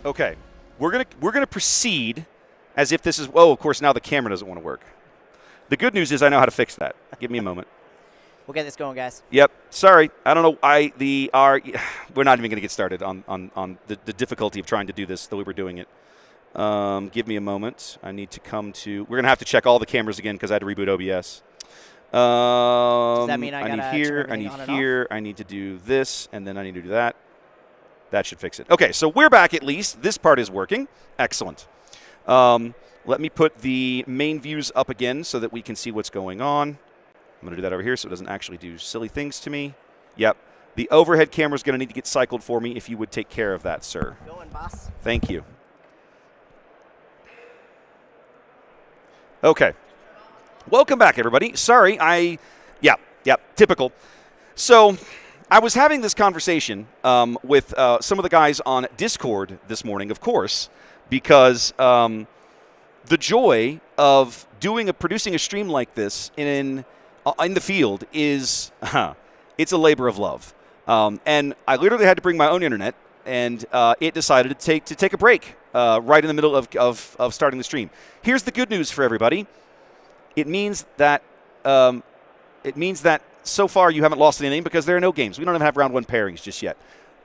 Okay, we're gonna proceed as if this is. Oh, of course, now the camera doesn't want to work. The good news is I know how to fix that. Give me a moment. We'll get this going, guys. Yep. Sorry, I don't know. We're not even gonna get started on the difficulty of trying to do this the way we're doing it. Give me a moment. I need to come to. We're gonna have to check all the cameras again because I had to reboot OBS. Does that mean I need gotta here, turn I need everything on here, I need to do this, and then I need to do that. That should fix it. Okay, so we're back at least. This part is working. Excellent. Let me put the main views up again so that we can see what's going on. I'm going to do that over here so it doesn't actually do silly things to me. Yep. The overhead camera is going to need to get cycled for me if you would take care of that, sir. Going, boss. Thank you. Okay. Welcome back, everybody. Sorry, typical. So I was having this conversation with some of the guys on Discord this morning, of course, because the joy of producing a stream like this in the field is it's a labor of love. And I literally had to bring my own internet, and it decided to take a break right in the middle of starting the stream. Here's the good news for everybody. It means that so far you haven't lost anything because there are no games. We don't even have round 1 pairings just yet.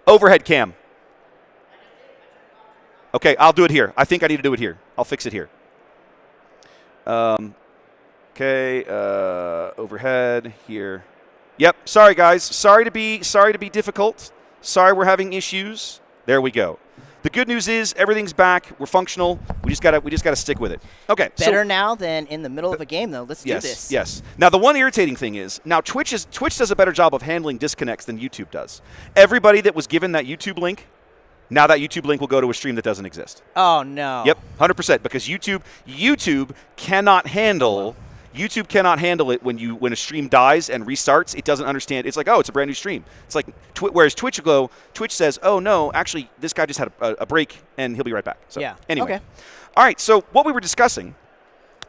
Overhead cam. Okay, I'll do it here. I think I need to do it here. I'll fix it here. Okay, overhead here. Yep. Sorry, guys. Sorry to be difficult. Sorry, we're having issues. There we go. The good news is everything's back. We're functional. We just gotta stick with it. Okay. Better now than in the middle of a game, though. Let's do this. Yes. Now the one irritating thing is now Twitch does a better job of handling disconnects than YouTube does. Everybody that was given that YouTube link, now that YouTube link will go to a stream that doesn't exist. Oh no. Yep, 100%. Because YouTube cannot handle. YouTube cannot handle it when a stream dies and restarts. It doesn't understand. It's like, oh, it's a brand new stream. It's like whereas Twitch says, oh no, actually this guy just had a break and he'll be right back. So yeah. Anyway. Okay. All right. So what we were discussing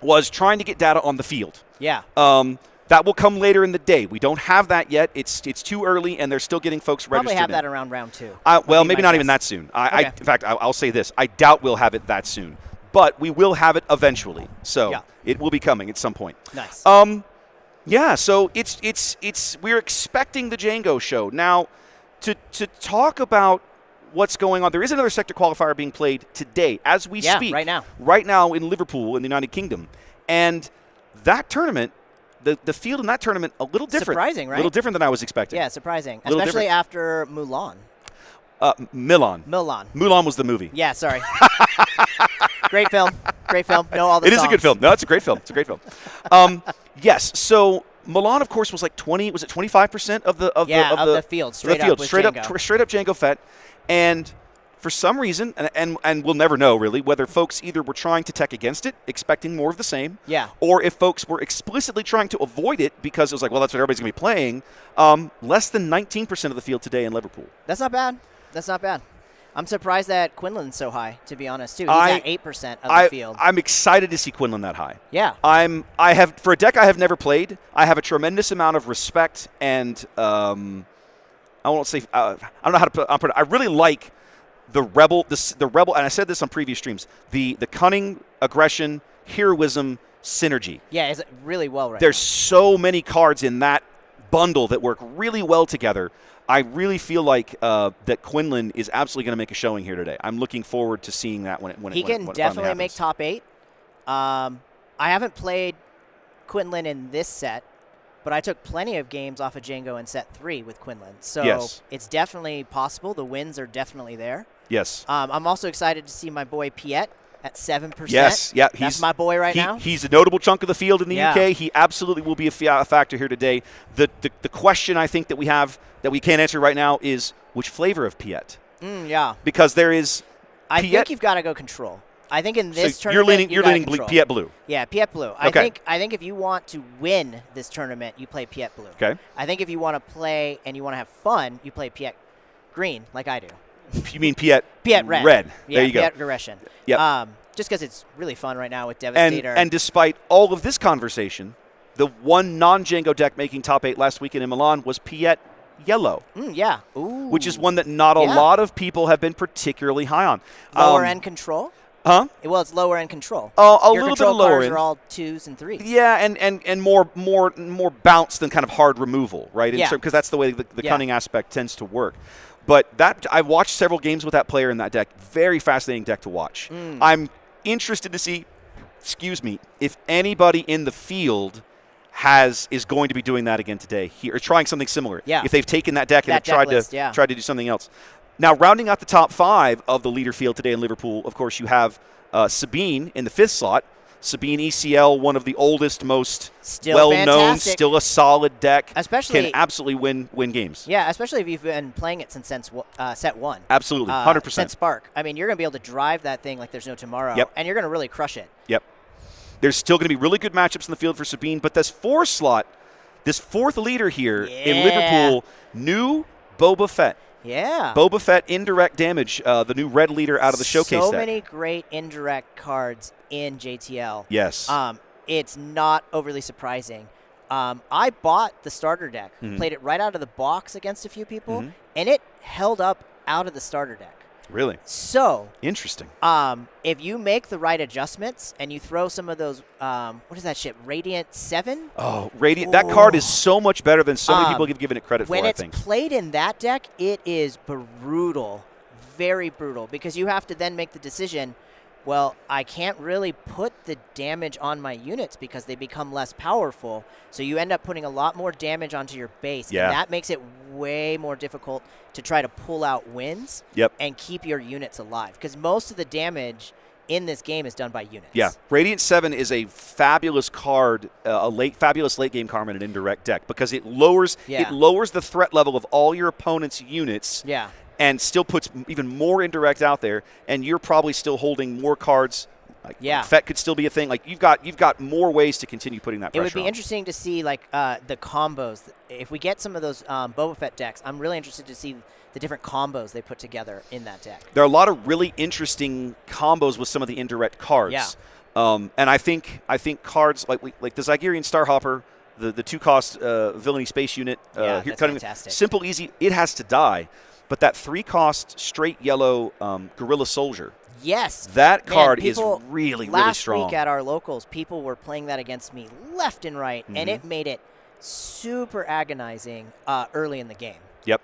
was trying to get data on the field. Yeah. That will come later in the day. We don't have that yet. It's too early, and they're still getting folks registered. Probably have that around round 2. Well, maybe not even that soon. Okay. In fact, I'll say this: I doubt we'll have it that soon. But we will have it eventually. So it will be coming at some point. Nice. Yeah. So it's we're expecting the Jango show now to talk about what's going on. There is another sector qualifier being played today as we speak. Right now in Liverpool in the United Kingdom, and that tournament. The field in that tournament a little different. Surprising, right? A little different than I was expecting. Yeah, surprising. Especially after Mulan. Milan. Mulan was the movie. Yeah, sorry. Great film. Know all the songs. It is a good film. No, it's a great film. Yes. So Milan, of course, was like 25% of the field. Straight up Jango Fett, and for some reason, and we'll never know really whether folks either were trying to tech against it, expecting more of the same, or if folks were explicitly trying to avoid it because it was like, well, that's what everybody's going to be playing. Less than 19% of the field today in Liverpool. That's not bad. I'm surprised that Quinnland's so high, to be honest, too. He's at 8% of the field. I'm excited to see Quinnland that high. Yeah. For a deck I have never played, I have a tremendous amount of respect and I won't say I don't know how to put it. I really like the rebel, and I said this on previous streams, the cunning, aggression, heroism, synergy. Yeah, it's really well right. There's so many cards in that bundle that work really well together. I really feel like that Quinnland is absolutely going to make a showing here today. I'm looking forward to seeing that when he can definitely make top 8. I haven't played Quinnland in this set, but I took plenty of games off of Jango in set 3 with Quinnland. So it's definitely possible. The wins are definitely there. Yes. I'm also excited to see my boy Piet at 7%. Yes, yeah. That's my boy right now. He's a notable chunk of the field in the UK. He absolutely will be a factor here today. The question I think that we have that we can't answer right now is which flavor of Piet? Yeah. Because there is I think you've got to go control. I think in this tournament you're leaning Piet Blue. Yeah, Piet Blue. Okay. I think if you want to win this tournament, you play Piet Blue. Okay. I think if you want to play and you want to have fun, you play Piet Green like I do. You mean Piet Red. Red. Yeah, there you go. Piet Gareshan. Yep. Just because it's really fun right now with Devastator. And despite all of this conversation, the one non-Jango deck making top 8 last weekend in Milan was Piet yellow. Yeah. Ooh. Which is one that not a lot of people have been particularly high on. Lower end control? Huh? Well, it's lower end control. A Your little bit control lower cards end. are all 2s and 3s. Yeah, and more bounce than kind of hard removal, right? Because that's the way the cunning aspect tends to work. But I watched several games with that player in that deck. Very fascinating deck to watch. I'm interested to see, if anybody in the field is going to be doing that again today here, or trying something similar. Yeah. If they've taken that deck and have tried to do something else. Now, rounding out the top 5 of the leader field today in Liverpool, of course, you have Sabine in the 5th slot. Sabine ECL, one of the oldest, most well-known, still a solid deck. Can absolutely win games. Yeah, especially if you've been playing it since set 1. Absolutely, 100%. Since Spark. I mean, you're going to be able to drive that thing like there's no tomorrow, and you're going to really crush it. Yep. There's still going to be really good matchups in the field for Sabine, but this 4th slot, this 4th leader here in Liverpool, new Boba Fett. Yeah. Boba Fett indirect damage, the new red leader out of the showcase deck. So many great indirect cards in JTL. Yes. It's not overly surprising. I bought the starter deck, played it right out of the box against a few people, and it held up out of the starter deck. Really? So interesting. If you make the right adjustments and you throw some of those, what is that shit? Radiant 7? Oh, Radiant. That card is so much better than so many people have given it credit when for, it's played in that deck, it is brutal. Very brutal. Because you have to then make the decision, well, I can't really put the damage on my units because they become less powerful. So you end up putting a lot more damage onto your base. Yeah. And that makes it way more difficult to try to pull out wins and keep your units alive. Because most of the damage in this game is done by units. Yeah. Radiant 7 is a fabulous card, fabulous late game card in an indirect deck because it lowers the threat level of all your opponent's units. Yeah. And still puts even more indirect out there, and you're probably still holding more cards. Fett could still be a thing. Like you've got more ways to continue putting that pressure. It would be interesting to see the combos. If we get some of those Boba Fett decks, I'm really interested to see the different combos they put together in that deck. There are a lot of really interesting combos with some of the indirect cards. Yeah. And I think cards like the Zygerian Starhopper, the 2-cost Villainy Space Unit. That's fantastic. Simple, easy. It has to die. But that 3-cost straight yellow Guerrilla Soldier. Yes. That card is really, really strong. Last week at our locals, people were playing that against me left and right, and it made it super agonizing early in the game. Yep.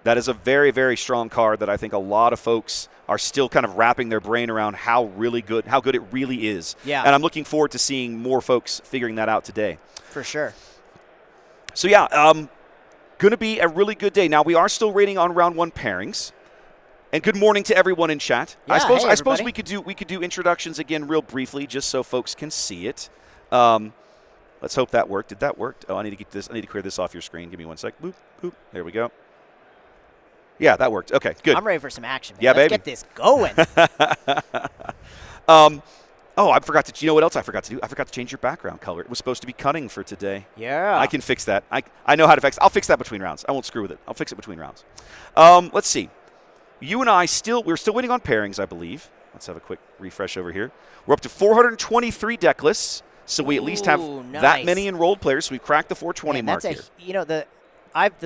That is a very, very strong card that I think a lot of folks are still kind of wrapping their brain around how good it really is. Yeah. And I'm looking forward to seeing more folks figuring that out today. For sure. So, yeah, going to be a really good day. Now, we are still rating on round 1 pairings. And good morning to everyone in chat. Yeah, I suppose we could do introductions again real briefly just so folks can see it. Let's hope that worked. Did that work? Oh, I need to clear this off your screen. Give me 1 sec. Boop, boop. There we go. Yeah, that worked. Okay, good. I'm ready for some action, man. Yeah, Let's baby. get this going. Oh, I forgot to. You know what else I forgot to do? I forgot to change your background color. It was supposed to be cunning for today. Yeah. I can fix that. I know how to fix it. I'll fix that between rounds. I won't screw with it. I'll fix it between rounds. Let's see. You and I we're still waiting on pairings, I believe. Let's have a quick refresh over here. We're up to 423 deck lists, so we at least have that many enrolled players. So we've cracked the 420 mark here. You know, the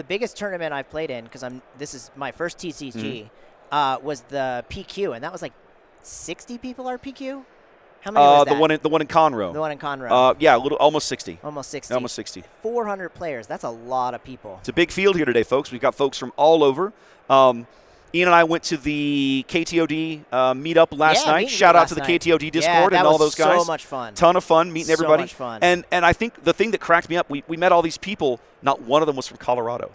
biggest tournament I've played in, because this is my first TCG, was the PQ, and that was like 60 people RPQ. How many was that? The one in Conroe. The one in Conroe. Yeah, almost 60. Almost 60. Almost 60. 400 players. That's a lot of people. It's a big field here today, folks. We've got folks from all over. Ian and I went to the KTOD meetup last night. Shout out to the KTOD Discord and all those guys. So much fun. Ton of fun meeting everybody. So much fun. And I think the thing that cracked me up, we met all these people. Not one of them was from Colorado.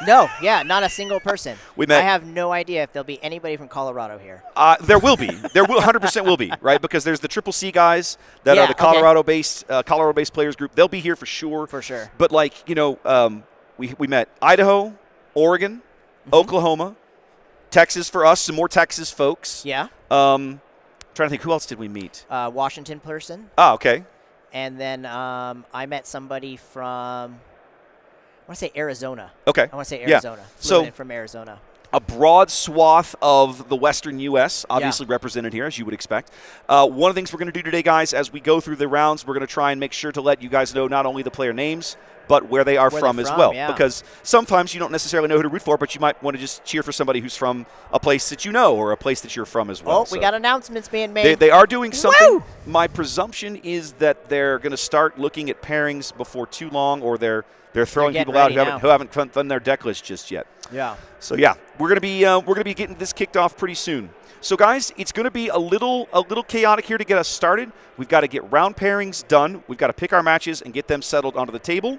No, not a single person. I have no idea if there'll be anybody from Colorado here. There will be. There will 100% will be, right? Because there's the Triple C guys that are the Colorado-based players group. They'll be here for sure. For sure. But we met Idaho, Oregon, Oklahoma, Texas for us, some more Texas folks. Yeah. Trying to think, who else did we meet? Washington person. Oh, okay. And then I met somebody from, I want to say Arizona. Okay. I want to say Arizona. Yeah. From Arizona. a broad swath of the western U.S., obviously represented here, as you would expect. One of the things we're going to do today, guys, as we go through the rounds, we're going to try and make sure to let you guys know not only the player names, but where they are from as well. Yeah. Because sometimes you don't necessarily know who to root for, but you might want to just cheer for somebody who's from a place that you know or a place that you're from as well. Oh, we got announcements being made. They are doing something. Woo! My presumption is that they're going to start looking at pairings before too long, or they're throwing people out who haven't done their deck list just yet. Yeah. So yeah, we're gonna be getting this kicked off pretty soon. So guys, it's gonna be a little chaotic here to get us started. We've got to get round pairings done. We've got to pick our matches and get them settled onto the table.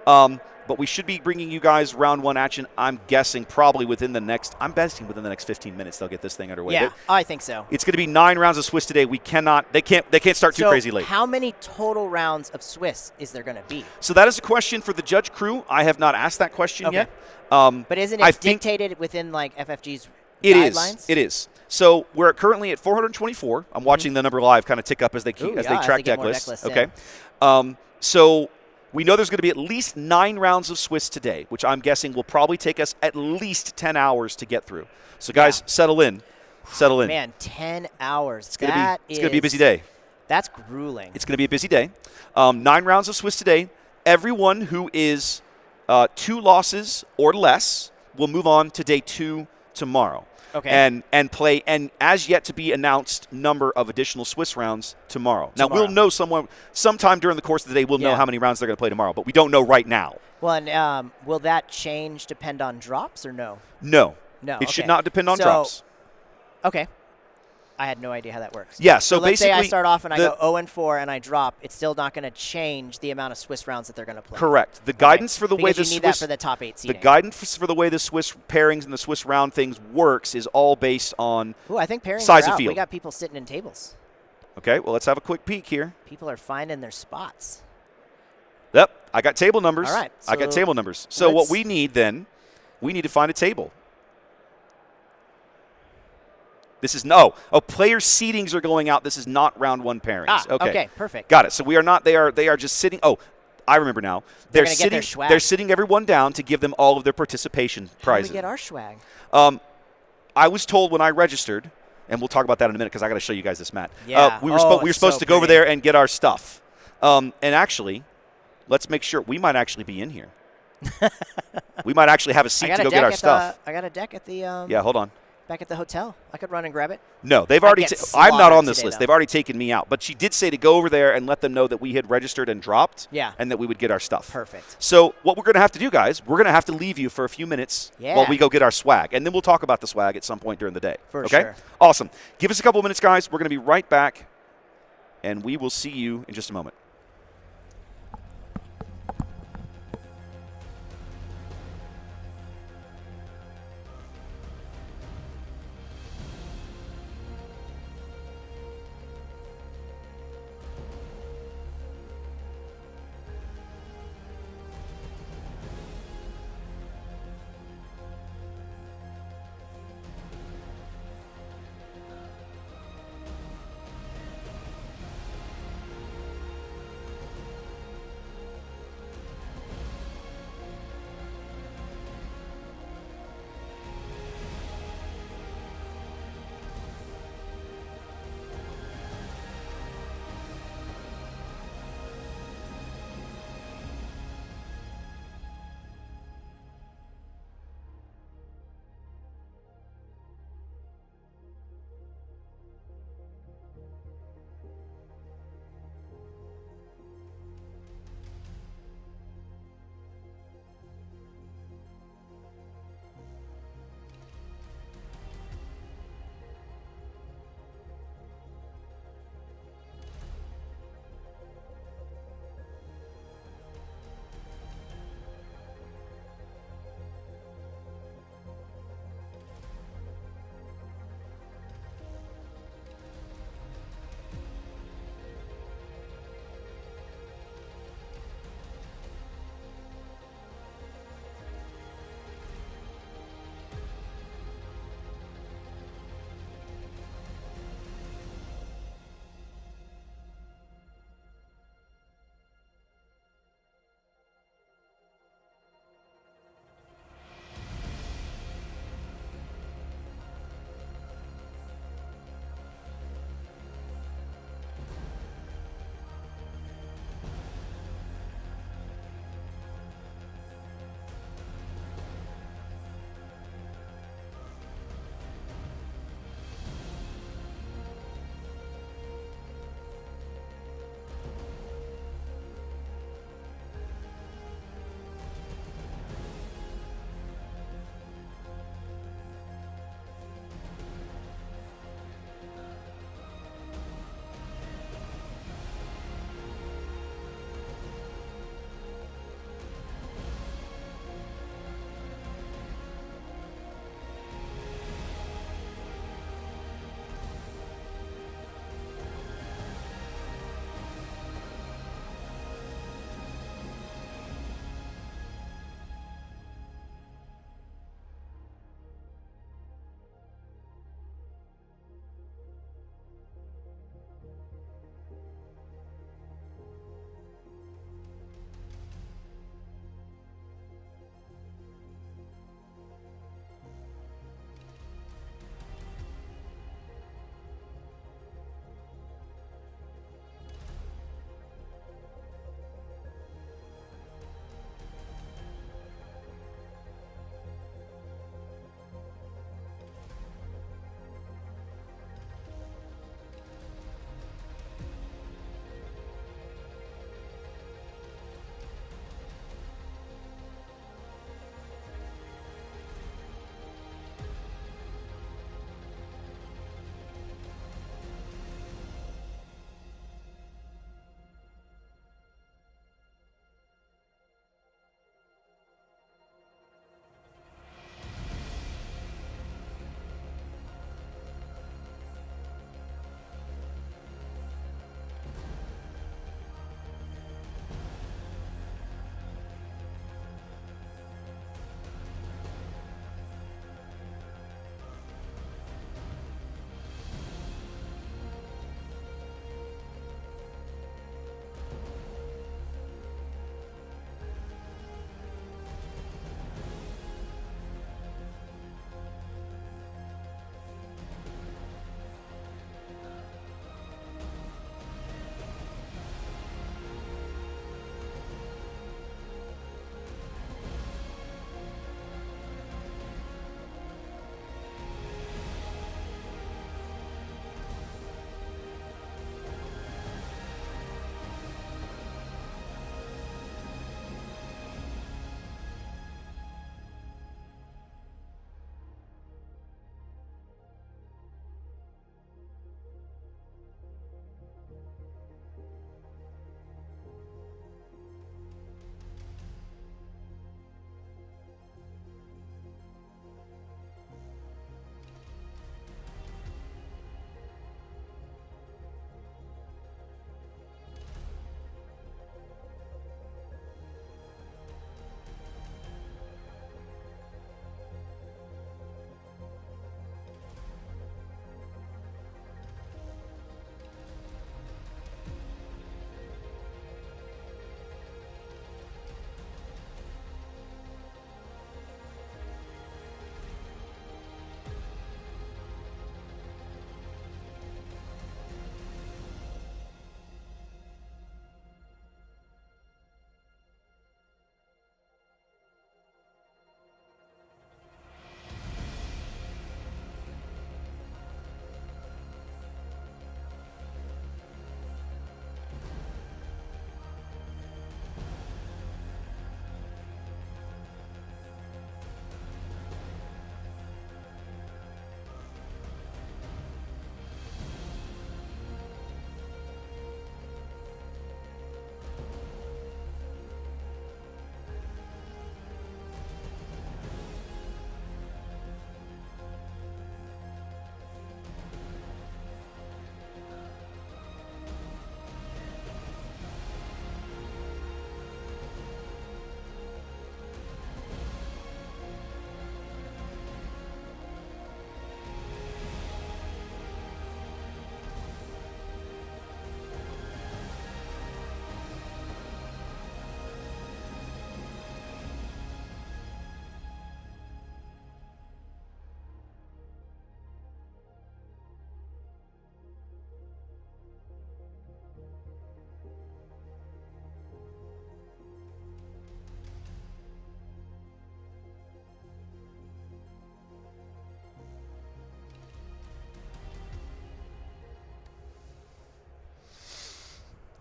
But we should be bringing you guys round one action. I'm guessing probably within the next 15 minutes they'll get this thing underway. Yeah, I think so. It's going to be 9 rounds of Swiss today. They can't start too crazy late. How many total rounds of Swiss is there going to be? So that is a question for the judge crew. I have not asked that question yet. But isn't it dictated within like FFG's guidelines? It is. So we're currently at 424. I'm watching the number live kind of tick up as they track deck lists. Okay. So we know there's going to be at least 9 rounds of Swiss today, which I'm guessing will probably take us at least 10 hours to get through. So guys, settle in. Man, 10 hours. It's going to be a busy day. That's grueling. It's going to be a busy day. 9 rounds of Swiss today. Everyone who is 2 losses or less will move on to day 2 tomorrow. Okay. And play an as yet to be announced number of additional Swiss rounds tomorrow. Now we'll know sometime during the course of the day we'll know how many rounds they're going to play tomorrow, but we don't know right now. Well, and will that change depend on drops or no? No. It should not depend on drops. Okay. I had no idea how that works. Yeah, so let's basically say I start off and I go 0-4 and I drop. It's still not going to change the amount of Swiss rounds that they're going to play. Correct. The guidance for the way the you need that for the top 8 seeding. The guidance for the way the Swiss pairings and the Swiss round things works is all based on I think pairings size are of out. field. We got people sitting in tables. Okay, well, let's have a quick peek here. People are finding their spots. Yep, I got table numbers. All right. I got table numbers. So what we need then, we need to find a table. This is player seedings are going out. This is not round 1 pairings. Okay, perfect. Got it. So we are not. They are just sitting. Oh, I remember now. They're sitting. They're sitting everyone down to give them all of their participation prizes. How do we get our swag? I was told when I registered, and we'll talk about that in a minute because I got to show you guys this mat. Yeah. We were supposed to go over there and get our stuff. And actually, let's make sure we might actually be in here. We might actually have a seat to go get our stuff. I got a deck at the. Yeah, hold on. Back at the hotel. I could run and grab it. No, they've already. I'm not on this list. Though. They've already taken me out. But she did say to go over there and let them know that we had registered and dropped. Yeah. And that we would get our stuff. Perfect. So what we're going to have to do, guys, we're going to have to leave you for a few minutes while we go get our swag, and then we'll talk about the swag at some point during the day. For sure. Awesome. Give us a couple of minutes, guys. We're going to be right back, and we will see you in just a moment.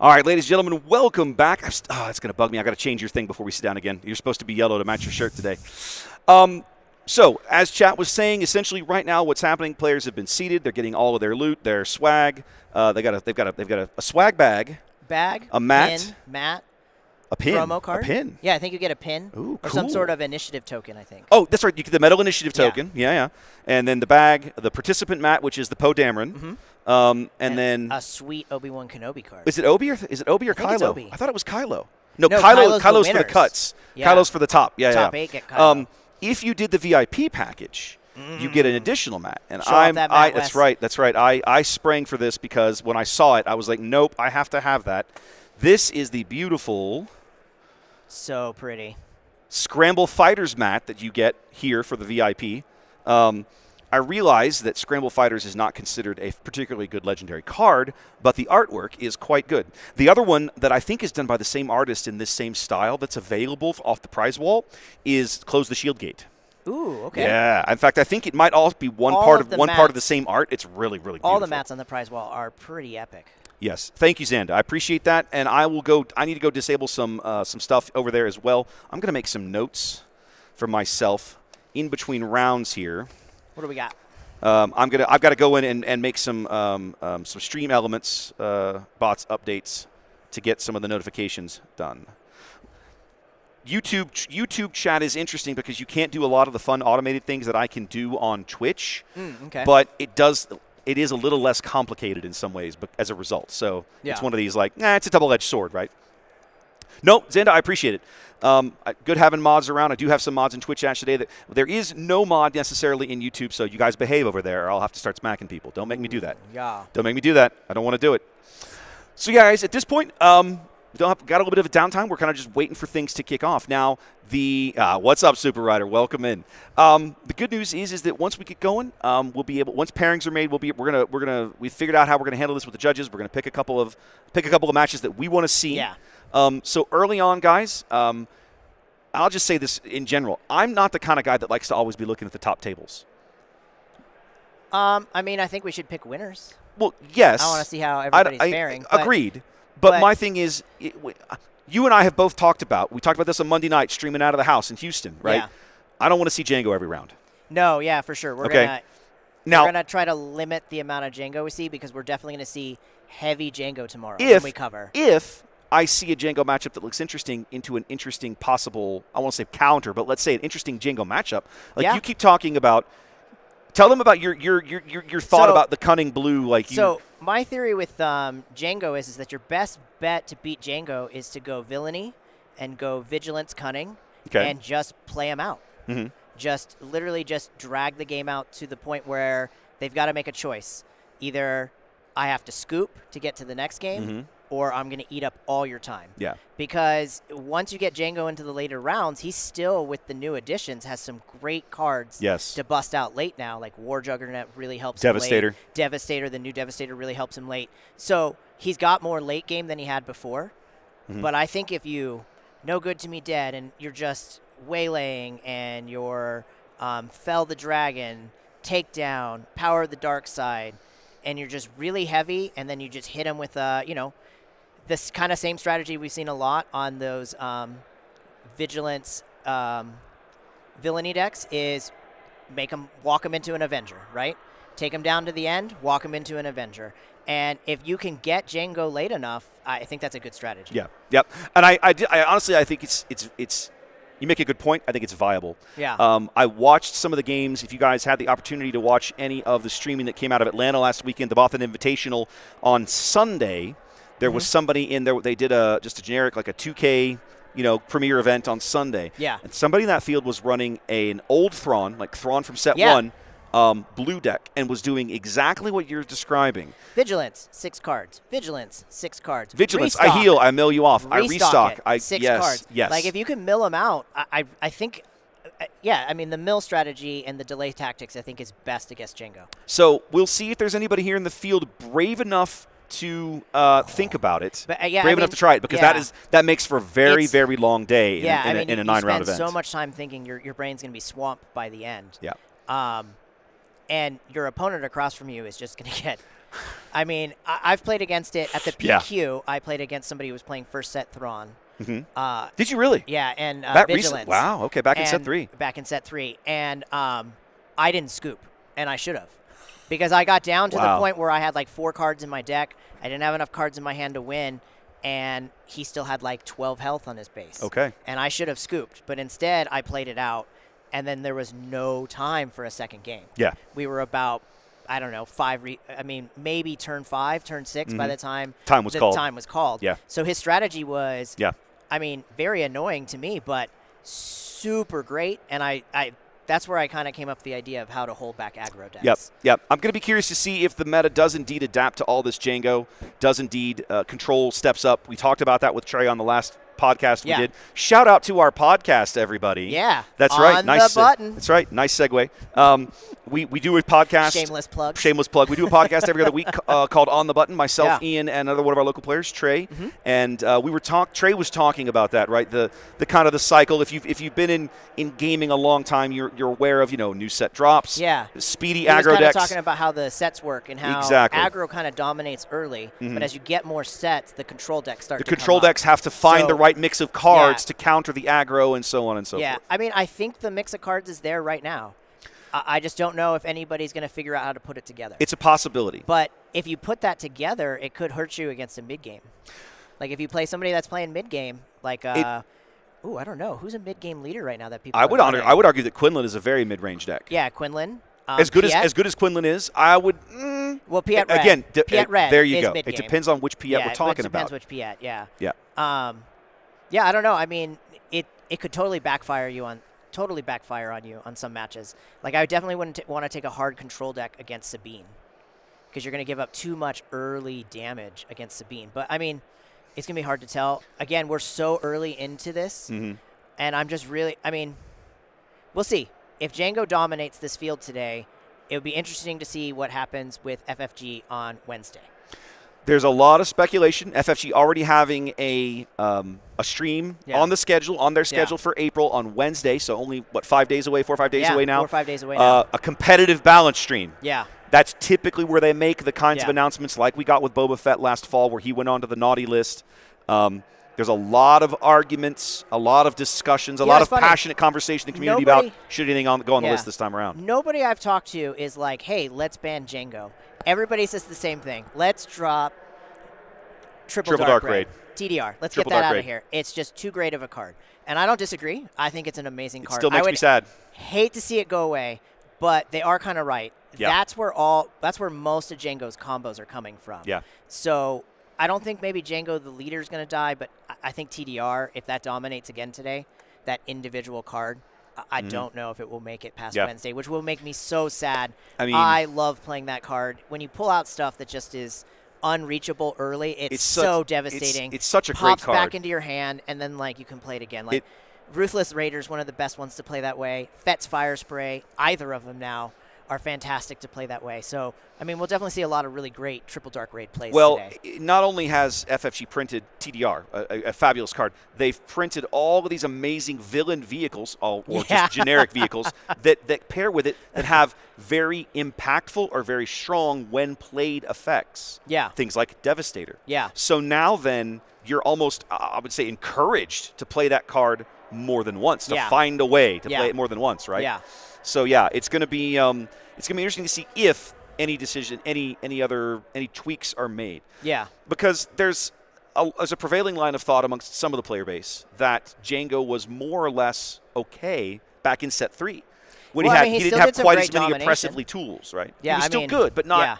All right, ladies and gentlemen, welcome back. It's going to bug me. I got to change your thing before we sit down again. You're supposed to be yellow to match your shirt today. So, as chat was saying, essentially right now what's happening, players have been seated. They're getting all of their loot, their swag. They've got a swag bag, a mat, pin, a pin, promo card. A pin. Yeah, I think you get a pin. Ooh, or cool. some sort of initiative token, I think. Oh, that's right. You get the medal initiative token. Yeah. And then the bag, the participant mat, which is the Poe Dameron. And then a sweet Obi-Wan Kenobi card. Is it Obi or Kylo? It's Obi. I thought it was Kylo. No, Kylo's for the cuts. Yeah. Kylo's for the top. Yeah, top 8 get Kylo. If you did the VIP package, you get an additional mat. And Show off that mat, that's Wes. right. I sprang for this because when I saw it, I was like, nope, I have to have that. This is the beautiful, so pretty, Scramble Fighters mat that you get here for the VIP. I realize that Scramble Fighters is not considered a particularly good legendary card, but the artwork is quite good. The other one that I think is done by the same artist in this same style that's available off the prize wall is Close the Shield Gate. Ooh, okay. Yeah. In fact, I think it might all be one part of the same art. It's really, really beautiful. All the mats on the prize wall are pretty epic. Yes. Thank you, Xanda. I appreciate that, and I need to go disable some stuff over there as well. I'm going to make some notes for myself in between rounds here. What do we got? I've got to go in and make some stream elements bots updates to get some of the notifications done. YouTube chat is interesting because you can't do a lot of the fun automated things that I can do on Twitch. Okay. But it is a little less complicated in some ways as a result. So it's one of these it's a double-edged sword, right? No, Xanda, I appreciate it. Good having mods around. I do have some mods in Twitch chat today. There is no mod necessarily in YouTube, so you guys behave over there or I'll have to start smacking people. Don't make me do that. Yeah. Don't make me do that. I don't want to do it. So, yeah, guys, at this point, got a little bit of a downtime. We're kind of just waiting for things to kick off. Now, what's up, Super Rider? Welcome in. The good news is that once we get going, we'll be able. Once pairings are made, we figured out how we're gonna handle this with the judges. We're gonna pick a couple of matches that we want to see. Yeah. So early on, guys, I'll just say this in general. I'm not the kind of guy that likes to always be looking at the top tables. I think we should pick winners. Well, yes. I want to see how everybody's faring. Agreed. But my thing is, you and I have both talked about. We talked about this on Monday night, streaming out of the house in Houston, right? Yeah. I don't want to see Jango every round. No, yeah, for sure. We're gonna try to limit the amount of Jango we see because we're definitely gonna see heavy Jango tomorrow when we cover. If I see a Jango matchup that looks interesting into an interesting possible, I won't say counter, but let's say an interesting Jango matchup. You keep talking about. Tell them about your thought about the cunning blue. So my theory with Jango is that your best bet to beat Jango is to go villainy and go vigilance cunning and just play them out. Mm-hmm. Just literally just drag the game out to the point where they've got to make a choice. Either I have to scoop to get to the next game or I'm going to eat up all your time. Yeah. Because once you get Jango into the later rounds, he still, with the new additions, has some great cards to bust out late now. Like War Juggernaut really helps him late. Devastator, the new Devastator really helps him late. So he's got more late game than he had before. Mm-hmm. But I think if you no good to me dead and you're just waylaying and you're fell the dragon, takedown, power of the dark side, and you're just really heavy and then you just hit him with this kind of same strategy we've seen a lot on those vigilance villainy decks is walk him into an Avenger, right? Take him down to the end, walk him into an Avenger. And if you can get Jango late enough, I think that's a good strategy. Yeah, yep. And I honestly, I think it's you make a good point. I think it's viable. Yeah. I watched some of the games. If you guys had the opportunity to watch any of the streaming that came out of Atlanta last weekend, the Boston Invitational on Sunday, there was somebody in there. They did just a generic, like a 2K, premiere event on Sunday. Yeah. And somebody in that field was running an old Thrawn, like Thrawn from set 1, blue deck, and was doing exactly what you're describing. Vigilance, 6 cards. Vigilance, 6 cards. Vigilance, restock. I heal, I mill you off. I restock. 6 cards. Yes. Like if you can mill them out, I think, the mill strategy and the delay tactics I think is best against Jango. So we'll see if there's anybody here in the field brave enough to think about it, brave enough to try it, because that makes for a very, very long day in a 9-round event. You spend so much time thinking your brain's going to be swamped by the end. Yeah. And your opponent across from you is just going to get I mean, I've played against it at the PQ. I played against somebody who was playing first set Thrawn. Did you really? Yeah, and that Vigilance. Recent? Wow, okay, back in set 3. Back in set 3. And I didn't scoop, and I should have. Because I got down to the point where I had like 4 cards in my deck. I didn't have enough cards in my hand to win, and he still had like 12 health on his base. Okay. And I should have scooped, but instead I played it out, and then there was no time for a second game. Yeah. We were about, I don't know, maybe turn 5, turn 6 by the time time was called. Yeah. So his strategy was, very annoying to me, but super great, and I that's where I kind of came up with the idea of how to hold back aggro decks. Yep. I'm going to be curious to see if the meta does indeed adapt to all this Jango, does indeed control steps up. We talked about that with Trey on the last podcast we did. Shout out to our podcast, everybody. Yeah. That's right. Nice button. That's right. Nice segue. We do a podcast. Shameless plug. We do a podcast every other week called On the Button. Myself, Ian, and another one of our local players, Trey. And Trey was talking about that, right? The kind of the cycle. If you've been in gaming a long time, you're aware of new set drops. Yeah. Speedy aggro decks. He was kind of talking about how the sets work and how aggro kind of dominates early, but as you get more sets, the control decks start. The control decks have to find the right mix of cards to counter the aggro and so on and so forth. Yeah, I mean, I think the mix of cards is there right now. I just don't know if anybody's going to figure out how to put it together. It's a possibility. But if you put that together, it could hurt you against a mid-game. Like if you play somebody that's playing mid-game, like, I don't know. Who's a mid-game leader right now that people I would argue that Quinlan is a very mid-range deck. Yeah, Quinlan. As good as Quinlan is, I would. Well, Piet Red. Again, Piet Red. There you go. Mid-game. It depends on which Piet we're talking about. It depends which Piet. Yeah. Yeah. Yeah, I don't know. I mean, it could totally backfire on you on some matches. Like I definitely wouldn't want to take a hard control deck against Sabine because you're going to give up too much early damage against Sabine. But I mean, it's going to be hard to tell. Again, we're so early into this, and I'm just really. I mean, we'll see. If Jango dominates this field today, it would be interesting to see what happens with FFG on Wednesday. There's a lot of speculation. FFG already having a stream on their schedule for April on Wednesday, so only, 5 days away, 4 or 5 days away now? 4 or 5 days away now. A competitive balance stream. Yeah. That's typically where they make the kinds of announcements like we got with Boba Fett last fall where he went onto the naughty list. There's a lot of arguments, a lot of discussions, a lot of passionate conversation in the community about should anything go on the list this time around. Nobody I've talked to is like, hey, let's ban Jango. Everybody says the same thing. Let's drop Triple Dark Raid. TDR. Let's get that out of here. It's just too great of a card. And I don't disagree. I think it's an amazing card. It still makes me sad. Hate to see it go away, but they are kind of right. Yeah. That's where most of Jango's combos are coming from. Yeah. So I don't think maybe Jango the leader is going to die, but I think TDR, if that dominates again today, that individual card, I don't know if it will make it past Wednesday, which will make me so sad. I mean, I love playing that card. When you pull out stuff that just is unreachable early, it's so devastating. It's such a great card. Pops card. back into your hand, and then you can play it again. Ruthless Raider's one of the best ones to play that way. Fett's Fire Spray, either of them now are fantastic to play that way. So, I mean, we'll definitely see a lot of really great Triple Dark Raid plays today. Not only has FFG printed TDR, a fabulous card, they've printed all of these amazing villain vehicles, just generic vehicles, that pair with it that have very impactful or very strong when played effects. Yeah. Things like Devastator. Yeah. So now then, you're almost, I would say, encouraged to play that card more than once, to find a way to play it more than once, right? Yeah. So it's going to be interesting to see if any decision, any tweaks are made. Yeah. Because there's a prevailing line of thought amongst some of the player base that Jango was more or less okay back in set 3 when he didn't have quite as many oppressively tools, right? Yeah, he was still good, but not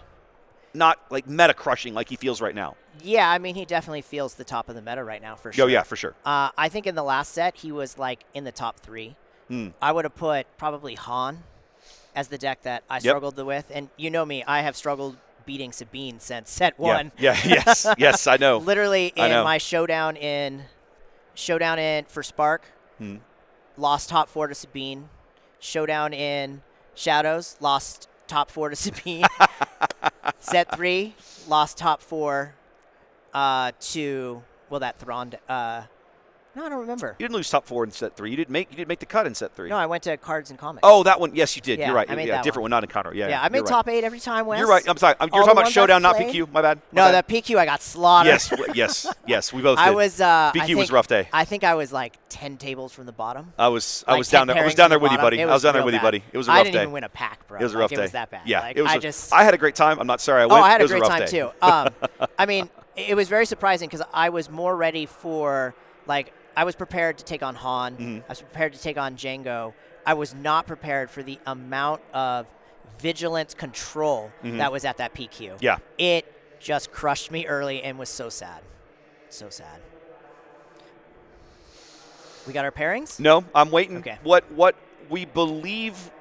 like meta crushing like he feels right now. Yeah, I mean, he definitely feels the top of the meta right now for sure. Oh yeah, for sure. I think in the last set he was in the top 3. I would have put probably Han as the deck that I struggled with. And you know me, I have struggled beating Sabine since set 1. Yes, I know. Literally in my showdown for Spark, lost top 4 to Sabine. Showdown in Shadows, lost top 4 to Sabine. Set 3, lost top 4 to, that Thrawn. No, I don't remember. You didn't lose top 4 in set 3. You didn't make the cut in set 3. No, I went to cards and comics. Oh, that one. Yes, you did. Yeah, You're right. I made Yeah, that different one, not in Conroe. Yeah, I made top 8 every time. Wes. You're right. I'm sorry. You're All talking the about ones Showdown, I've not played? PQ. My bad. No, the PQ I got slaughtered. Yes. We both did. I was. PQ was a rough day. I think I was like 10 tables from the bottom. I was Like down 10 there. I was pairings down from there the with you, bottom. buddy. It I was down there real with you, bad. buddy. It was a rough I day. didn't even win a pack, bro. It was a rough It day. was that bad. Yeah, Like, it was. I just. I had a great time. I'm not sorry. I went. I had It a was great rough time day. too. I mean, it was very surprising because I was more ready for like I was prepared to take on Han. Mm-hmm. I was prepared to take on Jango. I was not prepared for the amount of vigilance control that was at that PQ. Yeah. It just crushed me early and was so sad. So sad. We got our pairings? No, I'm waiting. Okay. What we believe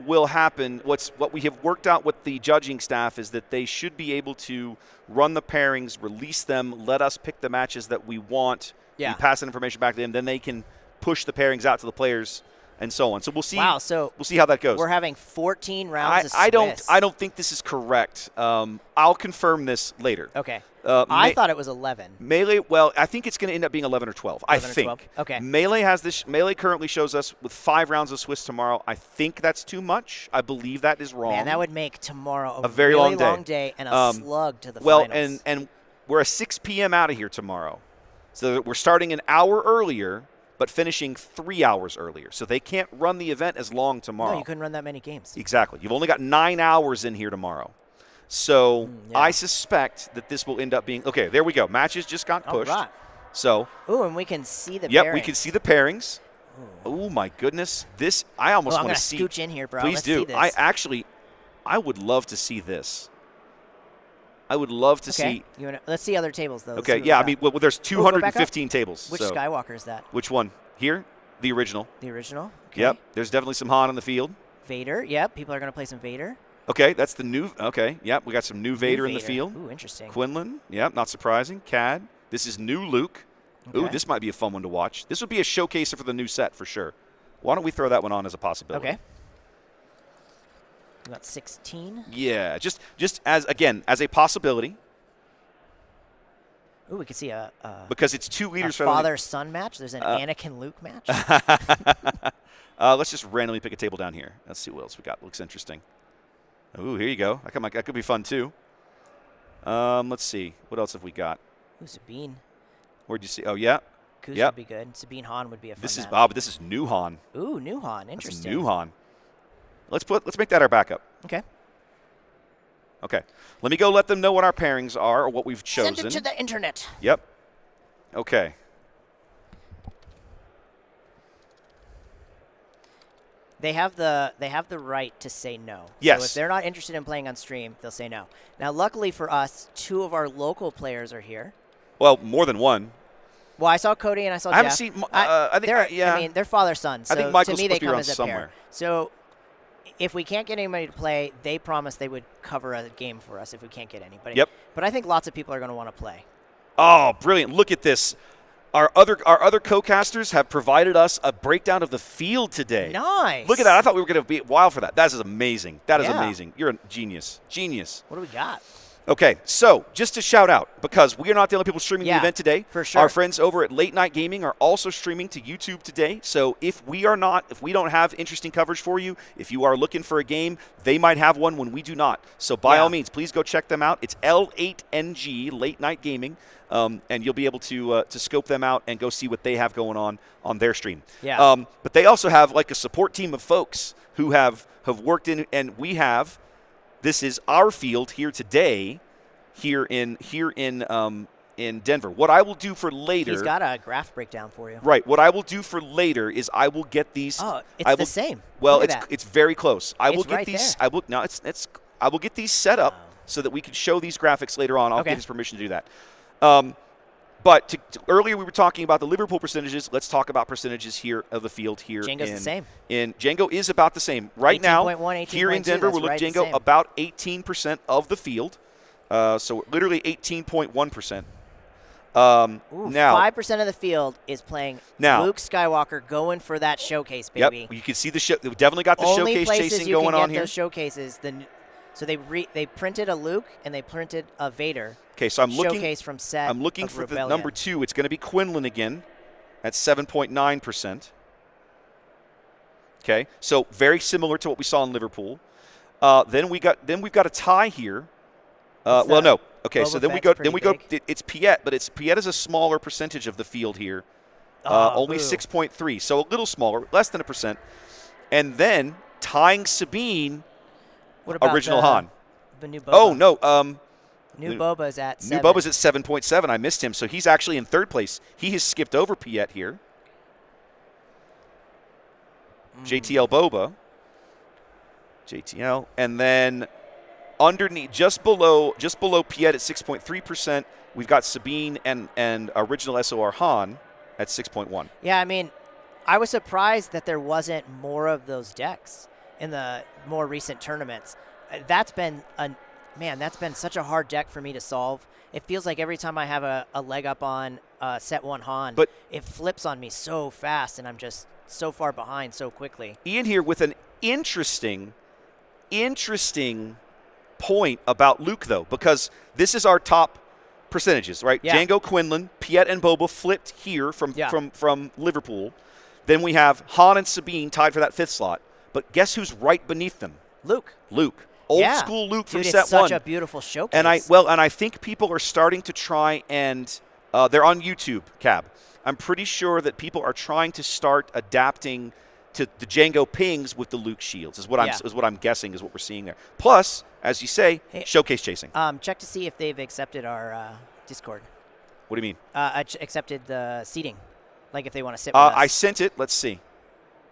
will happen. What we have worked out with the judging staff is that they should be able to run the pairings, release them, let us pick the matches that we want. Yeah. We pass that information back to them. Then they can push the pairings out to the players and so on. So we'll see. Wow. So we'll see how that goes. we're having 14 rounds of I Swiss. don't think this is correct. I'll confirm this later. Okay. I thought it was 11. Melee, well, I think it's going to end up being 11 or 12. 11 I or think. 12? Okay. Melee currently shows us with 5 rounds of Swiss tomorrow. I think that's too much. I believe that is wrong. Man, that would make tomorrow a very really long day. And a slug to the finals. and we're a 6 p.m. out of here tomorrow. So we're starting an hour earlier, but finishing 3 hours earlier. So they can't run the event as long tomorrow. No, you couldn't run that many games. Exactly. You've only got 9 hours in here tomorrow. So yeah. I suspect that this will end up being – okay, there we go. Matches just got pushed. All right. So – ooh, and we can see the yep, pairings. we can see the pairings. Oh, my goodness. This – I almost want to see – I'm going to scooch in here, bro. Please Let's do. See this. I would love to see this. I would love to see – let's see other tables, though. Okay, yeah. I mean, well, there's 215 tables. Which so. Skywalker is that? Which one? Here? The original. The original? Okay. Yep. There's definitely some Han on the field. Vader. Yep. People are going to play some Vader. Okay, that's the new – okay, yep. We got some new Vader in the field. Ooh, interesting. Quinnland. Yep, not surprising. Cad. This is new Luke. Okay. Ooh, this might be a fun one to watch. This would be a showcaser for the new set for sure. Why don't we throw that one on as a possibility? Okay. About 16. Yeah, just as a possibility. Ooh, we could see a because it's 2 leaders for father-son match. There's an Anakin-Luke match. Let's just randomly pick a table down here. Let's see what else we got. Looks interesting. Ooh, here you go. That could be fun too. Let's see. What else have we got? Ooh, Sabine. Where'd you see? Oh, yeah. Kuz yep. would be good. Sabine Han would be a fun This is match. Bob. This is new Han. Ooh, new Han. Interesting. That's new Han. Let's make that our backup. Okay. Okay. Let me go let them know what our pairings are or what we've chosen. Send it to the internet. Yep. Okay. They have the right to say no. Yes. So if they're not interested in playing on stream, they'll say no. Now, luckily for us, 2 of our local players are here. Well, more than one. Well, I saw Cody and I saw Jeff. I haven't seen. I think. Yeah. I mean, they're father-son. So I think Michael's to me, they supposed to be come around as a somewhere. pair. So if we can't get anybody to play, they promised they would cover a game for us if we can't get anybody. Yep. But I think lots of people are going to want to play. Oh, brilliant! Look at this. Our other co-casters have provided us a breakdown of the field today. Nice. Look at that. I thought we were going to be wild for that. That is amazing. That is Yeah. amazing. You're a genius. Genius. What do we got? Okay, so just to shout out, because we are not the only people streaming the event today. For sure. Our friends over at Late Night Gaming are also streaming to YouTube today. So if we don't have interesting coverage for you, if you are looking for a game, they might have one when we do not. So by all means, please go check them out. It's L8NG, Late Night Gaming, and you'll be able to scope them out and go see what they have going on their stream. Yeah. But they also have like a support team of folks who have worked in, and we have. This is our field here today, here in Denver. What I will do for later. He's got a graph breakdown for you. Right. What I will do for later is I will get these. Oh, it's the same. Well, Look at that. it's very close. I will It's get right these. there. I will get these set up so that we can show these graphics later on. I'll Okay. get his permission to do that. But earlier we were talking about the Liverpool percentages. Let's talk about percentages here of the field here. Jango's the same. Jango is about the same. Right now, 18.1, here in 18.2, Denver, we're that's looking right, Jango the about 18% of the field. So literally 18.1%. Now 5% of the field is playing Luke Skywalker going for that showcase, baby. Yep, you can see the show. We definitely got the Only showcase places chasing you going can on get here. those showcases, So they printed a Luke and they printed a Vader. Okay, so I'm looking. Showcase from set. I'm looking for Rebellion. the number 2. It's going to be Quinnland again, at 7.9%. Okay, so very similar to what we saw in Liverpool. Then we've got a tie here. Well, no. Okay, Boba so then Fett's we go. It's Piet, but Piet is a smaller percentage of the field here. Only 6.3, so a little smaller, less than 1%. And then tying Sabine. What about original Han? The new Boba. Oh no. New Boba's at 7. New Boba's at 7.7. I missed him, so he's actually in 3rd place. He has skipped over Piet here. JTL Boba. JTL, and then underneath, just below Piet at 6.3%, we've got Sabine and original SOR Han at 6.1. Yeah, I mean, I was surprised that there wasn't more of those decks in the more recent tournaments. That's been such a hard deck for me to solve. It feels like every time I have a leg up on set 1 Han, but it flips on me so fast, and I'm just so far behind so quickly. Ian here with an interesting point about Luke, though, because this is our top percentages, right? Yeah. Jango, Quinnland, Piet, and Boba flipped here from Liverpool. Then we have Han and Sabine tied for that 5th slot. But guess who's right beneath them? Luke. Old school Luke from Dude, set it's such 1. a beautiful showcase. And I think people are starting to try and they're on YouTube, Cab. I'm pretty sure that people are trying to start adapting to the Jango pings with the Luke shields. Is what I'm guessing is what we're seeing there. Plus, as you say, showcase chasing. Check to see if they've accepted our Discord. What do you mean? Accepted the seating, like if they want to sit with us. I sent it. Let's see.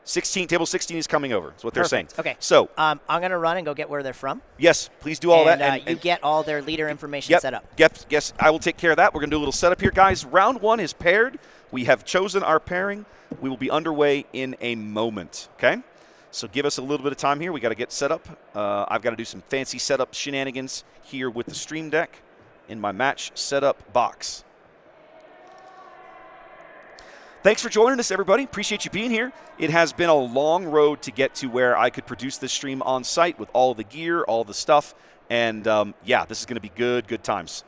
Table 16 is coming over. That's what they're saying. Okay. So I'm going to run and go get where they're from. Yes, please do all that. And you get all their leader information set up. Yes, I will take care of that. We're going to do a little setup here, guys. Round 1 is paired. We have chosen our pairing. We will be underway in a moment, okay? So give us a little bit of time here. We got to get set up. I've got to do some fancy setup shenanigans here with the Stream Deck in my match setup box. Thanks for joining us, everybody. Appreciate you being here. It has been a long road to get to where I could produce this stream on site with all the gear, all the stuff. And, this is going to be good times.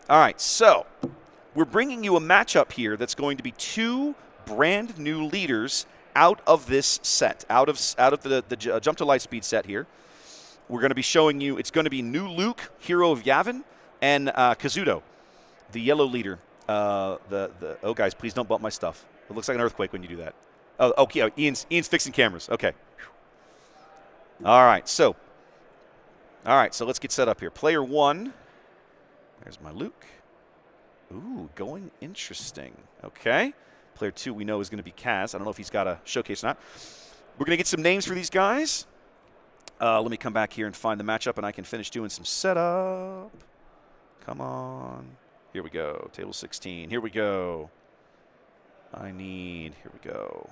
All right, so we're bringing you a matchup here that's going to be 2 brand new leaders out of this set, out of the Jump to Lightspeed set here. We're going to be showing you, it's going to be new Luke, Hero of Yavin, and Kazuto, the yellow leader. Oh, guys, please don't bump my stuff. It looks like an earthquake when you do that. Oh, okay. Ian's fixing cameras. Okay. All right. So let's get set up here. Player 1. There's my Luke. Ooh, going interesting. Okay. Player 2 we know is going to be Kaz. I don't know if he's got a showcase or not. We're going to get some names for these guys. Let me come back here and find the matchup, and I can finish doing some setup. Come on. Here we go. Table 16. Here we go. Here we go.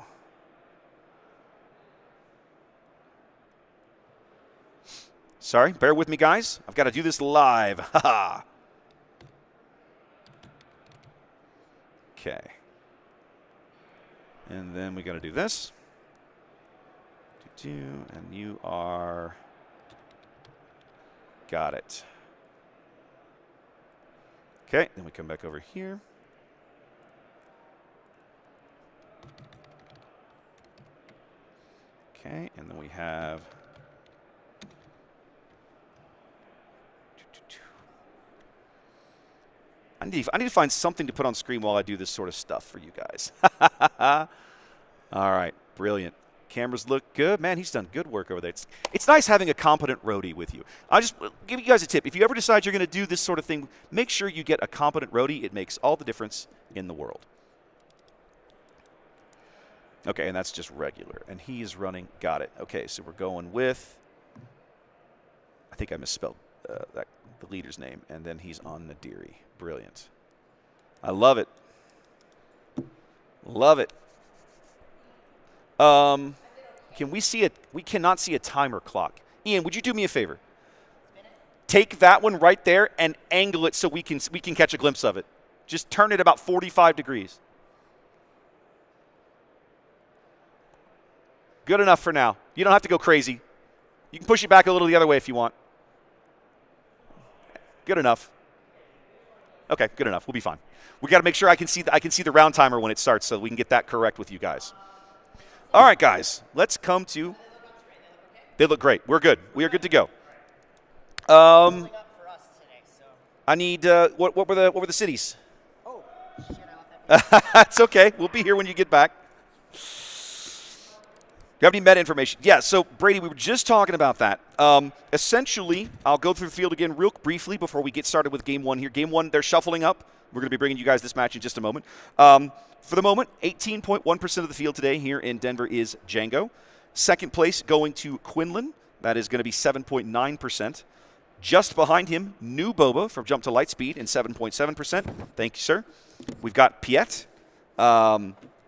Sorry, bear with me, guys. I've got to do this live. Haha. Okay. And then we got to do this. And you are. Got it. Okay, then we come back over here. Okay, and then we have. I need to find something to put on screen while I do this sort of stuff for you guys. All right, brilliant. Cameras look good. Man, he's done good work over there. It's nice having a competent roadie with you. I'll just give you guys a tip. If you ever decide you're going to do this sort of thing, make sure you get a competent roadie. It makes all the difference in the world. Okay, and that's just regular. And he is running. Got it. Okay, so we're going with, I think I misspelled the leader's name, and then he's on Nadiri. Brilliant. I love it. Love it. Can we see it? We cannot see a timer clock. Ian, would you do me a favor? Take that one right there and angle it so we can catch a glimpse of it. Just turn it about 45 degrees. Good enough for now. You don't have to go crazy. You can push it back a little the other way if you want. Good enough. Okay, good enough. We'll be fine. We got to make sure I can see the round timer when it starts, so we can get that correct with you guys. All right, guys. Let's come to. They look great. We're good. We are good to go. I need. What were the cities? Oh, shit, I left that. That's okay. We'll be here when you get back. Do you have any meta information? Yeah, so Brady, we were just talking about that. Essentially, I'll go through the field again real briefly before we get started with Game 1 here. Game 1, they're shuffling up. We're going to be bringing you guys this match in just a moment. For the moment, 18.1% of the field today here in Denver is Jango. Second place going to Quinnland. That is going to be 7.9%. Just behind him, new Boba from Jump to Lightspeed in 7.7%. Thank you, sir. We've got Piet.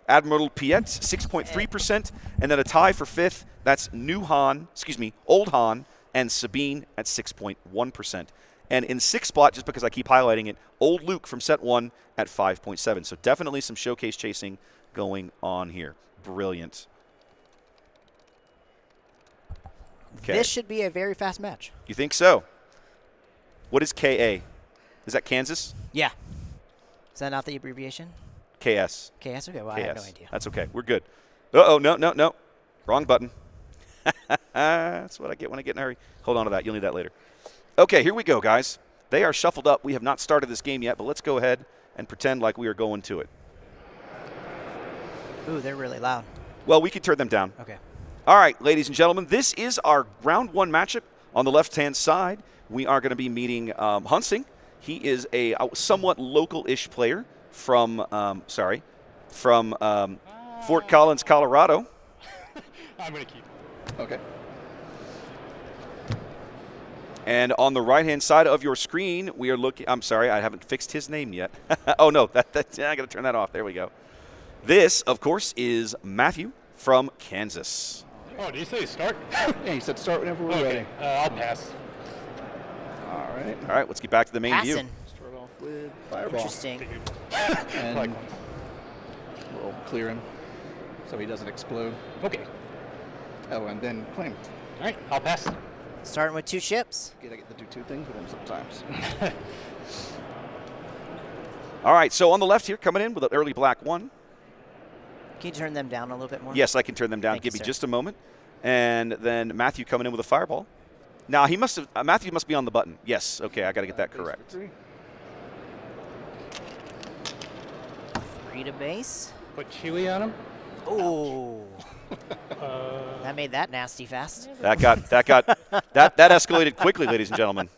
Admiral Piet, 6.3%, and then a tie for fifth. That's Old Han and Sabine at 6.1%. And in sixth spot, just because I keep highlighting it, Old Luke from set 1 at 5.7. So definitely some showcase chasing going on here. Brilliant. Okay. This should be a very fast match. You think so? What is KA? Is that Kansas? Yeah. Is that not the abbreviation? KS. KS? Okay, well, KS. I have no idea. That's okay. We're good. Uh-oh, no. Wrong button. That's what I get when I get in a hurry. Hold on to that. You'll need that later. Okay, here we go, guys. They are shuffled up. We have not started this game yet, but let's go ahead and pretend like we are going to it. Ooh, they're really loud. Well, we can turn them down. Okay. All right, ladies and gentlemen, this is our round 1 matchup. On the left-hand side, we are going to be meeting Hunsing. He is a somewhat local-ish player from Fort Collins, Colorado. I'm going to keep it. Okay. And on the right-hand side of your screen, we are looking. I'm sorry, I haven't fixed his name yet. Oh no, I got to turn that off. There we go. This, of course, is Matthew from Kansas. Oh, did you say start? Yeah, he said start whenever we're Okay, ready. I'll pass. All right. All right, let's get back to the main view. Passing. Start off with Fireball. Interesting. And Like- we'll clear him so he doesn't explode. Okay. Oh, and then claim. All right, I'll pass. Starting with 2 ships. I get to do 2 things with him sometimes. All right, so on the left here, coming in with an early black 1. Can you turn them down a little bit more? Yes, I can turn them down. Thank Give you, me sir. just a moment. And then Matthew coming in with a fireball. Now, he must have Matthew must be on the button. Yes, okay, I got to get that Base for correct. 3. 3 to base. Put Chewy on him. Ooh. That made that nasty fast. That escalated quickly, ladies and gentlemen.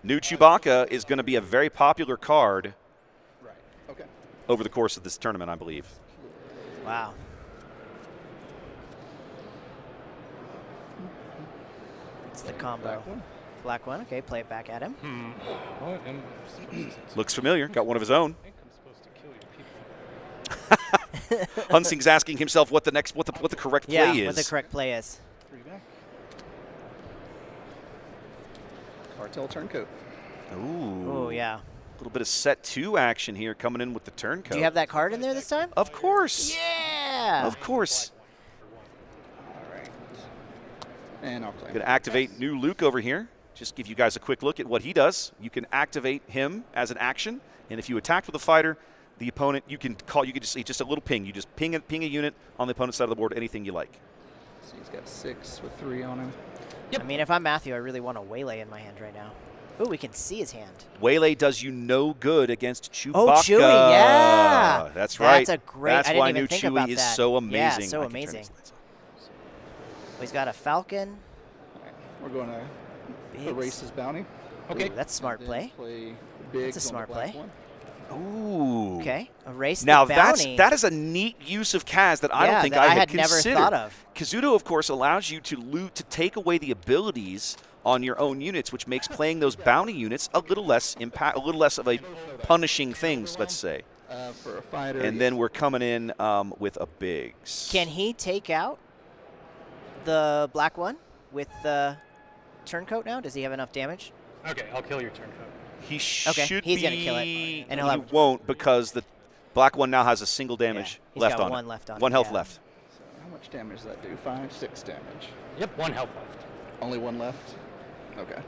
New Chewbacca is going to be a very popular card Right. Okay. over the course of this tournament, I believe. Wow. It's the combo. Black 1. Black 1. Okay, play it back at him. What am I supposed to Looks familiar. Got one of his own. I think I'm supposed to kill your people. Hunsing's asking himself what the correct play Yeah, is. what the correct play is. 3 back. Cartel turncoat. Ooh. Oh, yeah. A little bit of set 2 action here coming in with the turncoat. Do you have that card in there this time? Of course. Yeah. Of course. All right. And I'll claim. Going to activate new Luke over here. Just give you guys a quick look at what he does. You can activate him as an action, and if you attack with a fighter, the opponent it's just a little ping. You just ping a unit on the opponent's side of the board, anything you like. So he's got 6 with 3 on him. I mean, if I'm Matthew, I really want a waylay in my hand right now. Ooh, we can see his hand. Waylay does you no good against Chewbacca. Oh, Chewie, yeah. That's right. That's a great. That's I didn't why even new think Chewie about is that. so amazing. Yeah, I so can turn amazing. these lights off. He's got a Falcon. All right. We're going to Biggs. erase his bounty. Okay. Ooh, that's smart Then play. Play big. That's a smart play. Ooh. Okay, erase Now the bounty. that is a neat use of Kaz that I Yeah, don't think that I I had had never considered. thought of. Kazuto, of course, allows you to take away the abilities on your own units, which makes playing those bounty units a little less of a punishing thing, let's say. For a fighter. And then we're coming in with a Biggs. Can he take out the black one with the turncoat now? Does he have enough damage? Okay, I'll kill your turncoat. He Okay, should he's be. gonna kill it, and he'll he have- won't because the black one now has a single damage he's left got on one it. left on it, One health yeah. left. So how much damage does that do? 5, 6 damage. Yep, 1 health left. Only one left? Okay.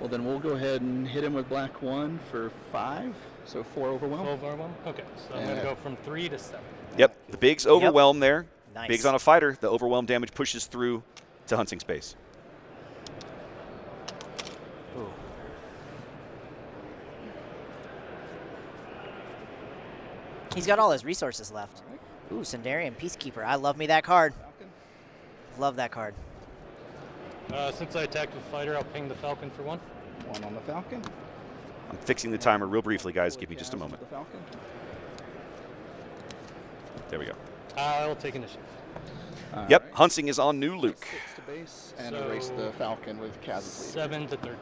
Well, then we'll go ahead and hit him with black 1 for 5. So 4 overwhelm. 12 overwhelm? Okay, so I'm going to go from 3 to 7. Yep, the Big's overwhelm there. Nice. Big's on a fighter. The overwhelm damage pushes through to hunting space. Ooh. He's got all his resources left. Ooh, Sundarian Peacekeeper. I love me that card. Falcon. Love that card. Since I attacked with fighter, I'll ping the Falcon for 1. 1 on the Falcon. I'm fixing the timer real briefly, guys. Give me just a moment. The Falcon. There we go. I'll take initiative. Yep, Alright. Hunting is on new Luke. 6 to base and So- erase the Falcon with Kaz's leader. 7 to 13.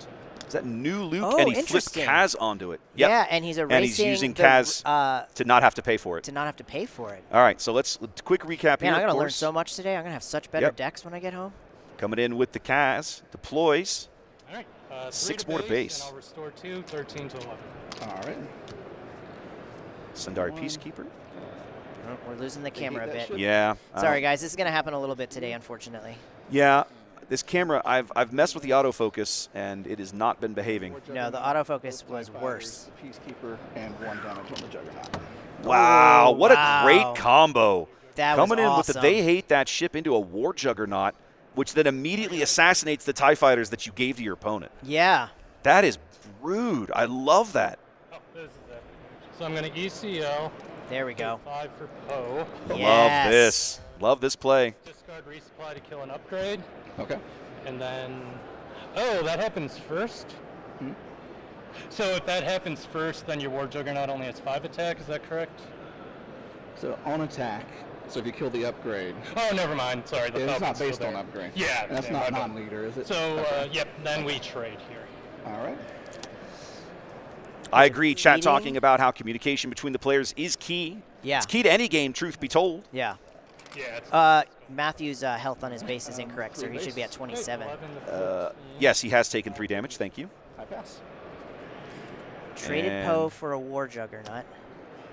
Is that new Luke? Oh, and he flipped interesting. Kaz onto it. Yep. Yeah, and he's erasing And he's using the, Kaz to not have to pay for it. to not have to pay for it. All right, so let's quick recap here. Man, I'm of going to learn course. so much today. I'm going to have such better Yep. decks when I get home. Coming in with the Kaz, deploys. All right. 6 3 more to base. And I'll restore 2, 13 to 11. All right. Sundari 1. Peacekeeper. Oh, we're losing the They camera a hate that bit. shit. Yeah. Sorry, guys. This is going to happen a little bit today, unfortunately. Yeah. This camera, I've messed with the autofocus, and it has not been behaving. No, the autofocus was worse. Peacekeeper and 1 damage on the Juggernaut. Wow, what wow. a great combo. That Coming was in awesome. with the They Hate That ship into a War Juggernaut, which then immediately assassinates the TIE fighters that you gave to your opponent. Yeah. That is rude. I love that. Oh, this is it. So I'm going to ECL. There we go. 5 for Poe. Yes. Love this. Love this play. Discard resupply to kill an upgrade. Okay. And then, oh, that happens first? Hmm? So if that happens first, then your War Juggernaut only has 5 attack, is that correct? So on attack, so if you kill the upgrade, Oh, never mind, sorry. The it's not Falcon's still based on there. upgrade. Yeah. That's yeah, not my bad. non-leader, is it? So, Okay. yep, then we trade here. All right. I agree. Chat Defeating- talking about how communication between the players is key. Yeah. It's key to any game, truth be told. Yeah. Yeah, it's Matthew's health on his base is incorrect, so he should be at 27. 11 to 14. Yes, he has taken 3 damage. Thank you. I pass. Traded And Poe for a War Juggernaut.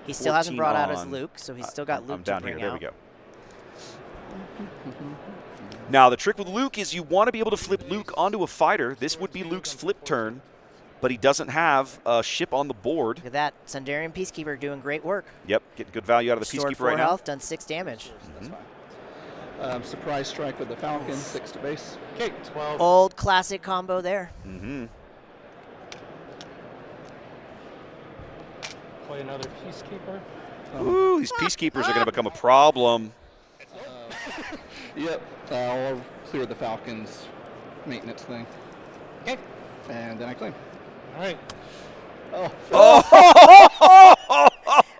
He still hasn't brought out his 14 Luke, so he's still got Luke I'm to down bring here. There out. we go. Now, the trick with Luke is you want to be able to flip Luke onto a fighter. This would be Luke's flip turn, but he doesn't have a ship on the board. Look at that. Sundarian Peacekeeper doing great work. Yep, getting good value out of the Restored Peacekeeper 4 right now. health, done 6 damage. That's fine. Surprise strike with the Falcon, 6 to base. Okay, 12. Old classic combo there. Mm-hmm. Play another Peacekeeper. Ooh, these Peacekeepers are going to become a problem. Yep. I'll clear the Falcon's maintenance thing, Okay. and then I claim. All right.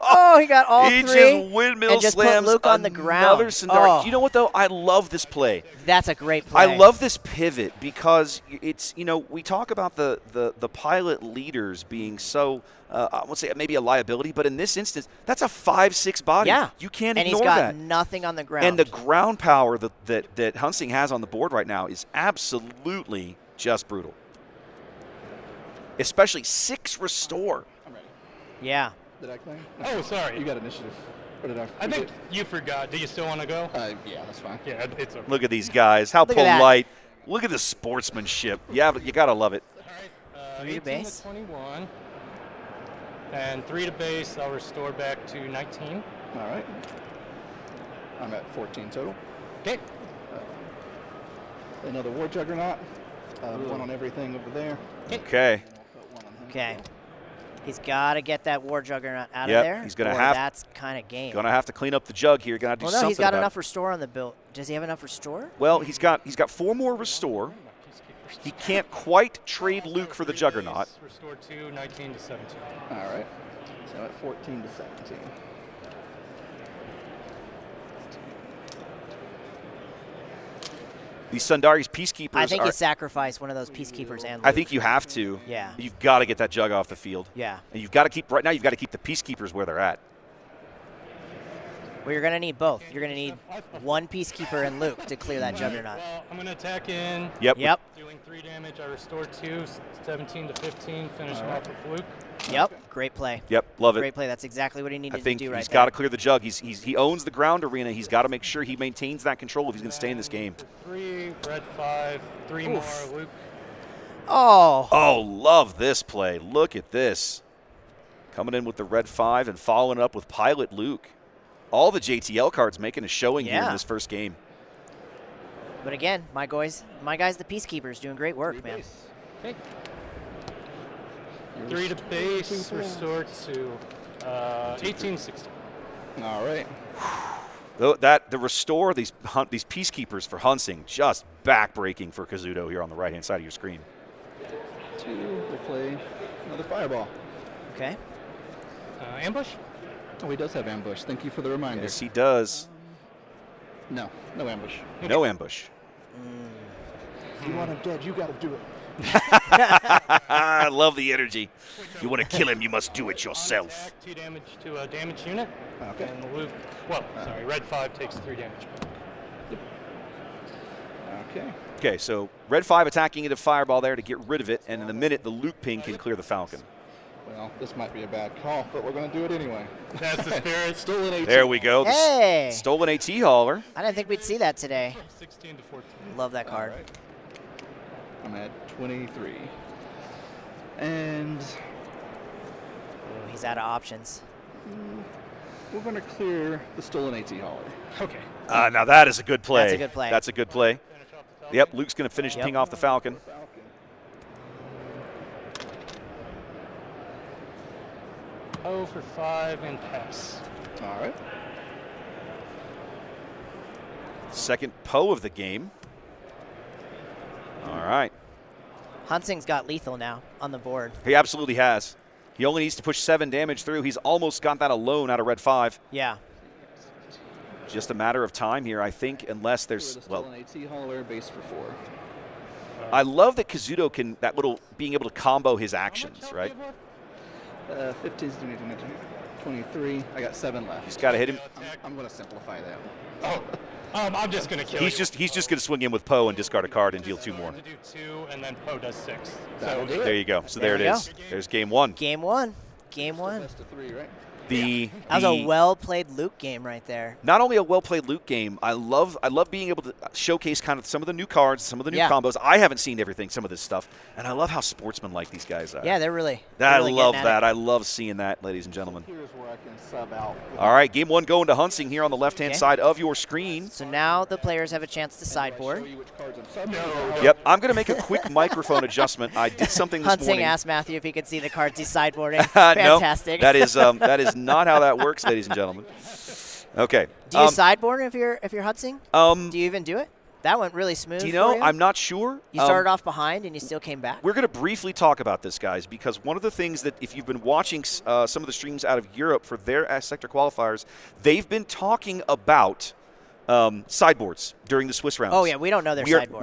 Oh, he got all He 3. just windmill and just put slams Luke on the another ground. Sundari. Oh. You know what, though? I love this play. That's a great play. I love this pivot because it's, you know, we talk about the pilot leaders being so, I won't say maybe a liability, but in this instance, that's a 5-6 body. Yeah. You can't and ignore he's got that. nothing on the ground. And the ground power that Hunting has on the board right now is absolutely just brutal. Especially 6 restore. I'm ready. yeah. Did I claim? Oh, sorry. You got initiative. Or did I? I think you forgot. Do you still want to go? Yeah, that's fine. Yeah, it's okay. Look at these guys. How Look at that. polite. Look at the sportsmanship. Yeah, but you got to love it. All right. 3 to 18 base. to 21. And 3 to base, I'll restore back to 19. All right. I'm at 14 total. Okay. Another War Juggernaut. 1 on everything over there. Okay. And I'll put 1 on him. Okay. He's got to get that War Juggernaut out Yep, of there. he's gonna or have- That's kind of game. Gonna have to clean up the jug here. Gonna have to do Well, no, something he's got about enough it. restore on the build. Does he have enough restore? Well, he's got 4 more restore. He can't quite trade Luke for the Juggernaut. Restore 2, 19 to 17. All right. So I'm at 14 to 17. These Sundari's Peacekeepers I think are. you sacrifice one of those Peacekeepers and Luke. I think you have to. Yeah. You've got to get that jug off the field. Yeah. And you've got to keep right now. You've got to keep the Peacekeepers where they're at. Well, you're going to need both. You're going to need one Peacekeeper and Luke to clear that Juggernaut. Well, I'm going to attack in. Yep. Doing 3 damage. I restore 2, 17 to 15. Finish him off with Luke. Yep. Great play. Yep. Love it. Great play. That's exactly what he needed I think to do right he's there. got to clear the jug. He owns the ground arena. He's got to make sure he maintains that control if he's going to stay in this game. 3, red 5, 3 more, Luke. Oh. Oh, love this play. Look at this. Coming in with the red 5 and following it up with Pilot Luke. All the JTL cards making a showing here in this first game. But again, my guys, the Peacekeepers, doing great work, man. Okay. 3 to base, restore to 18, 16. All right. The restore, these Peacekeepers for Hunsing, just back-breaking for Kazuto here on the right-hand side of your screen. 2, we'll play another fireball. Okay. Ambush? Oh, he does have ambush. Thank you for the reminder. Yes, he does. No ambush. No ambush. If you want him dead, you got to do it. I love the energy. You want to kill him, you must do it yourself. 2 damage to a damage unit. Okay. And Luke, sorry, red 5 takes 3 damage. Okay. Okay, so red 5 attacking into fireball there to get rid of it, and in a minute the Luke ping can clear the Falcon. Well, this might be a bad call, but we're going to do it anyway. That's the spirit. Stolen AT. There we go. Hey! Stolen AT hauler. I didn't think we'd see that today. 16 to 14. Love that card. All right. I'm at 23. And Ooh, he's out of options. we're going to clear the stolen AT hauler. Okay. Now that is a good play. That's a good play. That's a good play. Finish off the Falcon. Yep, Luke's going to finish ping off the Falcon. Oh for 5 and pass. All right. Second Poe of the game. All right. Hunsing's got lethal now on the board. He absolutely has. He only needs to push 7 damage through. He's almost got that alone out of red 5. Yeah. Just a matter of time here, I think, unless there's, well, Stolen AT hauler, base for 4. I love that Kazuto can, being able to combo his actions, right? 15, 23. I got 7 left. He's got to hit him. I'm going to simplify that. Oh, I'm just going to kill He's just going to swing in with Poe and discard a card and deal 2 more. To do 2, and then Poe does 6. That'll do it. There you go. So there it There we is. There's game 1. Game 1. Game 1. Best of 3, right? That was a well-played Luke game right there. Not only a well-played Luke game, I love being able to showcase kind of some of the new cards, some of the new combos. I haven't seen everything, some of this stuff, and I love how sportsmanlike these guys are. Yeah, they're really. I really love getting at that. it. I love seeing that, ladies and gentlemen. Here's where I can sub out. All right, game 1 going to Hunsing here on the left-hand side of your screen. So now the players have a chance to sideboard. Yep, I'm going to make a quick microphone adjustment. I did something this Hunsing morning. asked Matthew if he could see the cards he's sideboarding. No, Fantastic. that is not how that works, ladies and gentlemen. Okay. Do you sideboard if you're Hunsing? Do you even do it? That went really smooth. Do you know? for you. I'm not sure. You started off behind and you still came back. We're going to briefly talk about this, guys, because one of the things that if you've been watching some of the streams out of Europe for their sector qualifiers, they've been talking about sideboards during the Swiss rounds. Oh yeah, we don't know their sideboards.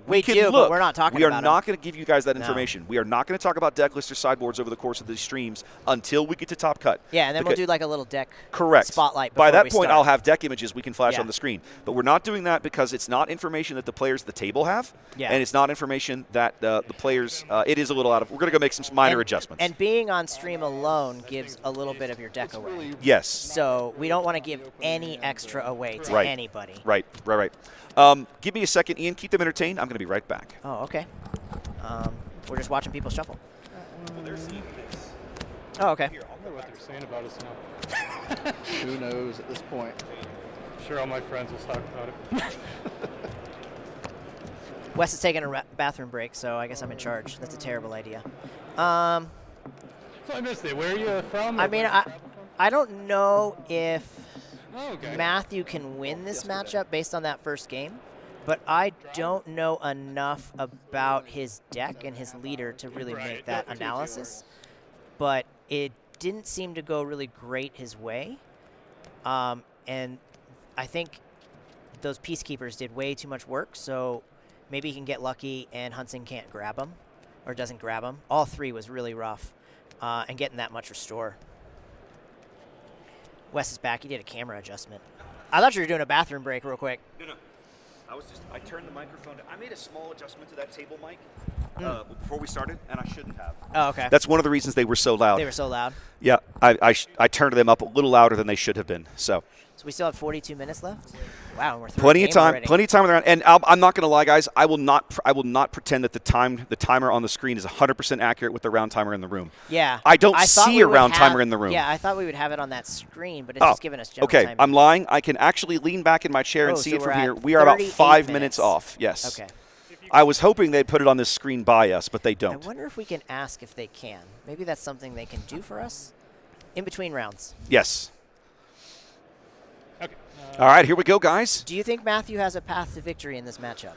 We can do, look. but we're not talking We are about not them. going to give you guys that No. information. We are not going to talk about deck list or sideboards over the course of these streams until we get to Top Cut. Yeah, and then we'll Okay. do like a little deck Correct. spotlight. By before that we point, start. I'll have deck images we can flash Yeah. on the screen. But we're not doing that because it's not information that the players at the table have, Yeah. and it's not information that the players. It is a little out of. We're going to go make some minor adjustments. And being on stream alone gives a little bit of your deck away. yes. So we don't want to give any extra away to Right. anybody. Right. Give me a second, Ian. Keep them entertained. I'm going to be right back. Oh, okay. We're just watching people shuffle. Oh, okay. I wonder what they're saying about us now. Who knows at this point? I'm sure all my friends will talk about it. Wes is taking a bathroom break, so I guess I'm in charge. That's a terrible idea. So I missed it. Where are you from? I mean, I don't know if Oh, okay. Matthew can win this matchup based on that first game, but I don't know enough about his deck and his leader to really make that analysis. But it didn't seem to go really great his way. And I think those Peacekeepers did way too much work, so maybe he can get lucky and Hunsing can't grab him or doesn't grab him. All 3 was really rough, and getting that much restore. Wes is back. He did a camera adjustment. I thought you were doing a bathroom break real quick. No. I turned the microphone. I made a small adjustment to that table mic before we started, and I shouldn't have. Oh, okay. That's one of the reasons they were so loud. They were so loud. Yeah, I turned them up a little louder than they should have been. So we still have 42 minutes left. Wow, we're plenty of time. Already. Plenty of time around. And I'm not going to lie, guys. I will not pretend that the timer on the screen is 100% accurate with the round timer in the room. Yeah. I don't see a round timer in the room. Yeah, I thought we would have it on that screen, but it's just giving us general okay. time. I'm lying. I can actually lean back in my chair and see so it from we're here. at We are about 5 38 minutes off. Yes. Okay. I was hoping they'd put it on this screen by us, but they I don't. wonder if we can ask if they can. Maybe that's something they can do for us in between rounds. Yes. Okay. All right, here we go, guys. Do you think Matthew has a path to victory in this matchup?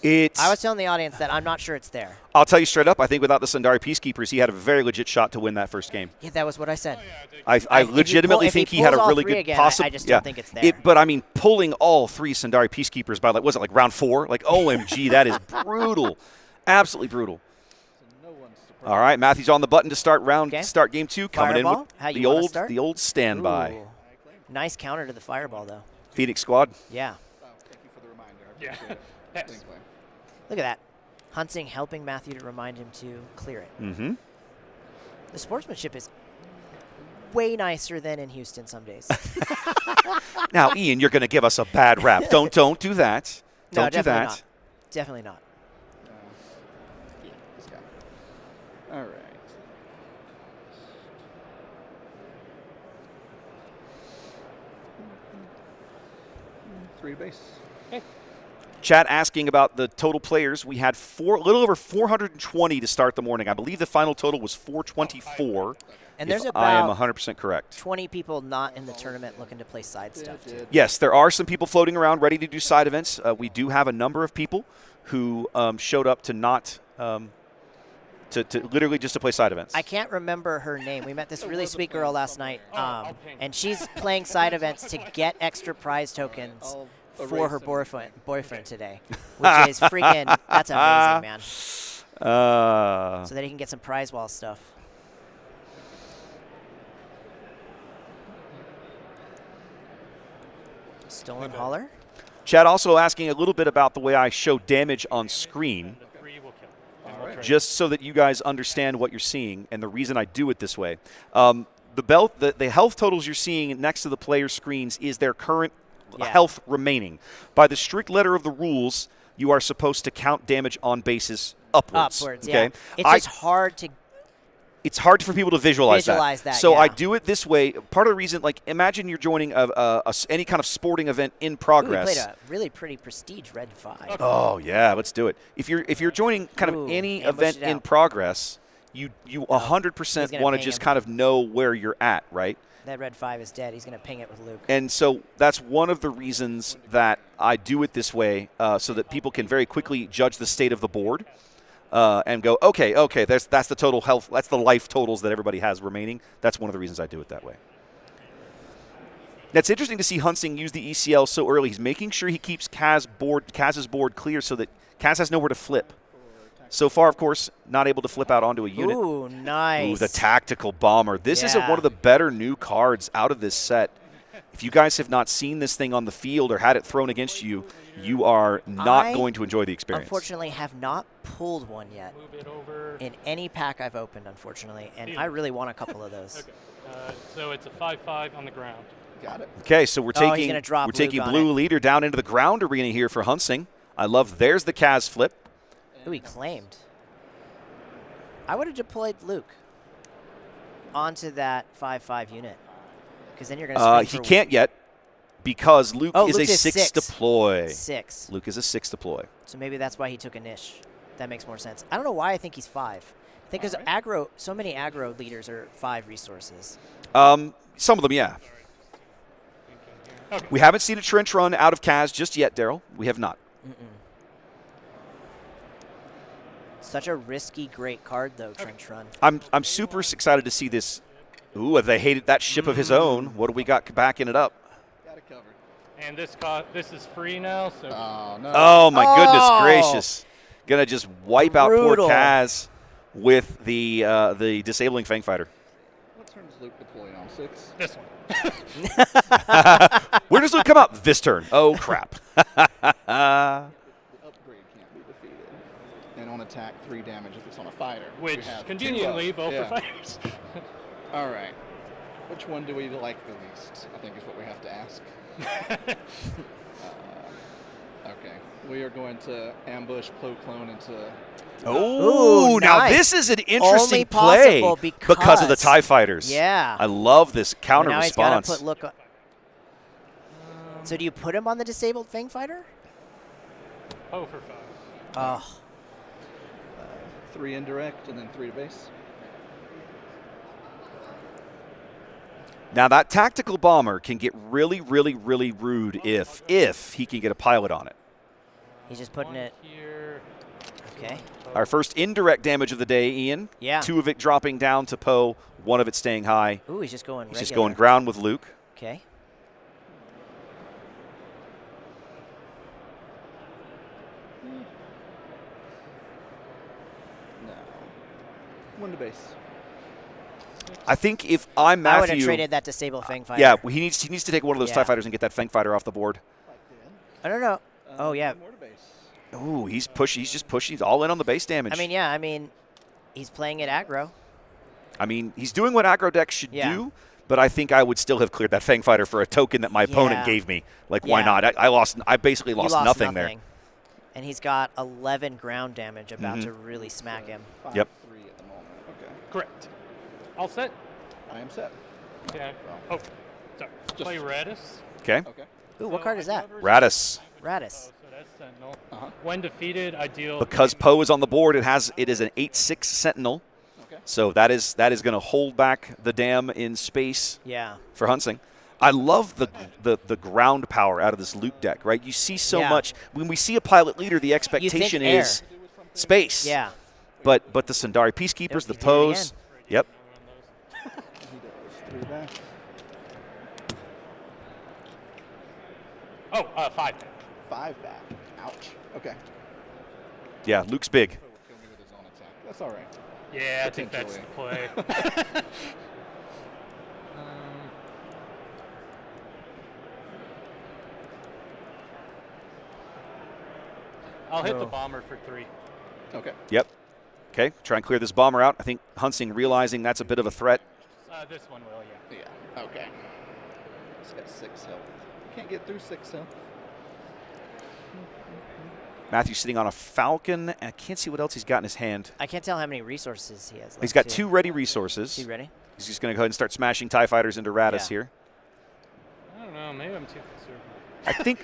I was telling the audience that I'm not sure it's there. I'll tell you straight up, I think without the Sundari Peacekeepers, he had a very legit shot to win that first game. Yeah, that was what I said. I legitimately think he had a really good possible. I just don't think it's there. But I mean, pulling all 3 Sundari Peacekeepers by was it like round 4? Like, OMG, that is brutal, absolutely brutal. All right, Matthew's on the button to start game 2, coming Fireball? in with the old standby. Ooh. Nice counter to the fireball, though. Phoenix squad. Yeah. Thank you for the reminder. I Yeah. appreciate it. Yes. Thanks, Blaine. Look at that. Hunting helping Matthew to remind him to clear it. Mm-hmm. The sportsmanship is way nicer than in Houston some days. Now, Ian, you're going to give us a bad rap. Don't do that. No, Don't do definitely that. not. Definitely not. Yeah, this guy. All right. Three to base. Chat asking about the total players. We had a little over 420 to start the morning. I believe the final total was 424. And there's I am about 100% correct. 20 people not in the tournament looking to play side stuff, too. Yes, there are some people floating around ready to do side events. We do have a number of people who showed up to not to literally just to play side events. I can't remember her name. We met this really sweet girl last night, and she's playing side events to get extra prize tokens for her boyfriend today, which is freaking, that's amazing, man. So that he can get some prize wall stuff. Stolen Hauler? Chad also asking a little bit about the way I show damage on screen, just so that you guys understand what you're seeing and the reason I do it this way. The health totals you're seeing next to the player screens is their current health remaining. By the strict letter of the rules, you are supposed to count damage on bases upwards. Upwards, okay? yeah. It's just hard to... It's hard for people to visualize that. So yeah. I do it this way. Part of the reason, like, imagine you're joining any kind of sporting event in progress. Ooh, we played a really pretty prestige red 5. Oh yeah, let's do it. If you're joining kind of any event in progress, you 100% want to just kind of know where you're at, right? That red 5 is dead. He's going to ping it with Luke. And so that's one of the reasons that I do it this way, so that people can very quickly judge the state of the board. And go, okay, that's the total health, that's the life totals that everybody has remaining. That's one of the reasons I do it that way. Now, it's interesting to see Hunting use the ECL so early. He's making sure he keeps Kaz's board clear so that Kaz has nowhere to flip. So far, of course, not able to flip out onto a unit. Ooh, nice. Ooh, the tactical bomber. This is one of the better new cards out of this set. If you guys have not seen this thing on the field or had it thrown against you, you are not going to enjoy the experience. Unfortunately, have not pulled one yet in any pack I've opened, unfortunately, and I really want a couple of those. Okay. So it's a 5/5 on the ground. Got it. Okay, so we're taking blue Luke leader down into the ground arena here for Hunting. I love. There's the Kaz flip. Ooh, he claimed. I would have deployed Luke onto that 5/5 unit, because then you're going to. He can't yet because Luke is Luke a 6 deploy. 6. Luke is a 6 deploy. So maybe that's why he took a niche. That makes more sense. I don't know why I think he's 5. I think because so many aggro leaders are 5 resources. Some of them, yeah. We haven't seen a trench run out of Kaz just yet, Daryl. We have not. Such a risky, great card, though, trench run. I'm super excited to see this. Ooh, they hated that ship of his own. What do we got backing it up? Got it covered. And this is free now. So Oh, no. Oh, my goodness gracious. Going to just wipe out poor Kaz with the disabling Fang Fighter. What turn does Luke deploy on? 6? this one. Where does Luke come up? This turn. Oh, crap. The upgrade can't be defeated. And on attack, 3 damage if it's on a fighter. Which You have conveniently 2 of. both Yeah. are fighters. All right. Which one do we like the least? I think is what we have to ask. Okay. We are going to ambush Plo Clone into. Oh, Ooh, now nice. this is an interesting Only play possible because of the TIE fighters. Yeah. I love this counter Now he's got response. to put look. So do you put him on the disabled Fang Fighter? Oh, for 5. Oh. 3 indirect and then 3 to base. Now that tactical bomber can get really, really, really rude if he can get a pilot on it. He's just putting it. Here. Okay. Our first indirect damage of the day, Ian. Yeah. 2 of it dropping down to Poe, 1 of it staying high. Ooh, he's just going. He's just going ground with Luke. Okay. No. 1 to base. I think if I'm I would Matthew, have traded that disabled Fang Fighter. yeah, he needs to take one of those Yeah. TIE fighters and get that Fang fighter off the board. I don't know. Oh yeah. 1 more to base. Ooh, he's pushing. He's just pushing. He's all in on the base damage. I mean, he's playing it aggro. I mean, he's doing what aggro decks should Yeah. do, but I think I would still have cleared that Fang fighter for a token that my opponent Yeah. gave me. Like, why Yeah. not? I basically He lost, lost nothing there. And he's got 11 ground damage about Mhm. to really smack him. 5, Yep. 3 at the moment. Okay. Correct. All set. I am set. Yeah. Oh, sorry. Play Radis. Okay, Okay. Ooh, what card is that? Radis. Radis. So that's Sentinel. Uh-huh. When defeated, I deal. Because Poe is on the board, it is an 8/6 Sentinel. Okay. So that is going to hold back the dam in space Yeah. for Hunsing. I love the ground power out of this Luke deck, right? You see so Yeah. much. When we see a pilot leader, the You expectation think air. is space. Yeah. But the Sundari Peacekeepers, Yep, the he did it Poes. Yep. He does. 3 back. Oh, 5. 5 back. Ouch. Okay. Yeah, Luke's big. Poe will kill me with his own attack. That's all right. Yeah, I think that's the play. I'll hit the Oh. bomber for 3. Okay. Yep. Okay, try and clear this bomber out. I think Hunsing realizing that's a bit of a threat. This one will, yeah. Yeah. Okay. He's got 6 health. Can't get through 6 health. Matthew's sitting on a Falcon. And I can't see what else he's got in his hand. I can't tell how many resources he has left. He's got too. 2 ready resources. Is he ready? He's just going to go ahead and start smashing TIE fighters into Radis Yeah. here. I don't know. Maybe I'm too conservative. I think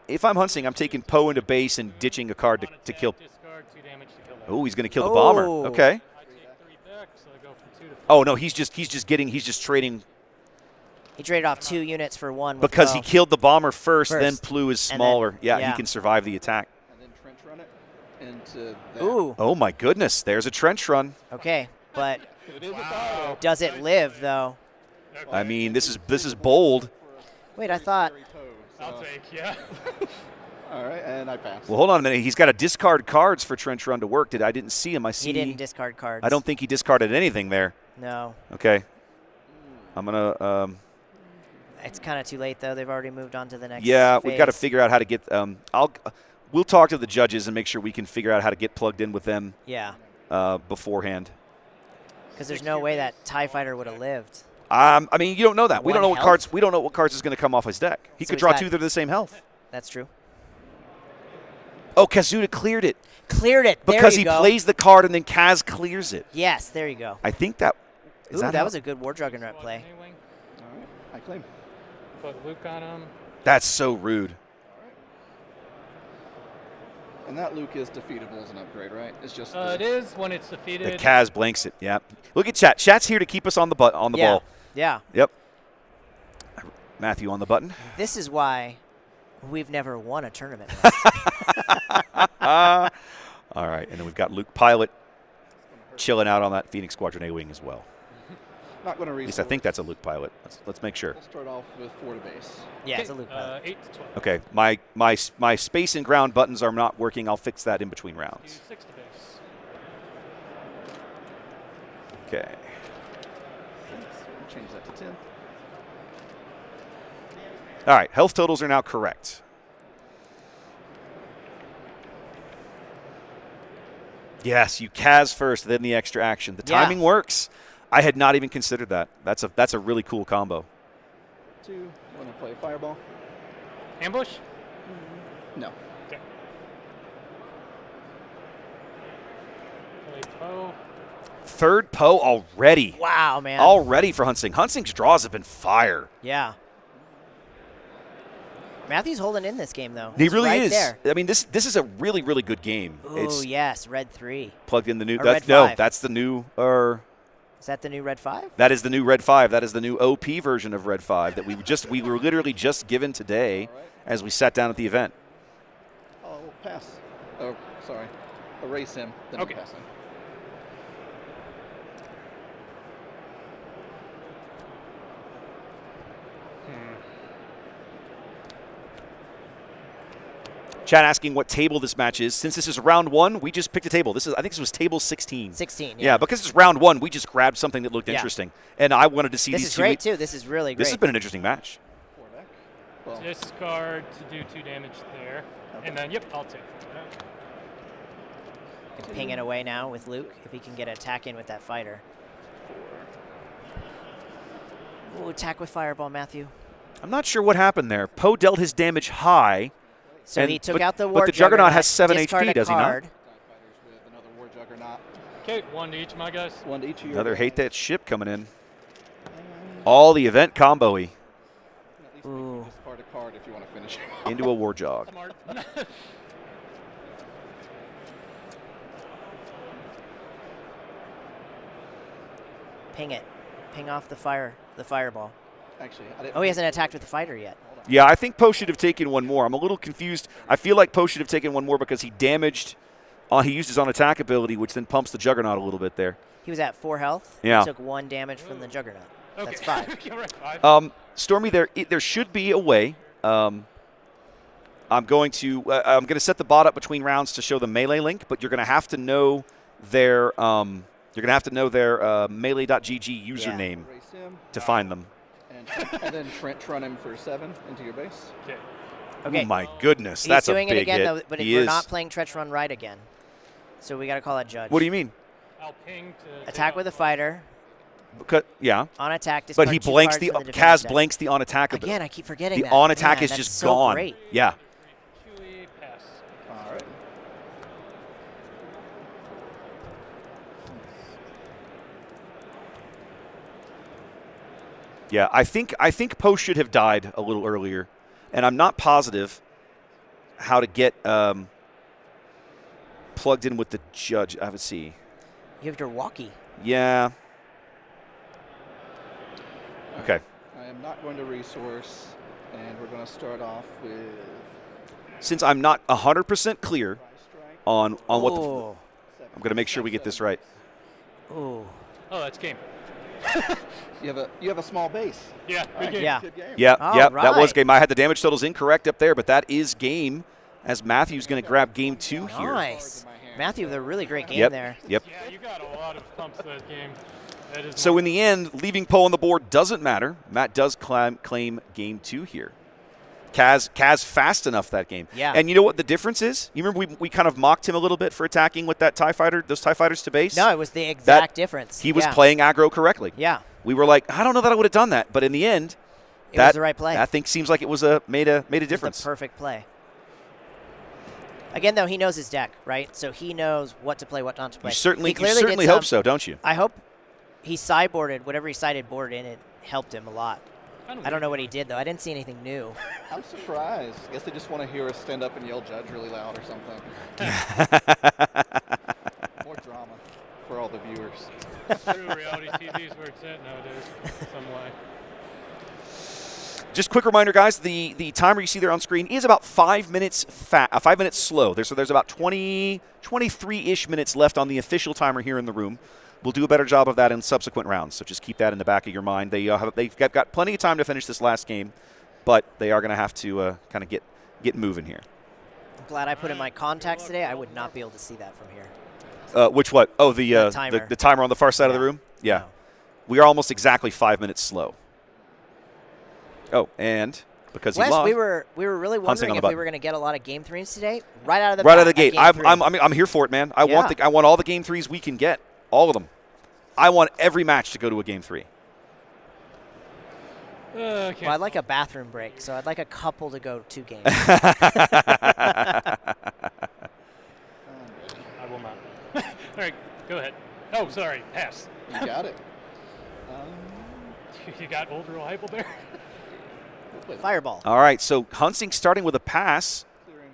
if I'm Hunsing, I'm taking Poe into base and ditching a card to kill. Discard 2 damage to kill that. Oh, he's going to kill the bomber. Oh. Okay. I take 3 back, so I go for 2 to 4. Oh no, he's just trading He traded off 2 units for 1. With because Poe. he killed the bomber first. Then First. Plu is And then- smaller. Yeah, he yeah. can survive the attack. And then trench run it into that. Ooh. Oh my goodness, there's a trench run. Okay, but It is a fighter. does it live though? I mean, this is bold. Wait, I thought. I'll take, yeah. All right, and I pass. Well, hold on a minute. He's got to discard cards for trench run to work. I didn't see him. I see. He didn't discard cards. I don't think he discarded anything there. No. Okay. I'm gonna. It's kind of too late though. They've already moved on to the next. Yeah, we've got to phase. figure out how to get. We'll talk to the judges and make sure we can figure out how to get plugged in with them Yeah, beforehand. because there's no way that TIE fighter would have lived. I mean, you don't know that. We don't One know what health? cards. We don't know what cards is going to come off his deck. He So could he's draw got- 2 that are the same health. That's true. Oh, Kazuda cleared it Cleared it. There because you he go. plays the card and then Kaz clears it. Yes, there you go. I think that. Is Ooh, that that how- was a good War Juggernaut play. Wing. All right, I claim. Put Luke on him. That's so rude. And that Luke is defeatable as an upgrade, right? It's just It is when it's The defeated. Kaz blanks it. Yeah. Look at chat. Chat's here to keep us on the Yeah, ball. yeah. Yep. Matthew on the button. This is why we've never won a tournament. All right, and then we've got Luke Pilot chilling out on that Phoenix Squadron A wing as well. not going to At reach. least I think that's a Luke Pilot. Let's make sure. We'll start off with 4 to base. Yeah, it's a Luke pilot. 8 to 12. Okay, my space and ground buttons are not working. I'll fix that in between Do rounds. 6 to base. Okay. We'll change that to 10. All right, health totals are now correct. Yes, you Kaz first, then the extra action. The timing works. I had not even considered that. That's a really cool combo. 2. Want to play Fireball? Ambush? No. Okay. Play Poe. Third Poe already. Wow, man. Already for Hunsing. Hunsing's draws have been fire. Yeah. Matthew's holding in this game, though. He He's really right is. there. I mean, this is a really, really good game. Oh, yes, red 3. Plugged in the new. Or That's, red no, 5. that's the new. Is that the new red 5? That is the new red 5. That is the new OP version of red 5 that we were literally just given today as we sat down at the event. Oh, pass. Oh, sorry. Erase him. Then Okay. pass him. Chat asking what table this match is. Since this is round 1, we just picked a table. I think this was table 16. 16, Yeah, because it's round 1, we just grabbed something that looked interesting. And I wanted to see This these is two. great, too. This is really great. This has been an interesting match. 4 deck. Well, Discard to do 2 damage there. Okay. And then, yep, I'll take that. Can ping it away now with Luke if he can get an attack in with that fighter. Ooh, attack with Fireball, Matthew. I'm not sure what happened there. Poe dealt his damage high. So he took out the but War the Juggernaut has 7 discard HP, a does he not? card. TIE fighters with another War Juggernaut. Okay, 1 to each, my guys. 1 to each of you. Another hate that ship coming in. All the event combo-y Ooh. Discard a card if you want to finish him. into a war jog. Smart. Ping it. Ping off the fireball. Actually, I didn't. Oh, he hasn't attacked with the fighter yet. Yeah, I think Poe should have taken one more. I'm a little confused. I feel like Poe should have taken one more because he damaged. He used his on-attack ability, which then pumps the Juggernaut a little bit there. He was at 4 health. Yeah. He took 1 damage from the Juggernaut. Okay. That's 5. Okay, right, 5. Stormy, there should be a way. I'm going to set the bot up between rounds to show the melee link, but you're going to have to know their melee.gg username Erase him. to find them. And then Trent run him for 7 into your base. Okay. Okay. Oh my goodness, He's that's a doing big it again, hit. though, but He we're is. not playing Tretch Run right again. So we got to call it Judge. What do you mean? I'll ping to Attack with a fighter. Yeah, On attack, but discard he 2 blanks cards the from defender's Kaz deck. blanks the on attack ability. Again, I keep forgetting The that. on attack Man, is that's just so gone. Great. Yeah. QE pass. All right. Yeah, I think Poe should have died a little earlier, and I'm not positive how to get plugged in with the judge. I would see. You have your walkie. Yeah. Okay. I am not going to resource, and we're going to start off with Since I'm not 100% clear strike. on what the, Oh. I'm going to make sure we get this right. Ooh. Oh, that's game. You have a small base. Yeah, All good right, game. Yeah. Good game. Yeah, All yeah, that was right. game. I had the damage totals incorrect up there, but that is game. As Matthew's going to grab game 2 here. Nice. Matthew with a really great game Yep. there. Yep. Yeah, you got a lot of pumps that game. That is So in the end, leaving Poe on the board doesn't matter. Matt does claim game 2 here. Kaz fast enough that game. Yeah. And you know what the difference is? You remember we kind of mocked him a little bit for attacking with that TIE fighter, those TIE fighters to base? No, it was the exact difference. He was Yeah. playing aggro correctly. Yeah. We were like, I don't know that I would have done that, but in the end, It was the right play. That thing seems like it was made a It was difference. the perfect play. Again, though, he knows his deck, right? So he knows what to play, what not to play. You certainly He clearly did hope some- so, don't you? I hope he sideboarded whatever he sideboarded in. It helped him a lot. I don't know what he did, though. I didn't see anything new. I'm surprised. I guess they just want to hear us stand up and yell "Judge" really loud or something. More drama for all the viewers. True, reality TV is where it's at nowadays. Some way. Just quick reminder, guys, the timer you see there on screen is about 5 minutes 5 minutes slow. There's about 23-ish minutes left on the official timer here in the room. We'll do a better job of that in subsequent rounds, so just keep that in the back of your mind. They've got plenty of time to finish this last game, but they are going to have to kind of get moving here. I'm glad I put in my contacts today. I would not be able to see that from here. Which what? Oh, the timer. the timer on the far side of the Yeah. room? Yeah. No. We are almost exactly 5 minutes slow. Oh, and because Wes, he lost. we were really wondering on the if we button. were going to get a lot of game threes today. Right out of the Right bat, out of the gate. a game three. I'm here for it, man. I want all the game threes we can get. All of them. I want every match to go to a game 3. Well, I'd like a bathroom break, so I'd like a couple to go 2 games. I will not. All right, go ahead. Oh, sorry, pass. You got it. You got old real hypo there? Fireball. All right, so Hunsing starting with a pass.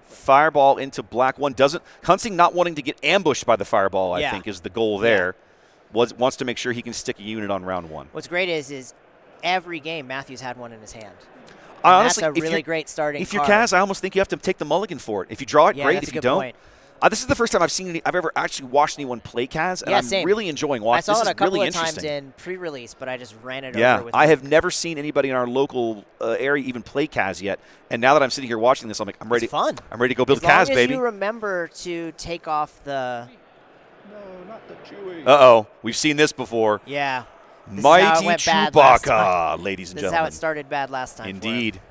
Fireball into black 1. Hunsing not wanting to get ambushed by the fireball, I think, is the goal there. Wants to make sure he can stick a unit on round 1. What's great is every game Matthew's had one in his hand. Honestly, that's a really great starting If you're card. Kaz, I almost think you have to take the mulligan for it. If you draw it, Yeah, great. that's If a you good don't, point. this is the first time I've ever actually watched anyone play Kaz, and Yeah, I'm same. really enjoying I watching. saw This it a is couple really of times interesting. in pre-release, but I just ran it Yeah, over with I Luke. have never seen anybody in our local area even play Kaz yet, and now that I'm sitting here watching this, I'm like, I'm ready. It's fun. I'm ready to go build as long Kaz, as baby. you remember to take off the... No, not the Chewie. Uh-oh, we've seen this before. Yeah. This is how it Mighty went bad last Chewbacca, time. ladies and This is gentlemen. how it started bad last time. for him. Indeed.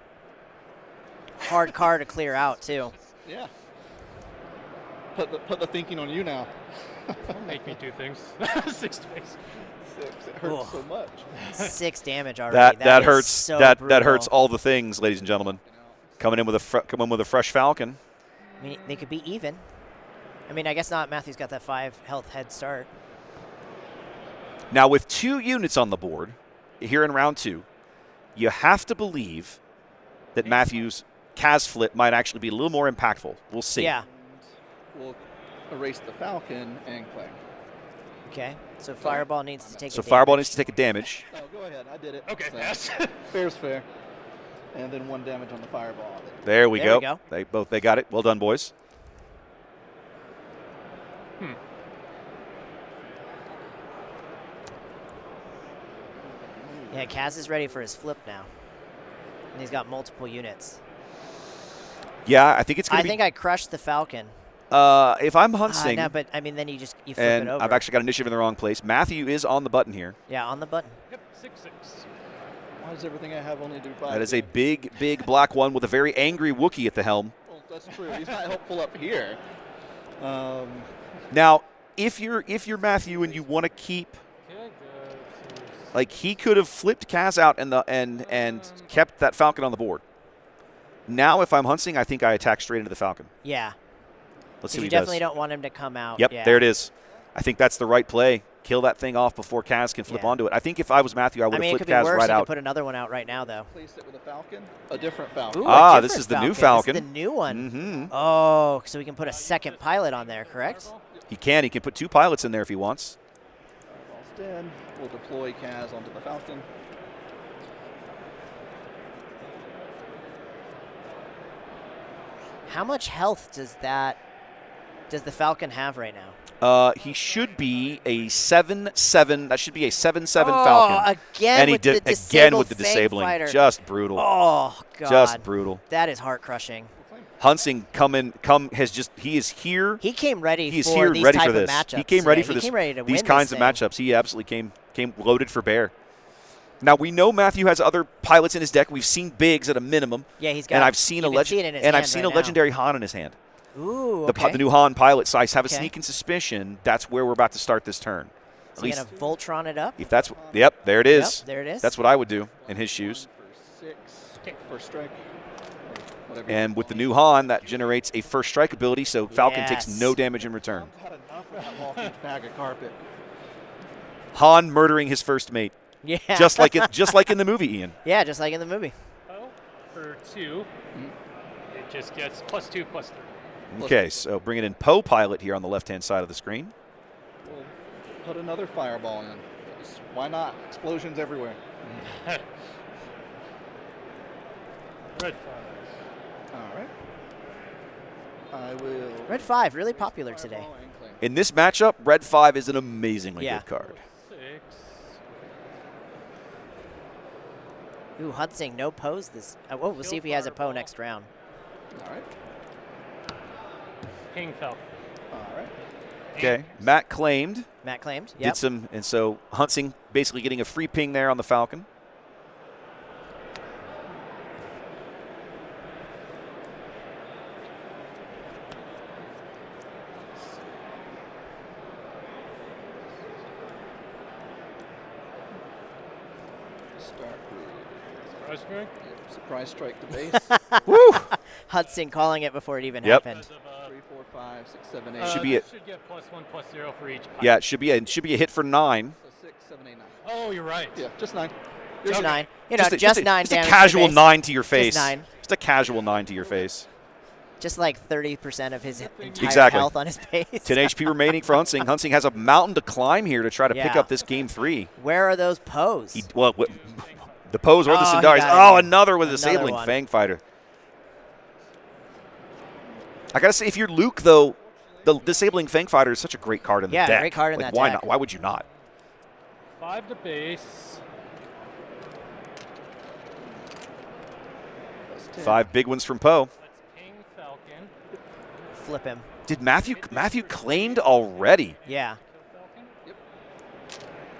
Hard card to clear out, too. Yeah. Put the thinking on you now. Don't make me do things. 6 space. 6. It hurts Ugh. so much. 6 damage already. That is hurts. So that brutal. hurts all the things, ladies and gentlemen. Coming in with a fresh Falcon. I mean, they could be even. I mean, I guess not. Matthew's got that 5 health head start. Now, with 2 units on the board here in round 2, you have to believe that Matthew's Kaz flip might actually be a little more impactful. We'll see. Yeah. We'll erase the Falcon and claim. Okay. So Fireball needs to take So a Fireball damage. needs to take a damage. Oh, go ahead. I did it. Okay, So, pass. fair's fair. And then 1 damage on the Fireball. There we There go. we go. They got it. Well done, boys. Yeah, Kaz is ready for his flip now. And he's got multiple units. Yeah, I think it's going I to be. think I crushed the Falcon. If I'm Hunsing, No, but I mean, then you flip and it over. I've actually got initiative in the wrong place. Matthew is on the button here. Yeah, on the button. Yep, 6-6. Why does everything I have only do 5? That is a big, big black one with a very angry Wookiee at the helm. Well, that's true. He's not helpful up here. Now, if you're Matthew and you want to keep, like, he could have flipped Kaz out and kept that Falcon on the board. Now, if I'm Hunsing, I think I attack straight into the Falcon. Yeah. Let's see You what he definitely does. don't want him to come out. Yep, Yeah. there it is. I think that's the right play. Kill that thing off before Kaz can flip Yeah. onto it. I think if I was Matthew, I would I have mean, it flipped could be Kaz worse. right You could out. put another one out right now, though. Place it with a Falcon. A different Falcon. Ooh, Ah, a this different is the new This Falcon. is the new one. Mm-hmm. Oh, so we can put a second pilot on there, correct? He can put 2 pilots in there if he wants. Fireball's dead. We'll deploy Kaz onto the Falcon. How much health does the Falcon have right now? He should be a 7-7. That should be a 7-7 Oh, Falcon. again And he with did the again with the disabled disabling. fang fighter. Just brutal. Oh God, Just brutal. that is heart crushing. Hunsing he is here. He came ready He's for here these ready type for this. of matchups. He came ready today. for this. He came ready to These win kinds this of thing. matchups. He absolutely came loaded for bear. Now we know Matthew has other pilots in his deck. We've seen bigs at a minimum. Yeah, he's got. And I've seen you a can see it in his hand right now. legendary Han in his hand. Ooh, The okay. new Han pilot. So I have a Okay. sneaking suspicion that's where we're about to start this turn. Is he gonna Voltron it up? If that's there it is. Yep, there it is. That's what I would do in his shoes. For 6. First strike. Whatever. And with the new Han, that generates a first strike ability, so Falcon takes Yes. no damage in return. I've had enough of that walking bag of carpet. Han murdering his first mate, Yeah. just like in the movie, Ian. Yeah, just like in the movie. Oh, for 2, it just gets +2/+3. Okay, so bringing in Poe pilot here on the left-hand side of the screen. We'll put another Fireball in. Why not? Explosions everywhere. Red 5. All right. I will. Red 5, really popular today. Fireball and claim. In this matchup, Red 5 is an amazingly Yeah. good card. 6. Ooh, Hunsing, no pose this. Oh, we'll see if he has a Poe next round. All right. Ping Falcon. All right. Okay, Matt claimed, Matt claimed. did Yep. some, and so Hunsing basically getting a free ping there on the Falcon. Surprise strike? Surprise strike to base. Woo! Hudson calling it before it even Yep. happened. 3, 4, 5, 6, 7, 8. Should be it. Should get +1/+0 for each. Pipe. Yeah, it should be a hit for 9. So 6, 7, 8, 9. Oh, you're right. Yeah, just 9. Just Okay. 9. You know, just 9 just a damage. casual to base. 9 to your face. 9. Just a casual 9 to your face. Just like 30% of his entire Exactly. health on his base. 10 HP remaining for Hunsing. Hunsing has a mountain to climb here to try to pick Yeah. up this game 3. Where are those Poes? The pose or the Oh, he Sindaris. got Oh, it. another with a Another disabling one. Fang Fighter. I gotta say, if you're Luke, though, the disabling Fang Fighter is such a great card in the deck. Yeah, great card in like, that why deck. not? Why would you not? 5 to base. 5 big ones from Poe. Let's ping Falcon. Flip him. Did Matthew claimed already? Yeah. Kill Falcon.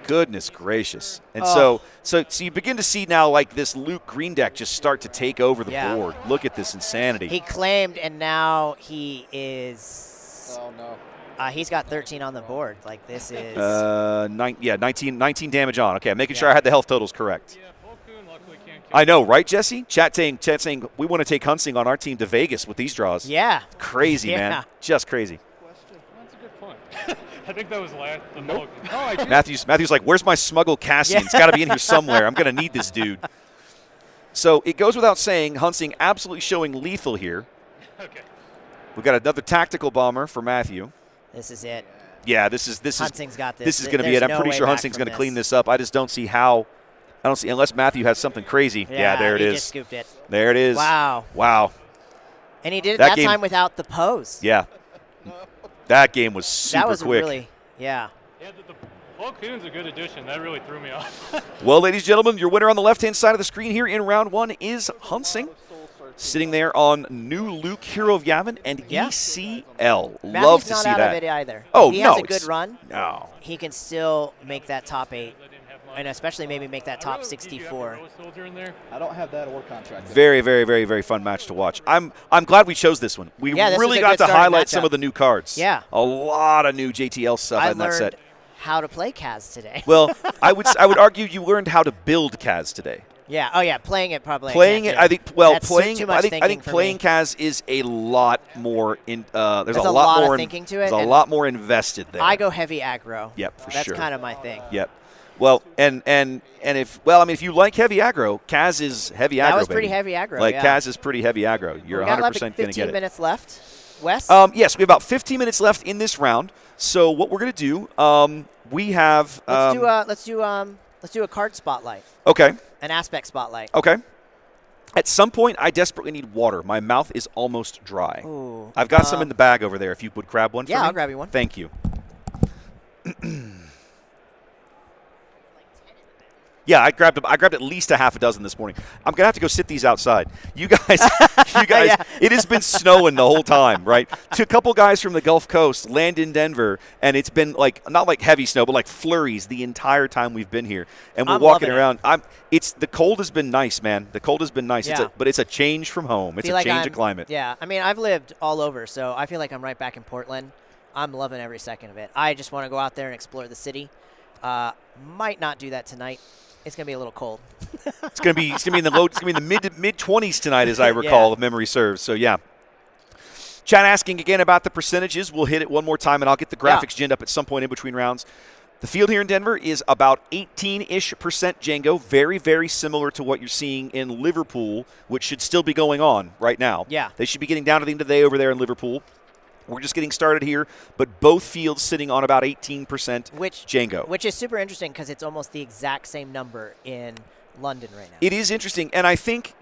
Goodness gracious. And Oh. so you begin to see now like this Luke green deck just start to take over the Yeah. board. Look at this insanity. He claimed, and now he is. Oh, no. He's got 13 on the board. Like, this is. 19 damage on. Okay, I'm making sure Yeah. I had the health totals correct. Yeah, Falcon luckily can't kill. I know, right, Jesse? Chat saying we want to take Hunsing on our team to Vegas with these draws. Yeah. Crazy, Yeah. man. Just crazy. That's a good point. I think that was last. Nope. No, I did. Matthew's like, where's my smuggle Cassian? It's got to be in here somewhere. I'm going to need this dude. So it goes without saying, Hunsing absolutely showing lethal here. Okay. We've got another tactical bomber for Matthew. This is it. Yeah, this is Hunsing's got this. This is going to be There's it. I'm no pretty way sure back Hunsing's from going to clean this. this up. I just don't see how. I don't see unless Matthew has something crazy. Yeah, there it he is. just scooped it. There it is. Wow. Wow. And he did it That that game- time without the pose. Yeah. That game was super that was quick. really, yeah. Yeah, the Falcon's a good addition. That really threw me off. Well, ladies and gentlemen, your winner on the left-hand side of the screen here in round 1 is Hunsing. Sitting there on New Luke, Hero of Yavin, and Yeah. ECL. Love Matthew's to not see out that. of it either. Oh, he no, has a good it's- run. No. He can still make that top 8, I didn't have much. and especially maybe make that top Did you have a 64. Roa Soldier in there? I don't have that or contract. Very, very, very, very fun match to watch. I'm glad we chose this one. We Yeah, this really was a got good to starting highlight some matchup. of the new cards. Yeah. A lot of new JTL stuff I in that set. learned how to play Kaz today. Well, I would argue you learned how to build Kaz today. Yeah. Oh, yeah. Playing it probably. Playing can't it, do. I think. Well, That's playing. Too much I think for playing me. Kaz is a lot more in. There's There's a a lot lot of more thinking to it, There's a and lot more invested there. I go heavy aggro. Yep, for That's sure. kind of my thing. Yep. Well, and if you like heavy aggro, Kaz is heavy aggro. That was pretty baby. heavy aggro. Like yeah. Kaz is pretty heavy aggro. You're we got 100% like going to 15 get it. minutes left. Wes? Yes, we have about 15 minutes left in this round. So what we're going to do, we have. let's do a card spotlight, Okay. an aspect spotlight. Okay. At some point, I desperately need water. My mouth is almost dry. Ooh. I've got some in the bag over there. If you would grab one for me. Yeah, I'll grab you one. Thank you. Yeah, I grabbed at least a half a dozen this morning. I'm gonna have to go sit these outside. You guys, Yeah. It has been snowing the whole time, right? To a couple guys from the Gulf Coast land in Denver, and it's been like not like heavy snow, but like flurries the entire time we've been here. And we're I'm walking loving it. around. The cold has been nice, man. The cold has been nice. Yeah. But it's a change from home. It's Feel a like change I'm- of climate. Yeah, I mean, I've lived all over, so I feel like I'm right back in Portland. I'm loving every second of it. I just want to go out there and explore the city. Might not do that tonight. It's gonna be a little cold. It's gonna be in the mid 20s tonight, as I recall, Yeah. if memory serves. So yeah. Chat asking again about the percentages. We'll hit it one more time, and I'll get the graphics ginned up at some point in between rounds. The field here in Denver is about 18-ish% Jango, very, very similar to what you're seeing in Liverpool, which should still be going on right now. Yeah. They should be getting down to the end of the day over there in Liverpool. We're just getting started here, but both fields sitting on about 18% Jango. Which is super interesting because it's almost the exact same number in London right now. It is interesting, and I think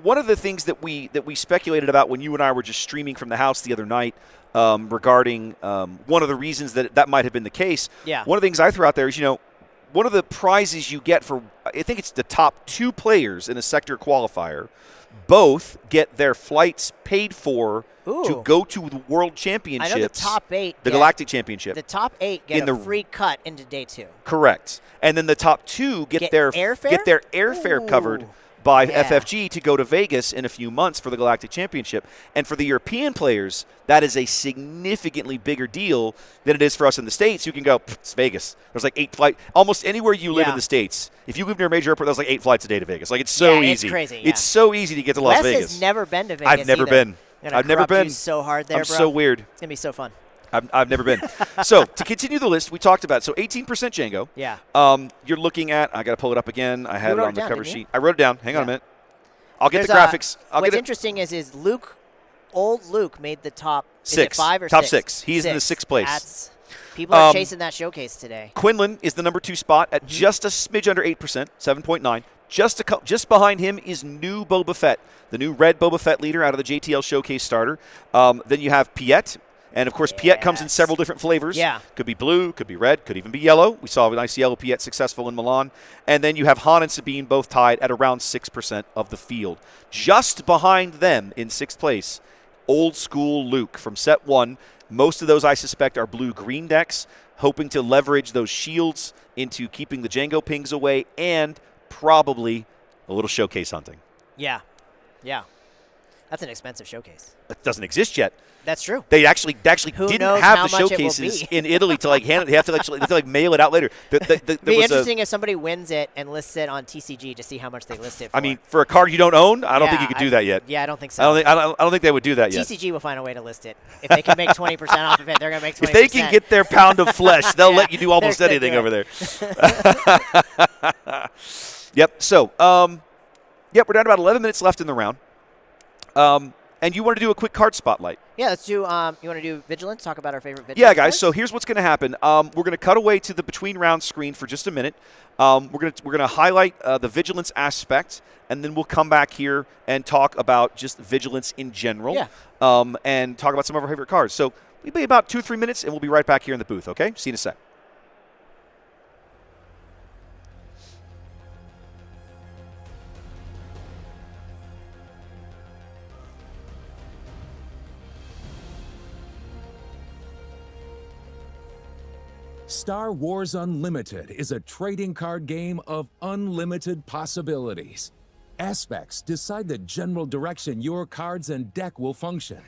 one of the things that we speculated about when you and I were just streaming from the house the other night regarding one of the reasons that might have been the case. Yeah. One of the things I threw out there is one of the prizes you get for I think it's the top 2 players in a sector qualifier, both get their flights paid for to Ooh. go to the World Championships. I know the top 8. The get- Galactic Championship. The top 8 get In a the- free cut into day 2. Correct. And then the top 2 get Get their airfare? airfare covered Ooh. by Yeah. FFG to go to Vegas in a few months for the Galactic Championship. And for the European players, that is a significantly bigger deal than it is for us in the States. You can go, it's Vegas. There's like 8 flights. Almost anywhere you live in the States, if you live near a major airport, there's like 8 flights a day to Vegas. Like, it's so easy. It's crazy. It's so easy to get to Las Wes Vegas. has never been to Vegas. I've never either. been. I've never been. So hard there, I'm bro. so weird. It's gonna be so fun. I've never been. So to continue the list, we talked about 18% Jango. Yeah. You're looking at. I got to pull it up again. I had it wrote on it the down, cover didn't you? sheet. I wrote it down. Hang on a minute. I'll get There's the graphics. What's interesting is Luke, old Luke, made the top 6. Is it 5 or top 6? 6. He's in the 6th place. People are chasing that showcase today. Quinlan is the number 2 spot at just a smidge under 8%, 7.9. Just behind him is new Boba Fett, the new red Boba Fett leader out of the JTL Showcase starter. Then you have Piet. And, of course, Piet comes in several different flavors. Yeah. Could be blue, could be red, could even be yellow. We saw a nice yellow Piet successful in Milan. And then you have Han and Sabine both tied at around 6% of the field. Just behind them in 6th place, old school Luke from set 1. Most of those, I suspect, are blue-green decks, hoping to leverage those shields into keeping the Jango pings away and probably a little showcase hunting. Yeah. Yeah. That's an expensive showcase. It doesn't exist yet. That's true. They actually Who didn't knows have how the much it will showcases be. in Italy to like hand it. They have to mail it out later. It'd be interesting if somebody wins it and lists it on TCG to see how much they list it for. I mean, for a card you don't own, I don't think you could do that yet. Yeah, I don't think so. I don't think they would do that yet. TCG will find a way to list it. If they can make 20% off of it, they're going to make 20%. If they can get their pound of flesh, they'll let you do almost they're anything good. over there. Yep. So, we're down to about 11 minutes left in the round. And you want to do a quick card spotlight. Yeah, let's do, you want to do Vigilance? Talk about our favorite Vigilance Yeah, guys, cards? so here's what's going to happen. We're going to cut away to the between round screen for just a minute. We're going to highlight the Vigilance aspect, and then we'll come back here and talk about just Vigilance in general. Yeah. And talk about some of our favorite cards. So we'll be about 2 or 3 minutes, and we'll be right back here in the booth, okay? See you in a sec. Star Wars Unlimited is a trading card game of unlimited possibilities. Aspects decide the general direction your cards and deck will function.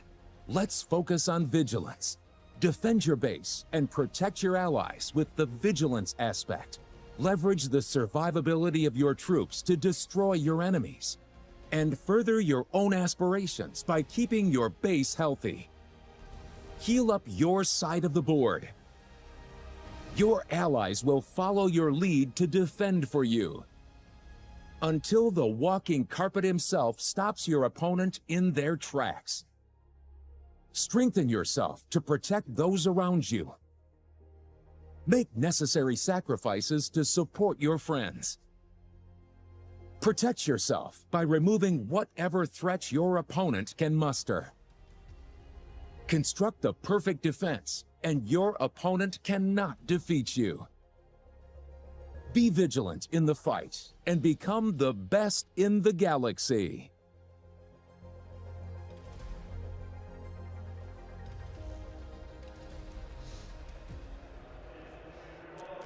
Let's focus on Vigilance. Defend your base and protect your allies with the Vigilance aspect. Leverage the survivability of your troops to destroy your enemies. And further your own aspirations by keeping your base healthy. Heal up your side of the board. Your allies will follow your lead to defend for you, until the walking carpet himself stops your opponent in their tracks. Strengthen yourself to protect those around you. Make necessary sacrifices to support your friends. Protect yourself by removing whatever threats your opponent can muster. Construct the perfect defense, and your opponent cannot defeat you. Be vigilant in the fight and become the best in the galaxy.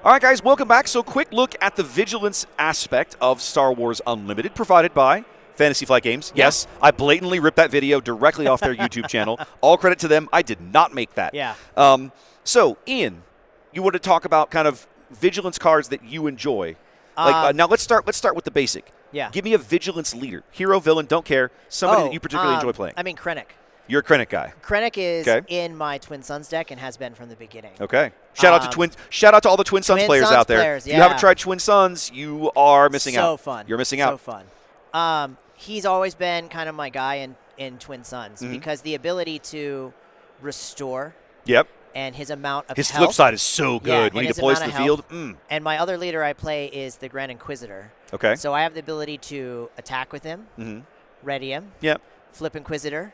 All right, guys, welcome back. So quick look at the Vigilance aspect of Star Wars Unlimited, provided by Fantasy Flight Games. Yeah. Yes, I blatantly ripped that video directly off their YouTube channel. All credit to them. I did not make that. Yeah. So, Ian, you want to talk about kind of Vigilance cards that you enjoy. Now, let's start with the basic. Yeah. Give me a Vigilance leader. Hero, villain, don't care. Somebody that you particularly enjoy playing. I mean, Krennic. You're a Krennic guy. Krennic is Okay. in my Twin Sons deck and has been from the beginning. Okay. Shout out to all the Twin Sons Twin players Sons out there. players, If you haven't yeah. tried Twin Sons, you are missing out. So fun. You're missing so out. So fun. He's always been kind of my guy in Twin Sons Mm-hmm. because the ability to restore Yep. and his amount of His health. flip side is so good Yeah, when and he his deploys to amount the of field. health. And my other leader I play is the Grand Inquisitor. Okay. So I have the ability to attack with him, Mm-hmm. ready him, Yep. flip Inquisitor,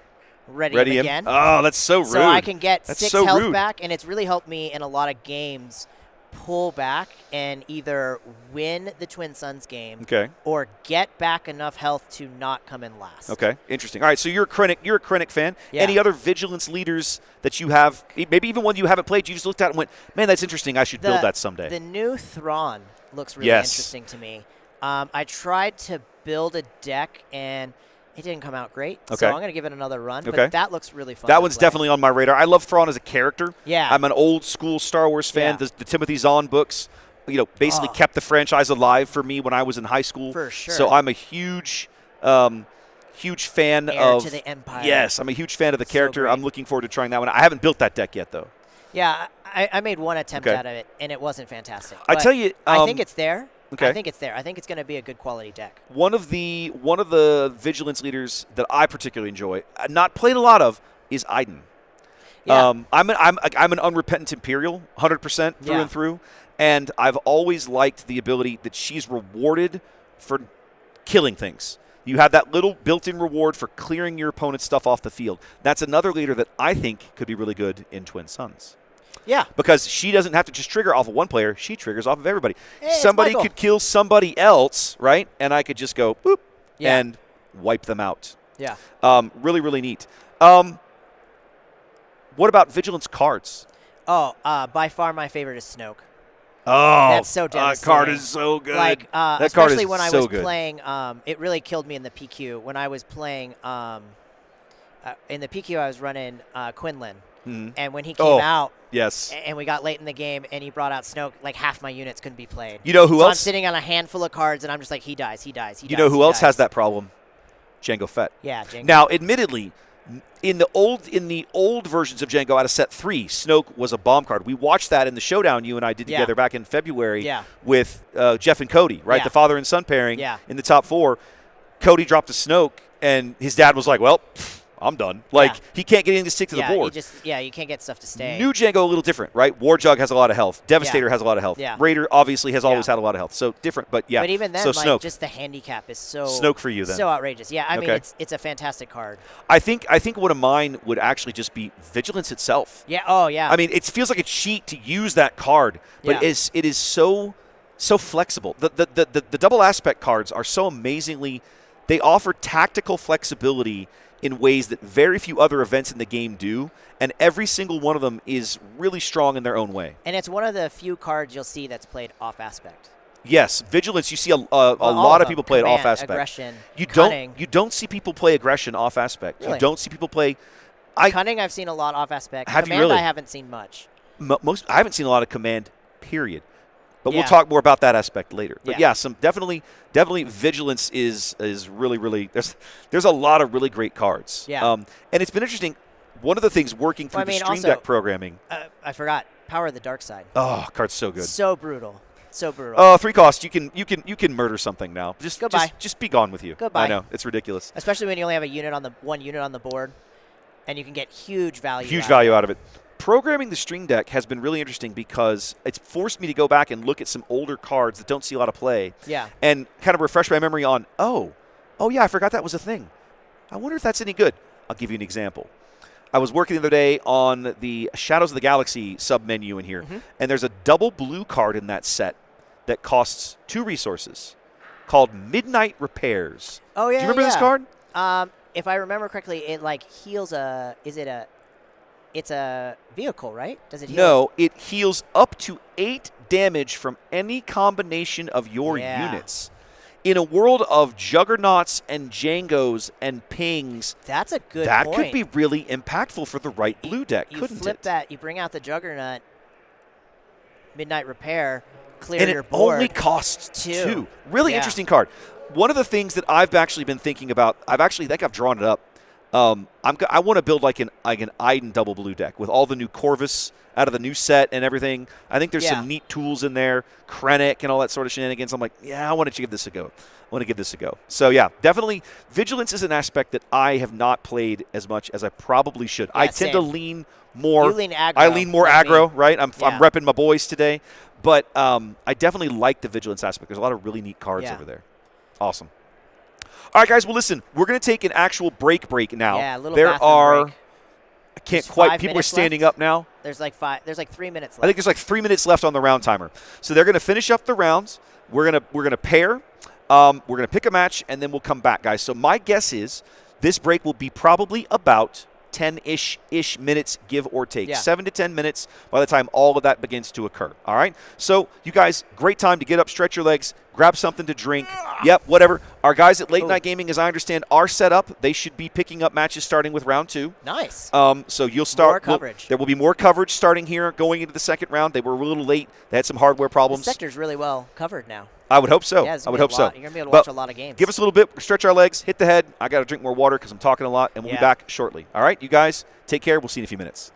ready Ready him him. again. Oh, that's so rude. So I can get That's 6 so health rude. back, and it's really helped me in a lot of games pull back and either win the Twin Sons game Okay. or get back enough health to not come in last. Okay. Interesting. All right. So you're a Krennic fan. Yeah. Any other Vigilance leaders that you have? Maybe even one you haven't played. You just looked at and went, "Man, that's interesting. I should build that someday." The new Thrawn looks really Yes. interesting to me. I tried to build a deck, and it didn't come out great. Okay. So I'm going to give it another run. Okay. But that looks really fun. That to one's play. definitely on my radar. I love Thrawn as a character. Yeah. I'm an old school Star Wars fan. Yeah. The Timothy Zahn books, basically kept the franchise alive for me when I was in high school. For sure. So I'm a huge fan Heir of to the Empire. Yes, I'm a huge fan of the character. great. I'm looking forward to trying that one. I haven't built that deck yet, though. Yeah, I made one attempt Okay. out of it, and it wasn't fantastic. I But tell you, I think it's there. okay. I think it's there. I think it's going to be a good quality deck. One of the vigilance leaders that I particularly enjoy, not played a lot of, is Iden. Yeah. I'm an unrepentant Imperial, 100% through Yeah. and through, and I've always liked the ability that she's rewarded for killing things. You have that little built-in reward for clearing your opponent's stuff off the field. That's another leader that I think could be really good in Twin Suns. Yeah. Because she doesn't have to just trigger off of one player. She triggers off of everybody. It's Somebody Michael. could kill somebody else, right? And I could just go, boop, Yeah. and wipe them out. Yeah. Really, really neat. What about Vigilance cards? Oh, by far my favorite is Snoke. Oh, That's so that card devastating. is so good. Like, that card especially is when I so was good. playing, it really killed me in the PQ. When I was playing, in the PQ, I was running Quinnland. Mhm. And when he came out, Yes. and we got late in the game, and he brought out Snoke, like half my units couldn't be played. You know who so I'm else? sitting on a handful of cards, and I'm just like, he dies, he dies, he dies. You know who he else dies. has that problem? Jango Fett. Yeah, Jango. Now, admittedly, in the old versions of Jango out of set 3, Snoke was a bomb card. We watched that in the showdown you and I did Yeah. together back in February Yeah. with Jeff and Cody, right? Yeah. The father and son pairing Yeah. in the top 4. Cody dropped a Snoke, and his dad was like, well, I'm done. Like, Yeah. he can't get anything to stick to yeah, the board. you can't get stuff to stay. New Jango a little different, right? Warjug has a lot of health. Devastator has a lot of health. Yeah. Raider obviously has always Yeah. had a lot of health. So different, but yeah. But even then, so like, Snoke. just the handicap is so Snoke for you then. so outrageous. Yeah, I mean, Okay. it's a fantastic card. I think one of mine would actually just be Vigilance itself. Yeah. Oh, yeah. I mean, it feels like a cheat to use that card, but Yeah. it is so flexible. The double aspect cards are so amazingly. They offer tactical flexibility in ways that very few other events in the game do, and every single one of them is really strong in their own way. and it's one of the few cards you'll see that's played off aspect. Yes, Vigilance. You see a Well, all lot of them. people play it off Command, aspect. Aggression, You cunning. don't see people play aggression off aspect. Really? You don't see people play. Cunning, I've seen a lot off aspect. Have you Command, really? I haven't seen much. I haven't seen a lot of command. Period. But we'll Yeah. talk more about that aspect later. But Yeah. yeah, some definitely Vigilance is really there's a lot of really great cards. Yeah. And it's been interesting. One of the things working through Well, I the mean, Stream also- Deck programming. I forgot. Power of the Dark Side. Oh, card's so good. So brutal. So brutal. Oh, 3 cost. You can murder something now. Goodbye. Just be gone with you. Goodbye. I know it's ridiculous. Especially when you only have one unit on the board, and you can get huge value. Huge out of value it. out of it. Programming the Stream Deck has been really interesting because it's forced me to go back and look at some older cards that don't see a lot of play. Yeah. And kind of refresh my memory on, oh yeah, I forgot that was a thing. I wonder if that's any good. I'll give you an example. I was working the other day on the Shadows of the Galaxy sub-menu in here, and there's a double blue card in that set that costs 2 resources called Midnight Repairs. Oh yeah. Do you remember this yeah. card? If I remember correctly, it like heals a. It's a vehicle, right? Does it heal? No, it heals up to 8 damage from any combination of your Yeah. units. In a world of Juggernauts and Jangos and Pings, That's a good that point. could be really impactful for the right blue deck, You couldn't flip it? that. You bring out the Juggernaut. Midnight Repair. Clear And your it board. only costs 2. 2. Really Yeah. interesting card. One of the things that I've actually been thinking about, I think I've drawn it up. I want to build like an Iden double blue deck with all the new Corvus out of the new set and everything. I think there's Yeah. some neat tools in there, Krennic and all that sort of shenanigans. I'm like, yeah, I want to give this a go. So yeah, definitely Vigilance is an aspect that I have not played as much as I probably should. Yeah, I tend to same. lean more. You lean aggro. I lean more like me. aggro, right? I'm Yeah. repping my boys today, but I definitely like the Vigilance aspect. There's a lot of really neat cards Yeah. over there. Awesome. All right, guys. Well, listen, we're going to take an actual break now. Yeah, a little there bathroom are. break. I can't There's quite. 5 People are minutes standing left. up now. There's like 3 minutes left. I think there's like 3 minutes left on the round timer. So they're going to finish up the rounds. We're gonna pair. We're gonna pick a match, and then we'll come back, guys. So my guess is this break will be probably about 10-ish minutes, give or take. Yeah. 7 to 10 minutes by the time all of that begins to occur. All right? So you guys, great time to get up, stretch your legs, grab something to drink. Yep, whatever. Our guys at Late Night Gaming, as I understand, are set up. They should be picking up matches starting with round 2. Nice. So you'll start. More coverage. There will be more coverage starting here going into the second round. They were a little late. They had some hardware problems. The sector's really well covered now. I would hope so. Yeah, I would hope so. You're going to be able to watch a lot of games. Give us a little bit, stretch our legs, hit the head. I got to drink more water because I'm talking a lot, and we'll be back shortly. All right, you guys, take care. We'll see you in a few minutes.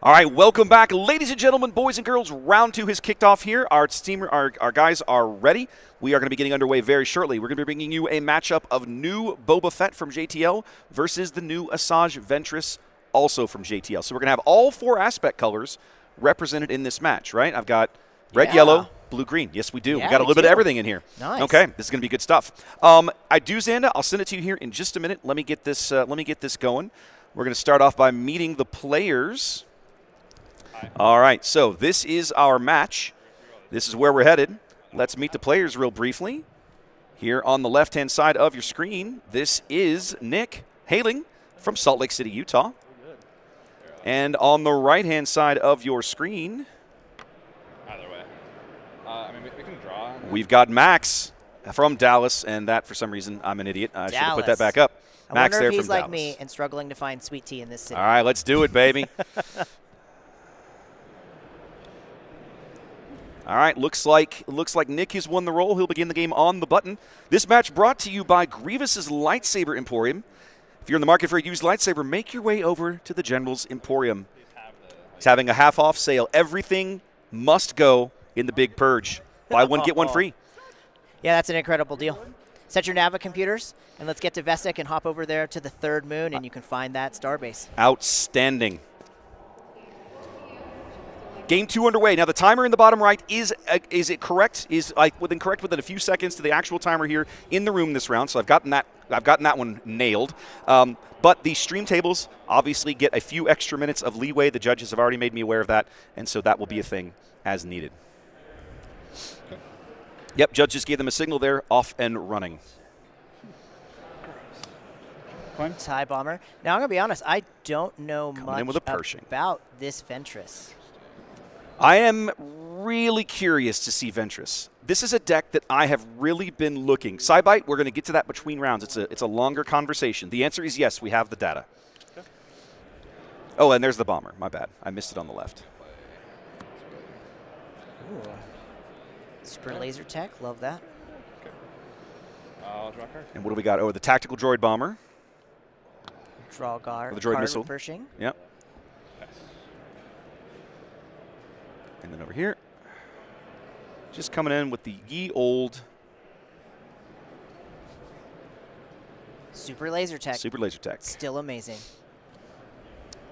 All right, welcome back, ladies and gentlemen, boys and girls. Round 2 has kicked off here. Our guys are ready. We are going to be getting underway very shortly. We're going to be bringing you a matchup of new Boba Fett from JTL versus the new Asajj Ventress, also from JTL. So we're going to have all 4 aspect colors represented in this match, right? I've got red, yellow, blue, green. Yes, we do. Yeah, we got a little bit of everything in here. Nice. Okay, this is going to be good stuff. I do, Xanda. I'll send it to you here in just a minute. Let me get this going. We're going to start off by meeting the players. All right, so this is our match. This is where we're headed. Let's meet the players real briefly. Here on the left-hand side of your screen, this is Nick hailing from Salt Lake City, Utah. And on the right-hand side of your screen, either way. I mean, we can draw. We've got Max from Dallas, and that, for some reason, I'm an idiot. I should have put that back up. I Max wonder there if he's from like Dallas. me and struggling to find sweet tea in this city. All right, let's do it, baby. All right, looks like Nick has won the role. He'll begin the game on the button. This match brought to you by Grievous's Lightsaber Emporium. If you're in the market for a used lightsaber, make your way over to the General's Emporium. He's having a half-off sale. Everything must go in the big purge. Buy one, get one free. Yeah, that's an incredible deal. Set your Nava computers, and let's get to Vesic and hop over there to the 3rd moon, and you can find that starbase. Outstanding. Game 2 underway. Now the timer in the bottom right is it correct? Is correct within a few seconds to the actual timer here in the room this round. So I've gotten that one nailed. But the stream tables obviously get a few extra minutes of leeway. The judges have already made me aware of that, and so that will be a thing as needed. Yep, judge just gave them a signal there, off and running. TIE Bomber. Now I'm gonna be honest, I don't know Coming in much with a Pershing. about this Ventress. I am really curious to see Ventress. This is a deck that I have really been looking. Sidebite, we're going to get to that between rounds. It's a longer conversation. The answer is yes, we have the data. Okay. Oh, and there's the bomber. My bad. I missed it on the left. Ooh. Super laser tech, love that. Okay. I'll draw a card. And what do we got? Oh, the tactical droid bomber. Draw guard. Or the droid missile. Pershing. Yep. And then over here, just coming in with the ye old Super laser tech. Super laser tech. Still amazing.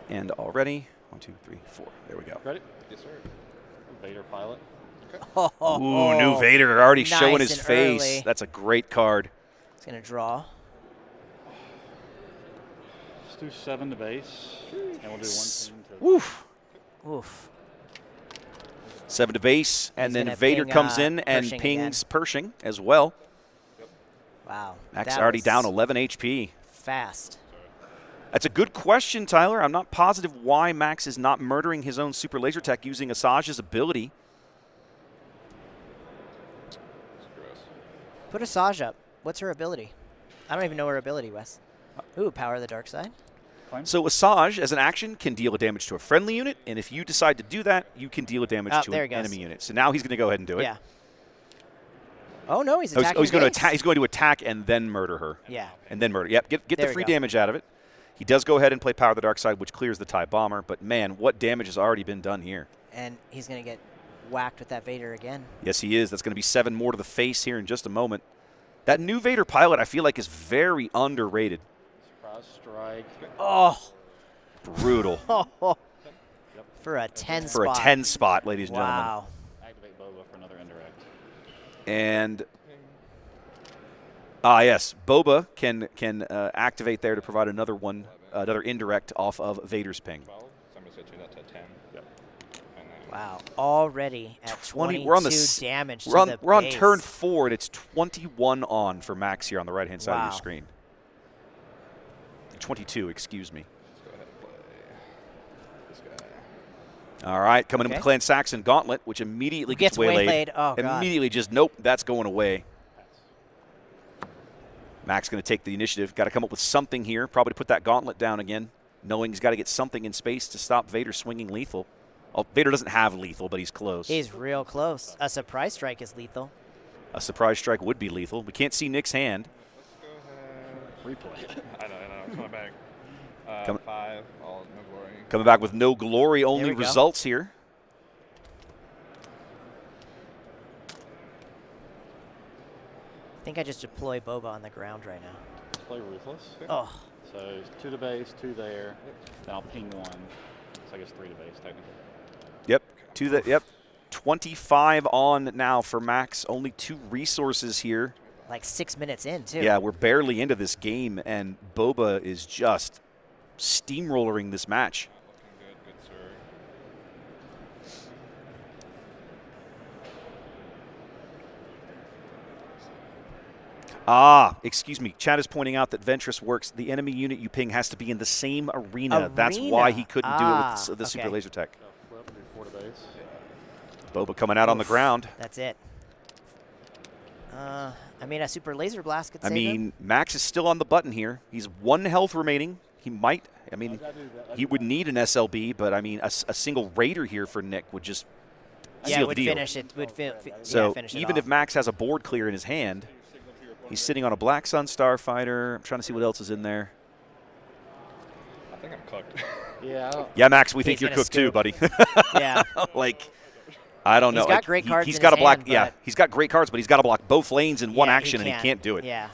And already, 1, 2, 3, 4. There we go. Ready? Yes, sir. Vader pilot. Okay. Oh, Ooh, new Vader already nice showing his and face. early. That's a great card. It's gonna draw. Let's do 7 to base, and we'll do 1 team to. Woof. Oof. 7 to base, and He's then gonna Vader ping, comes in and Pershing pings Pershing as well. Wow. Max that already was down 11 HP. Fast. That's a good question, Tyler. I'm not positive why Max is not murdering his own super laser tech using Asajj's ability. Put Asajj up. What's her ability? I don't even know her ability, Wes. Ooh, power of the dark side. So Asajj, as an action, can deal a damage to a friendly unit, and if you decide to do that, you can deal a damage to an enemy unit. So now he's going to go ahead and do it. Yeah. Oh no, he's attacking. He's going to attack. He's going to attack and then murder her. Yeah. And then murder. Yep. Get the There we free go. damage out of it. He does go ahead and play Power of the Dark Side, which clears the TIE Bomber. But man, what damage has already been done here? And he's gonna get whacked with that Vader again. Yes, he is. That's going to be 7 more to the face here in just a moment. That new Vader pilot, I feel like, is very underrated. Surprise strike. Oh. Brutal. For a 10 For spot. a 10 spot, ladies and gentlemen. Wow. Activate Boba for another indirect. And yes, Boba can activate there to provide another one, another indirect off of Vader's ping. 12, so I'm going to change that to 10. Yep. And then Wow. Already at 22 We're on the damage we're on, to the we're on base. turn 4, and it's 21 on for Max here on the right-hand side of your Wow. screen. 22, excuse me. let's go ahead and play this guy. All right, coming in Okay. with the Clan Saxon Gauntlet, which immediately Gets waylaid. Oh, God. Immediately just, nope, that's going away. Max going to take the initiative. Got to come up with something here, probably to put that Gauntlet down again, knowing he's got to get something in space to stop Vader swinging lethal. Oh, Vader doesn't have lethal, but he's close. He's real close. A surprise strike is lethal. A surprise strike would be lethal. We can't see Nick's hand. Replay. I know, it's my bag. Come- 5, all no glory. Coming back with no glory, only There we go. results here. I think I just deploy Boba on the ground right now. Let's play Ruthless. Oh, So 2 to base, 2 there. Then I'll ping 1. So I guess 3 to base technically. Yep. 25 on now for Max. Only 2 resources here. like 6 minutes in, too. Yeah, we're barely into this game, and Boba is just steamrollering this match. Looking good, sir. Excuse me. Chad is pointing out that Ventress works. The enemy unit you ping has to be in the same arena. That's why he couldn't do it with the super okay. laser tech. Flip, do 4 to base. Boba coming out on the ground. That's it. I mean, a super laser blast could I save mean, him. Max is still on the button here. He's 1 health remaining. He might. I mean, he would need an SLB, but I mean, a single Raider here for Nick would just Yeah, seal would the deal. finish it. So finish it even off. if Max has a board clear in his hand, he's sitting on a Black Sun Starfighter. I'm trying to see what else is in there. I think I'm cooked. Yeah. Yeah, Max, we think He's you're gonna cooked too, scoop. buddy. Yeah. Like, I don't know. He's got Like, great cards He's in got his a black. hand, Yeah, but- he's got great cards, but he's got to block both lanes in one Yeah, action, and he can't do it. Yeah.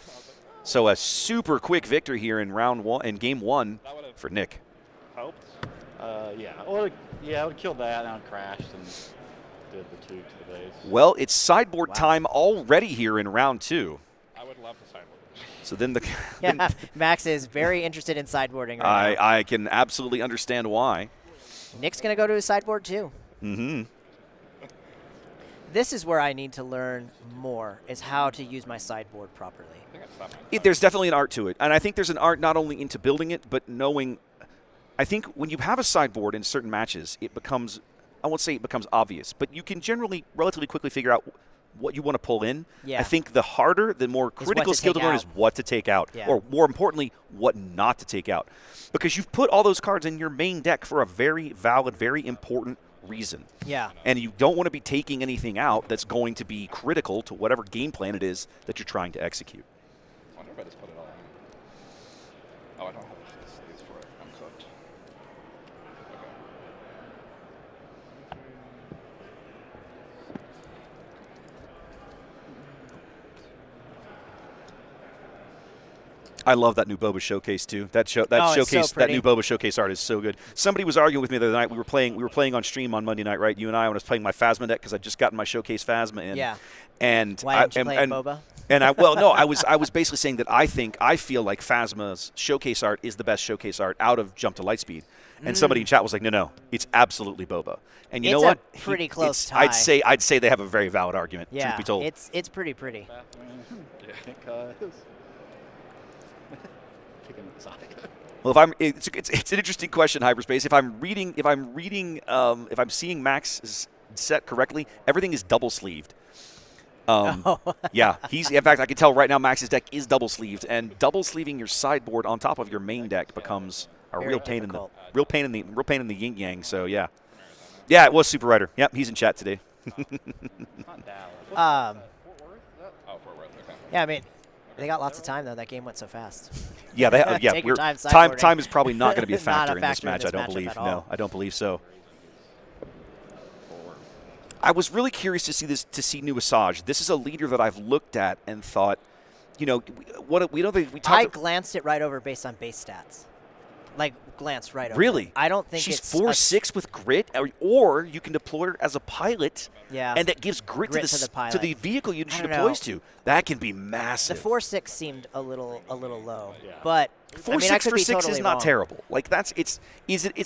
So a super quick victory here in round 1, in game 1 for Nick. Helped. Yeah. Well, yeah, I would have killed that, and I would crashed and did the 2 to the base. Well, it's sideboard Wow. time already here in round 2. I would love to sideboard. So then the Yeah, Max is very interested in sideboarding right now. I can absolutely understand why. Nick's going to go to his sideboard, too. Mm-hmm. This is where I need to learn more, is how to use my sideboard properly. I think I stopped my There's definitely an art to it, and I think there's an art not only into building it, but knowing. I think when you have a sideboard in certain matches, it becomes, I won't say it becomes obvious, but you can generally relatively quickly figure out what you want to pull in. Yeah. I think the harder, the more critical to skill to take learn out. is what to take out, Yeah. or more importantly, what not to take out, because you've put all those cards in your main deck for a very valid, very important reason. Yeah. And you don't want to be taking anything out that's going to be critical to whatever game plan it is that you're trying to execute. I wonder if I just put it all in. Oh, I don't have the sleeves for it. I'm cooked. Okay. I love that new Boba showcase too. That Oh, it's so that pretty. new Boba showcase art is so good. Somebody was arguing with me the other night. We were playing on stream on Monday night, right? You and I, when I was playing my Phasma deck because I just gotten my showcase Phasma in. Yeah. And Why aren't you playing Boba? And I was basically saying that I feel like Phasma's showcase art is the best showcase art out of Jump to Lightspeed. And somebody in chat was like, no, it's absolutely Boba. And you It's know a what? pretty close tie. I'd say they have a very valid argument. Yeah, Truth be told. it's pretty pretty. Because kicking it aside. Well, it's an interesting question, Hyperspace. If I'm seeing Max's set correctly, everything is double sleeved. Yeah, in fact, I can tell right now Max's deck is double sleeved, and double sleeving your sideboard on top of your main deck becomes a Very real pain difficult. real pain in the yin yang. So yeah, it was Super Rider. Yep, he's in chat today. Not Dallas. Oh, Fort Worth. Okay. Yeah, I mean, they got lots of time though. That game went so fast. Yeah, Take your time sideboarding. time is probably not going to be a Not a factor in this factor in match. this I don't matchup believe. at all. No, I don't believe so. I was really curious to see new Asajj. This is a leader that I've looked at and thought, we talked. I glanced it right over based on base stats. Like, glanced right over. Really? I don't think she's it's 4/6 with grit, or you can deploy her as a pilot. Yeah. And that gives grit, Grit to to the the pilot. vehicle unit I she don't deploys know. to. That can be The massive. 4/6 seemed a little low, Yeah. but I 4/6 mean, I could for be 6 totally is not wrong. terrible. Like it's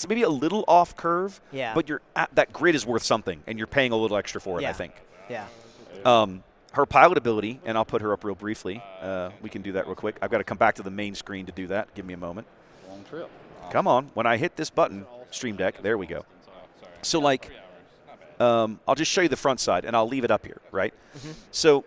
maybe a little off curve. Yeah. But that grid is worth something, and you're paying a little extra for it. Yeah. I think. Yeah. Her pilot ability, and I'll put her up real briefly. We can do that real quick. I've got to come back to the main screen to do that. Give me a moment. Long trip. Come on. When I hit this button, Stream Deck, there we go. So, like, 3 hours. Not bad. I'll just show you the front side, and I'll leave it up here, right? So,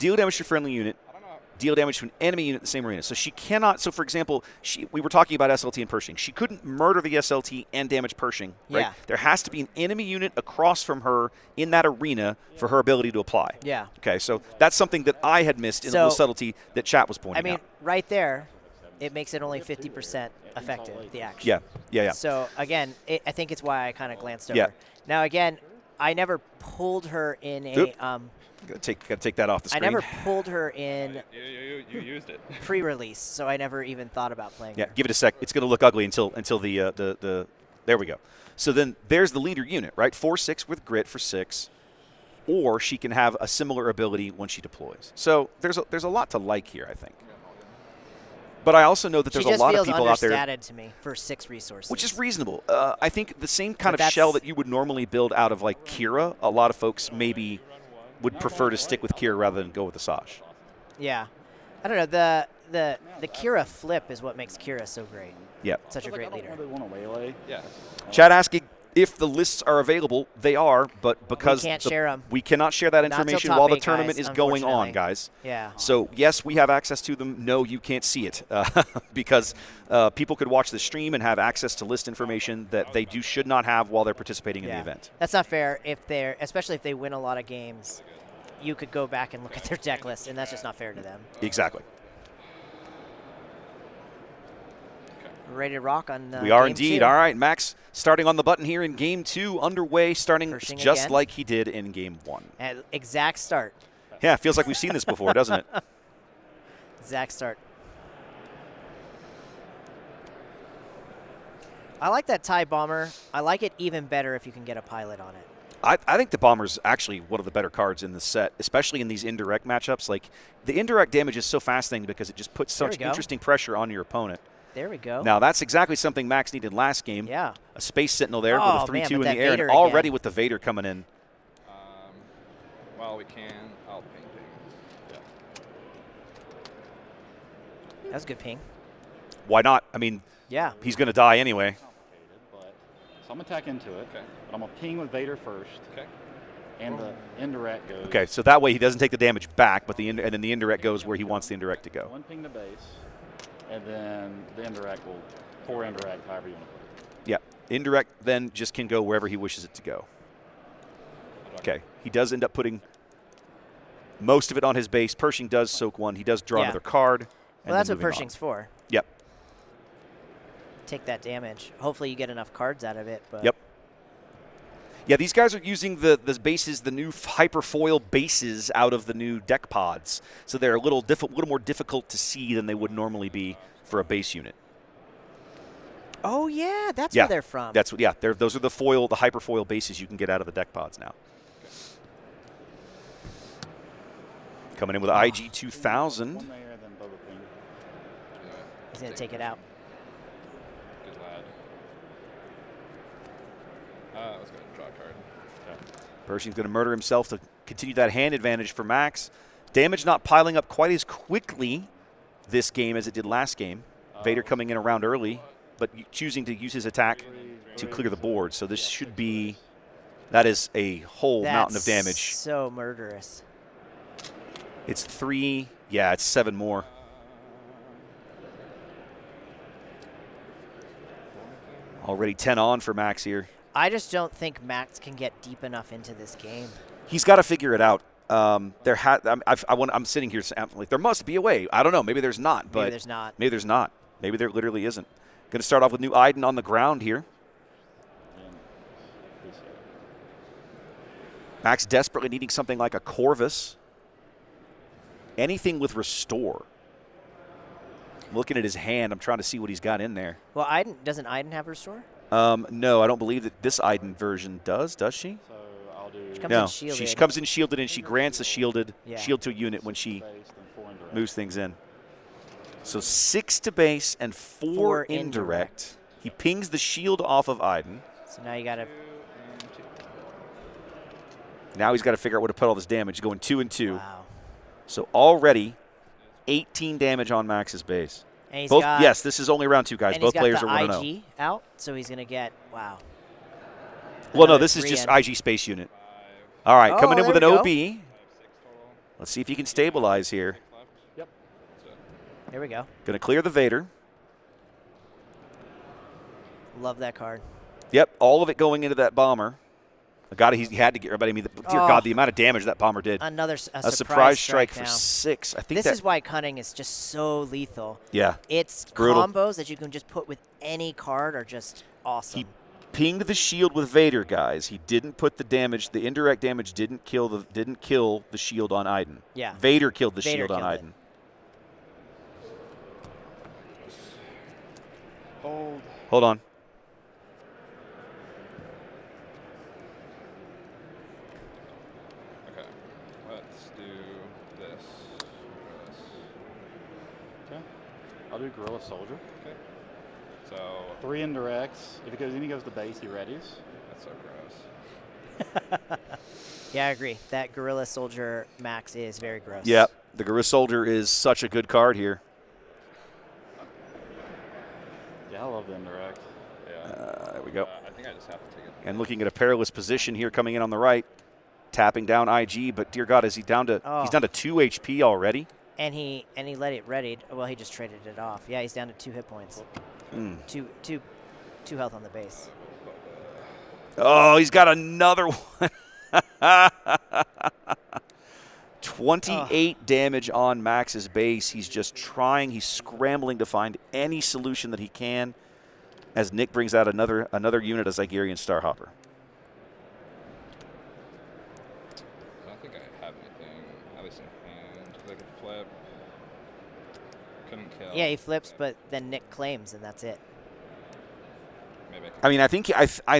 deal damage to a friendly unit, I don't know. deal damage to an enemy unit in the same arena. So she cannot. So, for example, we were talking about SLT and Pershing. She couldn't murder the SLT and damage Pershing, right? Yeah. There has to be an enemy unit across from her in that arena for her ability to apply. Yeah. Okay, so that's something that I had missed in a So, little subtlety that chat was pointing I mean, out. right there, it makes it only 50% effective, the action. Yeah, yeah, yeah. So, again, I think it's why I kind of glanced over. Yeah. Now, again, I never pulled her in a Oop. Gotta take that off the I screen. never pulled her in You used it. pre-release, so I never even thought about playing Yeah, her. give it a sec. It's going to look ugly until the there we go. So then there's the leader unit, right? 4/6 with grit for 6, or she can have a similar ability when she deploys. So there's a lot to like here, I think. But I also know that there's a lot of people out there. She just feels understated to me for 6 resources. Which is reasonable. I think the same kind But of shell that you would normally build out of like Kira, a lot of folks maybe would prefer to stick with Kira rather than go with Asajj. Yeah. I don't know. The Kira flip is what makes Kira so great. Yeah. Such a great leader. I don't really want to waylay. Yeah. Chad asking if the lists are available. They are, but because we can't share them. We cannot share that Not till information top while the 8, tournament guys, is going on, unfortunately. guys. Yeah. So, yes, we have access to them. No, you can't see it because people could watch the stream and have access to list information that they should not have while they're participating in the event. That's not fair. Especially if they win a lot of games, you could go back and look at their deck list, and that's just not fair to them. Exactly. We're ready to rock on We are game indeed. 2. All right, Max starting on the button here in Game 2, underway, starting Pershing just again. like he did in Game 1. At exact start. Yeah, feels like we've seen this before, doesn't it? Exact start. I like that TIE bomber. I like it even better if you can get a pilot on it. I think the Bomber's actually one of the better cards in the set, especially in these indirect matchups. Like, the indirect damage is so fascinating because it just puts such interesting pressure on your opponent. There we go. Now, that's exactly something Max needed last game. Yeah. A Space Sentinel there with a 3-2 in the air, Vader and already again. with the Vader coming in. Well, we can. I'll ping. Yeah. That was a good ping. Why not? I mean, Yeah. he's going to die anyway. But, so I'm going to attack into it. Okay. But I'm going to ping with Vader first. Okay. And the indirect goes. Okay, so that way he doesn't take the damage back, but and then the indirect goes where he wants the indirect to go. One ping to base. And then the indirect will, 4 indirect, however you want to put it. Yeah, indirect then just can go wherever he wishes it to go. Okay, he does end up putting most of it on his base. Pershing does soak 1. He does draw another card. Well, that's then what moving Pershing's on. for. Yep. Take that damage. Hopefully you get enough cards out of it. But Yep. Yeah, these guys are using the bases, the new hyperfoil bases out of the new deck pods. So they're a little more difficult to see than they would normally be for a base unit. Oh, yeah. That's where they're from. That's yeah. Those are the hyperfoil bases you can get out of the deck pods now. Coming in with IG 2000. One there, then Boba ping. He's going to take it out. Good lad. I was going to draw a card. Pershing's going to murder himself to continue that hand advantage for Max. Damage not piling up quite as quickly this game as it did last game. Vader coming in around early, but choosing to use his attack to clear the board. So this should be, that is a whole mountain of damage. So murderous. It's 3, yeah, it's 7 more. Already 10 on for Max here. I just don't think Max can get deep enough into this game. He's got to figure it out. I'm sitting here like there must be a way. I don't know. Maybe there's not. But Maybe there's not. Maybe there's not. Maybe there literally isn't. Going to start off with new Iden on the ground here. Max desperately needing something like a Corvus. Anything with Restore. Looking at his hand, I'm trying to see what he's got in there. Well, doesn't Iden have Restore? No, I don't believe that this Iden version does she? So I'll do. She comes No, in shielded. she comes in shielded, and she grants a shield to a unit when she Base, then 4 indirect. moves things in. So 6 to base and 4 indirect. He pings the shield off of Iden. So now you got to. Now he's got to figure out where to put all this damage, going 2 and 2. Wow. So already 18 damage on Max's base. And he's Both, got, yes, this is only round 2, guys. and Both he's got players the are 1-0. IG out, so he's going to get, wow. Well, no, Another this is 3 just and- IG space unit. All right, coming in there with an we OB. Let's see if he can stabilize here. There we go. Going to clear the Vader. Love that card. Yep, all of it going into that bomber. He had to get. I mean, dear God, the amount of damage that bomber did. Another a surprise strike for now. 6. I think this is why cunning is just so lethal. Yeah. It's brutal. combos that you can just put with any card are just awesome. He pinged the shield with Vader, guys. He didn't put the damage. The indirect damage didn't kill the shield on Iden. Yeah. Vader killed the Vader shield on killed it. Iden. Hold on. Okay, let's do this. Okay. I'll do Gorilla Soldier. Okay. So 3 indirects. If he goes to base, he readies. that's so gross. Yeah, I agree. That Gorilla Soldier max is very gross. Yep. The Gorilla Soldier is such a good card here. Yeah, I love the indirect. Yeah. There we go. I think I just have to take it. And looking at a perilous position here coming in on the right. Tapping down IG, but dear God, is he down to he's down to 2 HP already? And he let it readied. Well, he just traded it off. Yeah, he's down to 2 hit points. Two health on the base. Oh, he's got another one. 28 damage on Max's base. He's just trying. He's scrambling to find any solution that he can as Nick brings out another unit of Zygerian Starhopper. I don't think I have anything, at least in hand, that I could flip. Couldn't kill. Yeah, he flips, but then Nick claims, and that's it. Maybe I could. I mean, I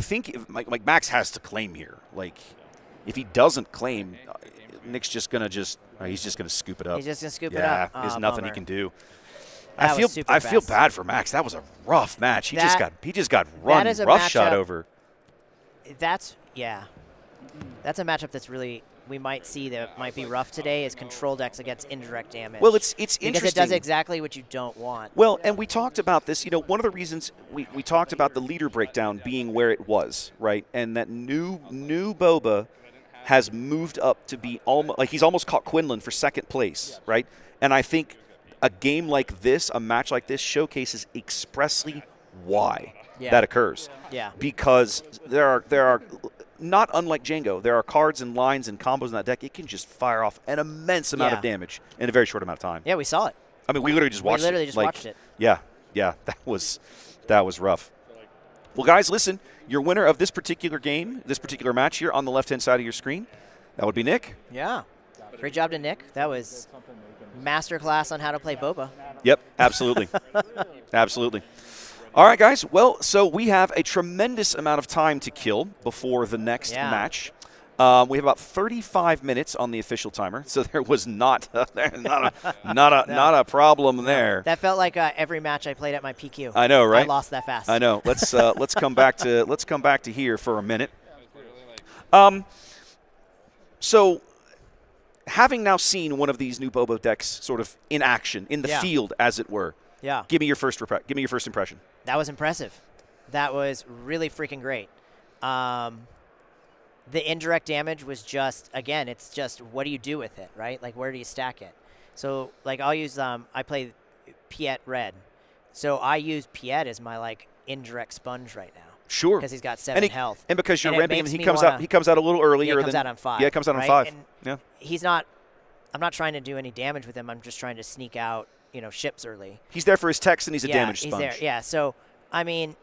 think if, like Max has to claim here. Like, if he doesn't claim, Nick's just gonna he's just gonna scoop it up. He's just gonna scoop it yeah, up. there's Oh, nothing bummer. he can do. That was super I feel fast. bad for Max. That was a rough match. He just got run is a roughshod matchup- over. That's a matchup that's really we might see that might be rough today is control decks against indirect damage. Well, it's because interesting. it does exactly what you don't want. Well, and we talked about this. You know, one of the reasons we talked about the leader breakdown being where it was, right? And that new Boba has moved up to be almost like he's almost caught Quinnland for second place, right? And I think a game like this, a match like this, showcases expressly why that occurs. Yeah. Because there are not unlike Jango, there are cards and lines and combos in that deck. It can just fire off an immense amount of damage in a very short amount of time. Yeah, we saw it. I mean, we literally just watched it. We literally just watched it. Yeah, that was rough. Well, guys, listen, your winner of this particular game, this particular match here on the left-hand side of your screen, that would be Nick. Yeah. Great job to Nick. That was masterclass on how to play Boba. Yep, absolutely. Absolutely. All right, guys. Well, so we have a tremendous amount of time to kill before the next match. We have about 35 minutes on the official timer, so there was not a problem there. That felt like every match I played at my PQ. I know, right? I lost that fast. I know. Let's come back to here for a minute. So, having now seen one of these new Boba decks sort of in action in the field, as it were. Yeah. Give me your first impression. That was impressive. That was really freaking great. The indirect damage was just, again, it's just what do you do with it, right? Like, where do you stack it? So, like, I'll use, I play Piet red. So I use Piet as my, like, indirect sponge right now. Sure. Because he's got 7 health. And because you're and ramping him, he comes out a little earlier. Yeah, he comes out on 5. Yeah, he comes out on right? 5. And yeah. He's not, I'm not trying to do any damage with him. I'm just trying to sneak out, ships early. He's there for his text, and he's a damage he's sponge. there. Yeah, so, I mean,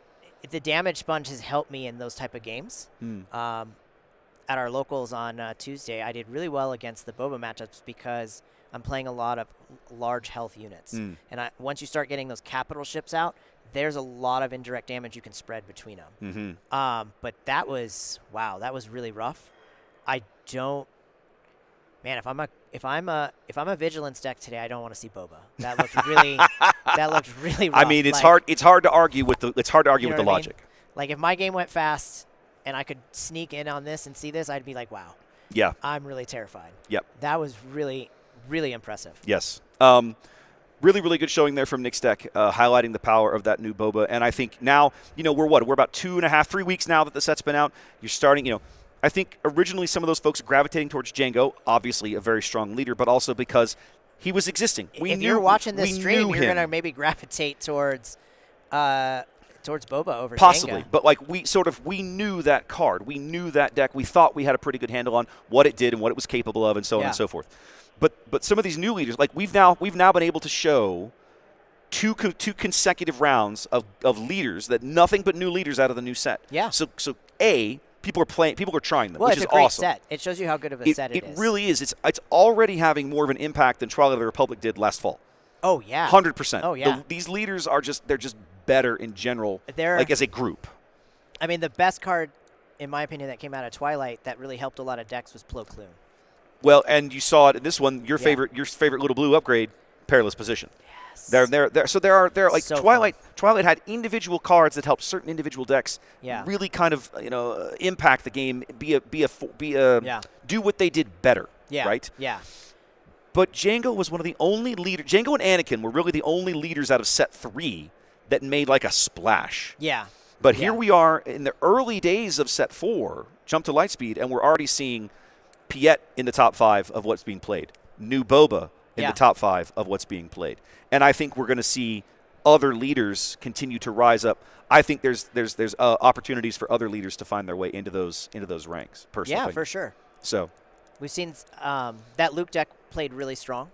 the damage sponge has helped me in those type of games. At our locals on Tuesday, I did really well against the Boba matchups because I'm playing a lot of large health units. And once you start getting those capital ships out, there's a lot of indirect damage you can spread between them. But that was really rough. I don't, man. If I'm a vigilance deck today, I don't want to see Boba. That looked really rough. I mean, it's hard to argue with the logic. I mean? Like, if my game went fast and I could sneak in on this and see this, I'd be like, wow. Yeah. I'm really terrified. Yep. That was really, really impressive. Yes. Really, really good showing there from Nick's deck, highlighting the power of that new Boba. And I think now, we're about 2.5, 3 weeks now that the set's been out. You're starting, I think originally some of those folks gravitating towards Jango, obviously a very strong leader, but also because he was existing. If you're watching this stream, you're going to maybe gravitate towards towards Boba over Possibly, Jenga. but like we knew that card, we knew that deck, we thought we had a pretty good handle on what it did and what it was capable of, and so on and so forth. But some of these new leaders, like we've now been able to show two consecutive rounds of leaders that nothing but new leaders out of the new set. Yeah. So people are trying them, Well, which it's is a great awesome. set. It shows you how good of a set it is. It really is. It's already having more of an impact than Twilight of the Republic did last fall. Oh yeah. 100%. Oh yeah. These leaders are just better in general, like as a group. I mean, the best card, in my opinion, that came out of Twilight that really helped a lot of decks was Plo Koon. Well, and you saw it in this one. Your favorite little blue upgrade, Perilous Position. Yes. So there are like So Twilight. Twilight had individual cards that helped certain individual decks really kind of impact the game, do what they did better. Yeah. Right. Yeah. But Jango was one of the only leaders. Jango and Anakin were really the only leaders out of set 3 that made like a splash. Yeah. But here we are in the early days of set 4, Jump to Lightspeed, and we're already seeing Piet in the top 5 of what's being played. New Boba in the top 5 of what's being played. And I think we're going to see other leaders continue to rise up. I think there's opportunities for other leaders to find their way into those ranks. Personally, Yeah, for sure. So we've seen that Luke deck played really strong.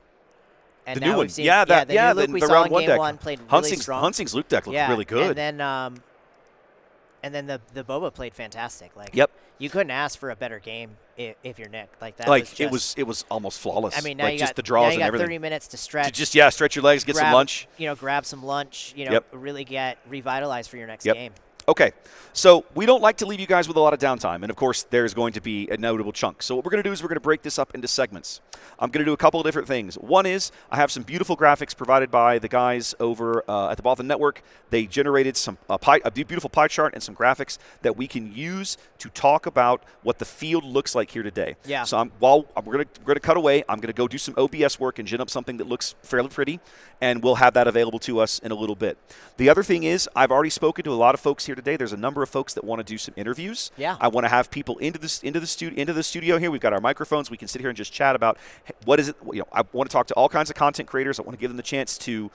And the now new one, we've seen, the new Luke we the saw round in 1 game deck. 1 played really strong. Hunsing's Luke deck looked really good. And then the Boba played fantastic. Like, you couldn't ask for a better game if you're Nick. Like that. It was almost flawless. I mean, now like you just got the draws and everything. 30 minutes to stretch. To just stretch your legs, get some lunch. Grab some lunch. Really get revitalized for your next game. Okay, so we don't like to leave you guys with a lot of downtime, and of course there's going to be a notable chunk. So what we're going to do is we're going to break this up into segments. I'm going to do a couple of different things. One is I have some beautiful graphics provided by the guys over at the Bothan Network. They generated a beautiful pie chart and some graphics that we can use to talk about what the field looks like here today. Yeah. So we're going to cut away. I'm going to go do some OBS work and gen up something that looks fairly pretty, and we'll have that available to us in a little bit. The other thing is I've already spoken to a lot of folks here today. There's a number of folks that want to do some interviews. Yeah. I want to have people into the studio here. We've got our microphones. We can sit here and just chat about what is it. I want to talk to all kinds of content creators. I want to give them the chance to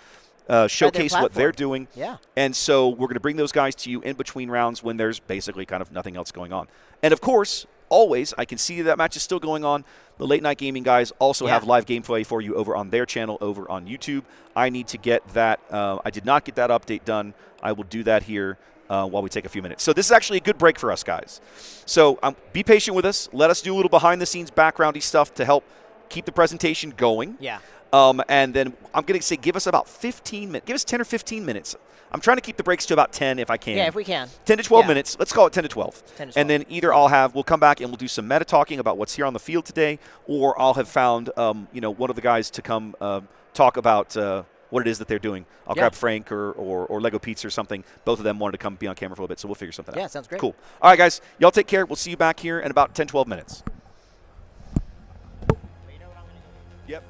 showcase what they're doing. Yeah. And so we're going to bring those guys to you in between rounds when there's basically kind of nothing else going on. And of course, always, I can see that match is still going on. The Late Night Gaming guys also have live gameplay for you over on their channel over on YouTube. I need to get that. I did not get that update done. I will do that here while we take a few minutes. So this is actually a good break for us, guys. So be patient with us. Let us do a little behind-the-scenes backgroundy stuff to help keep the presentation going. Yeah. And then I'm going to say give us about 15 minutes. Give us 10 or 15 minutes. I'm trying to keep the breaks to about 10 if I can. Yeah, if we can. 10 to 12 minutes. Let's call it 10 to 12. 10 to 12. And then either we'll come back and we'll do some meta talking about what's here on the field today, or I'll have found, one of the guys to come talk about what it is that they're doing. I'll grab Frank or Lego Pizza or something. Both of them wanted to come be on camera for a little bit, so we'll figure something out. Yeah, sounds great. Cool. All right, guys. Y'all take care. We'll see you back here in about 10, 12 minutes. Yep.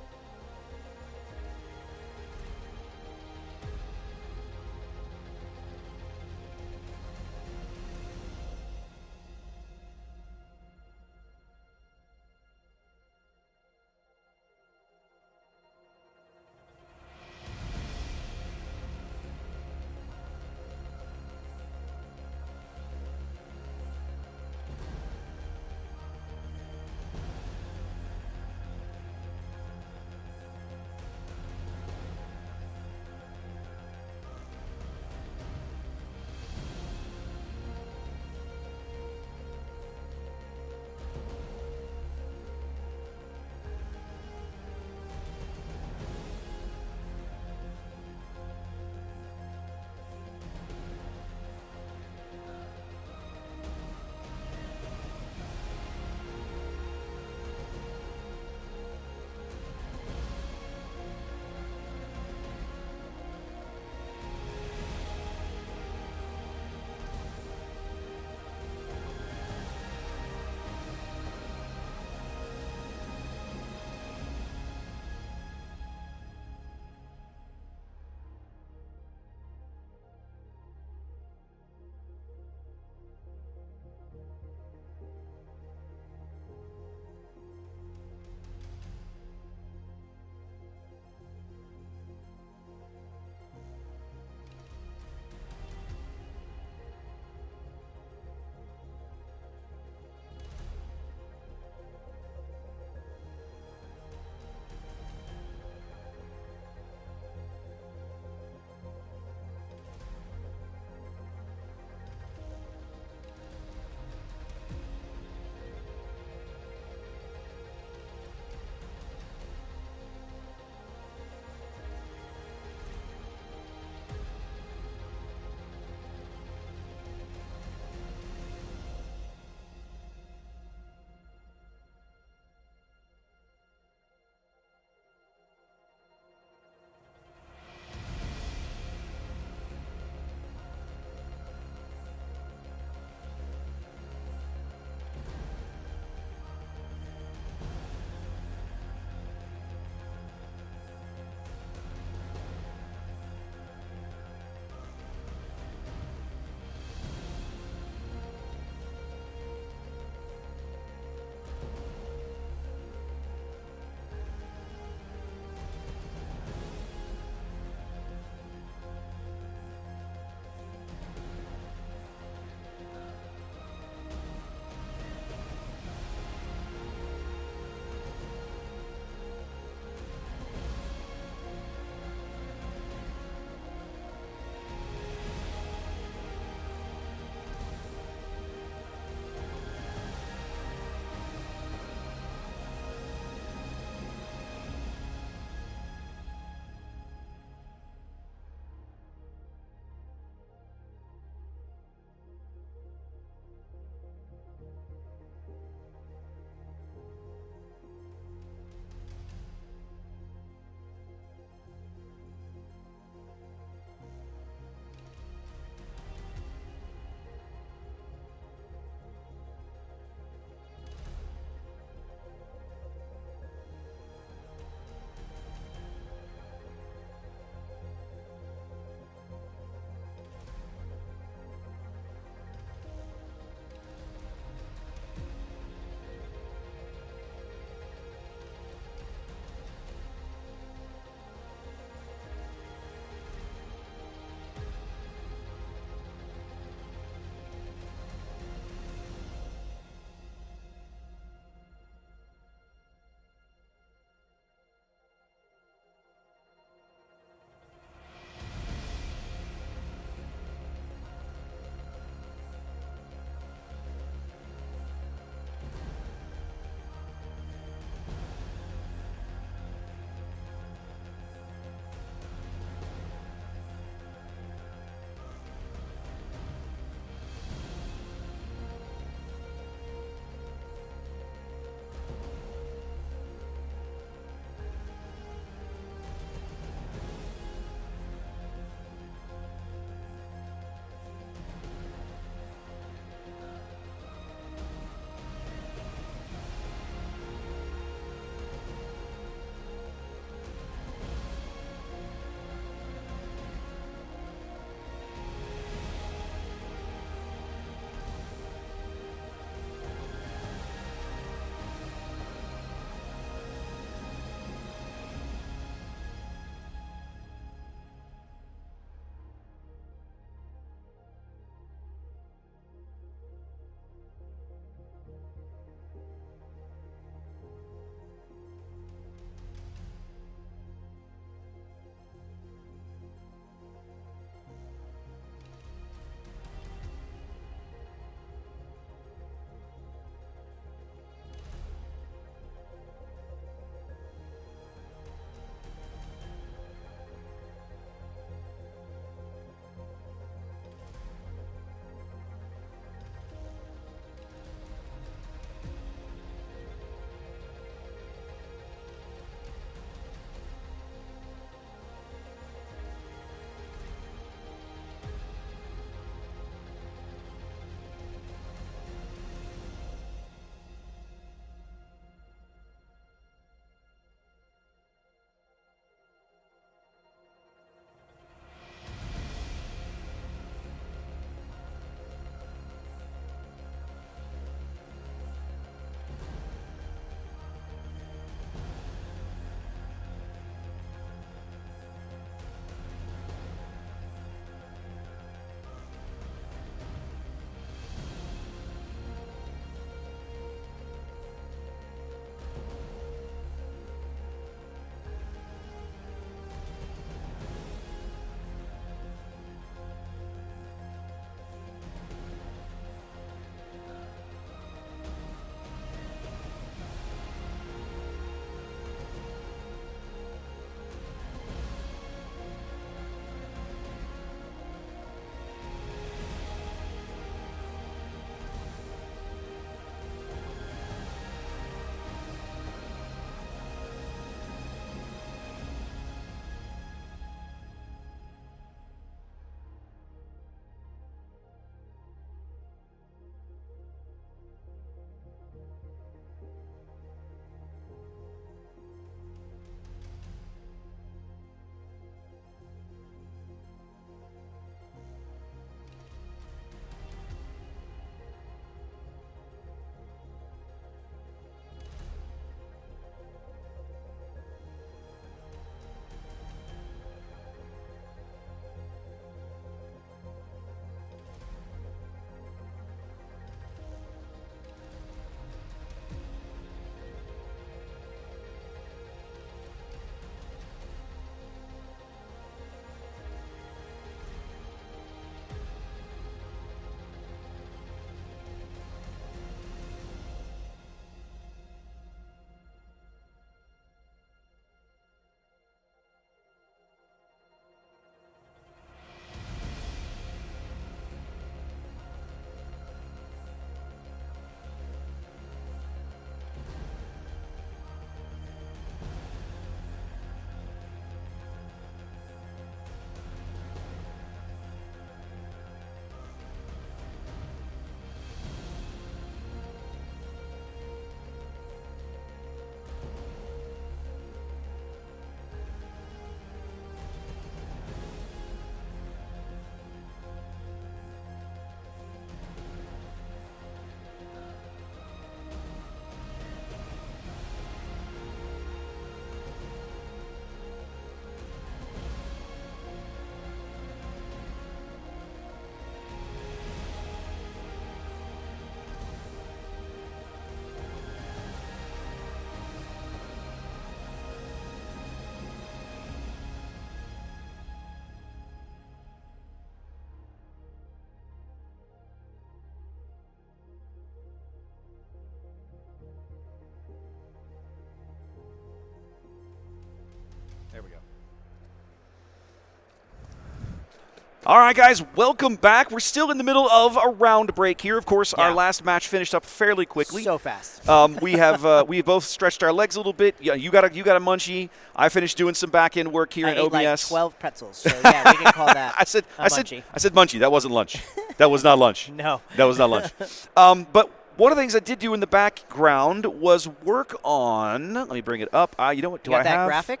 All right, guys, welcome back. We're still in the middle of a round break here. Of course, our last match finished up fairly quickly. So fast. We have we both stretched our legs a little bit. Yeah, you got a munchie. I finished doing some back end work here in ate OBS. like 12 pretzels. So yeah, we can call that. I said munchie. munchie. That wasn't lunch. That was not lunch. No, that was not lunch. But one of the things I did do in the background was work on. Let me bring it up. You know what? Do you got I that have graphic?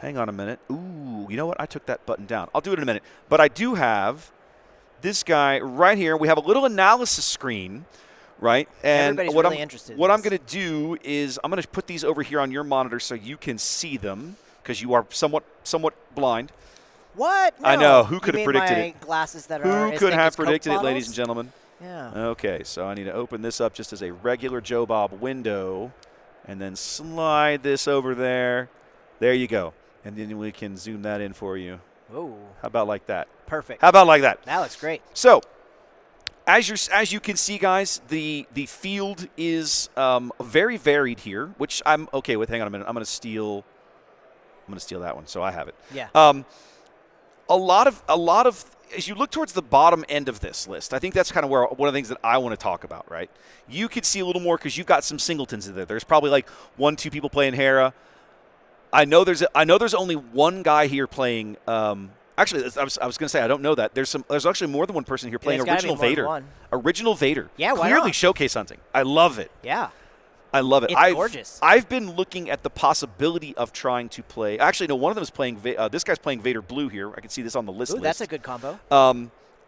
Hang on a minute. Ooh, you know what? I took that button down. I'll do it in a minute. But I do have this guy right here. We have a little analysis screen, right? And everybody's what really I'm interested in what I'm this. going to do is I'm going to put these over here on your monitor so you can see them because you are somewhat blind. What? No. I know. Who could You have mean predicted my it? glasses that Who are as could thick have as Coke predicted it, bottles? ladies and gentlemen? Yeah. Okay, so I need to open this up just as a regular Joe Bob window and then slide this over there. There you go. And then we can zoom that in for you. Ooh. How about like that? Perfect. How about like that? That looks great. So, as you can see, guys, the field is very varied here, which I'm okay with. Hang on a minute. I'm going to steal that one, so I have it. Yeah. A lot of as you look towards the bottom end of this list, I think that's kind of where one of the things that I want to talk about, right? You could see a little more because you've got some singletons in there. There's probably like 1-2 people playing Hera. I know there's only one guy here playing. Actually, I was going to say I don't know that. There's actually more than one person here playing original Vader. Original Vader. Yeah, why clearly not? showcase hunting. I love it. Yeah. I love it. It's gorgeous. I've been looking at the possibility of trying to play. Actually, no, one of them is playing. This guy's playing Vader Blue here. I can see this on the list. Ooh, that's a good combo.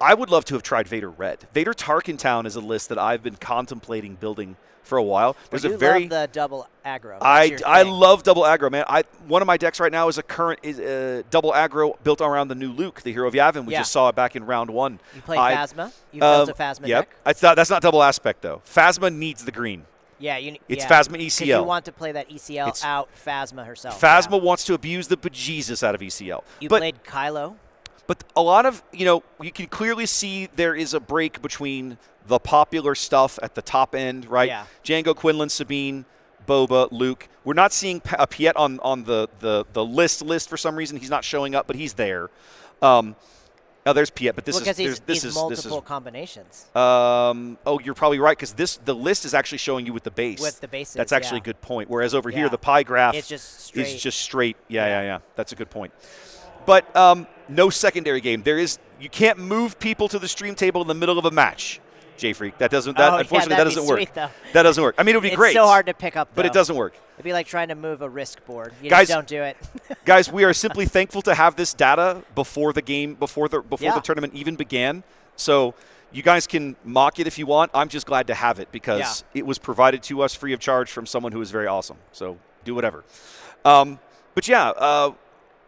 I would love to have tried Vader Red. Vader Tarkintown is a list that I've been contemplating building for a while. There's you a very love the double aggro. I love double aggro, man. One of my decks right now is double aggro built around the new Luke, the Hero of Yavin. We just saw it back in round 1. You play Phasma. You built a Phasma deck. That's not double aspect though. Phasma needs the green. Yeah, it's Phasma ECL. 'Cause you want to play that ECL out Phasma herself. Phasma wants to abuse the bejesus out of ECL. You played Kylo. But a lot of, you can clearly see there is a break between the popular stuff at the top end, right? Yeah. Jango, Quinnland, Sabine, Boba, Luke. We're not seeing Piet on the list for some reason. He's not showing up, but he's there. Oh, there's Piet, but this is multiple combinations. You're probably right because the list is actually showing you with the base. With the bases, that's actually a good point. Whereas over here, the pie graph is just straight. Yeah. That's a good point. But no secondary game. You can't move people to the stream table in the middle of a match. J-Freak. Unfortunately, that doesn't work. Sweet, that doesn't work. I mean, it would be great. It's so hard to pick up, though. But it doesn't work. It'd be like trying to move a Risk board. You guys, just don't do it. Guys, we are simply thankful to have this data before the game, before the tournament even began. So you guys can mock it if you want. I'm just glad to have it because it was provided to us free of charge from someone who is very awesome. So do whatever.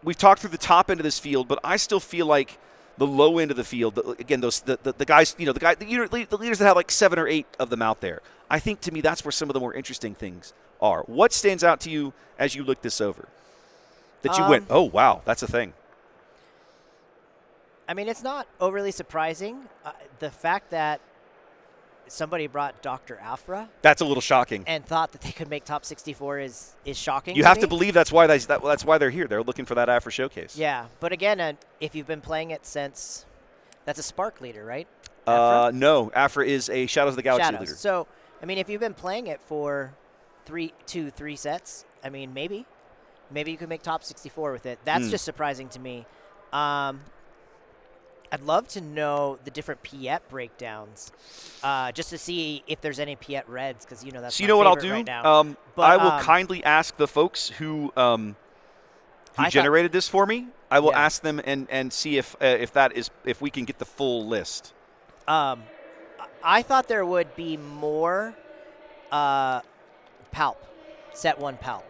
We've talked through the top end of this field, but I still feel like the low end of the field, again, the guys, the leaders that have like 7 or 8 of them out there. I think to me that's where some of the more interesting things are. What stands out to you as you look this over? That you went, oh wow, that's a thing. I mean, it's not overly surprising. The fact that somebody brought Dr. Afra. That's a little shocking. And thought that they could make top 64 is shocking. You have to believe that's why they're here. They're looking for that Afra showcase. Yeah, but again, if you've been playing it since, that's a Spark leader, right? No, Afra is a Shadows of the Galaxy leader. So, I mean, if you've been playing it for 3 sets, I mean, maybe you could make top 64 with it. That's just surprising to me. I'd love to know the different Piet breakdowns, just to see if there's any Piet reds, because that's. So you know what I'll do? Right now. I will kindly ask the folks who generated this for me. I will ask them and see if we can get the full list. I thought there would be more Palp, set 1 Palp.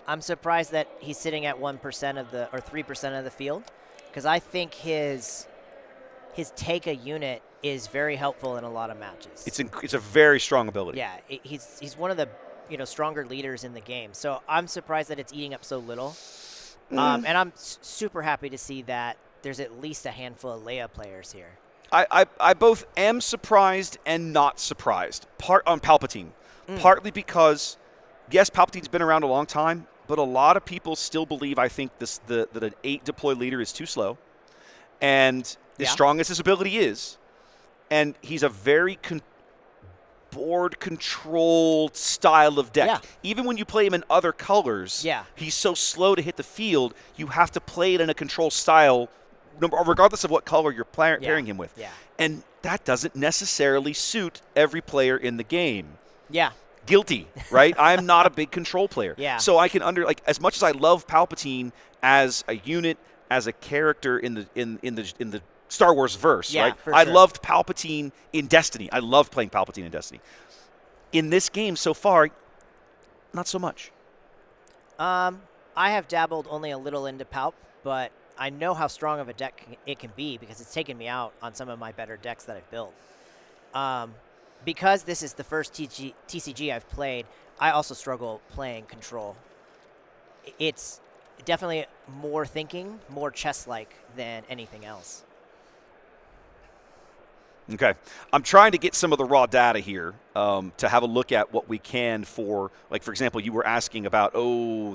I'm surprised that he's sitting at 1% of or 3% of the field. Because I think his take a unit is very helpful in a lot of matches. It's a very strong ability. Yeah, he's one of the stronger leaders in the game. So I'm surprised that it's eating up so little. And I'm super happy to see that there's at least a handful of Leia players here. I both am surprised and not surprised. Part on Palpatine, partly because yes, Palpatine's been around a long time. But a lot of people still believe, I think, that an 8 deploy leader is too slow. And as strong as his ability is, and he's a very board controlled style of deck. Yeah. Even when you play him in other colors, he's so slow to hit the field, you have to play it in a control style regardless of what color you're pairing him with. Yeah. And that doesn't necessarily suit every player in the game. Yeah. Guilty, right? I'm not a big control player. Yeah. So I can as much as I love Palpatine as a unit, as a character in the Star Wars verse, right? I loved Palpatine in Destiny. I loved playing Palpatine in Destiny. In this game so far, not so much. I have dabbled only a little into Palp, but I know how strong of a deck it can be because it's taken me out on some of my better decks that I've built. Because this is the first TCG I've played, I also struggle playing control. It's definitely more thinking, more chess-like than anything else. Okay. I'm trying to get some of the raw data here to have a look at what we can for, like, for example, you were asking about,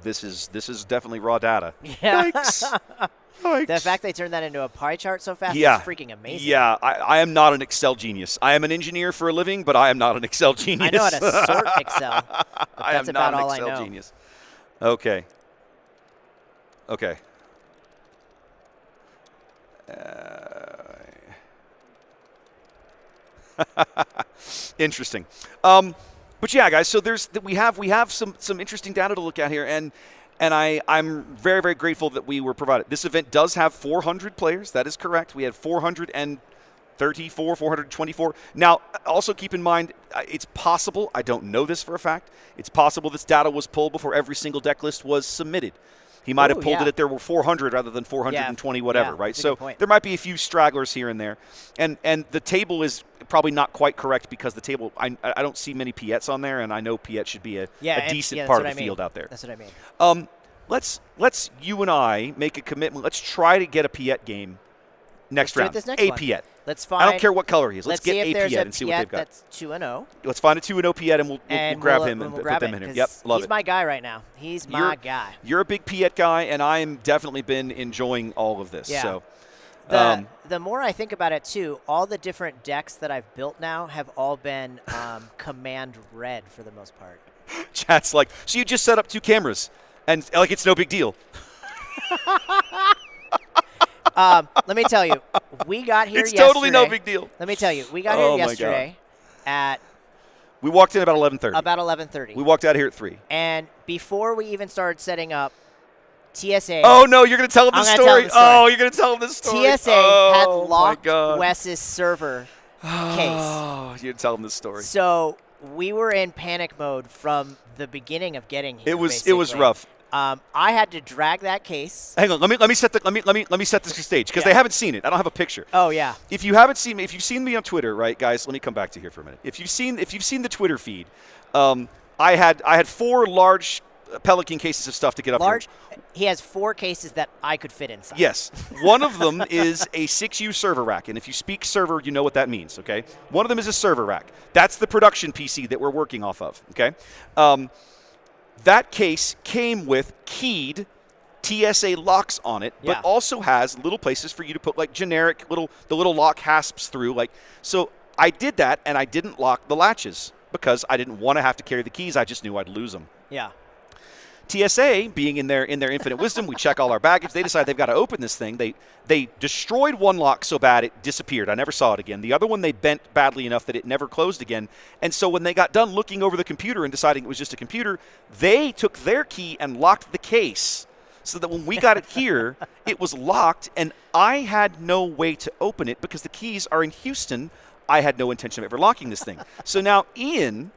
this is definitely raw data. Yeah. Yikes. Yikes. The fact they turned that into a pie chart so fast is freaking amazing. Yeah, I am not an Excel genius. I am an engineer for a living, but I am not an Excel genius. I know how to sort Excel. But I that's am about not an all Excel I know. genius. Okay. Okay. Interesting. But yeah, guys. So we have some interesting data to look at here, and I'm very, very grateful that we were provided. This event does have 400 players. That is correct. We had 434, 424. Now, also keep in mind, it's possible. I don't know this for a fact. It's possible this data was pulled before every single deck list was submitted. He might have pulled it if there were 400 rather than 420, whatever, right? So there might be a few stragglers here and there. And the table is probably not quite correct because the table, I don't see many Piets on there, and I know Piet should be a decent part of the field out there. That's what I mean. Let's you and I make a commitment. Let's try to get a Piet game next round. This next a one. Piet. Let's find. I don't care what color he is. Let's get see if a there's Piet and see what they've got. That's 2-0. Let's find a 2-0 Piet and we'll grab him and we'll put them in here. Yep, love he's it. my guy right now. He's my guy. You're a big Piet guy, and I'm definitely been enjoying all of this. Yeah. So, the more I think about it too, all the different decks that I've built now have all been command red for the most part. Chat's like, so you just set up 2 cameras, and like it's no big deal. Let me tell you, we got here It's yesterday. totally no big deal. Let me tell you, we got here yesterday at... We walked in about 11:30. About 11:30. We walked out here at 3. And before we even started setting up, TSA... Oh, no, you're going to tell him this story? Oh, you're going to tell him this story? TSA had locked Wes's server case. Oh, you're going to tell him this story. So we were in panic mode from the beginning of getting here. It was rough. I had to drag that case. Hang on, let me set the stage because they haven't seen it. I don't have a picture. Oh yeah. If you haven't seen me, if you've seen me on Twitter, right, guys? Let me come back to here for a minute. If you've seen the Twitter feed, I had 4 large Pelican cases of stuff to get up here. He has 4 cases that I could fit inside. Yes. One of them is a 6U server rack, and if you speak server, you know what that means, okay? One of them is a server rack. That's the production PC that we're working off of, okay? That case came with keyed TSA locks on it, but also has little places for you to put like generic the little lock hasps through. So I did that, and I didn't lock the latches because I didn't want to have to carry the keys. I just knew I'd lose them. Yeah. TSA, being in their infinite wisdom, we check all our baggage. They decide they've got to open this thing. They destroyed one lock so bad it disappeared. I never saw it again. The other one they bent badly enough that it never closed again. And so when they got done looking over the computer and deciding it was just a computer, they took their key and locked the case so that when we got it here, it was locked, and I had no way to open it because the keys are in Houston. I had no intention of ever locking this thing. So now Ian,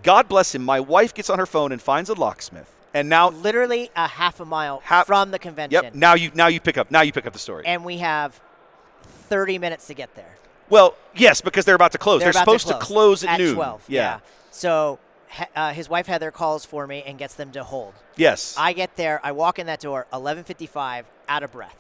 God bless him, my wife gets on her phone and finds a locksmith. And now, literally a half a mile from the convention. Yep. Now you pick up the story. And we have 30 minutes to get there. Well, yes, because they're about to close. They're supposed to close at noon. 12. Yeah. So his wife had their calls for me and gets them to hold. Yes. I get there. I walk in that door, 11:55, out of breath.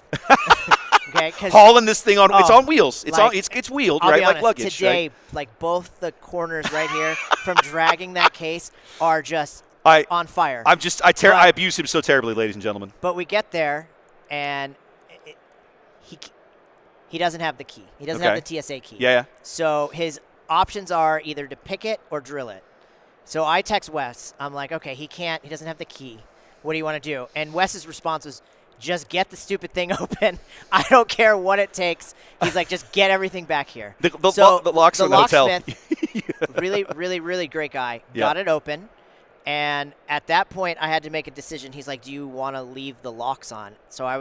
Okay, hauling this thing on. It's on wheels. It's wheeled, I'll right, be honest, like luggage. Today, right? like both the corners right here from dragging that case are just on fire. I abuse him so terribly, ladies and gentlemen. But we get there, and he doesn't have the key. He doesn't Okay. have the TSA key. Yeah. So his options are either to pick it or drill it. So I text Wes. I'm like, okay, he doesn't have the key. What do you want to do? And Wes's response was, just get the stupid thing open. I don't care what it takes. He's like, just get everything back here. The locks the are in the hotel. locksmith, really, really, really great guy, Yeah. got it open. And at that point, I had to make a decision. He's like, do you want to leave the locks on? So I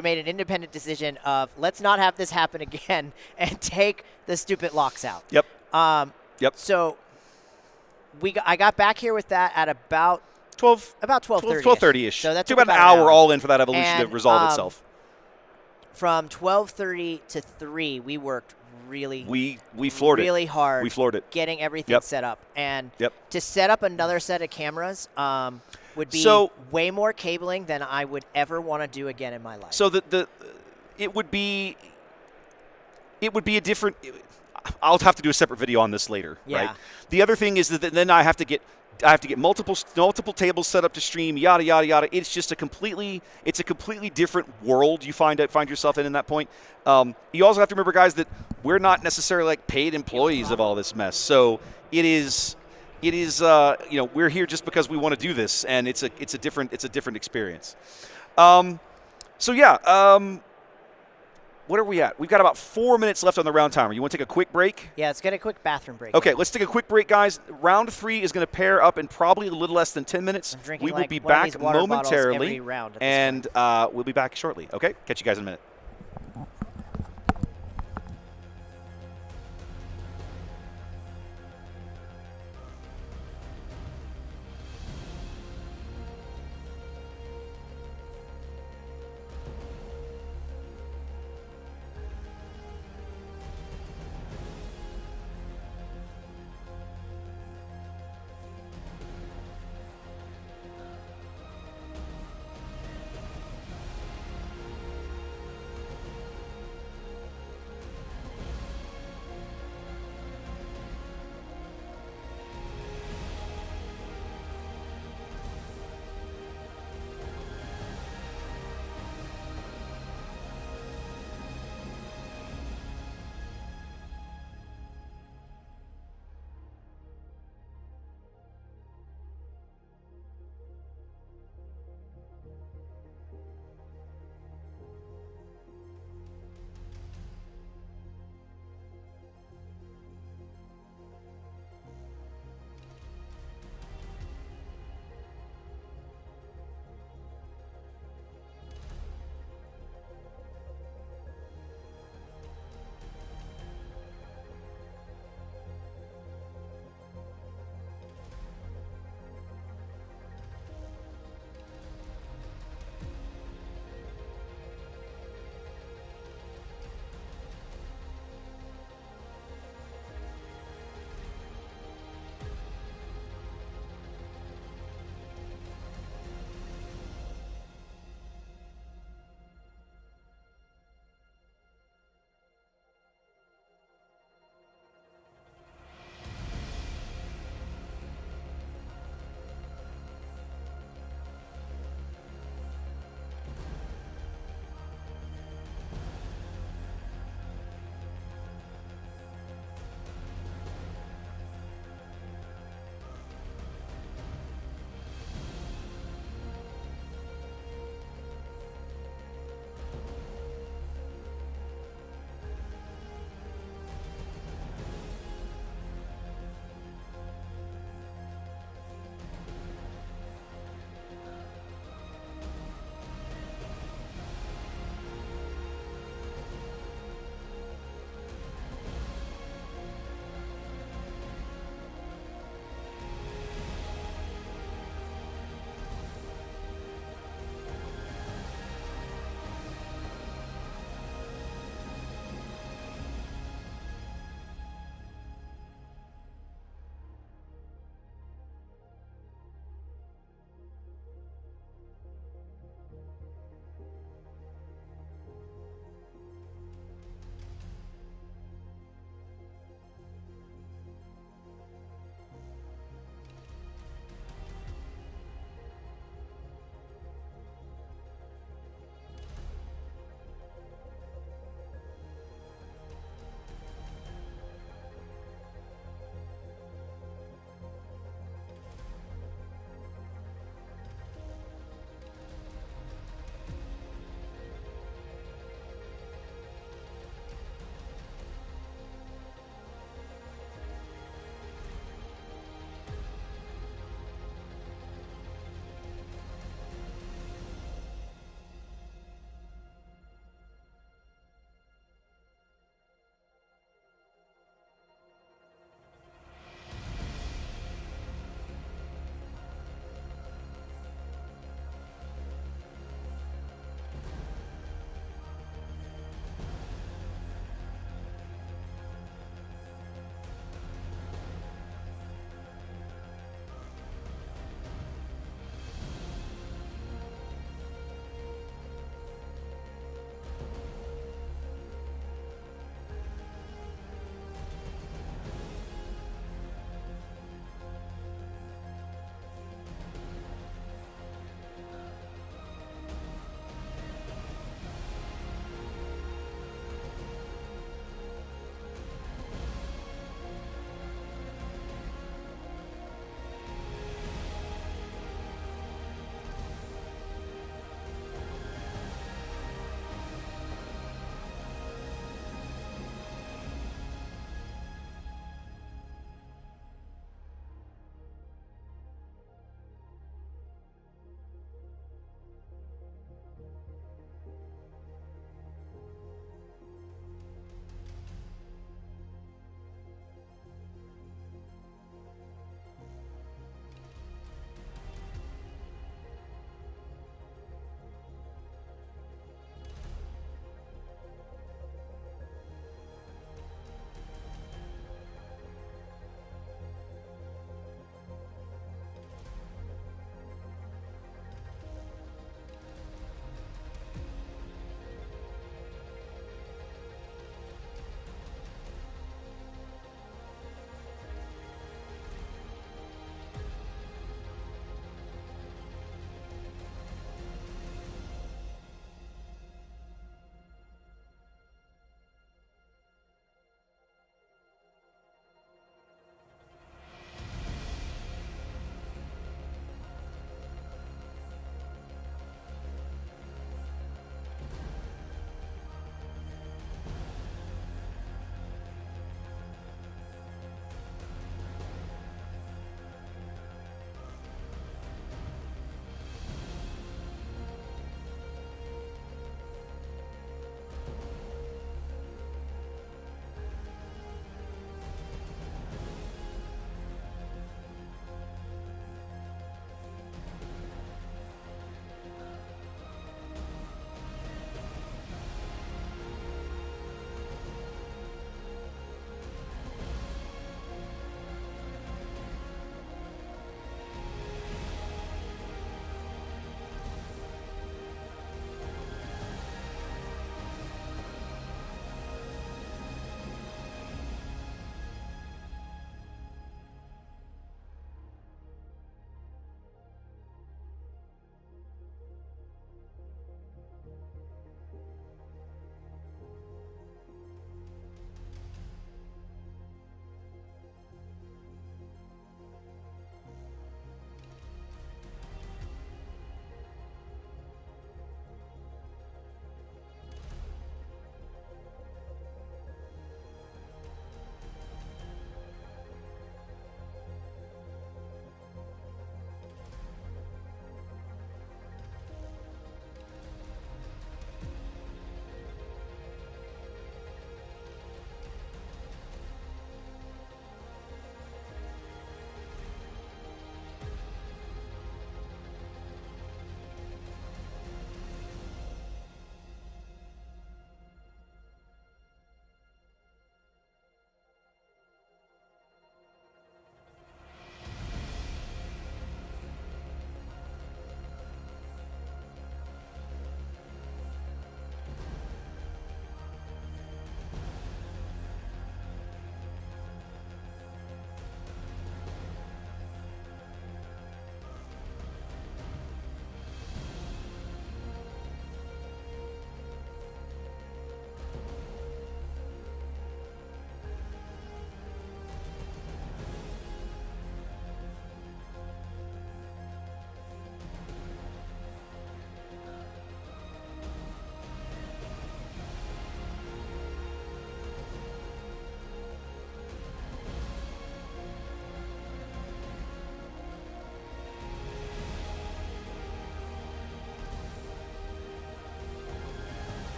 made an independent decision of let's not have this happen again and take the stupid locks out. Yep. Yep. So I got back here with that at about 12:30. 12:30-ish. So that took took about an hour all in for that evolution to And, resolve itself. From 12:30 to 3, we worked really We floored it. really hard. We floored it. Getting everything Yep. set up. And Yep. to set up another set of cameras would be So- way more cabling than I would ever want to do again in my life. So it would be a different. I'll have to do a separate video on this later. Yeah. Right. The other thing is that then I have to get multiple tables set up to stream. Yada yada yada. It's just a completely different world you find yourself in that point. You also have to remember, guys, that we're not necessarily like paid employees of all this mess. So it is we're here just because we want to do this, and it's a different experience. What are we at? We've got about 4 minutes left on the round timer. You want to take a quick break? Yeah, let's get a quick bathroom break. Okay, let's take a quick break, guys. Round 3 is going to pair up in probably a little less than 10 minutes. I'm drinking We will like be one of back these water bottles momentarily, every round at this and we'll be back shortly. Okay, catch you guys in a minute.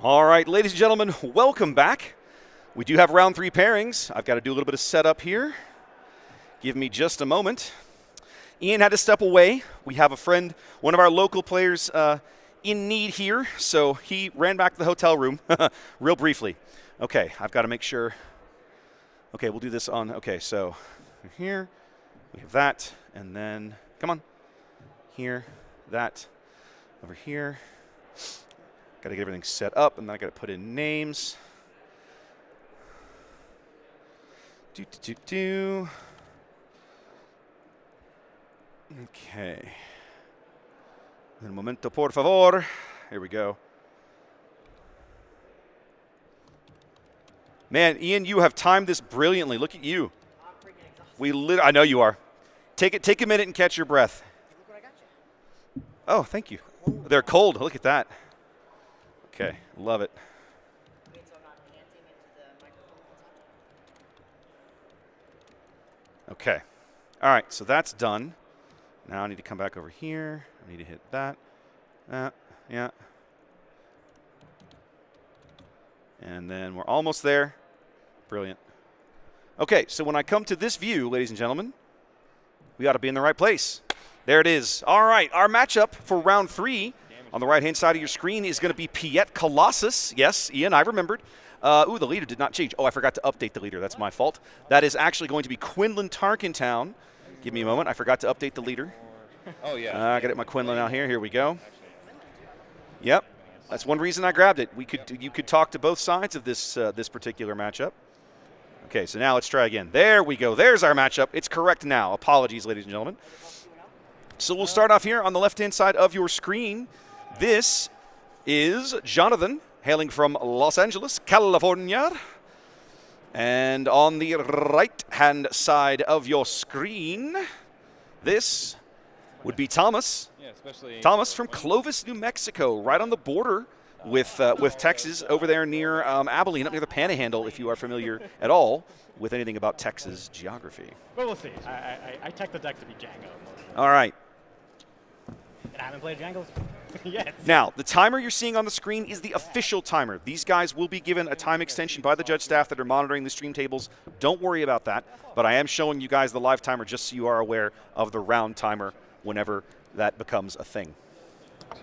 All right, ladies and gentlemen, welcome back. We do have round 3 pairings. I've got to do a little bit of setup here. Give me just a moment. Ian had to step away. We have a friend, one of our local players, in need here, so he ran back to the hotel room real briefly. Okay, I've got to make sure. Okay, we'll do this on, okay, so here, we have that, and then, come on, here, that, over here. Got to get everything set up, and then I got to put in names. Okay. Un momento, por favor. Here we go. Man, Ian, you have timed this brilliantly. Look at you. I know you are. Take a minute and catch your breath. Look what I got you. Oh, thank you. They're cold. Look at that. Okay, love it. Wait, so I'm not panting into the microphone. Okay. All right, so that's done. Now I need to come back over here. I need to hit that. Yeah. And then we're almost there. Brilliant. Okay, so when I come to this view, ladies and gentlemen, we ought to be in the right place. There it is. All right, our matchup for round 3 on the right-hand side of your screen is going to be Piet Colossus. Yes, Ian, I remembered. The leader did not change. Oh, I forgot to update the leader. That's my fault. That is actually going to be Quinlan Tarkentown. Give me a moment. I forgot to update the leader. Oh, yeah. I got it my Quinlan out here. Here we go. Yep. That's one reason I grabbed it. You could talk to both sides of this this particular matchup. Okay, so now let's try again. There we go. There's our matchup. It's correct now. Apologies, ladies and gentlemen. So we'll start off here on the left-hand side of your screen. This is Jonathan, hailing from Los Angeles, California. And on the right-hand side of your screen, this would be Thomas. Yeah, especially Thomas from Clovis, New Mexico, right on the border with Texas, over there near Abilene, up near the Panhandle, if you are familiar at all with anything about Texas geography. But we'll see. I checked the deck to be Jango. All right. And I haven't played Jango yet. Now, the timer you're seeing on the screen is the official timer. These guys will be given a time extension by the judge staff that are monitoring the stream tables. Don't worry about that. But I am showing you guys the live timer just so you are aware of the round timer whenever that becomes a thing. 2,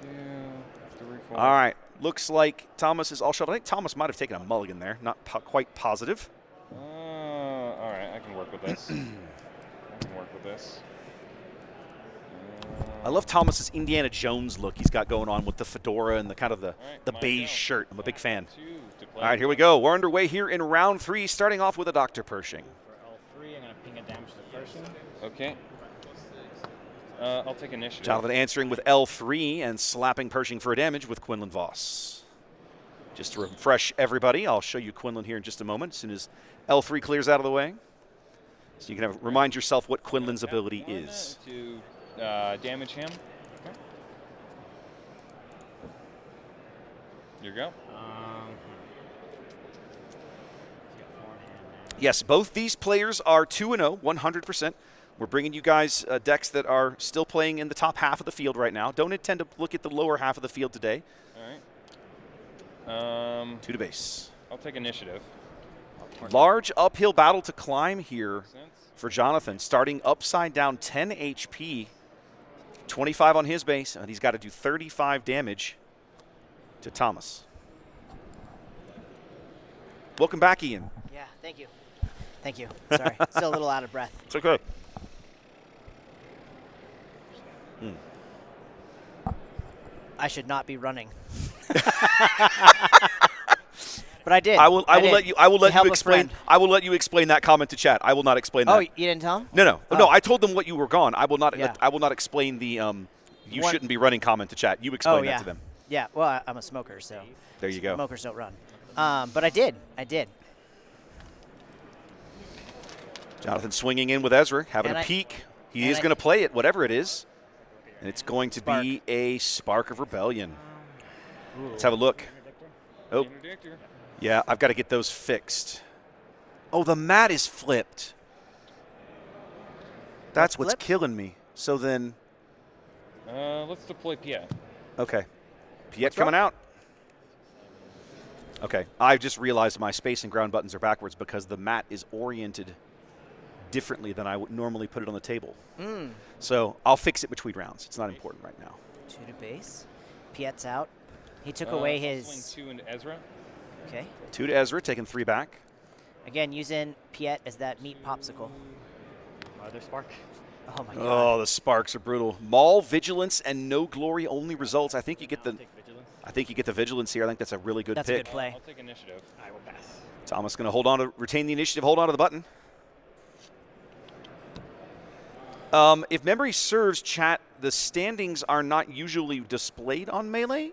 3, 4. All right. Looks like Thomas is all shuffled. I think Thomas might have taken a mulligan there. Not quite positive. All right, I can work with this. I love Thomas's Indiana Jones look he's got going on with the fedora and the kind of the beige shirt. I'm a big fan. All right, here we go. We're underway here in round 3, starting off with a Dr. Pershing. For L3, I'm going to ping a damage to Pershing. Okay. I'll take initiative. Jonathan answering with L3 and slapping Pershing for a damage with Quinlan Voss. Just to refresh everybody, I'll show you Quinlan here in just a moment as soon as L3 clears out of the way. So you can remind yourself what Quinlan's ability is. To damage him. Okay. Here you go. Yes, both these players are 2-0, 100%. We're bringing you guys decks that are still playing in the top half of the field right now. Don't intend to look at the lower half of the field today. All right. 2 to base. I'll take initiative. Large uphill battle to climb here for Jonathan. Starting upside down, 10 HP, 25 on his base, and he's got to do 35 damage to Thomas. Welcome back, Ian. Yeah, thank you. Thank you. Sorry, still a little out of breath. It's okay. I should not be running. But I did. I will let you explain. friend. I will let you explain that comment to chat. I will not explain that. Oh, you didn't tell him? No. Oh. No, I told them what you were gone. I will not. Yeah. I will not explain the you One- shouldn't be running comment to chat. You explain that to them. Yeah, well, I'm a smoker, so There you go. smokers don't run. But I did. Jonathan swinging in with Ezra, having And a I- peek. He and is I- going to play it, whatever it is. And it's going to be a Spark of Rebellion. Let's have a look. Oh, Interdictor. yeah, I've got to get those fixed. Oh, the mat is flipped. That's what's flipped? killing me. So then, Let's deploy Piet. okay. Piet coming out. Okay. I just realized my space and ground buttons are backwards because the mat is oriented differently than I would normally put it on the table. So I'll fix it between rounds. It's not important right now. 2 to base. Piet's out. He took away his... Swing 2 into Ezra. Okay. 2 to Ezra, taking 3 back. Again, using Piet as that meat popsicle. Another spark. Oh, my God. Oh, the sparks are brutal. Maul, Vigilance, and No Glory only results. I think you get the... I'll take vigilance. I think you get the Vigilance here. I think that's a really good That's pick. a good play. I'll take initiative. I will pass. Thomas going to hold on to retain the initiative, hold on to the button. If memory serves, chat, the standings are not usually displayed on Melee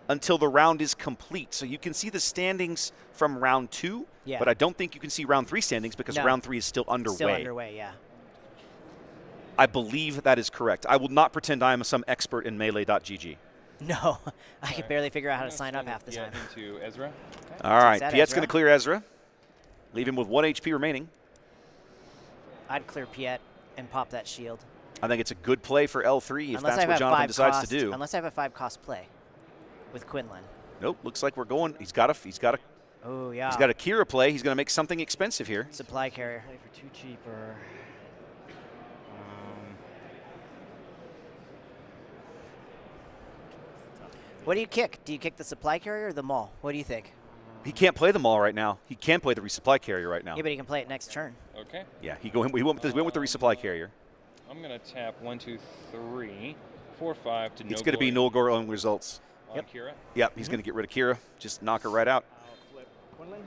until the round is complete. So you can see the standings from round 2, but I don't think you can see round 3 standings because round 3 is still underway. Still underway, yeah. I believe that is correct. I will not pretend I am some expert in Melee.gg. No, I can barely figure out how to sign up half the Piet time. into Ezra. All right, that Piet's Ezra. going to clear Ezra. Leave him with 1 HP remaining. I'd clear Piet and pop that shield. I think it's a good play for L3 if Unless that's I what have Jonathan 5 decides cost, to do. Unless I have a 5 cost play with Quinnland. Nope, looks like we're going. He's got a Oh, yeah. He's got a Kira play. He's going to make something expensive here. Supply carrier. Play for 2 cheaper. What do you kick? Do you kick the supply carrier or the maul? What do you think? He can't play them all right now. He can play the resupply carrier right now. Yeah, but he can play it next turn. Okay. Yeah, he went with the resupply carrier. I'm going to tap 1, 2, 3, 4, 5 to no It's going to be no gore on results. on Kira. Yep, he's going to get rid of Kira. Just knock her right out. I'll flip Quinlan.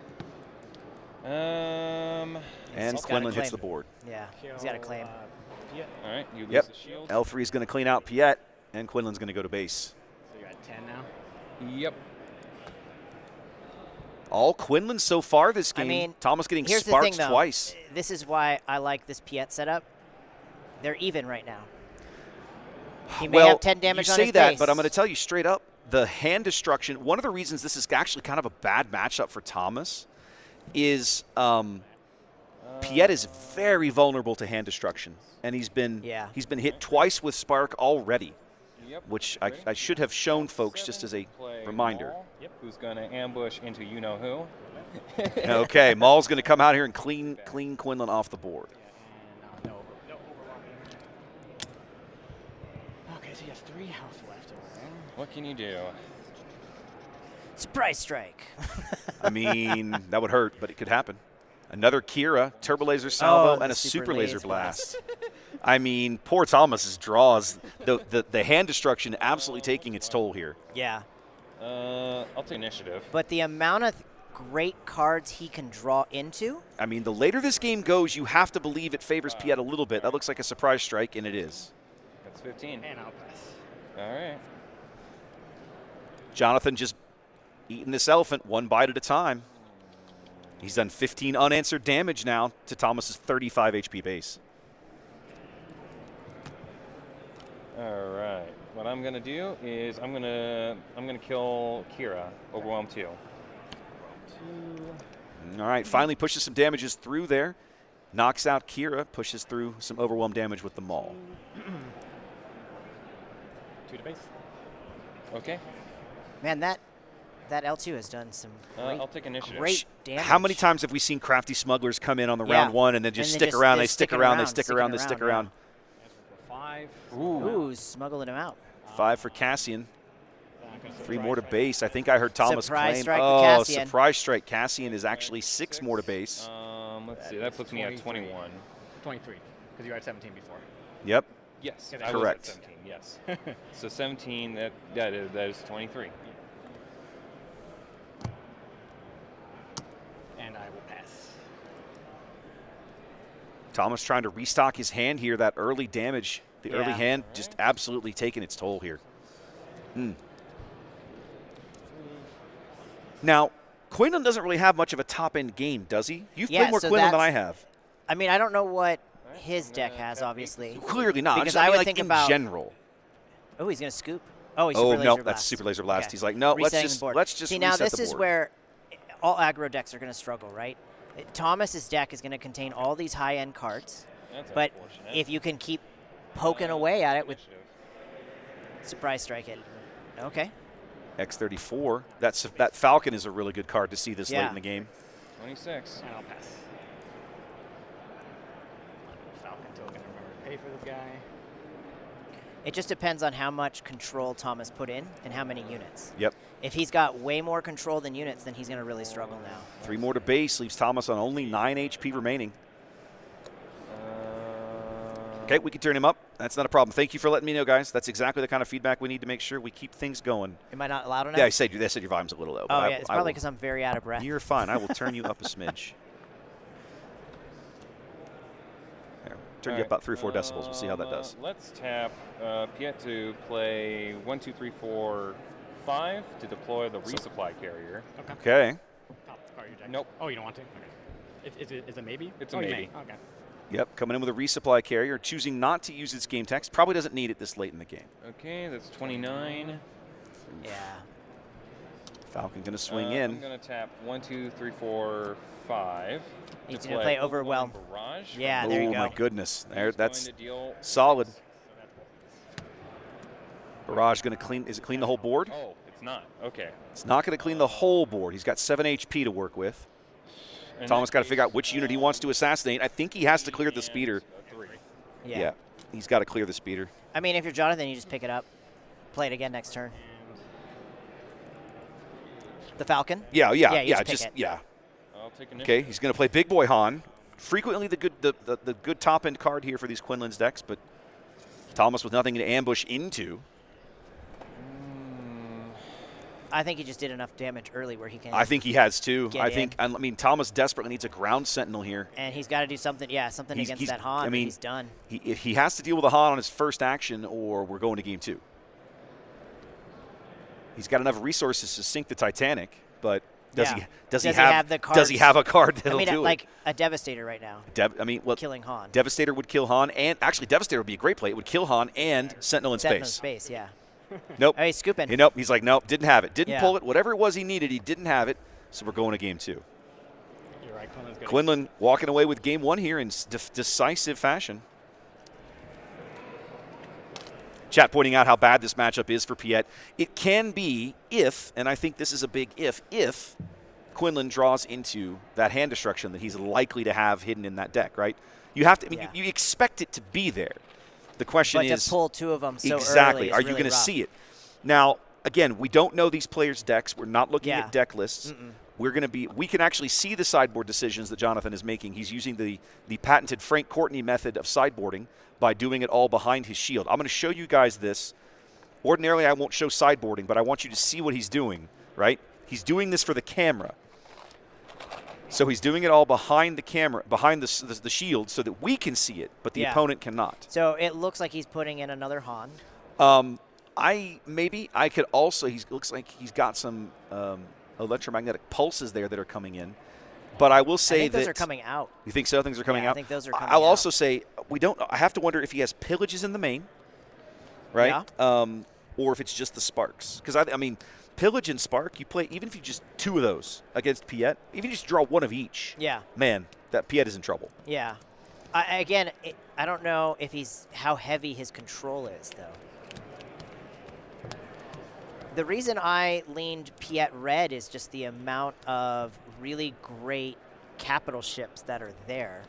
And he's got a Quinnland hits claim. the board. Yeah, he's got a claim. Piet. All right, you lose Yep. the shield. L3 is going to clean out Piet, and Quinnland's going to go to base. So you're at 10 now. Yep. All Quinlan so far this game. I mean, Thomas getting here's the sparked thing, though. twice. This is why I like this Piet setup. They're even right now. He may Well, have 10 damage you on say his that, base. but I'm going to tell you straight up, the hand destruction, one of the reasons this is actually kind of a bad matchup for Thomas is Piet is very vulnerable to hand destruction, and he's been hit twice with Spark already, which I should have shown folks just as a reminder. Yep. Who's going to ambush into you-know-who. Okay, Maul's going to come out here and clean Quinnland off the board. And no overwhelming. Okay, so he has 3 health left over. What can you do? Surprise strike. I mean, that would hurt, but it could happen. Another Kira, Turbo Laser Salvo, and a Super Laser Blast. I mean, poor Thomas's draws. The hand destruction absolutely taking its toll here. Yeah. I'll take initiative. But the amount of great cards he can draw into. I mean, the later this game goes, you have to believe it favors Piet a little bit. That looks like a surprise strike, and it is. That's 15. And I'll pass. All right. Jonathan just eating this elephant 1 bite at a time. He's done 15 unanswered damage now to Thomas's 35 HP base. All right. What I'm gonna do is I'm gonna kill Kira. Overwhelm 2. All right, finally pushes some damages through there. Knocks out Kira, pushes through some overwhelm damage with the Maul. 2 to base. Okay. Man, that L2 has done some I'll take initiative. great damage. How many times have we seen crafty smugglers come in on the round 1 and then just And stick around, they stick around, they stick around, they stick around? 5. Ooh, smuggling him out. 5 for Cassian. 3 more to base. I think I heard Thomas Surprise claim. strike to Oh, Cassian. surprise strike. Cassian is actually 6 more to base. Let's see. That puts me at 21. 23, because you were at 17 before. Yep. Yes. Okay, I was correct. at 17. Yes. So 17. That is 23. And I will pass. Thomas trying to restock his hand here. That early damage, the early hand just absolutely taking its toll here. Now, Quinnland doesn't really have much of a top-end game, does he? You've played more so Quinnland than I that's- have. I mean, I don't know what his deck has, obviously. Clearly not. Because I I mean, would like think in about general. Oh, he's going to scoop. Oh, he's Oh, Super no, Laser Blast. that's Super Laser Blast. Okay. He's like, no, Resetting the board. let's just See, now reset this the is board. where all aggro decks are going to struggle, right? Thomas's deck is going to contain all these high-end cards, That's but unfortunate. if you can keep poking away at it with Initiative. surprise strike it. Okay. X34. That Falcon is a really good card to see this late in the game. 26. And I'll pass. Falcon token. Remember to pay for this guy. It just depends on how much control Thomas put in and how many units. Yep. If he's got way more control than units, then he's going to really struggle now. 3 more to base leaves Thomas on only 9 HP remaining. Okay, we can turn him up. That's not a problem. Thank you for letting me know, guys. That's exactly the kind of feedback we need to make sure we keep things going. Am I not loud enough? Yeah, they said your volume's a little low. Oh, yeah, it's probably because I'm very out of breath. You're fine. I will turn you up a smidge. There, turn you up about 3 or 4 decibels. We'll see how that does. Let's tap Piet to play 1, 2, 3, 4, 5 to deploy the resupply carrier. Okay. Top card your deck. Nope. Oh, you don't want to? Okay. Is it a maybe? It's a you maybe. may. Okay. Yep, coming in with a resupply carrier, choosing not to use its game text. Probably doesn't need it this late in the game. Okay, that's 29. Yeah. Falcon going to swing in. I'm going to tap 1, 2, 3, 4, 5. He's going to play Overwhelm. Barrage. Yeah, there you go. Oh, my goodness. There, that's going to deal solid. Barrage going to clean. Is it clean the whole board? Oh, it's not. Okay. It's not going to clean the whole board. He's got 7 HP to work with. In Thomas that got to case, figure out which unit he wants to assassinate. I think he has to clear the speeder. 3. Yeah. He's got to clear the speeder. I mean, if you're Jonathan, you just pick it up. Play it again next turn. The Falcon? Yeah, you just pick it. yeah. I'll take initiative. Okay, he's going to play Big Boy Han. Frequently the good top end card here for these Quinnland's decks, but Thomas with nothing to ambush into. I think he just did enough damage early where he can. I think he has too. Get I mean, Thomas desperately needs a ground sentinel here. And he's got to do something. Yeah, something against that Han. I mean, he's done. If he has to deal with a Han on his first action, or we're going to game 2. He's got enough resources to sink the Titanic, but does he have the cards? Does he have a card that'll do like it? a Devastator right now. Killing Han. Devastator would kill Han, and actually Devastator would be a great play. It would kill Han and Sentinel in space. Yeah. Nope. Oh, he's scooping. Nope. He's like, nope, didn't have it. Didn't Yeah. pull it. Whatever it was he needed, he didn't have it. So we're going to game 2. You're right. Quinlan walking away with game 1 here in decisive fashion. Chat pointing out how bad this matchup is for Piet. It can be if, and I think this is a big if Quinlan draws into that hand destruction that he's likely to have hidden in that deck, right? You have to. I mean, you expect it to be there. The question but is to pull 2 of them so exactly. early Are is you really going to rough. see it? Now, again, we don't know these players' decks. We're not looking at deck lists. We're going to be. We can actually see the sideboard decisions that Jonathan is making. He's using the patented Frank Courtney method of sideboarding by doing it all behind his shield. I'm going to show you guys this. Ordinarily, I won't show sideboarding, but I want you to see what he's doing. Right? He's doing this for the camera. So he's doing it all behind the camera, behind the shield, so that we can see it, but the opponent cannot. So it looks like he's putting in another Han. I could also. He looks like he's got some electromagnetic pulses there that are coming in. But I will say that those are coming out. You think so? Things are coming out. I think those are coming I'll out. also say we don't. I have to wonder if he has pillages in the main, right? Yeah. Or if it's just the sparks. Because I mean, pillage and spark. You play even if you just 2 of those against Piet. Even if you just draw 1 of each. Yeah. Man, that Piet is in trouble. Yeah. I don't know if how heavy his control is though. The reason I leaned Piet red is just the amount of really great capital ships that are there.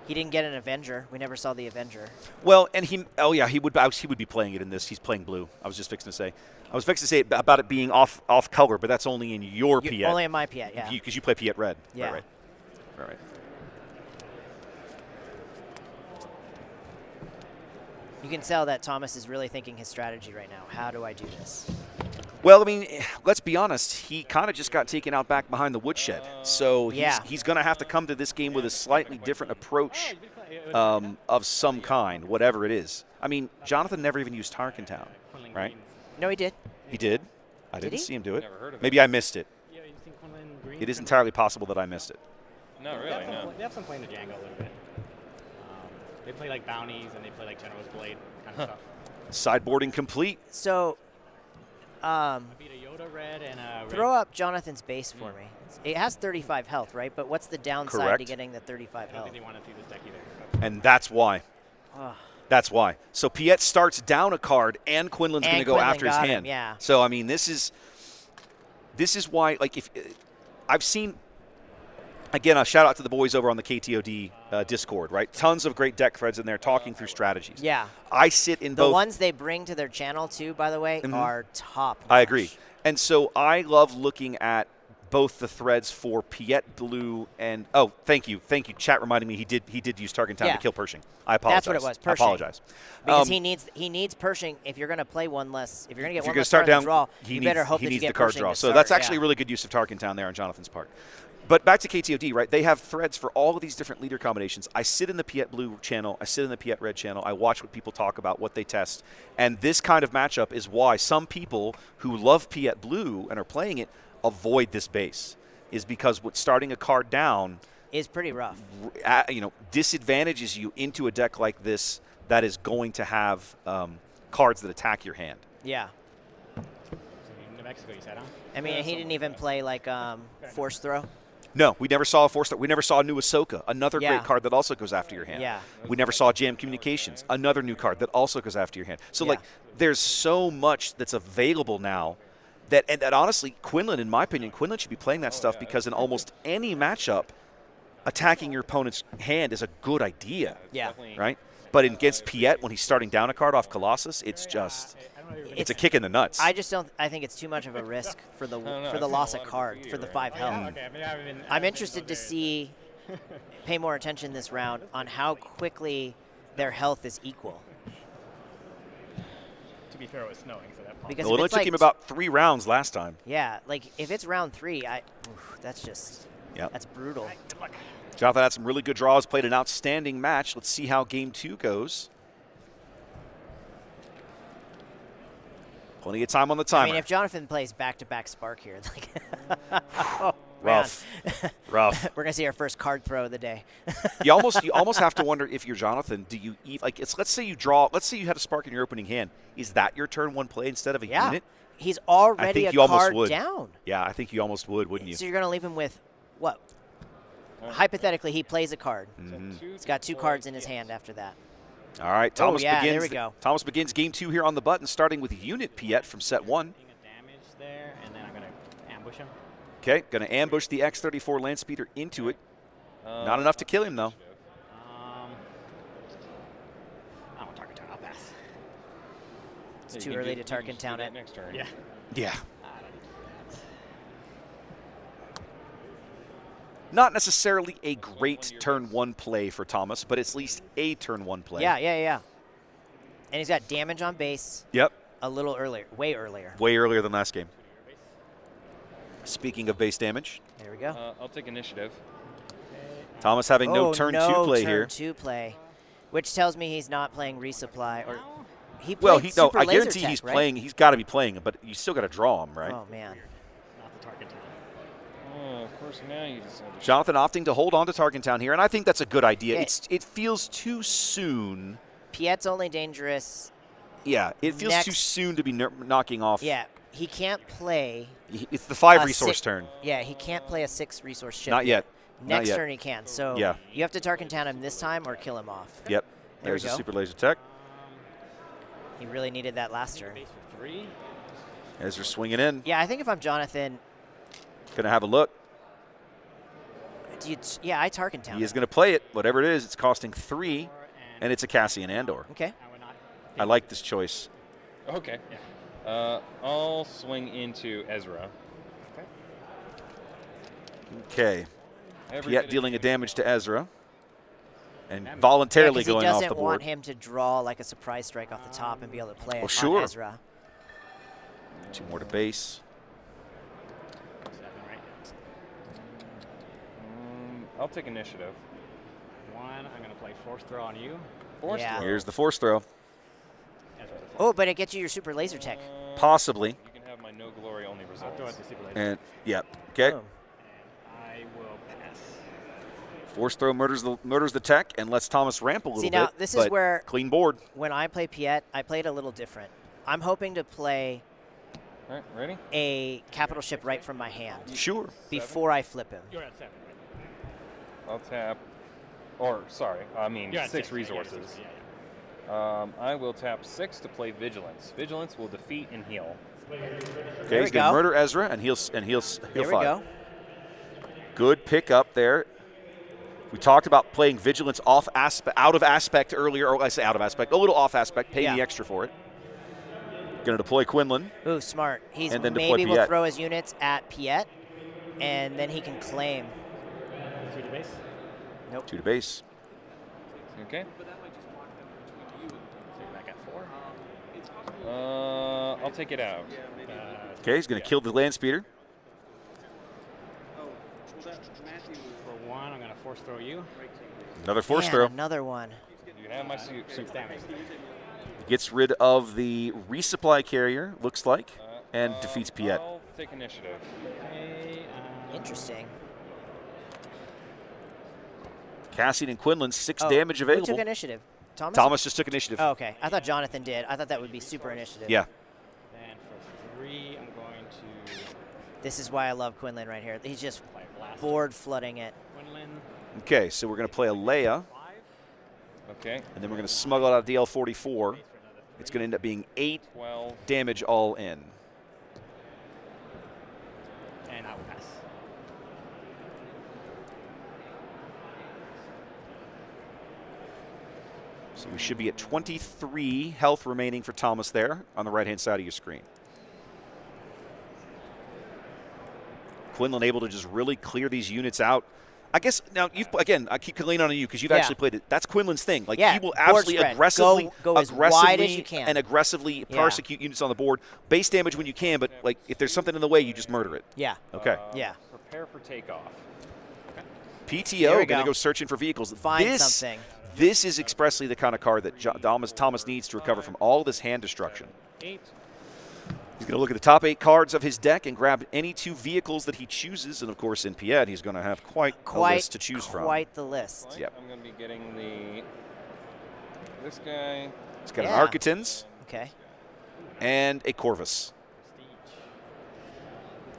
He didn't get an Avenger. We never saw the Avenger. Well, and he would be playing it in this. He's playing blue. I was just fixing to say. I was fixing to say about it being off color, but that's only in your Piet. Only in my Piet, yeah. Because you play Piet red. Yeah. Right. You can tell that Thomas is really thinking his strategy right now. How do I do this? Well, I mean, let's be honest. He kind of just got taken out back behind the woodshed. So he's going to have to come to this game with a slightly different approach of some kind, whatever it is. I mean, Jonathan never even used Tarkentown, right? No, he did. He did? I didn't he? see him do it. Never heard of Maybe I missed it. Yeah, you think Quinlan green? It is entirely possible that I missed it. No, really, no. They have some playing the Jango a little bit. They play like bounties and they play like General's Blade kind of stuff. Sideboarding complete. So, I beat a Yoda red and a throw up Jonathan's base for me. It has 35 health, right? But what's the downside Correct. to getting the 35 I don't health? think they want to see this deck either. And that's why. That's why. So Piet starts down a card, and Quinlan's going to go after his got hand. him, yeah. So I mean, this is why. Like, if I've seen, again, a shout out to the boys over on the KTOD Discord. Right, tons of great deck threads in there talking through strategies. Yeah. I sit in both. The ones they bring to their channel too, by the way, are top notch. I agree, and so I love looking at both the threads for Piet Blue and thank you. Chat reminding me he did use Target Town to kill Pershing. I apologize. That's what it was. Pershing. I apologize Because he needs Pershing if you're going to play one less. If you're going to get one less start card down, draw, he you needs, better hope he that you needs get the card Pershing draw. to So start, that's actually a really good use of Target Town there on Jonathan's part. But back to KTOD, right? They have threads for all of these different leader combinations. I sit in the Piet Blue channel. I sit in the Piet Red channel. I watch what people talk about, what they test. And this kind of matchup is why some people who love Piet Blue and are playing it avoid this base, is because starting a card down is pretty rough. Disadvantages you into a deck like this that is going to have cards that attack your hand. Yeah. New Mexico, you said, huh? I mean, he didn't even play like Force Throw. No, we never saw a Force Throw. We never saw a new Ahsoka, another great card that also goes after your hand. Yeah. We never saw Jam Communications, another new card that also goes after your hand. So, there's so much that's available now that honestly, Quinlan, in my opinion, Quinlan should be playing that stuff because in almost any matchup, attacking your opponent's hand is a good idea. Yeah. Right? But against Piet, when he's starting down a card off Colossus, it's just it's a kick in the nuts. I just don't. I think it's too much of a risk for the loss of card for the 5 health. I'm interested to see, pay more attention this round on how quickly their health is equal. To be fair, it was snowing, so that probably. Because it only took him about 3 rounds last time. Yeah, like if it's round 3, that's just that's brutal. Jonathan had some really good draws, played an outstanding match. Let's see how game 2 goes. Plenty of time on the timer. I mean, if Jonathan plays back-to-back Spark here, rough. Rough. We're gonna see our first card throw of the day. you almost have to wonder if you're Jonathan. Do you let's say you draw. Let's say you had a Spark in your opening hand. Is that your turn 1 play instead of a unit? He's already I think you almost card would. down. Yeah, I think you almost would, wouldn't you? So you're gonna leave him with what? Hypothetically, he plays a card. He's got 2 cards in his hand after that. All right, Thomas begins. There we go. Thomas begins game 2 here on the button, starting with unit Piet from set 1. Damage there, and then I'm gonna ambush him. Okay, going to ambush the X-34 land speeder into it. Not enough to kill him though. I don't want Target Town. I'll pass. It's too early to Target Town it. Next turn. Yeah. Yeah. Not necessarily a great turn 1 play for Thomas, but it's at least a turn 1 play. Yeah. And he's got damage on base. Yep. A little earlier, way earlier. Way earlier than last game. Speaking of base damage. There we go. I'll take initiative. Thomas having no turn 2 play here. Turn 2 play, which tells me he's not playing resupply or he well, played no, Super I Laser guarantee Tech, he's right? playing. He's got to be playing, but you still got to draw him, right? Oh man. Not the Target Town. Oh, of course now you decide to Jonathan opting to hold on to Target Town here, and I think that's a good idea. Yeah. It feels too soon. Piet's only dangerous. Yeah, it feels too soon to be knocking off. Yeah, he can't play. It's the 5 resource turn. Yeah, he can't play a 6 resource ship. Not yet. Next Not yet. turn he can. So yeah. You have to Target Town him this time or kill him off. Yep. There There's we a go. super laser tech. He really needed that last turn. As they're swinging in. Yeah, I think if I'm Jonathan. Going to have a look. Yeah, I Target Town. He is going to play it. Whatever it is, it's costing 3, and it's a Cassian Andor. Okay. I like this choice. Okay. I'll swing into Ezra. Okay. Piet dealing a damage to Ezra. And voluntarily going off the board. He doesn't want him to draw like a surprise strike off the top and be able to play it on Ezra. 2 more to base. I'll take initiative. 1, I'm going to play Force Throw on you. Force throw. Here's the force throw. Oh, but it gets you your super laser tech. Possibly. You can have my no glory only results. I'll throw it to super laser. And, yep. Okay. Boom. I will pass. Force throw murders the tech and lets Thomas ramp a little bit. See, now, this is where clean board. When I play Piet, I played a little different. I'm hoping to play All right, ready? a capital ship right from my hand. Sure. Before I flip him. You're at 7, right? I'll tap. Or, sorry, I mean You're at 6 yeah, resources. Yeah. I will tap 6 to play Vigilance. Vigilance will defeat and heal. Okay, he's going to murder Ezra, and he'll There we fight. go. Good pickup there. We talked about playing Vigilance out of aspect earlier, or I say out of aspect, a little off aspect, paying the extra for it. Going to deploy Quinnland. Ooh, smart. He's and then maybe deploy will throw his units at Piet, and then he can claim. 2 to base. Nope. 2 to base. Okay. Back at 4. I'll take it out. Okay, he's going to kill the land speeder. For 1, I'm going to force throw you. Another force Man, throw. Another one. You have my 6 damage. Gets rid of the resupply carrier, looks like, and defeats Piet. I'll take initiative. Okay, Interesting. Cassian and Quinnland, 6 damage available. Who took initiative? Thomas? Thomas just took initiative. Oh, okay. I thought Jonathan did. I thought that would be super initiative. Yeah. Then for 3, I'm going to This is why I love Quinnland right here. He's just board flooding it. Quinnland. Okay, so we're going to play a Leia. Okay. And then we're going to smuggle it out of DL44. It's going to end up being 8 damage all in. And I will pass. So we should be at 23 health remaining for Thomas there on the right-hand side of your screen. Quinnland able to just really clear these units out. I guess now again I keep leaning on you because you've actually played it. That's Quinnland's thing. Like he will absolutely aggressively, go as wide as you can. and aggressively persecute units on the board. Base damage when you can, but like if there's something in the way, you just murder it. Yeah. Okay. Prepare for takeoff. PTO going to go searching for vehicles. Find something. This is expressly the kind of card that Thomas needs to recover from all this hand destruction. 8. He's going to look at the top 8 cards of his deck and grab any 2 vehicles that he chooses. And, of course, in Piet, he's going to have quite a list to choose from. Quite the list. Right, I'm going to be getting this guy. He's got an Architans. Okay. And a Corvus.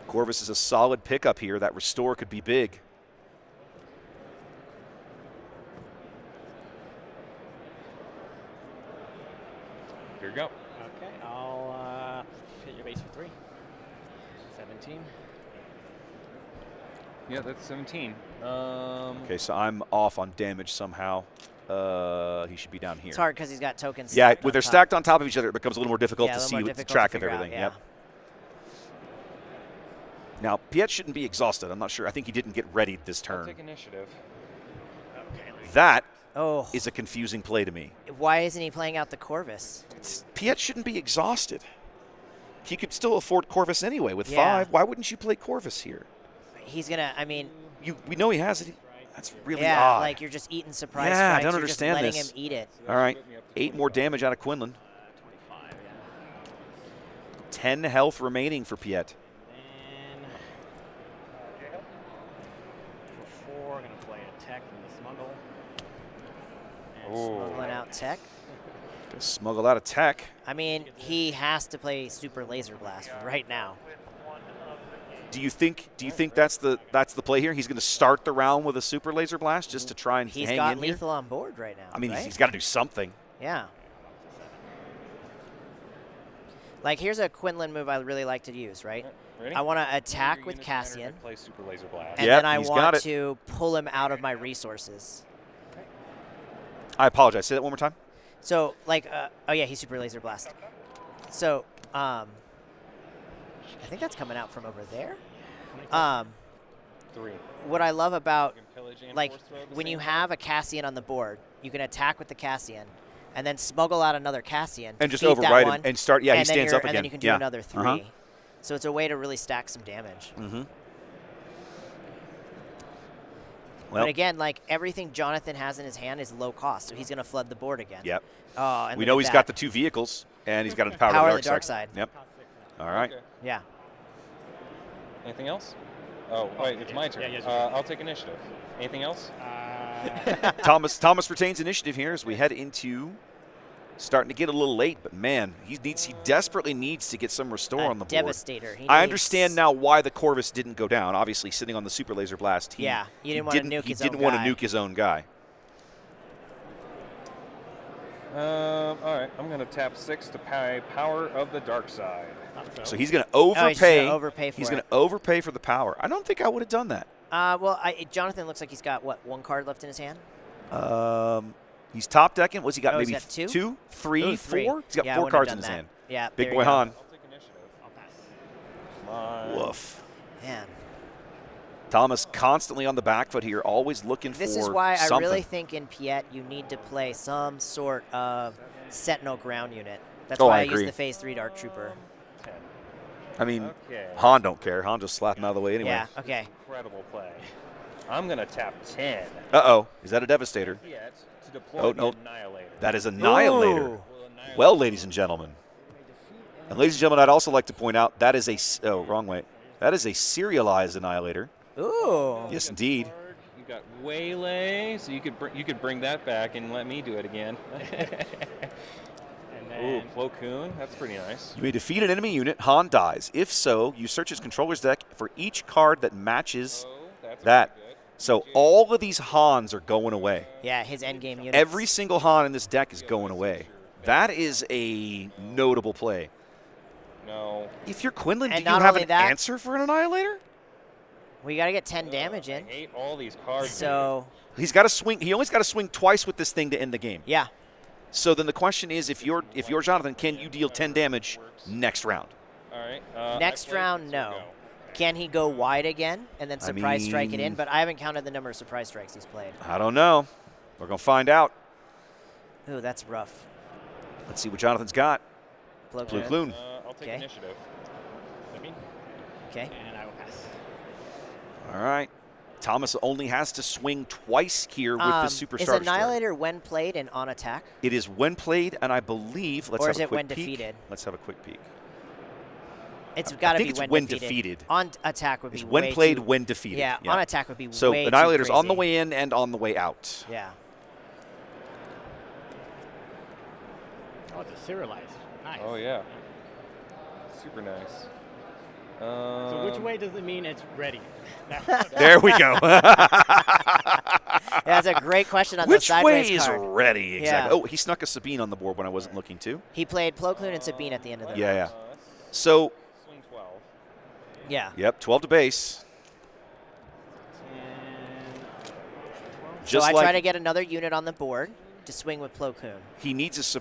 Corvus is a solid pickup here. That restore could be big. Here you go. Okay, I'll hit your base for 3. 17. Yeah, that's 17. Okay, so I'm off on damage somehow. He should be down here. It's hard because he's got tokens. Yeah, when they're stacked on top of each other, it becomes a little more difficult to see the track of everything. Out, Yep. Now, Piet shouldn't be exhausted. I'm not sure. I think he didn't get ready this turn. I'll take initiative. That is a confusing play to me. Why isn't he playing out the Corvus? Piet shouldn't be exhausted. He could still afford Corvus anyway with 5. Why wouldn't you play Corvus here? He's going to, I mean. We know he has it. That's really odd. Yeah, like you're just eating surprise strikes. I don't understand you're this. just letting him eat it. All right, 8 more damage out of Quinnland. 10 health remaining for Piet. And for 4, I'm going to play a tech from the smuggle. And Smuggling out tech. Gonna smuggle out a tech. I mean, he has to play Super Laser Blast right now. Do you think that's the play here? He's going to start the round with a Super Laser Blast just to try and hang in here? He's got lethal on board right now. I mean, right? he's got to do something. Yeah. Like, here's a Quinnland move I really like to use, right? Ready? I want to attack with Cassian. Play Super Laser Blast. And then I want to pull him out of my resources. I apologize. Say that one more time. So, like, oh, yeah, he's Super Laser Blast. So, I think that's coming out from over there. 3. What I love about, like, when you have a Cassian on the board, you can attack with the Cassian and then smuggle out another Cassian. And just override him and start, he stands up again. And then you can do another 3. So it's a way to really stack some damage. Mm-hmm. Well, but again, like, everything Jonathan has in his hand is low cost, so he's going to flood the board again. Yep. Oh, and we know he's got the 2 vehicles, and he's got a power of the dark side. Yep. All right. Okay. Yeah. Anything else? Oh, wait, it's my turn. I'll take initiative. Anything else? Thomas retains initiative here as we head into starting to get a little late, but man, he desperately needs to get some restore on the board. Devastator. I understand now why the Corvus didn't go down. Obviously, sitting on the Super Laser Blast, he didn't want to nuke his own guy. nuke his own guy. All right, I'm going to tap 6 to pay Power of the Dark Side. So he's going to overpay. He's going to overpay for He's it. going to overpay for the power. I don't think I would have done that. Well, Jonathan looks like he's got, what, 1 card left in his hand? He's top decking. What's he got? He's Maybe got 2? 2, 3, Ooh, 4? He's got yeah, 4 cards in his hand. Yeah, Big boy Han. I'll take initiative. I'll pass. Woof. Man. Thomas constantly on the back foot here, always looking for This is why something. I really think in Piet you need to play some sort of Sentinel ground unit. That's why I use the Phase 3 Dark Trooper. 10. I mean, Okay. Han don't care. Han just slap him out of the way anyway. Yeah, okay. Incredible play. I'm going to tap 10. Uh-oh. Is that a Devastator? Piet to deploy Oh, the no. Annihilator. That is Annihilator. Ooh. Well, ladies and gentlemen. And ladies and gentlemen, I'd also like to point out that is a wrong way. That is a serialized Annihilator. Ooh. Yes, indeed. You got Waylay, so you could bring that back and let me do it again. And Ooh, then Plo Koon, that's pretty nice. You may defeat an enemy unit. Han dies. If so, you search his controller's deck for each card that matches Oh, that's that. pretty good. So all of these Hans are going away. Yeah, his endgame unit. Every single Han in this deck is going away. That is a notable play. No. If you're Quinnland, do And you not have only an that- answer for an Annihilator? We got to get 10 damage I in. hate all these cards. So, He's got to swing. He only's got to swing twice with this thing to end the game. yeah. So then the question is, if you're Jonathan, can you deal 10 damage next round? All right. Next round, no. Can he go wide again and then surprise strike it in? mean- But I haven't counted the number of surprise strikes he's played. I don't know. We're going to find out. Ooh, that's rough. Let's see what Jonathan's got. Blue Blue Clune. I'll take Okay. initiative. Sabine, Okay. and I will pass. All right. Thomas only has to swing twice here with the Super Is Star Destroyer. Annihilator when played and on attack? It is when played, and I believe, let's Or have is a it quick when peek. defeated? Let's have a quick peek. It's got to think be it's when, when defeated. defeated. On attack would be It's when way played, too, when defeated. Yeah, on attack would be So way Annihilator's too on the crazy. way in and on the way out. Yeah. Oh, it's a serialized. Nice. Oh, yeah. Super nice. So which way does it mean it's ready? There we go. That's a great question on Which the way sideways is card. ready? Exactly. Yeah. Oh, he snuck a Sabine on the board when I wasn't looking to. He played Plo Koon and Sabine at the end of the Yeah, round. yeah. So, Swing 12. Yeah. yep, 12 to base. So Just I like try to get another unit on the board to swing with Plo Koon. he needs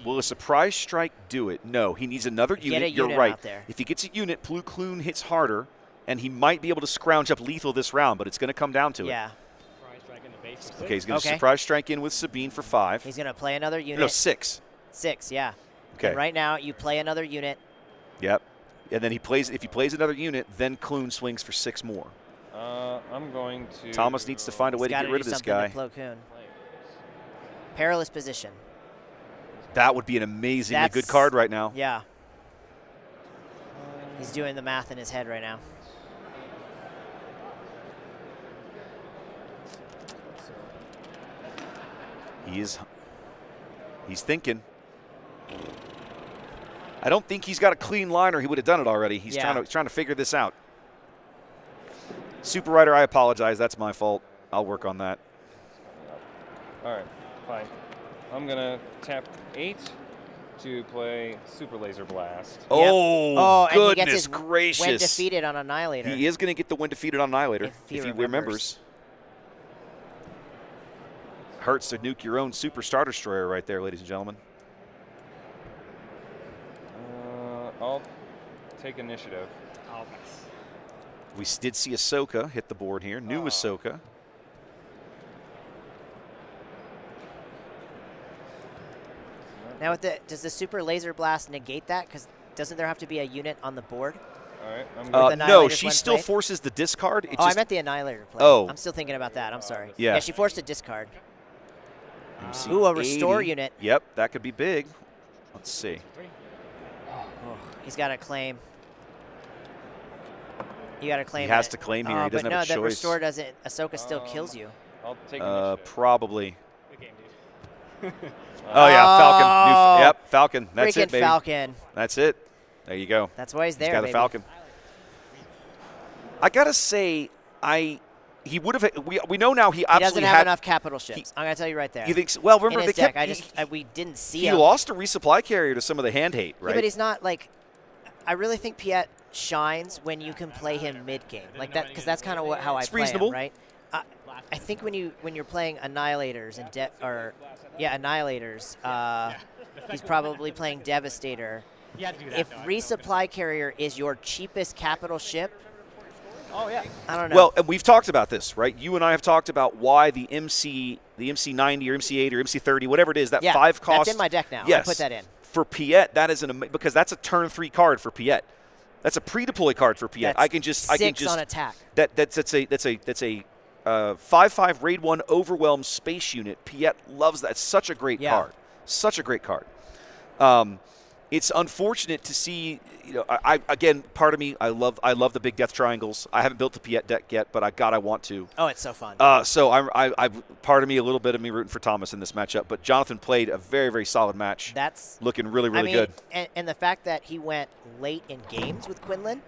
will a surprise strike do it? No, he needs another Get unit. a You're unit right. out there. If he gets a unit, Plo Koon hits harder, and he might be able to scrounge up lethal this round, but it's going to come down to Yeah. Surprise strike in the base. it. Okay, he's going to Okay. surprise strike in with Sabine for 5. He's going to play another unit. No, 6. 6, yeah. Okay. And right now, you play another unit. Yep. And then if he plays another unit, then Clune swings for 6 more. I'm going to. Thomas needs to find a way He's to got get rid of do this something guy. to Plo Koon. Perilous position. That would be an amazingly good That's- card right now. Yeah. He's doing the math in his head right now. He's thinking. I don't think he's got a clean line or he would have done it already. He's Yeah. trying to figure this out. Super Rider, I apologize. That's my fault. I'll work on that. All right, fine. I'm going to tap 8 to play Super Laser Blast. Oh, and he gets goodness his gracious. when defeated on Annihilator. He is going to get the when defeated on Annihilator If he remembers. remembers. Hurts to nuke your own Super Star Destroyer right there, ladies and gentlemen. I'll take initiative. I'll pass. We did see Ahsoka hit the board here. New Ahsoka. Now, does the Super Laser Blast negate that? Because doesn't there have to be a unit on the board? All right, I'm With going No, Annihilators she when still played? forces the discard. It Oh, I just, meant the Annihilator play. Oh. I'm still thinking about that. I'm sorry. Yeah. she forced a discard. MC Ooh, a restore 80. unit. Yep, that could be big. Let's see. Oh, he's got to claim. You got to claim He has it. to claim here. He doesn't but no, have a that choice. restore doesn't. Ahsoka still kills you. I'll take initiative. Probably. Good game, dude. Oh, yeah, Falcon. Oh. Yep, Falcon. That's Freaking it, baby. Falcon. That's it. There you go. That's why he's there, He's got baby. a Falcon. I got to say, he would have. We know now he He absolutely doesn't have had enough capital ships. I'm going to tell you right there. You think? So? Well, remember in his they kept. deck, we didn't see he him. lost a resupply carrier to some of the hand hate, right? Yeah, but he's not like. I really think Piet shines when you can play him mid game, like that, because that's kind of how I play reasonable. him, right? I think when you're playing Annihilators and Annihilators, he's probably playing Devastator. If resupply carrier is your cheapest capital ship, oh yeah, I don't know. Well, and we've talked about this, right? You and I have talked about why the MC90 or MC8 or MC30, whatever it is, that 5 cost. That's in my deck now. Yes. I put that in. For Piet, that is because that's a turn 3 card for Piet. That's a pre-deploy card for Piet. That's I can just on attack. That's a 5/5 raid 1 overwhelm space unit. Piet loves that. It's such a great card. Such a great card. It's unfortunate to see. Again, part of me, I love the big death triangles. I haven't built the Piet deck yet, but I want to. Oh, it's so fun. So I part of me, a little bit of me rooting for Thomas in this matchup, but Jonathan played a very, very solid match. That's looking really, really good. And the fact that he went late in games with Quinlan.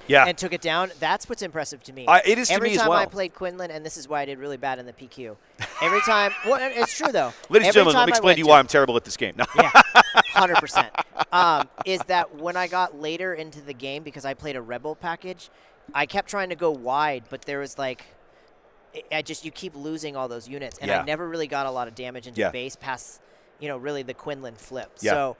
Yeah. And took it down. That's what's impressive to me. It is to me as well. Every time I played Quinlan, and this is why I did really bad in the PQ. Every time, well, it's true though. Ladies and gentlemen, let me explain to you why I'm terrible at this game. No. Yeah, 100%. Is that when I got later into the game, because I played a Rebel package, I kept trying to go wide, but there was like, you keep losing all those units, and I never really got a lot of damage into base past, really the Quinlan flip. So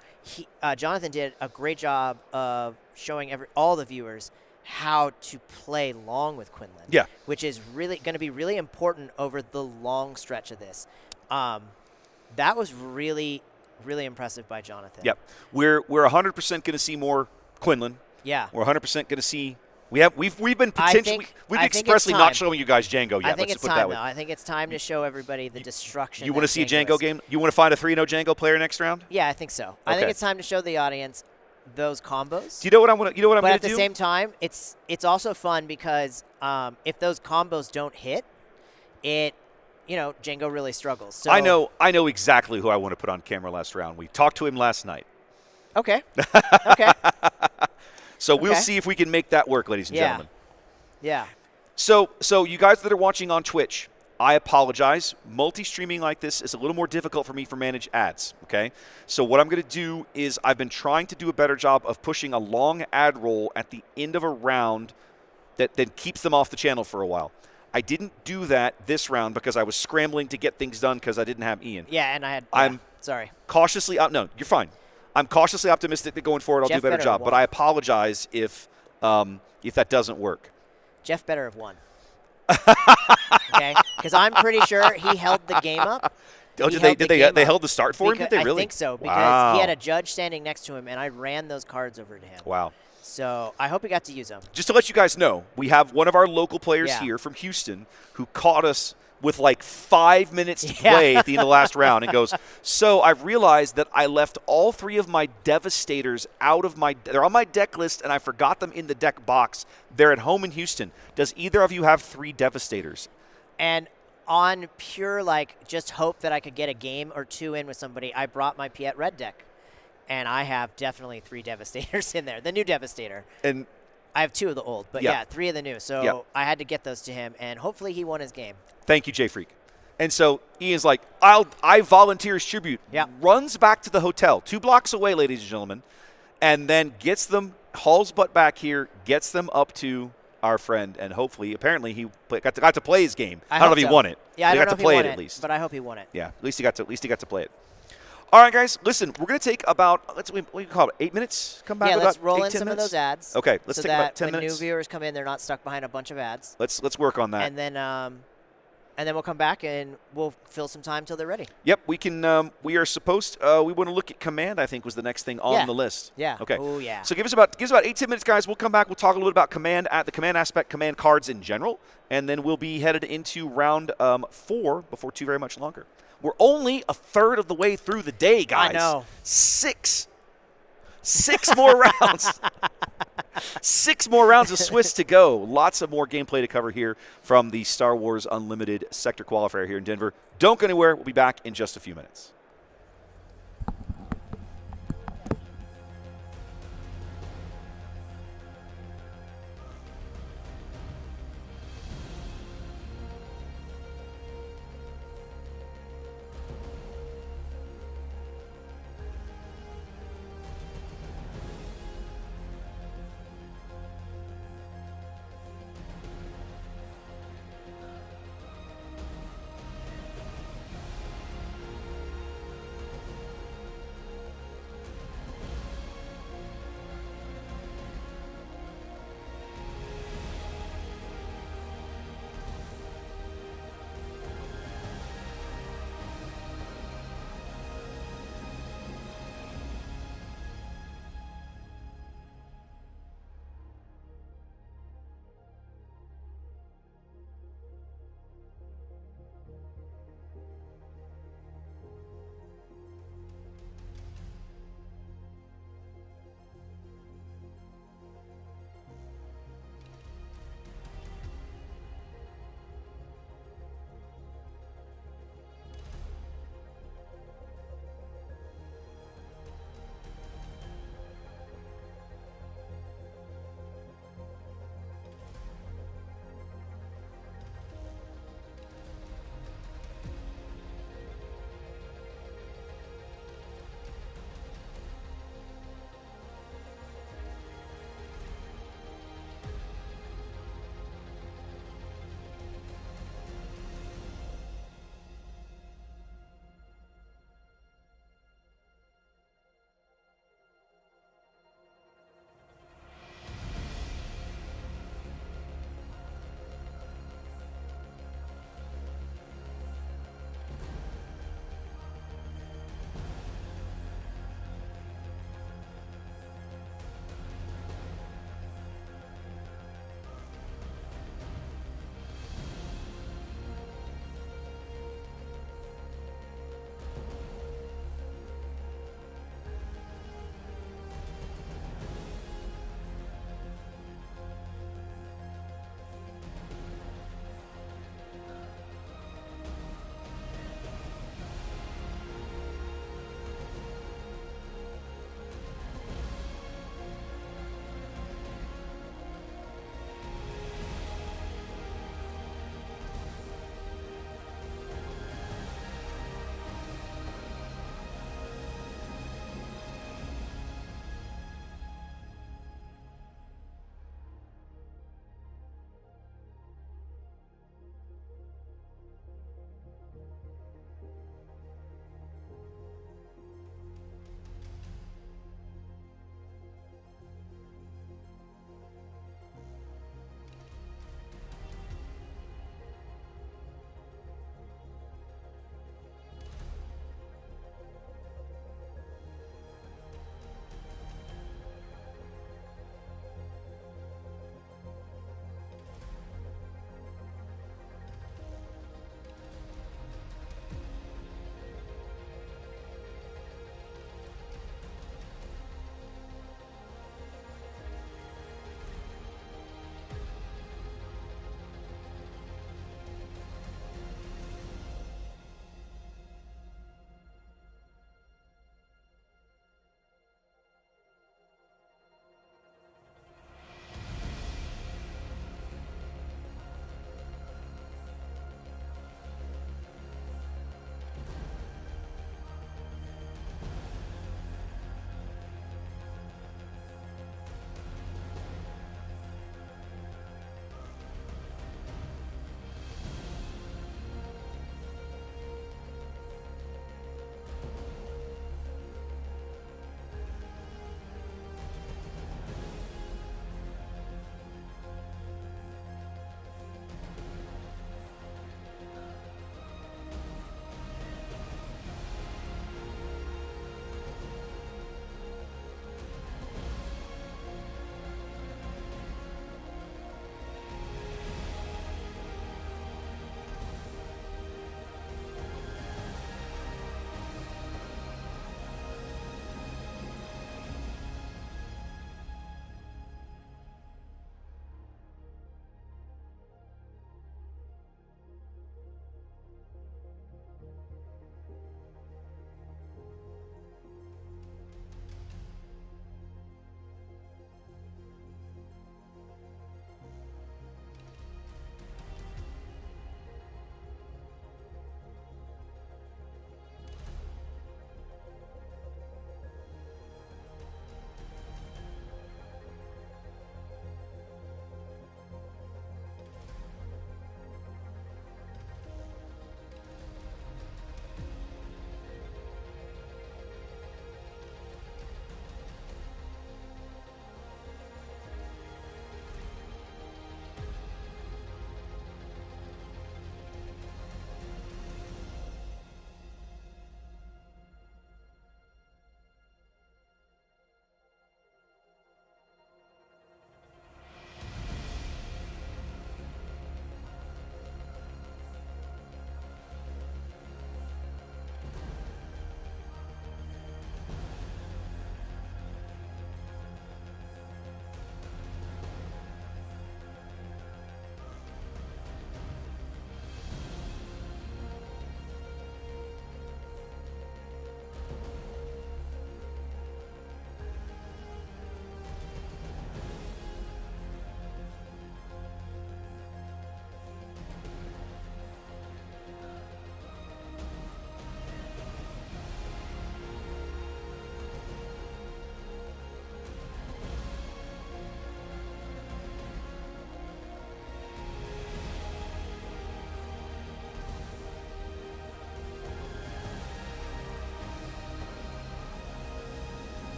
Jonathan did a great job of showing all the viewers how to play long with Quinlan. Yeah. Which is really going to be really important over the long stretch of this. That was really, really impressive by Jonathan. Yep. We're 100% going to see more Quinlan. Yeah. We're 100% going to see. We've been potentially we've expressly not showing you guys Jango yet. I think Let's it's put time that way. though. I think it's time to show everybody the destruction. You want to see a Jango game? You want to find a 3-0 Jango player next round? Yeah, I think so. I think it's time to show the audience those combos. Do you know what I'm going to do? But at the same time, it's also fun because if those combos don't hit, Jango really struggles. So I know exactly who I want to put on camera last round. We talked to him last night. Okay. Okay. So we'll see if we can make that work, ladies and gentlemen. Yeah. So you guys that are watching on Twitch, I apologize. Multi-streaming like this is a little more difficult for me for manage ads, okay? So what I'm going to do is I've been trying to do a better job of pushing a long ad roll at the end of a round that then keeps them off the channel for a while. I didn't do that this round because I was scrambling to get things done because I didn't have Ian. Yeah, and I had I'm sorry. Cautiously no, you're fine. I'm cautiously optimistic that going forward I'll do a better job, but I apologize if that doesn't work. Jeff better have won. Okay, because I'm pretty sure he held the game up. Oh, they held the start for him? Did they really? I think so, because he had a judge standing next to him, and I ran those cards over to him. Wow. So I hope he got to use them. Just to let you guys know, we have one of our local players here from Houston who caught us with like 5 minutes to play at the end of the last round and goes, so I've realized that I left all 3 of my Devastators they're on my deck list and I forgot them in the deck box. They're at home in Houston. Does either of you have 3 Devastators? And on pure, just hope that I could get a game or 2 in with somebody, I brought my Piet Red deck. And I have definitely 3 Devastators in there. The new Devastator. And I have 2 of the old, but 3 of the new. So I had to get those to him, and hopefully he won his game. Thank you, Jay Freak. And so Ian's like, I volunteer as tribute. Runs back to the hotel, 2 blocks away, ladies and gentlemen, and then gets them, hauls butt back here, gets them up to our friend, and hopefully, apparently, he got to play his game. I don't know if he won it. Yeah, I don't know got if to play he won it at least. But I hope he won it. Yeah, at least he got to play it. All right, guys, listen, we're going to take about, what do you call it, 8 minutes? Come back let's about roll 8, in some minutes? of those ads. Okay, let's take about 10 minutes. So that when new viewers come in, they're not stuck behind a bunch of ads. Let's work on that. And then we'll come back and we'll fill some time till they're ready. Yep, we can. We are supposed. We want to look at command. I think was the next thing on the list. Yeah. Okay. Oh yeah. So give us about 8-10 minutes, guys. We'll come back. We'll talk a little bit about command the command aspect, command cards in general, and then we'll be headed into round 4 before too very much longer. We're only a third of the way through the day, guys. I know. 6 more rounds. 6 more rounds of Swiss to go. Lots of more gameplay to cover here from the Star Wars Unlimited Sector Qualifier here in Denver. Don't go anywhere. We'll be back in just a few minutes.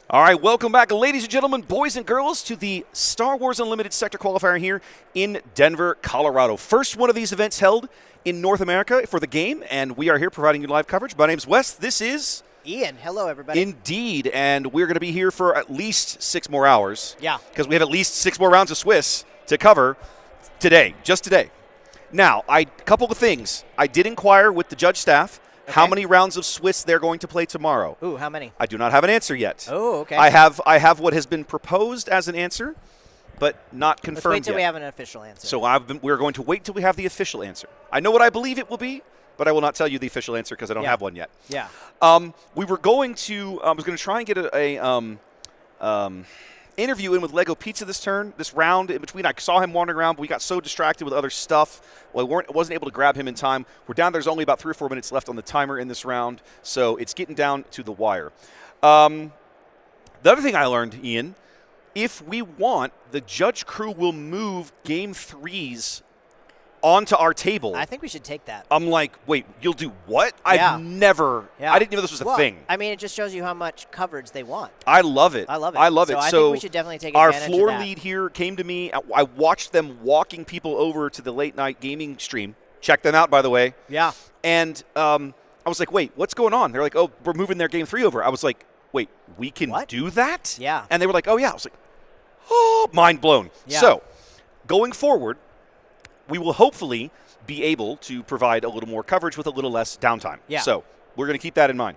All right, welcome back, ladies and gentlemen, boys and girls, to the Star Wars Unlimited Sector Qualifier here in Denver, Colorado. First one of these events held in North America for the game, and we are here providing you live coverage. My name's Wes. This is Ian. Hello, everybody. Indeed, and we're going to be here for at least 6 more hours. Yeah. Because we have at least 6 more rounds of Swiss to cover today, just today. Now, a couple of things. I did inquire with the judge staff how many rounds of Swiss they're going to play tomorrow. Ooh, how many? I do not have an answer yet. Oh, okay. I have what has been proposed as an answer, but not confirmed yet. Let's wait till we have an official answer. So we're going to wait till we have the official answer. I know what I believe it will be, but I will not tell you the official answer because I don't have one yet. Yeah. We were going to I was going to try and get a interview in with Lego Pizza this round. In between, I saw him wandering around, but we got so distracted with other stuff. Well, wasn't able to grab him in time. We're down. There's only about 3 or 4 minutes left on the timer in this round, so it's getting down to the wire. The other thing I learned, Ian, if we want, the judge crew will move Game 3s onto our table. I think we should take that. I'm like, wait, you'll do what? Yeah. I didn't know this was a thing. I mean, it just shows you how much coverage they want. I love it. I love it. So I think we should definitely take advantage of that. Our floor lead here came to me. I watched them walking people over to the late night gaming stream. Check them out, by the way. Yeah. And I was like, wait, what's going on? They're like, oh, we're moving their Game 3 over. I was like, wait, we can do that? Yeah. And they were like, oh, yeah. I was like, oh, mind blown. Yeah. So going forward, we will hopefully be able to provide a little more coverage with a little less downtime. Yeah. So we're going to keep that in mind.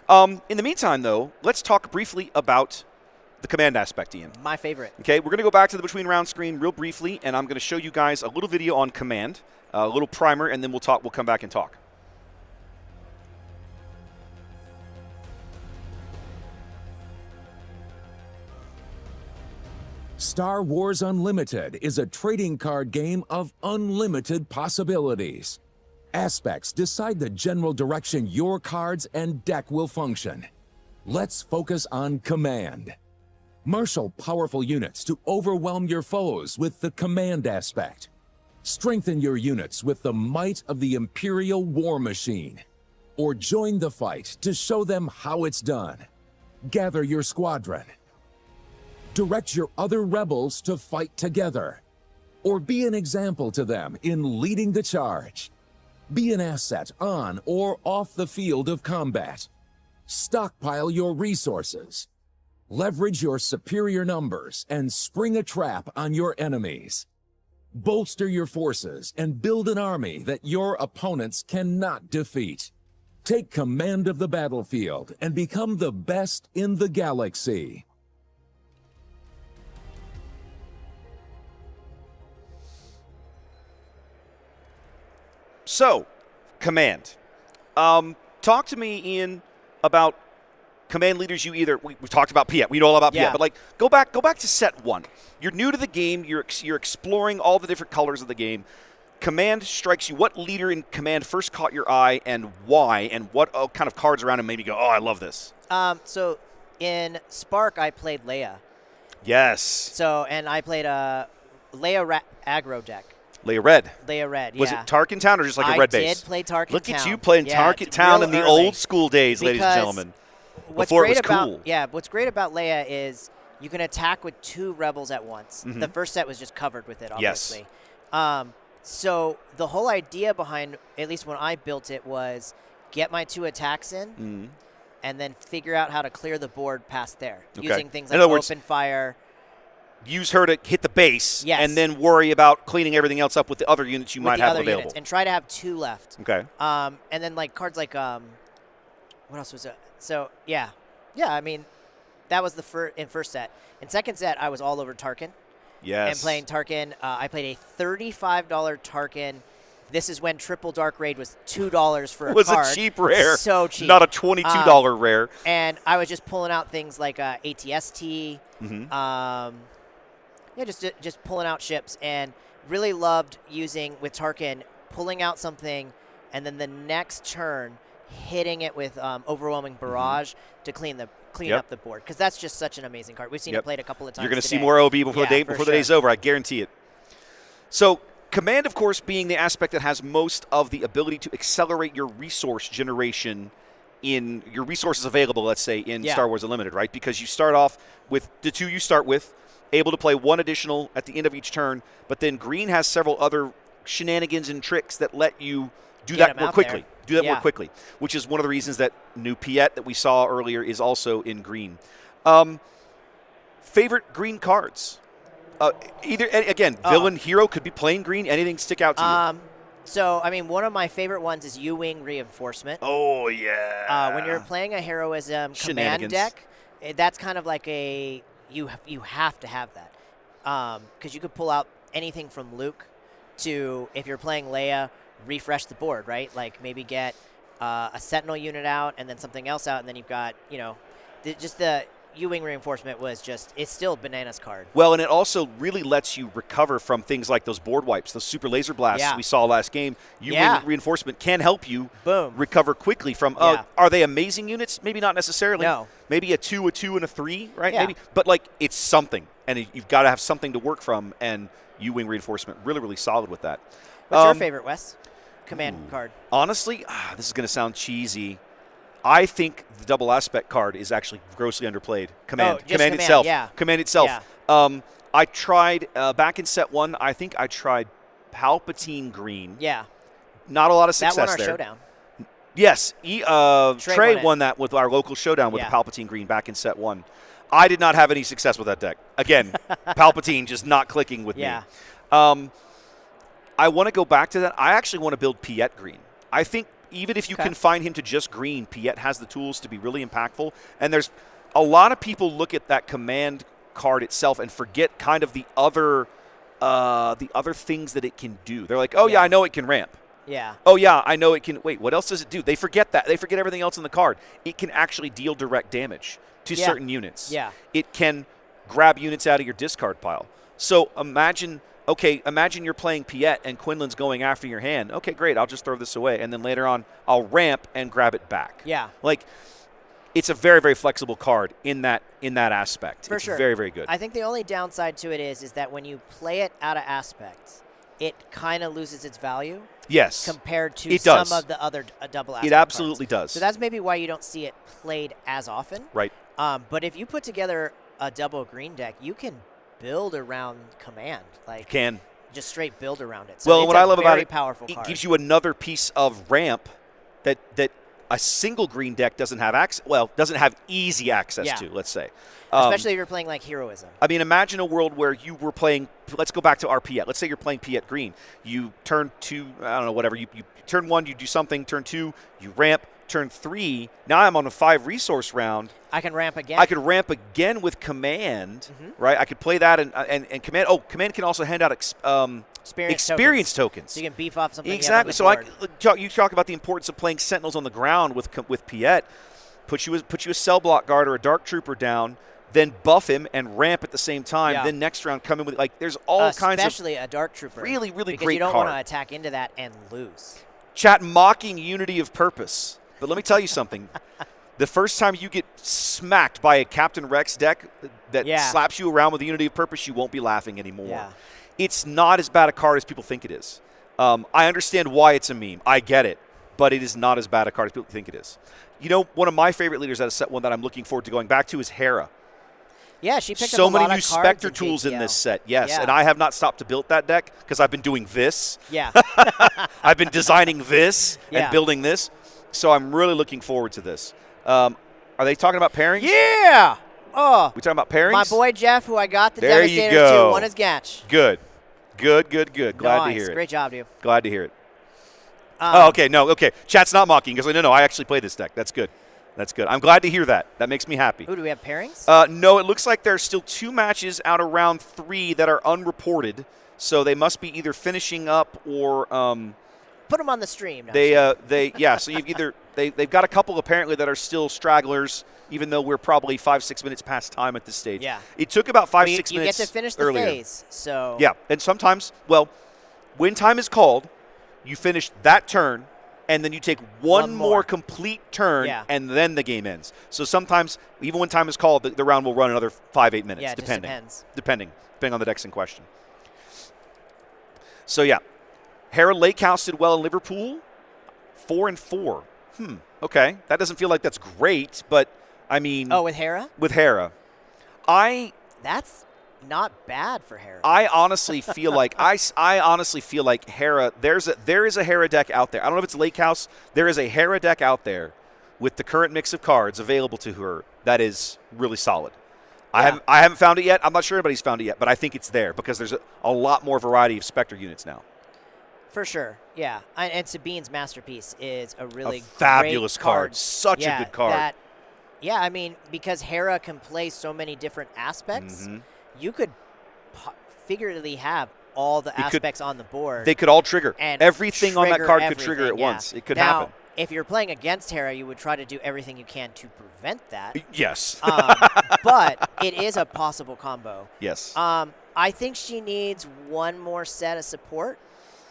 In the meantime, though, let's talk briefly about the command aspect, Ian. My favorite. Okay, we're going to go back to the between round screen real briefly, and I'm going to show you guys a little video on command, a little primer, and then we'll come back and talk. Star Wars Unlimited is a trading card game of unlimited possibilities. Aspects decide the general direction your cards and deck will function. Let's focus on command. Marshal powerful units to overwhelm your foes with the command aspect. Strengthen your units with the might of the Imperial War Machine. Or join the fight to show them how it's done. Gather your squadron. Direct your other rebels to fight together. Or be an example to them in leading the charge. Be an asset on or off the field of combat. Stockpile your resources. Leverage your superior numbers and spring a trap on your enemies. Bolster your forces and build an army that your opponents cannot defeat. Take command of the battlefield and become the best in the galaxy. So, command. Talk to me, Ian, about command leaders you either. We've talked about Piet. We know all about Piet. But go back to set 1. You're new to the game. You're exploring all the different colors of the game. Command strikes you. What leader in command first caught your eye, and why? And what kind of cards around him made you go, oh, I love this? So in Spark, I played Leia. Yes. So and I played a Leia aggro deck. Leia Red. Leia Red, yeah. Was it Tarkin Town or just like a red base? I did play Tarkin Town. Look at you playing Tarkin Town in the old school days, ladies and gentlemen. Before it was cool. Yeah, what's great about Leia is you can attack with 2 rebels at once. Mm-hmm. The first set was just covered with it, obviously. Yes. So the whole idea behind, at least when I built it, was get my 2 attacks in and then figure out how to clear the board past there. Using things like open fire. Use her to hit the base, and then worry about cleaning everything else up with the other units you might have available. And try to have 2 left. Okay. And then like cards like what else was it? So yeah, I mean, that was the first set. In second set, I was all over Tarkin. Yes. And playing Tarkin, I played a $35 Tarkin. This is when Triple Dark Raid was $2 for a card. It was a cheap rare. So cheap. Not a $22 rare. And I was just pulling out things like ATST. Just pulling out ships, and really loved using with Tarkin, pulling out something, and then the next turn hitting it with overwhelming barrage to clean up the board, because that's just such an amazing card. We've seen it played a couple of times. You're going to see today. more OB before the day's over. I guarantee it. So command, of course, being the aspect that has most of the ability to accelerate your resource generation in your resources available, let's say, in Star Wars Unlimited, right? Because you start off with the 2 you start with, able to play 1 additional at the end of each turn, but then green has several other shenanigans and tricks that let you do that more quickly. More quickly, which is one of the reasons that new Piet that we saw earlier is also in green. Favorite green cards? Villain, hero, could be plain green. Anything stick out to you? So, I mean, one of my favorite ones is U-Wing Reinforcement. Oh, yeah. When you're playing a heroism command deck, that's kind of like you have to have that. Because you could pull out anything from Luke to, if you're playing Leia, refresh the board, right? Like maybe get a Sentinel unit out and then something else out, and then you've got, just the U-Wing Reinforcement it's still a bananas card. Well, and it also really lets you recover from things like those board wipes, those super laser blasts we saw last game. U-Wing Reinforcement can help you recover quickly from, are they amazing units? Maybe not necessarily. No. Maybe a 2, and a 3, right? Yeah. Maybe. But, it's something, and you've got to have something to work from, and U-Wing Reinforcement really, really solid with that. What's your favorite, Wes? Command card. Honestly, this is going to sound cheesy. I think the double aspect card is actually grossly underplayed. Command itself. Yeah. Command itself. Yeah. I tried back in set 1. I think I tried Palpatine green. Yeah. Not a lot of success that won our there. showdown. Yes. Trey won that with our local showdown with the Palpatine green back in set 1. I did not have any success with that deck. Again, Palpatine just not clicking with me. I want to go back to that. I actually want to build Piet green. I think even if you confine him to just green, Piet has the tools to be really impactful. And there's a lot of people look at that command card itself and forget kind of the other things that it can do. They're like, oh, yeah, I know it can ramp. Yeah. Oh, yeah, I know it can. Wait, what else does it do? They forget that. They forget everything else in the card. It can actually deal direct damage to certain units. Yeah. It can grab units out of your discard pile. So imagine you're playing Piet and Quinnland's going after your hand. Okay, great. I'll just throw this away. And then later on, I'll ramp and grab it back. Yeah. It's a very, very flexible card in that aspect. For sure. It's very, very good. I think the only downside to it is that when you play it out of aspects, it kind of loses its value. Yes. Compared to some of the other double aspect It absolutely does. So that's maybe why you don't see it played as often. Right. But if you put together a double green deck, you can build around command. You can. Just straight build around it. So what I love about it, it gives you another piece of ramp that a single green deck doesn't have doesn't have easy access to, let's say. Especially if you're playing like heroism. I mean, imagine a world where you were playing, let's go back to our Piet. Let's say you're playing Piet green. You turn 2, I don't know, whatever. You turn 1, you do something. Turn 2, you ramp. Turn 3, now I'm on a 5 resource round. I can ramp again. I could ramp again with command, right? I could play that and command. Oh, command can also hand out experience tokens. So you can beef off something. Exactly. So you talk about the importance of playing Sentinels on the ground with Piet. Put you a cell block guard or a dark trooper down, then buff him and ramp at the same time. Yeah. Then next round come in with there's all kinds of especially a dark trooper. Really, really because great you don't card. want to attack into that and lose. Chat mocking unity of purpose. But let me tell you something. The first time you get smacked by a Captain Rex deck that slaps you around with the unity of purpose, you won't be laughing anymore. Yeah. It's not as bad a card as people think it is. I understand why it's a meme. I get it. But it is not as bad a card as people think it is. One of my favorite leaders out of set 1 that I'm looking forward to going back to is Hera. Yeah, she picked up so a lot many new of Spectre cards tools in JTL. this set, yes. Yeah. And I have not stopped to build that deck because I've been doing this. Yeah. I've been designing this and building this. So I'm really looking forward to this. Are they talking about pairings? Yeah. Oh. We talking about pairings? My boy Jeff, who I got the there Devastator you go. to, won his Gatch. Good. Glad to hear it. Great job, dude. Glad to hear it. Okay. Chat's not mocking. Because no, I actually play this deck. That's good. I'm glad to hear that. That makes me happy. Ooh, do we have pairings? No, it looks like there's still 2 matches out of round 3 that are unreported. So they must be either finishing up or put them on the stream. Now, So you've they've got a couple apparently that are still stragglers, even though we're probably 5-6 minutes past time at this stage. Yeah. It took about 5-6 minutes. You get to finish the phase. So yeah, and sometimes, when time is called, you finish that turn. And then you take one more complete turn, and then the game ends. So sometimes, even when time is called, the round will run another 5-8 minutes, yeah, depending on the decks in question. So yeah, Hera Lake House did well in Liverpool, 4-4 Okay. That doesn't feel like that's great, but I mean. Oh, with Hera? With Hera. That's not bad for Hera. I honestly feel like I honestly feel like Hera. There is a Hera deck out there. I don't know if it's Lake House. There is a Hera deck out there with the current mix of cards available to her that is really solid. Yeah. I haven't found it yet. I'm not sure anybody's found it yet, but I think it's there because there's a lot more variety of Spectre units now. For sure, yeah. And Sabine's Masterpiece is a really fabulous great card. Such a good card. Yeah, I mean, because Hera can play so many different aspects, you could figuratively have all the aspects on the board. They could all trigger. And everything on that card could trigger at once. It could happen. If you're playing against Hera, you would try to do everything you can to prevent that. Yes. But it is a possible combo. Yes. I think she needs one more set of support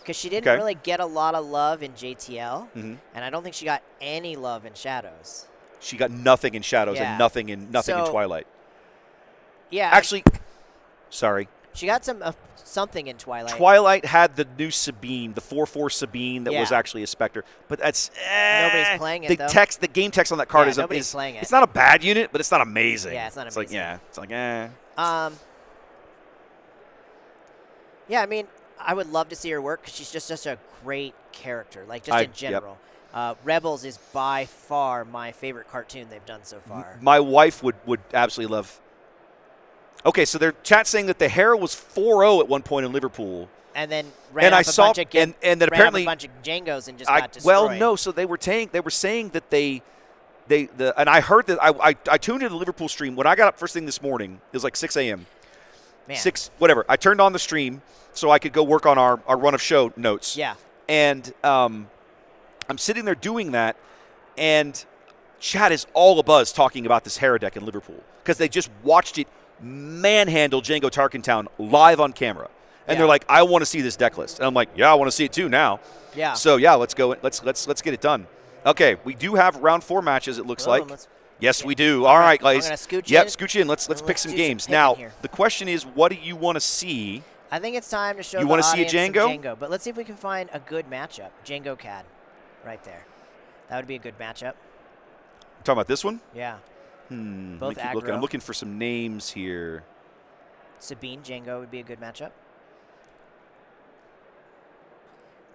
because she didn't really get a lot of love in JTL, and I don't think she got any love in Shadows. She got nothing in Shadows and nothing in Twilight. Yeah. Actually, sorry. She got something in Twilight. Twilight had the new Sabine, the 4/4 Sabine that was actually a Spectre, but that's nobody's playing it. The game text on that card is nobody's playing it. It's not a bad unit, but it's not amazing. Yeah, it's not amazing. It's like eh. Yeah, I mean, I would love to see her work because she's just such a great character, like just in general. Rebels is by far my favorite cartoon they've done so far. My wife would absolutely love. Okay, so their chat saying that the Hera was 4-0 at one point in Liverpool. And then ran up a bunch of Jangos and just got destroyed. Well, no, so they were saying that and I heard that I tuned into the Liverpool stream when I got up first thing this morning. It was like 6 a.m. Man. 6 whatever. I turned on the stream so I could go work on our run of show notes. Yeah. And I'm sitting there doing that, and chat is all abuzz talking about this Hera deck in Liverpool because they just watched it manhandle Jango Tarkentown live on camera. And they're like, I want to see this deck list. And I'm like, yeah, I want to see it too now. Yeah. So yeah, let's go. Let's get it done. Okay, we do have round 4 matches, it looks like. Yes, we do. All right, guys. I'm gonna scooch in. scooch in. Let's pick some games. Now, the question is, what do you want to see? I think it's time to show you the want to audience see a Jango? Jango, but let's see if we can find a good matchup. Jango Cad, right there. That would be a good matchup. Talking about this one? Yeah. Both aggro. I'm looking for some names here. Sabine Jango would be a good matchup.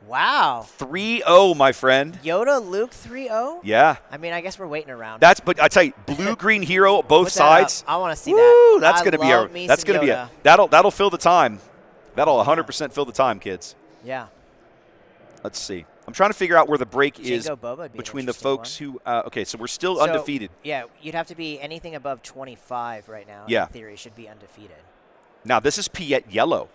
Wow. 3-0, my friend. Yoda Luke 3-0? Yeah. I mean, I guess we're waiting around. But I tell you, blue green hero both sides. I want to see that. That's going to be that'll fill the time. That'll 100% fill the time, kids. Yeah. Let's see. I'm trying to figure out where the break is Boba between the folks who okay, so we're still undefeated. Yeah, you'd have to be anything above 25 right now. Yeah. In theory, should be undefeated. Now, this is Piet yellow.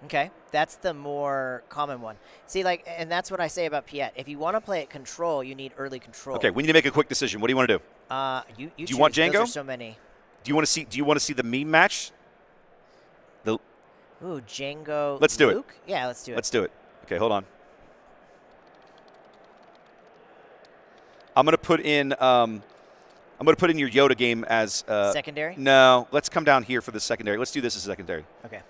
Okay, that's the more common one. See, and that's what I say about Piet. If you want to play at control, you need early control. Okay, we need to make a quick decision. What do you want to do? Do you want Jango? Those are so many. Do you want to see the meme match? Ooh, Jango. Let's do Luke? it. Yeah, let's do it. Let's do it. Okay, hold on. I'm gonna put in your Yoda game as secondary. No, let's come down here for the secondary. Let's do this as secondary. Okay.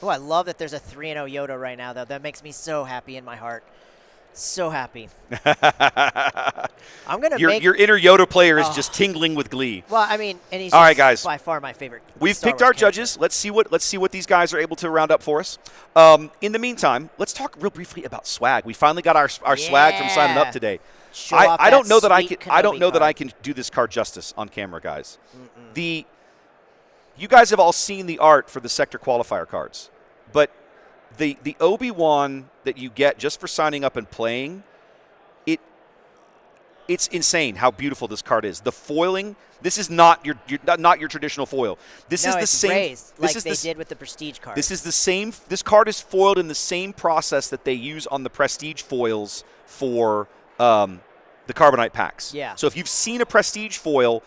Oh, I love that there's a 3-0 Yoda right now, though. That makes me so happy in my heart. So happy. I'm gonna your inner Yoda player is just tingling with glee. Well, I mean, and he's all right, guys. By far my favorite. We've picked our judges. Let's see what these guys are able to round up for us. In the meantime, let's talk real briefly about swag. We finally got our swag from signing up today. I don't know that I can do this card justice on camera, guys. You guys have all seen the art for the Sector Qualifier cards, but the Obi-Wan that you get just for signing up and playing, it's insane how beautiful this card is. The foiling, this is not your traditional foil. This is the same raised, like they did with the Prestige card. This is the same. This card is foiled in the same process that they use on the Prestige foils for the Carbonite packs. Yeah. So if you've seen a Prestige foil,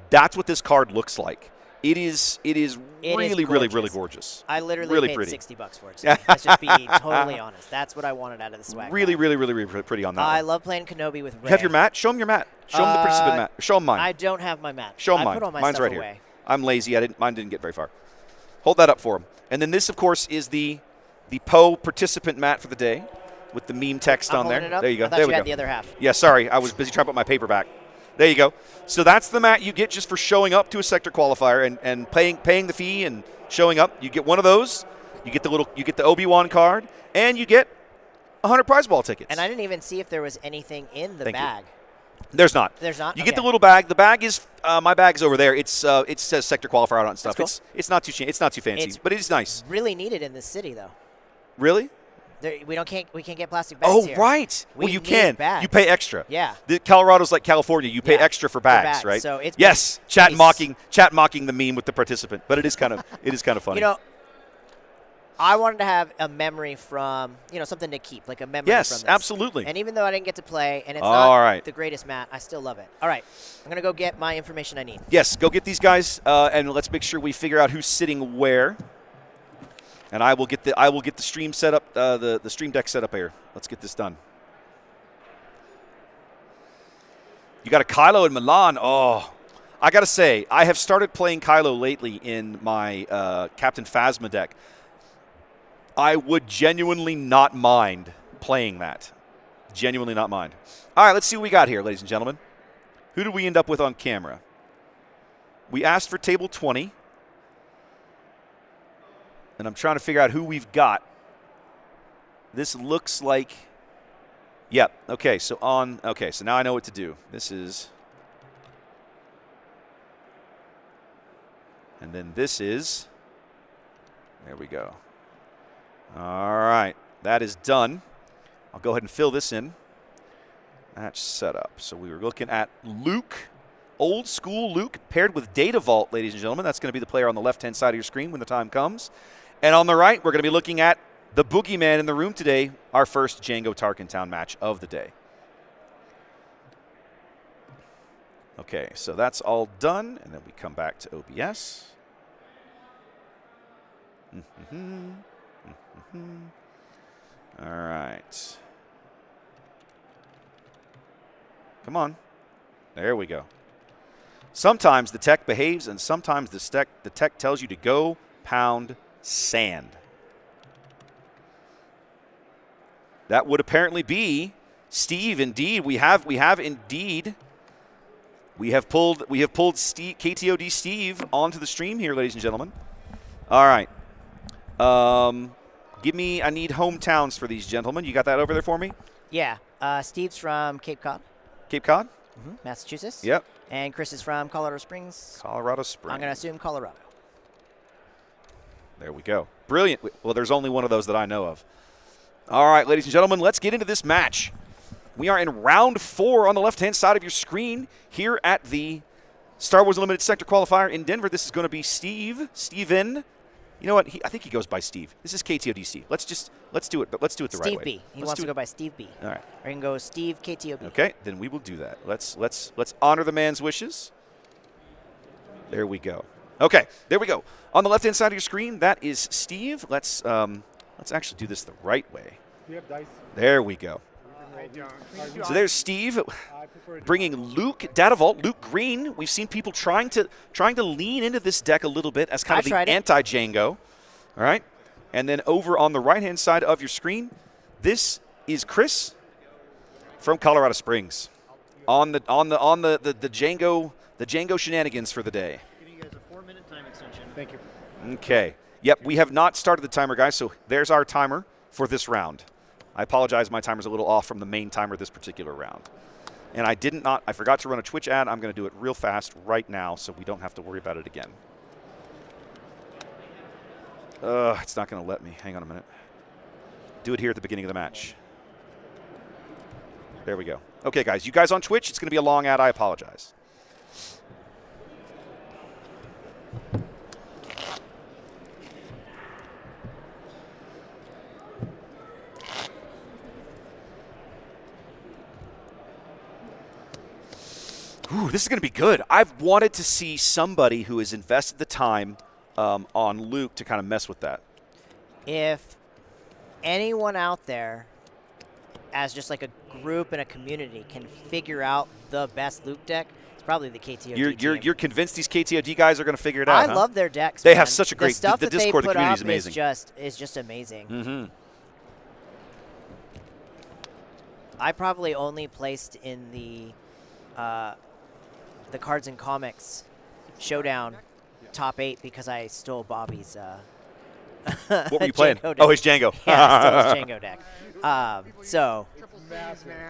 that's what this card looks like. It is really gorgeous. I literally really paid pretty. $60 for it. So let's just be totally honest. That's what I wanted out of the swag. Really pretty on that. I love playing Kenobi with Rey. You have your mat? Show him your mat. Show him the participant mat. Show him mine. I don't have my mat. Show him mine. I put all my Mine's stuff right away. here. I'm lazy. Mine didn't get very far. Hold that up for him. And then this, of course, is the Poe participant mat for the day with the meme text I'm on there. holding it up. There you go. I thought there you we had go. the other half. Yeah, sorry. I was busy trying to put my paper back. There you go. So that's the mat you get just for showing up to a sector qualifier and paying the fee and showing up. You get one of those. You get the Obi-Wan card, and you get 100 prize ball tickets. And I didn't even see if there was anything in the bag. There's not. There's not. You get the little bag. The bag is my bag's over there. It says sector qualifier on it and stuff. That's cool. It's not too fancy, but it is nice. Really needed in this city though. Really? We can't get plastic bags here. Oh, right. Well, you can. Bags. You pay extra. Yeah. Colorado's like California. You pay extra for bags, right? So it's yes. Chat mocking the meme with the participant, but it is kind of funny. You know, I wanted to have a memory from something to keep, like a memory. Yes, from this. absolutely. And even though I didn't get to play, and it's not the greatest mat, I still love it. All right, I'm gonna go get my information I need. Yes, go get these guys, and let's make sure we figure out who's sitting where. And I will get the stream set up, the stream deck set up here. Let's get this done. You got a Kylo in Milan. Oh, I gotta say, I have started playing Kylo lately in my Captain Phasma deck. I would genuinely not mind playing that. Genuinely not mind. All right, let's see what we got here, ladies and gentlemen. Who did we end up with on camera? We asked for table 20. And I'm trying to figure out who we've got. This looks like, yep. Okay, so now I know what to do. This is, and then this is, there we go. All right, that is done. I'll go ahead and fill this in. Match set up. So we were looking at Luke, old school Luke, paired with Data Vault, ladies and gentlemen. That's going to be the player on the left-hand side of your screen when the time comes. And on the right, we're going to be looking at the boogeyman in the room today, our first Jango Tarkentown match of the day. Okay, so that's all done, and then we come back to OBS. All right. Come on. There we go. Sometimes the tech behaves, and sometimes the tech tells you to go pound sand. That would apparently be Steve. Indeed, we have indeed. We have pulled Steve, KTOD Steve onto the stream here, ladies and gentlemen. All right. I need hometowns for these gentlemen. You got that over there for me? Yeah. Steve's from Cape Cod. Cape Cod? Mm-hmm. Massachusetts. Yep. And Chris is from Colorado Springs. Colorado Springs. I'm going to assume Colorado. There we go. Brilliant. Well, there's only one of those that I know of. All right, ladies and gentlemen, let's get into this match. We are in round 4 on the left-hand side of your screen here at the Star Wars Unlimited Sector Qualifier in Denver. This is going to be Steven. You know what? I think he goes by Steve. This is KTOD Steve. Let's do it, but let's do it the right way. Steve B. He wants to go by Steve B. All right. Or you can go Steve KTOB. Okay, then we will do that. Let's honor the man's wishes. There we go. Okay, there we go. On the left-hand side of your screen, that is Steve. Let's actually do this the right way. You have dice. There we go. So there's Steve bringing Luke Data Vault, Luke Green. We've seen people trying to lean into this deck a little bit as kind of the anti-Jango. All right, and then over on the right-hand side of your screen, this is Chris from Colorado Springs on the Jango shenanigans for the day. Giving you guys a 4-minute time extension. Thank you. Okay. Yep, we have not started the timer, guys, so there's our timer for this round. I apologize, my timer's a little off from the main timer this particular round. And I forgot to run a Twitch ad. I'm going to do it real fast right now so we don't have to worry about it again. It's not going to let me. Hang on a minute. Do it here at the beginning of the match. There we go. Okay, guys, you guys on Twitch, it's going to be a long ad. I apologize. Ooh, this is going to be good. I've wanted to see somebody who has invested the time on Luke to kind of mess with that. If anyone out there, as just like a group and a community, can figure out the best Luke deck, it's probably the KTOD team. You're convinced these KTOD guys are going to figure it out, I love their decks. They man. have such a great the stuff the that Discord they put community is up amazing. Is just amazing. Mm-hmm. I probably only placed in the Cards and Comics Showdown top 8 because I stole Bobby's. What were you playing? Oh, his Jango. Yeah, I stole his Jango deck. So,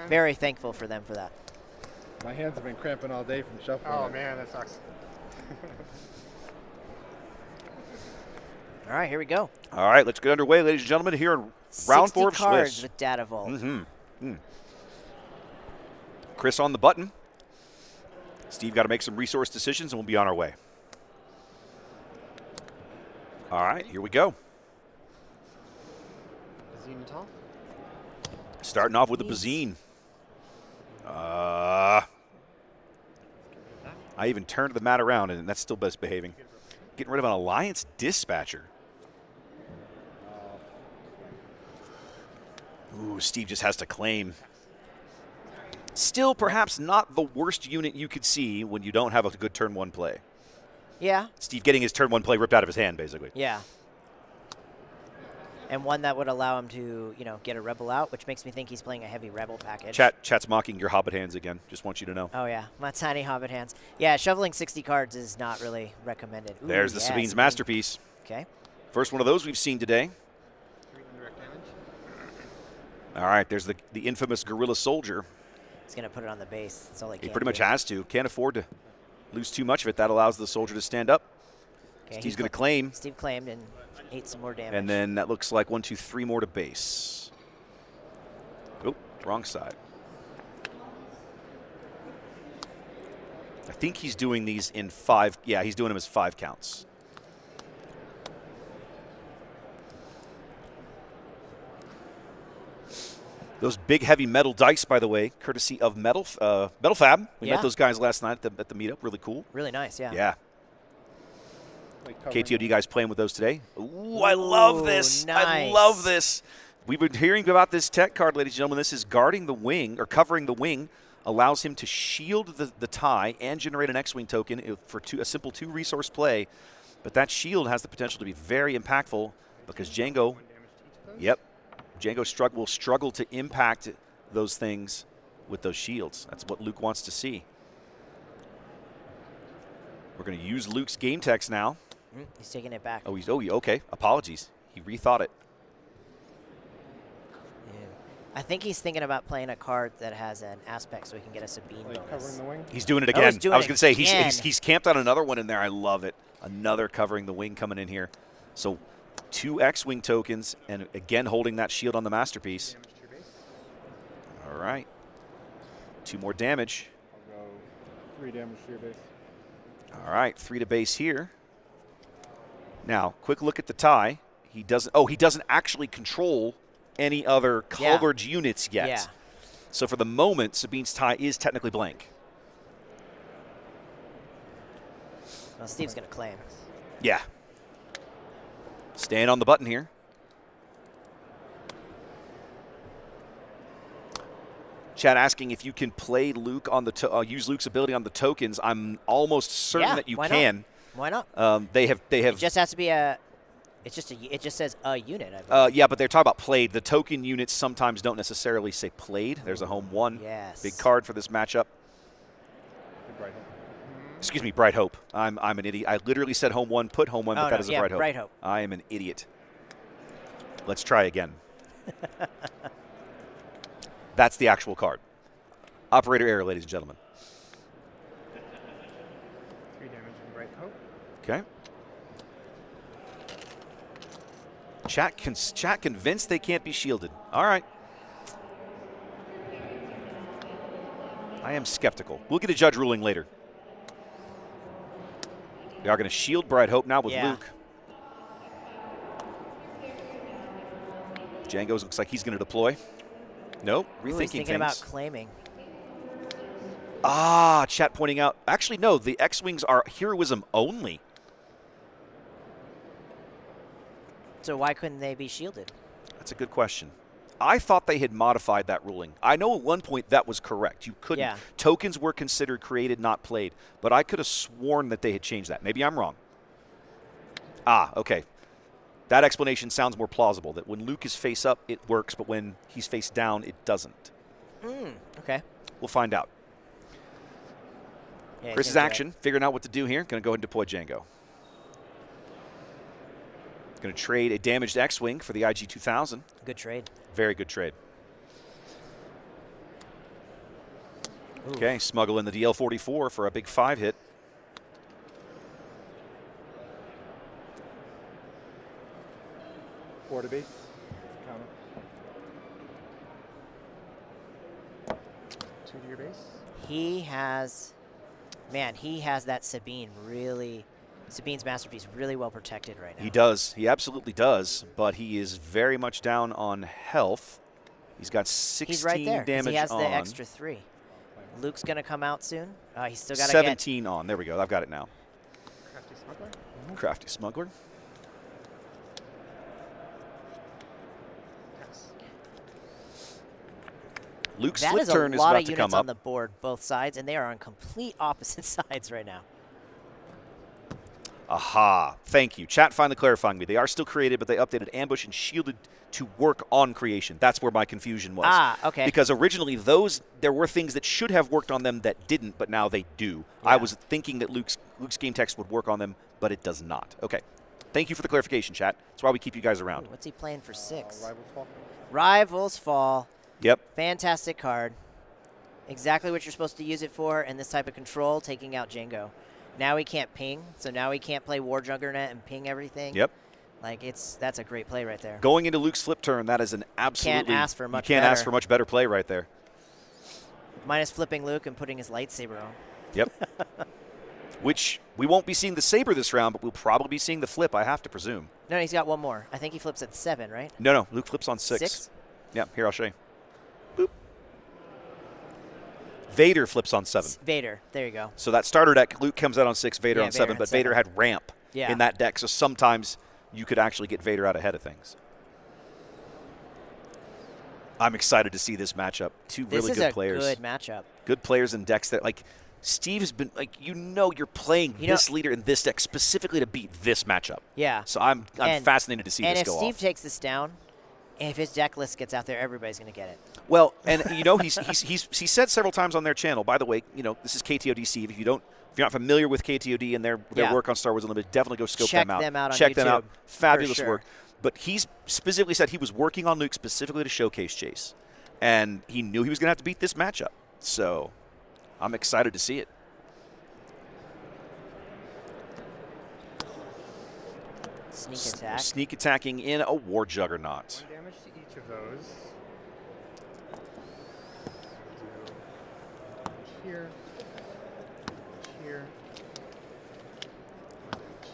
very thankful for them for that. My hands have been cramping all day from shuffling. Oh man, that sucks. All right, here we go. All right, let's get underway, ladies and gentlemen, here in round 4 of cards Swiss. with Data Vault. Chris on the button. Steve got to make some resource decisions, and we'll be on our way. All right, here we go. Starting off with the Bazine. I even turned the mat around, and that's still best behaving. Getting rid of an Alliance Dispatcher. Ooh, Steve just has to claim. Still perhaps not the worst unit you could see when you don't have a good turn 1 play. Yeah. Steve getting his turn 1 play ripped out of his hand, basically. Yeah. And one that would allow him to, get a Rebel out, which makes me think he's playing a heavy Rebel package. Chat's mocking your Hobbit hands again. Just want you to know. Oh, yeah. My tiny Hobbit hands. Yeah, shoveling 60 cards is not really recommended. Ooh, there's the Sabine's masterpiece. Okay. First one of those we've seen today. All right, there's the infamous Guerrilla Soldier. He's going to put it on the base. That's all he can He pretty much has to. Can't afford to lose too much of it. That allows the soldier to stand up. Okay, Steve's going to claim. Steve claimed and ate some more damage. And then that looks like 1, 2, 3 more to base. Oh, wrong side. I think he's doing these in 5. Yeah, he's doing them as 5 counts. Those big, heavy metal dice, by the way, courtesy of Metal Fab. We met those guys last night at the meetup. Really cool. Really nice, yeah. Yeah. KTO, do you guys playing with those today? Ooh, I love this. Nice. I love this. We've been hearing about this tech card, ladies and gentlemen. This is guarding the wing, or covering the wing. Allows him to shield the tie and generate an X-Wing token for a simple 2-resource play. But that shield has the potential to be very impactful because Jango, Jango will struggle to impact those things with those shields. That's what Luke wants to see. We're going to use Luke's game text now. He's taking it back. Oh, okay. Apologies. He rethought it. Yeah. I think he's thinking about playing a card that has an aspect so he can get a Sabine bonus. Covering the wing? He's doing it again. I was going to say, he's camped on another one in there. I love it. Another covering the wing coming in here. So 2 X-Wing tokens, and again holding that shield on the masterpiece. All right. 2 more damage. I'll go 3 damage to your base. All right, 3 to base here. Now, quick look at the tie. He doesn't actually control any other colored units yet. Yeah. So for the moment, Sabine's tie is technically blank. Well, Steve's going to claim. Yeah. Staying on the button here. Chad asking if you can play Luke on the use Luke's ability on the tokens. I'm almost certain that you can. Why not? They have. It just has to be a. It just says a unit. Yeah, but they're talking about played. The token units sometimes don't necessarily say played. There's a home 1. Yes. Big card for this matchup. Excuse me, Bright Hope. I'm an idiot. I literally said home 1, put home 1, but that is a Bright Hope. I am an idiot. Let's try again. That's the actual card. Operator error, ladies and gentlemen. 3 damage from Bright Hope. Okay. Chat convinced they can't be shielded. All right. I am skeptical. We'll get a judge ruling later. We are going to shield Bright Hope now with Luke. Jango looks like he's going to deploy. Nope. Rethinking he's thinking things. about claiming. Chat pointing out. Actually, no. The X-Wings are heroism only. So why couldn't they be shielded? That's a good question. I thought they had modified that ruling. I know at one point that was correct. You couldn't. Yeah. Tokens were considered created, not played. But I could have sworn that they had changed that. Maybe I'm wrong. Okay. That explanation sounds more plausible, that when Luke is face up, it works, but when he's face down, it doesn't. Okay. We'll find out. Yeah, Chris's action, figuring out what to do here. Going to go ahead and deploy Jango. Going to trade a damaged X-Wing for the IG-2000. Good trade. Very good trade. Ooh. Okay, smuggle in the DL-44 for a big 5 hit. Four to base. Counter. 2 to your base. He has that Sabine really. Sabine's masterpiece really well protected right now. He does. He absolutely does. But he is very much down on health. He's got 16 He's right there, damage on. he has the extra 3. Luke's going to come out soon. He's still got 17 on. There we go. I've got it now. Crafty Smuggler. Crafty Smuggler. Yes. Luke's that flip is turn a is lot about of to units come up. on the board, both sides, and they are on complete opposite sides right now. Aha. Thank you. Chat finally clarifying me. They are still created, but they updated ambush and shielded to work on creation. That's where my confusion was. Ah, okay. Because originally there were things that should have worked on them that didn't, but now they do. Yeah. I was thinking that Luke's game text would work on them, but it does not. Okay. Thank you for the clarification, chat. That's why we keep you guys around. Ooh, what's he playing for 6? Rivals Fall. Rivals Fall. Yep. Fantastic card. Exactly what you're supposed to use it for in this type of control, taking out Jango. Now he can't ping, so now he can't play War Juggernaut and ping everything. Yep. Like, that's a great play right there. Going into Luke's flip turn, that is an absolutely... Can't ask for much You can't better. ask for much better play right there. Minus flipping Luke and putting his lightsaber on. Yep. Which we won't be seeing the saber this round, but we'll probably be seeing the flip, I have to presume. No, he's got one more. I think he flips at 7, right? No, Luke flips on 6. 6? Yeah, here, I'll show you. Boop. Vader flips on 7. Vader, there you go. So that starter deck, Luke comes out on 6, Vader on 7, Vader but 7. Vader had ramp in that deck, so sometimes you could actually get Vader out ahead of things. I'm excited to see this matchup. Two really good players. This is a good matchup. Good players in decks that, like, Steve has been, like, you're playing this leader in this deck specifically to beat this matchup. Yeah. So I'm fascinated to see this go off. And if Steve takes this down, and if his deck list gets out there, everybody's going to get it. Well, and he said several times on their channel. By the way, this is KTOD Steve. If you're not familiar with KTOD and their work on Star Wars Unlimited, definitely go scope them out. Check them out on Check YouTube, them out. Fabulous for sure. work. But he's specifically said he was working on Luke specifically to showcase Chase, and he knew he was going to have to beat this matchup. So I'm excited to see it. Sneak attack. Sneak attacking in a War Juggernaut. 1 damage to each of those. Do here, here,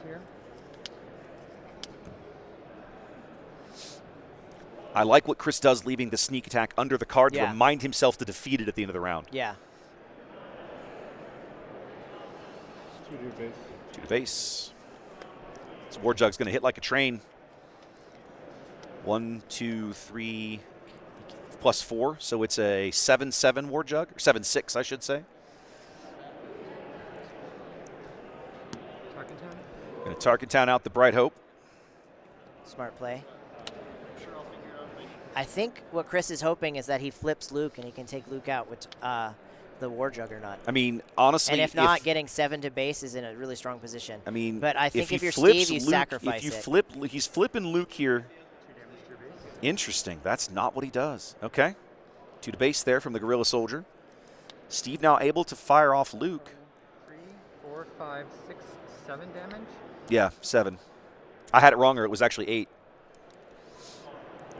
here. I like what Chris does, leaving the sneak attack under the card to Yeah. remind himself to defeat it at the end of the round. Yeah. 2 to your base. 2 to base. This War Jug's going to hit like a train. 1, 2, 3, plus 4. So it's a 7-7 War Jug, or 7-6, I should say. Tarkentown. Going to Tarkentown out the Bright Hope. Smart play. I think what Chris is hoping is that he flips Luke and he can take Luke out with the War Juggernaut. I mean, honestly, and if not, getting 7 to base is in a really strong position. I mean, but I think if you're flips Steve, you Luke, sacrifice it. He's flipping Luke here. Interesting. That's not what he does. Okay. 2 to base there from the Guerrilla Soldier. Steve now able to fire off Luke. 3, 4, 5, 6, 7 damage. Yeah, 7. I had it wrong, or it was actually 8.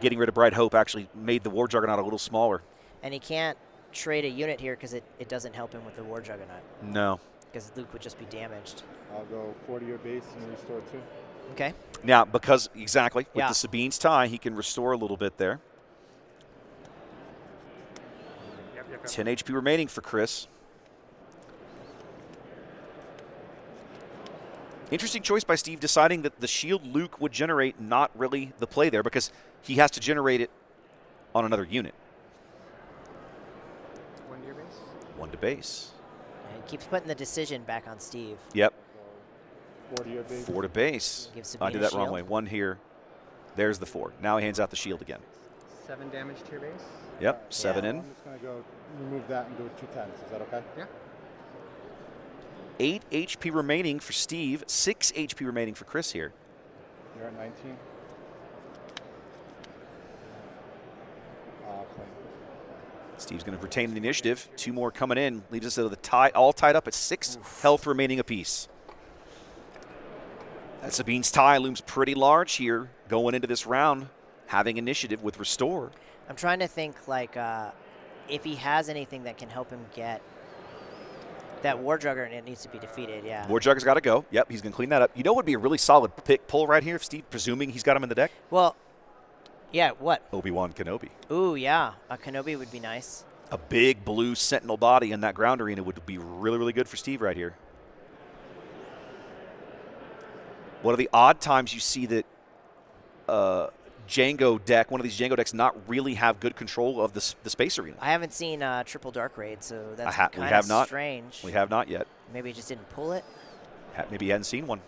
Getting rid of Bright Hope actually made the War Juggernaut a little smaller. And he can't trade a unit here because it doesn't help him with the War Juggernaut. No. Because Luke would just be damaged. I'll go 4 to your base and restore 2. Okay. Now, because, exactly, with the Sabine's tie, he can restore a little bit there. 10 HP remaining for Chris. Interesting choice by Steve, deciding that the shield Luke would generate not really the play there, because he has to generate it on another unit. 1 to your base. 1 to base. And he keeps putting the decision back on Steve. Yep. 4 to your base. 4 to base. Gives Sabine I did a that wrong shield. way. 1 here. There's the 4. Now he hands out the shield again. 7 damage to your base. Yep, 7 in. I'm just going to go remove that and go 2 10s. Is that okay? Yeah. 8 HP remaining for Steve, 6 HP remaining for Chris here. You're at 19. Steve's going to retain the initiative. 2 more coming in. Leaves us with all tied up at 6 health remaining apiece. That Sabine's tie looms pretty large here going into this round, having initiative with Restore. I'm trying to think, like, if he has anything that can help him get that War Juggernaut, it needs to be defeated, yeah. War Jugger's got to go. Yep, he's going to clean that up. You know what would be a really solid pull right here, Steve, presuming he's got him in the deck? Well, yeah, what? Obi-Wan Kenobi. Ooh, yeah. A Kenobi would be nice. A big blue Sentinel body in that ground arena would be really, really good for Steve right here. One of the odd times you see that Jango deck, one of these Jango decks, not really have good control of the space arena. I haven't seen Triple Dark Raid, so that's we have kind of not. strange. We have not yet. Maybe he just didn't pull it. Maybe he hadn't seen one.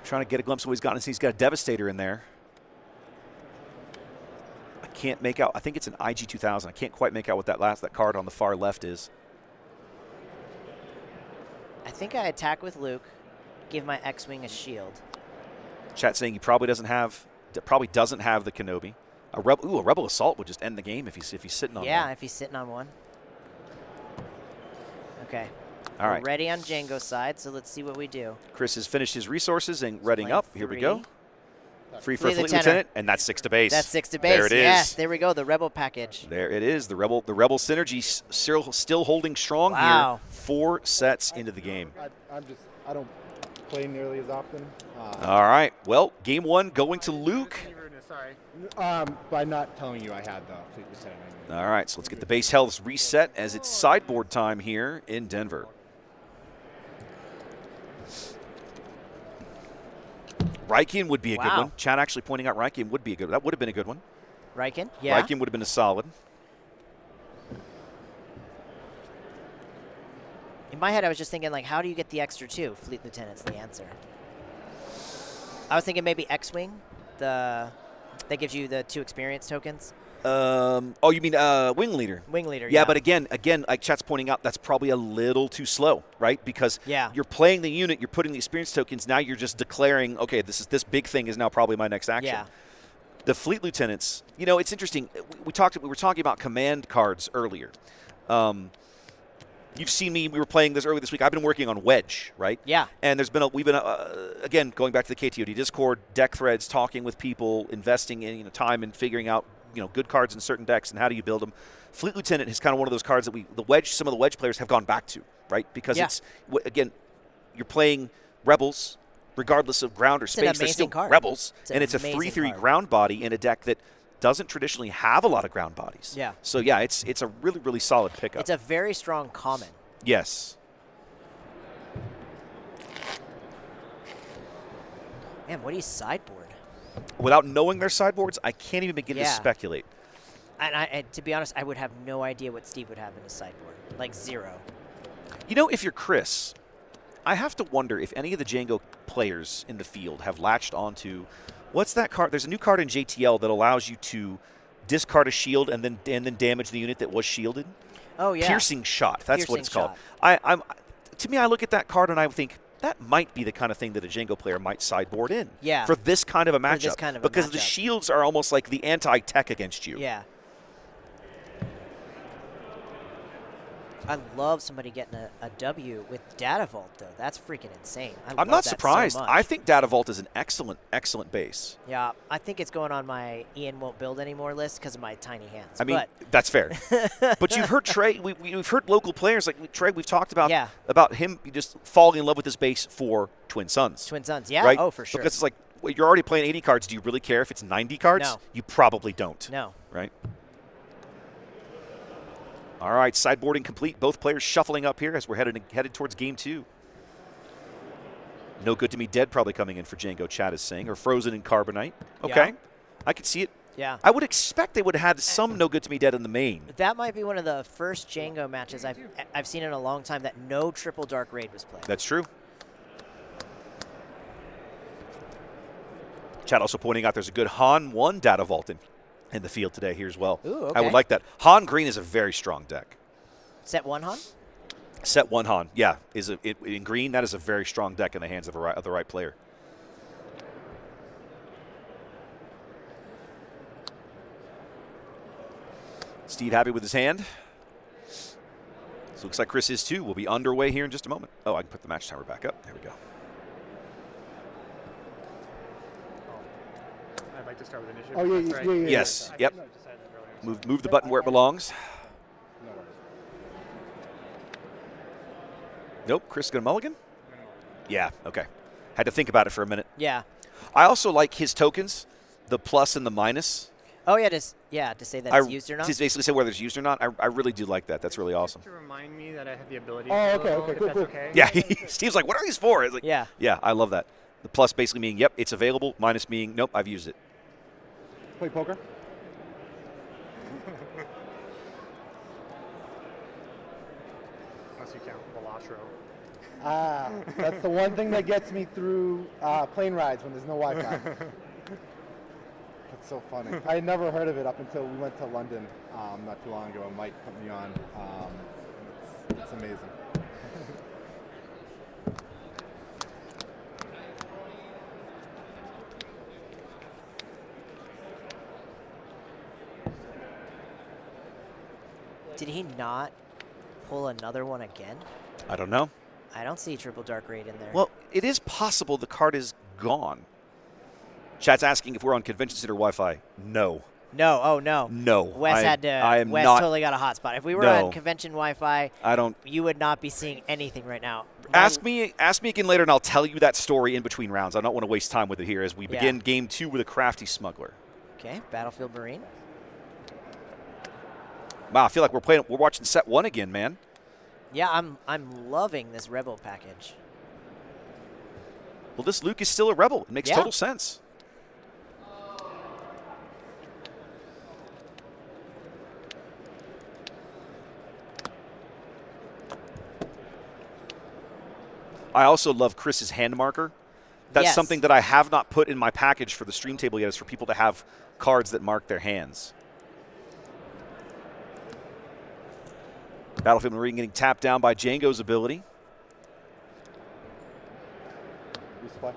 Trying to get a glimpse of what he's got. He's got a Devastator in there. I can't make out. I think it's an IG 2000. I can't quite make out what that card on the far left is. I think I attack with Luke, give my X-Wing a shield. Chat saying he probably doesn't have the Kenobi. A Rebel Assault would just end the game if he's sitting on one. Yeah, if he's sitting on one. Okay. All right. We're ready on Jango's side, so let's see what we do. Chris has finished his resources and readying up. Here we go. Free for Fleet Fleet Lieutenant, and that's 6 to base. That's 6 to base. There it is. Yes, there we go. The Rebel package. There it is. The Rebel synergy still holding strong here. 4 sets into the game. I don't play nearly as often. All right. Well, game 1 going to Luke. Sorry. By not telling you I had the Fleet Lieutenant. All right. So let's get the base health reset as it's sideboard time here in Denver. Raikin would be a good one. Chad actually pointing out Raikin would be a good one. That would have been a good one. Raikin? Yeah. Raikin would have been a solid. In my head, I was just thinking, like, how do you get the extra 2? Fleet Lieutenant's the answer. I was thinking maybe X-Wing, that gives you the 2 experience tokens. Oh, you mean Wing Leader? Wing Leader, yeah. But again, like Chat's pointing out, that's probably a little too slow, right? Because you're playing the unit, you're putting the experience tokens, now you're just declaring, okay, this big thing is now probably my next action. Yeah. The Fleet Lieutenants, you know, it's interesting. We were talking about command cards earlier. You've seen me. We were playing this earlier this week. I've been working on Wedge, right? Yeah. And we've been again going back to the KTOD Discord, deck threads, talking with people, investing in time and figuring out good cards in certain decks and how do you build them. Fleet Lieutenant is kind of one of those cards that some of the Wedge players have gone back to, right? Because it's again, you're playing Rebels, regardless of ground or space. They're still Rebels, and it's a 3/3 ground body in a deck that doesn't traditionally have a lot of ground bodies. Yeah. So yeah, it's a really, really solid pickup. It's a very strong common. Yes. Man, what do you sideboard? Without knowing their sideboards, I can't even begin to speculate. And to be honest, I would have no idea what Steve would have in his sideboard. Like 0. You know, if you're Chris, I have to wonder if any of the Jango players in the field have latched onto what's that card? There's a new card in JTL that allows you to discard a shield and then damage the unit that was shielded. Oh yeah. Piercing Shot. That's what it's called. To me, I look at that card and I think that might be the kind of thing that a Jango player might sideboard in. Yeah. For this kind of a matchup. For this kind of because the shields are almost like the anti-tech against you. Yeah. I love somebody getting a W with Data Vault, though. That's freaking insane. I'm not surprised. So I think Data Vault is an excellent, excellent base. Yeah, I think it's going on my Ian won't build anymore list because of my tiny hands. I mean, that's fair. But you've heard Trey. We've heard local players like Trey. We've talked about him just falling in love with his base for Twin Suns. Twin Suns, yeah. Right? Oh, for sure. Because it's like you're already playing 80 cards. Do you really care if it's 90 cards? No. You probably don't. No. Right? All right, sideboarding complete. Both players shuffling up here as we're headed towards game 2. No Good to Me Dead probably coming in for Jango, Chad is saying, or Frozen in Carbonite. Okay, yeah. I could see it. Yeah. I would expect they would have had some No Good to Me Dead in the main. That might be one of the first Jango matches I've seen in a long time that no Triple Dark Raid was played. That's true. Chad also pointing out there's a good Han 1 Data Vault in in the field today here as well. Ooh, okay. I would like that. Han Green is a very strong deck. Set 1 Han? Set 1 Han, yeah. In green, that is a very strong deck in the hands of the right player. Steve happy with his hand. So looks like Chris is too. We'll be underway here in just a moment. Oh, I can put the match timer back up. There we go. I'd like to start with initiative. Oh, yeah, That's right. yeah. Yes, yep. Move the button where it belongs. Nope, Chris going to mulligan? Yeah, okay. Had to think about it for a minute. Yeah. I also like his tokens, the plus and the minus. Oh, yeah, to say that it's used or not? To basically say whether it's used or not. I really do like that. That's really awesome. To remind me that I have the ability. Oh, to okay, if cool, that's cool. okay. Yeah, Steve's like, what are these for? It's like, Yeah. Yeah, I love that. The plus basically meaning, yep, it's available. Minus meaning, nope, I've used it. Play poker. Unless you count Velocro. That's the one thing that gets me through plane rides when there's no Wi-Fi. That's so funny. I had never heard of it up until we went to London not too long ago, and Mike put me on. It's amazing. Did he not pull another one again? I don't know. I don't see triple dark raid in there. Well, it is possible the card is gone. Chat's asking if we're on Convention Center Wi-Fi. No. No. Oh, no. No. Wes Wes totally got a hotspot. If we were on convention Wi-Fi, you would not be seeing anything right now. Ask me again later, and I'll tell you that story in between rounds. I don't want to waste time with it here as we begin game 2 with a crafty smuggler. Okay, Battlefield Marine. Wow, I feel like we're watching set 1 again, man. Yeah, I'm loving this Rebel package. Well, this Luke is still a Rebel. It makes total sense. I also love Chris's hand marker. That's something that I have not put in my package for the stream table yet, is for people to have cards that mark their hands. Battlefield Marine getting tapped down by Jango's ability. Resupply.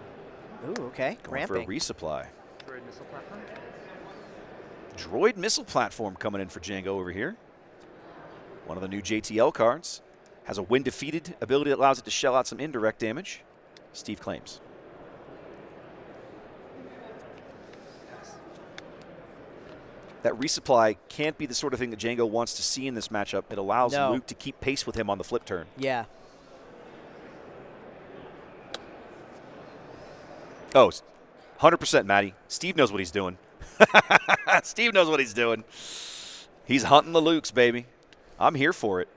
Ooh, okay. Going for a resupply. Droid missile platform. Droid missile platform coming in for Jango over here. One of the new JTL cards. Has a when defeated ability that allows it to shell out some indirect damage. Steve claims. That resupply can't be the sort of thing that Jango wants to see in this matchup. It allows Luke to keep pace with him on the flip turn. Yeah. Oh, 100%, Matty. Steve knows what he's doing. Steve knows what he's doing. He's hunting the Lukes, baby. I'm here for it.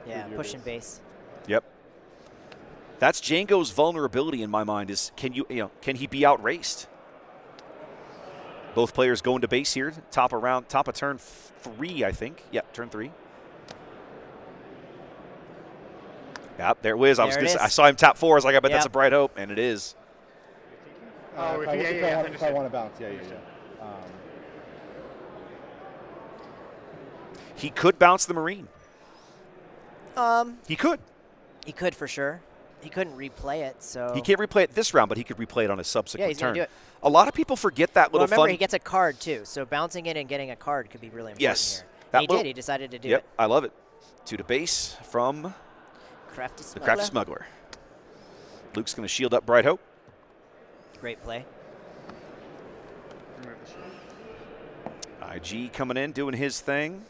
Yeah, pushing base. Yep. That's Jango's vulnerability in my mind is can he be outraced? Both players going to base here, top of turn 3, I think. Yep, turn 3. Yep, there it was. I saw him tap 4. I was like, I bet that's a bright hope, and it is. Oh, if I want to bounce, yeah. He could bounce the Marine. He could. He could for sure. He couldn't replay it, so. He can't replay it this round, but he could replay it on a subsequent he's turn. gonna do it. A lot of people forget that little remember, fun. he gets a card too, so bouncing it and getting a card could be really important yes. here. And he did. He decided to do it. I love it. 2 to base from the Crafty Smuggler. Luke's going to shield up Bright Hope. Great play. IG coming in, doing his thing.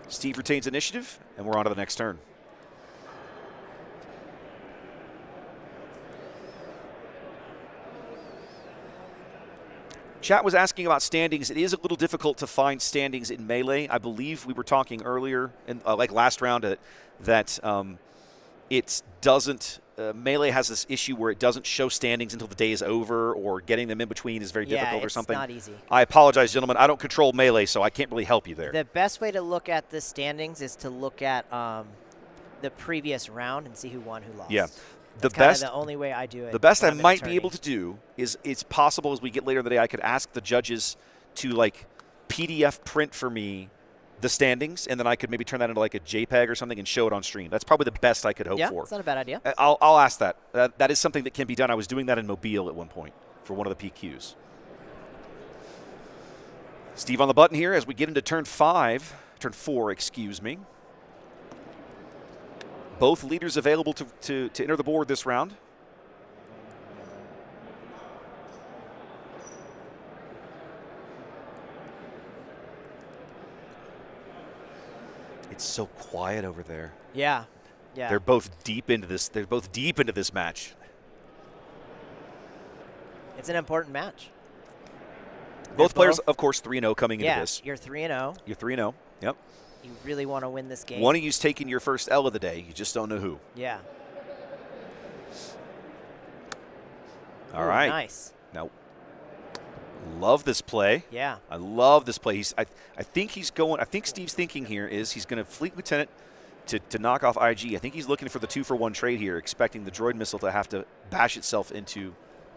Steve retains initiative, and we're on to the next turn. Chat was asking about standings. It is a little difficult to find standings in Melee. I believe we were talking earlier, in like last round, that it doesn't Melee has this issue where it doesn't show standings until the day is over, or getting them in between is very difficult or something. Yeah, it's not easy. I apologize, gentlemen. I don't control Melee, so I can't really help you there. The best way to look at the standings is to look at the previous round and see who won, who lost. Yeah. That's the only way I do it. The best I when I'm an might attorney. be able to do is, it's possible as we get later in the day, I could ask the judges to like PDF print for me the standings, and then I could maybe turn that into like a JPEG or something and show it on stream. That's probably the best I could hope yeah, for. It's not a bad idea. I'll ask that. That is something that can be done. I was doing that in Mobile at one point for one of the PQs. Steve on the button here as we get into turn 4, excuse me. Both leaders available to enter the board this round. It's so quiet over there. Yeah. Yeah. They're both deep into this. They're both deep into this match. It's an important match. Both players, of course, 3-0 coming into this. You're 3-0. You're 3-0. Yep. You really want to win this game. One of you's taking your first L of the day. You just don't know who. Yeah. All right. Nice. Now, love this play. Yeah. I love this play. I think he's going. I think Steve's thinking here is he's going to Fleet Lieutenant to knock off IG. I think he's looking for the 2-for-1 trade here, expecting the droid missile to have to bash itself into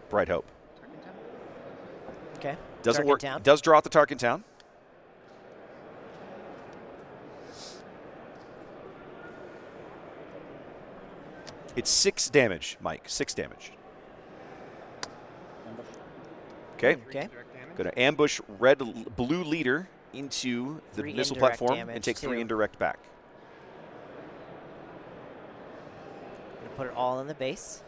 Bright Hope. Okay. Doesn't Tarkin work. Town. Does draw out the Tarkin Town. It's 6 damage, Mike. 6 damage. Okay. Okay. Going to ambush blue leader into the 3 missile indirect platform damage and take 3 too. indirect back. Gonna put it all in the base.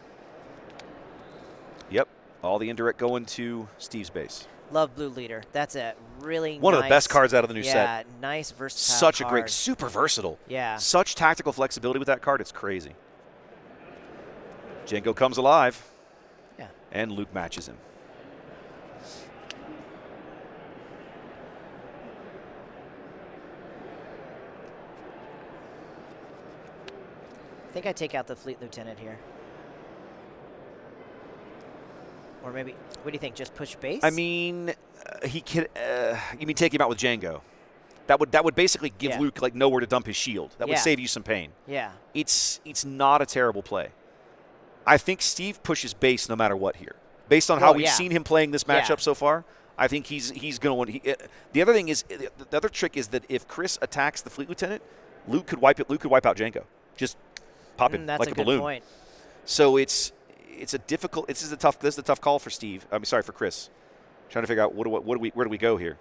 Yep. All the indirect going to Steve's base. Love blue leader. That's a really One of the best cards out of the new set. Yeah, nice versatile Such a card. great, super versatile. Yeah. Such tactical flexibility with that card. It's crazy. Jango comes alive. Yeah. And Luke matches him. I think I take out the Fleet Lieutenant here. Or maybe, what do you think? Just push base? I mean, he can. You mean take him out with Jango? That would basically give Luke like nowhere to dump his shield. That would save you some pain. Yeah. It's not a terrible play. I think Steve pushes base no matter what here. Based on how we've seen him playing this matchup so far, I think he's going to win. The other thing is, the other trick is that if Chris attacks the Fleet Lieutenant, Luke could wipe out Jango. Just pop him That's like a good balloon. Point. So it's a difficult. This is a tough call for Steve. I'm sorry, for Chris. Trying to figure out where do we go here.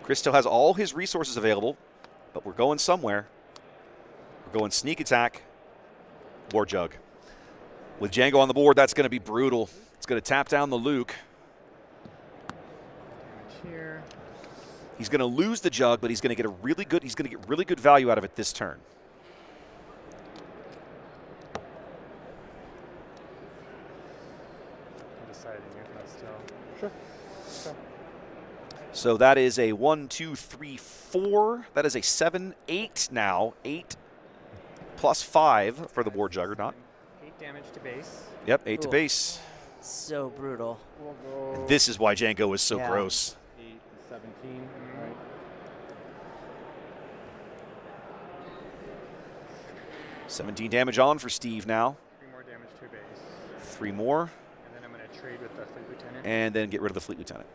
Chris still has all his resources available, but we're going somewhere. We're going sneak attack, War Jug. With Jango on the board, that's going to be brutal. It's going to tap down the Luke. Here. He's going to lose the Jug, but he's going to get really good value out of it this turn. I'm deciding if that's still. Sure. So that is a 1, 2, 3, 4. That is a 7, 8 now. 8 plus 5 for the War Juggernaut. 8 damage to base. Yep, 8 to base. So brutal. We'll go And this is why Jango is so gross. 8 and 17. Right. $17 damage on for Steve now. 3 more damage to base. 3 more. And then I'm going to trade with the Fleet Lieutenant. And then get rid of the Fleet Lieutenant.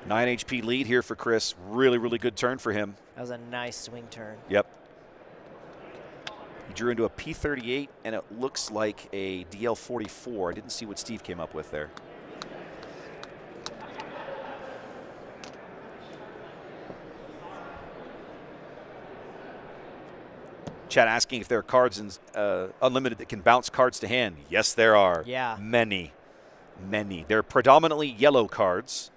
9 HP lead here for Chris. Really, really good turn for him. That was a nice swing turn. Yep. He drew into a P38, and it looks like a DL44. I didn't see what Steve came up with there. Chat asking if there are cards in Unlimited that can bounce cards to hand. Yes, there are. Yeah. Many. They're predominantly yellow cards.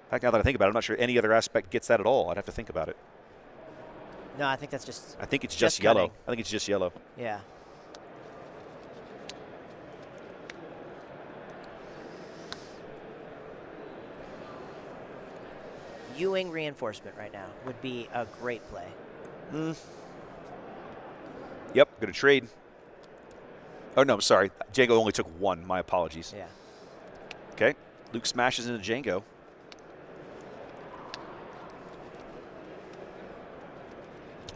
In fact, now that I think about it, I'm not sure any other aspect gets that at all. I'd have to think about it. No, I think that's just. I think it's just yellow. cutting. I think it's just yellow. Yeah. Ewing reinforcement right now would be a great play. Yep, going to trade. Oh, no, sorry. Jango only took one. My apologies. Yeah. Okay. Luke smashes into Jango.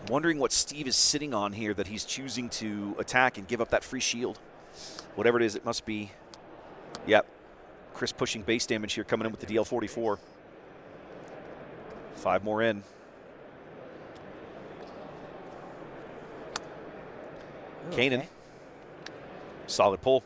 Wondering what Steve is sitting on here that he's choosing to attack and give up that free shield. Whatever it is, it must be. Yep. Chris pushing base damage here, coming in with the DL44. 5 more in. Ooh, Kanan. okay. Solid pull.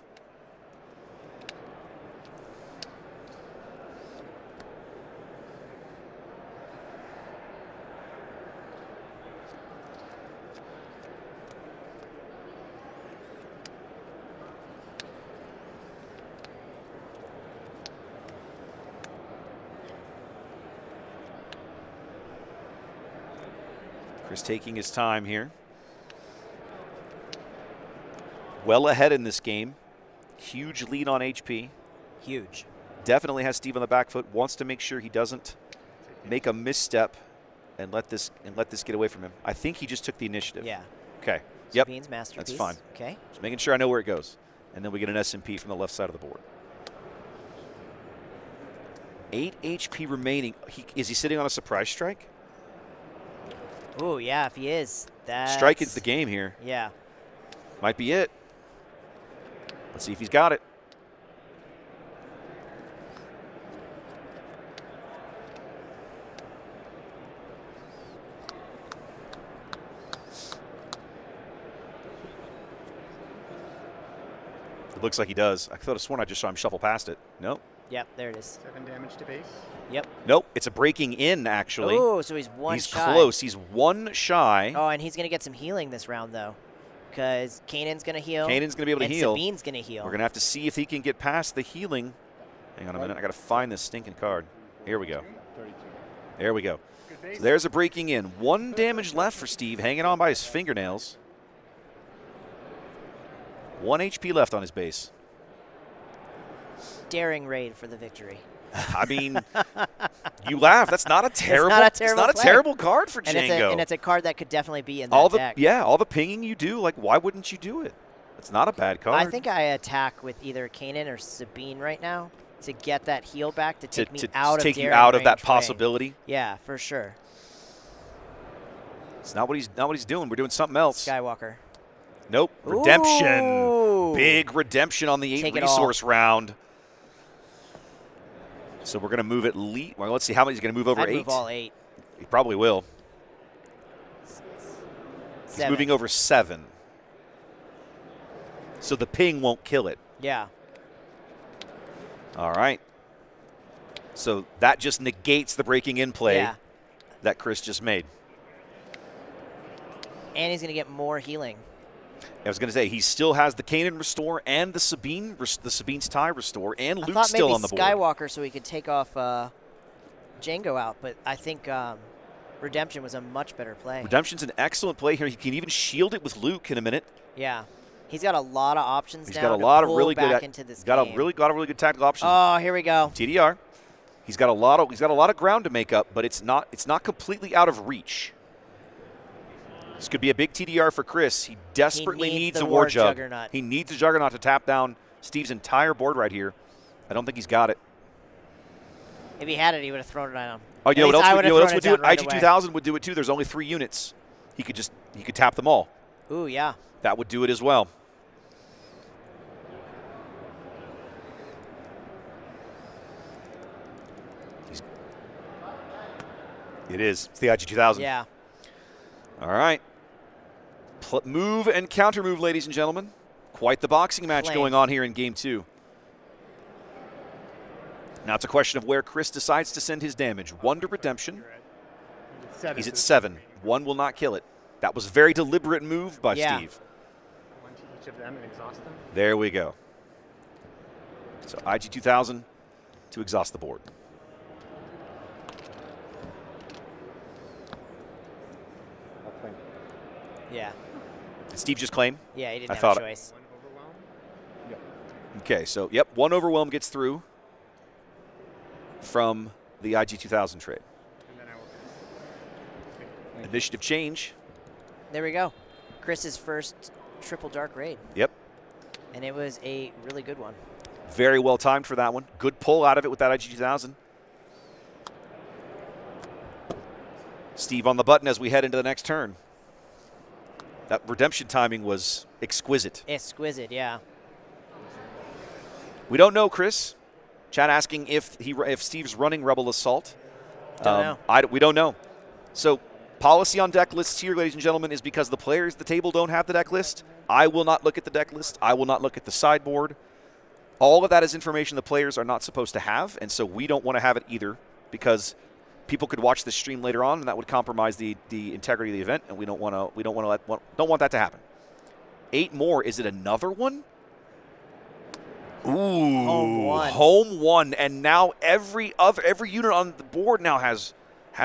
Chris taking his time here. Well ahead in this game. Huge lead on HP. Huge. Definitely has Steve on the back foot. Wants to make sure he doesn't make a misstep and let this get away from him. I think he just took the initiative. Yeah. Okay. Yep. Sabine's masterpiece. That's fine. Okay. Just making sure I know where it goes. And then we get an SMP from the left side of the board. 8 HP remaining. Is he sitting on a surprise strike? Oh, yeah, if he is. That's... Strike is the game here. Yeah. Might be it. Let's see if he's got it. It looks like he does. I could have sworn I just saw him shuffle past it. Nope. Yep, there it is. 7 damage to base. Yep. Nope. It's a breaking in, actually. Oh, so he's one he's shy. Close. He's 1 shy. Oh, and he's going to get some healing this round, though, because Kanan's going to heal. Kanan's going to be able to heal. And Sabine's going to heal. We're going to have to see if he can get past the healing. Hang on a minute. I got to find this stinking card. Here we go. There we go. So there's a breaking in. 1 damage left for Steve, hanging on by his fingernails. 1 HP left on his base. Daring raid for the victory. I mean, you laugh. That's not a terrible. It's not a terrible card for and Jango. It's a card that could definitely be in that deck. Yeah, all the pinging you do. Like, why wouldn't you do it? It's not a bad card. I think I attack with either Kanan or Sabine right now to get that heal back to take me out of take you daring out of that range possibility. Yeah, for sure. It's not what he's doing. We're doing something else. Skywalker. Nope. Redemption. Ooh. Big redemption on the 8 resource round. So we're going to move at least. Well, let's see how many he's going to move over. I'd 8. Move all 8. He probably will. 7. He's moving over 7. So the ping won't kill it. Yeah. All right. So that just negates the breaking in play that Chris just made. And he's going to get more healing. I was going to say, he still has the Kanan restore and the Sabine's tie restore, and Luke's still on the board. Skywalker so he could take off Jango out, but I think Redemption was a much better play. Redemption's an excellent play here. He can even shield it with Luke in a minute. Yeah. He's got a lot of options He's now got a lot of really back good into this got game. a really good tactical options. Oh, here we go. TDR. He's got a lot of ground to make up, but it's not completely out of reach. This could be a big TDR for Chris. He desperately needs a War Jug. Juggernaut. He needs a Juggernaut to tap down Steve's entire board right here. I don't think he's got it. If he had it, he would have thrown it on him. Oh, you know what else would do it? Right IG-2000 would do it too. There's only 3 units. He could tap them all. Ooh, yeah. That would do it as well. It is. It's the IG-2000. Yeah. All right. Move and counter move, ladies and gentlemen. Quite the boxing match going on here in Game 2. Now it's a question of where Chris decides to send his damage. 1 to Redemption. He's at 7. 1 will not kill it. That was a very deliberate move by Steve. 1 to each of them and exhaust them. There we go. So IG-2000 to exhaust the board. I'll play Yeah. Did Steve just claim? Yeah, he didn't I have thought a choice. Okay, so, yep, one overwhelm gets through from the IG-2000 trade. Initiative change. There we go. Chris's first triple dark raid. Yep. And it was a really good one. Very well timed for that one. Good pull out of it with that IG-2000. Steve on the button as we head into the next turn. That redemption timing was exquisite. Exquisite, yeah. We don't know, Chris. Chat asking if Steve's running Rebel Assault. Don't know. We don't know. So policy on deck lists here, ladies and gentlemen, is because the players at the table don't have the deck list. I will not look at the deck list. I will not look at the sideboard. All of that is information the players are not supposed to have, and so we don't want to have it either because people could watch this stream later on, and that would compromise the integrity of the event, and we don't want that to happen. 8 more. Is it another one? Ooh, home one, and now every unit on the board now has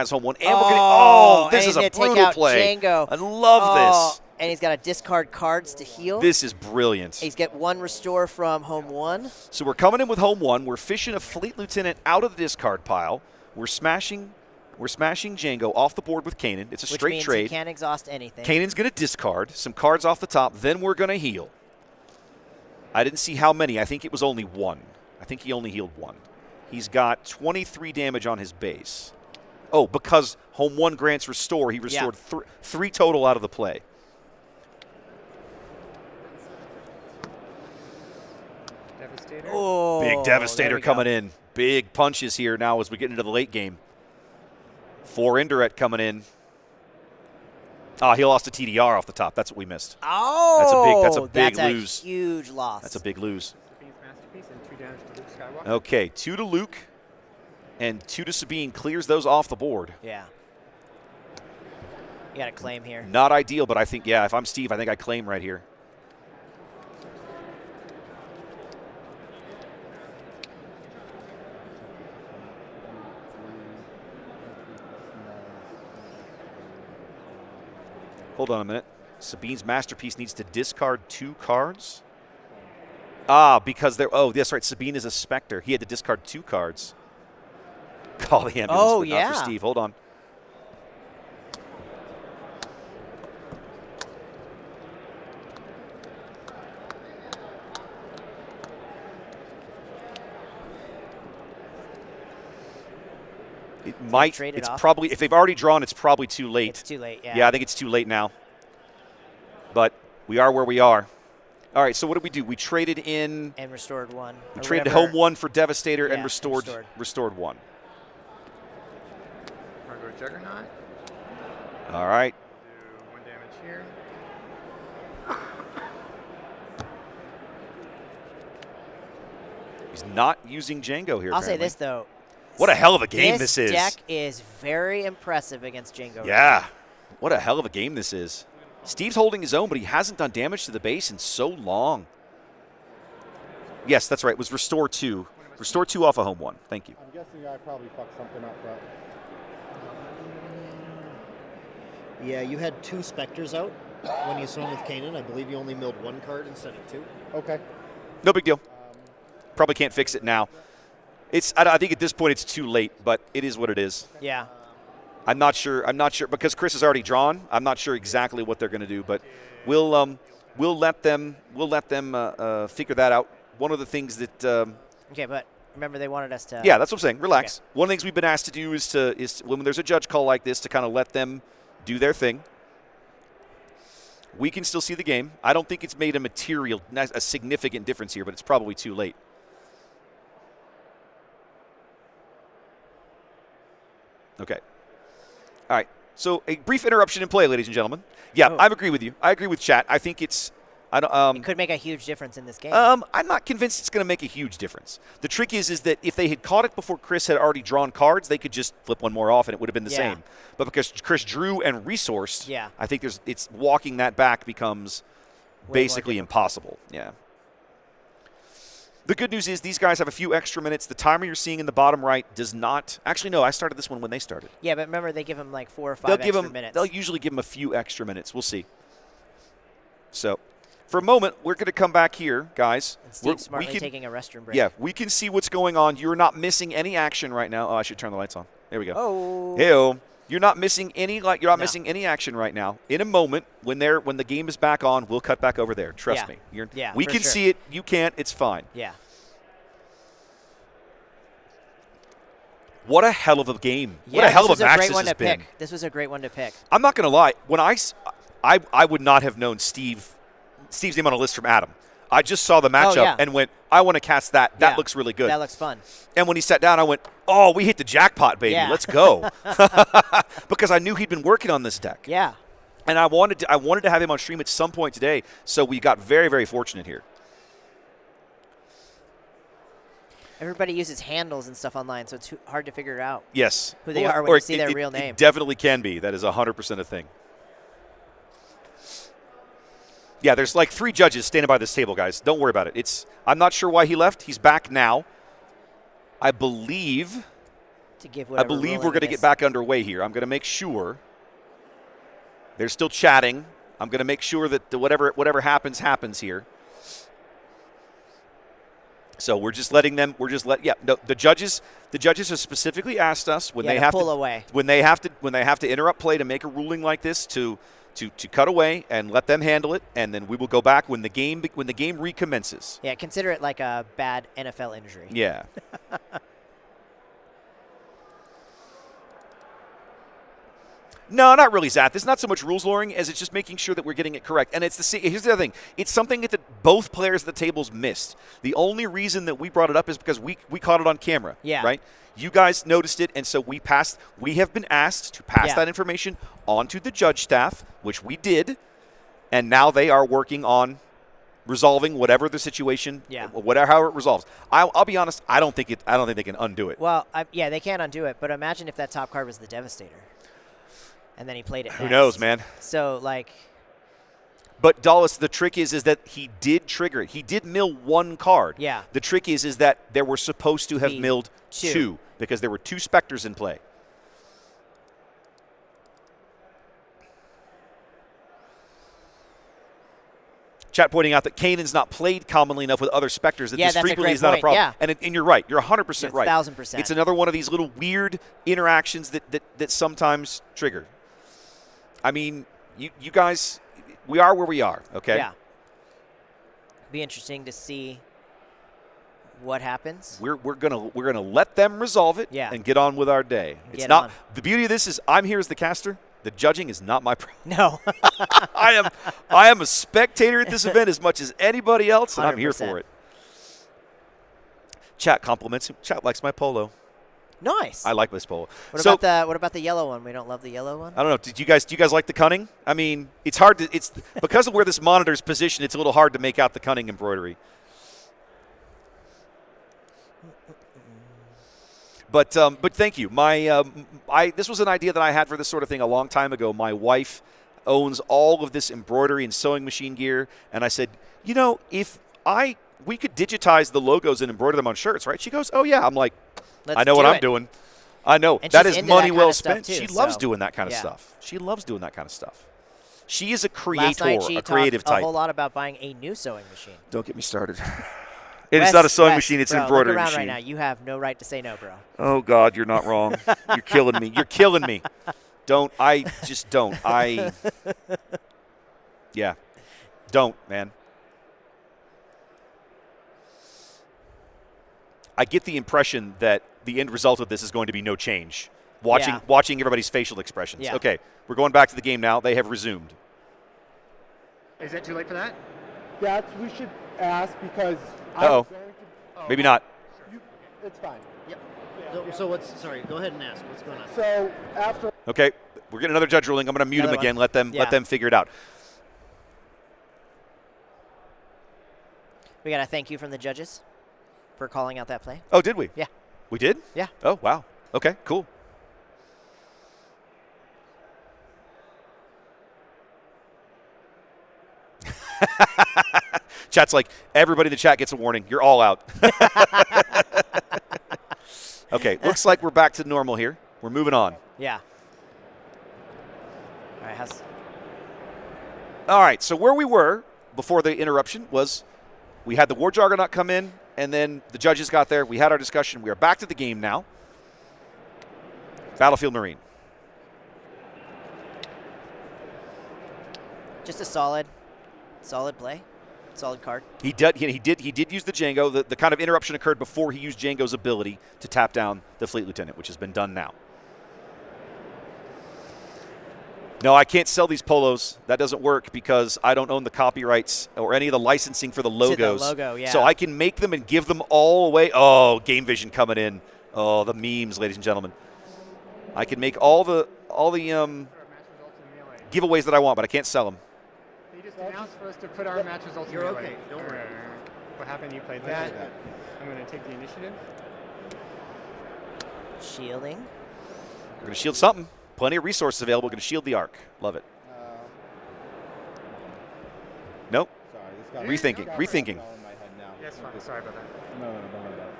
home one. And we're getting, this is a brutal play. Jango. I love this. And he's got to discard cards to heal. This is brilliant. He's got 1 restore from home 1. So we're coming in with home 1. We're fishing a Fleet Lieutenant out of the discard pile. We're smashing Jango off the board with Kanan. It's a Which straight means trade. He can't exhaust anything. Kanan's going to discard some cards off the top. Then we're going to heal. I didn't see how many. I think it was only 1. I think he only healed 1. He's got 23 damage on his base. Oh, because home 1 grants restore, he restored 3 total out of the play. Devastator. Oh, Big Devastator coming in. Big punches here now as we get into the late game. 4 indirect coming in. He lost a TDR off the top. That's what we missed. Oh, that's a big that's lose. A huge loss. That's a big lose. Sabine's masterpiece and 2 damage to Luke Skywalker. Okay, 2 to Luke and 2 to Sabine clears those off the board. Yeah. You got to claim here. Not ideal, but I think, if I'm Steve, I think I claim right here. Hold on a minute. Sabine's masterpiece needs to discard 2 cards. Because they're. Oh, that's right. Sabine is a Spectre. He had to discard 2 cards. Call the ambulance. Oh, but yeah. not for Steve. Hold on. It might. It's probably, if they've already drawn, it's probably too late. It's too late, yeah. Yeah, I think it's too late now. But we are where we are. All right, so what did we do? We traded in. And restored 1. We traded home 1 for Devastator and restored 1. Cargo Juggernaut. All right. Do 1 damage here. He's not using Jango here. I'll say this, though. What a hell of a game this is. This deck is very impressive against Jango. Yeah. What a hell of a game this is. Steve's holding his own, but he hasn't done damage to the base in so long. Yes, that's right. It was restore 2. Restore 2 off a home 1. Thank you. I'm guessing I probably fucked something up, but. Yeah, you had 2 Spectres out when you swung with Kanan. I believe you only milled 1 card instead of 2. Okay. No big deal. Probably can't fix it now. I think at this point it's too late, but it is what it is. Yeah. I'm not sure because Chris has already drawn. I'm not sure exactly what they're going to do, but we'll let them figure that out. One of the things that okay, but remember they wanted us to. Yeah, that's what I'm saying. Relax. Okay. One of the things we've been asked to do is when there's a judge call like this to kind of let them do their thing. We can still see the game. I don't think it's made a significant difference here, but it's probably too late. Okay. All right. So a brief interruption in play, ladies and gentlemen. Yeah, I agree with you. I agree with chat. I think it could make a huge difference in this game. I'm not convinced it's going to make a huge difference. The trick is that if they had caught it before Chris had already drawn cards, they could just flip 1 more off and it would have been the same. But because Chris drew and resourced, I think it's walking that back becomes basically impossible. Yeah. The good news is these guys have a few extra minutes. The timer you're seeing in the bottom right does not. Actually, no, I started this one when they started. Yeah, but remember they give them like 4 or 5 extra minutes. They'll usually give them a few extra minutes. We'll see. So for a moment, we're going to come back here, guys. And Steve's smartly taking a restroom break. Yeah, we can see what's going on. You're not missing any action right now. Oh, I should turn the lights on. There we go. Oh. Hey-o. You're not missing any missing any action right now. In a moment, when the game is back on, we'll cut back over there. Trust me. We can see it. You can't. It's fine. Yeah. What a hell of a game. Yeah, what a hell of a match this has been. This was a great one to pick. I'm not going to lie. When I would not have known Steve's name on a list from Adam. I just saw the matchup and went, I want to cast that. That looks really good. That looks fun. And when he sat down, I went, oh, we hit the jackpot, baby. Yeah. Let's go. Because I knew he'd been working on this deck. Yeah. And I wanted to have him on stream at some point today, so we got very, very fortunate here. Everybody uses handles and stuff online, so it's hard to figure out Yes. who they are when you see their real name. It definitely can be. That is 100% a thing. Yeah, there's like 3 judges standing by this table, guys. Don't worry about it. I'm not sure why he left. He's back now. I believe we're going to get back underway here. I'm going to make sure. They're still chatting. I'm going to make sure that whatever happens here. So we're just letting them. The judges have specifically asked us when they have to pull away. When they have to interrupt play to make a ruling like this to cut away and let them handle it, and then we will go back when the game recommences. Yeah, consider it like a bad NFL injury. Yeah. No, not really, Zach. It's not so much rules lawyering as it's just making sure that we're getting it correct. And here's the other thing. It's something that both players at the tables missed. The only reason that we brought it up is because we caught it on camera. Yeah. Right? You guys noticed it, and so we have been asked to pass that information onto the judge staff, which we did, and now they are working on resolving whatever the situation, however it resolves. I'll be honest, I don't think they can undo it. Well, they can't undo it, but imagine if that top card was the Devastator. And then he played it next. Who knows, man? So, But Dallas, the trick is that he did trigger it. He did mill 1 card. Yeah. The trick is that there were supposed to have milled 2 because there were 2 Spectres in play. Chat pointing out that Kanan's not played commonly enough with other Spectres that this frequently is not a problem. Yeah. And you're right. You're 100% right. 1,000%. It's another one of these little weird interactions that sometimes trigger. I mean, you guys, we are where we are, okay? Yeah. Be interesting to see what happens. We're gonna let them resolve it and get on with our day. It's not the beauty of this is I'm here as the caster. The judging is not my problem. No. I am a spectator at this event as much as anybody else, and 100%. I'm here for it. Chat compliments him. Chat likes my polo. Nice. I like this polo. What about the yellow one? We don't love the yellow one? I don't know. Do you guys like the cunning? I mean, it's hard to because of where this monitor is positioned, it's a little hard to make out the cunning embroidery. But thank you. This was an idea that I had for this sort of thing a long time ago. My wife owns all of this embroidery and sewing machine gear, and I said, if we could digitize the logos and embroider them on shirts, right? She goes, oh yeah. I'm like, I know what I'm doing. I know. And that is money well spent. Too, she loves doing that kind of stuff. She loves doing that kind of stuff. She is a creator, a creative type. A whole lot about buying a new sewing machine. Don't get me started. It's not a sewing machine. It's an embroidery look around machine. Right now. You have no right to say no, bro. Oh, God, you're not wrong. You're killing me. You're killing me. Just don't. Yeah. Don't, man. I get the impression that the end result of this is going to be no change. Watching everybody's facial expressions. Yeah. Okay, we're going back to the game now. They have resumed. Is it too late for that? We should ask because Maybe not. It's fine. Yep. Sorry, go ahead and ask. What's going on? So after. Okay, we're getting another judge ruling. I'm going to mute him again. Let them figure it out. We got a thank you from the judges for calling out that play. Oh, did we? Yeah. We did? Yeah. Oh, wow. Okay, cool. Chat's like, everybody in the chat gets a warning. You're all out. Okay, looks like we're back to normal here. We're moving on. Yeah. All right, All right, so where we were before the interruption was we had the War Juggernaut come in, and then the judges got there. We had our discussion. We are back to the game now. Battlefield Marine. Just a solid play. Solid card. He did use the Jango. The kind of interruption occurred before he used Jango's ability to tap down the Fleet Lieutenant, which has been done now. No, I can't sell these polos. That doesn't work because I don't own the copyrights or any of the licensing for the logos. The logo, yeah. So I can make them and give them all away. Oh, Game Vision coming in. Oh, the memes, ladies and gentlemen. I can make all the giveaways that I want, but I can't sell them. You just announced for us to put our match results in melee. Okay, don't worry. What happened? You played that. I'm going to take the initiative. Shielding. We're going to shield something. Plenty of resources available. We're going to shield the Ark. Love it. Nope. Sorry, Rethinking. in my head now. Yes, fine. Sorry about that. No, don't worry about it.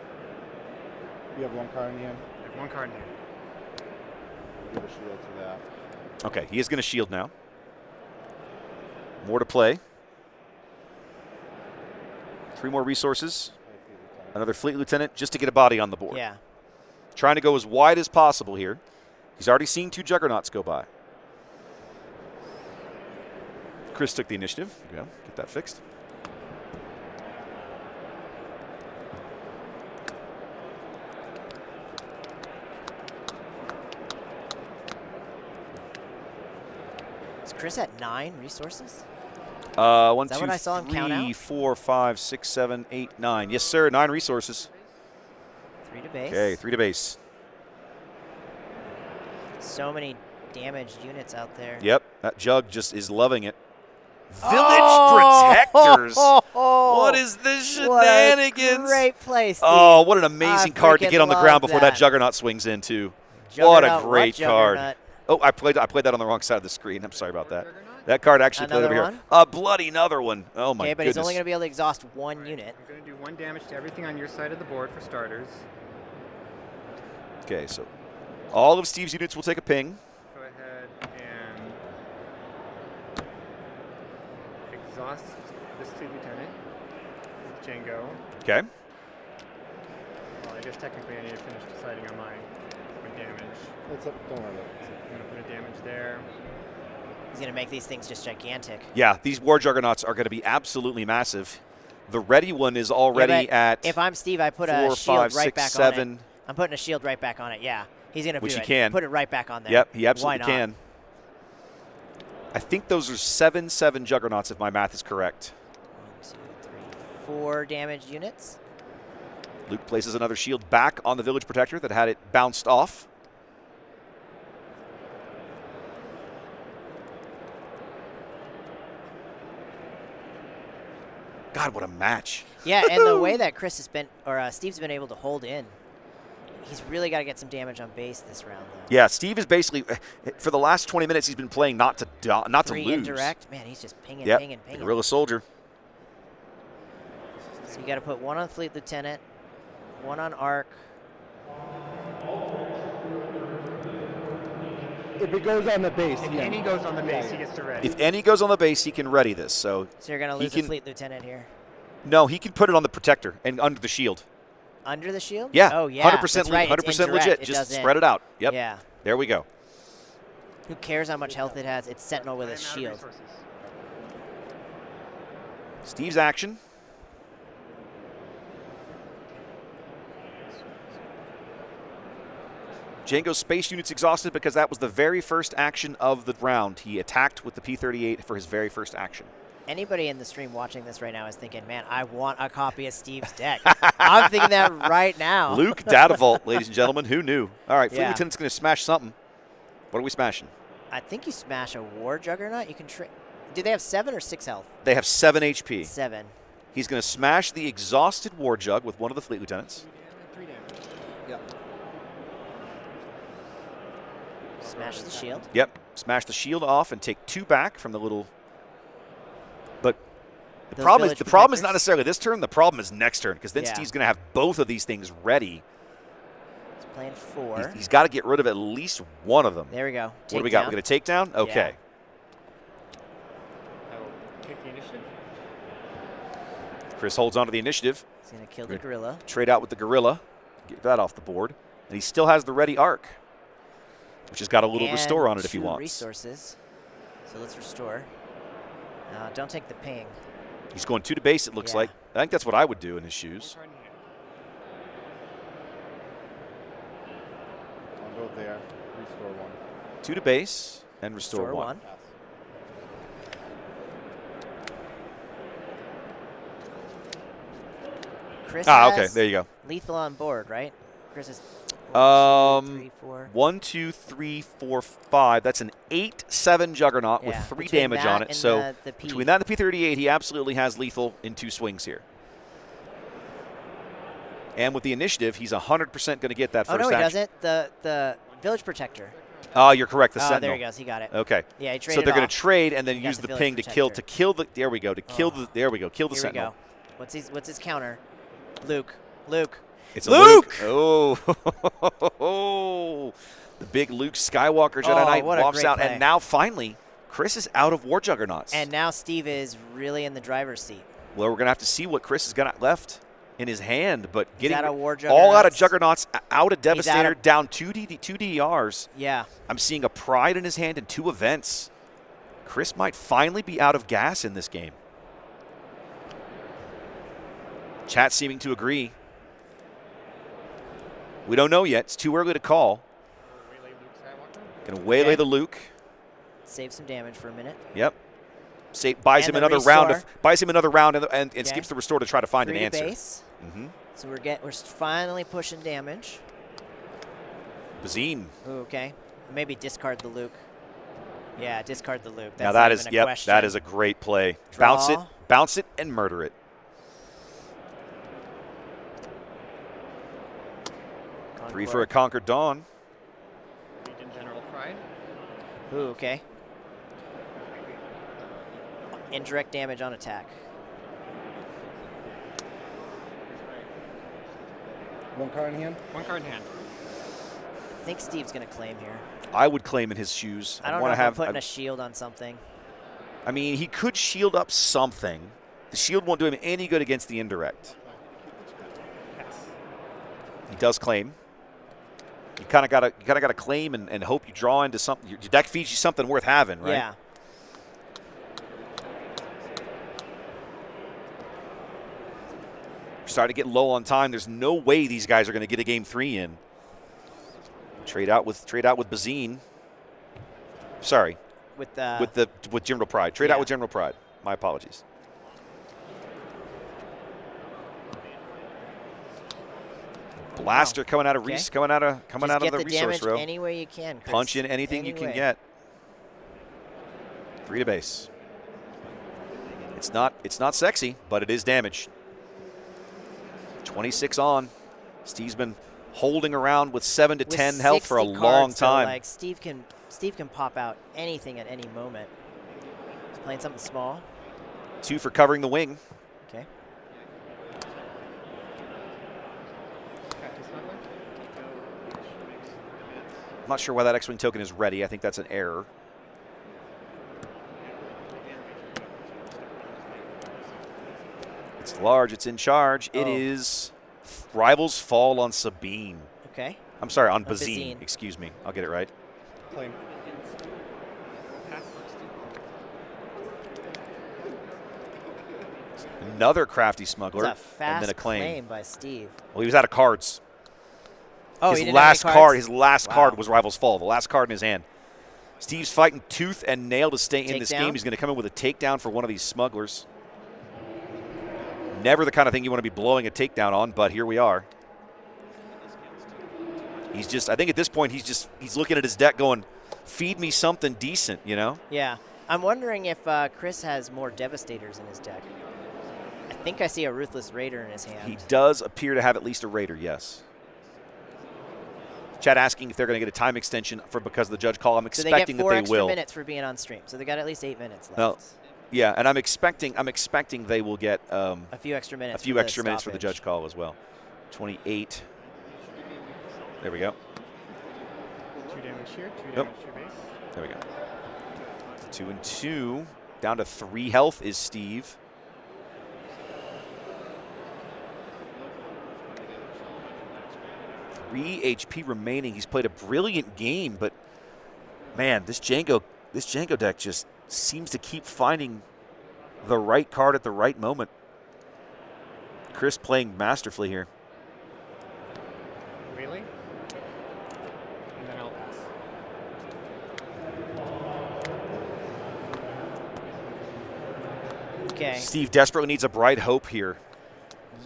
You have one card in hand? I have one card in hand. Give a shield to that. Okay, he is going to shield now. More to play. 3 more resources. Another Fleet Lieutenant just to get a body on the board. Yeah. Trying to go as wide as possible here. He's already seen 2 Juggernauts go by. Chris took the initiative. Yeah, get that fixed. Is Chris at 9 resources? 1, Is that 2, what I saw him count 3, out? 4, 5, 6, 7, 8, 9. Yes, sir. 9 resources. 3 to base. Okay, 3 to base. So many damaged units out there. Yep, that Jug just is loving it. Village Protectors. What is this shenanigans? What a great play, Steve. Oh, what an amazing card to freaking get on the ground love before that that. Juggernaut swings in, too. Juggernaut, What a great card. Juggernaut? Oh, I played that on the wrong side of the screen. I'm sorry about that. That card actually played over Another here. one? A bloody another one. Oh, my Okay, but goodness. he's only going to be able to exhaust 1 unit. I'm going to do 1 damage to everything on your side of the board for starters. Okay, so all of Steve's units will take a ping. Go ahead and exhaust this Fleet Lieutenant with Jango. Okay. Well, I guess technically I need to finish deciding on my damage. Don't worry about it. I'm going to put a damage there. He's going to make these things just gigantic. Yeah, these War Juggernauts are going to be absolutely massive. The ready one is already at if I'm Steve, I put 4, a shield 5, right 6, back 7. on it. I'm putting a shield right back on it, yeah. He's going to Which do he it. can. Put it right back on there. Yep, he absolutely Why not? can. I think those are 7 Juggernauts if my math is correct. 1, 2, 3, 4 damaged units. Luke places another shield back on the Village Protector that had it bounced off. God, what a match. Yeah, and the way that Chris has been, or Steve's been able to hold in, he's really got to get some damage on base this round, though. Yeah, Steve is basically, for the last 20 minutes, he's been playing not to Three lose. indirect. Man, he's just pinging, Yep, pinging, pinging. Guerrilla Soldier. So you got to put 1 on Fleet Lieutenant, 1 on Ark. If it goes on the base, If any goes on the base, he gets to ready. If any goes on the base, he can ready this. So you're going to lose a Fleet Lieutenant here. No, he can put it on the Protector and under the shield. Under the shield? Yeah. Oh, yeah. 100% That's right. 100% It's legit. indirect. It Just doesn't- spread it out. Yep. Yeah. There we go. Who cares how much health it has? It's Sentinel with a shield. Steve's action. Jango's space units exhausted because that was the very first action of the round. He attacked with the P-38 for his very first action. Anybody in the stream watching this right now is thinking, man, I want a copy of Steve's deck. I'm thinking that right now. Luke Data Vault, ladies and gentlemen. Who knew? All right, Fleet Yeah. Lieutenant's going to smash something. What are we smashing? I think you smash a War Juggernaut. You can do they have 7 or 6 health? They have 7 HP. 7. He's going to smash the exhausted War Jug with one of the Fleet Lieutenants. 3 damage. Yep. Smash the shield. Yep. Smash the shield off and take 2 back from the little. But the problem is not necessarily this turn. The problem is next turn because then Yeah. Steve's going to have both of these things ready. He's playing 4. He's got to get rid of at least one of them. There we go. What do we got? We got a takedown? Okay. I Chris holds on to the initiative. He's going to kill the gorilla. Trade out with the gorilla. Get that off the board. And he still has the ready arc, which has got a little restore on it if he wants. Resources. So let's restore. Don't take the ping. He's going 2 to base, it looks like. I think that's what I would do in his shoes. I'll go there. Restore 1. 2 to base and restore 1. Chris okay, there you go. Lethal on board, right? Chris is 1, 2, 3, 4, 5. That's an 8/7 Juggernaut with 3 damage on it. So between that and the P38, he absolutely has lethal in 2 swings here. And with the initiative, he's 100% going to get that first action. Oh, no, he doesn't. The Village Protector. Oh, you're correct. The Sentinel. There he goes. He got it. Okay. Yeah, he traded So they're going to trade and then use the ping to kill the. There we go. To kill the. There we go. Kill the Sentinel. Here we go. What's his counter? Luke. It's Luke. Oh, the big Luke Skywalker Jedi Knight walks out, and now finally, Chris is out of War Juggernauts. And now Steve is really in the driver's seat. Well, we're gonna have to see what Chris has got left in his hand, but getting all out of Juggernauts, out of Devastator, down 2 DDRs. Yeah. I'm seeing a Pride in his hand and 2 events. Chris might finally be out of gas in this game. Chat seeming to agree. We don't know yet. It's too early to call. Going to waylay the Luke. Save some damage for a minute. Yep. Buys him another round. Buys him another round and skips the restore to try to find an answer. Base. So we're finally pushing damage. Bazine. Ooh, okay. Maybe discard the Luke. Yeah, discard the Luke. That's now that is that is a great play. Draw. Bounce it, and murder it. Concord. 3 for a Conquered Dawn. Legion General Pride. Ooh, okay. Indirect damage on attack. 1 card in hand? 1 card in hand. I think Steve's going to claim here. I would claim in his shoes. I don't know if I'm putting a shield on something. I mean, he could shield up something. The shield won't do him any good against the indirect. He does claim. You kind of got to claim and hope you draw into something. Your deck feeds you something worth having, right? Yeah. Starting to get low on time. There's no way these guys are going to get a game 3 in. Trade out with Bazine. Sorry. With General Pride. Trade out with General Pride. My apologies. Blaster coming out of coming out of the resource row. Any way you can, Chris. Punch in anything you can get. 3 to base. It's not sexy, but it is damage. 26 on. Steve's been holding around with 7 to 10 health for a long time. Like Steve can pop out anything at any moment. He's playing something small. 2 for covering the wing. Okay. I'm not sure why that X-Wing token is ready. I think that's an error. It's large. It's in charge. It is Rivals Fall on Sabine. Okay. I'm sorry, on Bazine. Excuse me. I'll get it right. Claim. Another crafty smuggler. That's a fast and then a claim by Steve. Well, he was out of cards. Oh, his last card was Rivals Fall. The last card in his hand. Steve's fighting tooth and nail to stay in this game. He's going to come in with a takedown for one of these smugglers. Never the kind of thing you want to be blowing a takedown on, but here we are. He's just, I think at this point, he's looking at his deck going, feed me something decent, you know? Yeah. I'm wondering if Chris has more Devastators in his deck. I think I see a Ruthless Raider in his hand. He does appear to have at least a Raider, yes. Chat asking if they're going to get a time extension because of the judge call. I'm expecting that they will. So they get 4 extra minutes for being on stream. So they got at least 8 minutes left. No. Yeah, and I'm expecting they will get a few extra minutes. For the judge call as well. 28. There we go. 2 damage here. 2 damage to your base. There we go. 2 and 2. Down to 3 health is Steve. 3 HP remaining. He's played a brilliant game, but man, this Jango deck just seems to keep finding the right card at the right moment. Chris playing masterfully here. Really? And then I'll pass. Okay. Steve desperately needs a Bright Hope here.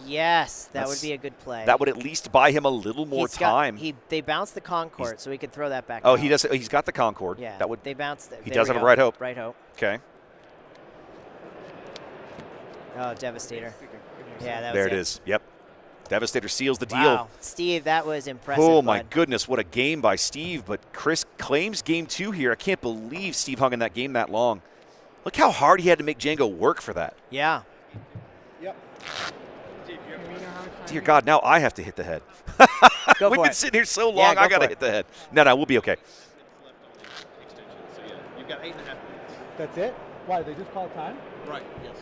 Yes, that would be a good play. That would at least buy him a little more time. They bounced the Concord, so he could throw that back. Oh, out. he does. He's got the Concord. Yeah, that would. They bounced. He does have a Bright Hope. Bright Hope. Okay. Oh, Devastator. Yeah, that was there it is. Yep. Devastator seals the deal. Wow, Steve, that was impressive. Oh my goodness, what a game by Steve! But Chris claims game 2 here. I can't believe Steve hung in that game that long. Look how hard he had to make Jango work for that. Yeah. Yep. Dear God, now I have to hit the head. Go We've for been it. sitting here so long, Yeah, go I got to for hit it. the head. No, we'll be okay. So yeah, you've got 8.5 minutes. That's it? Why, they just call time? Right, yes.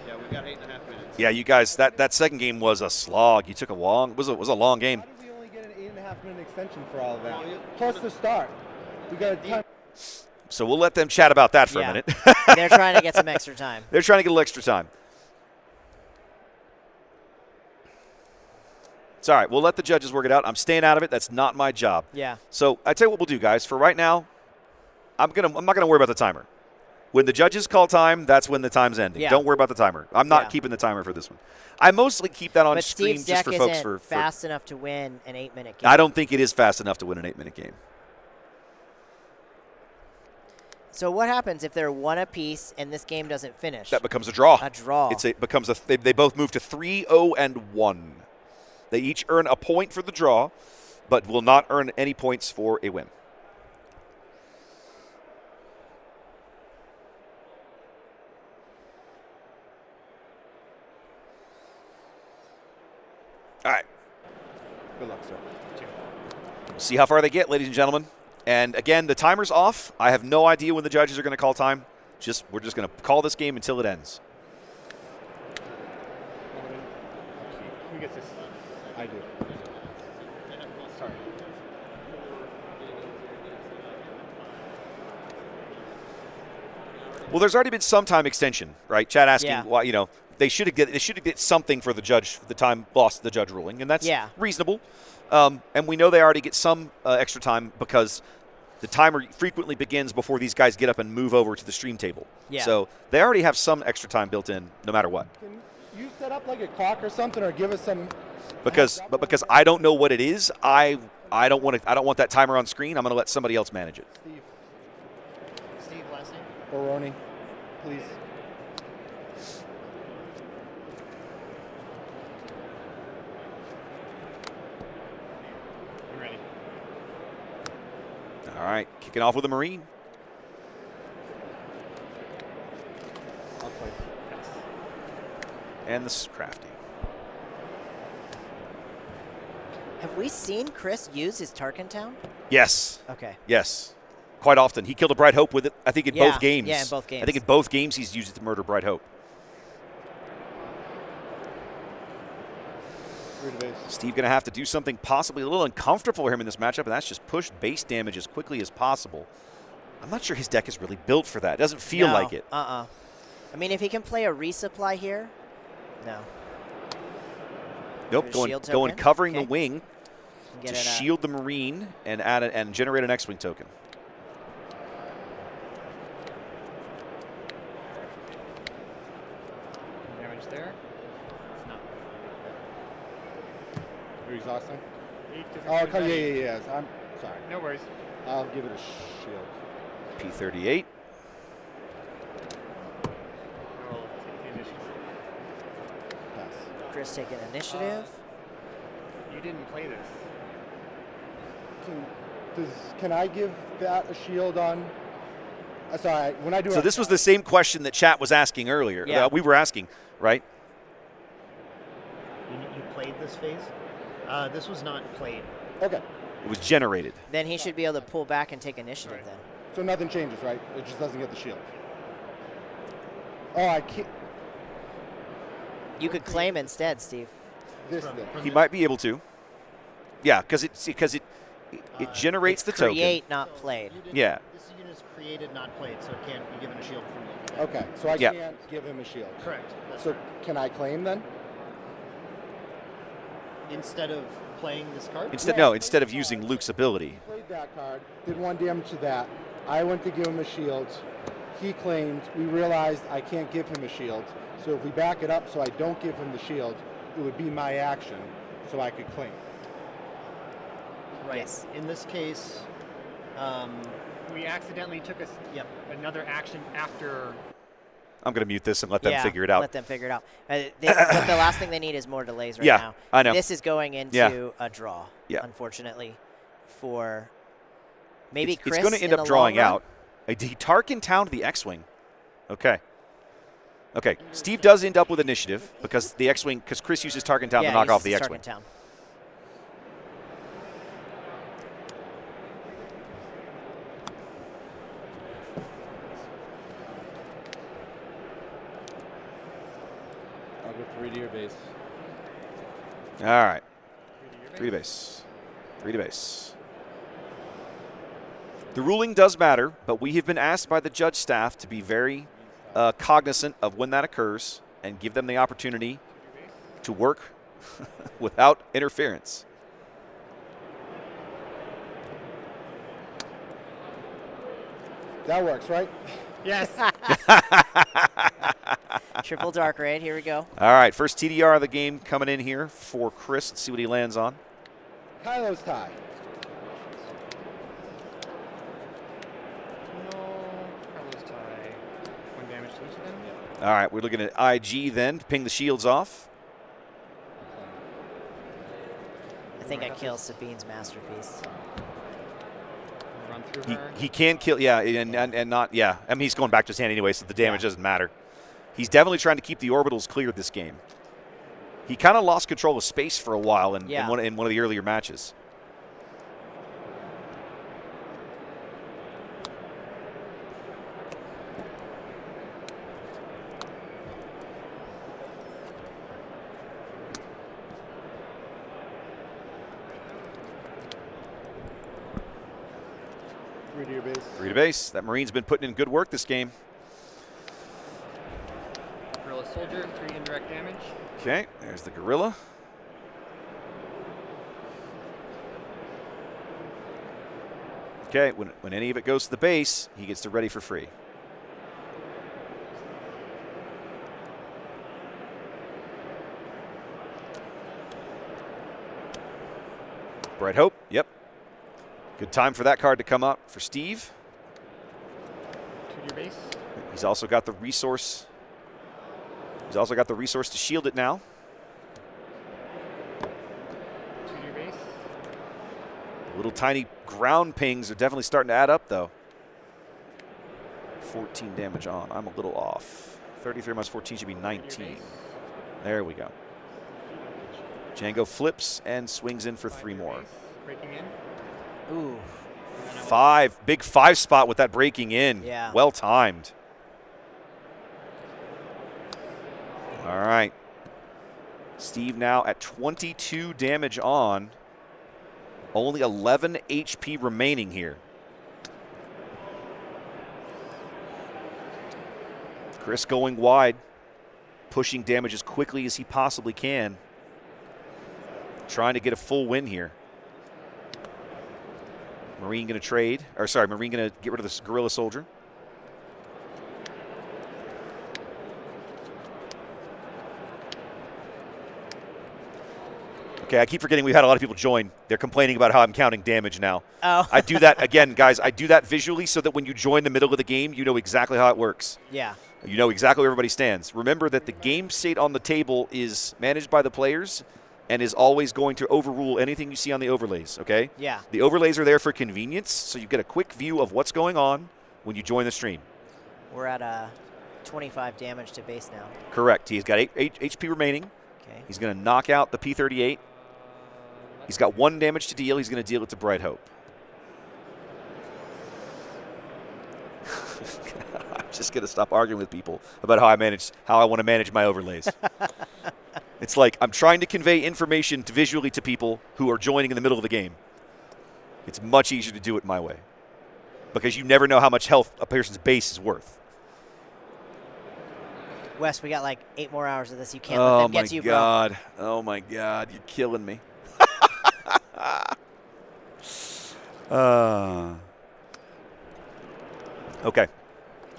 Yeah, we've got 8.5 minutes. Yeah, you guys, that second game was a slog. You took a long, it was a long game. How did we only get an 8.5 minute extension for all of that? Plus the start. We got a time. So we'll let them chat about that for a Yeah. minute. They're trying to get some extra time. They're trying to get a little extra time. It's all right. We'll let the judges work it out. I'm staying out of it. That's not my job. Yeah. So I tell you what we'll do, guys. For right now, I'm not gonna worry about the timer. When the judges call time, that's when the time's ending. Yeah. Don't worry about the timer. I'm not keeping the timer for this one. I mostly keep that on But screen Steve's just deck for folks isn't for fast enough to win an 8-minute game. I don't think it is fast enough to win an 8-minute game. So what happens if they're one apiece and this game doesn't finish? That becomes a draw. A draw. They both move to 3-0-1. They each earn a point for the draw, but will not earn any points for a win. All right. Good luck, sir. See how far they get, ladies and gentlemen. And again, the timer's off. I have no idea when the judges are going to call time. We're just going to call this game until it ends. Who gets this? I do. Sorry. Well, there's already been some time extension, right? Chad asking Yeah. why, they should get something for the judge for the time lost the judge ruling, and that's reasonable. And we know they already get some extra time because the timer frequently begins before these guys get up and move over to the stream table. Yeah. So they already have some extra time built in, no matter what. Can you set up like a clock or something, or give us some? Because I don't know what it is, I don't want that timer on screen. I'm going to let somebody else manage it. Steve, last name? Baroni, please. I'm ready. All right, kicking off with a Marine. I'll play. And this is crafty. Have we seen Chris use his Tarkin Town? Yes. Okay. Yes. Quite often. He killed a Bright Hope with it, I think, in both games. Yeah, in both games. I think in both games he's used it to murder Bright Hope. Steve going to have to do something possibly a little uncomfortable for him in this matchup, and that's just push base damage as quickly as possible. I'm not sure his deck is really built for that. It doesn't feel like it. I mean, if he can play a resupply here, no. Nope, going covering the wing Get to it shield the Marine and and generate an X-Wing token. Damage there. It's not. You're exhausting? Doesn't Oh, do yeah. any- I'm sorry. No worries. I'll give it a shield. P38. I'll take the initiative. Pass. Chris taking initiative. You didn't play this. Can I give that a shield on? Sorry, when I do. So this was the same question that chat was asking earlier. Yeah. We were asking, right? You played this phase? This was not played. Okay. It was generated. Then he should be able to pull back and take initiative then. So nothing changes, right? It just doesn't get the shield. Oh, I can't. You could claim instead, Steve. This thing. He might be able to. Yeah, because it generates the token. Create, not played. Yeah. This unit is created, not played, so it can't be given a shield from Luke. Okay, so I can't give him a shield. Correct. So can I claim then? Instead of playing this card? Instead of using Luke's ability. Played that card, did 1 damage to that. I went to give him a shield. He claimed. We realized I can't give him a shield. So if we back it up so I don't give him the shield, it would be my action, so I could claim. Right. Yes. In this case, we accidentally took another action after. I'm going to mute this and let them figure it out. Let them figure it out. But the last thing they need is more delays right now. I know. This is going into a draw, Yeah. unfortunately, for maybe Chris. It's going to end up drawing out. He Tarkin Town to the X-Wing. Okay. Okay. Steve does end up with initiative because the X-Wing, because Chris uses Tarkin Town to knock off the X-Wing. Town. I'll go 3 to your base. All right. 3 to base. 3 to base. The ruling does matter, but we have been asked by the judge staff to be very cognizant of when that occurs and give them the opportunity to work without interference. That works, right? Yes. Triple dark raid. Here we go. All right, first TDR of the game coming in here for Chris. Let's see what he lands on. Kylo's tie. All right, we're looking at IG then to ping the shields off. I think I kill Sabine's masterpiece. Run through her. He can kill, yeah, and not, yeah. I mean, he's going back to his hand anyway, so the damage doesn't matter. He's definitely trying to keep the orbitals clear this game. He kind of lost control of space for a while in one of the earlier matches. Three to base. That Marine's been putting in good work this game. Gorilla soldier, 3 indirect damage. Okay, there's the gorilla. Okay, when any of it goes to the base, he gets to ready for free. Bright Hope, yep. Good time for that card to come up for Steve. 2 to your base. He's also got the resource. He's also got the resource to shield it now. 2 to your base. Little tiny ground pings are definitely starting to add up, though. 14 damage on. I'm a little off. 33 minus 14 should be 19. There we go. Jango flips and swings in for 3 more. Breaking in. Ooh. 5. Big 5 spot with that breaking in. Yeah. Well timed. All right. Steve now at 22 damage on. Only 11 HP remaining here. Chris going wide, pushing damage as quickly as he possibly can. Trying to get a full win here. Marine going to trade, or sorry, Marine going to get rid of this gorilla soldier. Okay, I keep forgetting we've had a lot of people join. They're complaining about how I'm counting damage now. Oh. I do that, again, guys, I do that visually so that when you join the middle of the game, you know exactly how it works. Yeah. You know exactly where everybody stands. Remember that the game state on the table is managed by the players and is always going to overrule anything you see on the overlays, okay? Yeah. The overlays are there for convenience, so you get a quick view of what's going on when you join the stream. We're at 25 damage to base now. Correct. He's got 8 HP remaining. Okay. He's going to knock out the P-38. He's got 1 damage to deal. He's going to deal it to Bright Hope. I'm just going to stop arguing with people about how I want to manage my overlays. It's like I'm trying to convey information visually to people who are joining in the middle of the game. It's much easier to do it my way because you never know how much health a person's base is worth. Wes, we got like 8 more hours of this. You can't let them get to you, bro. Oh, my God. You're killing me. Okay.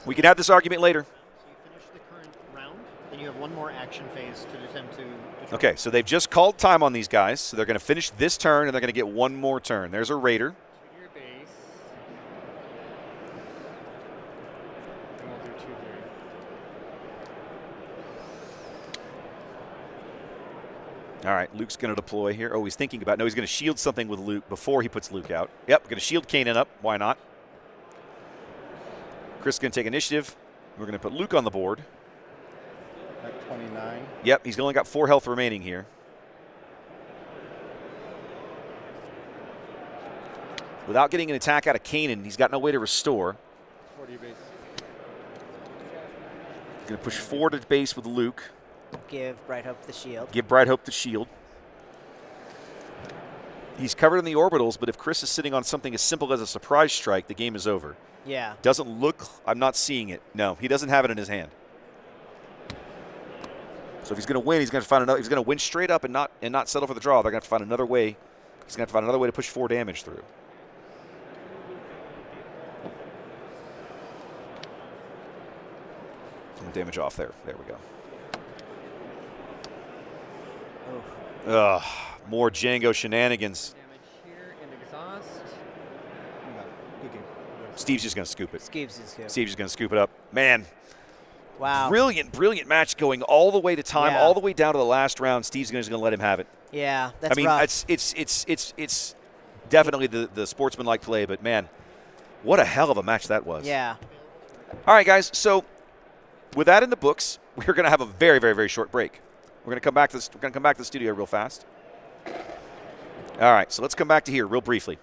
We can have this argument later. So you finish the current round, then you have one more action phase to attempt to determine. Okay, so they've just called time on these guys, so they're going to finish this turn, and they're going to get one more turn. There's a Raider. To your base. And we'll do 2 here. All right, Luke's going to deploy here. Oh, he's thinking about – no, he's going to shield something with Luke before he puts Luke out. Yep, going to shield Kanan up. Why not? Chris is going to take initiative. We're going to put Luke on the board. At 29. Yep, he's only got 4 health remaining here. Without getting an attack out of Kanan, he's got no way to restore. 40 base. He's going to push 4 to base with Luke. Give Bright Hope the shield. Give Bright Hope the shield. He's covered in the orbitals, but if Chris is sitting on something as simple as a surprise strike, the game is over. Yeah. Doesn't look, I'm not seeing it. No, he doesn't have it in his hand. So if he's going to win, he's going to find another. He's going to win straight up and not settle for the draw. They're going to have to find another way. He's going to have to find another way to push 4 damage through. Damage off there. There we go. Ugh, more Jango shenanigans. Damage here and exhaust. Good game. Steve's just going to scoop it. Steve's just going to scoop it up. Man. Wow. Brilliant match going all the way to time, Yeah. all the way down to the last round. Steve's just going to let him have it. Yeah, that's I mean, rough. it's definitely the sportsmanlike play, but man, what a hell of a match that was. Yeah. All right, guys. So with that in the books, we're going to have a very, very, very short break. We're going to come back to this. We're going to come back to the studio real fast. All right, so let's come back to here real briefly.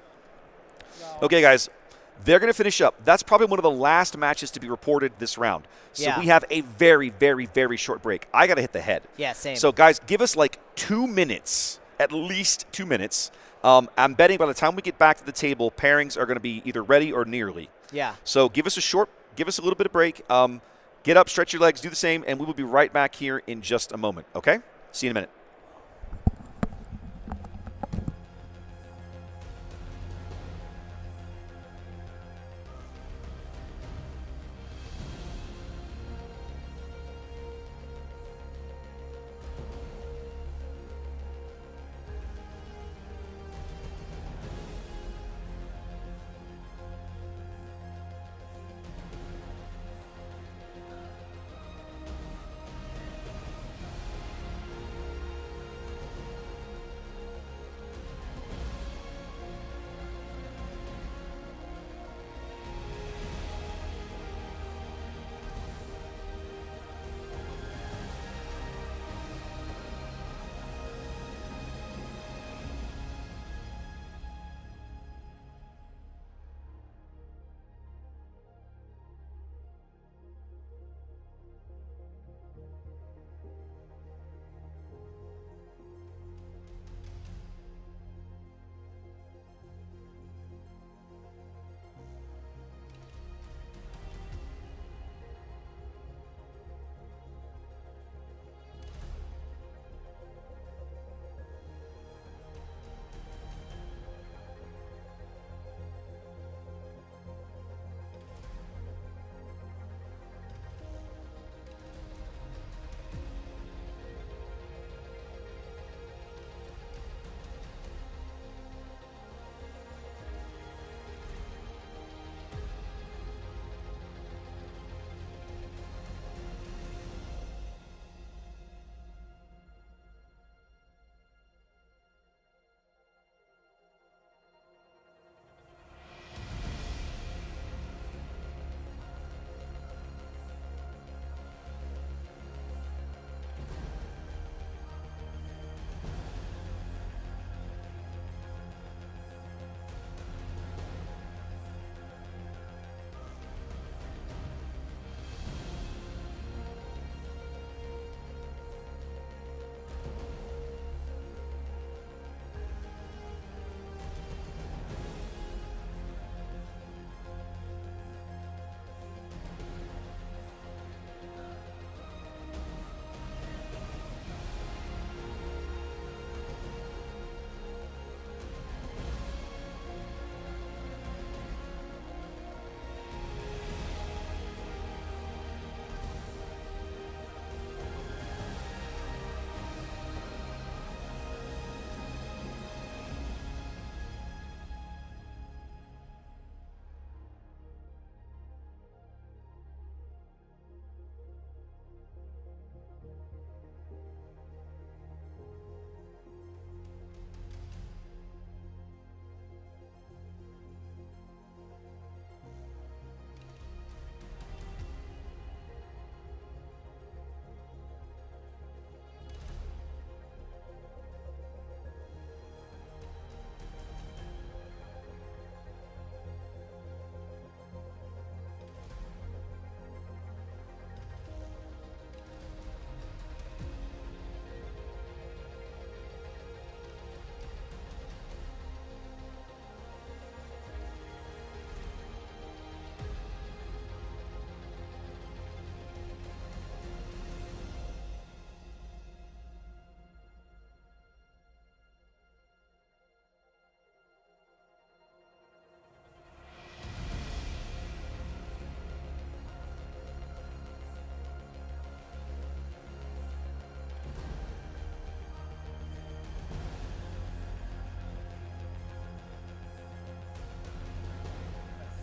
Okay, guys, they're going to finish up. That's probably one of the last matches to be reported this round. So Yeah. we have a very, very, very short break. I got to hit the head. Yeah, same. So, guys, give us like 2 minutes, at least 2 minutes. I'm betting by the time we get back to the table, pairings are going to be either ready or nearly. Yeah. So give us a little bit of break. Get up, stretch your legs, do the same, and we will be right back here in just a moment, okay? See you in a minute.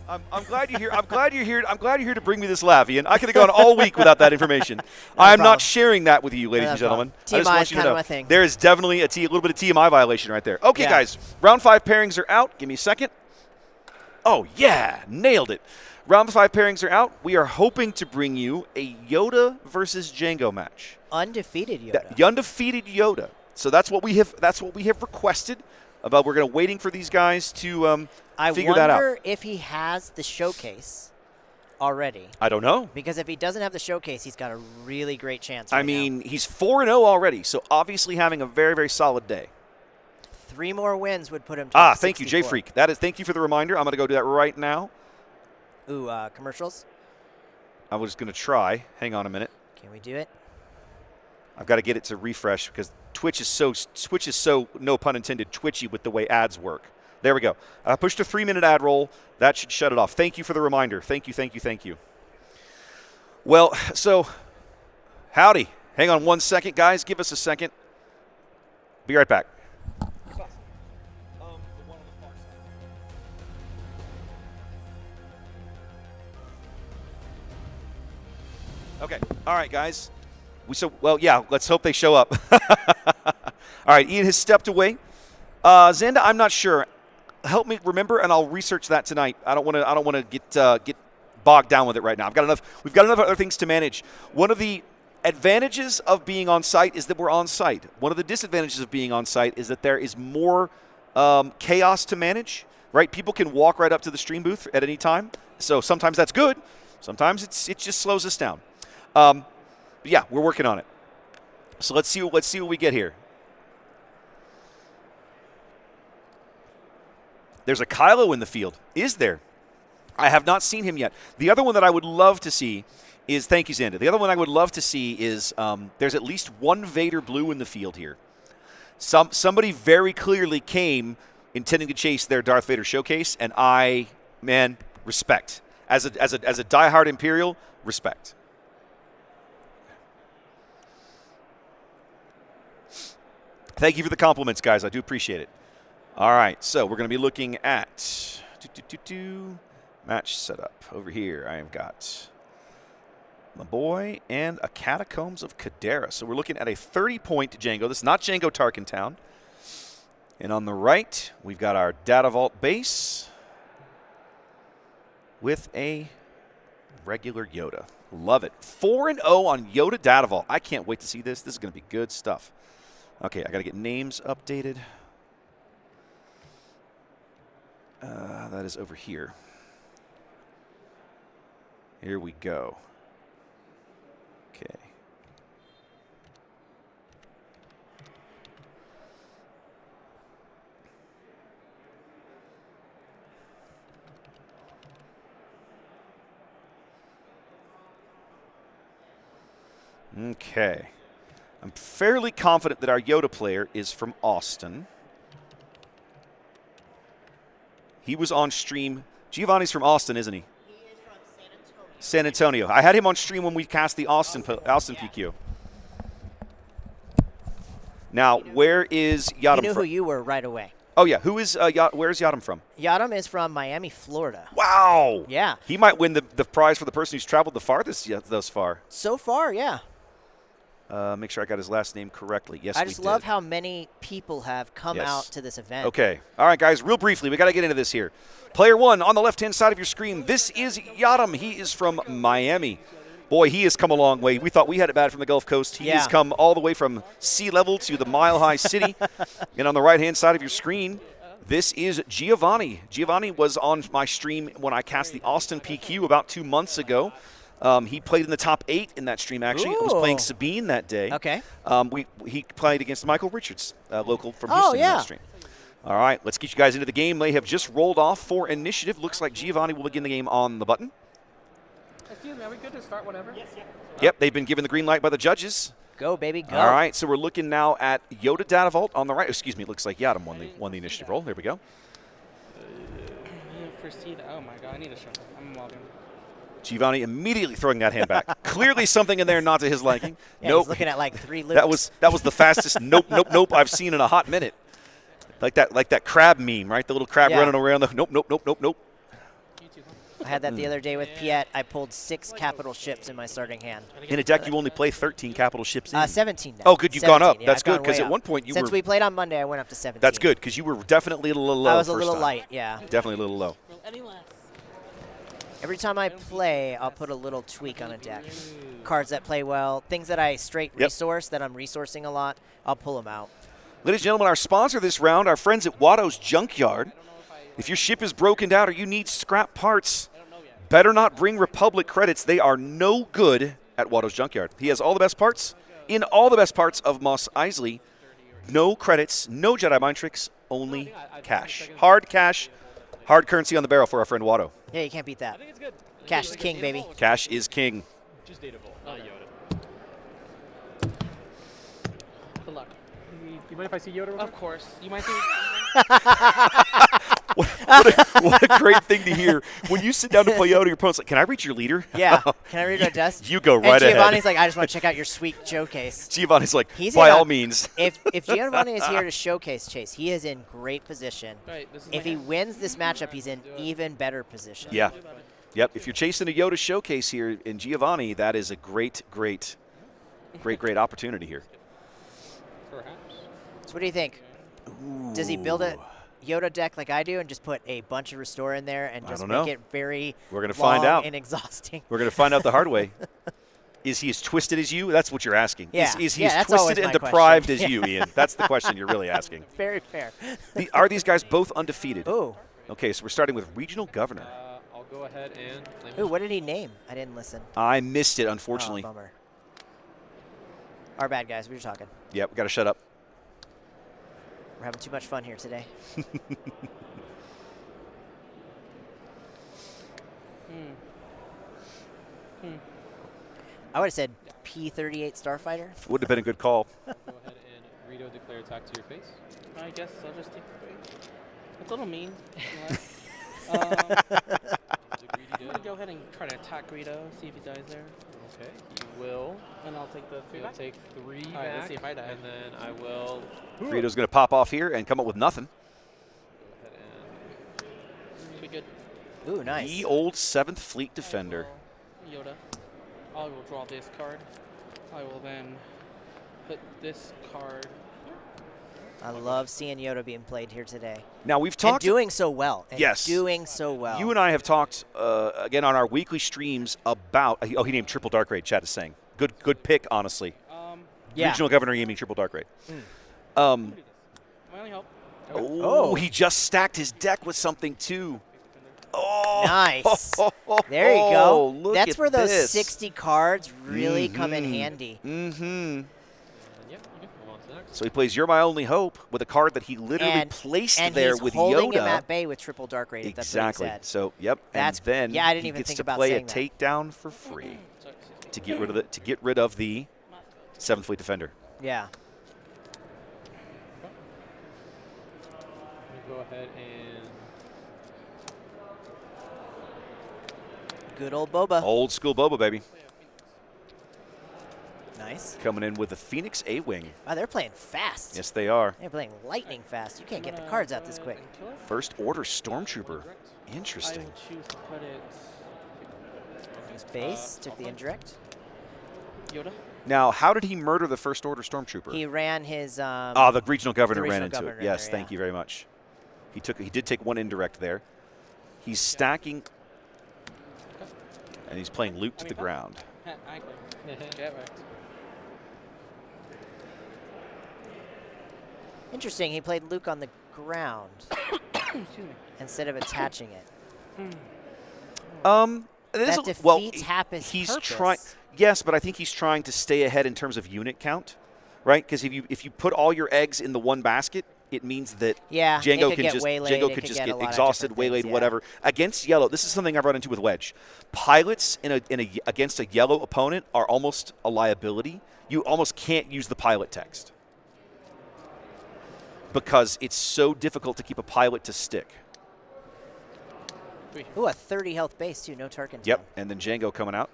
I'm glad you're here. I'm glad you're here. I'm glad you're here to bring me this laugh, Ian. I could have gone all week without that information. I'm not sharing that with you, ladies and gentlemen. I just want you to know there is definitely a little bit of TMI violation right there. Okay, guys, round 5 pairings are out. Give me a second. Oh yeah, nailed it. Round 5 pairings are out. We are hoping to bring you a Yoda versus Jango match. Undefeated Yoda. The undefeated Yoda. So that's what we have. That's what we have requested. We're going to waiting for these guys to figure that out. I wonder if he has the showcase already. I don't know. Because if he doesn't have the showcase, he's got a really great chance. I mean, he's 4-0 already, so obviously having a very, very solid day. 3 more wins would put him to thank you, J Freak. Thank you for the reminder. I'm going to go do that right now. Ooh, commercials? I was going to try. Hang on a minute. Can we do it? I've got to get it to refresh because Twitch is so, no pun intended, twitchy with the way ads work. There we go. I pushed a 3-minute ad roll. That should shut it off. Thank you for the reminder. Thank you. Well, so, howdy. Hang on one second, guys. Give us a second. Be right back. Okay. All right, guys. Let's hope they show up. All right, Ian has stepped away. Zanda, I'm not sure. Help me remember, and I'll research that tonight. I don't want to get bogged down with it right now. We've got enough other things to manage. One of the advantages of being on site is that we're on site. One of the disadvantages of being on site is that there is more chaos to manage. Right? People can walk right up to the stream booth at any time. So sometimes that's good. Sometimes it just slows us down. Yeah, we're working on it. So let's see what we get here. There's a Kylo in the field. Is there? I have not seen him yet. The other one that I would love to see is, thank you, Xander. The other one I would love to see is there's at least one Vader blue in the field here. Somebody very clearly came intending to chase their Darth Vader showcase, and respect. As a diehard Imperial, respect. Thank you for the compliments, guys. I do appreciate it. All right, so we're going to be looking at match setup. Over here, I have got my boy and a Catacombs of Kadera. So we're looking at a 30-point Jango. This is not Jango Tarkentown. And on the right, we've got our Data Vault base with a regular Yoda. Love it. 4-0 on Yoda Data Vault. I can't wait to see this. This is going to be good stuff. Okay, I got to get names updated. That is over here. Here we go. Okay. Okay. I'm fairly confident that our Yoda player is from Austin. He was on stream. Giovanni's from Austin, isn't he? He is from San Antonio. I had him on stream when we cast the Austin PQ. Now, where is Yadam from? He knew who you were right away. Oh, yeah. Who is where's Yadam from? Yadam is from Miami, Florida. Wow. Yeah. He might win the prize for the person who's traveled the farthest thus far. So far, yeah. Make sure I got his last name correctly. Yes, I just love how many people have come out to this event. Okay. All right, guys, real briefly, we got to get into this here. Player 1 on the left-hand side of your screen. This is Yadam. He is from Miami. Boy, he has come a long way. We thought we had it bad from the Gulf Coast. He has come all the way from sea level to the mile-high city. And on the right-hand side of your screen, this is Giovanni. Giovanni was on my stream when I cast the Austin PQ about 2 months ago. He played in the top 8 in that stream, actually. Ooh. I was playing Sabine that day. Okay. He played against Michael Richards, local from Houston in that stream. All right, let's get you guys into the game. They have just rolled off for initiative. Looks like Giovanni will begin the game on the button. Excuse me, are we good to start whenever? Yes, yeah. Yep, they've been given the green light by the judges. Go, baby, go. All right, so we're looking now at Yoda Data Vault on the right. Excuse me, it looks like Yadam won the initiative roll. There we go. Proceed. Oh, my God, I need a shot. I'm logging. Giovanni immediately throwing that hand back. Clearly something in there not to his liking. Yeah, nope. He's looking at like 3 loops. That was the fastest nope I've seen in a hot minute. Like that crab meme, right? The little crab running around. Nope. I had that the other day with Piet. I pulled 6 capital ships in my starting hand. In a deck, you only play 13 capital ships in. 17 now. Oh, good. You've gone up. Yeah, That's I've good, gone because way at up. one point you Since were... we played on Monday, I went up to 17. That's good, because you were definitely a little low I was a first little time. light, yeah. Definitely a little low. Every time I play, I'll put a little tweak on a deck. Cards that play well, things that I straight resource, that I'm resourcing a lot, I'll pull them out. Ladies and gentlemen, our sponsor this round, our friends at Watto's Junkyard. If your ship is broken down or you need scrap parts, better not bring Republic credits. They are no good at Watto's Junkyard. He has all the best parts in all the best parts of Mos Eisley. No credits, no Jedi mind tricks, only cash. Hard cash, hard currency on the barrel for our friend Watto. Yeah, you can't beat that. Cash is king, baby. Cash is king. Just dateable. Not Yoda. Good luck. You mind if I see Yoda? Of course. You mind seeing? What a great thing to hear. When you sit down to play Yoda, your opponent's like, can I reach your leader? Yeah. Can I read your desk? You go right ahead. Giovanni's like, I just want to check out your sweet showcase. Giovanni's like, by all means. If Giovanni is here to showcase Chase, he is in great position. Right, if he wins this matchup, he's in even better position. Yeah. Yep. If you're chasing a Yoda showcase here in Giovanni, that is a great opportunity here. Perhaps. So what do you think? Does he build a Yoda deck like I do and just put a bunch of Restore in there and just make it very We're gonna find long out. and exhausting? We're going to find out the hard way. Is he as twisted as you? That's what you're asking. Yeah. Is he as twisted and deprived as you, Ian? That's the question you're really asking. Very fair. Are these guys both undefeated? Ooh. Okay, so we're starting with Regional Governor. I'll go ahead and. Ooh, what did he name? I didn't listen. I missed it, unfortunately. Oh, bummer. Our bad, guys. We were talking. Yep, we got to shut up. We're having too much fun here today. I would have said P-38 Starfighter. Would have been a good call. Go ahead and Rito declare attack to your face. I guess I'll just take the bait. That's a little mean. I'm going to go ahead and try to attack Rito, see if he dies there. Okay, he will. And I'll take the 3 back. I'll take 3 back. All right, let's see if I die. And then I will... Rito's going to pop off here and come up with nothing. Go ahead and... Be good. Ooh, nice. The old 7th Fleet Defender. Yoda. I will draw this card. I will then put this card. I love seeing Yoda being played here today. Now, we've talked... And doing so well. Yes. Doing so well. You and I have talked, again, on our weekly streams about... Oh, he named Triple Dark Raid, chat is saying. Good pick, honestly. Yeah. Regional Governor aiming Triple Dark Raid. My only help. Oh, he just stacked his deck with something, too. Oh, nice. There you go. Look That's at where those this. 60 cards really come in handy. So he plays You're My Only Hope with a card that he literally placed there with Yoda. And he's holding him at bay with Triple Dark Raid, if that's what he said. So, yep. That's, and then yeah, I didn't he even gets think to about play a saying that. takedown for free to get rid of the 7th Fleet Defender. Yeah. Go ahead and... Good old Boba. Old school Boba, baby. Nice. Coming in with the Phoenix A-Wing. Wow, they're playing fast. Yes, they are. They're playing lightning fast. You can't get the cards out this quick. First Order Stormtrooper. Interesting. I would choose to put it... His base, took the indirect. Yoda? Now, how did he murder the First Order Stormtrooper? He ran his... the Regional Governor ran into it. Yes, there, thank you very much. He did take one indirect there. He's stacking... And he's playing Luke to the ground. Interesting. He played Luke on the ground instead of attaching it. That defeats Happy's purpose. Yes, but I think he's trying to stay ahead in terms of unit count, right? Because if you put all your eggs in the one basket, it means that Jango can just get exhausted, waylaid, whatever. Against yellow, this is something I've run into with Wedge. Pilots against a yellow opponent are almost a liability. You almost can't use the pilot text because it's so difficult to keep a pilot to stick. Ooh, a 30 health base too, no Tarkin. Yep, and then Jango coming out.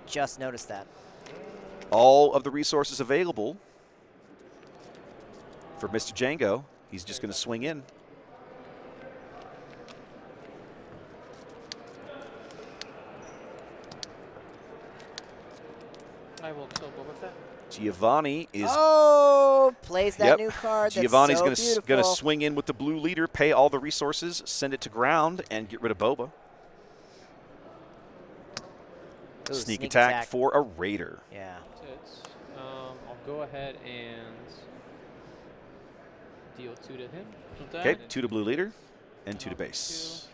Just noticed that. All of the resources available for Mr. Jango. He's just going to swing in. I will kill Boba Fett. Giovanni is. Plays that new card. Giovanni's That's so going to swing in with the blue leader, pay all the resources, send it to ground, and get rid of Boba. Ooh, sneak attack for a Raider. Yeah. I'll go ahead and deal 2 to him. Okay, 2 to blue leader, and 2 to base.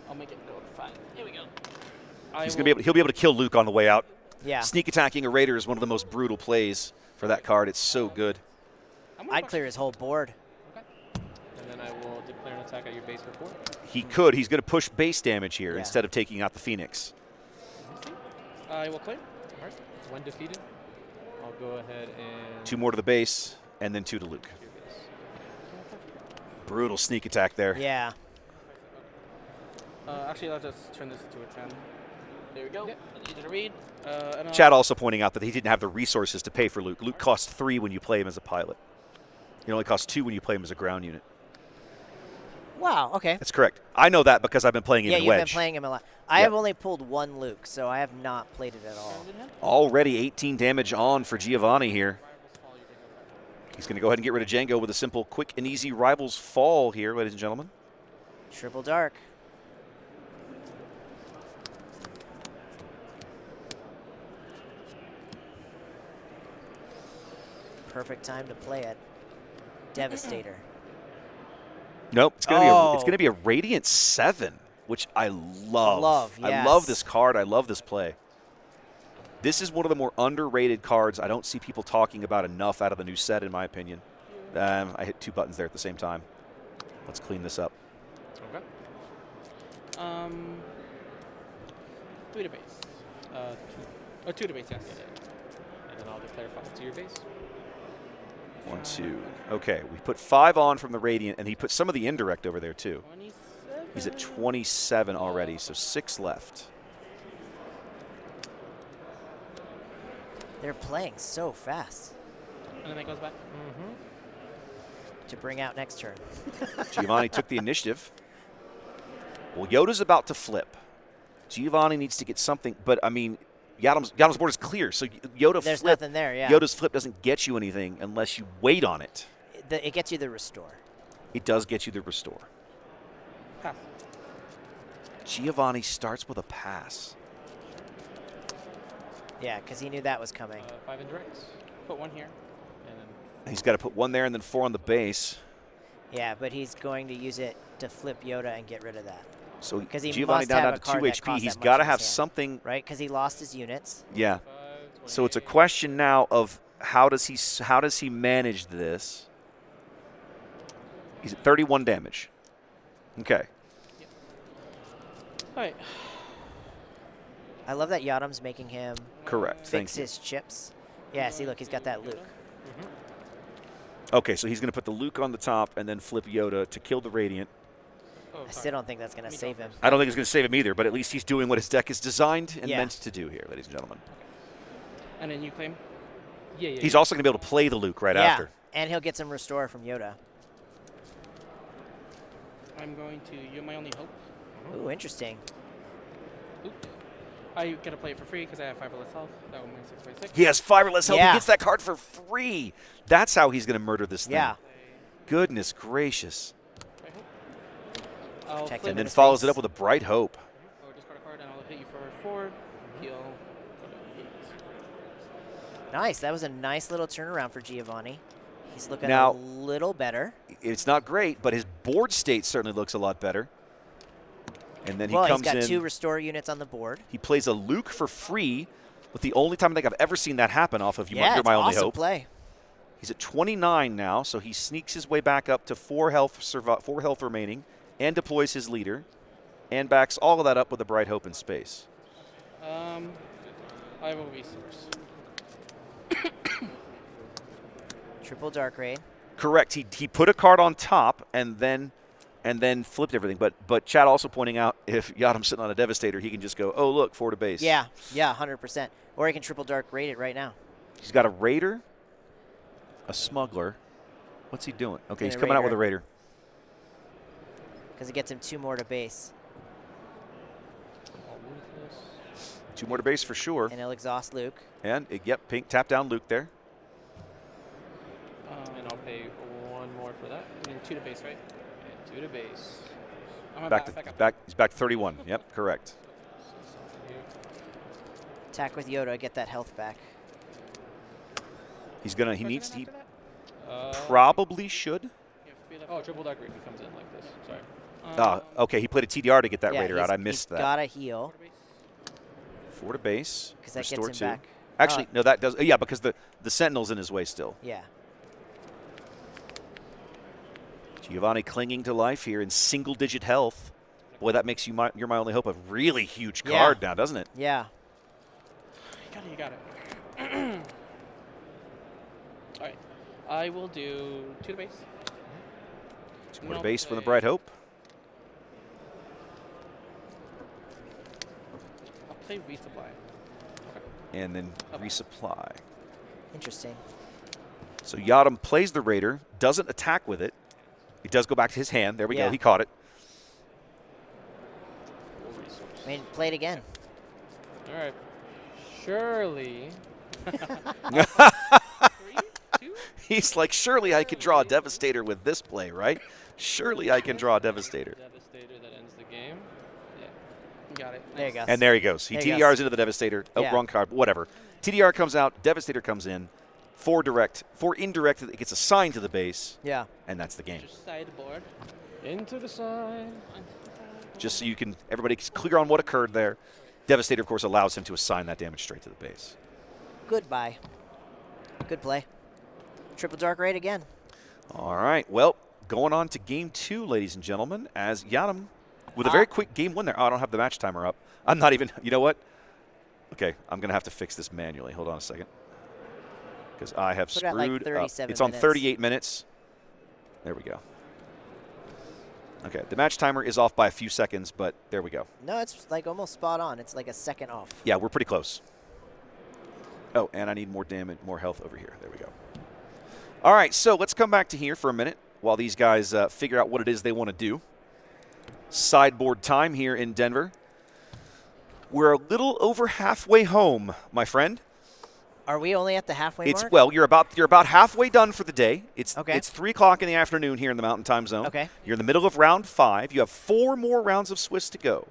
I'll make it go to 5. Here we go. He'll be able to kill Luke on the way out. Yeah. Sneak attacking a Raider is one of the most brutal plays for that card. It's so good. I'd clear his whole board. Okay. And then I will declare an attack at your base for 4. He could. He's going to push base damage here instead of taking out the Phoenix. I will clear. All right. 1 defeated. I'll go ahead and 2 more to the base, and then 2 to Luke. Brutal sneak attack there. Yeah. Actually, I'll just turn this into a 10. There we go. Easy to read. Chad also pointing out that he didn't have the resources to pay for Luke. Luke costs 3 when you play him as a pilot. He only costs 2 when you play him as a ground unit. Wow, okay. That's correct. I know that because I've been playing him in Wedge. Yeah, you've been playing him a lot. I have only pulled 1 Luke, so I have not played it at all. Already 18 damage on for Giovanni here. He's going to go ahead and get rid of Jango with a simple, quick, and easy Rivals Fall here, ladies and gentlemen. Triple Dark. Perfect time to play it. Devastator. Nope, it's going to be a Radiant 7, which I love. Yes. I love this card. I love this play. This is one of the more underrated cards I don't see people talking about enough out of the new set, in my opinion. I hit 2 buttons there at the same time. Let's clean this up. Okay. 3 to base. 2 to base, yes. And then I'll declare 5 to your base. 1, 2. Okay, we put 5 on from the Radiant, and he put some of the indirect over there, too. 27. He's at 27 already, so 6 left. They're playing so fast. And then it goes back. To bring out next turn. Giovanni took the initiative. Well, Yoda's about to flip. Giovanni needs to get something, but, I mean, Yadam's board is clear, so There's nothing there, yeah. Yoda's flip doesn't get you anything unless you wait on it. It gets you the restore. It does get you the restore. Pass. Giovanni starts with a pass. Yeah, because he knew that was coming. 5 indirects. Put 1 here. And then He's got to put 1 there and then 4 on the base. Yeah, but he's going to use it to flip Yoda and get rid of that. So he Giovanni must down have to a 2 card that HP. costs He's that much got to in have his hand, something. right? Because he lost his units. Yeah. So it's a question now of how does he manage this? He's at 31 damage. Okay. All right. I love that Yadam's making him Correct. fix Thank you. his chips. Yeah, see, look, he's got that Luke. Okay, so he's going to put the Luke on the top and then flip Yoda to kill the Radiant. I still don't think that's going to save him. I don't think it's going to save him either, but at least he's doing what his deck is designed and meant to do here, ladies and gentlemen. And then you claim? Yeah. He's also going to be able to play the Luke right after. And he'll get some restore from Yoda. I'm going to You're My Only Hope. Ooh, interesting. Oop. I get to play it for free because I have 5 less health. That one makes 6 by 6. He has 5 or less health. Yeah. He gets that card for free. That's how he's going to murder this thing. Yeah. Goodness gracious. I'll flip And then his follows face. it up with a Bright Hope. Or discard a card and I'll hit you for 4. He'll go to 8. Nice. That was a nice little turnaround for Giovanni. He's looking Now- a little better. It's not great, but his board state certainly looks a lot better. And then he comes he's got in. 2 restore units on the board. He plays a Luke for free, with the only time I think I've ever seen that happen off of You're it's My Only awesome Hope. play. He's at 29 now, so he sneaks his way back up to 4 health remaining, and deploys his leader, and backs all of that up with a Bright Hope in space. I have a resource. Triple Dark Raid. Correct. He put a card on top and then flipped everything. But Chad also pointing out if Yadam's sitting on a Devastator, he can just go, oh look, 4 to base. Yeah, 100%. Or he can Triple Dark Raid it right now. He's got a Raider, a Smuggler. What's he doing? Okay, And he's a coming out with a Raider. Raider. Because it gets him 2 more to base. 2 more to base for sure. And he'll exhaust Luke. And, yep, pink tap down Luke there. And I'll pay 1 more for that. And 2 to base, right? And 2 to base. He's back to 31. Yep, correct. Attack with Yoda, get that health back. He probably should. Oh, triple dark Raider comes in like this. Sorry. Okay, he played a TDR to get that yeah, Raider out. I missed that. Gotta heal. 4 to base. Because that Restore gets him 2. back. Actually, no, that does. Yeah, because the Sentinel's in his way still. Yeah. Giovanni clinging to life here in single-digit health. Boy, that makes you're my only hope. A really huge card now, doesn't it? Yeah. You got it. All right. I will do 2 to base. 2 more to base for the Bright Hope. I'll play resupply. Okay. And then resupply. Interesting. So Yadam plays the Raider, doesn't attack with it. It does go back to his hand. There we go. He caught it. I mean, play it again. All right. Surely. 3, 2. He's like, surely I could draw a Devastator with this play, right? Surely I can draw a Devastator. Devastator that ends the game. Yeah. Got it. There you go. And there he goes. He TDRs into the Devastator. Oh, wrong card. Whatever. TDR comes out. Devastator comes in. 4 direct. 4 indirect. It gets assigned to the base. Yeah. And that's the game. Just sideboard. Into the side. Just so you can, everybody's clear on what occurred there. Devastator, of course, allows him to assign that damage straight to the base. Goodbye. Good play. Triple Dark Raid again. All right. Well, going on to game 2, ladies and gentlemen, as Yadam with a very quick game win there. Oh, I don't have the match timer up. I'm not even, you know what? Okay, I'm going to have to fix this manually. Hold on a second. Because I have Put it at, screwed like, up. 37 It's on minutes. 38 minutes. There we go. Okay, the match timer is off by a few seconds, but there we go. No, it's like almost spot on. It's like a second off. Yeah, we're pretty close. Oh, and I need more damage, more health over here. There we go. All right, so let's come back to here for a minute while these guys figure out what it is they want to do. Sideboard time here in Denver. We're a little over halfway home, my friend. Are we only at the halfway mark? Well, you're about halfway done for the day. It's 3 o'clock in the afternoon here in the Mountain Time Zone. Okay. You're in the middle of round 5. You have 4 more rounds of Swiss to go.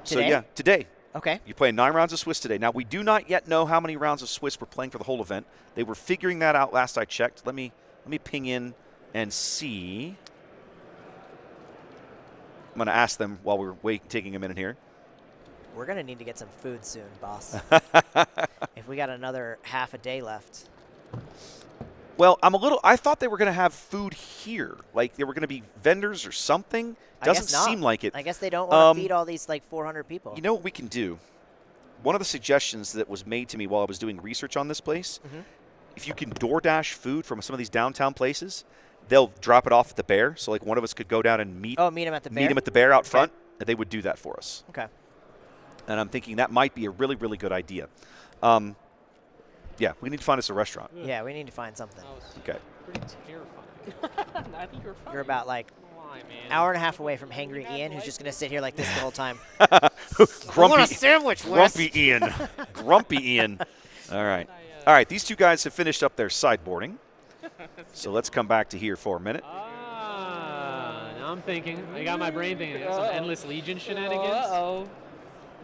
Today? So yeah, today. Okay. You play 9 rounds of Swiss today. Now we do not yet know how many rounds of Swiss we're playing for the whole event. They were figuring that out last I checked. Let me ping in and see. I'm going to ask them while we're taking a minute here. We're going to need to get some food soon, boss. If we got another half a day left. Well, I thought they were going to have food here. Like there were going to be vendors or something. Doesn't seem like it. I guess they don't want to feed all these like 400 people. You know what we can do? One of the suggestions that was made to me while I was doing research on this place, if you can DoorDash food from some of these downtown places, they'll drop it off at the Bear. So like one of us could go down and meet him at the Bear? Meet him at the Bear out front, and they would do that for us. Okay. And I'm thinking that might be a really, really good idea. Yeah, we need to find us a restaurant. Yeah, we need to find something. Okay. Pretty terrifying. I think you're fine. You're about like an hour and a half away from Hangry Ian, who's just going to sit here like this the whole time. Grumpy, I want a sandwich, Wes. Grumpy Ian. Grumpy Ian. All right. All right, these two guys have finished up their sideboarding. So let's come back to here for a minute. Now I'm thinking. I got my brain thinking. Some Endless Legion shenanigans. Uh-oh.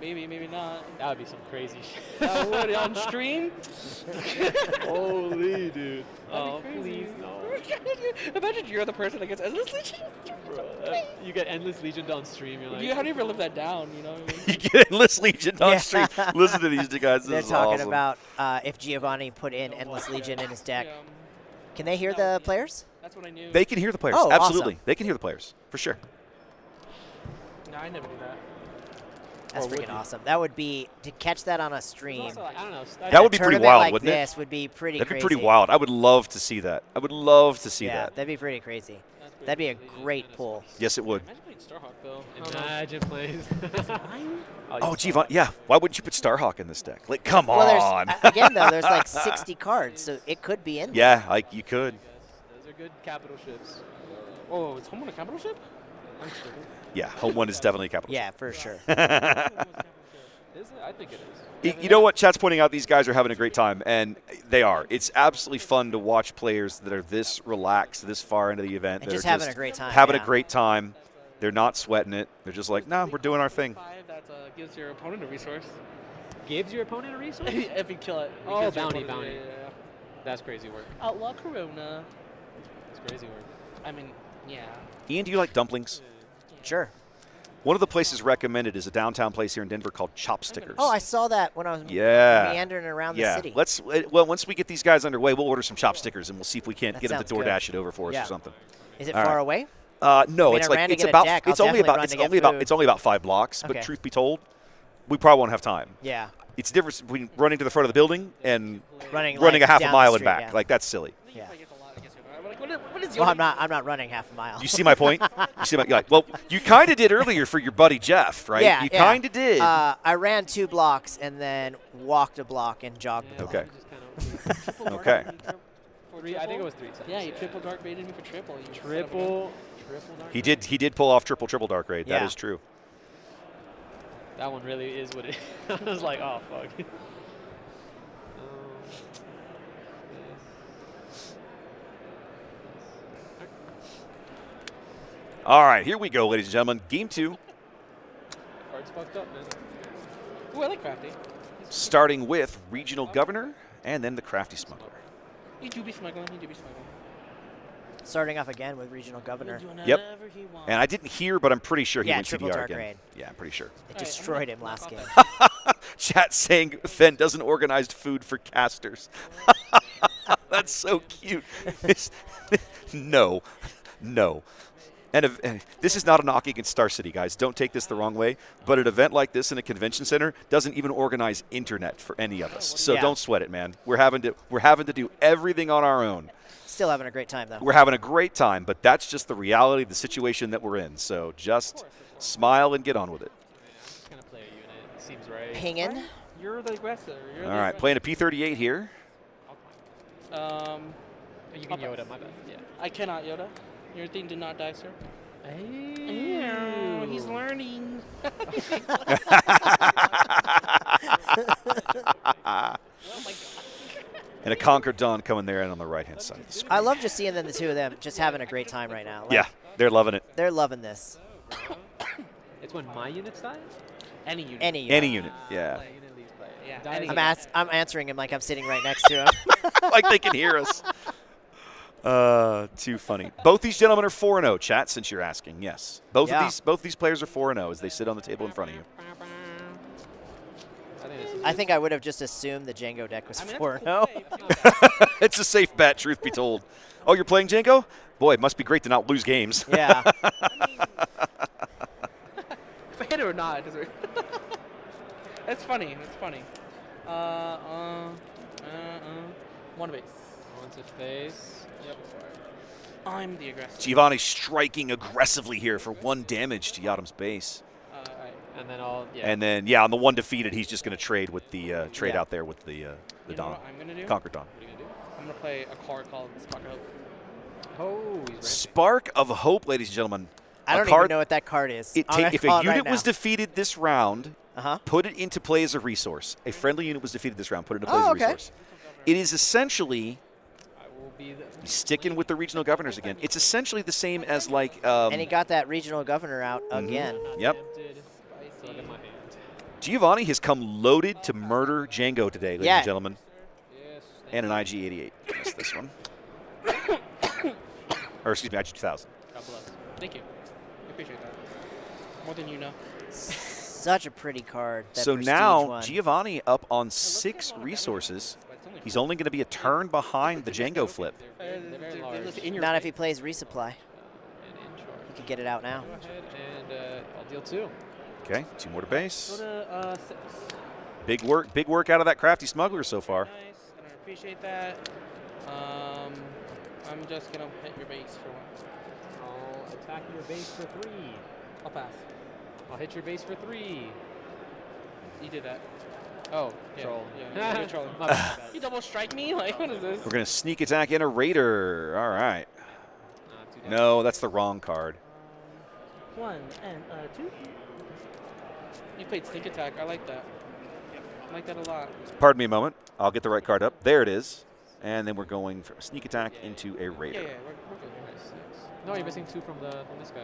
Maybe, maybe not. That would be some crazy shit. That would on stream? Holy dude. Oh, please, no. Imagine you're the person that gets Endless Legion. You get Endless Legion on stream. You're like, How do you ever live that down? You know. You get Endless Legion on stream. Listen to these two guys. They're This is talking awesome. about if Giovanni put in Endless Legion in his deck. Can they hear the players? That's what I knew. They can hear the players. Oh, absolutely. awesome. They can hear the players for sure. No, I never do that. That's freaking awesome. That would be to catch that on a stream. Also, like, I don't know. That would be pretty wild, like wouldn't it? This would be pretty. That'd crazy. be pretty wild. I would love to see that. I would love to see Yeah, that. that'd be pretty crazy. That'd be a great pull. Yes, it would. Imagine playing Starhawk though. Imagine plays. Oh, Giovanni. Yeah. Why wouldn't you put Starhawk in this deck? Like, come Well, on. there's again though. There's like 60 cards, so it could be in there. Yeah, like you could. Those are good capital ships. Oh, is home on a capital ship? Yeah, home one is definitely a capital. Yeah, for sure. Is it? I think it is. You know what? Chat's pointing out these guys are having a great time, and they are. It's absolutely fun to watch players that are this relaxed, this far into the event. And that just are having a great time. Having a great time. They're not sweating it. They're just like, nah, we're doing our thing. That gives your opponent a resource. Gives your opponent a resource? If you kill it. Oh, bounty. That's crazy work. Outlaw Corona. That's crazy work. I mean, yeah. Ian, do you like dumplings? Sure. One of the places recommended is a downtown place here in Denver called Chopstickers. Oh, I saw that when I was meandering around the city. Well, once we get these guys underway, we'll order some Chopstickers, and we'll see if we can't get them to sounds DoorDash it over for us or something. Is it far away? No, it's like it's only about 5 blocks. But truth be told, we probably won't have time. Yeah. It's the difference between running to the front of the building and running a half a mile and street, back. Yeah. Like, that's silly. Yeah. What is well, I'm not running half a mile. You see my point? Well, you kind of did earlier for your buddy Jeff, right? Yeah, you kind of did. I ran 2 blocks and then walked a block and jogged a block. Okay. Okay. I think it was 3 times. Yeah, you triple dark raided me for triple. Triple dark. He did pull off triple dark raid. Yeah. That is true. That one really is what it is. I was like, oh, fuck. All right, here we go, ladies and gentlemen. Game 2. Card's fucked up, man. Ooh, I like Crafty. Starting with Regional Governor and then the Crafty Smuggler. You do be smuggling. Starting off again with Regional Governor. Yep. And I didn't hear, but I'm pretty sure he went triple CDR dark again. raid. Yeah, I'm pretty sure. It destroyed him last game. Chat saying Fen doesn't organize food for casters. That's so cute. No. And this is not a knock against Star City, guys. Don't take this the wrong way. But an event like this in a convention center doesn't even organize internet for any of us. So don't sweat it, man. We're having to do everything on our own. Still having a great time, though. We're having a great time, but that's just the reality of the situation that we're in. So just smile and get on with it. Just gonna play a unit. Seems right. Pingin'. You're the aggressor. All right, playing a P38 here. You can Yoda, my bad. Yeah. I cannot Yoda. Your thing did not die, sir. Hey. He's learning. Oh my god. And a Conquered Dawn coming there and on the right-hand side of the screen. I love just seeing the two of them just having a great time right now. Like, yeah, they're loving it. They're loving this. It's when my unit's dying? Any unit. Any unit, yeah. I'm answering him like I'm sitting right next to him. Like they can hear us. Too funny. Both these gentlemen are 4-0, chat, since you're asking. Yes. Both of these players are 4-0 as they sit on the table in front of you. I think I would have just assumed the Jango deck was 4-0. It's a safe bet, truth be told. Oh, you're playing Jango? Boy, it must be great to not lose games. Yeah. If I hit it or not, it doesn't. That's funny. That's funny. One base. One to face. Yep. I'm the aggressor. Giovanni striking aggressively here for 1 damage to Yadam's base. And then I'll, And then, on the 1 defeated, he's just going to trade with the out there with the Dawn. What I'm gonna do? Conquered Dawn. What are you gonna do? I'm gonna play a card called Spark of Hope. Oh, he's Spark of Hope, ladies and gentlemen. I don't even know what that card is. If a unit was defeated this round, Uh-huh. Put it into play as a resource. A friendly unit was defeated this round. Put it into play as a resource. It is essentially sticking with the regional governors again. It's essentially the same as like. And he got that regional governor out again. Yep. Giovanni has come loaded to murder Jango today, ladies and gentlemen. And an IG-88. Missed this one. Or excuse me, IG-2000. God bless. Thank you. I appreciate that. More than you know. Such a pretty card. That So Prestige now one. Giovanni up on 6 resources. He's only going to be a turn behind the Jango flip. Not if he plays resupply. He could get it out now. And I'll deal 2. Okay, 2 more to base. Go to 6. Big work out of that crafty smuggler so far. Nice. I appreciate that. I'm just gonna hit your base for 1. I'll attack your base for 3. I'll pass. I'll hit your base for 3. You did that. Oh, Yeah, troll. Yeah, you're trolling. You double strike me? Like, what is this? We're going to sneak attack in a Raider. All right. No, that's the wrong card. 1 and 2. You played sneak attack. I like that. I like that a lot. Pardon me a moment. I'll get the right card up. There it is. And then we're going from a sneak attack into a raider. Yeah, we're good. No, you're missing 2 from this guy.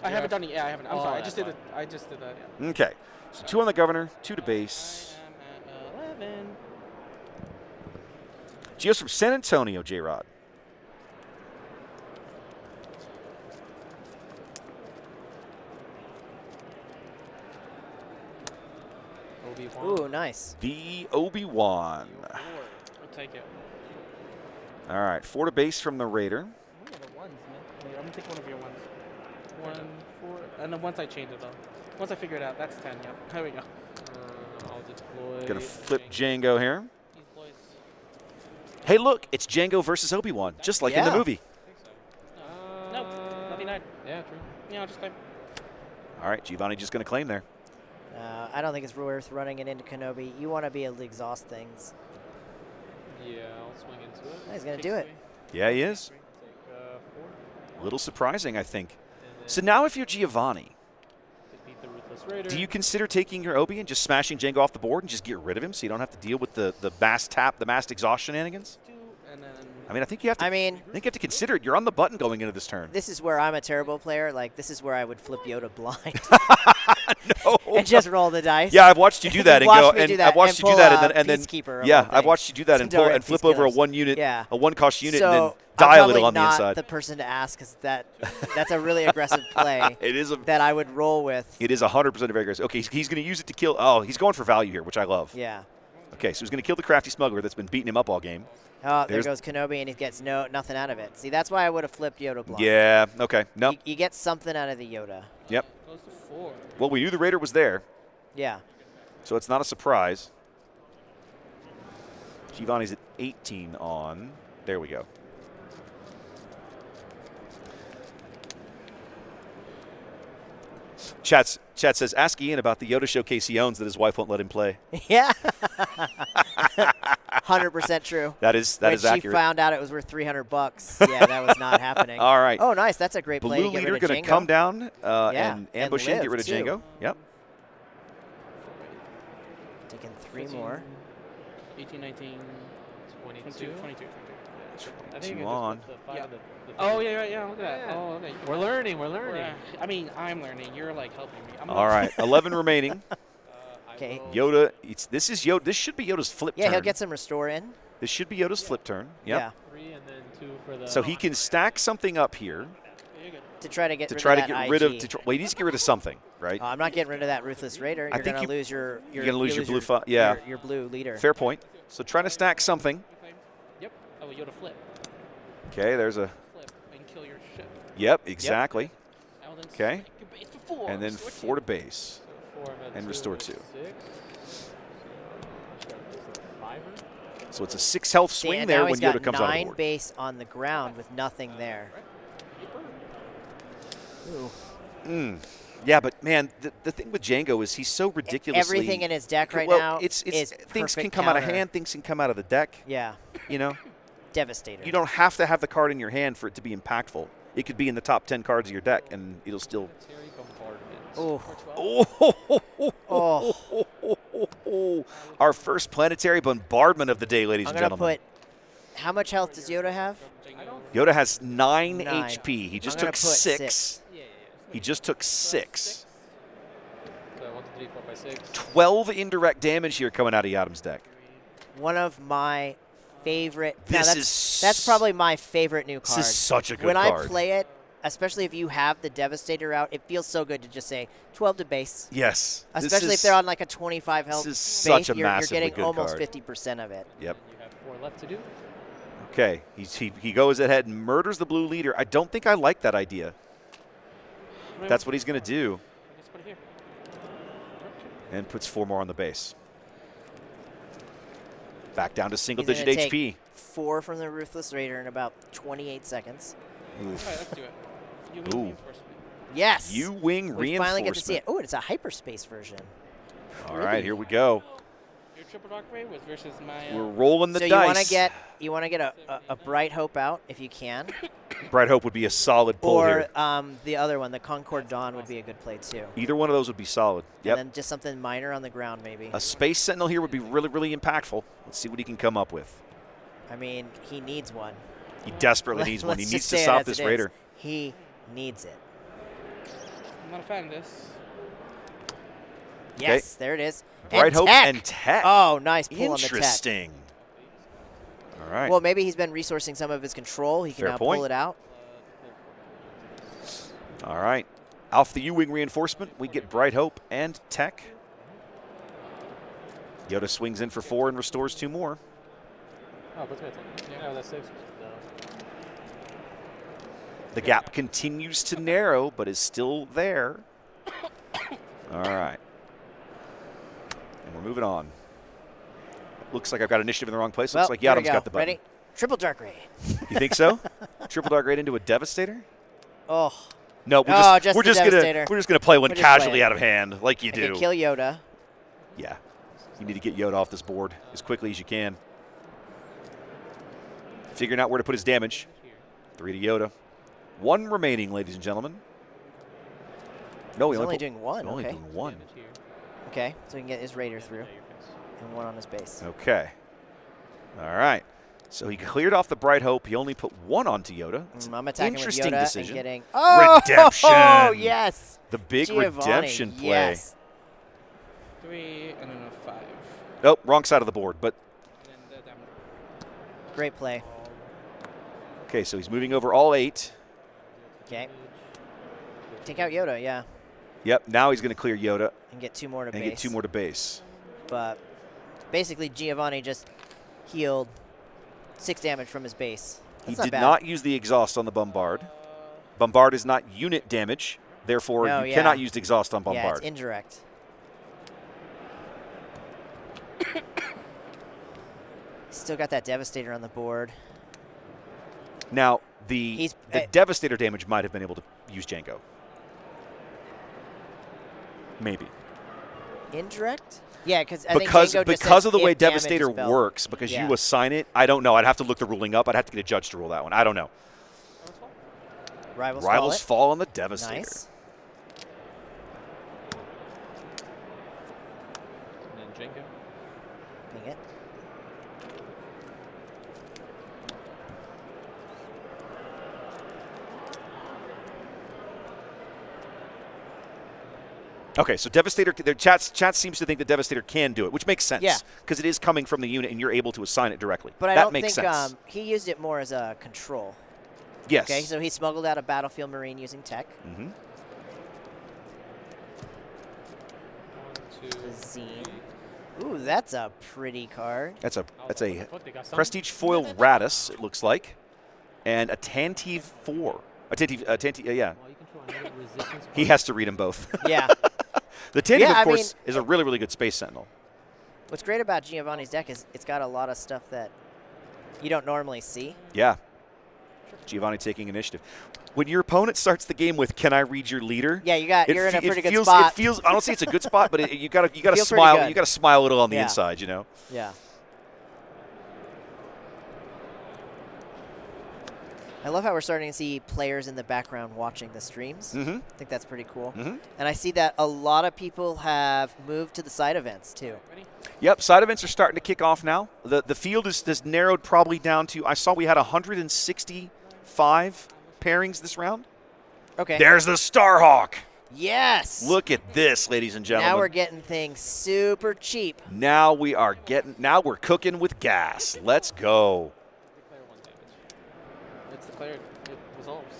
I haven't done it. Yeah, I haven't. I'm sorry. I just did it. I just did that. Yeah. Okay. So 2 on the governor, 2 to base. I am at 11. Geo's from San Antonio, J-Rod. Ooh, nice. The Obi-Wan. I'll take it. All right, 4 to base from the raider. What are the ones, man? Wait, I'm gonna take one of your ones. 1, 4, and then once I change it though. Once I figure it out, that's 10. Yep. There we go. I'll deploy. Gonna flip Jango here. Hey, look, it's Jango versus Obi-Wan, just like in the movie. Nope. Nothing. Yeah, true. Yeah, I'll just claim. All right, Giovanni just gonna claim there. I don't think it's worth running it into Kenobi. You want to be able to exhaust things. Yeah, I'll swing into it. Oh, he's going to do it. Yeah, he is. Take, 4. A little surprising, I think. So now if you're Giovanni, defeat the Ruthless Raider. do you consider taking your Obi and just smashing Jango off the board and just get rid of him so you don't have to deal with the mass tap, the mass exhaust shenanigans? And then I mean, I think you have to. I think you have to consider it. You're on the button going into this turn. This is where I'm a terrible player. Like, this is where I would flip Yoda blind. No. And just roll the dice. Yeah, I've watched you do that and go, and I've watched you do that and then Peacekeeper yeah, I've watched you do that and pull and flip over a one unit, a one cost unit, and then die a little on the inside. I'm not the person to ask because that's a really aggressive play. It is that I would roll with. It is 100% very aggressive. Okay, he's going to use it to kill. Oh, he's going for value here, which I love. Yeah. Okay, so he's going to kill the crafty smuggler that's been beating him up all game. Oh, there goes Kenobi, and he gets nothing out of it. See, that's why I would have flipped Yoda blind. Yeah, okay. No. You get something out of the Yoda. Yep. Goes to 4. Well, we knew the Raider was there. Yeah. So it's not a surprise. Giovanni's at 18 on. There we go. Chat says, ask Ian about the Yoda showcase he owns that his wife won't let him play. Yeah. 100% true. That is accurate. She found out it was worth $300. Yeah, that was not happening. All right. Oh, nice. That's a great play. Blue leader going to come down and ambush in, get rid of too. Jango. Yep. Taking 3 more. 18, 19, 22. 22. I think you on. Oh, yeah, look at that. Yeah. Oh, okay. We're learning. I mean, I'm learning. You're, like, helping me. All right, 11 remaining. Okay. Yoda, this is Yoda. This should be Yoda's flip turn. Yeah, he'll get some restore in. This should be Yoda's flip turn. Yep. Yeah. 3 and then 2 for the. So he can stack something up here. To try to get rid of IG. well, he needs to get rid of something, right? I'm not getting rid of that Ruthless Raider. You're going to lose your you're going to lose your blue your blue leader. Fair point. So trying to stack something. Yep. Oh, Yoda flip. Okay, there's a flip and kill your ship. Yep, exactly. Yep. Okay. Base to 4. And then 4 to base. So and restore 2. 6. So it's a 6 health swing there when Yoda comes on board. 9 base on the ground with nothing there. Ooh. Yeah, but man, the thing with Jango is he's so ridiculously everything in his deck right now. It's is things can come out of hand, things can come out of the deck. Yeah. You know, Devastator. You don't have to have the card in your hand for it to be impactful. It could be in the top 10 cards of your deck, and it'll still. Our first planetary bombardment of the day, ladies and gentlemen. How much health does Yoda have? Yoda has 9 HP. He just took 6. He just took 6. So 1, 2, 3, 4, 5, 6. 12 indirect damage here coming out of Yadam's deck. One of my favorite. That's probably my favorite new card. This is such a good card. When I play it, especially if you have the Devastator out, it feels so good to just say 12 to base. Yes. Especially if they're on like a 25 health base. This is such a massively you're getting almost card. 50% of it. Yep. You have 4 left to do. Okay. He goes ahead and murders the blue leader. I don't think I like that idea. That's what he's going to do. And puts 4 more on the base. Back down to single-digit HP. 4 from the Ruthless Raider in about 28 seconds. All right, let's do it. Ooh. Yes. U-wing reinforcement. We finally get to see it. Oh, it's a hyperspace version. All right, here we go. Triple Dark Ray was versus my. We're rolling the so dice. You want to get a Bright Hope out if you can. Bright Hope would be a solid pull here. Or the other one, the Concord Dawn, would be a good play too. Either one of those would be solid. Yep. And then just something minor on the ground maybe. A Space Sentinel here would be really, really impactful. Let's see what he can come up with. I mean, he needs one. He desperately needs one. He Let's needs just to say it stop as this it is. Raider. He needs it. I'm not a fan of this. Yes, there it is. Bright and Hope tech. and Tech. Oh, nice pull on the tech. Interesting. All right. Well, maybe he's been resourcing some of his control. He can Fair now point. pull it out. All right. Off the U-Wing reinforcement, we get Bright Hope and Tech. Yoda swings in for 4 and restores 2 more. Oh, but yeah, that's 6. The gap continues to narrow, but is still there. All right. And we're moving on. Looks like I've got initiative in the wrong place. Well, Looks like here we Yadam's go. got the button. Ready? Triple Dark Ray. You think so? Triple Dark Raid into a Devastator? Oh. No, just we're the just Devastator. gonna play one We're just casually playing. out of hand, like you I do. can kill Yoda. Yeah. You need to get Yoda off this board as quickly as you can. Figuring out where to put his damage. 3 to Yoda. 1 remaining, ladies and gentlemen. No, He's he only doing 1. Only Okay. doing 1. Okay, so he can get his Raider through. And 1 on his base. Okay. All right. So he cleared off the Bright Hope. He only put 1 onto Yoda. It's I'm attacking interesting with Yoda decision. and getting Redemption. Oh, yes. The big Giovanni, redemption play. Yes. 3 and then a 5. Nope, wrong side of the board. But Great play. okay, so he's moving over all 8. Okay. Take out Yoda, yeah. Yep. Now he's going to clear Yoda And get 2 more to and base. get 2 more to base. But basically, Giovanni just healed 6 damage from his base. He That's did bad. not use the exhaust on the Bombard. Bombard is not unit damage. Therefore, No, you yeah. cannot use the exhaust on Yeah, Bombard. it's indirect. Still got that Devastator on the board. Now, the Devastator damage might have been able to use Jango. Maybe. Indirect? Yeah, because Because Jango just of says the way if damage is Devastator felt. works, because Yeah. you assign it, I don't know. I'd have to look the ruling up. I'd have to get a judge to rule that one. I don't know. Rivals fall on the Devastator. Nice. And then Jango. Dang it. Okay, so Devastator, their chat seems to think that Devastator can do it, which makes sense. Yeah. Because it is coming from the unit and you're able to assign it directly. But I that don't makes think sense. he used it more as a control. Yes. Okay, so he smuggled out a Battlefield Marine using tech. Mm-hmm. Zine. Ooh, that's a pretty card. That's a Prestige Foil Radis, it looks like, and a Tantive 4. Yeah. He has to read them both. Yeah. The Tantive, Yeah, of I course, is a really, really good Space Sentinel. What's great about Giovanni's deck is it's got a lot of stuff that you don't normally see. Yeah. Giovanni taking initiative. When your opponent starts the game with "Can I read your leader?" Yeah, you're in a pretty good feels, spot. It feels. I don't say it's a good spot, but you got to Feels pretty smile. good. You got to smile a little on the Yeah. inside, you know. Yeah. I love how we're starting to see players in the background watching the streams. Mm-hmm. I think that's pretty cool. Mm-hmm. And I see that a lot of people have moved to the side events too. Yep, side events are starting to kick off now. The field is narrowed probably down to, I saw we had 165 pairings this round. Okay. There's the Starhawk. Yes. Look at this, ladies and gentlemen. Now we're getting things super cheap. Now we're cooking with gas. Let's go. It's declared. It resolves.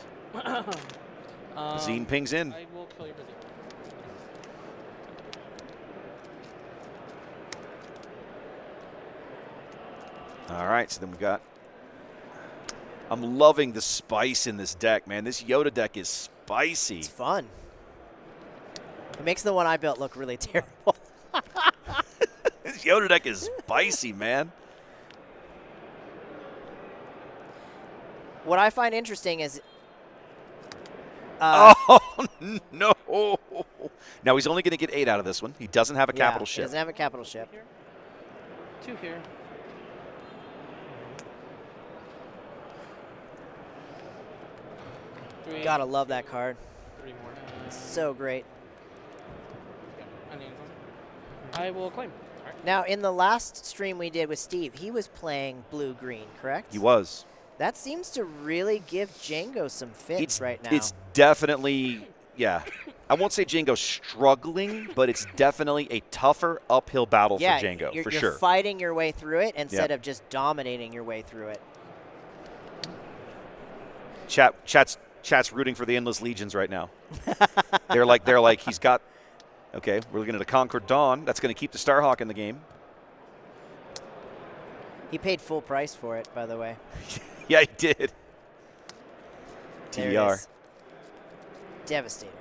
Zine pings in. I will kill your Bazine. All right, so then we got. I'm loving the spice in this deck, man. This Yoda deck is spicy. It's fun. It makes the one I built look really terrible. This Yoda deck is spicy, man. What I find interesting is. Oh, no. Now, he's only going to get 8 out of this one. He doesn't have a capital He ship. doesn't have a capital ship. 2 here. Three. Gotta love that card. 3 more. It's so great. I will claim. Now, in the last stream we did with Steve, he was playing blue-green, correct? He was. That seems to really give Jango some fits right now. It's definitely, yeah. I won't say Jango's struggling, but it's definitely a tougher uphill battle for Jango, for sure. You're fighting your way through it instead of just dominating your way through it. Chat's rooting for the Endless Legions right now. they're like he's got. Okay, we're looking at a Conquered Dawn. That's going to keep the Starhawk in the game. He paid full price for it, by the way. Yeah, he did. There it TDR. is. Devastator.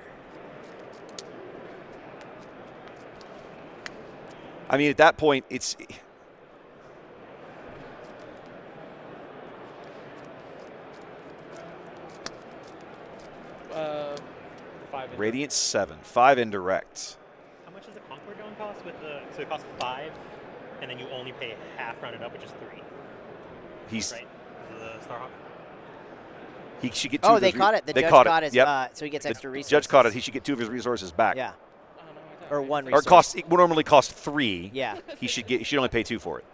I mean, at that point, it's. Radiant 7, 5 indirect. How much does the Conqueror Dome cost? So it costs 5, and then you only pay half rounded up, which is 3. He's right. The Starhawk. He should get 2. Oh, they caught it. The judge caught his. Yep. So he gets extra resources. The judge caught it. He should get 2 of his resources back. Yeah. Or 1 resource. Or it would normally cost 3. Yeah. He should only pay 2 for it.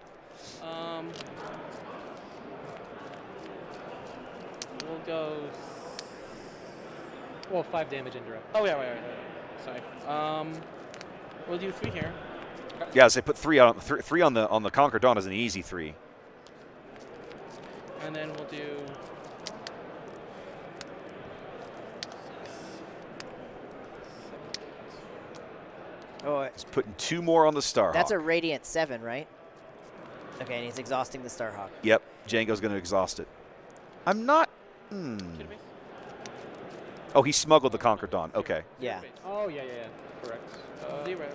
We'll go. Well, 5 damage indirect. Oh yeah, wait. Sorry. We'll do 3 here. Yeah, so they put 3 on 3 on the Conquer Dawn is an easy 3. And then we'll do. Oh, he's putting 2 more on the Starhawk. That's a Radiant 7, right? Okay, and he's exhausting the Starhawk. Yep, Jango's going to exhaust it. I'm not. Oh, he smuggled the Conquer Dawn. Okay. Yeah. Oh, yeah. Correct. 0.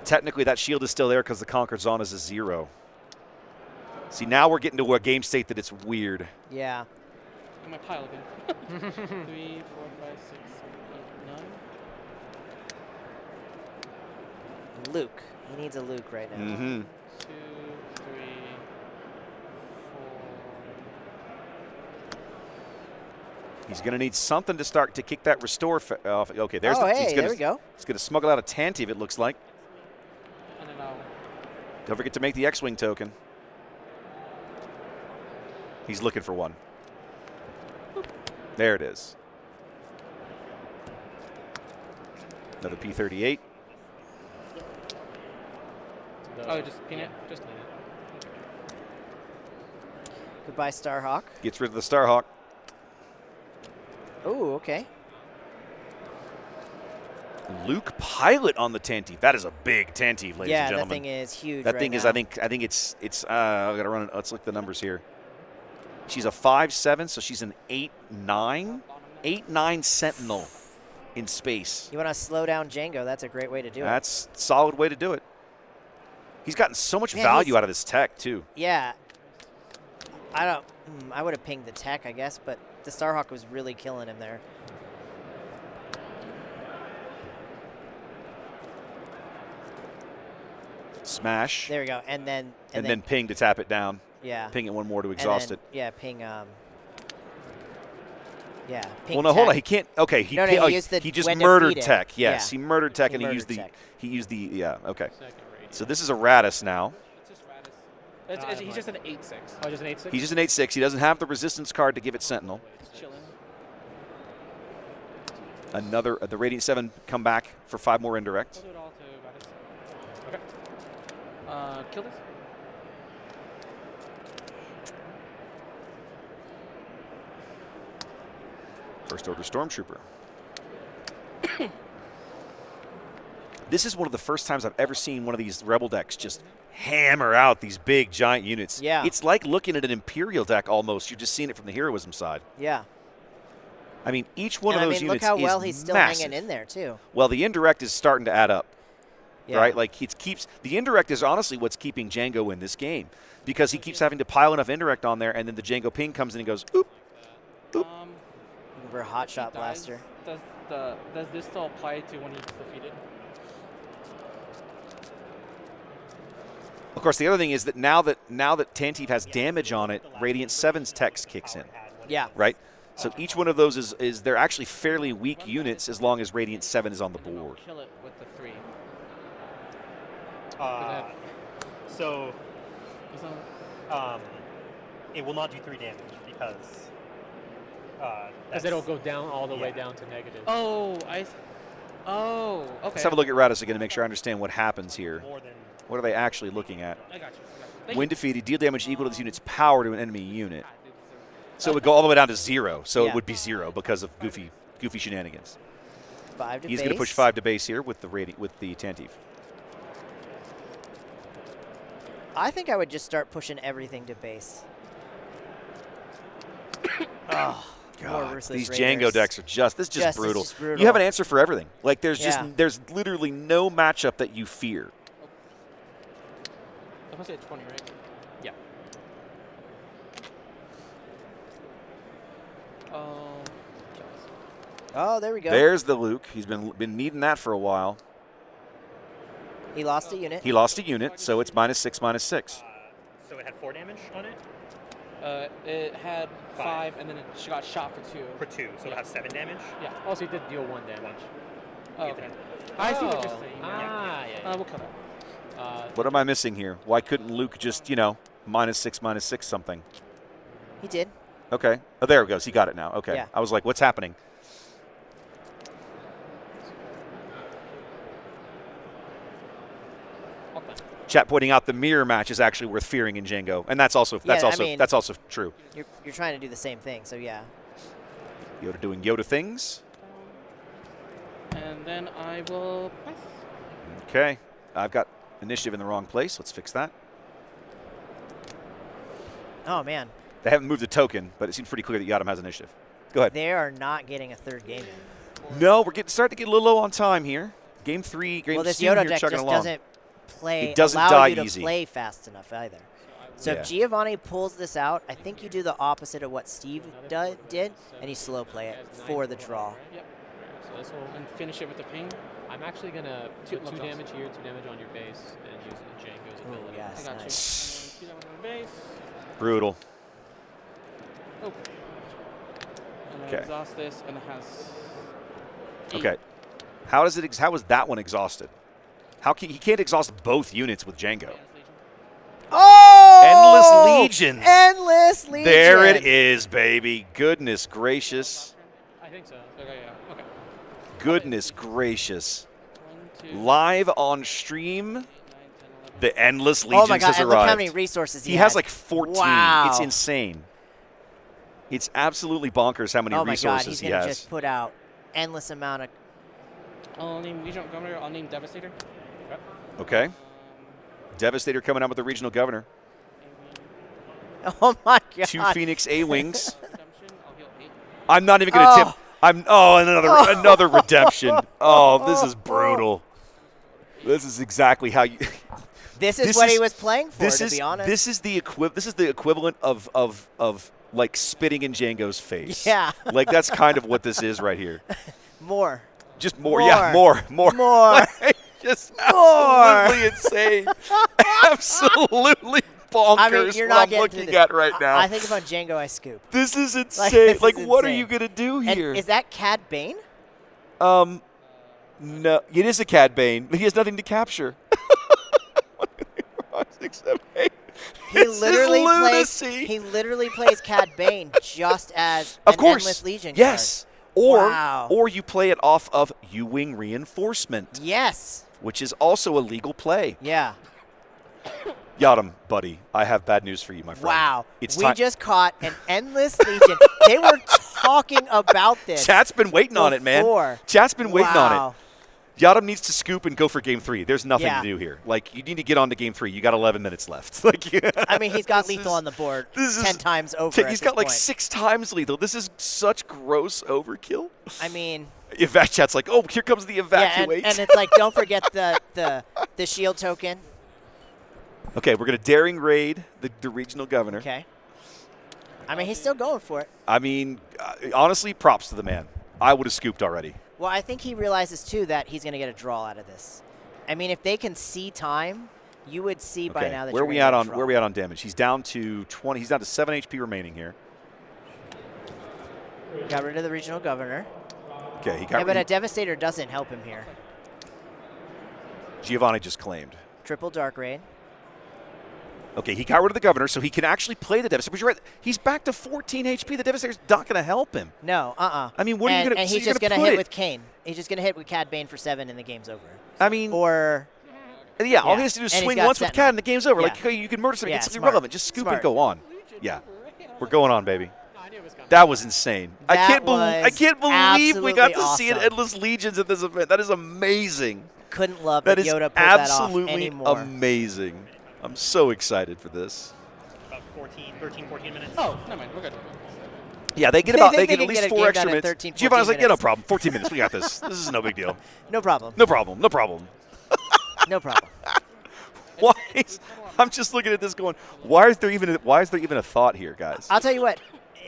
Technically, that shield is still there because the Conquered Dawn is a 0. See, now we're getting to a game state that it's weird. Yeah. In my pile again. 3, 4, 5, 6, 7, 8, 9. Luke. He needs a Luke right now. 2, 3, 4. He's going to need something to start to kick that restore off. Okay, there's there we go. He's going to smuggle out a Tantive, it looks like. And then I'll. Don't forget to make the X-Wing token. He's looking for one. There it is. Another P-38. Oh, just pin it? Just pin it. Goodbye, Starhawk. Gets rid of the Starhawk. Oh, okay. Luke Pilot on the Tantive. That is a big Tantive, ladies and gentlemen. Yeah, that thing is huge. That thing is, I think it's. I gotta run it. Let's look at the numbers here. She's a 5/7, so she's an 8/9. 8/9 Sentinel in space. You want to slow down Jango? That's a great way to do it. That's a solid way to do it. He's gotten so much value out of this tech too. Yeah. I would have pinged the tech, I guess, but the Starhawk was really killing him there. Smash. There we go, and then ping to tap it down. Yeah. Ping it 1 more to exhaust it. Yeah, ping. Yeah. Ping well, no, hold on. He can't. Okay, he just murdered tech. Yes, he murdered tech, and he used the. Yeah. Okay. So this is a Radis now. He's just an 8/6. Oh, just an 8/6? He's just an 8/6. He doesn't have the resistance card to give it Sentinel. Chilling. Another the Radiant 7 come back for 5 more indirect. We'll do it all to Radis. Okay. Kill this. First Order Stormtrooper. This is one of the first times I've ever seen one of these Rebel decks just hammer out these big, giant units. Yeah. It's like looking at an Imperial deck almost. You're just seeing it from the heroism side. Yeah. I mean, each one of those units look how well is he's still massive. hanging in there, too. Well, the indirect is starting to add up. Yeah. Right? Like, the indirect is honestly what's keeping Jango in this game because he keeps having to pile enough indirect on there, and then the Jango ping comes in and goes, oop, oop. super hot shot blaster. Does this still apply to when he's defeated? Of course, the other thing is that now that Tantive has damage on it, Radiant 7's text kicks in. Yeah. Right? So each one of those is they're actually fairly weak units as long as Radiant 7 is on the board. Kill it with the 3. It will not do 3 damage because it'll go down all the way down to negative. Oh, okay. Let's have a look at Radis again to make sure I understand what happens here. What are they actually looking at? I got you. When defeated, deal damage equal to this unit's power to an enemy unit. So it would go all the way down to 0. So it would be 0 because of goofy shenanigans. 5 to He's base. going to push 5 to base here with the Tantive. I think I would just start pushing everything to base. Oh, God, these Raiders. Jango decks are just brutal. It's just brutal. You have an answer for everything. Like there's literally no matchup that you fear. I'm going to say 20, right? Yeah. Oh, there we go. There's the Luke. He's been needing that for a while. He lost a unit. He lost a unit, so it's -6, -6. So it had 4 damage on it? It had 5, and then it got shot for 2. For 2, so it'll have 7 damage? Yeah. Also, he did deal 1 damage. Oh, okay. I see what you're saying. We'll cut it. What am I missing here? Why couldn't Luke just, -6, -6 something? He did. Okay. Oh, there it goes. He got it now. Okay. Yeah. I was like, what's happening? Chat pointing out the mirror match is actually worth fearing in Jango, and that's also that's also true. You're trying to do the same thing, so yeah. Yoda doing Yoda things. And then I will pass. Okay. I've got initiative in the wrong place. Let's fix that. Oh man. They haven't moved a token, but it seems pretty clear that Yadam has initiative. Go ahead. They are not getting a 3rd game in. No, we're starting to get a little low on time here. Game 3, game well, this 2 Yoda here deck chugging just along. doesn't play. It doesn't allow die you to easy. play fast enough either. So Yeah. if Giovanni pulls this out, I think you do the opposite of what Steve did, and you slow play it for the draw. Yep. So this will finish it with the ping. I'm actually going to put 2 damage here, 2 damage on your base, and use Jango's ability. Yes, I got nice. you. 2 damage on the base. Brutal. Oh. And then Okay. exhaust this, and it has 8. Okay. How was that one exhausted? He can't exhaust both units with Jango. Oh! Endless Legions. Endless Legion. There it is, baby. Goodness gracious. I think so. Okay, yeah. Okay. Goodness gracious. Live on stream, the Endless Legions Oh my God! has And arrived. look how many resources He has like 14. Wow. It's insane. It's absolutely bonkers how many oh my God! resources He's he gonna has. just put out endless amount of. I'll name Regional Governor. I'll name Devastator. Okay. Devastator coming out with the regional governor. Oh my God! 2 Phoenix A-Wings. I'm not even going to tip. Another redemption. Oh, this is brutal. This is exactly how you. This is what he was playing for. To be honest, this is the equivalent of like spitting in Django's face. Yeah. Like that's kind of what this is right here. More. Just more. Yeah, more. Like, just absolutely insane. Absolutely bonkers. I mean, you're what not I'm looking at right now. I think if I'm Jango, I scoop. This is insane. Like, is what are insane. you gonna do And here? is that Cad Bane? No, it is a Cad Bane, but he has nothing to capture. 5, 6, 7, 8. He literally plays Cad Bane just as of an course. Endless Legion Yes. card. Or you play it off of U-Wing Reinforcement. Yes. Which is also a legal play. Yeah. Yadam, buddy, I have bad news for you, my friend. Wow. It's we just caught an Endless Legion. They were talking about this. Chat's been waiting on it, man. Chat's been waiting on it. Yadam needs to scoop and go for game 3. There's nothing to do here. Like, you need to get on to game 3. You got 11 minutes left. Like, I mean, he's got lethal on the board 10 times over. He's got like 6 times lethal. This is such gross overkill. I mean, Evac chat's like, oh, here comes the evacuate. Yeah, and it's like, don't forget the shield token. Okay, we're going to daring raid the regional governor. Okay. I mean, he's still going for it. I mean, honestly, props to the man. I would have scooped already. Well, I think he realizes, too, that he's going to get a draw out of this. I mean, if they can see time, you would see by now that where you're we gonna at get a on draw. where we at on damage? He's down to 20. He's down to 7 HP remaining here. Got rid of the regional governor. Okay, he got Yeah, but rid. a Devastator doesn't help him here. Giovanni just claimed. Triple Dark Raid. Okay, he got rid of the governor, so he can actually play the Devastator. But you're right. He's back to 14 HP. The Devastator's not going to help him. No, I mean, what are you going to? And So he's you're just going to put hit it- with Kane. He's just going to hit with Cad Bane for 7 and the game's over. I mean, or yeah, all he has to do is And he's swing got once with Sentinel. Cad and the game's over. Yeah. Like, you can murder somebody. Yeah, It's smart. irrelevant. Just scoop Smart. and go on. Yeah, we're going on, baby. That was insane. I That can't believe we got to absolutely see an awesome. Endless Legions at this event. That is amazing. Couldn't love That that is Yoda pulled that off absolutely anymore. amazing. I'm so excited for this. About 14 minutes. Oh, never mind. We're good. Yeah, they get They about think they they get at can least get a 4 game extra done in minutes. 13, Giovanni's 14 like, yeah, no minutes. problem. 14 minutes. We got this. This is no big deal. No problem. No problem. No problem. No problem. Why? I'm just looking at this going, why is there even a thought here, guys? I'll tell you what.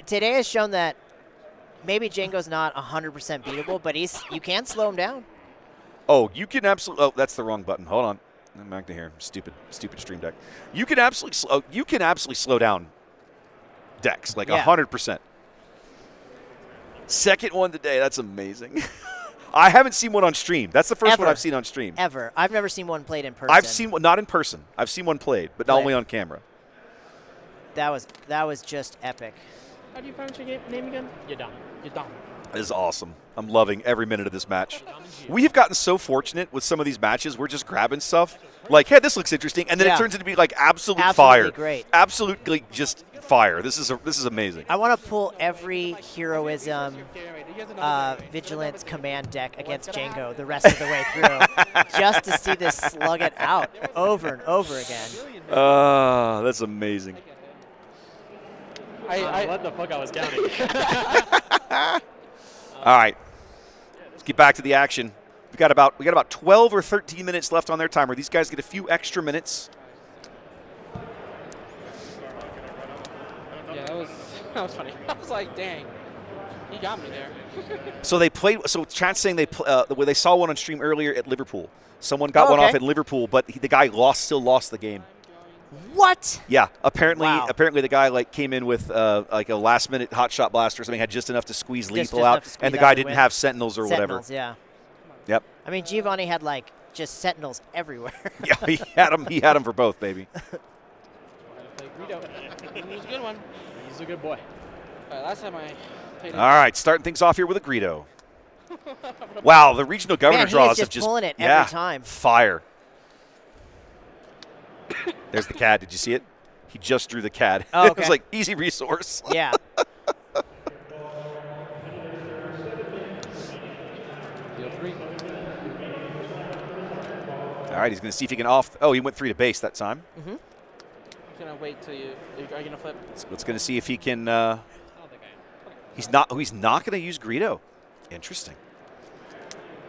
Today has shown that maybe Jango's not 100% beatable, but you can slow him down. Oh, you can absolutely. Oh, that's the wrong button. Hold on. I'm back to here. Stupid Stream Deck. You can absolutely slow down decks like 100%. Second one today. That's amazing. I haven't seen one on stream. That's the first one I've seen on stream. Ever. I've never seen one played in person. I've seen one, not in person. I've seen one played, but not only on camera. That was just epic. How do you pronounce your name again? You're done. You're done. It is awesome. I'm loving every minute of this match. We have gotten so fortunate with some of these matches. We're just grabbing stuff like, hey, this looks interesting, and then it turns into be like absolute fire. Great. Absolutely just fire. This is amazing. I want to pull every heroism, vigilance command deck against Jango the rest of the way through, just to see this slug it out over and over again. That's amazing. What the fuck I was counting. All right, let's get back to the action. We got about 12 or 13 minutes left on their timer. These guys get a few extra minutes. Yeah, that was funny. I was like, dang, he got me there. So they played. So chat's saying they saw one on stream earlier at Liverpool. Someone got one off at Liverpool, but the guy still lost the game. What? Yeah, apparently the guy came in with like a last minute hot shot blast or something, had just enough to squeeze lethal out, and the guy didn't have sentinels or whatever. Yeah. Yep. I mean, Giovanni had just sentinels everywhere. Yeah, he had them for both, baby. He was a good one. He's a good boy. Last time I played All right, starting things off here with a Greedo. Wow, the regional governor Man, he draws is just have just pulling it every time. Fire. There's the CAD. Did you see it? He just drew the CAD. Oh, okay. It was like easy resource. Yeah. Deal 3. All right, he's going to see if he can off. Oh, he went 3 to base that time. Mm-hmm. I'm gonna wait till you. Are you gonna flip? Let's going to see if he can. He's not going to use Greedo. Interesting.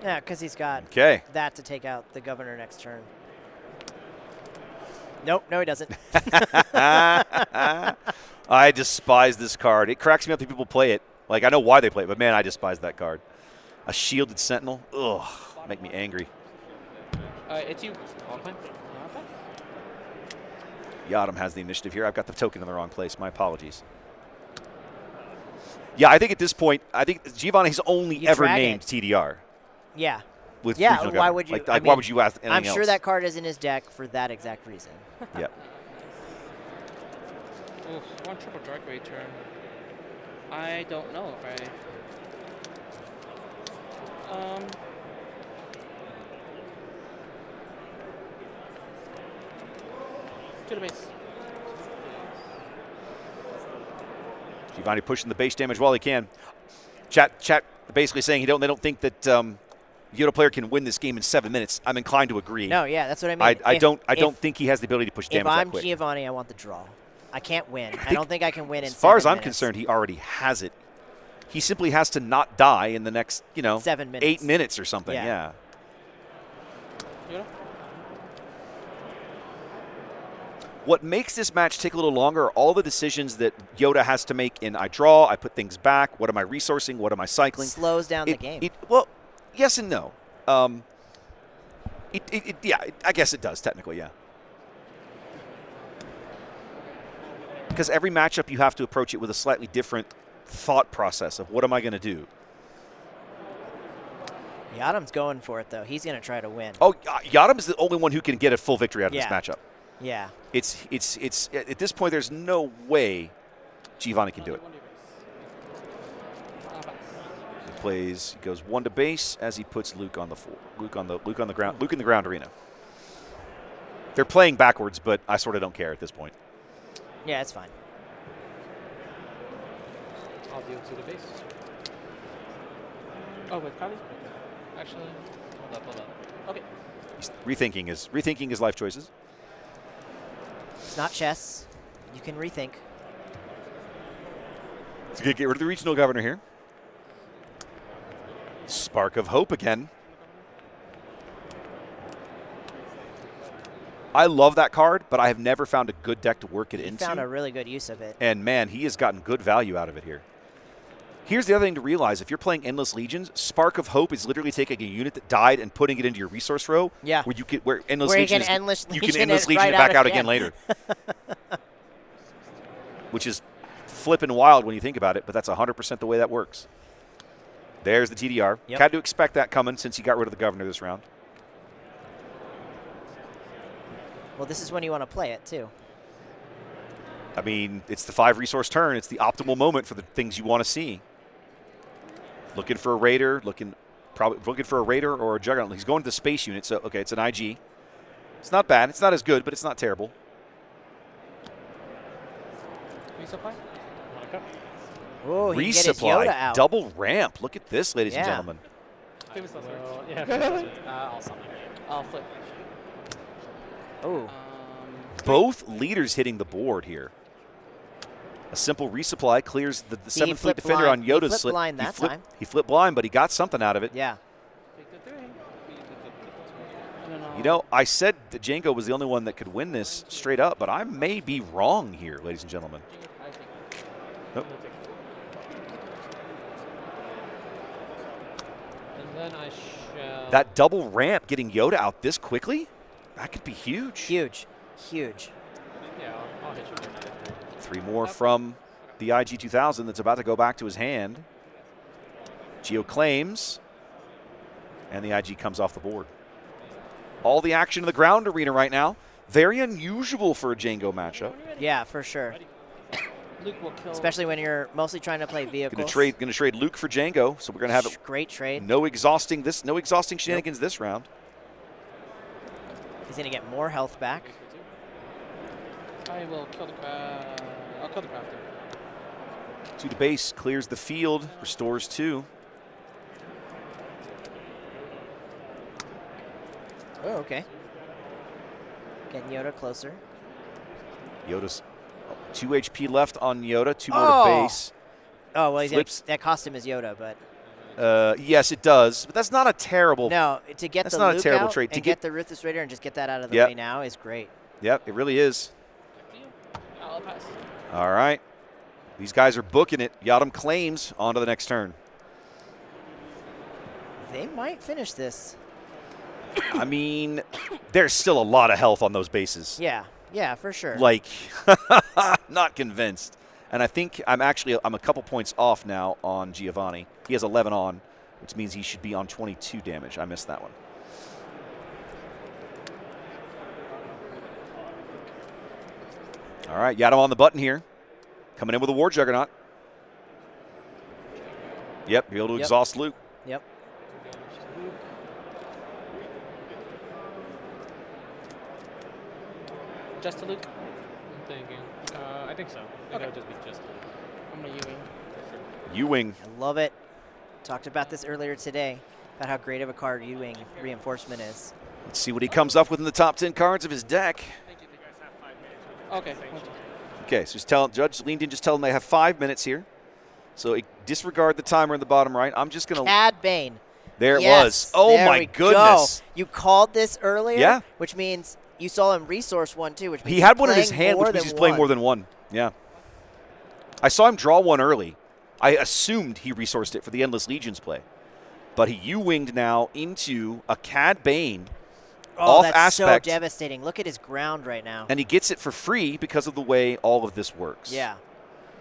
Yeah, because he's got that to take out the governor next turn. Nope, no, he doesn't. I despise this card. It cracks me up that people play it. Like, I know why they play it, but man, I despise that card. A shielded sentinel. Ugh, make me angry. It's you. Yadam has the initiative here. I've got the token in the wrong place. My apologies. Yeah, I think at this point, Giovanni's only ever named TDR. Yeah. With yeah, regional why government. would you? Like, why would you ask anything I'm sure else? that card is in his deck for that exact reason. Yep. Oof, one triple dark raid turn. I don't know if to the base. Giovanni pushing the base damage while he can. Chat basically saying they don't think that Yoda player can win this game in 7 minutes. I'm inclined to agree. No, yeah, that's what I mean. I don't think he has the ability to push damage that quick. If I'm Giovanni, I want the draw. I can't win. I don't think I can win in 7 minutes. As far as I'm concerned, he already has it. He simply has to not die in the next, 7 minutes. 8 minutes or something. Yeah. What makes this match take a little longer are all the decisions that Yoda has to make in I draw, I put things back, what am I resourcing, what am I cycling. Slows down the game. Well, yes and no. Yeah, I guess it does technically, yeah. Because every matchup you have to approach it with a slightly different thought process of what am I going to do. Yadam's going for it, though. He's going to try to win. Oh, Yadam's the only one who can get a full victory out of this matchup. Yeah. It's at this point there's no way Giovanni can do it. He goes 1 to base as he puts Luke on the floor. Luke in the ground arena. They're playing backwards, but I sort of don't care at this point. Yeah, it's fine. I'll deal 2 to base. Oh, wait, Kylie? Actually, hold up. Okay. He's rethinking his life choices. It's not chess. You can rethink. He's going to get rid of the regional governor here. Spark of Hope again. I love that card, but I have never found a good deck to work it into. Found a really good use of it. And, man, he has gotten good value out of it here. Here's the other thing to realize. If you're playing Endless Legions, Spark of Hope is literally taking a unit that died and putting it into your resource row. Yeah. Where Endless Legion you can Endless Legion it back out again later. Which is flipping wild when you think about it, but that's 100% the way that works. There's the TDR. Yep. Had to expect that coming since he got rid of the governor this round. Well, this is when you want to play it, too. I mean, it's the 5-resource turn. It's the optimal moment for the things you want to see. Looking for a raider, looking for a raider or a juggernaut. He's going to the space unit, so okay, it's an IG. It's not bad. It's not as good, but it's not terrible. Resupply? Oh, he can get his Yoda out. Double ramp. Look at this, ladies and gentlemen. I'll summon. I'll flip. Oh. Both leaders hitting the board here. A simple resupply clears the 7th Fleet Defender blind. on Yoda's He flipped slip. blind that time. He flipped blind, but he got something out of it. Yeah. You know, I said that Jango was the only one that could win this straight up, but I may be wrong here, ladies and gentlemen. Nope. And then I shall... That double ramp getting Yoda out this quickly? That could be huge. Huge. Yeah, I'll hit you. 3 more from the IG-2000 that's about to go back to his hand. Geo claims, and the IG comes off the board. All the action in the ground arena right now. Very unusual for a Jango matchup. Yeah, for sure. Luke will kill. Especially when you're mostly trying to play vehicles. Going to trade Luke for Jango, so we're going to have great trade. No exhausting shenanigans this round. He's going to get more health back. I will kill the craft. I'll kill the crafter. 2 to base, clears the field, restores 2. Oh, okay. Getting Yoda closer. Yoda's 2 HP left on Yoda, 2 more to base. Oh, well, that cost him his Yoda, but... yes, it does, but that's not a terrible... No, to get the Luke out trade. And get the Ruthless Raider and just get that out of the way now is great. Yep, it really is. I'll pass. All right. These guys are booking it. Yadam claims on to the next turn. They might finish this. I mean, there's still a lot of health on those bases. Yeah, for sure. Like, not convinced. And I think I'm a couple points off now on Giovanni. He has 11 on, which means he should be on 22 damage. I missed that one. All right, Yadam on the button here. Coming in with a War Juggernaut. Yep, be able to exhaust Luke. Yep. Just to Luke? I'm thinking. I think so. I think it would just be just to Luke. I'm going to U-wing. U-wing. I love it. Talked about this earlier today, about how great of a card U-wing reinforcement is. Let's see what he comes up with in the top 10 cards of his deck. Okay. Okay, so Judge leaned in, just tell them they have 5 minutes here. So disregard the timer in the bottom right. I'm just going to... Cad Bane. There it was. Oh, my goodness. You called this earlier, which means You saw him resource one, too, which means he had one in his hand, which means he's playing more than one. Yeah. I saw him draw one early. I assumed he resourced it for the Endless Legions play. But he U-winged now into a Cad Bane off that's aspect. so devastating. Look at his ground right now. And he gets it for free because of the way all of this works. Yeah.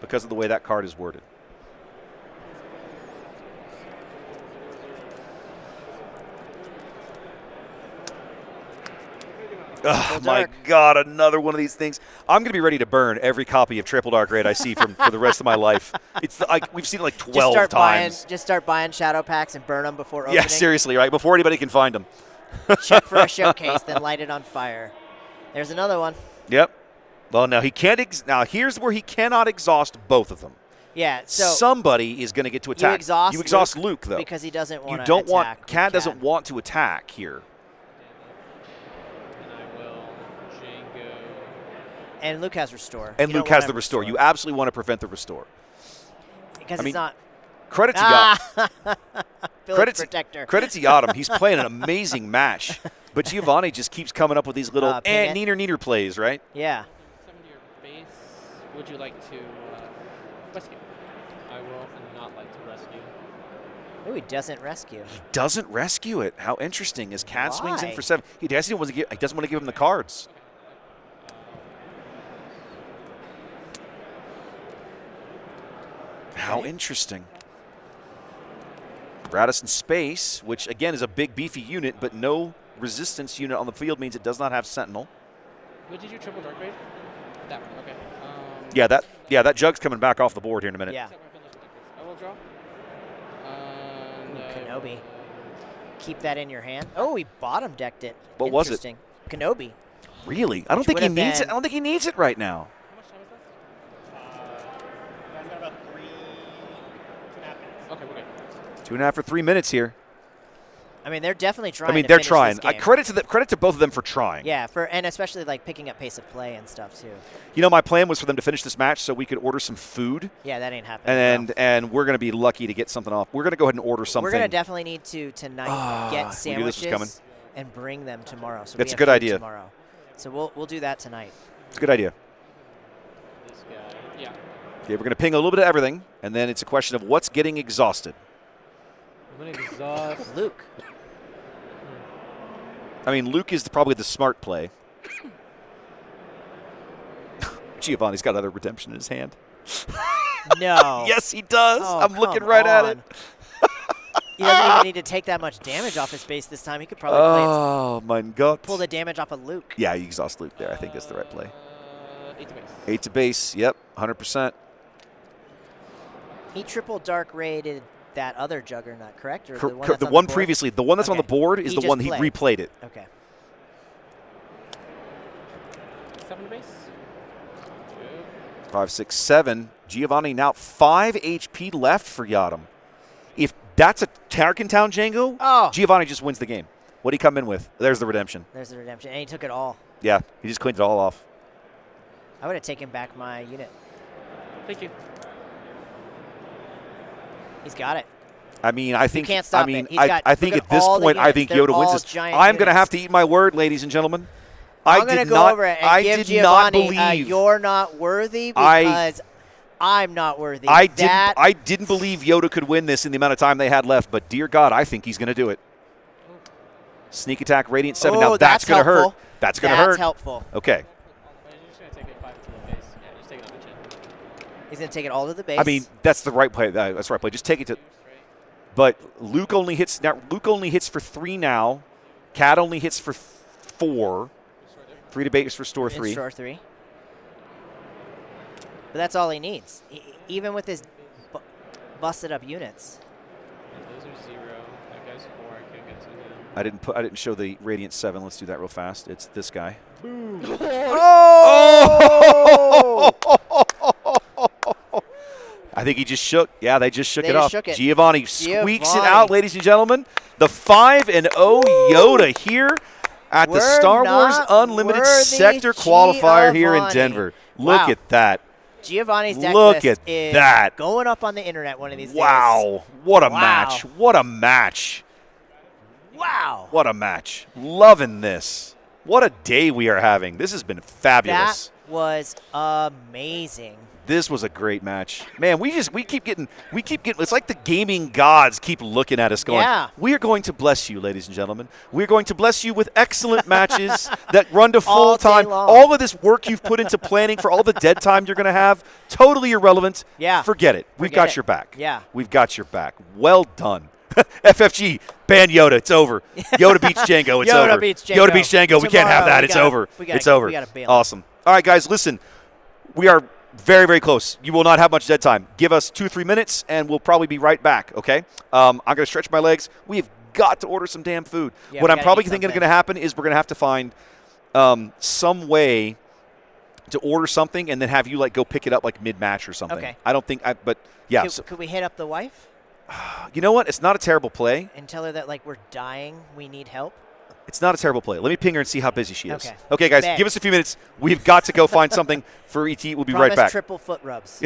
Because of the way that card is worded. Oh, my God, another one of these things. I'm going to be ready to burn every copy of Triple Dark Raid I see for the rest of my life. It's like we've seen it like 12 times. Just start buying shadow packs and burn them before opening. Yeah, seriously, right? Before anybody can find them. Check for a showcase, then light it on fire. There's another one. Yep. Well, now he can't. Now here's where he cannot exhaust both of them. Yeah. So somebody is going to get to attack. You exhaust Luke though, because he doesn't want to. You don't want. Cad doesn't want to attack here. And Luke has restore. And Luke has the restore. You absolutely want to prevent the restore. Because he's not. Credit to Yachtem. Credit to Yachtem. He's playing an amazing match. But Giovanni just keeps coming up with these little neener plays, right? Yeah. 70 your base. Would you like to rescue? I will not like to rescue. Oh, he doesn't rescue. He doesn't rescue it. How interesting. As Cad swings in for 7. He doesn't want to give him the cards. How interesting. Radisson Space, which again is a big beefy unit, but no resistance unit on the field means it does not have Sentinel. What did you triple dark raid? That one, okay. Yeah, that jug's coming back off the board here in a minute. Yeah. I will draw. Kenobi. Keep that in your hand. Oh, he bottom decked it. What was it? Interesting. Kenobi. Really? I don't think he needs it. I don't think he needs it right now. How much time is that? I've got about 2.5 minutes. Okay, we're good. 2.5 or 3 minutes here. I mean, they're definitely trying. I mean, to they're finish trying. This game. Credit to both of them for trying. Yeah, and especially like picking up pace of play and stuff too. You know, my plan was for them to finish this match so we could order some food. Yeah, that ain't happening. And we're going to be lucky to get something off. We're going to go ahead and order something. We're going to definitely need to tonight get sandwiches and bring them tomorrow. So that's a good idea. Tomorrow, so we'll do that tonight. It's a good idea. This guy, yeah. Okay, we're going to ping a little bit of everything, and then it's a question of what's getting exhausted. I'm going to exhaust Luke. I mean, Luke is probably the smart play. Giovanni's got other redemption in his hand. No. Yes, he does. Oh, I'm looking right at it. He doesn't even need to take that much damage off his base this time. He could probably my God. pull the damage off of Luke. Yeah, you exhaust Luke there. I think that's the right play. 8 to base. 8 to base. Yep, 100%. He triple dark raided that other Juggernaut, correct? Or the one previously. The one that's on the board is the one he replayed it. Okay. 7 to base. 5, 6, 7. Giovanni now 5 HP left for Yachtem. If that's a Tarkentown Jango, Giovanni just wins the game. What did he come in with? There's the redemption. There's the redemption. And he took it all. Yeah, he just cleaned it all off. I would have taken back my unit. Thank you. He's got it. I mean, I think. You can't stop it. I think at this point, I think Yoda wins this. I'm going to have to eat my word, ladies and gentlemen. I'm going to go over it and give Giovanni you're not worthy because I'm not worthy. I didn't believe Yoda could win this in the amount of time they had left, but dear God, I think he's going to do it. Sneak attack, Radiant 7. Now that's going to hurt. That's going to hurt. That's helpful. Okay. He's going to take it all to the base. I mean, that's the right play. That's the right play. Just take it to. But Luke only hits now. Luke only hits for 3 now. Cad only hits for 4. 3 to base, restore 3. Restore 3. But that's all he needs, even with his busted up units. Those are 0. That guy's 4. I can't get to him. I didn't show the Radiant 7. Let's do that real fast. It's this guy. Oh! I think he just shook. Yeah, they just shook it off. Shook it. Giovanni squeaks it out, ladies and gentlemen. The 5-0 Yoda here at the Star Wars Unlimited Sector Qualifier here in Denver. Look at that. Giovanni's deck Look list at is that. Going up on the internet one of these days. Wow. What a match. What a match. Wow. What a match. Loving this. What a day we are having. This has been fabulous. That was amazing. This was a great match. Man, we keep getting it's like the gaming gods keep looking at us going, yeah. We are going to bless you, ladies and gentlemen. We're going to bless you with excellent matches that run to full time. All of this work you've put into planning for all the dead time you're going to have, totally irrelevant. Yeah. Forget it. We've got your back. Yeah. We've got your back. Well done. FFG, ban Yoda. It's over. Yoda beats Jango. It's over. Yoda beats Jango. We can't have that. It's over. It's over. Awesome. All right, guys, listen. We are very, very close. You will not have much dead time. Give us 2-3 minutes, and we'll probably be right back, okay? I'm going to stretch my legs. We have got to order some damn food. Yeah, what I'm probably thinking is going to happen is we're going to have to find some way to order something and then have you, like, go pick it up, like, mid-match or something. Okay. I don't think – but, yeah. Could we hit up the wife? You know what? It's not a terrible play. And tell her that, like, we're dying. We need help. It's not a terrible play. Let me ping her and see how busy she is. Okay. Okay, guys, give us a few minutes. We've got to go find something for ET. We'll be right back. Triple foot rubs.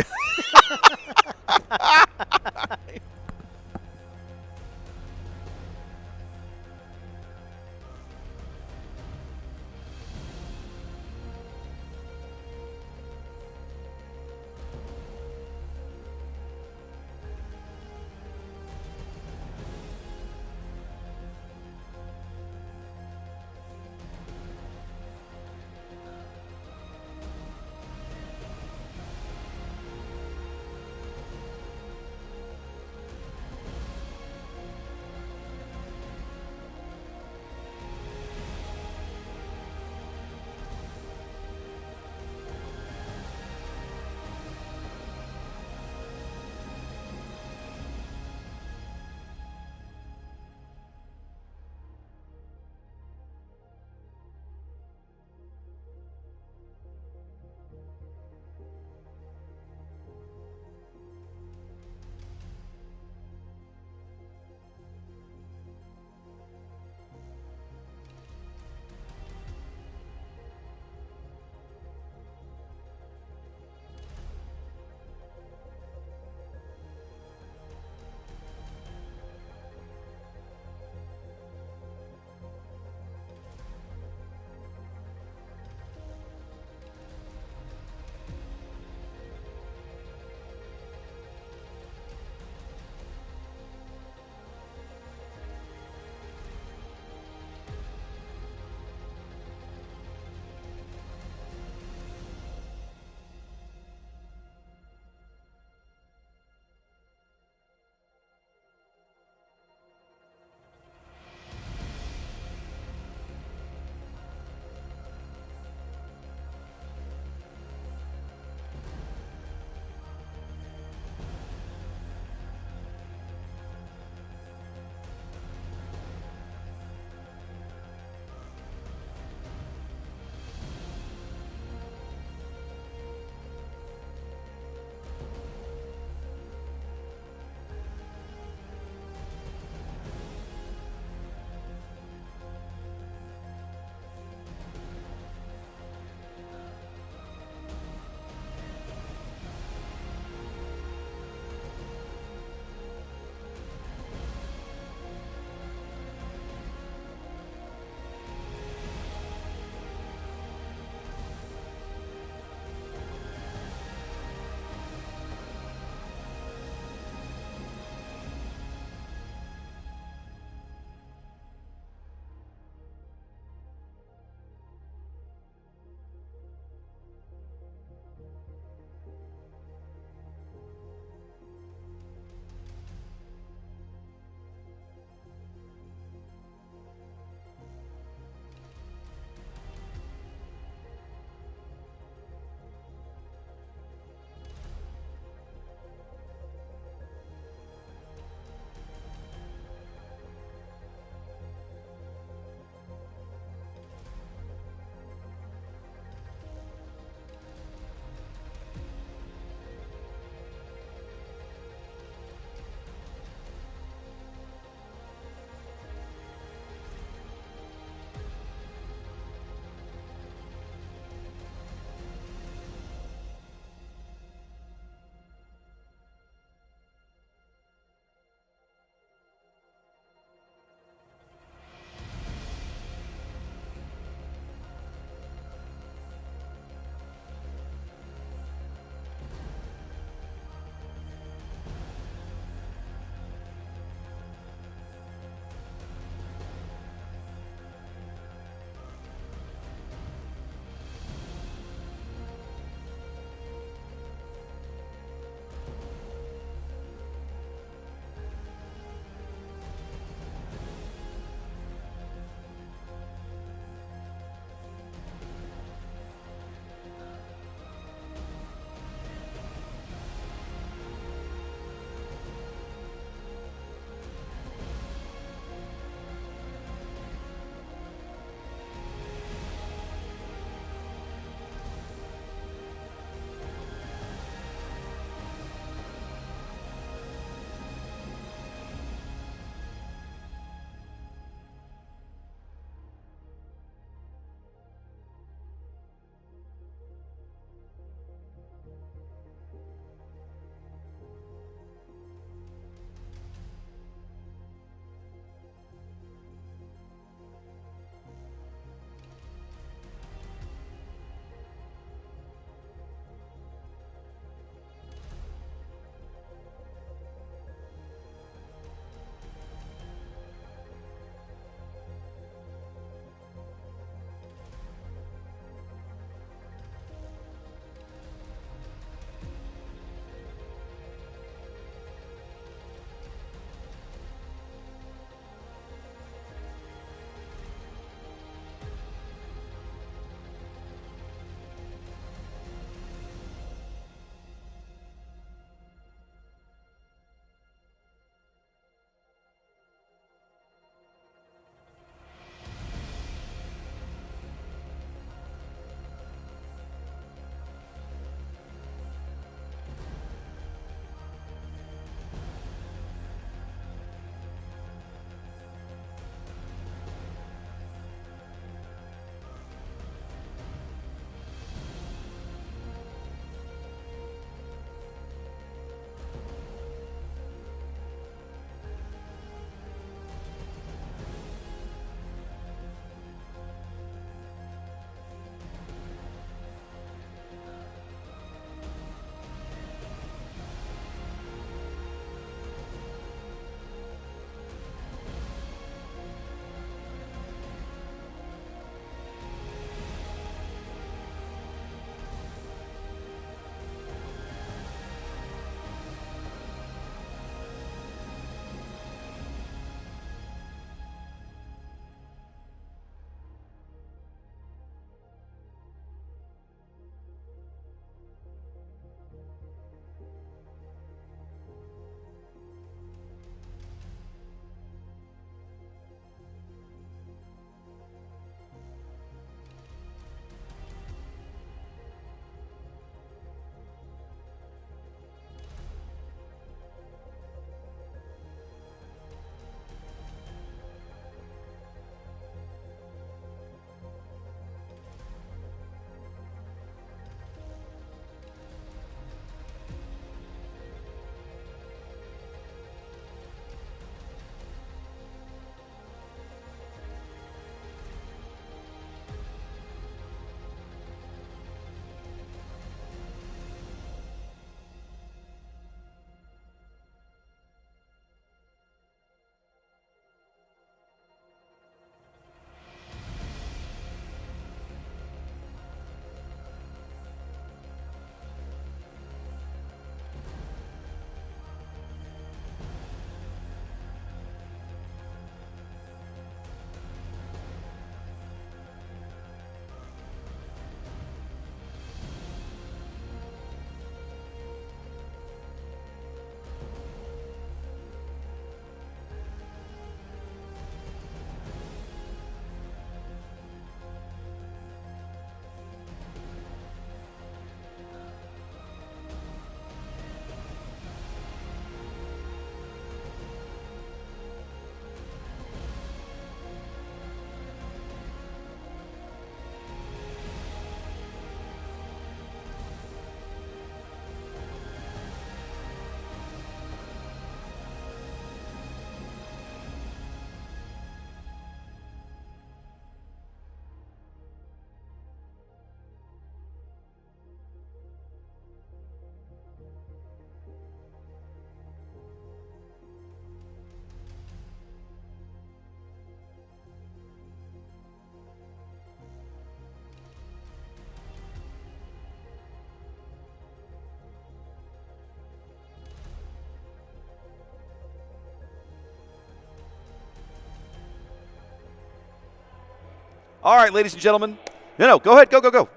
All right, ladies and gentlemen. No, go ahead. Go.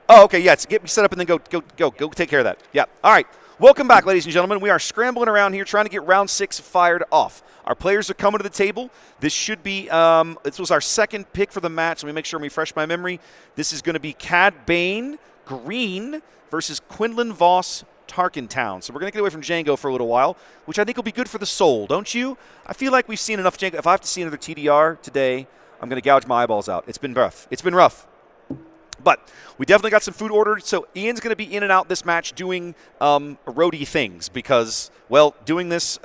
Oh, okay, yeah. Get me set up and then go take care of that. Yeah. All right. Welcome back, ladies and gentlemen. We are scrambling around here trying to get round 6 fired off. Our players are coming to the table. This should be, this was our second pick for the match. Let me make sure I refresh my memory. This is going to be Cad Bane, Green, versus Quinlan Voss, Tarkentown. So we're going to get away from Jango for a little while, which I think will be good for the soul, don't you? I feel like we've seen enough Jango. If I have to see another TDR today, I'm going to gouge my eyeballs out. It's been rough. It's been rough. But we definitely got some food ordered, so Ian's going to be in and out this match doing roadie things because, well, doing this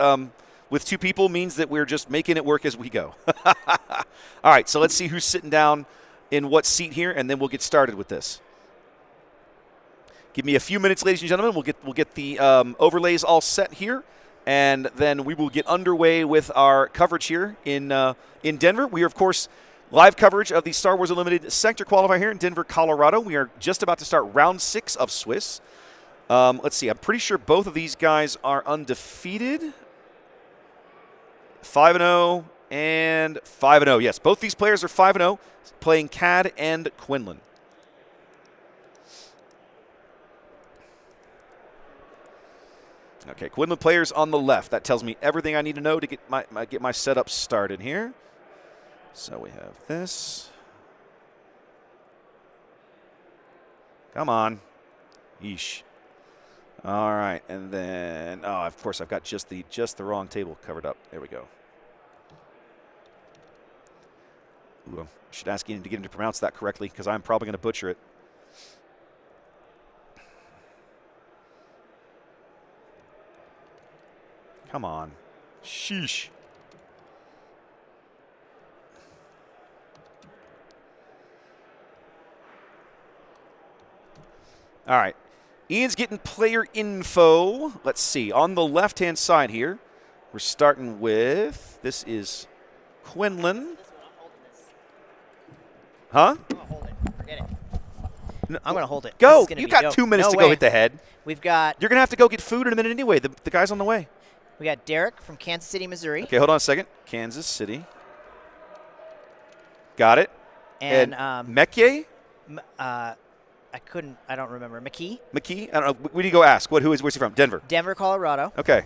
with 2 people means that we're just making it work as we go. All right, so let's see who's sitting down in what seat here, and then we'll get started with this. Give me a few minutes, ladies and gentlemen. We'll get the overlays all set here, and then we will get underway with our coverage here in Denver. We are, of course, live coverage of the Star Wars Unlimited Sector Qualifier here in Denver, Colorado. We are just about to start round 6 of Swiss. Let's see. I'm pretty sure both of these guys are undefeated. 5-0 and 5-0. Yes, both these players are 5-0, playing Cad and Quinlan. Okay, Quinlan players on the left. That tells me everything I need to know to get my setup started here. So we have this. Come on. Yeesh. All right, and then, oh, of course, I've got just the wrong table covered up. There we go. Ooh, I should ask Ian to get him to pronounce that correctly because I'm probably going to butcher it. Come on. Sheesh. All right. Ian's getting player info. Let's see. On the left-hand side here, we're starting with, this is Quinlan. Huh? I'm going to hold it. Forget it. I'm going to hold it. Go. You got 2 minutes to go hit the head. We've got... You're going to have to go get food in a minute anyway. The guy's on the way. We got Derek from Kansas City, Missouri. Okay, hold on a second. Kansas City. Got it. And Mekye? I don't remember. McKee? McKee? I don't know. We need to go ask. Where's he from? Denver. Denver, Colorado. Okay.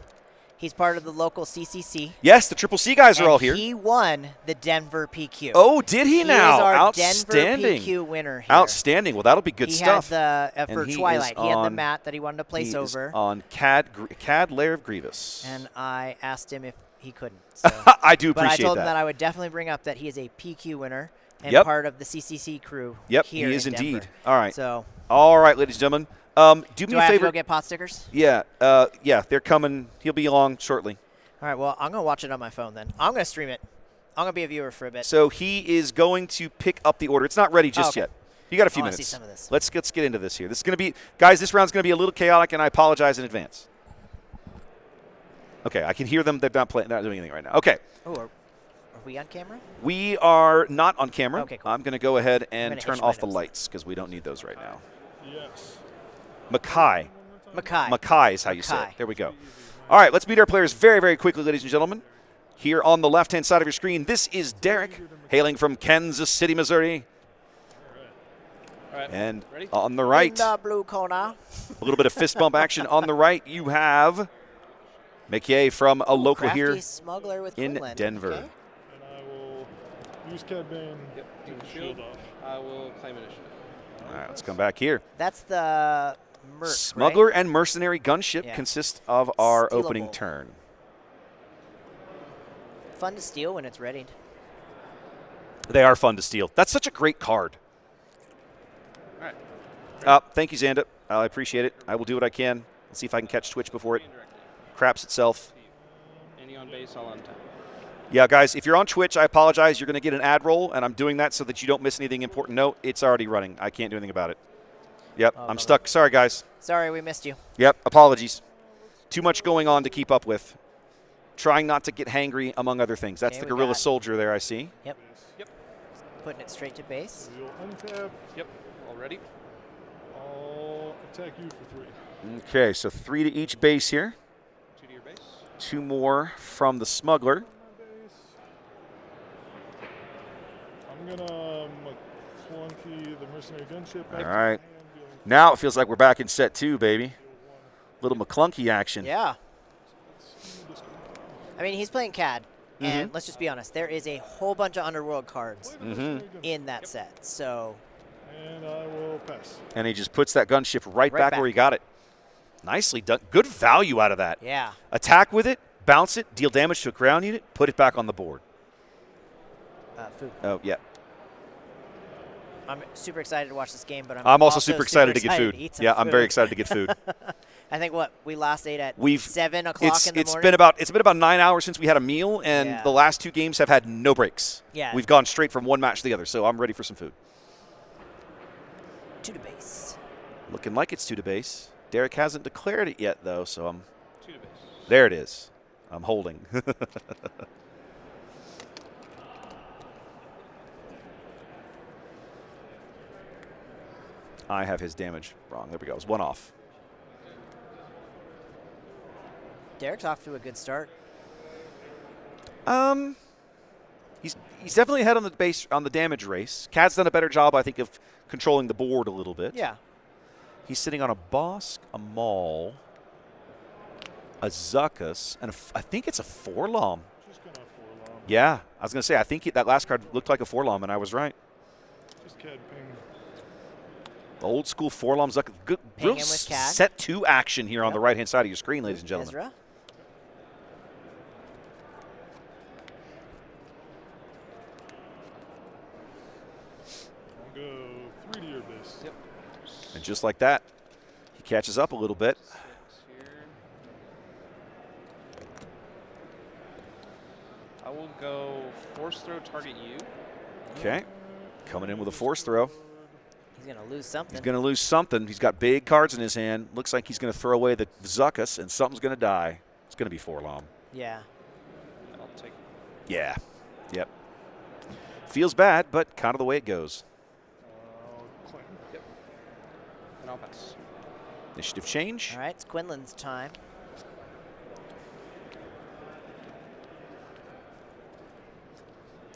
He's part of the local CCC. Yes, the Triple C guys are all here. He won the Denver PQ. Oh, did he now? He is our Outstanding. Denver PQ winner here. Outstanding. Well, that'll be good stuff. He had for Twilight. He had the mat that he wanted to place over. On Cad Lair of Grievous. And I asked him if he couldn't. So. I do appreciate that. But I told him that I would definitely bring up that he is a PQ winner and part of the CCC crew. Yep, here he is in indeed. Denver. All right. So. All right, ladies and gentlemen. Do me a favor. I have to go get pot stickers? Yeah. Yeah, they're coming. He'll be along shortly. All right, well, I'm going to watch it on my phone then. I'm going to stream it. I'm going to be a viewer for a bit. So he is going to pick up the order. It's not ready just yet. You got a few minutes. See some of this. Let's get into this here. This is going to be, guys, this round's going to be a little chaotic, and I apologize in advance. Okay, I can hear them. They're not doing anything right now. Okay. Oh, are we on camera? We are not on camera. Okay, cool. I'm going to go ahead and turn off the lights because we don't need those right now. Yes. Mackay. Mackay is how you say it. There we go. All right, let's meet our players very, very quickly, ladies and gentlemen. Here on the left-hand side of your screen, this is Derek, hailing from Kansas City, Missouri. All right. And on the right, in the blue corner. a little bit of fist bump action. On the right, you have Mekye from a local here smuggler with in Quinnland. Denver. And I will use Cad Bane to shield off. I will claim initiative. All right, let's come back here. That's the Merc, Smuggler right? and Mercenary Gunship consist of our opening turn. Fun to steal when it's readied. They are fun to steal. That's such a great card. All right. Thank you, Xanda. I appreciate it. I will do what I can. Let's see if I can catch Twitch before it craps itself. Any on base, I'll untap. Yeah, guys, if you're on Twitch, I apologize. You're going to get an ad roll, and I'm doing that so that you don't miss anything important. No, it's already running. I can't do anything about it. Yep, I'm stuck. Sorry, guys. Sorry, we missed you. Yep, apologies. Too much going on to keep up with. Trying not to get hangry, among other things. That's the Gorilla Soldier there, I see. Yep. Putting it straight to base. You'll untap. Yep, all ready. I'll attack you for 3. Okay, so 3 to each base here. 2 to your base. 2 more from the Smuggler. I'm gonna clunky the mercenary gunship. All right. Now it feels like we're back in set 2, baby. Little McClunky action. Yeah. I mean, he's playing CAD, and let's just be honest, there is a whole bunch of Underworld cards in that set. So. And I will pass. And he just puts that gunship right back where he got it. Nicely done. Good value out of that. Yeah. Attack with it, bounce it, deal damage to a ground unit, put it back on the board. Food. Oh, yeah. I'm super excited to watch this game, but I'm also super excited to get food. Yeah, I'm very excited to get food. I think we last ate at 7 o'clock in the it's morning. It's been about 9 hours since we had a meal, and the last 2 games have had no breaks. Yeah. We've gone straight from one match to the other, so I'm ready for some food. 2 to base. Looking like it's 2 to base. Derek hasn't declared it yet, though, so I'm. 2 to base. There it is. I'm holding. I have his damage wrong. There we go. It's 1 off. Derek's off to a good start. He's definitely ahead on the base on the damage race. Cad's done a better job, I think, of controlling the board a little bit. Yeah. He's sitting on a Bosk, a Maul, a Zuckuss, and I think it's a Forlom. Yeah, I was going to say, I think that last card looked like a Forlom, and I was right. Just CAD ping. Old school Forlom Zuckuss. Good, real set 2 action here on the right-hand side of your screen, ladies and gentlemen. Ezra. I'll go 3 to your base. Yep. And just like that, he catches up a little bit. I will go force throw, target you. Okay. Coming in with a force throw. He's going to lose something. He's going to lose something. He's got big cards in his hand. Looks like he's going to throw away the Zuckuss, and something's going to die. It's going to be Forlom. Yeah. I'll take. Yeah. Yep. Feels bad, but kind of the way it goes. Yep. And I'll pass. Initiative change. All right, it's Quinnland's time.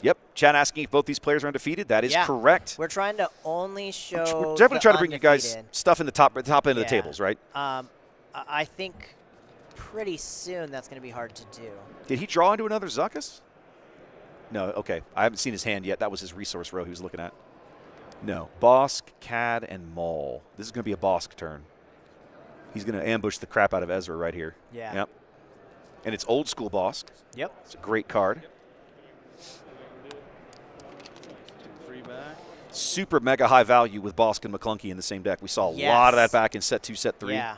Yep. Chat asking if both these players are undefeated. That is correct. We're trying to only show. We're definitely trying to bring you guys stuff in the top end of the tables, right? I think pretty soon that's going to be hard to do. Did he draw into another Zuckuss? No. Okay. I haven't seen his hand yet. That was his resource row he was looking at. No. Bosk, Cad, and Maul. This is going to be a Bosk turn. He's going to ambush the crap out of Ezra right here. Yeah. Yep. And it's old school Bosk. Yep. It's a great card. Super mega high value with Bosk and McClunky in the same deck. We saw a lot of that back in set 2, set 3. Yeah.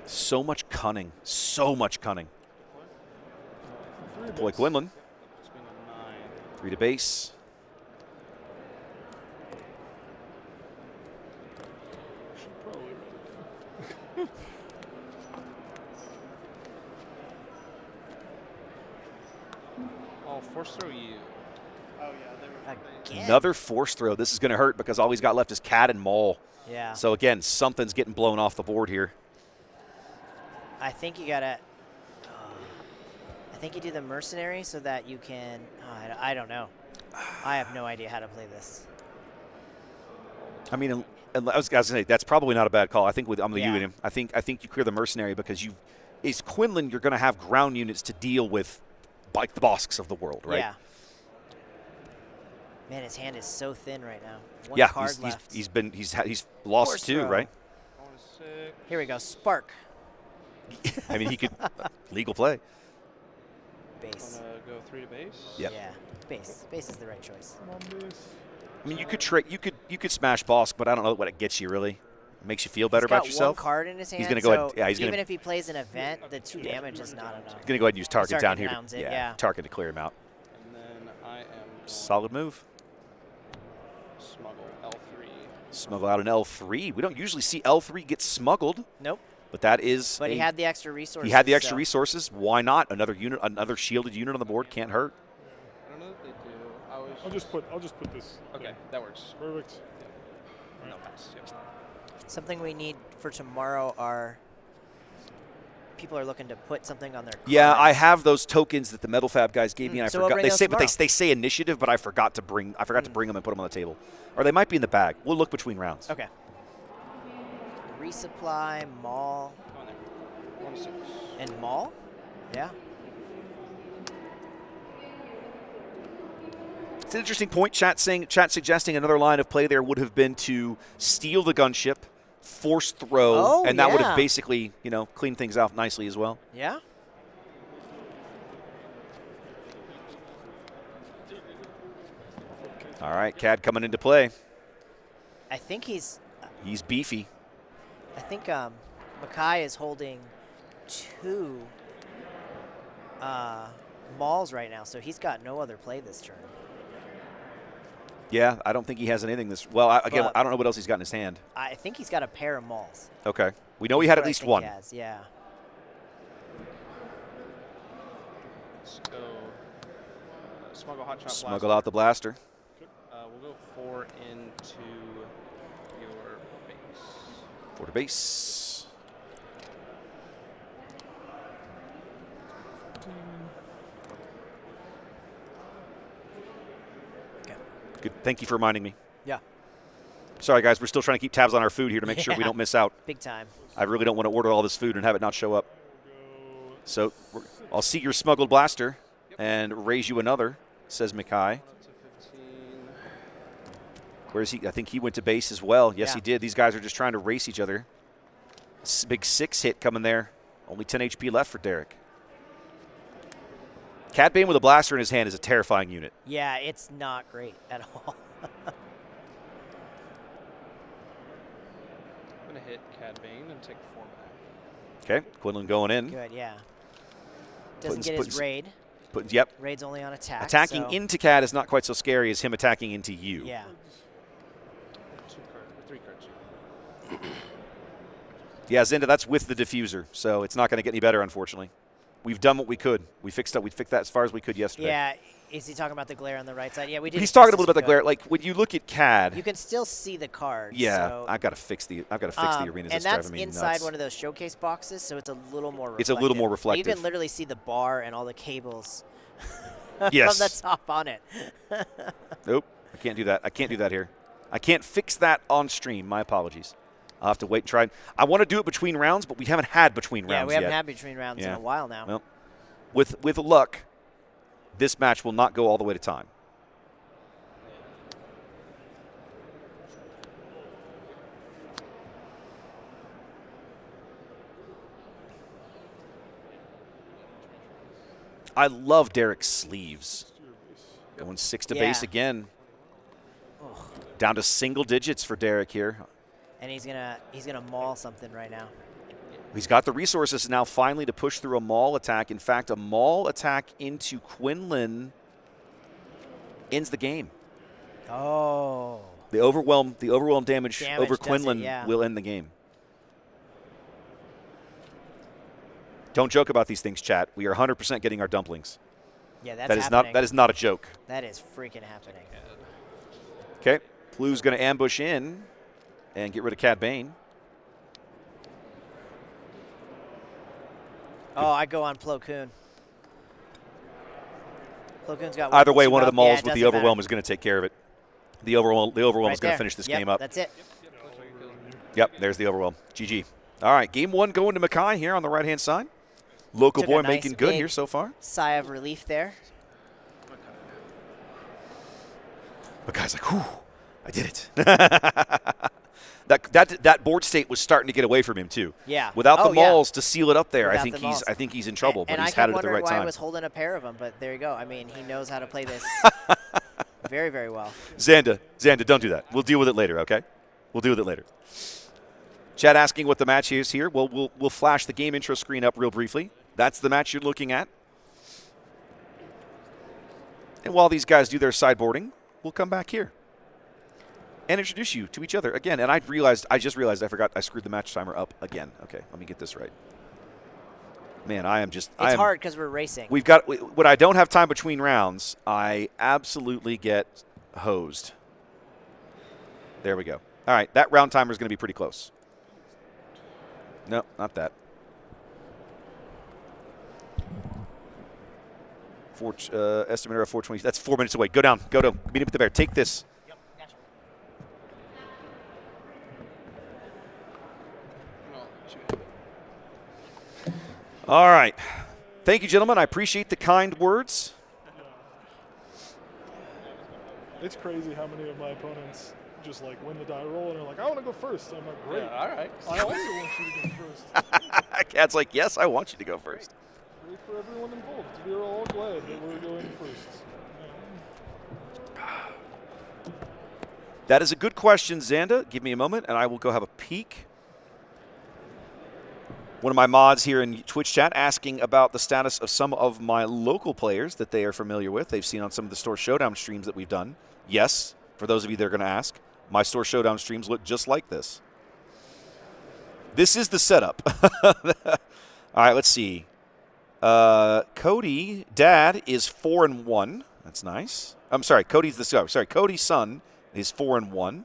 So much cunning. So much cunning. Boy, Quinnland. 3 to base. I'll force throw you. Oh, yeah. Again. Another force throw. This is going to hurt because all he's got left is Cad and Maul. Yeah. So, again, something's getting blown off the board here. I think you got to I think you do the mercenary so that you can I don't know. I have no idea how to play this. I mean, I was going to say, that's probably not a bad call. I think with I'm the you and him. I think you clear the mercenary because is Quinnland, you're going to have ground units to deal with like the Bosks of the world, right? Yeah. Man, his hand is so thin right now. One card left. He's lost Force 2, throw. right? Here we go. Spark. I mean, he could legal play. Base. Go 3 to base. Yep. Yeah. Base. Base is the right choice. I mean, you could smash Bosk, but I don't know what it gets you really. It makes you feel better about yourself. He's got 1 card in his hand. He's going to go ahead. Yeah, he's even going to. if he plays an event, the 2 damage is not enough. He's going to go ahead and use target down here. Yeah. Target to clear him out. And then I am. Solid move. Smuggle L3. Smuggle out an L3. We don't usually see L3 get smuggled. Nope. But that is. But he had the extra resources. He had the extra resources. Why not? Another unit, another shielded unit on the board can't hurt. I don't know if they do. I'll just put this. Okay, that works. Perfect. No pass. Yep. Something we need for tomorrow are people are looking to put something on their cards. Yeah, I have those tokens that the Metal Fab guys gave me, and I So we'll forgot. bring They those say, but tomorrow. they say initiative, but I forgot to bring to bring them and put them on the table, or they might be in the bag. We'll look between rounds. Okay. Resupply, mall. And mall? Yeah. It's an interesting point. Chat suggesting another line of play there would have been to steal the gunship, force throw, and that would have basically, cleaned things out nicely as well. Yeah. All right, Cad coming into play. I think he's beefy. I think Mackay is holding 2 malls right now, so he's got no other play this turn. Yeah, I don't think he has anything this. Well, I don't know what else he's got in his hand. I think he's got a pair of malls. Okay, we know he had at That's least what I one. think he has, yeah. Let's go. Smuggle hot shot. Smuggle out the blaster. We'll go 4 into your base. 4 to base. Good. Thank you for reminding me. Yeah. Sorry, guys. We're still trying to keep tabs on our food here to make sure we don't miss out. Big time. I really don't want to order all this food and have it not show up. So I'll see your smuggled blaster and raise you another, says Mackay. Where's he? I think he went to base as well. Yes, he did. These guys are just trying to race each other. Big 6 hit coming there. Only 10 HP left for Derek. Cad Bane with a blaster in his hand is a terrifying unit. Yeah, it's not great at all. I'm going to hit Cad Bane and take 4 back. Okay, Quinnland going in. Good, yeah. Doesn't get his raid. Yep. Raid's only on attack. Attacking so. into Cad is not quite so scary as him attacking into you. Yeah. 3 cards. Yeah, Zenda, that's with the diffuser, so it's not going to get any better, unfortunately. We've done what we could. We fixed that as far as we could yesterday. Yeah. Is he talking about the glare on the right side? Yeah, we did. He's talking a little bit about the glare. Like when you look at Cad, you can still see the cards. Yeah, so, I've got to fix the arenas. And that's inside one of those showcase boxes, so it's a little more reflective. It's a little more reflective. You can literally see the bar and all the cables yes. from the top on it. Nope, I can't do that. I can't do that here. I can't fix that on stream. My apologies. I'll have to wait and try. I want to do it between rounds, but we haven't had between rounds yet. Yeah, we haven't had between rounds in a while now. Well, with luck, this match will not go all the way to time. I love Derek's sleeves. Going 6 to base again. Oh. Down to single digits for Derek here. And he's gonna maul something right now. He's got the resources now finally to push through a maul attack. In fact, a maul attack into Quinnland ends the game. Oh. The overwhelm damage over Quinnland yeah. will end the game. Don't joke about these things, chat. We are 100% getting our dumplings. Yeah, that's happening. That is not a joke. That is freaking happening. Okay, Plu's going to ambush in and get rid of Cad Bane. Oh, I go on Plo Koon. Plo Koon's got either way, one of the mauls with the overwhelm is going to take care of it. The overwhelm is going to finish this game up. That's it. Yep, there's the overwhelm. GG. All right, game 1 going to Mackay here on the right-hand side. Local Took boy a nice making good big here so far. Sigh of relief there. Mackay's like, whew, I did it. That board state was starting to get away from him too. Yeah. Without the mauls to seal it up there, Without I think he's in trouble. And but he's I had it at the right why time. I was holding a pair of them, but there you go. I mean, he knows how to play this very, very well. Xanda, don't do that. We'll deal with it later, okay? We'll deal with it later. Chad asking what the match is here. Well, we'll flash the game intro screen up real briefly. That's the match you're looking at. And while these guys do their sideboarding, we'll come back here and introduce you to each other again. And I just realized I forgot I screwed the match timer up again. Okay, let me get this right. Man, it's hard because we're racing. We've got when I don't have time between rounds, I absolutely get hosed. There we go. All right, that round timer is going to be pretty close. No, not that. Estimator of 420. That's 4 minutes away. Go down. Go to meet up with the bear. Take this. All right. Thank you, gentlemen. I appreciate the kind words. It's crazy how many of my opponents just like win the die roll and are like, I want to go first. I'm like, great. Yeah, all right. I also want you to go first. Cat's like, yes, I want you to go first. Great for everyone involved. We're all glad that we're going first. That is a good question, Xanda. Give me a moment, and I will go have a peek. One of my mods here in Twitch chat asking about the status of some of my local players that they are familiar with. They've seen on some of the Store Showdown streams that we've done. Yes, for those of you that are going to ask, my Store Showdown streams look just like this. This is the setup. All right, let's see. Cody, Dad, is 4-1. That's nice. I'm sorry, Cody's Cody's son is 4-1.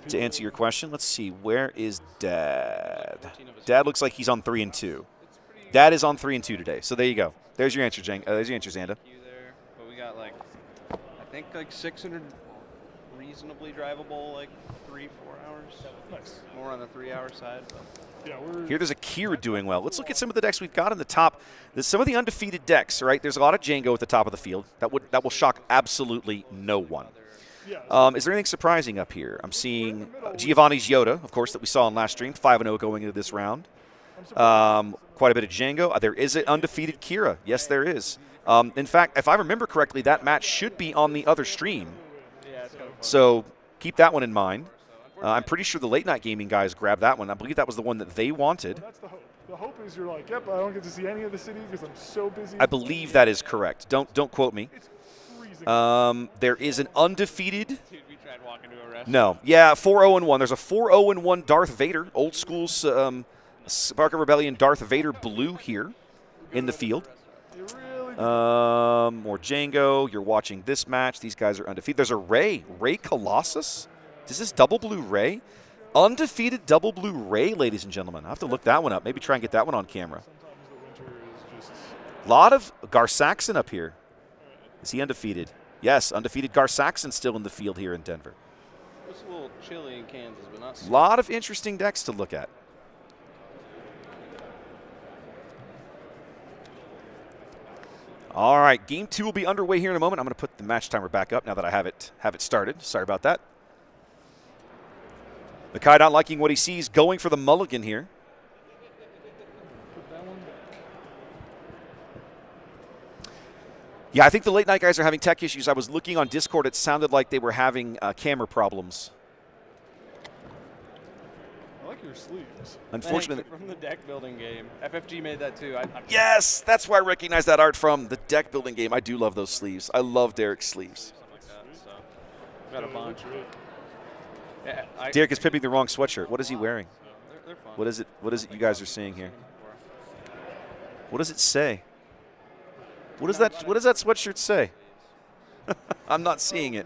To answer your question, let's see. Where is Dad? Dad looks like he's on 3-2. Dad is on 3-2 today. So there you go. There's your answer, there's your answer, Xanda. But we got like, I think like 600 reasonably drivable, like 3-4 hours. Nice. More on the 3-hour side. But. Yeah, here there's a Kira doing well. Let's look at some of the decks we've got in the top. There's some of the undefeated decks, right? There's a lot of Jango at the top of the field. That will shock absolutely no one. Is there anything surprising up here? I'm seeing Giovanni's Yoda, of course, that we saw in last stream, 5-0 going into this round. Quite a bit of Jango. There is an undefeated Kira. Yes, there is. In fact, if I remember correctly, that match should be on the other stream. So keep that one in mind. I'm pretty sure the late night gaming guys grabbed that one. I believe that was the one that they wanted. That's the hope. The hope is you're like, yep, I don't get to see any of the cities because I'm so busy. I believe that is correct. Don't quote me. There is an undefeated. Dude, we tried walking to a restaurant. No, yeah, 4-0-1. There's a 4-0-1 Darth Vader, old school Spark of Rebellion Darth Vader blue here in the field. More Jango. You're watching this match. These guys are undefeated. There's a Ray Colossus. Is this double blue Ray? Undefeated double blue Ray, ladies and gentlemen. I have to look that one up. Maybe try and get that one on camera. A lot of Gar-Saxon up here. Is he undefeated? Yes, undefeated Gar-Saxon still in the field here in Denver. It's a little chilly in Kansas, but not. A lot of interesting decks to look at. All right, game 2 will be underway here in a moment. I'm going to put the match timer back up now that I have it started. Sorry about that. Makai not liking what he sees, going for the mulligan here. Yeah, I think the late night guys are having tech issues. I was looking on Discord. It sounded like they were having camera problems. I like your sleeves. Unfortunately. From the deck building game. FFG made that too. Yes, that's where I recognize that art from. The deck building game. I do love those sleeves. I love Derek's sleeves. Got a bunch. Yeah, Derek is pimping the wrong sweatshirt. What is he wearing? They're fun. What is it you guys are seeing here? What does it say? What does that sweatshirt say? I'm not seeing it.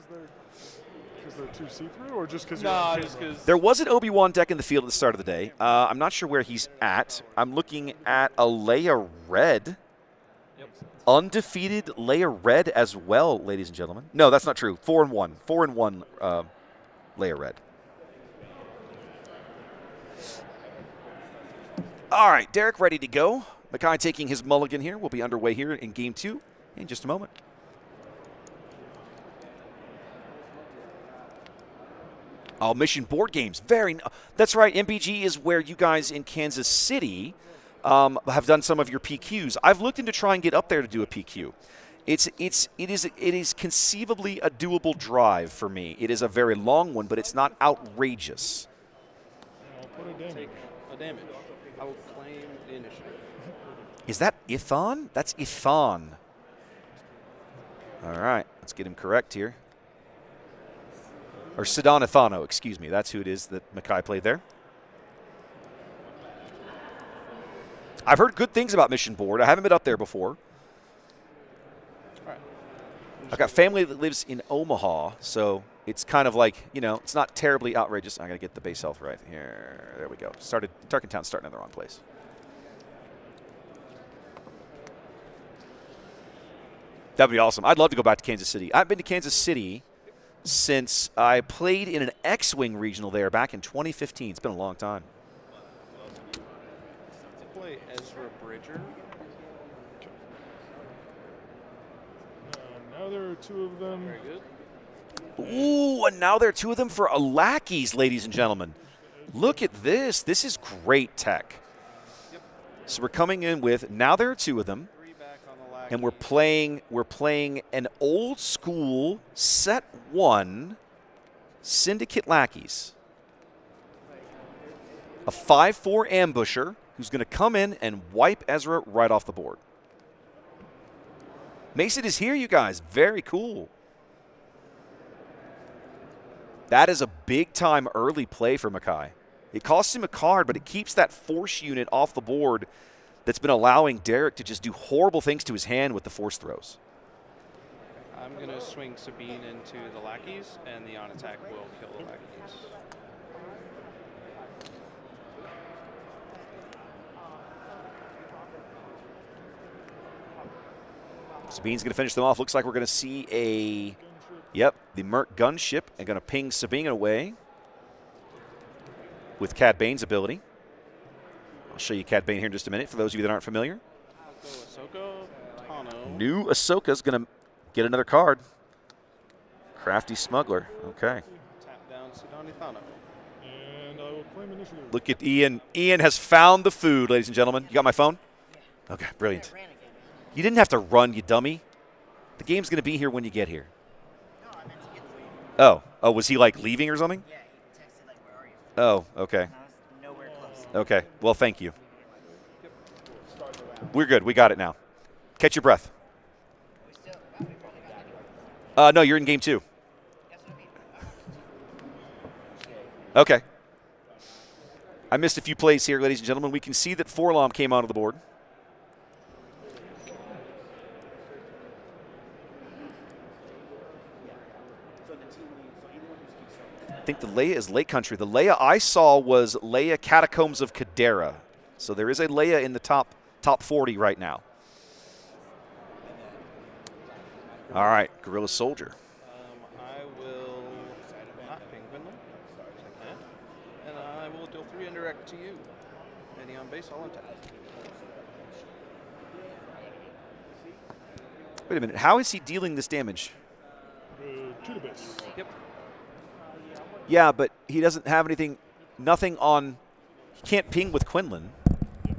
Because they're too see-through, or just because just because there was an Obi-Wan deck in the field at the start of the day. I'm not sure where he's at. I'm looking at a Leia Red. Yep. Undefeated Leia Red as well, ladies and gentlemen. No, that's not true. 4-1. 4-1 Leia Red. All right, Derek ready to go. Makai taking his mulligan here. We'll be underway here in game 2 in just a moment. Oh, Mission Board Games. That's right. MBG is where you guys in Kansas City have done some of your PQs. I've looked into trying to get up there to do a PQ. It is conceivably a doable drive for me. It is a very long one, but it's not outrageous. Take a damage. I will claim the initiative. Is that Ithon? That's Ithon. All right, let's get him correct here. Or Sidon Ithano, excuse me. That's who it is that Makai played there. I've heard good things about Mission Board. I haven't been up there before. I've got family that lives in Omaha, so it's kind of like, it's not terribly outrageous. I got to get the base health right here. There we go. Tarkentown's starting in the wrong place. That'd be awesome. I'd love to go back to Kansas City. I've been to Kansas City since I played in an X-Wing regional there back in 2015. It's been a long time. Play Ezra Bridger. Now there are 2 of them. Very good. Ooh, and now there are 2 of them for a lackeys, ladies and gentlemen. Look at this. This is great tech. So we're coming in with, now there are 2 of them. And we're playing an old school set 1 Syndicate lackeys. A 5/4 ambusher who's going to come in and wipe Ezra right off the board. Mason is here, you guys. Very cool. That is a big-time early play for Makai. It costs him a card, but it keeps that force unit off the board that's been allowing Derek to just do horrible things to his hand with the force throws. I'm going to swing Sabine into the lackeys, and the on-attack will kill the lackeys. Sabine's going to finish them off. Looks like we're going to see the Merc gunship, and going to ping Sabine away with Cad Bane's ability. I'll show you Cad Bane here in just a minute for those of you that aren't familiar. New Ahsoka's going to get another card. Crafty Smuggler. Okay. Tap down Sidoni Thano. And I will claim initiative. Look at Ian. Ian has found the food, ladies and gentlemen. You got my phone? Okay, brilliant. You didn't have to run, you dummy. The game's going to be here when you get here. Oh, was he like leaving or something? Yeah, he texted like, "Where are you?" Oh, okay. Nowhere close. Okay, well, thank you. We're good. We got it now. Catch your breath. No, you're in game 2. Okay. I missed a few plays here, ladies and gentlemen. We can see that Forlom came onto the board. I think the Leia is Lake Country. The Leia I saw was Leia Catacombs of Kadera. So there is a Leia in the top 40 right now. All right, Guerrilla Soldier. I will not ping Quinnland, and I will deal 3 indirect to you. Any on base, I'll attack. Wait a minute. How is he dealing this damage? 2 to base. Yep. Yeah, but he doesn't have anything. Nothing on. He can't ping with Quinnland.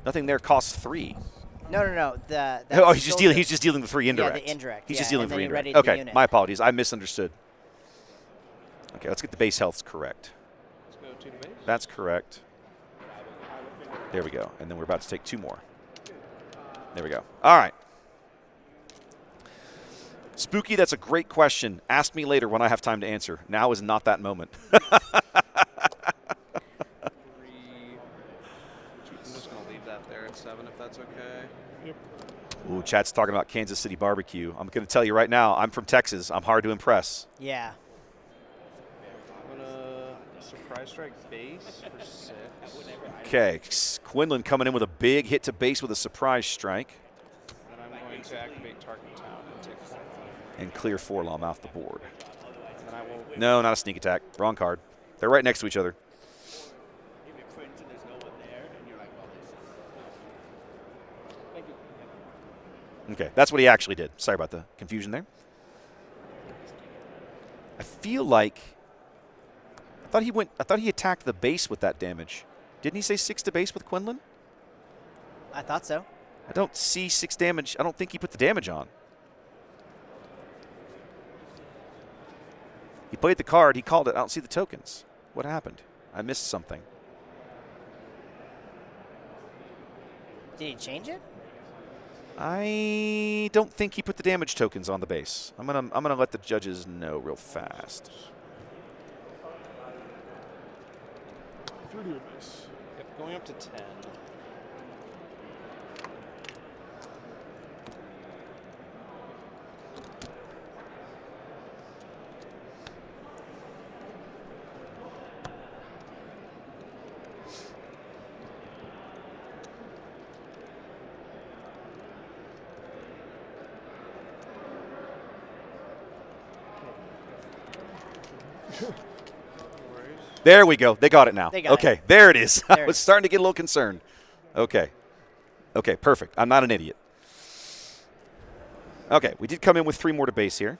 Nothing there costs 3. No. He's just dealing the 3 indirect. Yeah, the indirect. He's just dealing the 3 indirect. The Okay, unit. my apologies. I misunderstood. Okay, let's get the base healths correct. Let's go 2 to base. That's correct. There we go. And then we're about to take 2 more. There we go. All right. Spooky, that's a great question. Ask me later when I have time to answer. Now is not that moment. I'm just going to leave that there at 7 if that's okay. Yep. Ooh, chat's talking about Kansas City barbecue. I'm going to tell you right now, I'm from Texas. I'm hard to impress. Yeah. I'm going to surprise strike base for 6. Okay, Quinnland coming in with a big hit to base with a surprise strike. And I'm going to activate Target Town and take 4. And clear Forlom off the board. And I will. No, not a sneak attack. Wrong card. They're right next to each other. Okay, that's what he actually did. Sorry about the confusion there. I feel like I thought he attacked the base with that damage. Didn't he say 6 to base with Quinnland? I thought so. I don't see 6 damage. I don't think he put the damage on. He played the card. He called it. I don't see the tokens. What happened? I missed something. Did he change it? I don't think he put the damage tokens on the base. I'm gonna let the judges know real fast. 3 to your base. Yep, going up to 10. There we go. They got it now. They got okay, it. there it is. There I it was is. starting to get a little concerned. Okay. Okay, perfect. I'm not an idiot. Okay, we did come in with 3 more to base here.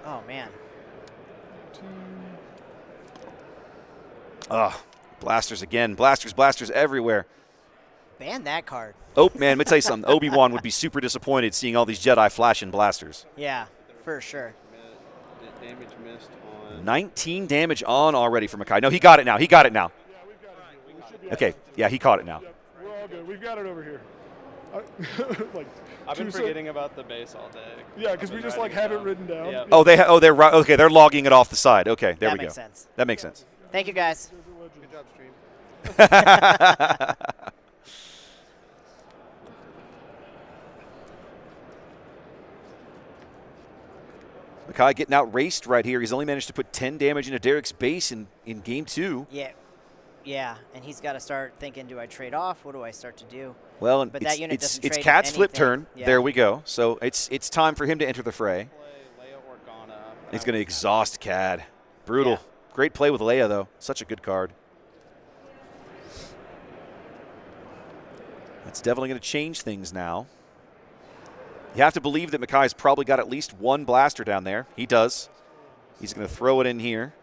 Oh, man. Blasters again. Blasters everywhere. Ban that card. Oh, man, let me tell you something. Obi-Wan would be super disappointed seeing all these Jedi flashing blasters. Yeah, for sure. Damage missed on. 19 damage on already for Makai. No, he got it now. He got it now. Okay, yeah, he caught it now. We're all good. We've got it over here. Like, I've been forgetting about the base all day. Yeah, because we just like have it written down. Yep. Oh, they're right. Okay, they're logging it off the side. Okay, there we go. That makes sense. That makes sense. Thank you, guys. Good job, stream. Makai getting out raced right here. He's only managed to put 10 damage into Derek's base in game 2. Yeah, and he's got to start thinking, do I trade off? What do I start to do? Well, and but that unit it's doesn't trade Cat's flip anything. turn. Yeah. There we go. So it's time for him to enter the fray. He's going to exhaust Cad. Brutal. Yeah. Great play with Leia, though. Such a good card. That's definitely going to change things now. You have to believe that Makai's probably got at least 1 blaster down there. He does. He's going to throw it in here.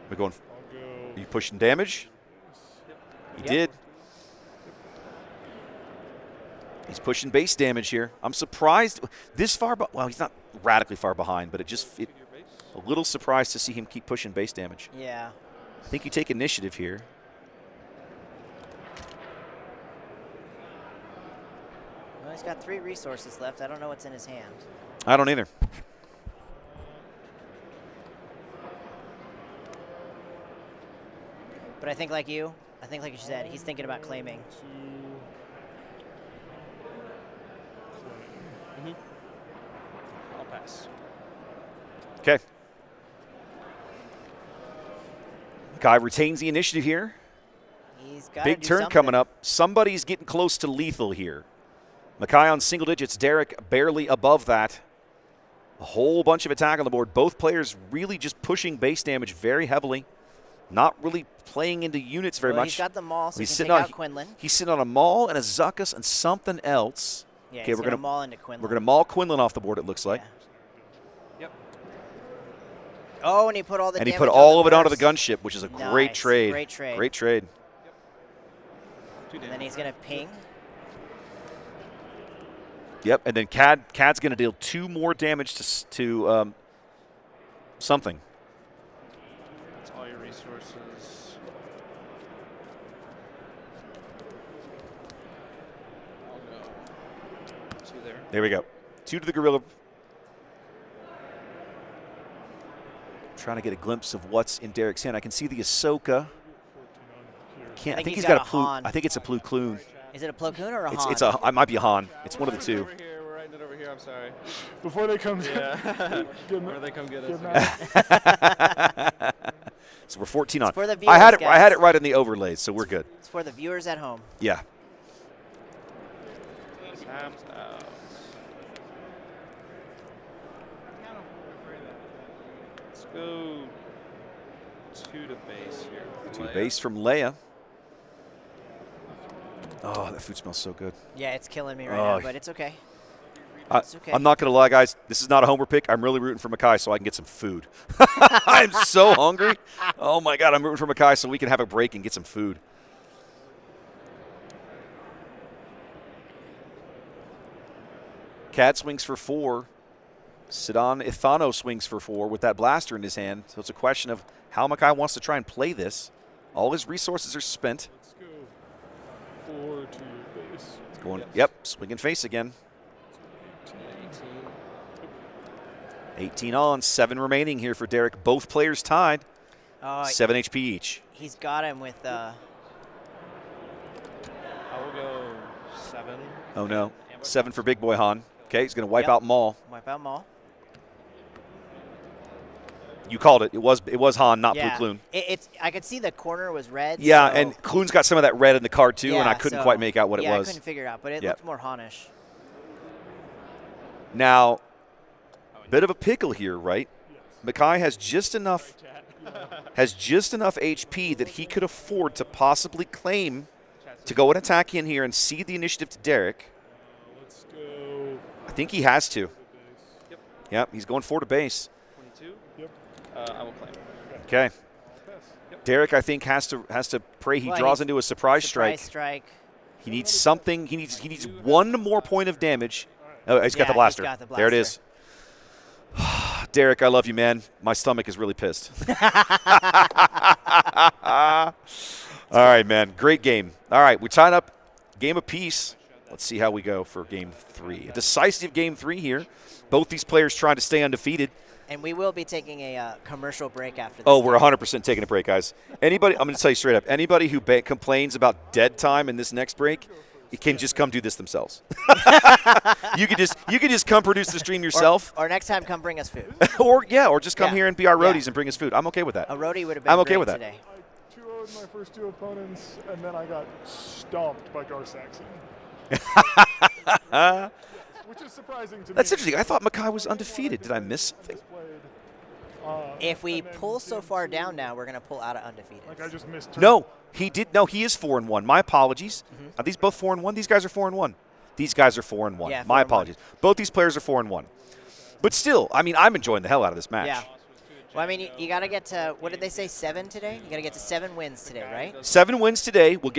We're going. Are you pushing damage? He did. He's pushing base damage here. I'm surprised this far. Well, he's not radically far behind, but a little surprised to see him keep pushing base damage. Yeah. I think you take initiative here. Well, he's got 3 resources left. I don't know what's in his hand. I don't either. But I think like you said, he's thinking about claiming. I'll pass. Okay. Guy retains the initiative here. He's got Big turn coming up. Somebody's getting close to lethal here. Makai on single digits. Derek barely above that. A whole bunch of attack on the board. Both players really just pushing base damage very heavily. Not really playing into units very much. He's got the maul, so he's he can take out Quinlan. He's sitting on a maul and a Zuckuss and something else. Yeah, okay, he's going to maul into Quinlan. We're going to maul Quinlan off the board, it looks like. Yep. Oh, and he put all the damage put all on of it onto the burst. gunship, which is a Nice. great trade. Great trade. Great trade. And then he's going to ping. Yep, and then Cad's going to deal 2 more damage to something. That's all your resources. I'll go 2 there. There we go. 2 to the gorilla. Trying to get a glimpse of what's in Derek's hand. I can see the Ahsoka. I think he's got a Plu. Han. I think it's a Plu Kloon. Is it a Plo Koon or a Han? It might be a Han. It's one of the 2. Over here, we're writing it over here. I'm sorry. Before they come. Yeah. Before they come get us. So we're 14 on. For the I had it. viewers, I had guys. it right in the overlays, so we're good. It's for the viewers at home. Yeah. Sam's out. Let's go 2 to base here. 2 to base from Leia. Oh, that food smells so good. Yeah, it's killing me right now, but it's okay. It's okay. I'm not going to lie, guys. This is not a homer pick. I'm really rooting for Makai so I can get some food. I'm so hungry. Oh, my God. I'm rooting for Makai so we can have a break and get some food. Cad swings for 4. Sidon Ithano swings for 4 with that blaster in his hand. So it's a question of how Makai wants to try and play this. All his resources are spent. Let's go 4 to your base. It's going, yep, swinging face again. 18 on, 7 remaining here for Derek. Both players tied. 7 HP each. He's got him with. I will go 7. Oh, no. 7 for Big Boy Han. Okay, he's going to wipe out Maul. Wipe out Maul. You called it. It was Han, not Yeah. Plu Kloon. I could see the corner was red. Yeah, so and Kloon's got some of that red in the card, too, and I couldn't so- quite make out what it Yeah, was. I couldn't figure it out, but it Yep. looked more Hanish. Now, bit of a pickle here, right? Mackay has just enough HP that he could afford to possibly claim to go and attack in here and cede the initiative to Derek. Let's go. I think he has to. Yep. Yep, he's going 4 to base. 22. Yep. I will claim. Okay. Derek, I think, has to pray he draws into a surprise strike. He needs something. He needs one more point of damage. Oh, he's got the blaster. There it is. Derek, I love you, man. My stomach is really pissed. All right, man. Great game. All right, we tied up game apiece. Let's see how we go for game 3. A decisive game 3 here. Both these players trying to stay undefeated. And we will be taking a commercial break after this. Oh, we're 100% taking a break, guys. Anybody, I'm going to tell you straight up, anybody who complains about dead time in this next break, you can just come do this themselves. you could just come produce the stream yourself. Or next time, come bring us food. or just come here and be our roadies and bring us food. I'm okay with that. A roadie would have been okay with that. today. I 2-0'd my first 2 opponents, and then I got stomped by Gar-Saxon. Which is surprising to me. That's interesting. I thought Mackay was undefeated. Did I miss something? If we pull so far down now, we're going to pull out of undefeated. Like I just missed. No, he did. No, he is 4-1. My apologies. Are these both 4-1? These guys are 4-1. These guys are 4-1. Yeah, My apologies. Both these players are 4-1. But still, I mean, I'm enjoying the hell out of this match. Yeah. Well, I mean, you got to get to, what did they say, 7 today? You got to get to 7 wins today, right? 7 wins today. We'll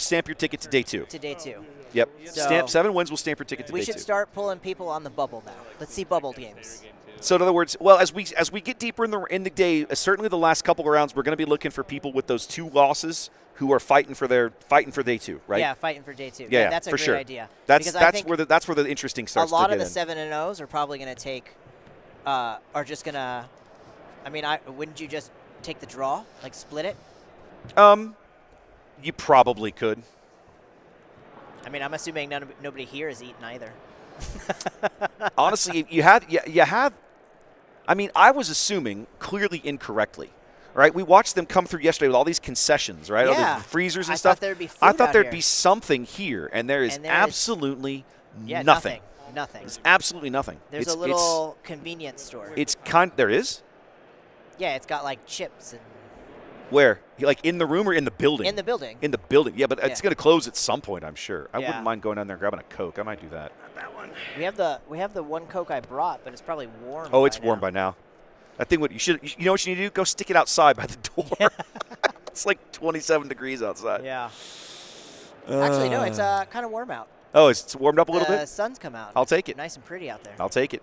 stamp your ticket to day 2. To day 2. Yep. So 7 wins. We'll stamp your ticket to day 2. We should start pulling people on the bubble now. Let's see bubble games. So in other words, well, as we get deeper in the day, certainly the last couple of rounds, we're going to be looking for people with those 2 losses who are fighting for day 2, right? Yeah, fighting for day 2. Yeah, that's a great idea. That's where the interesting starts. A lot to of get the 7 and 0s are probably going to take, are just going to. I mean, wouldn't you just take the draw, like split it? You probably could. I mean, I'm assuming nobody here has eaten either. Honestly, you have. I mean, I was assuming clearly incorrectly, right? We watched them come through yesterday with all these concessions, right? Yeah. All the freezers and stuff. I thought there'd be something here, and there is absolutely nothing. Nothing. There's absolutely nothing. There's a little convenience store. There is? Yeah, it's got like chips and. Where? Like in the room or in the building? In the building. In the building. Yeah, but it's going to close at some point, I'm sure. I Yeah. wouldn't mind going down there and grabbing a Coke. I might do that. We have the one Coke I brought, but it's probably warm. Oh, it's warm by now. That thing you know what you need to do? Go stick it outside by the door. It's like 27 degrees outside. Yeah. Actually, no, it's kind of warm out. Oh, it's warmed up a little bit? The sun's come out. I'll take it. Nice and pretty out there. I'll take it.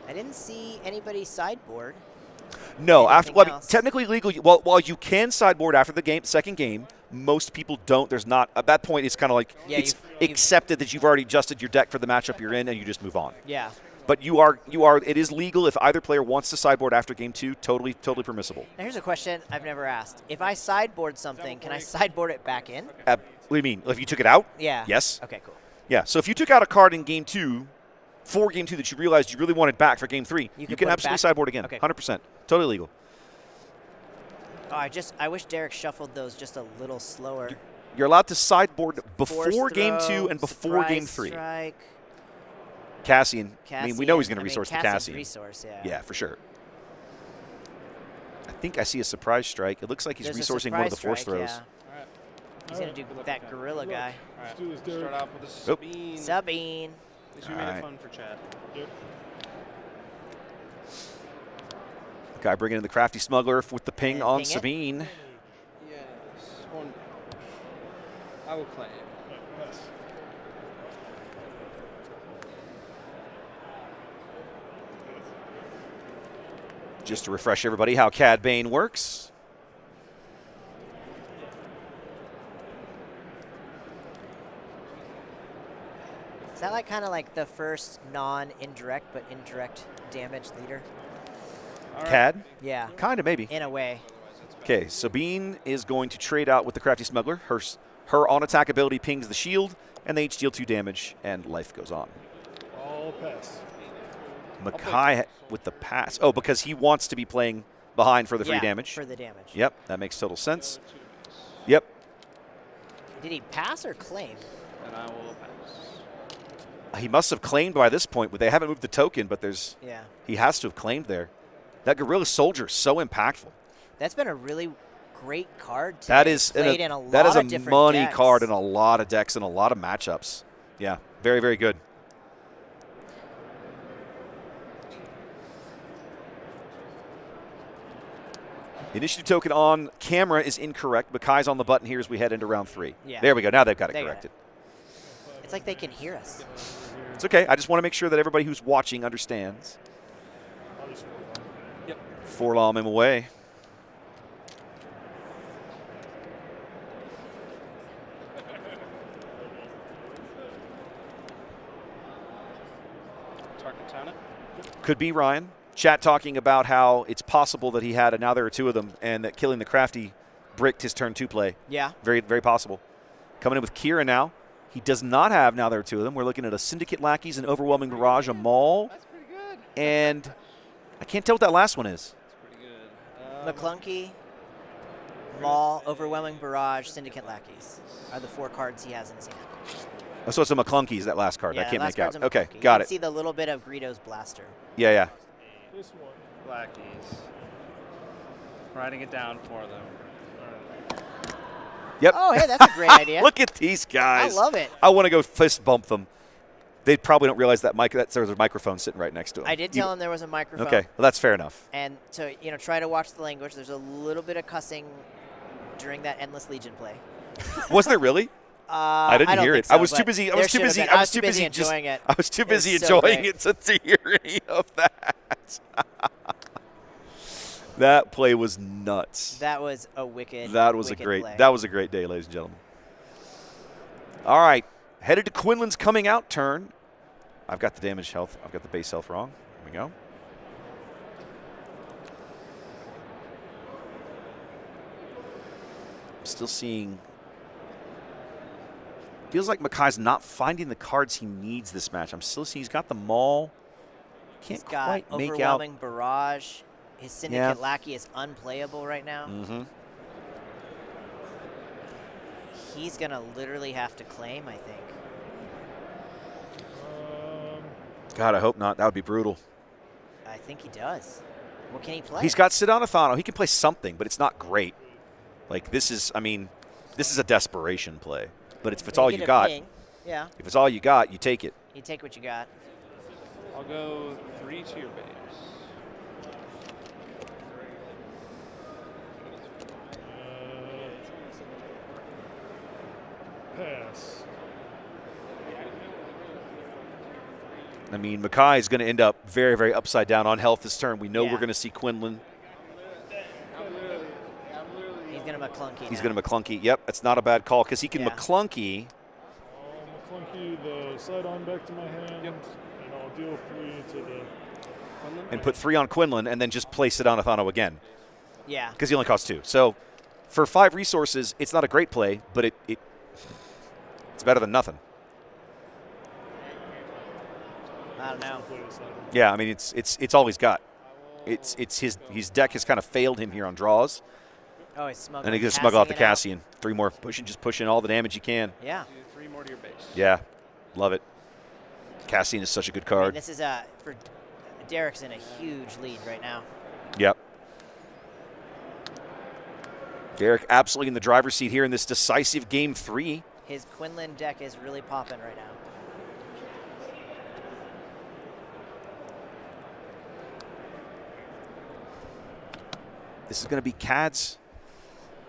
I didn't see anybody sideboard. No, technically legal. Well, while you can sideboard after the second game, most people don't. There's not at that point. It's kind of like it's accepted that you've already adjusted your deck for the matchup you're in, and you just move on. Yeah. But it is legal if either player wants to sideboard after game 2. Totally permissible. Now here's a question I've never asked. If I sideboard something, can I sideboard it back in? What do you mean? If you took it out? Yeah. Yes. Okay, cool. Yeah. So if you took out a card in game 2. For game 2 that you realized you really wanted back for game 3, you can absolutely sideboard again. Okay. 100%. Totally legal. Oh, I wish Derek shuffled those just a little slower. You're allowed to sideboard before game 2 and before game 3. Strike. Cassian. I mean, we know he's going to resource the Cassian. Resource, yeah. Yeah, for sure. I think I see a surprise strike. It looks like he's resourcing one of the force throws. Yeah. All right. He's going to do that gorilla guy. All right. Start off with a Sabine. Sabine. At least we made it fun for Chad. Yep. Guy bringing in the crafty smuggler with the ping on Sabine. Yes. I will claim. Yes. Just to refresh everybody how Cad Bane works. Is that like kind of like the first non-indirect but indirect damage leader? Cad? Yeah. Kind of, maybe. In a way. Okay, Sabine is going to trade out with the crafty smuggler. Her on-attack ability pings the shield, and they each deal 2 damage, and life goes on. All pass. Mackay with the pass. Oh, because he wants to be playing behind for the free damage. For the damage. Yep, that makes total sense. Yep. Did he pass or claim? And I will pass. He must have claimed by this point, but they haven't moved the token, but there's Yeah. he has to have claimed there. That Guerrilla Soldier is so impactful. That's been a really great card today. That is Played in a lot that is of a different money decks. card in a lot of decks and a lot of matchups. Yeah, very, very good. The initiative token on camera is incorrect. Makai's on the button here as we head into round 3. Yeah. There we go. Now they've got it They got corrected. It's like they can hear us. It's okay. I just want to make sure that everybody who's watching understands. Yep. 4-lom him away. Tarkatana. Could be Ryan. Chat talking about how it's possible that he had, and now there are 2 of them, and that killing the Crafty bricked his turn 2 play. Yeah. Very, very possible. Coming in with Kira now. He does not have, now there are 2 of them. We're looking at a Syndicate Lackeys, an Overwhelming Barrage, a Maul. That's pretty good. And I can't tell what that last one is. That's pretty good. McClunky, Maul, Overwhelming Barrage, Syndicate Lackeys are the 4 cards he has in his hand. Oh, so it's a McClunky is that last card. Yeah, I can't last make out. card's a Okay, McClunky. got You it. can see the little bit of Greedo's Blaster. Yeah, yeah. This one. Blackies. Writing it down for them. Yep. Oh, hey, that's a great idea. Look at these guys. I love it. I want to go fist bump them. They probably don't realize that there's a microphone sitting right next to them. I did tell him there was a microphone. Okay, well, that's fair enough. And to try to watch the language. There's a little bit of cussing during that Endless Legion play. Was there really? I didn't don't hear think it. so, I was too but busy. I there was too should have busy. been. I was too busy enjoying it. I was too busy It was so enjoying great. it to hear any of that. That play was nuts. That was a wicked. That was wicked a great. play. That was a great day, ladies and gentlemen. All right, headed to Quinnland's coming out turn. I've got the damage health. I've got the base health wrong. Here we go. I'm still seeing. Feels like Makai's not finding the cards he needs this match. I'm still seeing he's got the Maul. Can't He's got quite make out. Overwhelming Barrage. His Syndicate Lackey is unplayable right now. Mm-hmm. He's going to literally have to claim, I think. God, I hope not. That would be brutal. I think he does. What can he play? He's got Sidanathano. He can play something, but it's not great. Like, this is, I mean, this is a desperation play. But if it's all you got, yeah. If it's all you got, you take it. You take what you got. I'll go 3 to your base. Pass. I mean, Makai is going to end up very, very upside down on health this turn. We know Yeah. we're going to see Quinnland. He's going to McClunky. He's going to McClunky. Yep, that's not a bad call because he can Yeah. McClunky. McClunky the side on back to my hand, and I'll deal 3 to the. And put 3 on Quinnland and then just play Sidanathano again. Yeah. Because he only costs 2. So for 5 resources, it's not a great play, but it's better than nothing. I don't know. Yeah, I mean it's all he's got. It's his deck has kind of failed him here on draws. Oh, he's smuggling. And he gets smuggle out the Cassian Cassian. 3 more, just push in all the damage you can. Yeah. Do 3 more to your base. Yeah, love it. Cassian is such a good I card. mean, this is for Derek's in a huge lead right now. Yep. Derek absolutely in the driver's seat here in this decisive game 3. His Quinnland deck is really popping right now. This is going to be Cad's.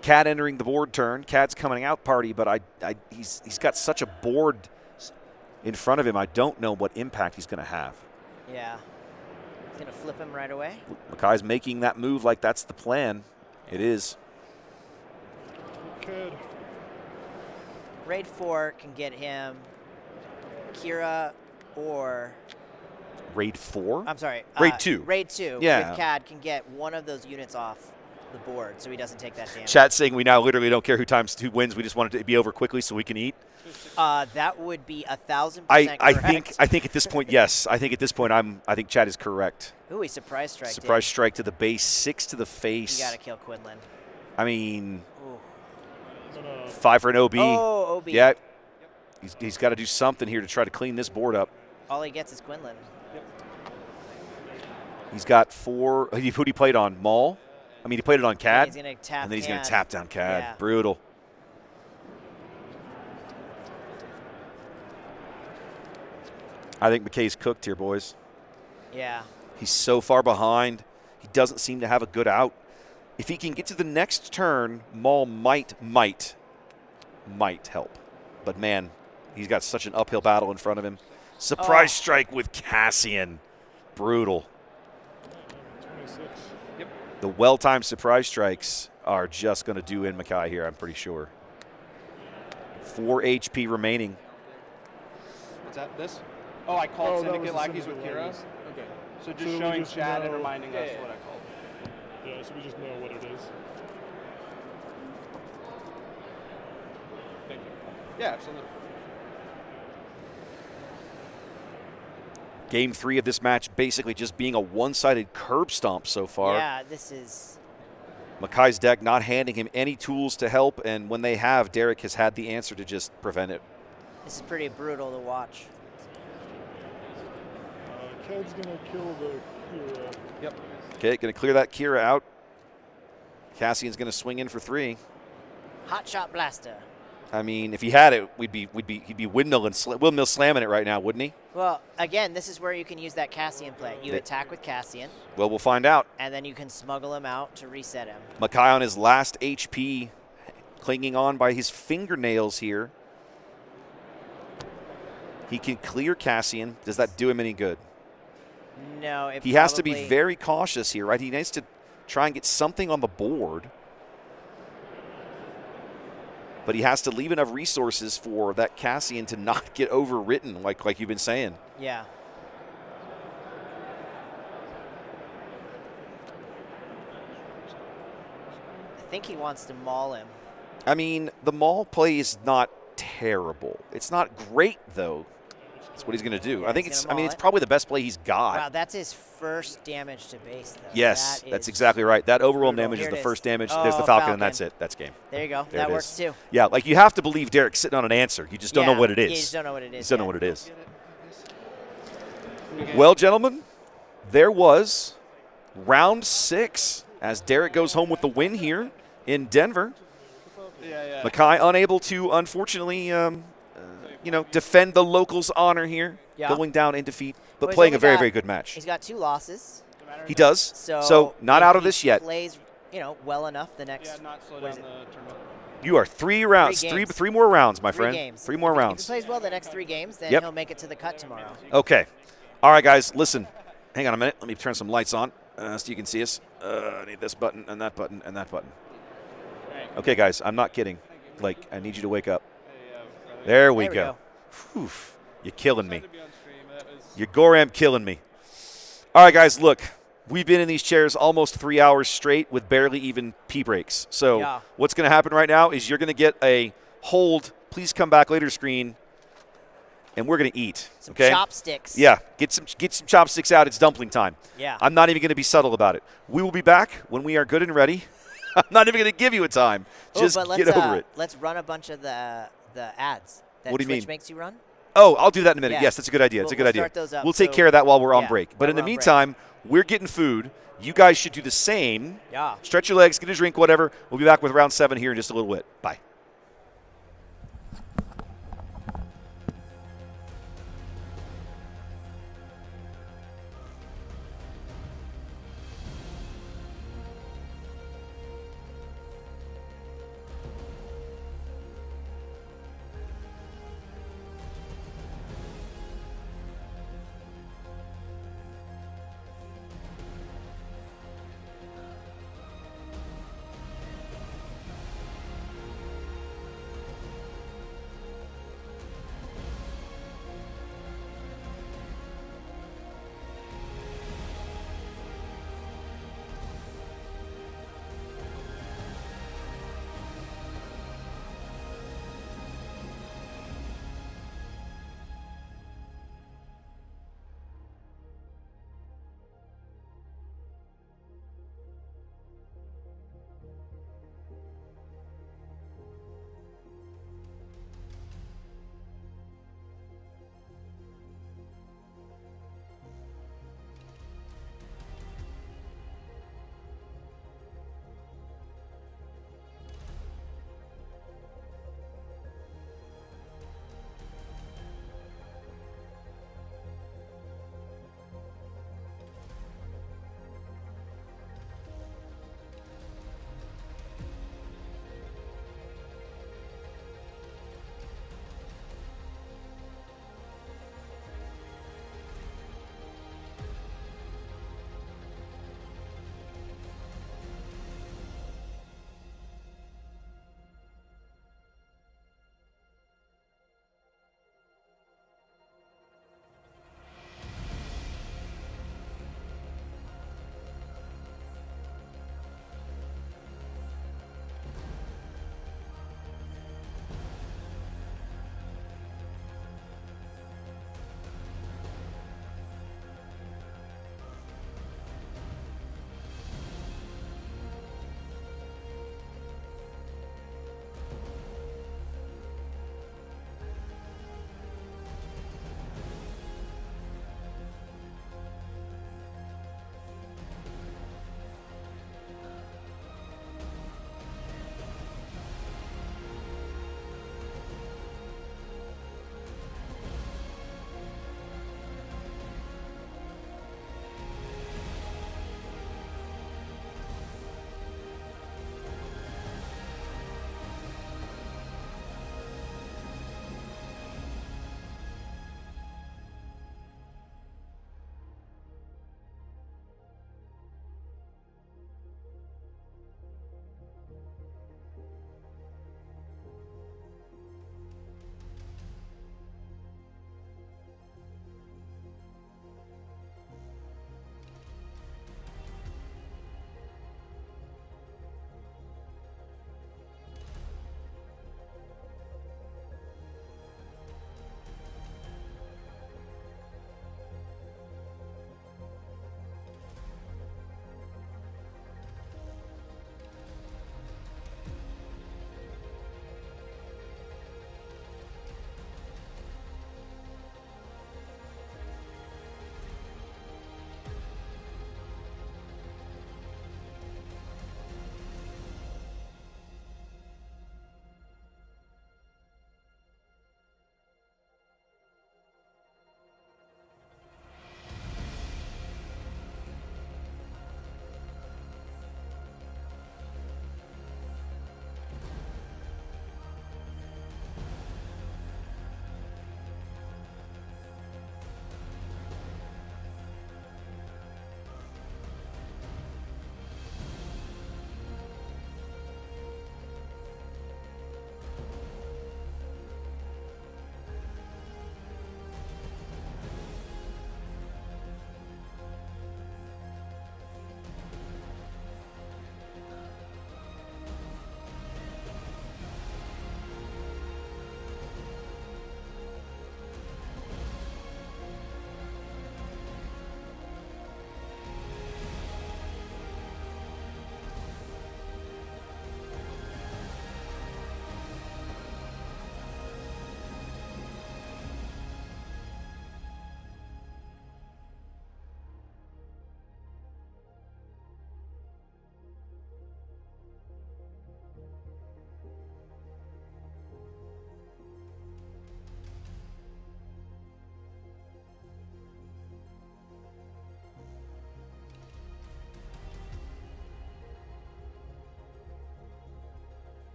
Cad entering the board turn. Cad's coming out party, but he's got such a board in front of him. I don't know what impact he's going to have. Yeah. He's going to flip him right away. Makai's making that move like that's the plan. It is. Good. Raid 4 can get him Kira or... Raid 4? I'm sorry. Raid 2. Raid 2 Yeah. with Cad can get one of those units off the board so he doesn't take that damage. Chat saying we now literally don't care who wins. We just want it to be over quickly so we can eat. That would be 1,000% I correct. think at this point, yes. I think at this point, I think Chat is correct. Ooh, he surprise strike. Surprise strike to the base, 6 to the face. You got to kill Quinnland. I mean, Ooh. 5 for an OB. Oh, OB. Yeah. He's got to do something here to try to clean this board up. All he gets is Quinnland. He's got 4. Who'd he played on? Maul? I mean, he played it on Cad. He's gonna tap and then he's going Cad. to tap down Cad. Yeah. Brutal. I think McKay's cooked here, boys. Yeah. He's so far behind. He doesn't seem to have a good out. If he can get to the next turn, Maul might help. But, man, he's got such an uphill battle in front of him. Surprise strike with Cassian. Brutal. 26. Yep. The well-timed surprise strikes are just going to do in Mackay here, I'm pretty sure. 4 HP remaining. What's that? This? Oh, I called Syndicate Lackeys with Kira? Okay. So just showing chat and reminding us what I called. Yeah, so we just know what it is. Thank you. Yeah, absolutely. Game 3 of this match basically just being a one-sided curb stomp so far. Yeah, this is... Mackay's deck not handing him any tools to help, and when they have, Derek has had the answer to just prevent it. This is pretty brutal to watch. Cad's going to kill the Kira. Yep. Okay, going to clear that Kira out. Cassian's going to swing in for 3. Hot shot blaster. I mean, if he had it, he'd be windmill slamming it right now, wouldn't he? Well, again, this is where you can use that Cassian play. You attack with Cassian. Well, we'll find out. And then you can smuggle him out to reset him. Mackay on his last HP, clinging on by his fingernails here. He can clear Cassian. Does that do him any good? No, he has to be very cautious here, right? He needs to try and get something on the board. But he has to leave enough resources for that Cassian to not get overwritten, like you've been saying. Yeah. I think he wants to maul him. I mean, the maul play is not terrible. It's not great, though. That's what he's going to do. Yeah, I think it's probably the best play he's got. Wow, that's his first damage to base, though. Yes, that's exactly right. That overwhelm damage is the first damage. There's the Falcon, and that's it. That's game. There you go. There that it works, is. too. Yeah, like you have to believe Derek's sitting on an answer. You just don't know what it is. You just don't know what it is. You just don't know what it is. Well, gentlemen, there was round 6 as Derek goes home with the win here in Denver. Mackay unable to, unfortunately, defend the locals' honor here, going down in defeat, but playing a very, very good match. He's got 2 losses. He does. So not out of this yet. Plays, well enough the next. You are 3 rounds, three more rounds, my friend. Games. 3 more rounds. If he plays well the next 3 games, then he'll make it to the cut tomorrow. Okay. All right, guys, listen. Hang on a minute. Let me turn some lights on so you can see us. I need this button and that button and that button. Okay, guys, I'm not kidding. I need you to wake up. There we go. Whew. You're killing me. You're Goram killing me. All right, guys, look. We've been in these chairs almost 3 hours straight with barely even pee breaks. So what's going to happen right now is you're going to get a hold, please come back later screen, and we're going to eat. Some okay? chopsticks. Yeah, get some chopsticks out. It's dumpling time. Yeah. I'm not even going to be subtle about it. We will be back when we are good and ready. I'm not even going to give you a time. Just get over it. Let's run a bunch of the ads that What do you Twitch mean? makes you run. Oh, I'll do that in a minute. Yeah. Yes, that's a good idea. It's a good idea. Start those up. We'll take care of that while we're on Yeah, break. But in the we're on break. meantime, we're getting food. You guys should do the same. Yeah. Stretch your legs, get a drink, whatever. We'll be back with round 7 here in just a little bit. Bye.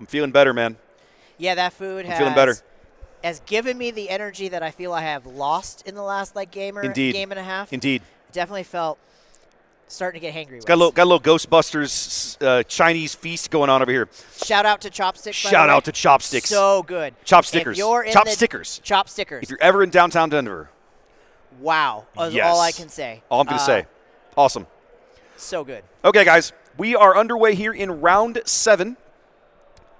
I'm feeling better, man. Yeah, that food feeling better. has given me the energy that I feel I have lost in the last game and a half. Indeed. Definitely felt starting to get hangry. It's got a little Ghostbusters Chinese feast going on over here. Shout out to Chopsticks. Shout out to Chopsticks. So good. Chopstickers. Chopstickers. If you're ever in downtown Denver. Wow. That's all I can say. All I'm going to say. Awesome. So good. Okay, guys. We are underway here in round 7.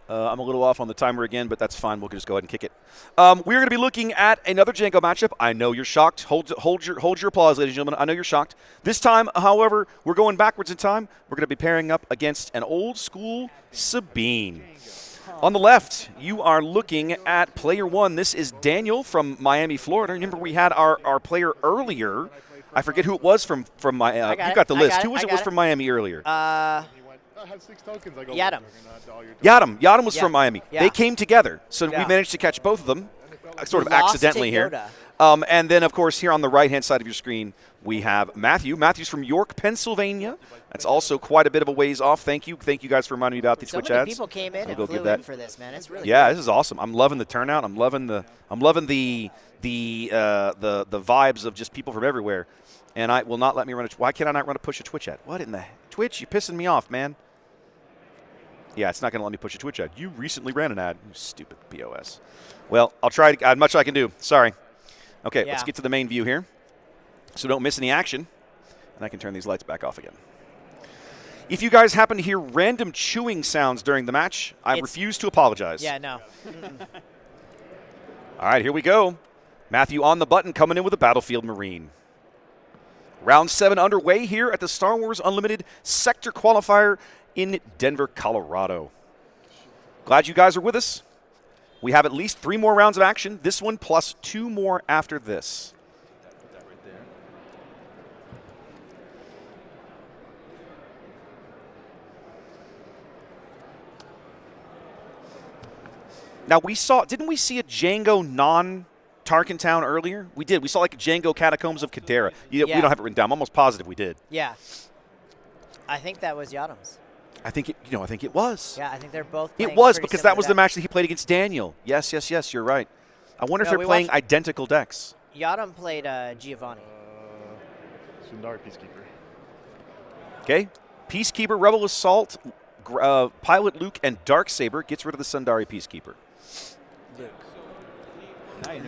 I'm a little off on the timer again, but that's fine. We'll just go ahead and kick it. We're going to be looking at another Jango matchup. I know you're shocked. Hold your applause, ladies and gentlemen. I know you're shocked. This time, however, we're going backwards in time. We're going to be pairing up against an old school Sabine. On the left, you are looking at player 1. This is Daniel from Miami, Florida. Remember, we had our player earlier. I forget who it was from Miami. You got the list. Who was it from Miami earlier? I have 6 tokens. I go, Yadam was from Miami. Yeah. They came together, so we managed to catch both of them, sort of accidentally here. And then, of course, here on the right-hand side of your screen, we have Matthew. Matthew's from York, Pennsylvania. That's also quite a bit of a ways off. Thank you guys for reminding me about these Twitch ads. People came in and flew in for this, man. It's really good. This is awesome. I'm loving the turnout. I'm loving the vibes of just people from everywhere. And I will not let me run why can't I not push a Twitch ad? What in the Twitch? You're pissing me off, man. Yeah, it's not going to let me push a Twitch ad. You recently ran an ad. You stupid POS. Well, I'll try to much I can do. Sorry. Okay, let's get to the main view here so don't miss any action. And I can turn these lights back off again. If you guys happen to hear random chewing sounds during the match, I refuse to apologize. Yeah, no. All right, here we go. Matthew on the button, coming in with a Battlefield Marine. Round 7 underway here at the Star Wars Unlimited Sector Qualifier in Denver, Colorado. Glad you guys are with us. We have at least 3 more rounds of action. This one plus 2 more after this. Now didn't we see a Jango non-Tarkin Town earlier? We did. We saw like a Jango Catacombs of Kadera. We don't have it written down. I'm almost positive we did. Yeah. I think that was Yadam's. I think it was. Yeah, I think they're both. It was because that was the match that he played against Daniel. Yes, you're right. I wonder if they're playing identical decks. Yadam played Giovanni. Sundari Peacekeeper. Okay. Peacekeeper, Rebel Assault, Pilot Luke, and Darksaber gets rid of the Sundari Peacekeeper.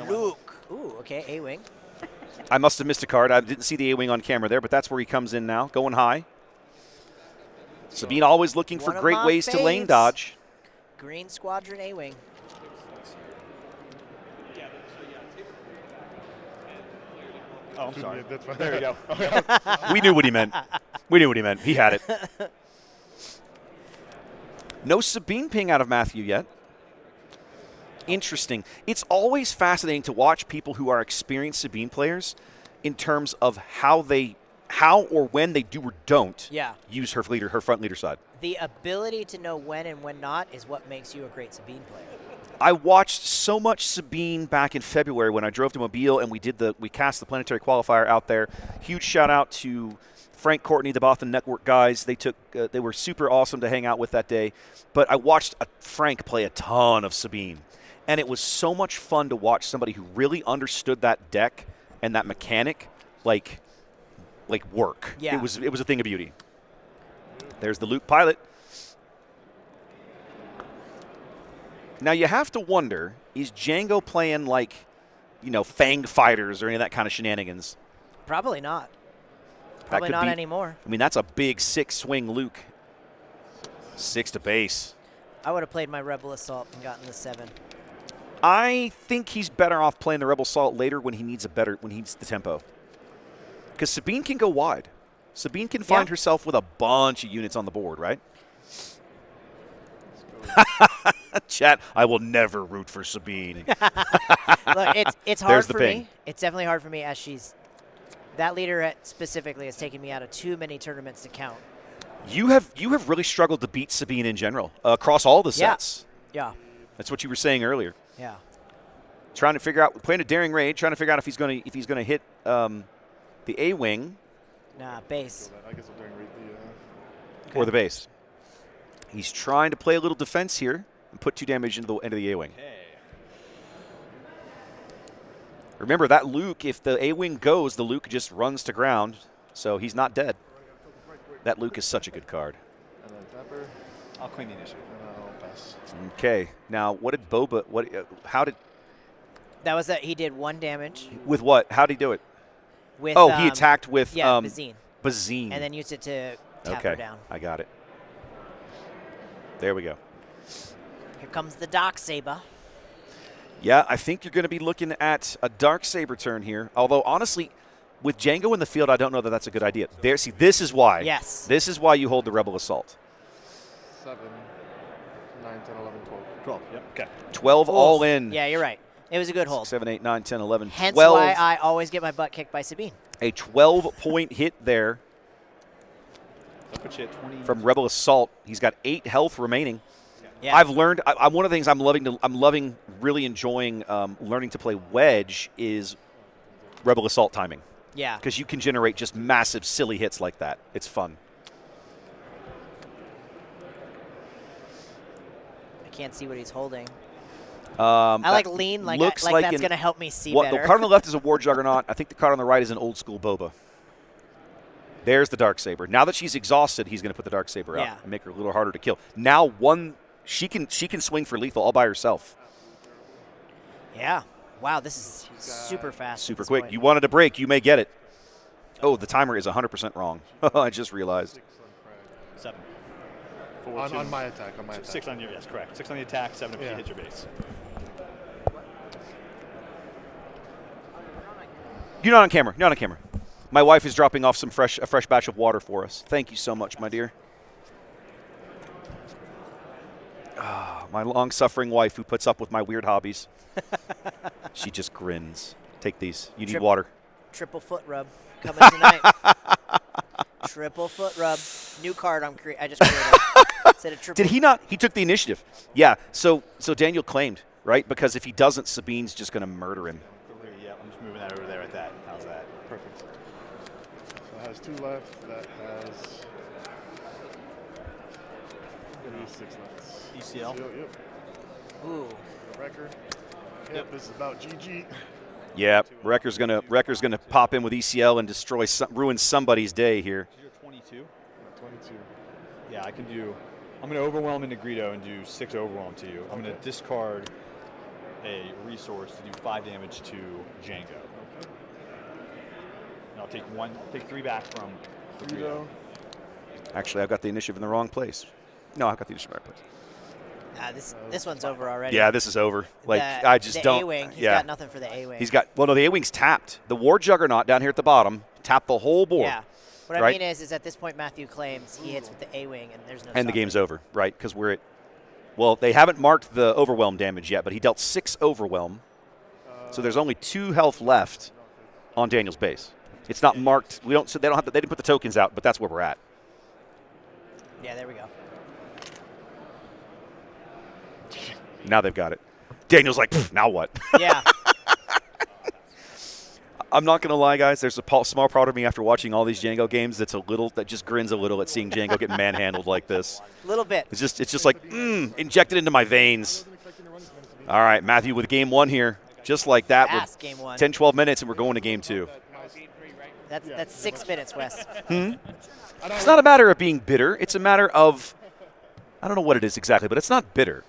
Luke. Ooh, okay, A-Wing. I must have missed a card. I didn't see the A-Wing on camera there, but that's where he comes in now, going high. Sabine always looking for great ways to lane dodge. Green Squadron A-Wing. Oh, I'm sorry. That's fine. There you go. We knew what he meant. He had it. No Sabine ping out of Matthew yet. Interesting. It's always fascinating to watch people who are experienced Sabine players in terms of how or when they do or don't use her front leader side. The ability to know when and when not is what makes you a great Sabine player. I watched so much Sabine back in February when I drove to Mobile and we cast the planetary qualifier out there. Huge shout out to Frank Courtney, the Boston Network guys. They were super awesome to hang out with that day. But I watched Frank play a ton of Sabine, and it was so much fun to watch somebody who really understood that deck and that mechanic like work. Yeah. It was a thing of beauty. There's the Luke pilot. Now you have to wonder, is Jango playing Fang Fighters or any of that kind of shenanigans? Probably not. Probably not anymore. I mean, that's a big 6-swing Luke. 6 to base. I would have played my Rebel Assault and gotten the 7. I think he's better off playing the Rebel Assault later when he needs the tempo. Because Sabine can go wide. Sabine can find herself with a bunch of units on the board, right? Chat, I will never root for Sabine. Look, it's hard for me. It's definitely hard for me as that leader specifically has taken me out of too many tournaments to count. You have really struggled to beat Sabine in general across all the sets. Yeah. That's what you were saying earlier. Yeah. Trying to figure out, playing a daring raid, trying to figure out if he's going to hit the A-wing. Nah, base. I guess I'll daring raid or the base. He's trying to play a little defense here. and put 2 damage into the A-Wing. Remember, that Luke, if the A-Wing goes, the Luke just runs to ground, so he's not dead. That Luke is such a good card. And then Trevor. I'll claim the initiative. And I'll pass. Okay. Now, what did Boba? How did? That was that he did 1 damage. With what? How did he do it? With he attacked with Bazine. Bazine. And then used it to tap her down. I got it. There we go. Here comes the Darksaber. Yeah, I think you're going to be looking at a Darksaber turn here. Although, honestly, with Jango in the field, I don't know that that's a good idea. There, see, this is why. Yes. This is why you hold the Rebel Assault. 7, 9, 10, 11, 12. 12, yep. Okay. 12 all in. Yeah, you're right. It was a good hold. 7, 8, 9, 10, 11, Hence 12. why I always get my butt kicked by Sabine. A 12-point hit there. That puts you at 20. From Rebel Assault. He's got 8 health remaining. Yeah. I've learned. One of the things I'm loving, really enjoying learning to play Wedge is Rebel Assault timing. Yeah. Because you can generate just massive, silly hits like that. It's fun. I can't see what he's holding. I like lean, like that's going to help me see better. The card on the left is a War Juggernaut. I think the card on the right is an old school Boba. There's the Darksaber. Now that she's exhausted, he's going to put the Darksaber out and make her a little harder to kill. Now she can swing for lethal all by herself. Yeah. Wow, this is super fast. Super quick. Point. You wanted a break, you may get it. Oh, the timer is 100% wrong. I just realized. 7. On my attack. On my attack. 6 on your, yes, correct. 6 on the attack, 7 if you hit your base. You're not on camera. You're not on camera. My wife is dropping off a fresh batch of water for us. Thank you so much, my dear. My long-suffering wife who puts up with my weird hobbies. She just grins. Take these. You need water. Triple foot rub coming tonight. Triple foot rub. New card I just created. Did he not? He took the initiative. Yeah. So Daniel claimed, right? Because if he doesn't, Sabine's just going to murder him. Yeah, I'm just moving that over there at that. How's that? Perfect. So it has 2 left. That has 6 left. ECL? Yep. Ooh. Record. Yep, this is about GG. Yeah, Wrecker's gonna pop in with ECL and ruin somebody's day here. You're 22. 22. Yeah, I can do. I'm gonna overwhelm into Greedo and do 6 overwhelm to you. I'm gonna discard a resource to do 5 damage to Jango. Okay. And I'll take 3 back from Greedo. Actually, I've got the initiative in the wrong place. No, I've got the initiative in the right place. This one's over already. Yeah, this is over. Like I just don't. A-Wing, he's got nothing for the A-Wing. No, the A-Wing's tapped. The War Juggernaut down here at the bottom tapped the whole board. Yeah. What I mean is at this point Matthew claims he hits with the A-Wing and there's no. And the game's over, right? Because we're at. Well, they haven't marked the overwhelm damage yet, but he dealt 6 overwhelm, so there's only 2 health left on Daniel's base. It's not marked. We don't. So they don't have. They didn't put the tokens out, but that's where we're at. Yeah, there we go. Now they've got it. Daniel's like, now what? Yeah. I'm not going to lie, guys. There's a small part of me after watching all these Jango games that just grins a little at seeing Jango get manhandled like this. A little bit. It's just like, injected into my veins. All right, Matthew with game 1 here. Just like that. Fast game 1. 10, 12 minutes, and we're going to game 2. That's 6 minutes, Wes. It's not a matter of being bitter. It's a matter of, I don't know what it is exactly, but it's not bitter.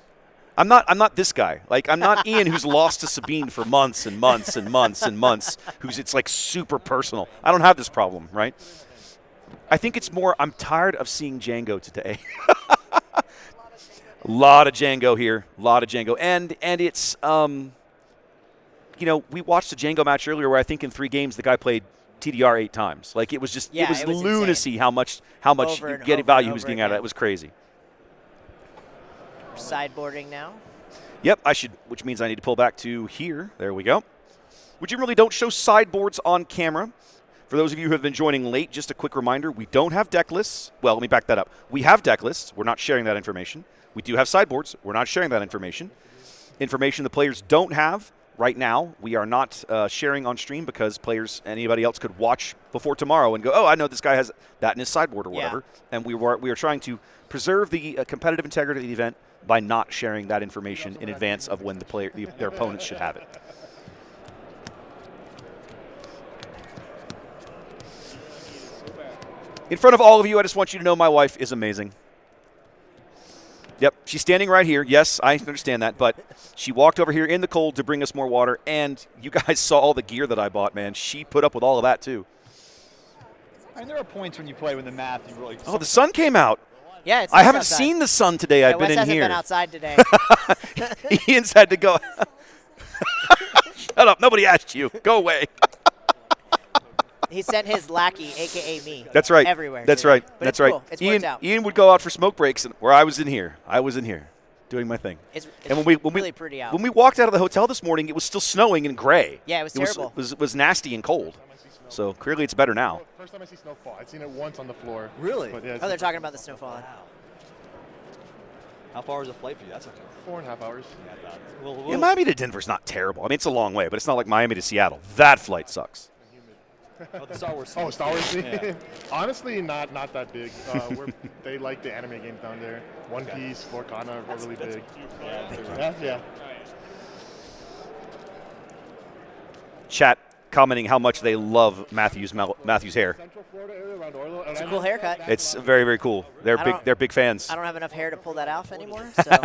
I'm not this guy. Like, I'm not Ian who's lost to Sabine for months and months and months and months, it's like super personal. I don't have this problem, right? I think it's more I'm tired of seeing Jango today. A lot of Jango here. A lot of Jango. And it's, we watched a Jango match earlier where I think in 3 games the guy played TDR 8 times. Like, it was just, it was lunacy insane. how much you get value he was getting out of it. It was crazy. Sideboarding now. Yep, which means I need to pull back to here. There we go. We generally don't show sideboards on camera. For those of you who have been joining late, just a quick reminder, we don't have deck lists. Well, let me back that up. We have deck lists. We're not sharing that information. We do have sideboards. We're not sharing that information. Information the players don't have right now, we are not sharing on stream because anybody else could watch before tomorrow and go, oh, I know this guy has that in his sideboard or whatever. And we are trying to preserve the competitive integrity of the event, by not sharing that information in advance of when their opponents should have it. In front of all of you, I just want you to know my wife is amazing. Yep, she's standing right here. Yes, I understand that, but she walked over here in the cold to bring us more water, and you guys saw all the gear that I bought, man. She put up with all of that, too. And there are points when you play when the math, you really... Oh, the sun came out. Yeah, it's I haven't outside. seen the sun today. Yeah, I've been Wes in hasn't here. been outside today. Ian's had to go. Shut up. Nobody asked you. Go away. He sent his lackey, a.k.a. me. That's right. Everywhere. That's today. right. But That's it's right. Cool. It's worked out. Ian would go out for smoke breaks, where I was in here. I was in here doing my thing. It's and really pretty out. When we walked out of the hotel this morning, it was still snowing and gray. Yeah, it was terrible. It was nasty and cold. So clearly it's better now. First time I see snowfall. I've seen it once on the floor. Really? But yeah, Oh, they're talking about the snowfall. How far is the flight for you? That's like 4.5 hours. Yeah, Miami to Denver's not terrible. I mean, it's a long way, but it's not like Miami to Seattle. That flight sucks. Oh, the Star Wars. Oh, Star Wars. Yeah. Honestly, not that big. They like the anime games down there. One Piece, Lorcana are really big. Yeah. Chat commenting how much they love Matthew's hair. Central Florida area around Orlando. It's a cool haircut. It's very, very cool. They're big fans. I don't have enough hair to pull that off anymore. So. If you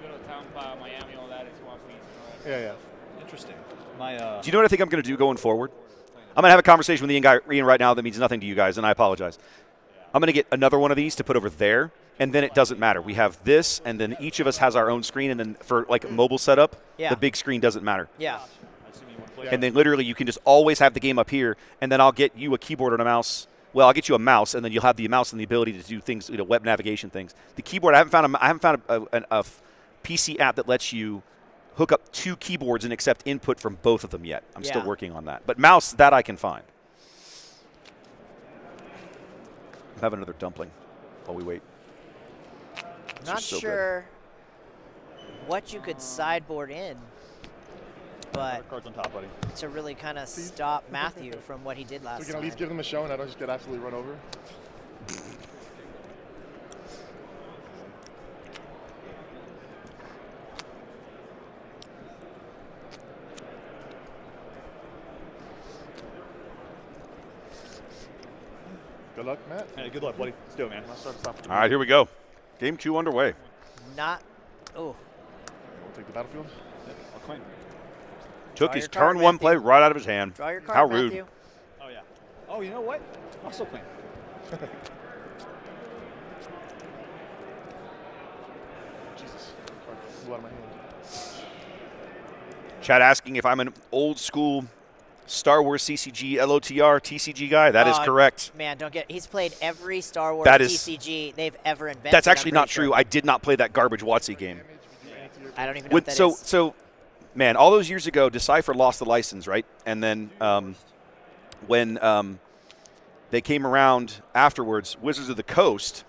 go to Tampa, Miami, all that, it's one piece. Yeah. Interesting. Do you know what I think I'm going to do going forward? I'm going to have a conversation with Ian right now that means nothing to you guys, and I apologize. I'm going to get another one of these to put over there, and then it doesn't matter. We have this, and then each of us has our own screen, and then for like mobile setup, the big screen doesn't matter. Yeah. And then literally you can just always have the game up here, and then I'll get you a keyboard and a mouse. Well, I'll get you a mouse, and then you'll have the mouse and the ability to do things, web navigation things. The keyboard, I haven't found a PC app that lets you hook up two keyboards and accept input from both of them yet. I'm still working on that. But mouse, that I can find. I'll have another dumpling while we wait. Not sure what you could sideboard in, but cards on top, buddy. to really kind of stop Matthew from what he did last We can time. at least give them a show and I don't just get absolutely run over. Good luck, Matt. Hey, good luck, buddy. Let's do it, man. Let's start this off. All right, here we go. Game 2 underway. Not. Oh. We'll take the battlefield. I'll claim. Took Draw his your card, turn 1 Matthew. play right out of his hand. Draw your card, How rude. Matthew. Oh, yeah. Oh, you know what? I'll still claim. Jesus. Card flew out of my hand. Chat asking if I'm an old school Star Wars CCG LOTR TCG guy. That is correct. Man, don't get. He's played every Star Wars That is- TCG they've ever invented. That's actually I'm not pretty true. I did not play that garbage WotC game. I don't even know what that is. So, man, all those years ago, Decipher lost the license, right? And then when they came around afterwards, Wizards of the Coast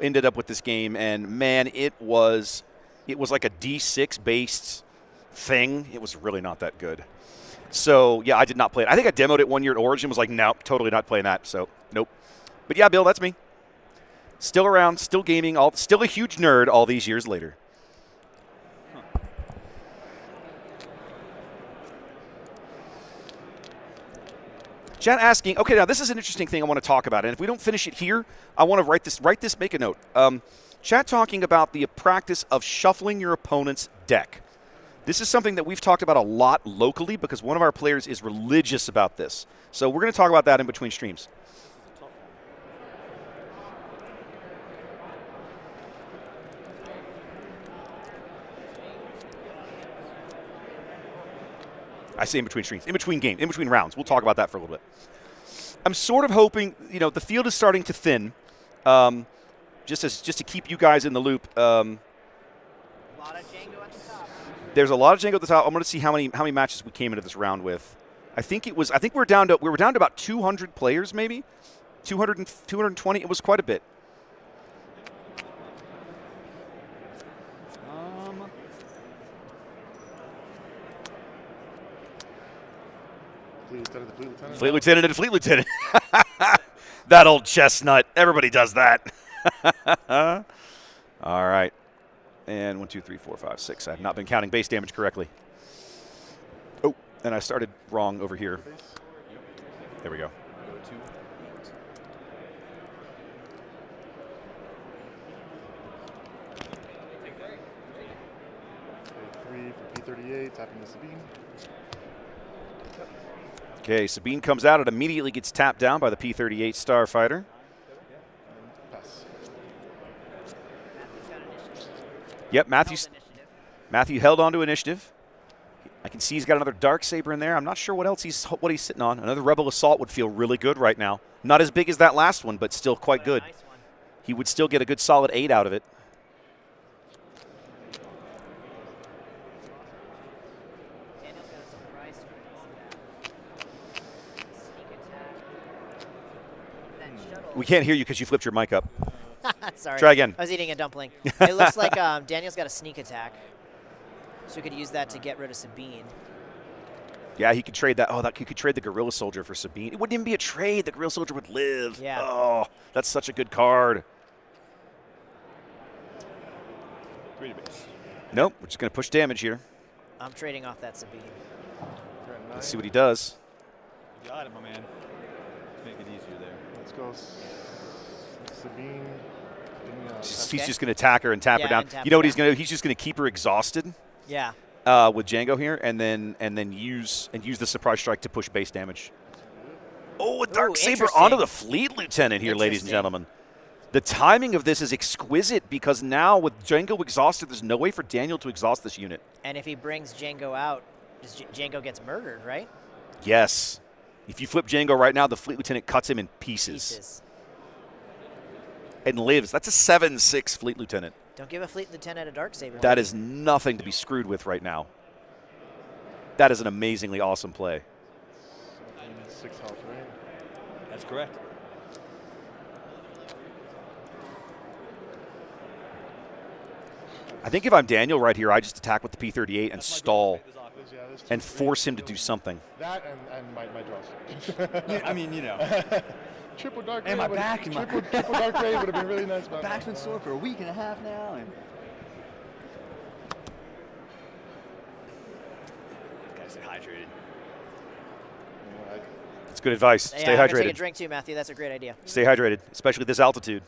ended up with this game, and man, it was like a D6 based thing. It was really not that good. So yeah, I did not play it. I think I demoed it 1 year at Origin. Was like, nope, totally not playing that. So nope. But yeah, Bill, that's me. Still around, still gaming, still a huge nerd all these years later. Chat asking, okay, now this is an interesting thing I want to talk about, and if we don't finish it here, I want to write this, make a note. Chat talking about the practice of shuffling your opponent's deck. This is something that we've talked about a lot locally because one of our players is religious about this. So we're going to talk about that in between streams. I say in between streams, in between rounds. We'll talk about that for a little bit. I'm sort of hoping, the field is starting to thin. Just to keep you guys in the loop. There's a lot of Jango at the top. I'm going to see how many matches we came into this round with. I think we were down to about 200 players, maybe 220. It was quite a bit. Fleet Lieutenant. Fleet Lieutenant. That old chestnut. Everybody does that. All right. And 1, 2, 3, 4, 5, 6. I have not been counting base damage correctly. Oh, and I started wrong over here. There we go. Go to 3 for P38, tapping the Sabine. Okay, Sabine comes out. It immediately gets tapped down by the P38 Starfighter. Pass. Yep, Matthew held on to initiative. I can see he's got another Darksaber in there. I'm not sure what else he's sitting on. Another Rebel Assault would feel really good right now. Not as big as that last one, but still quite good. He would still get a good solid 8 out of it. We can't hear you because you flipped your mic up. Sorry. Try again. I was eating a dumpling. It looks like Daniel's got a sneak attack. So we could use that to get rid of Sabine. Yeah, he could trade that. Oh, he could trade the Gorilla Soldier for Sabine. It wouldn't even be a trade. The Gorilla Soldier would live. Yeah. Oh, that's such a good card. 3 to base. Nope, we're just going to push damage here. I'm trading off that Sabine. Let's see what he does. You got it, my man. Let's make it easier there. Let's go Sabine. He's just going to attack her and tap her down. You know what he's going to do? He's just going to keep her exhausted. Yeah. With Jango here, and then use the surprise strike to push base damage. Oh, a Darksaber onto the Fleet Lieutenant here, ladies and gentlemen. The timing of this is exquisite because now with Jango exhausted, there's no way for Daniel to exhaust this unit. And if he brings Jango out, Jango gets murdered, right? Yes. If you flip Jango right now, the Fleet Lieutenant cuts him in pieces. And lives. That's a 7/6 Fleet Lieutenant. Don't give a Fleet Lieutenant a Darksaber. That is nothing to be screwed with right now. That is an amazingly awesome play. 6 health, right? That's correct. I think if I'm Daniel right here, I just attack with the P38 and stall and force him to do something. That and my draws. Yeah, I mean, you know. Triple Dark And my Raid back. triple Dark Raid would have been really nice. Back's been sore for a week and a half now. And gotta stay hydrated. It's good advice. Stay I'm gonna hydrated. take a drink too, Matthew. That's a great idea. Stay hydrated, especially at this altitude.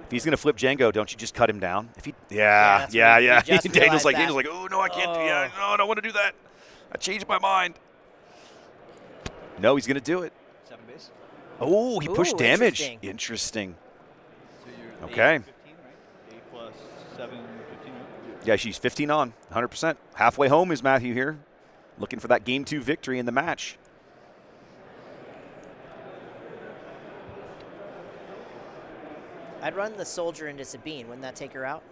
If he's going to flip Jango, don't you just cut him down? If he, yeah. Daniel's like, oh no, I can't do that. No, I don't want to do that. I changed my mind. No, he's going to do it. 7 base. Oh, he pushed damage. Interesting. So you're Okay. 8, 15, right? 8 plus 7, 15. Right? Yeah, she's 15 on, 100%. Halfway home is Matthew here, looking for that Game 2 victory in the match. I'd run the soldier into Sabine. Wouldn't that take her out?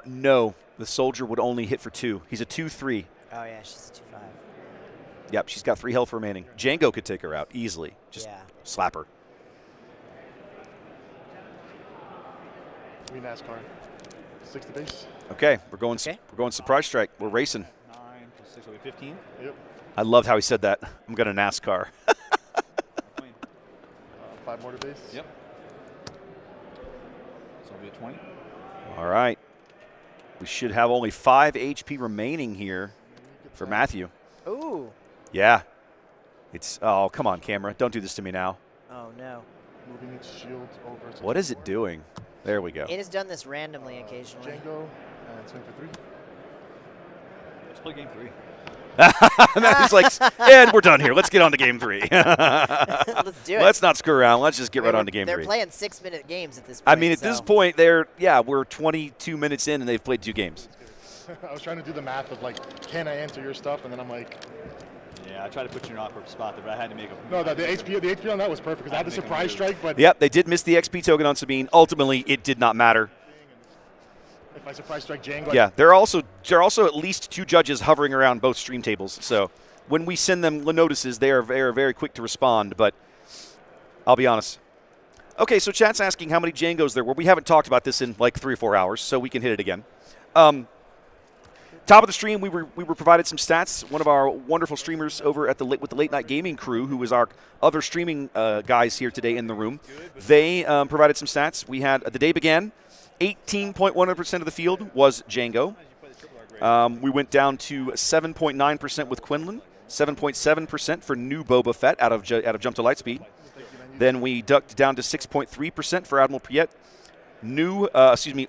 No, the soldier would only hit for 2. He's a 2/3. Oh, yeah, she's a 2/5. Yep, she's got 3 health remaining. Jango could take her out easily. Just slap her. We NASCAR. 6 to base. Okay, we're going surprise strike. We're racing. 9 plus 6 will be 15. Yep. I loved how he said that. I'm going to NASCAR. 5 more to base. Yep. So it'll be a 20. All right. We should have only 5 HP remaining here for Matthew. Ooh. Yeah. It's, oh, come on, camera. Don't do this to me now. Oh, no. Moving its shields over. What is it doing? There we go. It has done this randomly occasionally. Jango and swing for 3. Let's play game 3. Matthew's like, and we're done here. Let's get on to game 3. Let's do it. Let's not screw around. Let's just get right on to game 3. They're playing 6-minute games at this point. I mean, at this point, we're 22 minutes in, and they've played 2 games. I was trying to do the math of, like, can I answer your stuff? And then I'm like... Yeah, I tried to put you in an awkward spot there, but I had to make a... No, the HP on that was perfect because I had the surprise strike, but... Yep, they did miss the XP token on Sabine. Ultimately, it did not matter. If I surprise strike Jango... Yeah, there are also at least 2 judges hovering around both stream tables. So when we send them notices, they are very quick to respond, but I'll be honest. Okay, so chat's asking how many Jangos there were. We haven't talked about this in like 3 or 4 hours, so we can hit it again. Top of the stream, we were provided some stats. One of our wonderful streamers over at with the Late Night Gaming crew, who was our other streaming guys here today in the room, they provided some stats. We had the day began, 18.1% of the field was Jango. We went down to 7.9% with Quinnland, 7.7% for new Boba Fett out of Jump to Lightspeed. Then we ducked down to 6.3% for Admiral Piet.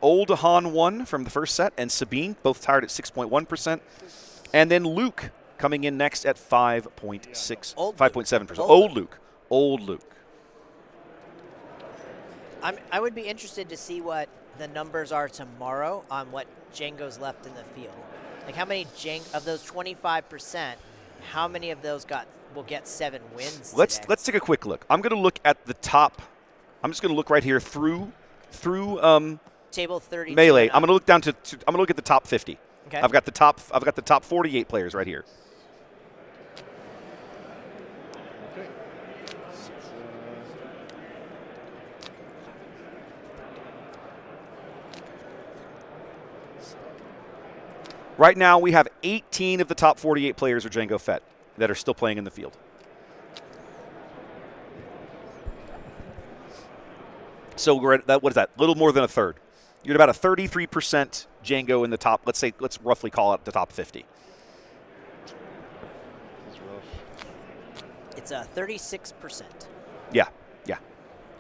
Old Han 1 from the first set and Sabine, both tied at 6.1%. And then Luke coming in next at 5.7%. Old Luke. I would be interested to see what the numbers are tomorrow on what Jango's left in the field. Like how many of those 25%, how many of those will get 7 wins Let's today? take a quick look. I'm going to look at the top. I'm just going to look right here through table 30 melee. I'm going to look down to I'm going to look at the top 50. Okay. I've got the top 48 players right here. Okay. Right now we have 18 of the top 48 players are Jango Fett that are still playing in the field. So we're at what is that? A little more than a third. You're at about a 33% Jango in the top. Let's roughly call it the top 50. It's a 36%. Yeah.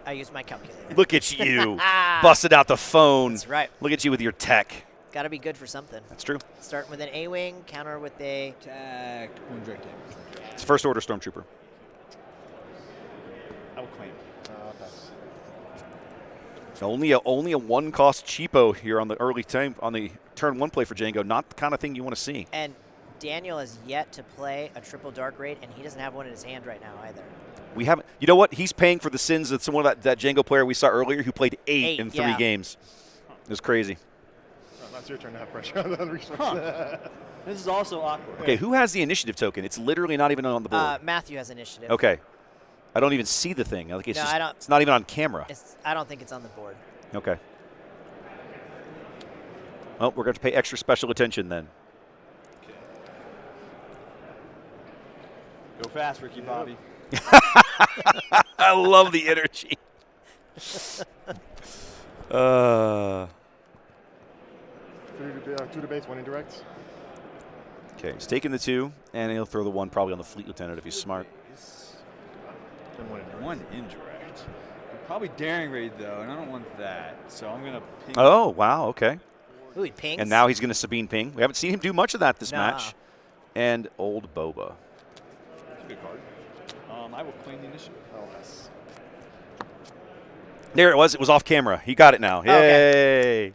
I use my calculator. Look at you, busted out the phone. That's right. Look at you with your tech. Got to be good for something. That's true. Start with an A-wing, counter with a attack. 1 direct damage. It's First Order Stormtrooper. I will claim. Pass. Only a 1-cost cheapo here on the early time on the turn 1 play for Jango. Not the kind of thing you want to see. And Daniel has yet to play a triple dark raid, and he doesn't have one in his hand right now either. We haven't. You know what? He's paying for the sins of someone that Jango player we saw earlier who played 8 in 3 games. It was crazy. Oh, that's your turn to have pressure on the resource. This is also awkward. Okay, who has the initiative token? It's literally not even on the board. Matthew has initiative. Okay. I don't even see the thing. Like it's no, it's not even on camera. I don't think it's on the board. Okay. Well, we're going to pay extra special attention then. Okay. Go fast, Ricky Bobby. I love the energy. 2 debates, 1 indirect. Okay, he's taking the 2, and he'll throw the 1 probably on the Fleet Lieutenant if he's smart. One indirect. I'm probably daring raid though, and I don't want that. So I'm gonna ping. Oh, wow, okay. Ooh, he pings. And now he's going to Sabine ping. We haven't seen him do much of that this match. And old Boba. That's a good card. I will claim the initiative. Oh, yes. There it was. It was off camera. He got it now. Yay. Okay.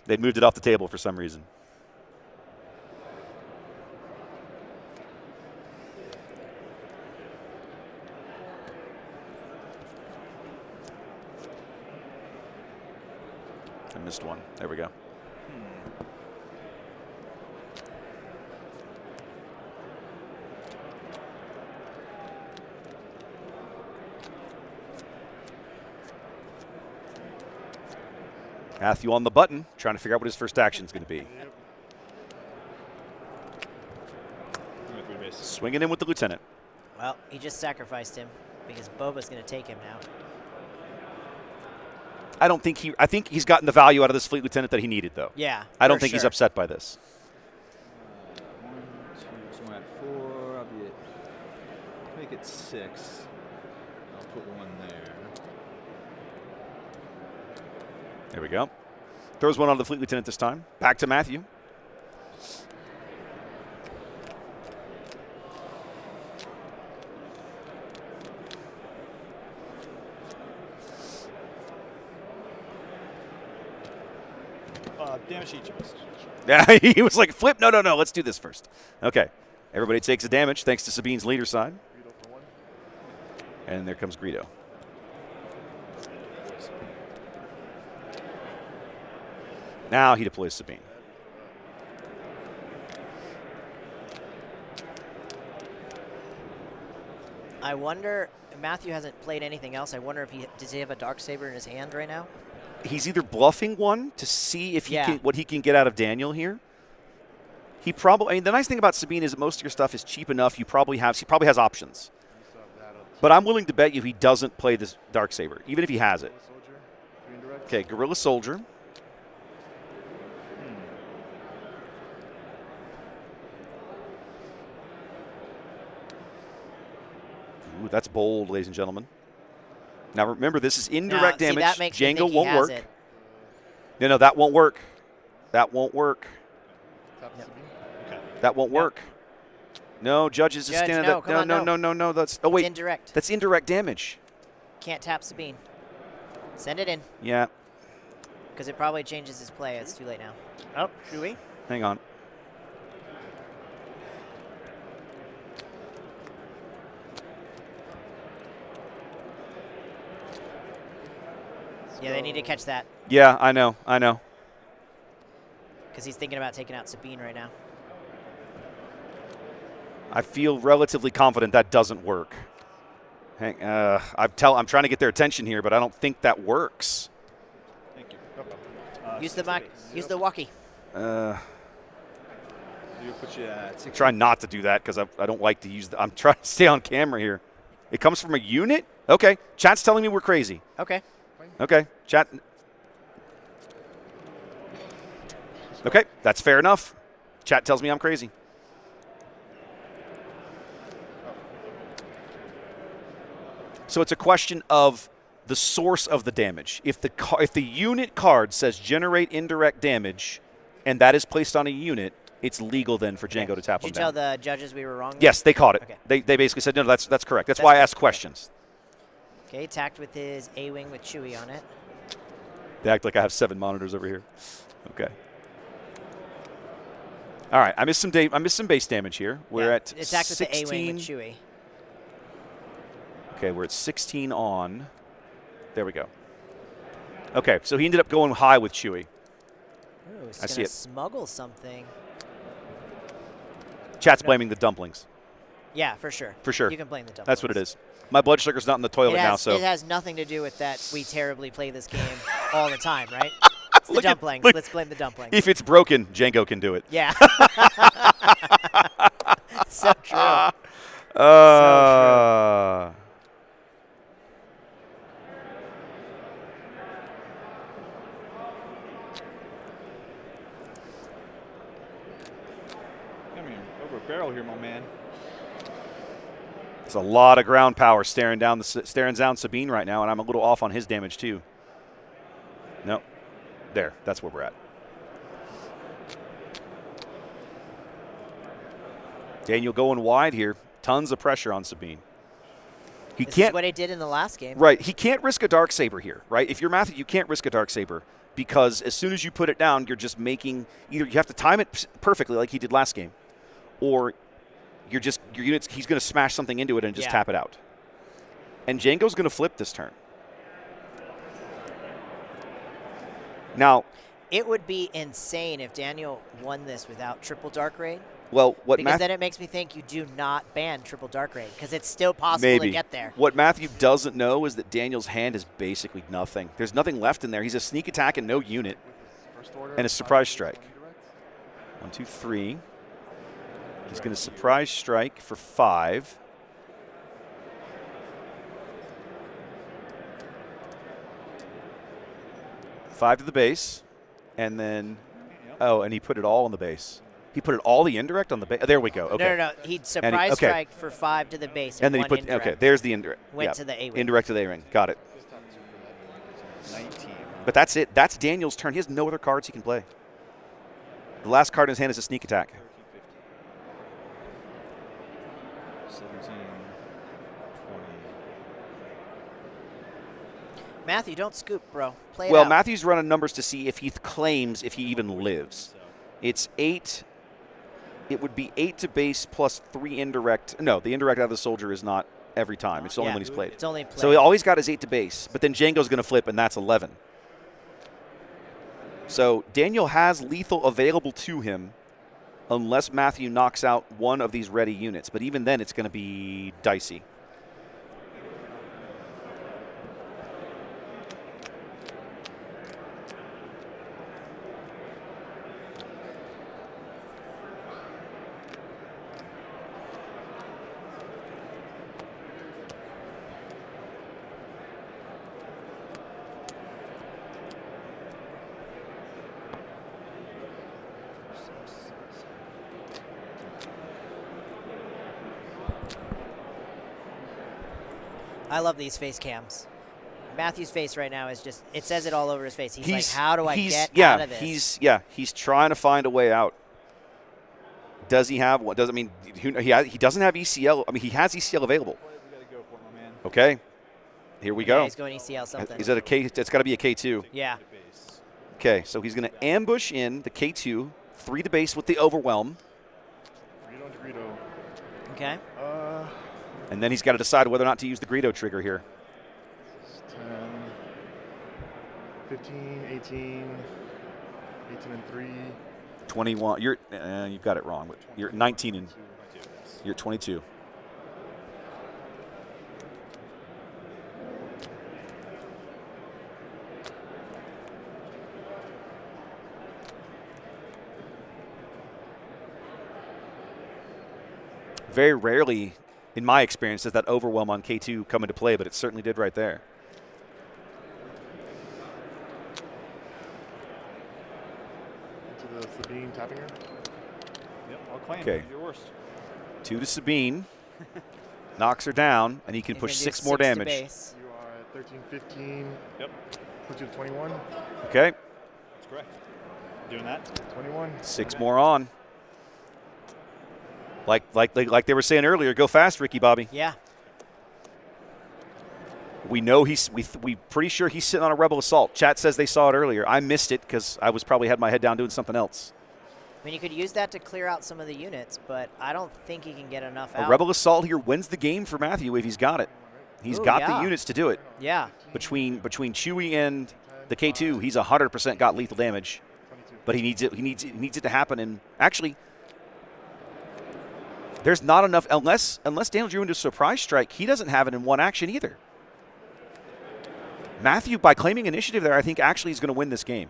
They moved it off the table for some reason. I missed one. There we go. Matthew on the button, trying to figure out what his first action is going to be. Swinging in with the lieutenant. Well, he just sacrificed him because Boba's going to take him now. I think he's gotten the value out of this fleet lieutenant that he needed, though. Yeah. I don't think he's upset by this. 1, 2, so I'm at 4. I'll be at, make it 6. I'll put 1 there. There we go. Throws one on the fleet lieutenant this time. Back to Matthew. Damage each of us. Yeah, he was like, flip, no, let's do this first. Okay. Everybody takes a damage thanks to Sabine's leader side. And there comes Greedo. Now he deploys Sabine. I wonder, Matthew hasn't played anything else. I wonder if does he have a Darksaber in his hand right now? He's either bluffing one to see if he can, what he can get out of Daniel here. He probably. I mean, the nice thing about Sabine is that most of your stuff is cheap enough. He probably has options. But I'm willing to bet you he doesn't play this Darksaber, even if he has it. Okay, Gorilla Soldier. Ooh, that's bold, ladies and gentlemen. Now remember, this is indirect damage. Jango won't work. No, that won't work. That won't work. That won't work. No, Judge is just standing there. No. That's wait. It's indirect. That's indirect damage. Can't tap Sabine. Send it in. Yeah. Because it probably changes his play. It's too late now. Oh, Chewie. Hang on. Yeah, they need to catch that. Yeah, I know. Because he's thinking about taking out Sabine right now. I feel relatively confident that doesn't work. I'm trying to get their attention here, but I don't think that works. Thank you. Use the walkie. Put you at Try not to do that because I don't like to use. I'm trying to stay on camera here. It comes from a unit. Okay, chat's telling me we're crazy. Okay. Okay, chat. Okay, that's fair enough. Chat tells me I'm crazy. So it's a question of the source of the damage. If the unit card says generate indirect damage, and that is placed on a unit, it's legal then for Jango to tap them down. Did you tell the judges we were wrong? Yes, they caught it. Okay. They basically said, no, that's correct. That's why I asked questions. Okay, attacked with his A-Wing with Chewie on it. They act like I have 7 monitors over here. Okay. All right, I missed some base damage here. We're at 16. Attacked with the A-Wing with Chewie. Okay, we're at 16 on. There we go. Okay, so he ended up going high with Chewie. Ooh, he's I see it. Smuggle something. Chat's blaming the dumplings. Yeah, for sure. For sure. You can blame the dumplings. That's what it is. My blood sugar's not in the toilet now, so. It has nothing to do with that we terribly play this game all the time, right? It's the dumplings. Let's blame the dumplings. If it's broken, Jango can do it. Yeah. So true. So true. Come here, over a barrel here, my man. There's a lot of ground power staring down Sabine right now, and I'm a little off on his damage too. No, there. That's where we're at. Daniel going wide here. Tons of pressure on Sabine. This is what he did in the last game. Right. He can't risk a Darksaber here, right? If you're Matthew, you can't risk a Darksaber because as soon as you put it down, you're just making either you have to time it perfectly like he did last game, or your units, he's going to smash something into it and just tap it out. And Jango's going to flip this turn. Now, it would be insane if Daniel won this without triple Dark Raid. Well, because then it makes me think you do not ban triple Dark Raid because it's still possible to get there. What Matthew doesn't know is that Daniel's hand is basically nothing. There's nothing left in there. He's a sneak attack and no unit, and a surprise strike. 1, 2, 3. He's going to surprise strike for 5. Five to the base, and then, and he put it all on the base. He put it all the indirect on the base. There we go. Okay. No. He'd surprise strike for 5 to the base. And then he put indirect. Okay. There's the indirect. Went to the A-Wing. Indirect to the A-Ring. Got it. 19. But that's it. That's Daniel's turn. He has no other cards he can play. The last card in his hand is a sneak attack. 17, 20. Matthew, don't scoop, bro. Play it Well, out. Matthew's running numbers to see if he claims if he even lives. It's 8. It would be 8 to base plus 3 indirect. No, the indirect out of the soldier is not every time. It's only when he's played. It's only played. So all he's got is 8 to base, but then Jango's going to flip, and that's 11. So Daniel has lethal available to him unless Matthew knocks out one of these ready units. But even then, it's going to be dicey. I love these face cams. Matthew's face right now is just, it says it all over his face. He's like, how do I get out of this? He's trying to find a way out. Does he have one? Does I mean he doesn't have ECL. I mean, he has ECL available. Okay. Here we go. He's going ECL something. Is it a K? It's got to be a K2. Yeah. Okay, so he's going to ambush in the K2, 3 to base with the Overwhelm. Okay. And then he's got to decide whether or not to use the Greedo trigger here. 10, 15, 18 and 3. 21. You've got it wrong. You're 19 and you're 22. Very rarely, in my experience, does that Overwhelm on K2 come into play, but it certainly did right there. Into the Sabine tapping her. Yep, I'll claim Okay. it. Your worst. 2 to Sabine. Knocks her down, and he can push 6 more damage. You are at 13, 15. Yep. Put you to 21. Okay. That's correct. Doing that. 21. 6 more on. Like they were saying earlier, go fast, Ricky Bobby. Yeah. We know we pretty sure he's sitting on a Rebel Assault. Chat says they saw it earlier. I missed it because I was probably had my head down doing something else. I mean, you could use that to clear out some of the units, but I don't think he can get enough out. A Rebel Assault here wins the game for Matthew if he's got it. He's got the units to do it. Yeah. Between Chewie and the K2, he's 100% got lethal damage, but he needs it. He needs it to happen. And actually, there's not enough unless Daniel drew into a surprise strike. He doesn't have it in one action either. Matthew, by claiming initiative there, I think actually is going to win this game.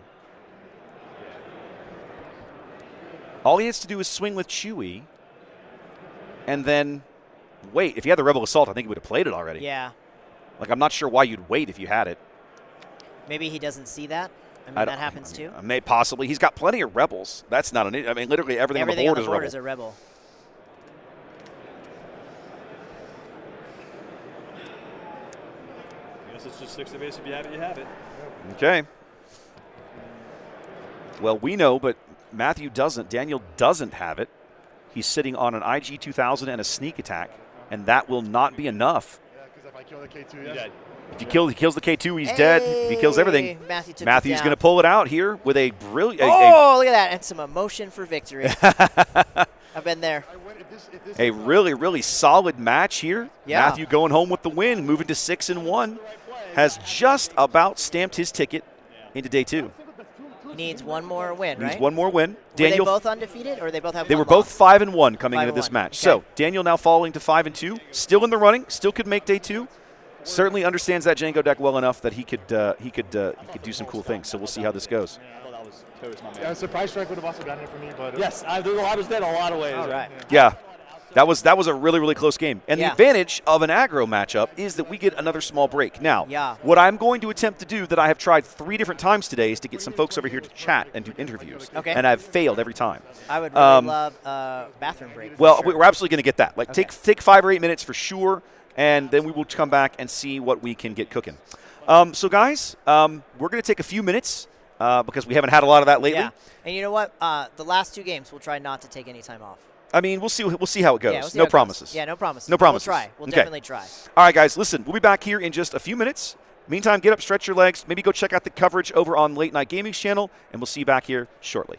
All he has to do is swing with Chewie, and then wait. If he had the Rebel Assault, I think he would have played it already. Yeah. Like, I'm not sure why you'd wait if you had it. Maybe he doesn't see that. I mean, that happens too. Possibly. He's got plenty of Rebels. That's not an. I mean, literally everything on the board is a Rebel. I guess it's just 6 of base. If you have it, you have it. Okay. Well, we know, but Matthew doesn't. Daniel doesn't have it. He's sitting on an IG 2000 and a sneak attack, and that will not be enough. Yeah, because if I kill the K2, you're dead. If he kills the K2, he's dead. If he kills everything, Matthew's going to pull it out here with a brilliant. Oh, look at that. And some emotion for victory. I've been there. A really, really solid match here. Yeah. Matthew going home with the win, moving to 6-1, has just about stamped his ticket into day 2. He needs one more win, right? Needs one more win. Were Daniel, they both undefeated, or they both have They one were both loss? 5-1 coming into this 5-1. match. Okay. So Daniel now falling to 5-2, still in the running, still could make day 2. Certainly understands that Jango deck well enough that he could do some cool things. So we'll see how this goes. I thought that was toast, my man. Yeah, a surprise strike would have also gotten it for me, but Yes, I was dead a lot of ways. All right. Yeah. That was a really, really close game. And Yeah. the advantage of an aggro matchup is that we get another small break. Now, what I'm going to attempt to do that I have tried 3 different times today is to get some folks over here to chat and do interviews. Okay. And I've failed every time. I would really love a bathroom break. Well, for sure. we're absolutely going to get that. Like, take 5 or 8 minutes for sure, and then we will come back and see what we can get cooking. So, guys, we're going to take a few minutes because we haven't had a lot of that lately. Yeah. And you know what? The last 2 games, we'll try not to take any time off. I mean, we'll see how it goes. Yeah, we'll see No how it promises. goes. Yeah, no promises. No promises. We'll try. We'll Okay. definitely try. All right, guys, listen, we'll be back here in just a few minutes. Meantime, get up, stretch your legs, maybe go check out the coverage over on Late Night Gaming's channel, and we'll see you back here shortly.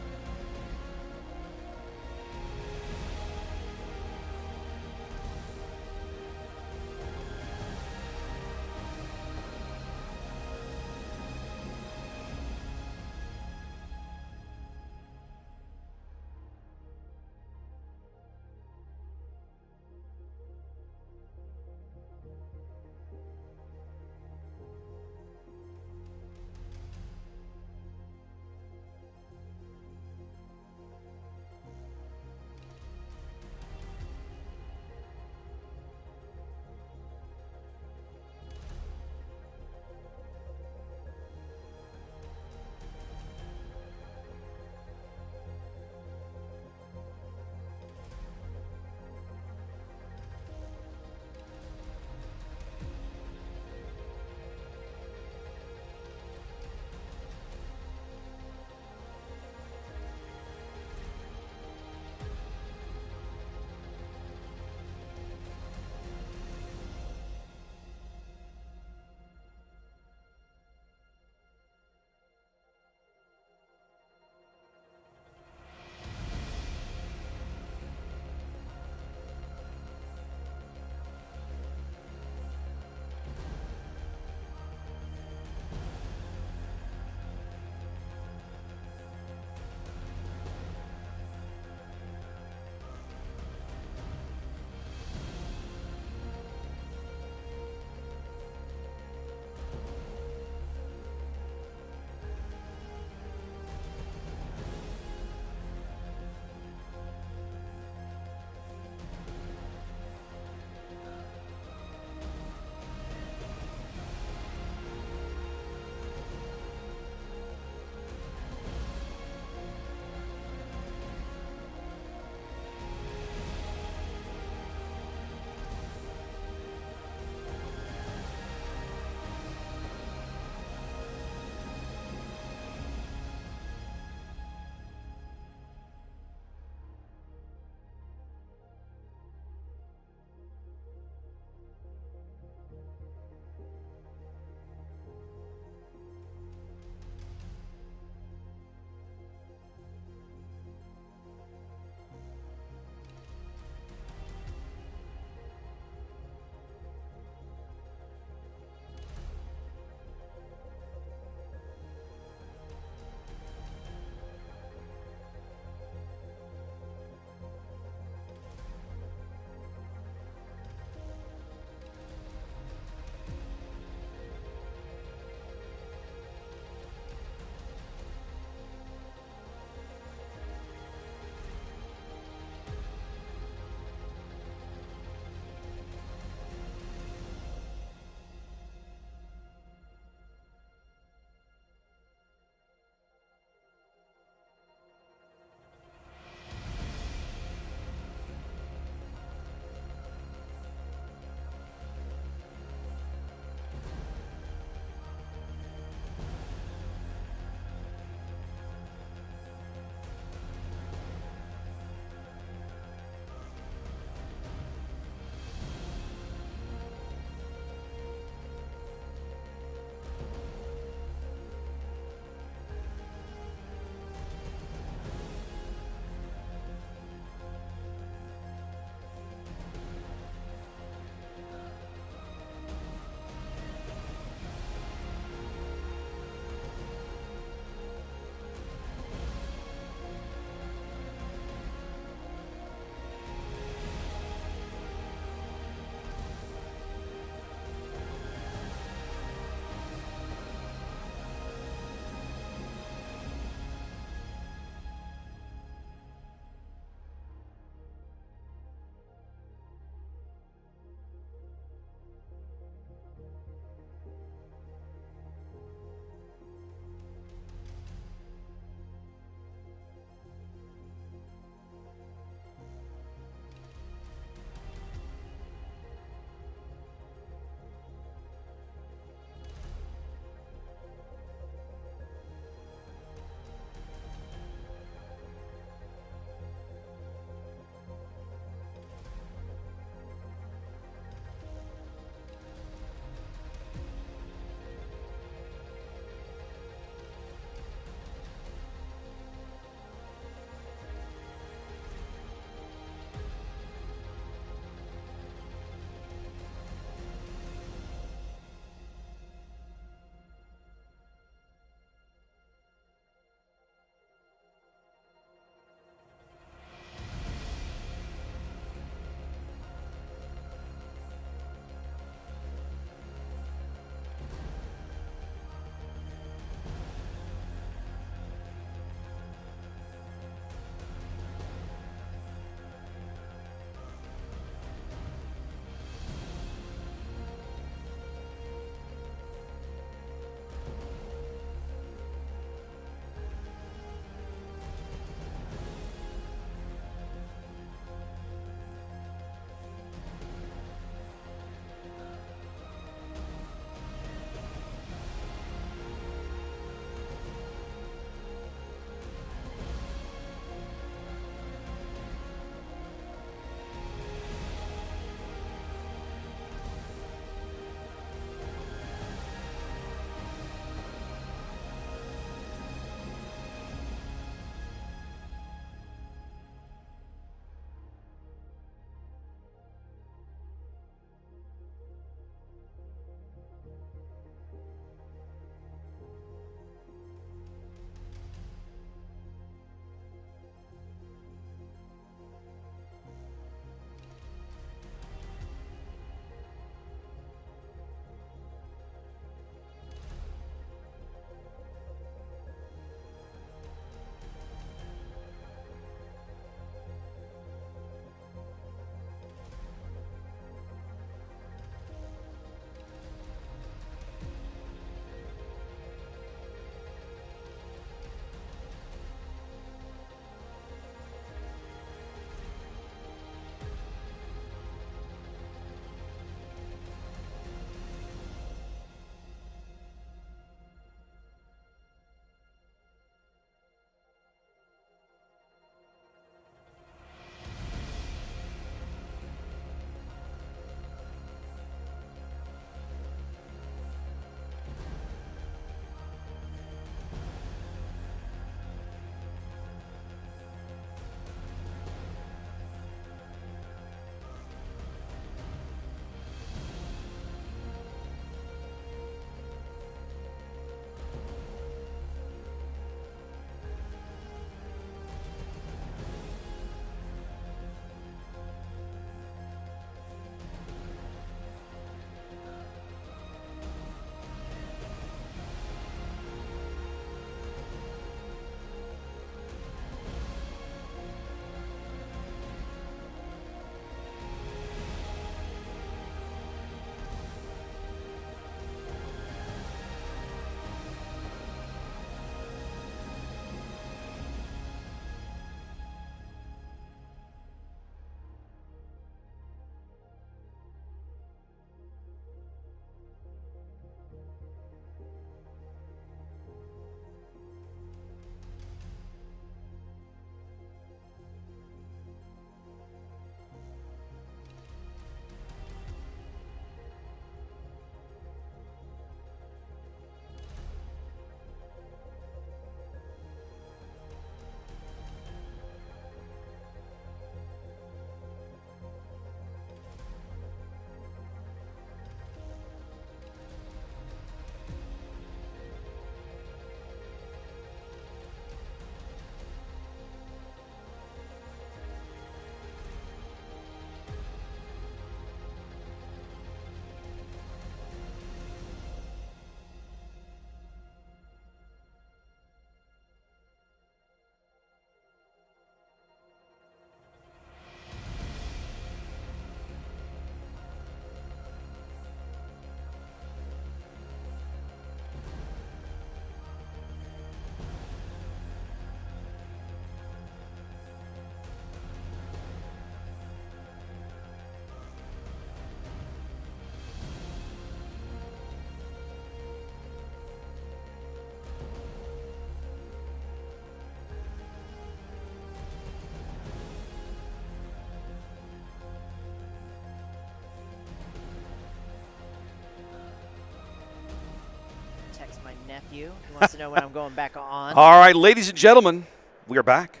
nephew. He wants to know when I'm going back on. All right, ladies and gentlemen, we are back.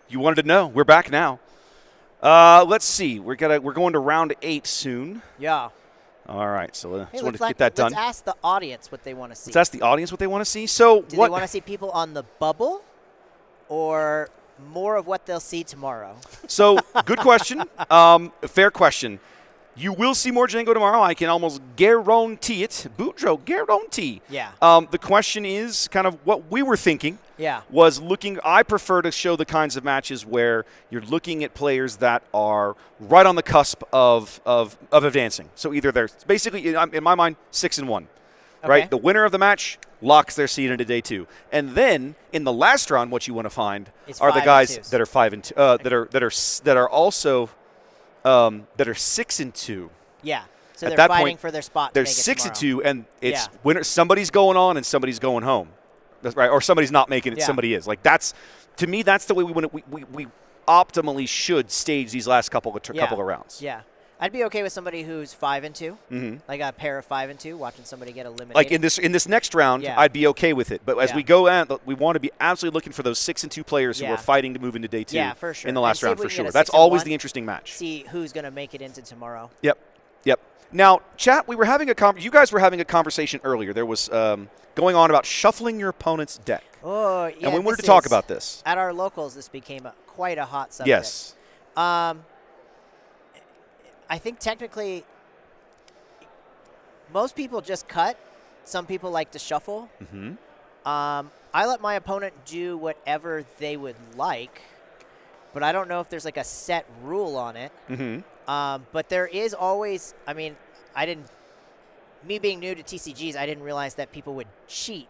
You wanted to know. We're back now. Let's see. We're going to round 8 soon. Yeah. All right, so Hey, just wanted to get that done. Let's ask the audience what they want to see. Let's ask the audience what they want to see. So, do they want to see people on the bubble, or more of what they'll see tomorrow? So, good question. Fair question. You will see more Jango tomorrow. I can almost guarantee it. Boudreaux, guarantee. Yeah. The question is kind of what we were thinking. Yeah. Was looking. I prefer to show the kinds of matches where you're looking at players that are right on the cusp of advancing. So either they're basically, in my mind, 6-1. Okay. Right. The winner of the match locks their seed into day 2, and then in the last round, what you want to find are the guys that are 5-2, that are also. That are 6-2. Yeah. So At they're that fighting point, for their spot. They're to make it 6-2, and it's yeah. winner. Somebody's going on and somebody's going home. That's right. Or somebody's not making it. Yeah. Somebody is. Like that's, to me, that's the way we optimally should stage these last couple of rounds. Yeah. I'd be okay with somebody who's 5-2, Mhm. like a pair of 5-2, watching somebody get eliminated. Like in this next round, Yeah. I'd be okay with it. But as Yeah. we go out, we want to be absolutely looking for those 6-2 players who Yeah. are fighting to move into day 2. Yeah, for sure. In the And last see if round we for can get sure. a That's 6-1, always the interesting match. See who's going to make it into tomorrow. Yep. Now, chat, we were having you guys were having a conversation earlier. There was going on about shuffling your opponent's deck. Oh, yeah. And we wanted to talk about this. At our locals, this became quite a hot subject. Yes. I think technically most people just cut. Some people like to shuffle. Mm-hmm. I let my opponent do whatever they would like, but I don't know if there's like a set rule on it. Mm-hmm. But there is always, me being new to TCGs, I didn't realize that people would cheat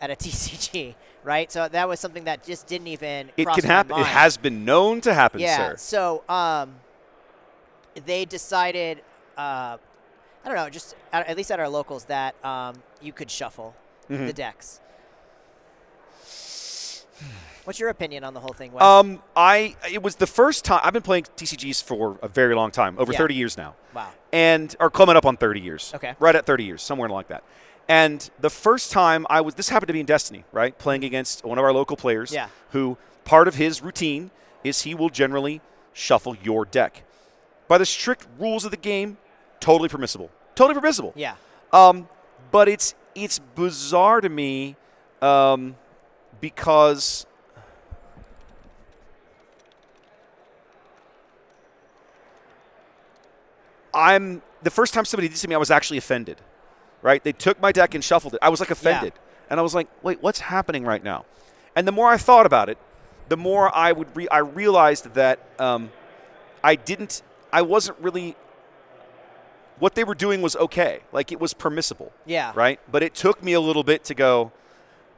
at a TCG, right? So that was something that just didn't even cross It can my happen. mind. It has been known to happen, Yeah, sir. so they decided, I don't know, just at least at our locals, that you could shuffle Mhm. the decks. What's your opinion on the whole thing, Wes? It was the first time I've been playing TCGs for a very long time, over 30 years now. Wow. Or coming up on 30 years. Okay. Right at 30 years, somewhere like that. And the first time this happened to be in Destiny, right? Playing against one of our local players. Yeah. Who part of his routine is he will generally shuffle your deck. By the strict rules of the game, totally permissible. Totally permissible. Yeah. But it's bizarre to me because the first time somebody did this to me, I was actually offended, right? They took my deck and shuffled it. I was like offended. Yeah. And I was like, wait, what's happening right now? And the more I thought about it, the more I realized that I wasn't really, what they were doing was okay. Like it was permissible. Yeah. Right? But it took me a little bit to go,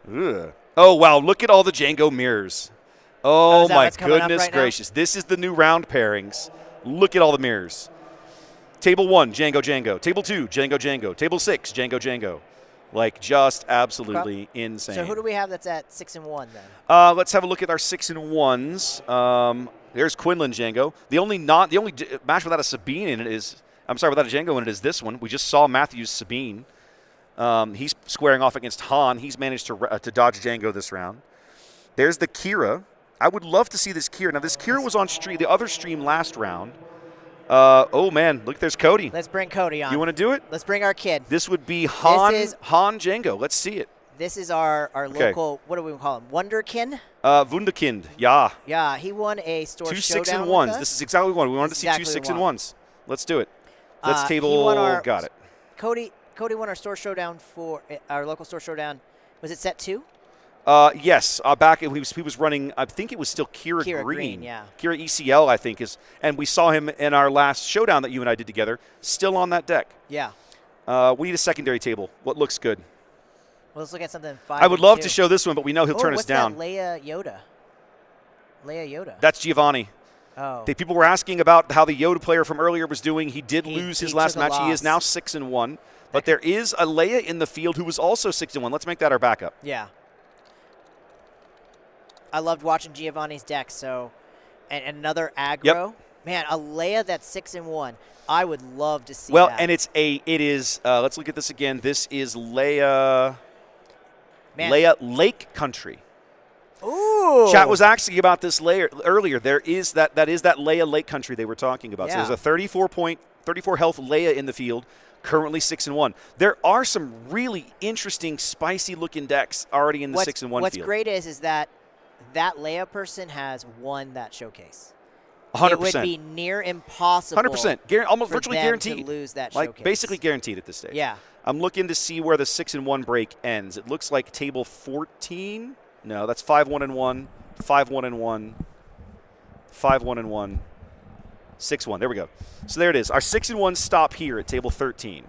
ugh. Oh, wow, look at all the Jango mirrors. Oh, my goodness gracious. This is the new round pairings. Look at all the mirrors. Table 1, Jango, Jango. Table 2, Jango, Jango. Table 6, Jango, Jango. Like, just absolutely insane. So who do we have that's at 6-1 then? Let's have a look at our 6-1s. There's Quinnland, Jango. The only match without a Sabine in it is, without a Jango in it is this one. We just saw Matthew's Sabine. He's squaring off against Han. He's managed to dodge Jango this round. There's the Kira. I would love to see this Kira. Now, this Kira was on the other stream last round. Oh, man. Look, there's Cody. Let's bring Cody on. You want to do it? Let's bring our kid. This would be Han Jango. Let's see it. This is our local, what do we call him? Wonderkin? Wunderkind, yeah. Yeah, he won a store 2 showdown 6-1s. with us. This is exactly what we wanted to see. 2 6-1s. Let's do it. Let's got it. Cody won our store showdown for our local store showdown. Was it set 2? Yes, back he was running. I think it was still Kira Green. Yeah. Kira ECL, I think is, and we saw him in our last showdown that you and I did together. Still on that deck. Yeah. We need a secondary table. What looks good? Well, let's look at something 5. I would love to show this one, but we know he'll turn us down. What's that Leia Yoda. That's Giovanni. Oh. People were asking about how the Yoda player from earlier was doing. He did lose his last match. He is now 6-1. But there is a Leia in the field who was also 6-1. Let's make that our backup. Yeah. I loved watching Giovanni's deck. So, and another aggro. Yep. Man, a Leia that's 6-1. I would love to see well, that. and it is. Let's look at this again. This is Leia. Man. Leia Lake Country. Ooh. Chat was asking about this earlier. There is that is that Leia Lake Country they were talking about. Yeah. So there's a 34 health Leia in the field, currently 6-1. There are some really interesting, spicy looking decks already in the 6-1 field. What's great is that Leia person has won that showcase. 100%. It would be near impossible. 100%. Almost for virtually them guaranteed. to lose that like showcase. basically guaranteed at this stage. Yeah. I'm looking to see where the 6-1 break ends. It looks like table 14. No, that's 5-1-1, 5-1-1, 5-1-1, 6-1. There we go. So there it is. Our 6-1 stop here at table 13.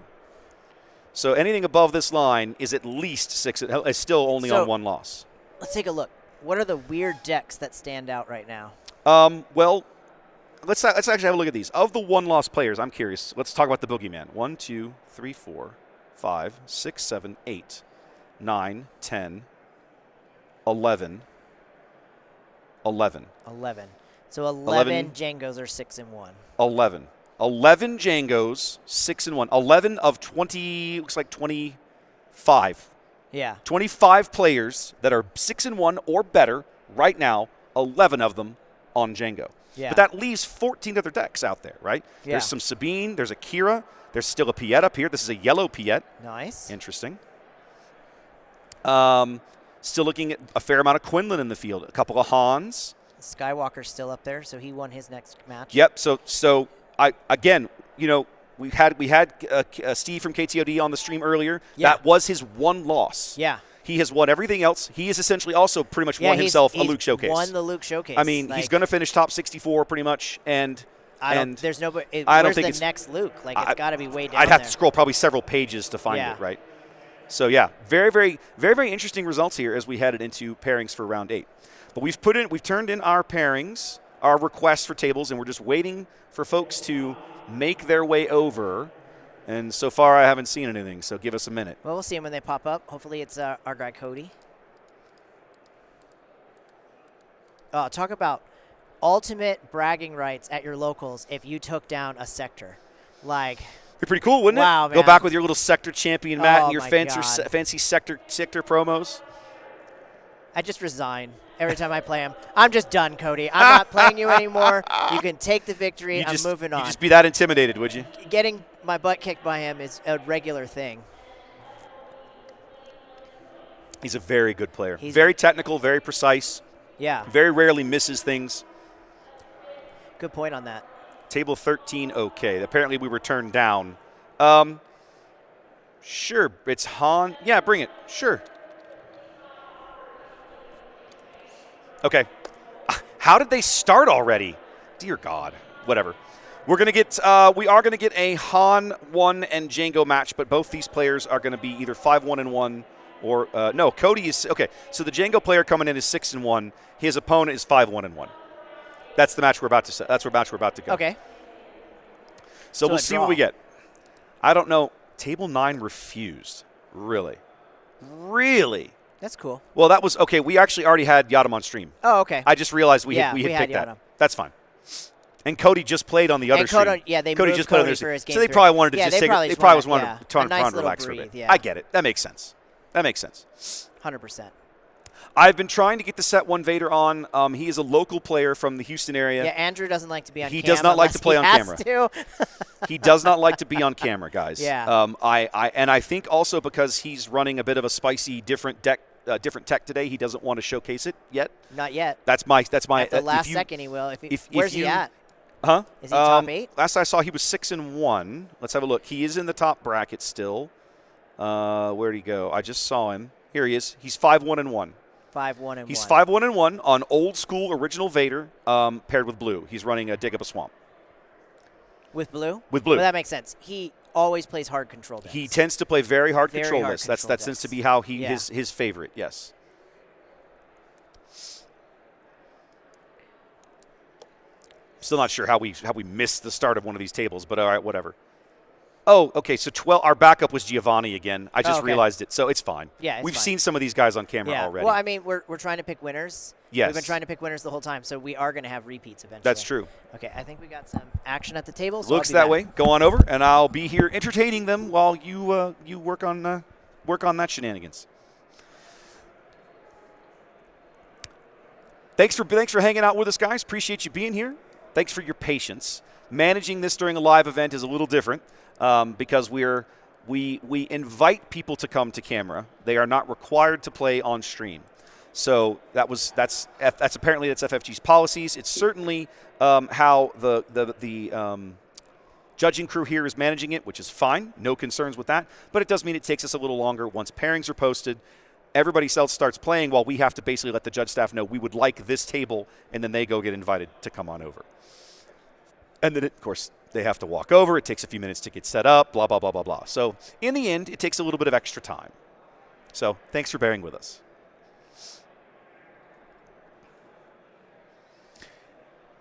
So anything above this line is at least 6. It's still only on 1 loss. Let's take a look. What are the weird decks that stand out right now? Well, let's actually have a look at these. Of the 1-loss players, I'm curious. Let's talk about the boogeyman. 1, 2, 3, 4, 5, 6, 7, 8, 9, 10, 11. 11. 11. So 11 Jangos are 6-1. 11. 11 Jangos, 6-1. 11 of 20, looks like 25. Yeah. 25 players that are 6-1 or better right now, 11 of them on Jango. Yeah. But that leaves 14 other decks out there, right? Yeah. There's some Sabine, there's a Kira, there's still a Piet up here. This is a yellow Piet. Nice. Interesting. Still looking at a fair amount of Quinnland in the field. A couple of Hans. Skywalker's still up there, so he won his next match. Yep. So I again, we had Steve from KTOD on the stream earlier. Yeah. That was his 1 loss. Yeah. He has won everything else. He has essentially also pretty much won himself a Luke Showcase. Won the Luke Showcase. I mean, he's going to finish top 64 pretty much, and there's no. I don't where's think the it's next Luke. Like it's got to be way down. I'd have there. to scroll probably several pages to find it, right? So yeah, very, very, very, very interesting results here as we headed into pairings for round 8. But we've turned in our pairings, our requests for tables, and we're just waiting for folks to make their way over. And so far, I haven't seen anything. So give us a minute. Well, we'll see them when they pop up. Hopefully, it's our guy Cody. Talk about ultimate bragging rights at your locals if you took down a sector. Like, be pretty cool, wouldn't wow, it? Man. Go back with your little sector champion, Matt, and your my fancy sector promos. I just resign every time I play him. I'm just done, Cody. I'm not playing you anymore. You can take the victory. I'm moving on. You'd just be that intimidated, would you? Getting my butt kicked by him is a regular thing. He's a very good player. He's very technical, very precise. Yeah. Very rarely misses things. Good point on that. Table 13, okay. Apparently we were turned down. Sure, it's Han. Yeah, bring it. Sure. Okay. How did they start already? Dear God. Whatever. We are going to get a Han 1 and Jango match, but both these players are going to be either 5-1-1 or no, Cody is okay. So the Jango player coming in is 6-1. His opponent is 5-1-1. That's the match we're about to set. That's the match we're about to go. Okay. So we'll see what we get. I don't know. Table 9 refused. Really? That's cool. Well, that was okay. We actually already had Yadam on stream. Oh, okay. I just realized we had picked Yadam. that. That's fine. And Cody just played on the other stream. Yeah, they Cody moved just played on Cody the for his game. So they probably wanted to yeah, just they take. Probably they probably wanted yeah, to turn nice around and relax breathe, for a bit. Yeah. I get it. That makes sense. 100%. I've been trying to get the Set 1 Vader on. He is a local player from the Houston area. Yeah, Andrew doesn't like to be on camera. He does not like to play on camera. To. He does not like to be on camera, guys. Yeah. I think also because he's running a bit of a spicy different tech today, he doesn't want to showcase it yet. Not yet. That's my. At the last second, he will. Where's he at? Huh? Is he top 8? Last I saw, he was 6-1. Let's have a look. He is in the top bracket still. Where'd he go? I just saw him. Here he is. He's 5-1-1. 5-1-1. He's 5-1-1 on old school original Vader paired with blue. He's running a Dig Up a Swamp. With blue? With blue. Well, that makes sense. He always plays hard control decks. He tends to play very hard Very control hard lists. control That tends to be how his favorite. Yes. Still not sure how we missed the start of one of these tables, but all right, whatever. Oh, okay. So 12. Our backup was Giovanni again. I just realized it, so it's fine. Yeah, we've fine. seen some of these guys on camera already. Well, I mean, we're trying to pick winners. Yes. We've been trying to pick winners the whole time, so we are going to have repeats eventually. That's true. Okay, I think we got some action at the table. So Looks that way. Go on over, and I'll be here entertaining them while you work on that shenanigans. thanks for hanging out with us, guys. Appreciate you being here. Thanks for your patience. Managing this during a live event is a little different because we invite people to come to camera. They are not required to play on stream. So that's apparently that's FFG's policies. It's certainly how the judging crew here is managing it, which is fine. No concerns with that. But it does mean it takes us a little longer. Once pairings are posted, everybody else starts playing while we have to basically let the judge staff know we would like this table, and then they go get invited to come on over. And then, of course, they have to walk over. It takes a few minutes to get set up, blah, blah, blah, blah, blah. So in the end, it takes a little bit of extra time. So thanks for bearing with us.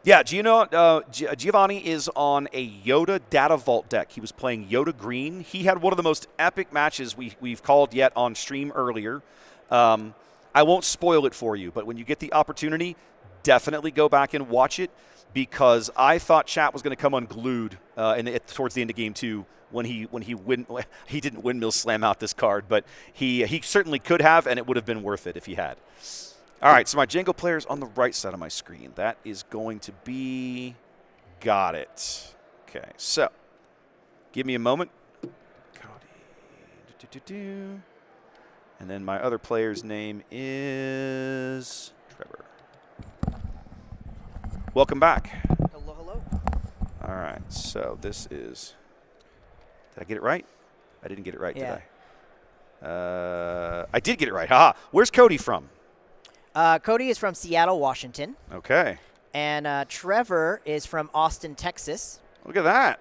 Yeah, Giovanni is on a Yoda Data Vault deck. He was playing Yoda Green. He had one of the most epic matches we've called yet on stream earlier. I won't spoil it for you, but when you get the opportunity, definitely go back and watch it, because I thought chat was going to come unglued towards the end of game 2 when he didn't windmill slam out this card, but he certainly could have, and it would have been worth it if he had. All right, so my Jango player is on the right side of my screen. That is going to be – got it. Okay, so give me a moment. Cody. And then my other player's name is Trevor. Welcome back. Hello, hello. All right, so this is – did I get it right? I didn't get it right, did I? I did get it right. Haha. Where's Cody from? Cody is from Seattle, Washington. Okay. And Trevor is from Austin, Texas. Look at that.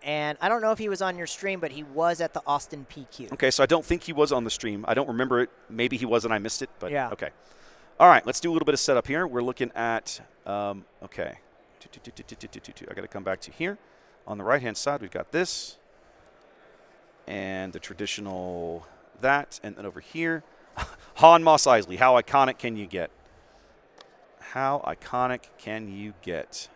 And I don't know if he was on your stream, but he was at the Austin PQ. Okay, so I don't think he was on the stream. I don't remember it. Maybe he was and I missed it, but yeah. Okay. All right, let's do a little bit of setup here. We're looking at, okay. I got to come back to here. On the right-hand side, we've got this. And the traditional that. And then over here, Han Mos Eisley. How iconic can you get? How iconic can you get?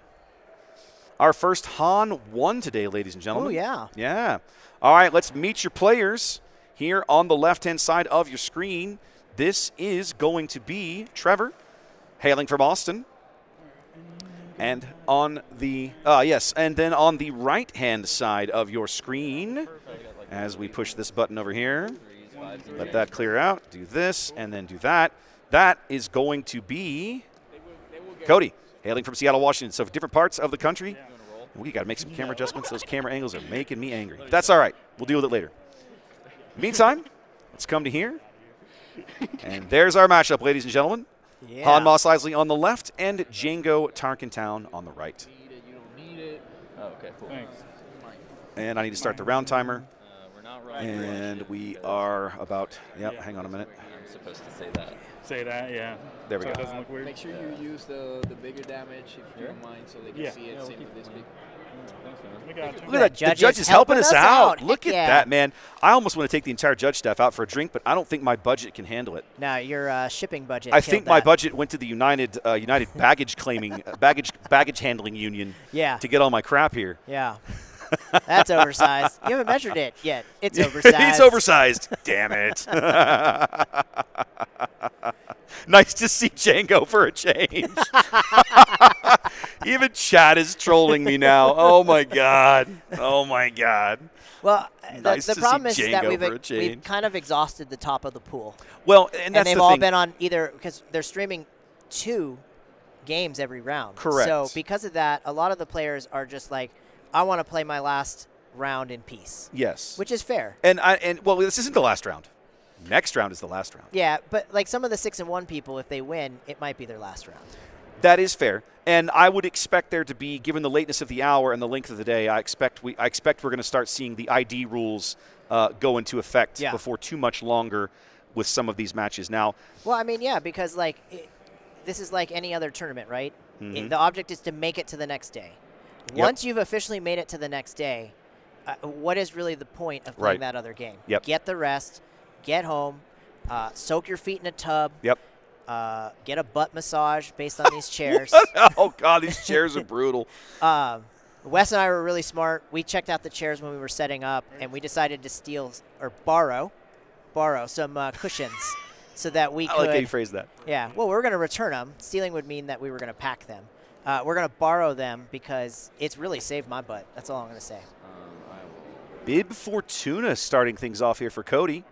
Our first Han won today, ladies and gentlemen. Oh, yeah. Yeah. All right, let's meet your players here on the left-hand side of your screen. This is going to be Trevor, hailing from Austin. And on the, and then on the right-hand side of your screen, as we push this button over here, let that clear out, do this, and then do that. That is going to be Cody, hailing from Seattle, Washington. So different parts of the country. We got to make some camera adjustments. Those camera angles are making me angry. That's all right. We'll deal with it later. Meantime, let's come to here. And there's our matchup, ladies and gentlemen. Yeah. Han Mos Eisley on the left and Jango Tarkentown on the right. You don't need it. Oh, okay, cool. Thanks. And I need to start the round timer. And we are about, hang on a minute. I'm supposed to say that. Say that, yeah. There we go. It doesn't look weird. Make sure you use the bigger damage if you don't mind, so they can see it. Same with this big. Look at that. The judge is helping us out. Look at that, man. I almost want to take the entire judge staff out for a drink, but I don't think my budget can handle it. No, your shipping budget. I think my budget went to the United Baggage Claiming baggage Handling Union. Yeah. To get all my crap here. Yeah. That's oversized. You haven't measured it yet. It's oversized. It's oversized. Damn it. Nice to see Jango for a change. Even Chad is trolling me now. Oh, my God. Oh, my God. Well, nice the problem is that we've kind of exhausted the top of the pool. Well, and that's they've the all thing. been on either because they're streaming 2 games every round. Correct. So because of that, a lot of the players are just like, I want to play my last round in peace. Yes. Which is fair. And well, this isn't the last round. Next round is the last round. Yeah, but like some of the 6-1 people, if they win, it might be their last round. That is fair. And I would expect there to be, given the lateness of the hour and the length of the day, I expect we're going to start seeing the ID rules go into effect before too much longer with some of these matches. Now, well, I mean, yeah, because like this is like any other tournament, right? Mm-hmm. The object is to make it to the next day. Once you've officially made it to the next day, what is really the point of playing that other game? Yep. Get the rest, get home, soak your feet in a tub. Yep. Get a butt massage based on these chairs. Oh, God, these chairs are brutal. Wes and I were really smart. We checked out the chairs when we were setting up, and we decided to borrow some cushions so that we could. I like how you phrased that. Yeah. Well, we're going to return them. Stealing would mean that we were going to pack them. We're going to borrow them because it's really saved my butt. That's all I'm going to say. Bib Fortuna starting things off here for Cody.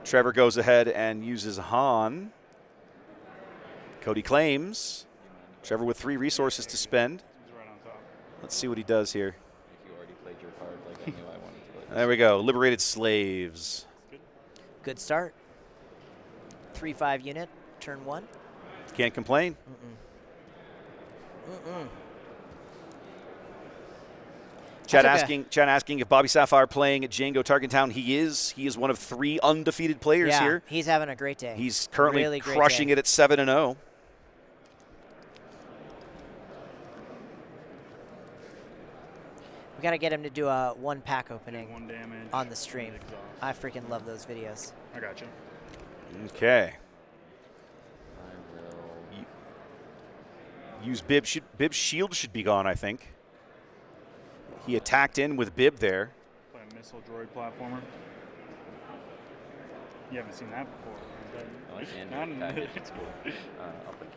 Trevor goes ahead and uses Han. Cody claims. Trevor with 3 resources to spend. Let's see what he does here. You already played your card like I knew I wanted to play. There we go. Liberated Slaves. Good start. 3/5 unit, turn 1. Can't complain. Chad asking if Bobby Sapphire playing at Jango Tarkentown. He is. He is one of 3 undefeated players here. He's having a great day. He's currently really crushing it at 7-0. We got to get him to do a 1 pack opening 1 damage on the stream. I freaking love those videos. I got you. Okay. Use Bib. Bib's shield should be gone, I think. He attacked in with Bib there. Play a missile droid platformer. You haven't seen that before. I like the Not Android package. It's cool. I'll play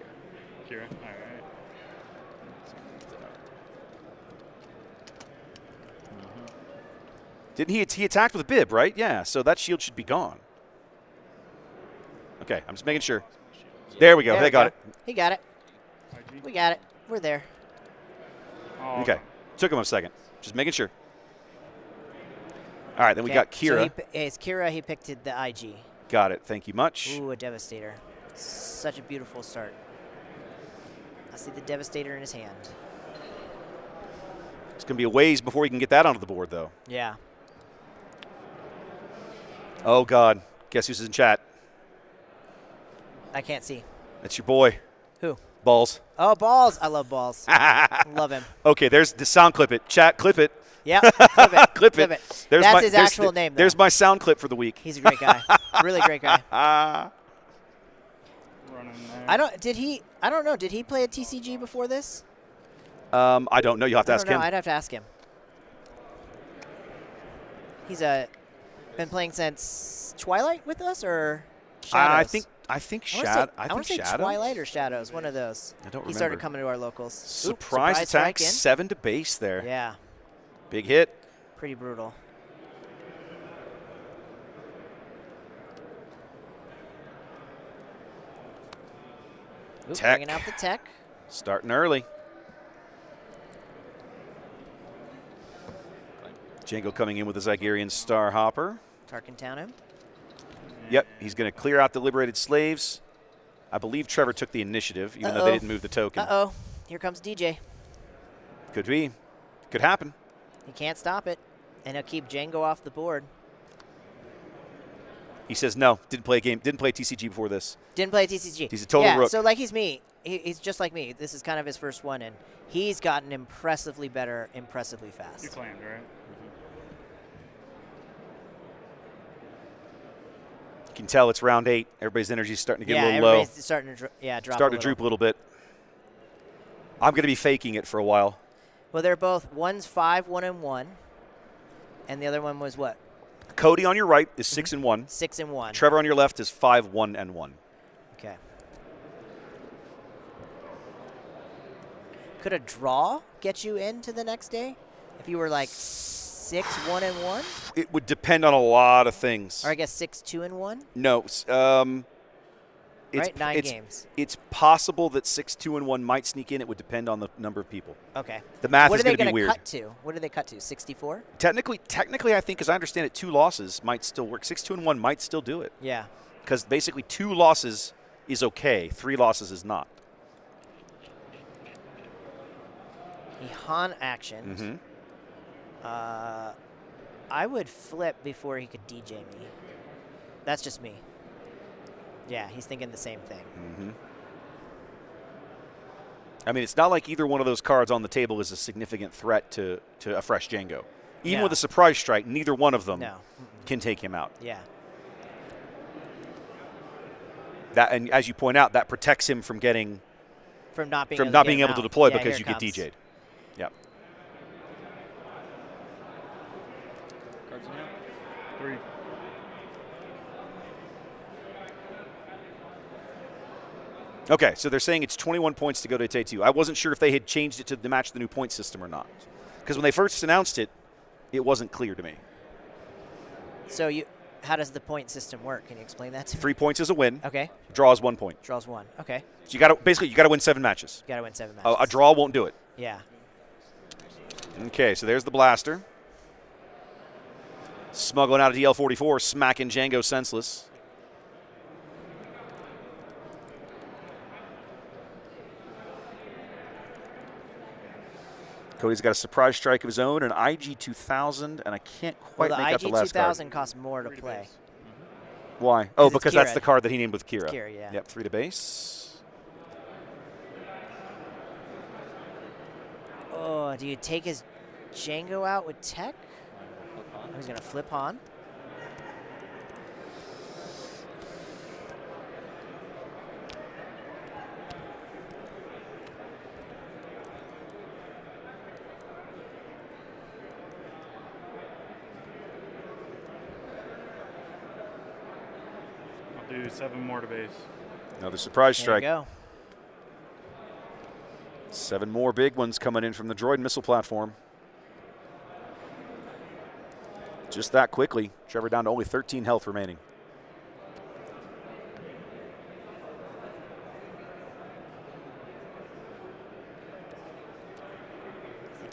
Kira. Kira? All right. Didn't he attacked with Bib, right? Yeah, so that shield should be gone. Okay, I'm just making sure. There we go. They got it. He got it. We got it. We're there. Oh, okay. Took him a second. Just making sure. All right, then we got Kira. So it's Kira. He picked the IG. Got it. Thank you much. Ooh, a Devastator. Such a beautiful start. I see the Devastator in his hand. It's going to be a ways before he can get that onto the board, though. Yeah. Oh, God. Guess who's in chat? I can't see. That's your boy. Who? Balls. Oh, Balls. I love Balls. Love him. Okay, there's the sound clip it. Chat, clip it. Yeah, clip it. Clip it. That's his actual name, though. There's my sound clip for the week. He's a great guy. Really great guy. I don't know. Did he play a TCG before this? I don't know. You'll have to ask him. I'd have to ask him. He's been playing since Twilight with us, or Shadows? I think I Shadows. want to say Twilight or Shadows, one of those. I don't remember. He started coming to our locals. Surprise attack, 7 to base there. Yeah. Big hit. Pretty brutal. Ooh, Tech. bringing out the tech. Starting early. Jango coming in with a Zygerian Star Hopper. Tarkentown him. Yep, he's going to clear out the liberated slaves. I believe Trevor took the initiative, even though they didn't move the token. Uh-oh. Here comes DJ. Could be. Could happen. He can't stop it, and he'll keep Jango off the board. He says no. Didn't play a game. Didn't play TCG before this. Didn't play TCG. He's a total rook. So like he's me. He's just like me. This is kind of his first one, and he's gotten impressively better, impressively fast. You claimed, right? You can tell it's round 8. Everybody's energy is starting to get a little low. Everybody's starting to drop. Starting to droop a little bit. I'm going to be faking it for a while. Well, they're both one's 5-1-1, and the other one was what? Cody on your right is 6-1. 6-1. Trevor on your left is 5-1-1. Okay. Could a draw get you into the next day if you were like 6-1-1? It would depend on a lot of things. Or I guess 6-2-1. No. Right, 9 games. It's possible that 6-2-1 might sneak in. It would depend on the number of people. Okay. The math is going to be weird. What are they going to cut to? What do they cut to? 64? Technically, I think, as I understand it, 2 losses might still work. 6-2-1 might still do it. Yeah. Because basically 2 losses is okay. 3 losses is not. He Han actioned. Mm-hmm. I would flip before he could DJ me. That's just me. Yeah, he's thinking the same thing. Mm-hmm. I mean, it's not like either one of those cards on the table is a significant threat to a fresh Jango. Even with a surprise strike, neither one of them can take him out. Yeah. And as you point out, that protects him from getting not being able to deploy because you get DJ'd. Yep. Cards in hand. 3. Okay, so they're saying it's 21 points to go to Tay 2. I wasn't sure if they had changed it to match the new point system or not. Because when they first announced it, it wasn't clear to me. So how does the point system work? Can you explain that to me? 3 points is a win. Okay. Draws 1 point. Draws 1. Okay. So you got to win 7 matches. You got to win 7 matches. A draw won't do it. Yeah. Okay, so there's the blaster. Smuggling out of DL44, smacking Jango senseless. Cody's got a surprise strike of his own, an IG 2000, and I can't quite make out the last IG 2000 costs more to play. Why? Oh, because Kira. that's the card that he named with Kira. It's Kira, yeah. Yep, 3 to base. Oh, do you take his Jango out with tech? Oh, he's going to flip on. Do 7 more to base. Another surprise strike. There you go. 7 more big ones coming in from the droid missile platform. Just that quickly. Trevor down to only 13 health remaining.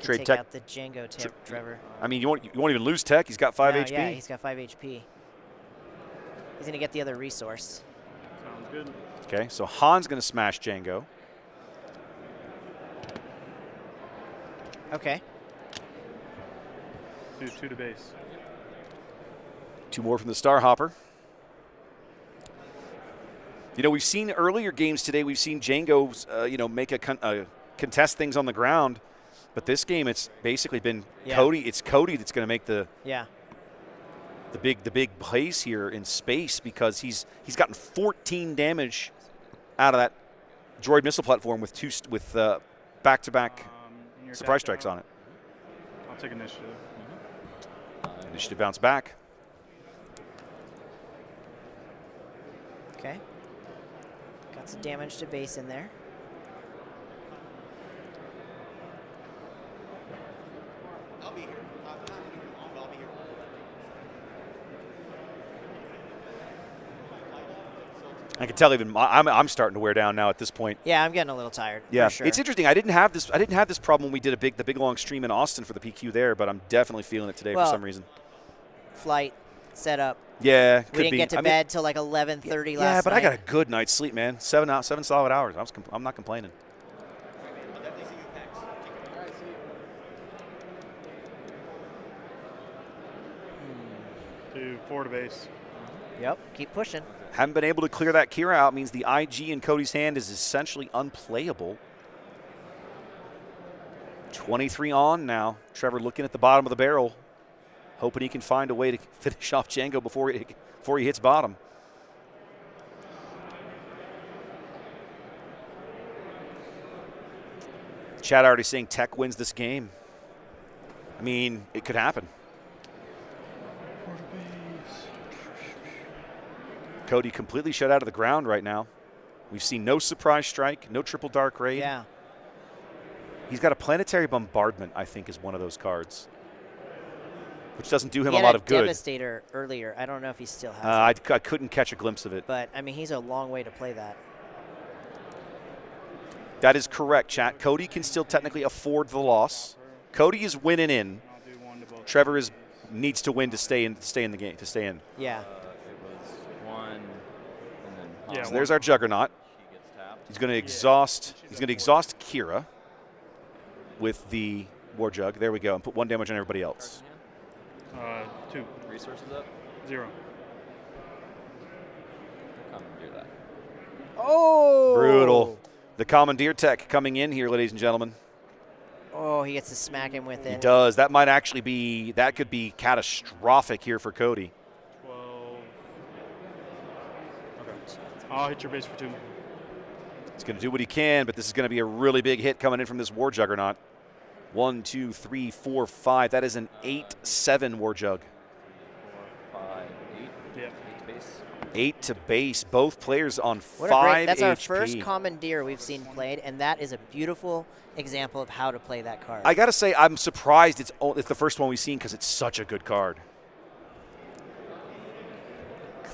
Trade take tech. out the Jango Trevor. I mean, you won't even lose tech. He's got 5 HP. Yeah, he's got 5 HP. He's going to get the other resource. Sounds good. Okay, so Han's going to smash Jango. Okay. 2 to base. 2 more from the Star Hopper. You know, we've seen earlier games today, we've seen Jango, make a contest things on the ground. But this game, it's basically been Cody. It's Cody that's going to make the big plays here in space, because he's gotten 14 damage out of that droid missile platform with back-to-back surprise strikes on it. I'll take initiative. Initiative bounce back. Okay. Got some damage to base in there. I'll be here. I'm not going to come on, but I'll be here. I can tell even I'm starting to wear down now at this point. Yeah, I'm getting a little tired. Yeah, for sure. It's interesting. I didn't have this problem when we did the big long stream in Austin for the PQ there, but I'm definitely feeling it today for some reason. Flight, setup. Yeah, we didn't get to bed till like 11:30 last night. Yeah, but I got a good night's sleep, man. 7 solid hours. I'm not complaining. Do 4 to base. Yep, keep pushing. Haven't been able to clear that Kira out. Means the IG in Cody's hand is essentially unplayable. 23 on now. Trevor looking at the bottom of the barrel, hoping he can find a way to finish off Jango before he hits bottom. Chad already saying Tech wins this game. I mean, it could happen. Cody completely shut out of the ground right now. We've seen no surprise strike, no triple dark raid. Yeah. He's got a planetary bombardment, I think, is one of those cards, which doesn't do him He a had lot of good. Devastator earlier. I don't know if he still has it. I couldn't catch a glimpse of it. But, I mean, he's a long way to play that. That is correct, chat. Cody can still technically afford the loss. Cody is winning in. Trevor needs to win to stay in the game. Yeah. It was 1, and then So there's our Juggernaut. He's going to exhaust. He's going to exhaust Kira with the War Jug. There we go, and put 1 damage on everybody else. 2. Resources up? 0. Commandeer that. Oh! Brutal. The Commandeer Tech coming in here, ladies and gentlemen. Oh, he gets to smack him with it. He does. That might actually be, that could be catastrophic here for Cody. 12. Okay. I'll hit your base for 2. He's going to do what he can, but this is going to be a really big hit coming in from this War Juggernaut. 1, 2, 3, 4, 5. That is an 8-7 War Jug. 4, 5, 8. Yeah. 8 base. 8 to base. Both players on What 5 That's HP. our first commandeer we've seen played, and that is a beautiful example of how to play that card. I got to say, I'm surprised it's the first one we've seen because it's such a good card.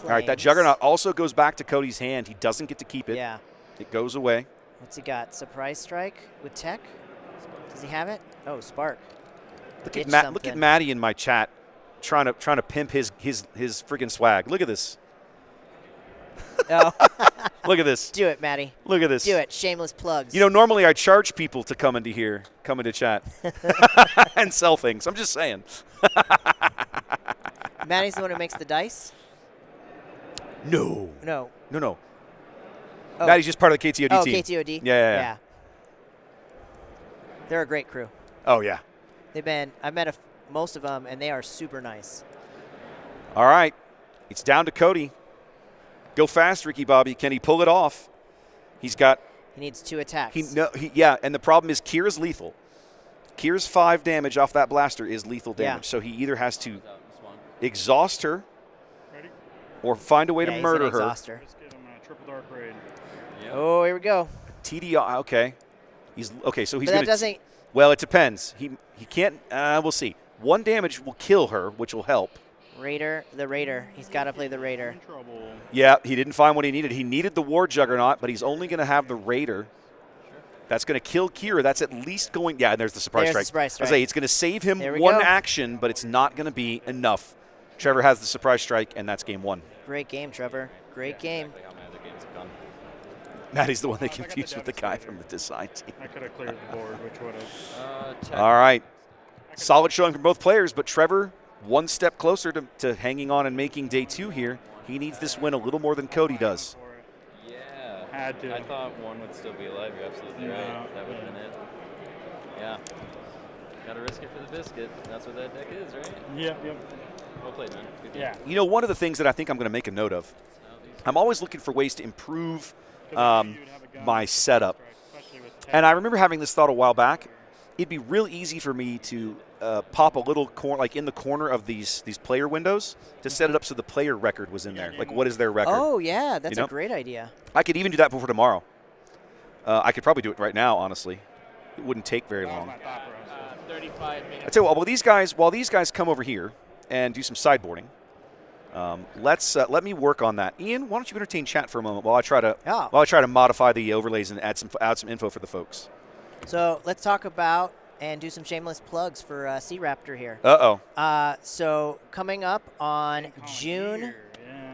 All right, that Juggernaut also goes back to Cody's hand. He doesn't get to keep it. Yeah. It goes away. What's he got? Surprise Strike with Tech? Does he have it? Oh, Spark. Look at Maddie in my chat trying to pimp his friggin' swag. Look at this. Oh. Look at this. Do it, Maddie. Look at this. Do it. Shameless plugs. You know, normally I charge people to come into chat and sell things. I'm just saying. Maddie's the one who makes the dice? No. No. No. Oh. Maddie's just part of the KTOD team. Oh, KTOD? Yeah. They're a great crew. Oh, yeah. I've met most of them, and they are super nice. All right. It's down to Cody. Go fast, Ricky Bobby. Can he pull it off? He needs 2 attacks. And the problem is Kira's lethal. Kira's 5 damage off that blaster is lethal damage. So he either has to exhaust her or find a way to murder her. Exhaust her. Just get him a triple dark raid. Yep. Oh, here we go. TDI. Okay. So he's going to. Well, it depends. He can't. We'll see. 1 damage will kill her, which will help. The Raider. He's got to play the Raider. Yeah, he didn't find what he needed. He needed the War Juggernaut, but he's only going to have the Raider. That's going to kill Kira. That's at least going. Yeah, and there's the surprise strike. I say it's going to save him 1 action, but it's not going to be enough. Trevor has the surprise strike, and that's game 1. Great game, Trevor. Great game. Maddie's the one they confused with the guy from the design team. I could have cleared the board, which would have. All right. Solid showing from both players, but Trevor 1 step closer to hanging on and making day 2 here. He needs this win a little more than Cody does. Yeah. Had to. I thought 1 would still be alive. You're absolutely right. That would have been it. Yeah. Got to risk it for the biscuit. That's what that deck is, right? Yep. Well played, man. Good game. Yeah. You know, one of the things that I think I'm going to make a note of, I'm always looking for ways to improve my setup. And I remember having this thought a while back. It'd be real easy for me to pop a little corner, like in the corner of these player windows, to set it up so the player record was in there. Like, what is their record? Oh, yeah. That's a great idea. I could even do that before tomorrow. I could probably do it right now, honestly. It wouldn't take very long. 35 minutes. I tell you what, while these guys come over here and do some sideboarding, let me work on that. Ian, why don't you entertain chat for a moment while I try to modify the overlays and add some info for the folks. So let's talk about and do some shameless plugs for Sea Raptor here. So coming up on June,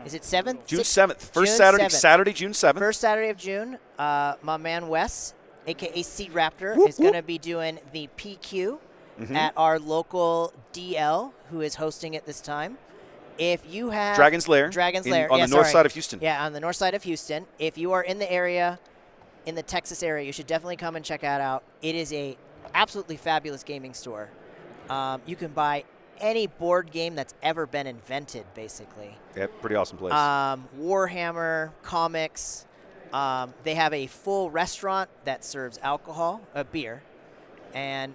is it 7th? June 7th. First Saturday, June 7th. First Saturday of June, my man Wes, a.k.a. Sea Raptor, is going to be doing the PQ at our local DL, who is hosting it this time. If you have Dragon's Lair on the north side of Houston. Yeah, on the north side of Houston. If you are in the area, in the Texas area, you should definitely come and check that out. It is a absolutely fabulous gaming store. You can buy any board game that's ever been invented, basically. Yeah, pretty awesome place. Warhammer, comics. They have a full restaurant that serves alcohol, beer, and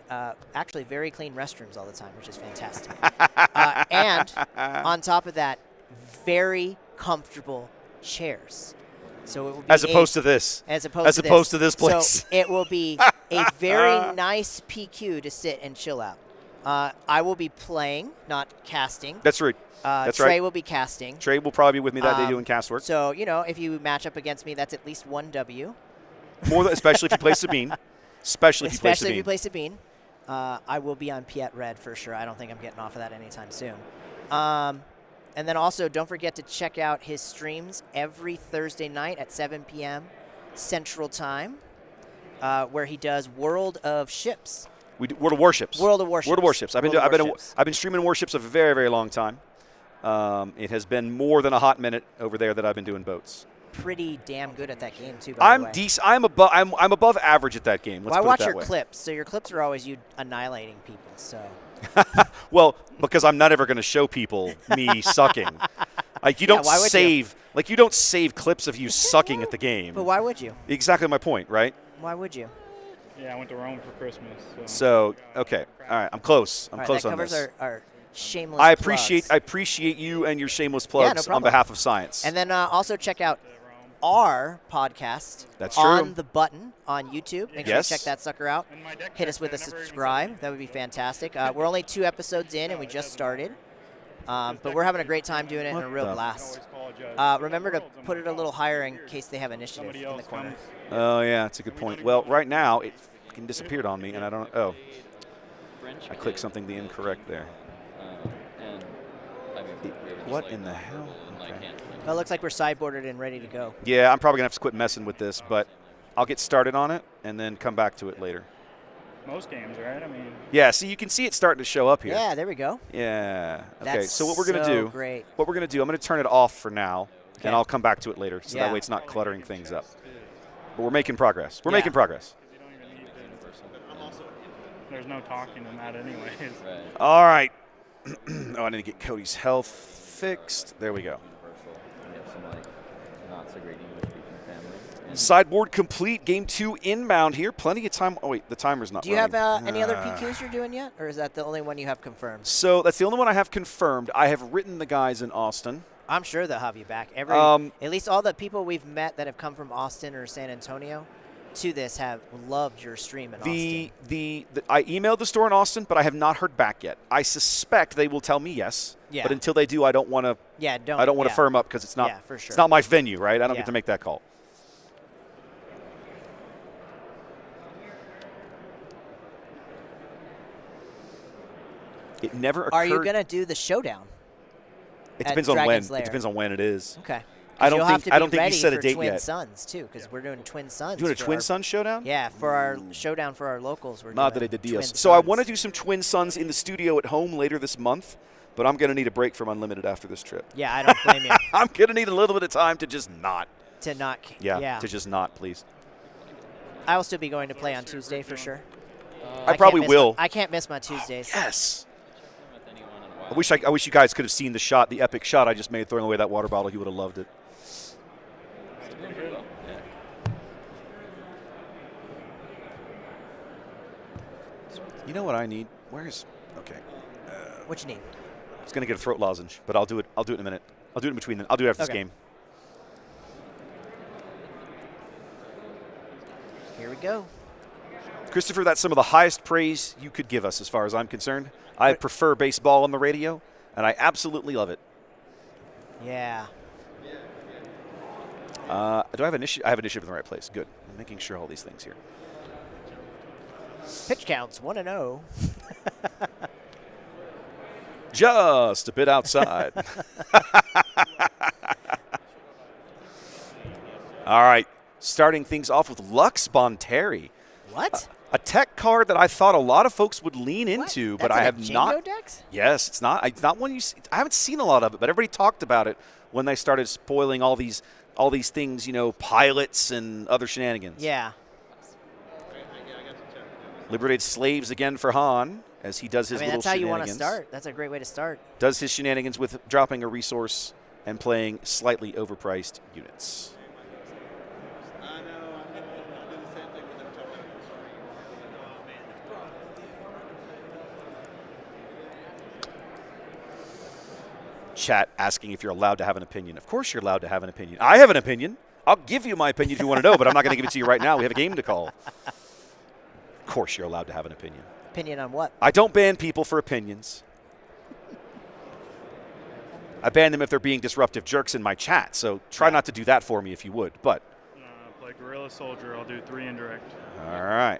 actually very clean restrooms all the time, which is fantastic. And on top of that, very comfortable chairs. So it will be as opposed to this place. So it will be a very nice PQ to sit and chill out. I will be playing, not casting. That's right. Trey will be casting. Trey will probably be with me that day doing cast work. So, if you match up against me, that's at least 1 W. Especially if you play Sabine. Especially if you play Sabine. I will be on Piet Red for sure. I don't think I'm getting off of that anytime soon. And then also, don't forget to check out his streams every Thursday night at 7 p.m. Central Time, where he does World of Ships. World of Warships. World of Warships. I've been streaming Warships a very, very long time. It has been more than a hot minute over there that I've been doing boats. Pretty damn good at that game too. By the way. Decent. I'm above average at that game. I watch your clips, so your clips are always you annihilating people. So. Well, because I'm not ever going to show people me sucking. Like you don't you don't save clips of you sucking at the game. But why would you? Exactly my point, right? Why would you? Yeah, I went to Rome for Christmas. So okay, all right, I'm close. I'm close that on covers this. our shameless I plugs. appreciate you and your shameless plugs no on behalf of science. And then also check out our podcast. That's On true. the button on YouTube. Make sure you check that sucker out. Hit us with a subscribe. That would be fantastic. We're only 2 episodes in, and we just started. But we're having a great time doing it and a real blast. Remember to put it a little higher in case they have initiative in the corner. Oh, yeah, that's a good point. Well, right now, it fucking disappeared on me, and I don't – oh. I clicked something the incorrect there. What in the hell? Okay. Well, it looks like we're sideboarded and ready to go. Yeah, I'm probably going to have to quit messing with this, but I'll get started on it and then come back to it later. Most games, right? I mean. Yeah, see, you can see it starting to show up here. Yeah, there we go. Yeah. Okay, That's so what we're going to do, great. What we're going to do, I'm going to turn it off for now, Okay. and I'll come back to it later, so that way it's not cluttering things up. But we're making progress. We're making progress. There's no talking in that anyways. All right. Oh, I need to get Cody's health fixed. There we go. Sideboard complete. Game 2 inbound here. Plenty of time. Oh, wait, the timer's not Do you running. have any other PQs you're doing yet, or is that the only one you have confirmed? So that's the only one I have confirmed. I have written the guys in Austin. I'm sure they'll have you back. At least all the people we've met that have come from Austin or San Antonio to this have loved your stream in Austin. I emailed the store in Austin, but I have not heard back yet. I suspect they will tell me yes. Yeah. But until they do, I don't want to. Yeah, I don't want to firm up because it's not. Yeah, for sure. It's not my venue, right? I don't get to make that call. It never occurred. Are you gonna do the showdown? It depends on when. It depends on when it is. Okay. I don't think. I don't think ready you set a for date Twin yet. Suns too, because we're doing Twin Suns. Doing a Twin Suns showdown? Yeah, for our showdown for our locals. We're Not that I did deals. So I want to do some Twin Suns in the studio at home later this month, but I'm going to need a break from Unlimited after this trip. Yeah, I don't blame you. I'm going to need a little bit of time to just not. Yeah. To just not, please. I will still be going to play on Tuesday for sure. I probably will. I can't miss my Tuesdays. Yes. I wish you guys could have seen the shot, the epic shot I just made throwing away that water bottle. You would have loved it. You know what I need? Where's okay? What you need? I was gonna get a throat lozenge, but I'll do it. I'll do it in a minute. I'll do it in between. I'll do it after this game. Here we go. Christopher, that's some of the highest praise you could give us as far as I'm concerned. I prefer baseball on the radio, and I absolutely love it. Yeah. Do I have initiative? I have initiative in the right place. Good. I'm making sure all these things here. Pitch counts 1-0. Just a bit outside. All right. Starting things off with Lux Bonteri. What? A tech card that I thought a lot of folks would lean into, but I have not. Decks? Yes, it's not. It's not one you. I haven't seen a lot of it, but everybody talked about it when they started spoiling all these things. You know, pilots and other shenanigans. Yeah. Liberated slaves again for Han as he does his little that's how you want to shenanigans. start. That's a great way to start. Does his shenanigans with dropping a resource and playing slightly overpriced units. Chat asking if you're allowed to have an opinion. Of course you're allowed to have an opinion. I have an opinion. I'll give you my opinion if you want to know, but I'm not going to give it to you right now. We have a game to call. Of course you're allowed to have an opinion. Opinion on what? I don't ban people for opinions. I ban them if they're being disruptive jerks in my chat, so try not to do that for me if you would. But Play Guerrilla Soldier. I'll do 3 indirect. all right.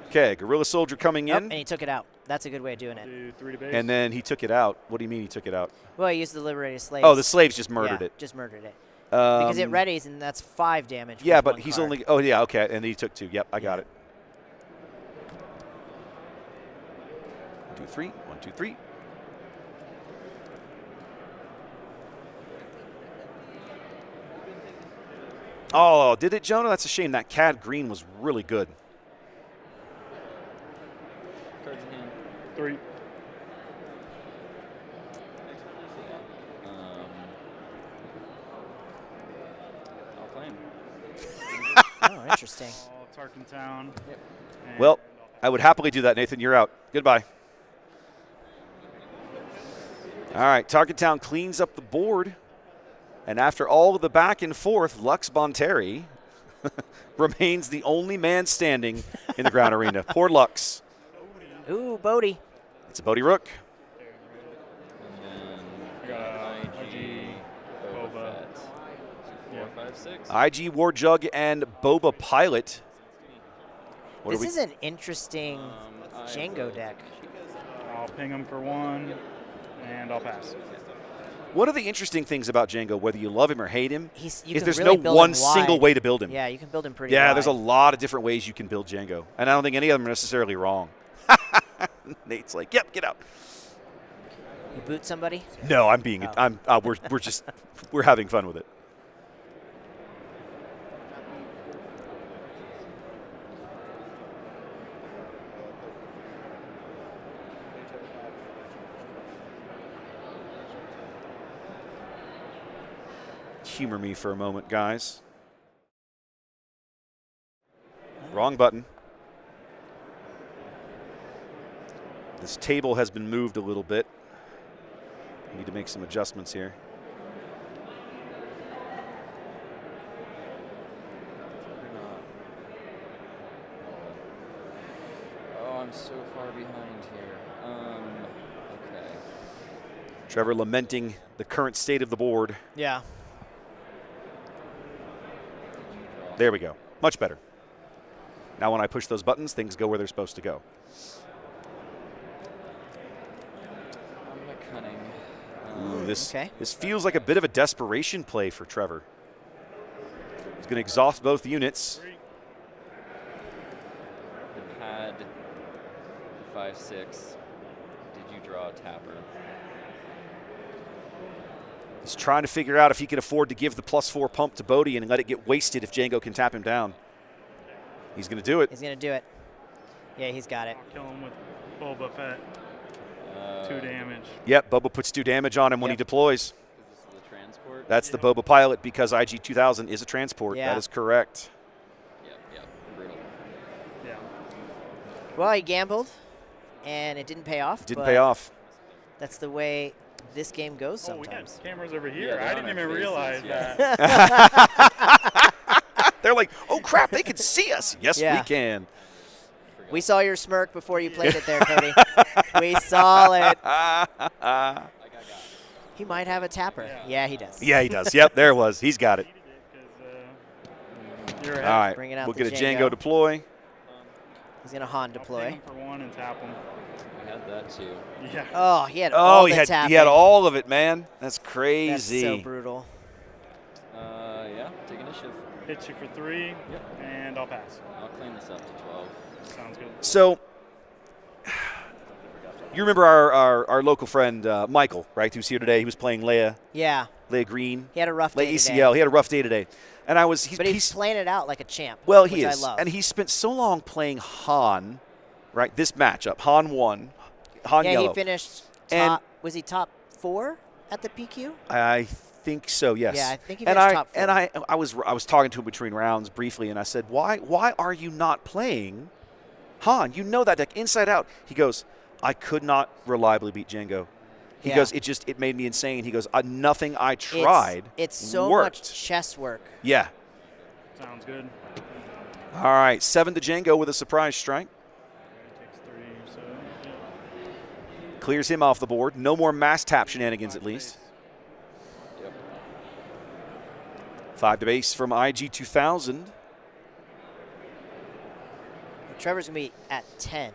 Okay, Guerrilla Soldier coming in. And he took it out. That's a good way of doing it. Do 3 to base. And then he took it out. What do you mean he took it out? Well, he used the liberated slaves. Oh, the slaves just murdered it. Just murdered it. Because it readies, and that's 5 damage. Yeah, with but one he's card. only. Oh, yeah, okay. And he took 2. Yep, I got it. 1, 2, 3. 1, 2, 3. Oh, did it, Jonah? That's a shame. That Cad Green was really good. Cards in hand. 3. I'll play him. Oh, interesting. Tarkin Town. Yep. Well, I would happily do that, Nathan. You're out. Goodbye. All right, Target Town cleans up the board. And after all of the back and forth, Lux Bonteri remains the only man standing in the ground arena. Poor Lux. Ooh, Bodie. It's a Bodie Rook. I got IG, Boba. 4, 5, 6. IG Warjug and Boba Pilot. This is an interesting Jango deck. I'll ping him for 1, and I'll pass. One of the interesting things about Jango, whether you love him or hate him, is there's really no one single way to build him. Yeah, you can build him pretty Yeah, wide. there's a lot of different ways you can build Jango. And I don't think any of them are necessarily wrong. Nate's like, yep, get out. You boot somebody? No, I'm being, we're having fun with it. Humor me for a moment, guys. Wrong button. This table has been moved a little bit. I need to make some adjustments here. Oh, I'm so far behind here. Okay. Trevor lamenting the current state of the board. Yeah. There we go. Much better. Now when I push those buttons, things go where they're supposed to go. Ooh, this feels like a bit of a desperation play for Trevor. He's going to exhaust both units. Had 5, 6. Did you draw a tapper? He's trying to figure out if he can afford to give the +4 pump to Bodie and let it get wasted if Jango can tap him down. He's going to do it. He's going to do it. Yeah, he's got it. I'll kill him with Boba Fett. 2 damage. Yep, Boba puts 2 damage on him when he deploys. Is this the transport? That's the Boba Pilot because IG 2000 is a transport. Yeah. That is correct. Yep, brutal. Yeah. Well, he gambled, and it didn't pay off. Didn't pay off. That's the way this game goes sometimes. We got cameras over here. Yeah, I didn't even realize that. They're like, oh, crap, they can see us. Yes, we can. We saw your smirk before you played it there, Cody. We saw it. He might have a tapper. Yeah, he does. Yeah, he does. Yep, there it was. He's got it. All All right, Bringing out we'll the get a Jango deploy. He's going to Han deploy. Ping him for 1 and tap him. We had that too. Yeah. Oh, he had all the tapping. He had all of it, man. That's crazy. That's so brutal. Yeah, take initiative. Hit you for 3, and I'll pass. I'll clean this up to 12. Sounds good. So, you remember our local friend Michael, right, who's here today? He was playing Leia. Yeah. Leia Green. He had a rough day Leia today. ACL. He had a rough day today. And but he's playing it out like a champ. Well, which he is. I love. And he spent so long playing Han, right? This matchup, Han won, Han yeah, yellow. he finished And was he top 4 at the PQ? I think so, yes. Yeah, I think he finished top 4. And I was talking to him between rounds briefly, and I said, why are you not playing Han? You know that deck inside out. He goes, I could not reliably beat Jango. He goes, it made me insane. He goes, nothing I tried It's so worked. much chess work. Yeah. Sounds good. All right, 7 to Jango with a surprise strike. Takes 3, so Clears him off the board. No more mass tap shenanigans, at least. Yep. 5 to base from IG 2000. Trevor's going to be at 10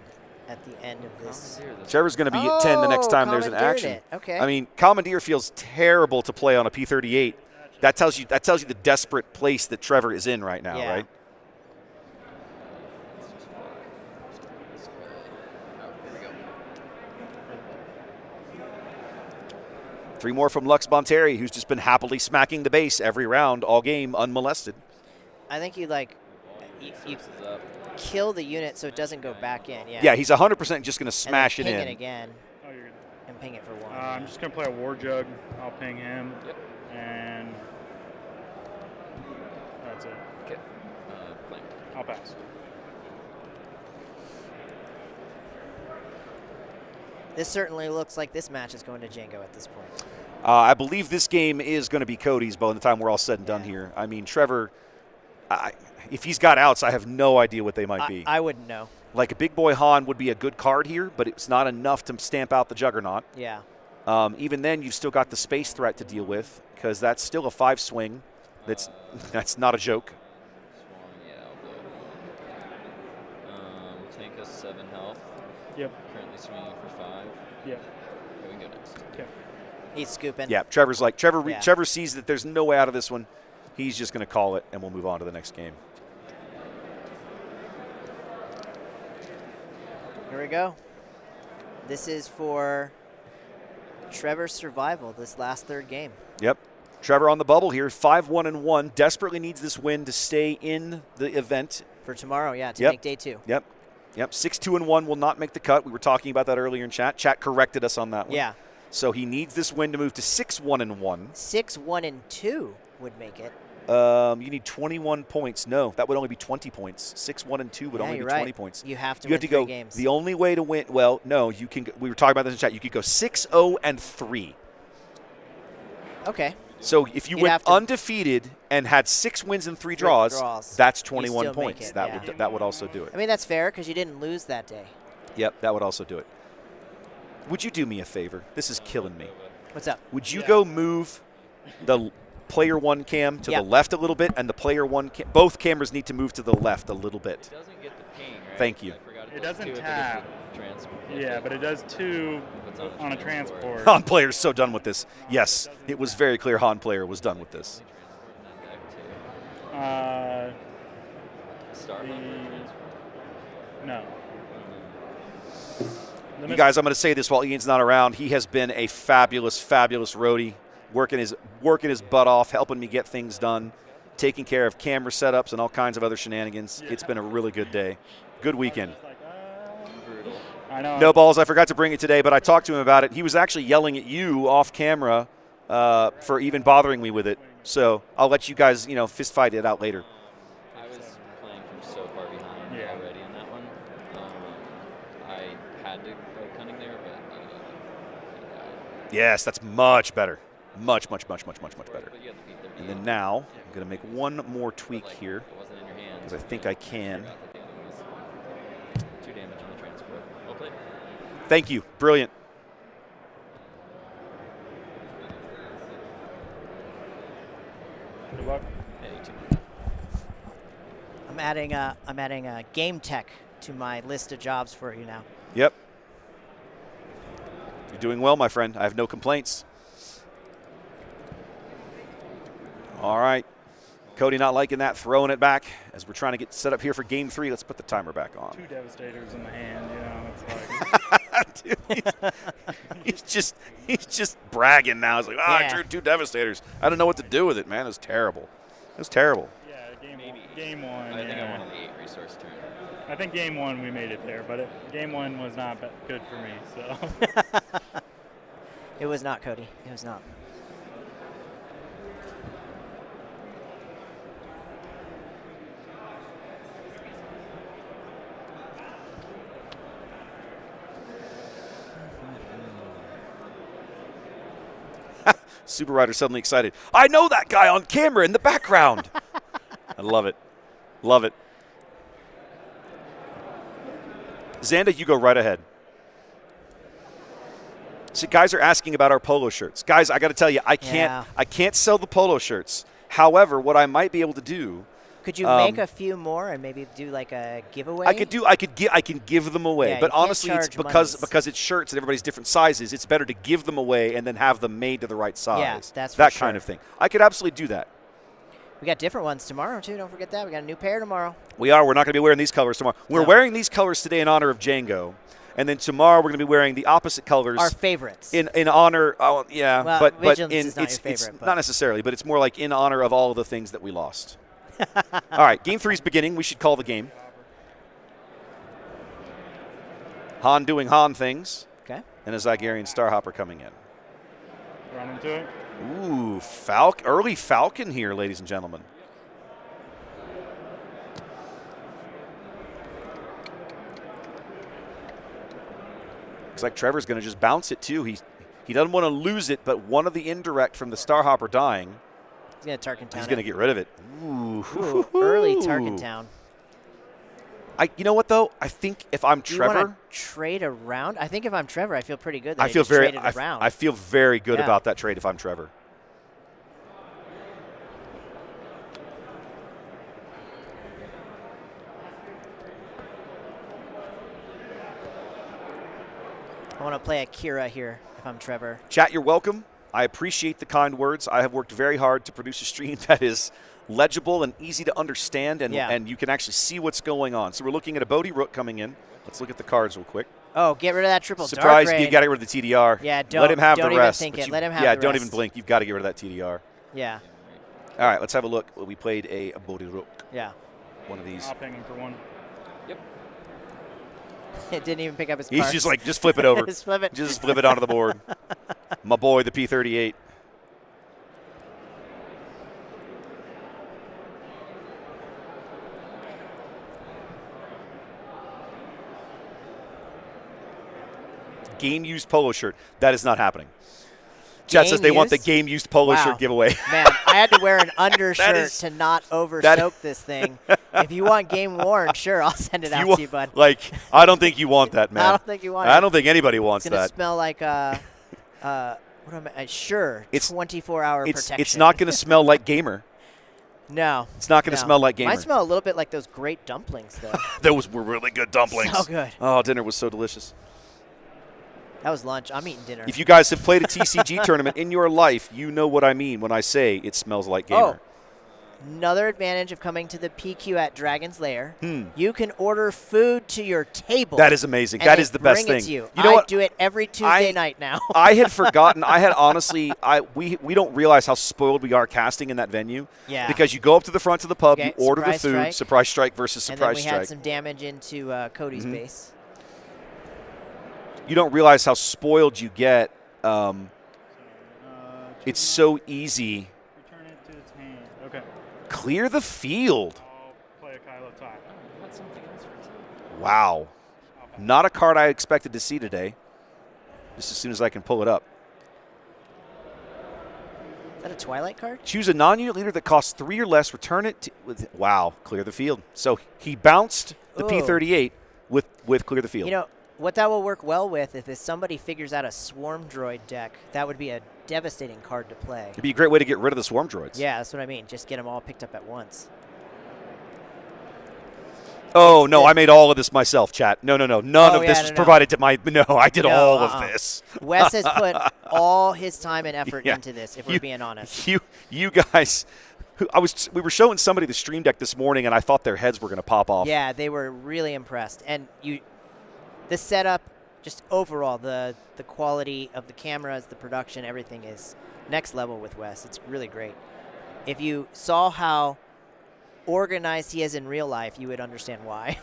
at the end of this. Trevor's going to be at 10 the next time there's an commandeered action. it. Okay. I mean, Commandeer feels terrible to play on a P38. That tells you the desperate place that Trevor is in right now, right? Three more from Lux Bonteri, who's just been happily smacking the base every round, all game, unmolested. I think you kill the unit so it doesn't go back in. Yeah, he's 100% just going to smash it in. Ping it again. And ping it for 1. I'm just going to play a War Jug. I'll ping him. Yep. And that's it. Okay. I'll pass. This certainly looks like this match is going to Jango at this point. I believe this game is going to be Cody's by the time we're all said and done here. I mean, Trevor, if he's got outs, I have no idea what they might be. I wouldn't know. Like a Big Boy Han would be a good card here, but it's not enough to stamp out the Juggernaut. Yeah. Even then, you've still got the space threat to deal with because that's still a 5 swing. That's not a joke. Tank has 7 health. Yep. Currently swinging for 5. Yep. Okay, we can go next. Okay. He's scooping. Yeah, Trevor sees that there's no way out of this one. He's just going to call it, and we'll move on to the next game. Here we go. This is for Trevor's survival, this last third game. Yep. Trevor on the bubble here, 5-1-1. Desperately needs this win to stay in the event. For tomorrow, yeah, to make day 2. Yep. 6-2-1 will not make the cut. We were talking about that earlier in chat. Chat corrected us on that one. Yeah. So he needs this win to move to 6-1-1. 6-1-2 would make it. You need 21 points. No, that would only be 20 points. 6-1-2 would only be 20 points. You have to win 3 go, games. The only way to win, well, no, you can. We were talking about this in chat. You could go 6-0-3. Okay. So if you went undefeated and had 6 wins and 3 draws, that's 21 points. That would also do it. I mean, that's fair because you didn't lose that day. Yep, that would also do it. Would you do me a favor? This is killing me. What's up? Would you go move the player 1 cam to the left a little bit, and the player 1 both cameras need to move to the left a little bit. It doesn't get the ping, right? Thank you. It doesn't tap. Yeah, but it does 2 on a transport. Han Player's so done with this. Yes, it was very clear Han Player was done with this. No. You guys, I'm going to say this while Ian's not around. He has been a fabulous, fabulous roadie, working his butt off, helping me get things done, taking care of camera setups and all kinds of other shenanigans. It's been a really good day. Good weekend. I know. No balls. I forgot to bring it today, but I talked to him about it. He was actually yelling at you off camera for even bothering me with it. So I'll let you guys, fist fight it out later. I was playing from so far behind already in that one. I had to go cunning there, but yes, that's much better. Much better. And then now I'm going to make one more tweak here because I think I can. 2 damage on the transport. Well played. Thank you. Brilliant. Good luck. I'm adding a game tech to my list of jobs for you now. Yep. You're doing well, my friend. I have no complaints. All right. Cody not liking that, throwing it back as we're trying to get set up here for game 3. Let's put the timer back on. 2 Devastators in the hand, it's like he's just bragging now. He's like, I drew 2 Devastators. I don't know what to do with it, man. It was terrible. Yeah, game 1. I think I wanted the 8 resource turn. I think game 1 we made it there, but game 1 was not good for me. So it was not, Cody. It was not. Super Rider suddenly excited. I know that guy on camera in the background. I love it. Love it. Xanda, you go right ahead. So guys are asking about our polo shirts. Guys, I got to tell you, I can't sell the polo shirts. However, what I might be able to do. Could you make a few more and maybe do like a giveaway? I can give them away. Yeah, but honestly, it's because it's shirts and everybody's different sizes. It's better to give them away and then have them made to the right size. Yeah, that's that for kind sure. of thing. I could absolutely do that. We got different ones tomorrow too. Don't forget that. We got a new pair tomorrow. We are. We're not going to be wearing these colors tomorrow. We're wearing these colors today in honor of Jango. And then tomorrow we're going to be wearing the opposite colors. Our favorites. In honor, well, but Vigilance is not your favorite, it's not necessarily, but it's more like in honor of all of the things that we lost. All right, game 3 is beginning. We should call the game. Han doing Han things. Okay. And a Zygerian Starhopper coming in. Run into it. Ooh, early Falcon here, ladies and gentlemen. Looks like Trevor's going to just bounce it too. He doesn't want to lose it, but one of the indirect from the Starhopper dying. He's going to Tarkentown. He's going to get rid of it. Ooh, early Tarkentown. You know what though? I think if I'm Trevor, you want to trade around? I think if I'm Trevor, I feel pretty good. That I feel around. I feel very good about that trade if I'm Trevor. I want to play Akira here if I'm Trevor. Chat, you're welcome. I appreciate the kind words. I have worked very hard to produce a stream that is legible and easy to understand, and you can actually see what's going on. So we're looking at a Bodhi Rook coming in. Let's look at the cards real quick. Oh, get rid of that triple Surprise, dark raid. you got to get rid of the TDR. Yeah, let him have the rest. Don't even think it. Let him have the rest. Don't even blink. You've got to get rid of that TDR. Yeah. All right, let's have a look. We played a Bodhi Rook. Yeah. One of these. I'll ping him for one. Yep. It didn't even pick up his He's cards. just like, just flip it over. Just flip it. Just flip it onto the board. My boy, the P38. Game-used polo shirt. That is not happening. Chat says they want the game-used polo shirt giveaway. Man, I had to wear an undershirt to not over-soak this thing. If you want game-worn, sure, I'll send it out to you, bud. Like, I don't think you want that, man. I don't think you want it. I don't think anybody wants it's gonna that. It's going to smell like, what am I? Sure, 24-hour protection. It's not going to smell like Gamer. No. It's not going to smell like Gamer. Might smell a little bit like those great dumplings, though. Those were really good dumplings. So good. Oh, dinner was so delicious. That was lunch. I'm eating dinner. If you guys have played a TCG tournament in your life, you know what I mean when I say it smells like Gamer. Another advantage of coming to the PQ at Dragon's Lair, you can order food to your table. That is amazing. That is the best thing. Bring it to you. You know I what? do it every Tuesday night now. I had forgotten. I had honestly, we don't realize how spoiled we are casting in that venue. Yeah. Because you go up to the front of the pub, you order the food, strike. surprise strike versus surprise and then we strike. had some damage into Cody's base. You don't realize how spoiled you get. It's so easy. Return it to its hand. Okay. Clear the field. I'll play a Kylo tie. Wow. Not a card I expected to see today. Just as soon as I can pull it up. Is that a Twilight card? Choose a non-unit leader that costs 3 or less. Return it to, wow, clear the field. So he bounced the P38 with clear the field. You know, what that will work well with, if somebody figures out a Swarm Droid deck, that would be a devastating card to play. It'd be a great way to get rid of the Swarm Droids. Yeah, that's what I mean. Just get them all picked up at once. Oh, no, I made all of this myself, chat. No. None of this was provided to my... No, I did all of this. Wes has put all his time and effort into this, if we're being honest. You guys... We were showing somebody the stream deck this morning, and I thought their heads were going to pop off. Yeah, they were really impressed. And the setup, just overall, the quality of the cameras, the production, everything is next level with Wes. It's really great. If you saw how organized he is in real life, you would understand why.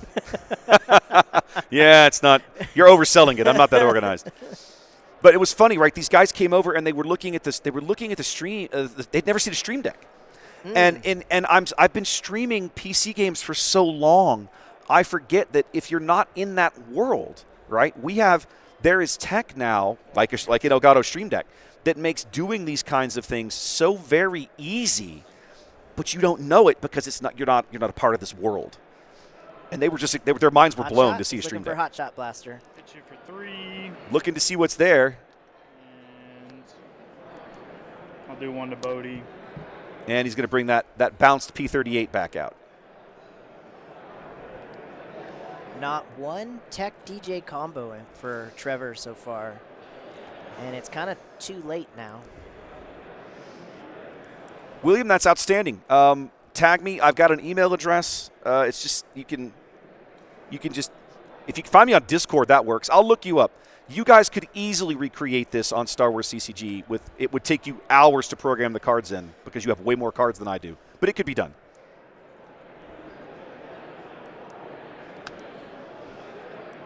Yeah, it's not. You're overselling it. I'm not that organized. But it was funny, right? These guys came over and they were looking at this. They were looking at the stream. They'd never seen a stream deck. And I've been streaming PC games for so long. I forget that if you're not in that world, right? There is tech now, like an Elgato Stream Deck, that makes doing these kinds of things so very easy, but you don't know it because you're not a part of this world. And their minds were blown to see a Stream Deck. For Hot Shot Blaster. Hit you for 3. Looking to see what's there. And I'll do one to Bodhi. And he's going to bring that bounced P38 back out. Not one Tech DJ combo for Trevor so far. And it's kind of too late now. William, that's outstanding. Tag me. I've got an email address. It's just you can just, if you can find me on Discord, that works. I'll look you up. You guys could easily recreate this on Star Wars CCG. It would take you hours to program the cards in because you have way more cards than I do. But it could be done.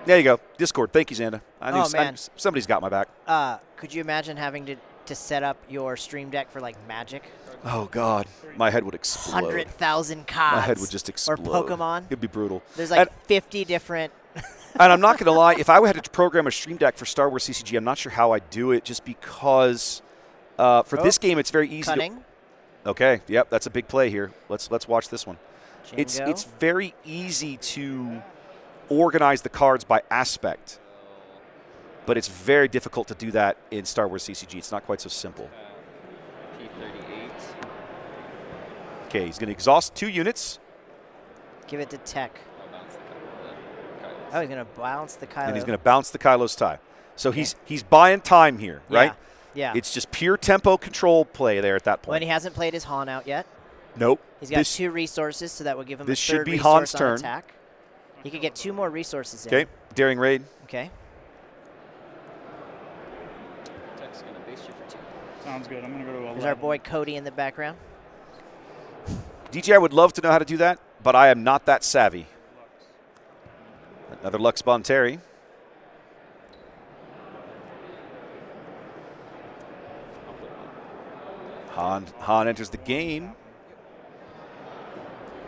There you go. Discord. Thank you, Xanda. Somebody's got my back. Could you imagine having to set up your Stream Deck for like Magic? Oh, God. My head would explode. 100,000 cards. My head would just explode. Or Pokemon. It'd be brutal. There's like 50 different And I'm not going to lie, if I had to program a stream deck for Star Wars CCG, I'm not sure how I'd do it, just because for this game it's very easy. Cunning. Okay, yep, that's a big play here. Let's watch this one. Jango. It's very easy to organize the cards by aspect, but it's very difficult to do that in Star Wars CCG. It's not quite so simple. P38. Okay, he's going to exhaust 2 units. Give it to Tech. Oh, he's going to bounce the Kylo. And he's going to bounce the Kylo's tie. So he's buying time here, right? Yeah. It's just pure tempo control play there at that point. When he hasn't played his Han out yet. Nope. He's got 2 resources, so that will give him a this third should be resource Han's on turn. attack. He could get 2 more resources in. Okay, daring raid. Okay. Tech's going to base you for 2. Sounds good. I'm going to go to 11. There's our boy Cody in the background. DJ, I would love to know how to do that, but I am not that savvy. Another Lux Bonteri. Han enters the game.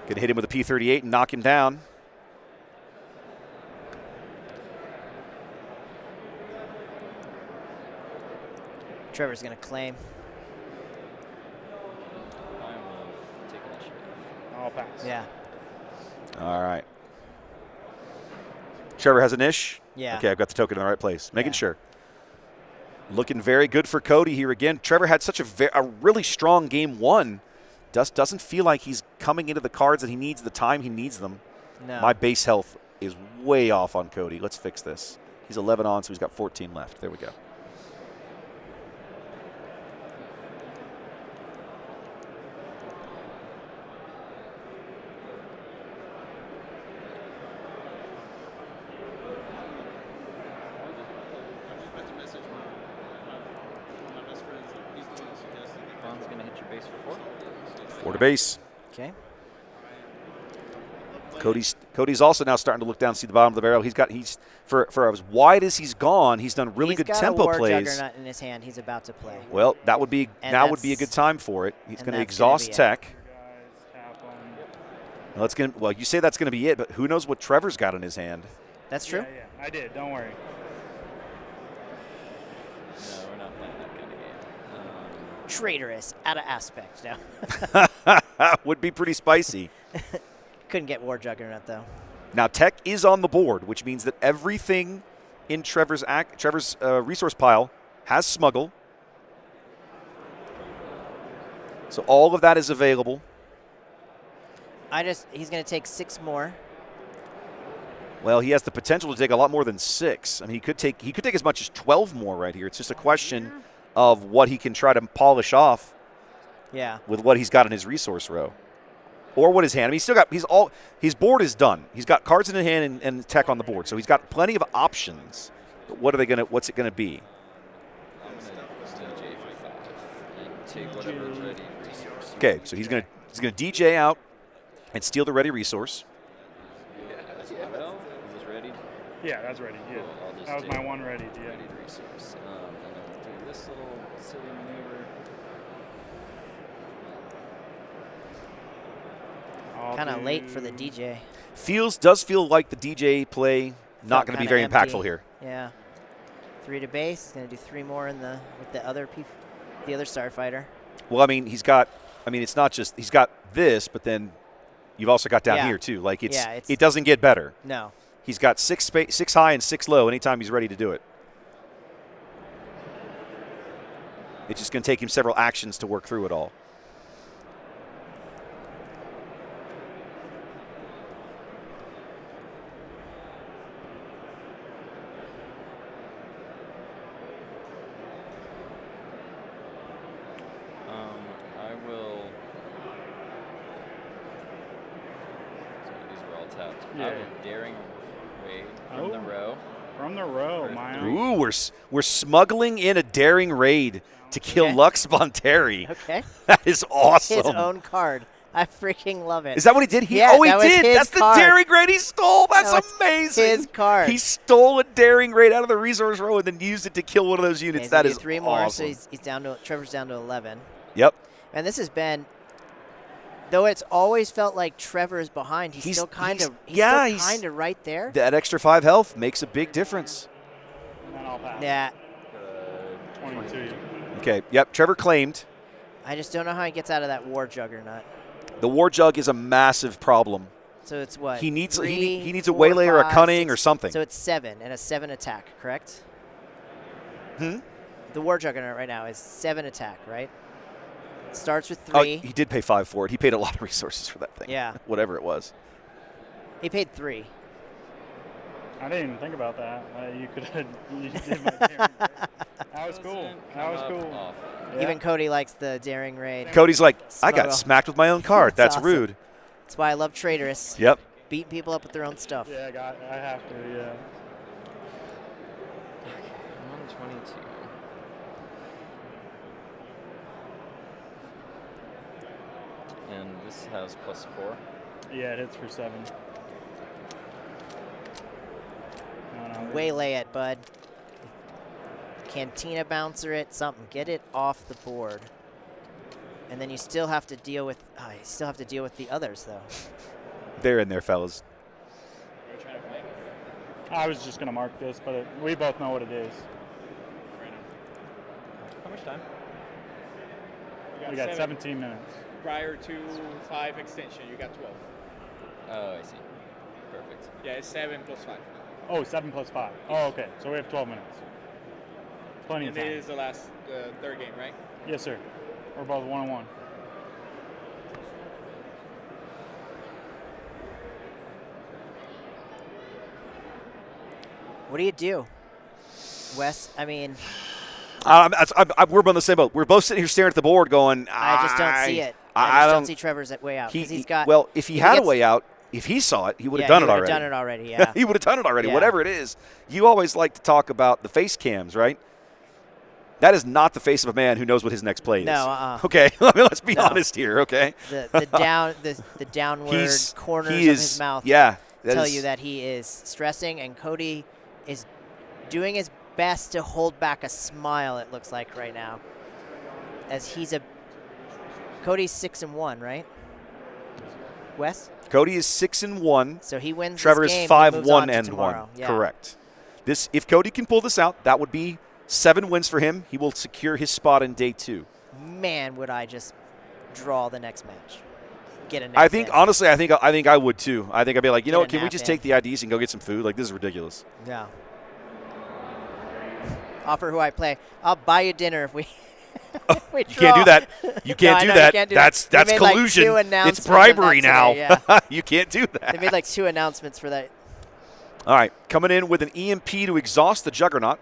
Going to hit him with a P38 and knock him down. Trevor's going to claim. I will take initiative. I'll pass. Yeah. All right. Trevor has an ish? Yeah. Okay, I've got the token in the right place. Making sure. Looking very good for Cody here again. Trevor had such a really strong game 1. Doesn't feel like he's coming into the cards that he needs the time he needs them. No. My base health is way off on Cody. Let's fix this. He's 11 on, so he's got 14 left. There we go. Ron's going to hit your base for 4. 4 to base. Okay. Cody's also now starting to look down, see the bottom of the barrel. He's for as wide as he's gone, he's done really good tempo He's got a war plays. juggernaut in his hand. He's about to play. Well, that would be would be a good time for it. He's going to exhaust Tech. Well, you say that's going to be it, but who knows what Trevor's got in his hand? That's true. Yeah, I did. Don't worry. No, we're not playing that kind of game. Traitorous, out of aspect now. Would be pretty spicy. Couldn't get War Juggernaut, though. Now, Tech is on the board, which means that everything in Trevor's resource pile has smuggle. So all of that is available. He's going to take 6 more. Well, he has the potential to take a lot more than 6. I mean, he could take as much as 12 more right here. It's just a question of what he can try to polish off. Yeah. With what he's got in his resource row, or what his hand. I mean, his board is done. He's got cards in his hand and Tech on the board, so he's got plenty of options. But what's it gonna be? I'm going to DJ for 5 and take whatever's ready. Okay, so he's gonna DJ out and steal the ready resource. Well, is this ready? Yeah, that's ready. Yeah. Cool, That was my one ready. Yeah. Ready resource. And then we'll do this little silly maneuver. Kind of late for the DJ. Does feel like the DJ play not going to be very empty. impactful here. Yeah. 3 to base. He's going to do 3 more with the other starfighter. Well, I mean, it's not just he's got this, but then you've also got down here too. Like it doesn't get better. No. He's got 6 high and 6 low anytime he's ready to do it. It's just going to take him several actions to work through it all. I will. So these were all tapped. Yeah. I will daring raid from the row. From the row, my own. Ooh, we're smuggling in a daring raid to kill Lux Bonteri. Okay. That is awesome. His own card. I freaking love it. Is that what he did? He that was did. his That's card. the daring raid he stole. That's That was amazing. his card. He stole a daring raid out of the resource row and then used it to kill one of those units. He's That gonna is do 3 more, awesome. so he's down to Trevor's down to 11. Yep. And this has been Though it's always felt like Trevor is behind, he's still kind of right there. That extra 5 health makes a big difference. And then I'll pass. Yeah. 22. Okay. Yep. Trevor claimed. I just don't know how he gets out of that War Juggernaut. The War Jug is a massive problem. So it's what? He needs 3, he needs a 4, waylay or a 5, cunning 6, or something. So it's 7 and a 7 attack, correct? Hmm? The War Juggernaut right now is 7 attack, right? Starts with 3. Oh, he did pay 5 for it. He paid a lot of resources for that thing. Yeah. Whatever it was. He paid 3. I didn't even think about that. You could have. You did my daring raid. That was cool. That was cool. Yeah. Even Cody likes the daring raid. Cody's like, I got smacked with my own card. That's awesome. rude. That's why I love Traitorous. Yep. Beating people up with their own stuff. Yeah, I have to, yeah. Okay, 122. And this has +4. Yeah, it hits for 7. Waylay it, bud. Cantina bouncer it, something. Get it off the board. And then you still have to deal with the others though. They're in there, fellas. I was just gonna mark this, but we both know what it is. How much time? We got 17 minutes. Prior to 5 extension, you got 12. Oh, I see. Perfect. Yeah, it's 7 plus 5. Oh, 7 plus 5. Oh, okay. So we have 12 minutes. Plenty of And time. it is the last, third game, right? Yes, sir. We're both 1-on-1. What do you do, Wes? I mean, we're on the same boat. We're both sitting here staring at the board going, I just don't see it. I just don't see Trevor's way out. He's got. Well, if he had a way out, if he saw it, he would have done it already. Done it already, yeah. He would have done it already, Yeah. whatever it is. You always like to talk about the face cams, right? That is not the face of a man who knows what his next play is. No, Okay, let's be honest here, okay? The downward corners of his mouth tell you that he is stressing, and Cody is doing his best to hold back a smile, it looks like right now. As Cody's 6-1, right? Wes? Cody is 6-1. So he wins Trevor this game, is he moves on 5-1 to and tomorrow. 1. Yeah. Correct. If Cody can pull this out, that would be 7 wins for him. He will secure his spot in day 2. Man, would I just draw the next match. Get a I think, honestly, I think I would too. I think I'd be like, you know what, can we nap just in. take the IDs and go get some food? Like, this is ridiculous. Yeah. Offer who I play. I'll buy you dinner if we. You can't do that. You can't do that. Can't do that's collusion. Like it's bribery now. Today, yeah. You can't do that. They made like 2 announcements for that. All right, coming in with an EMP to exhaust the Juggernaut.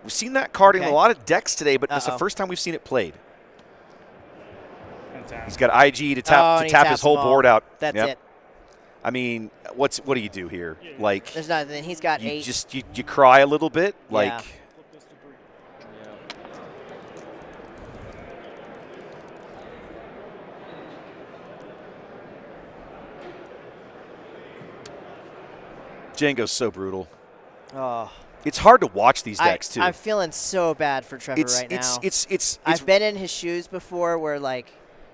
We've seen that card in a lot of decks today, but it's the first time we've seen it played. He's got IG to tap his whole board out. That's it. I mean, what do you do here? Like, there's nothing. He's got 8. You cry a little bit, like. Yeah. Jango's so brutal. Oh. It's hard to watch these decks too. I'm feeling so bad for Trevor right now. It's I've been in his shoes before, where like,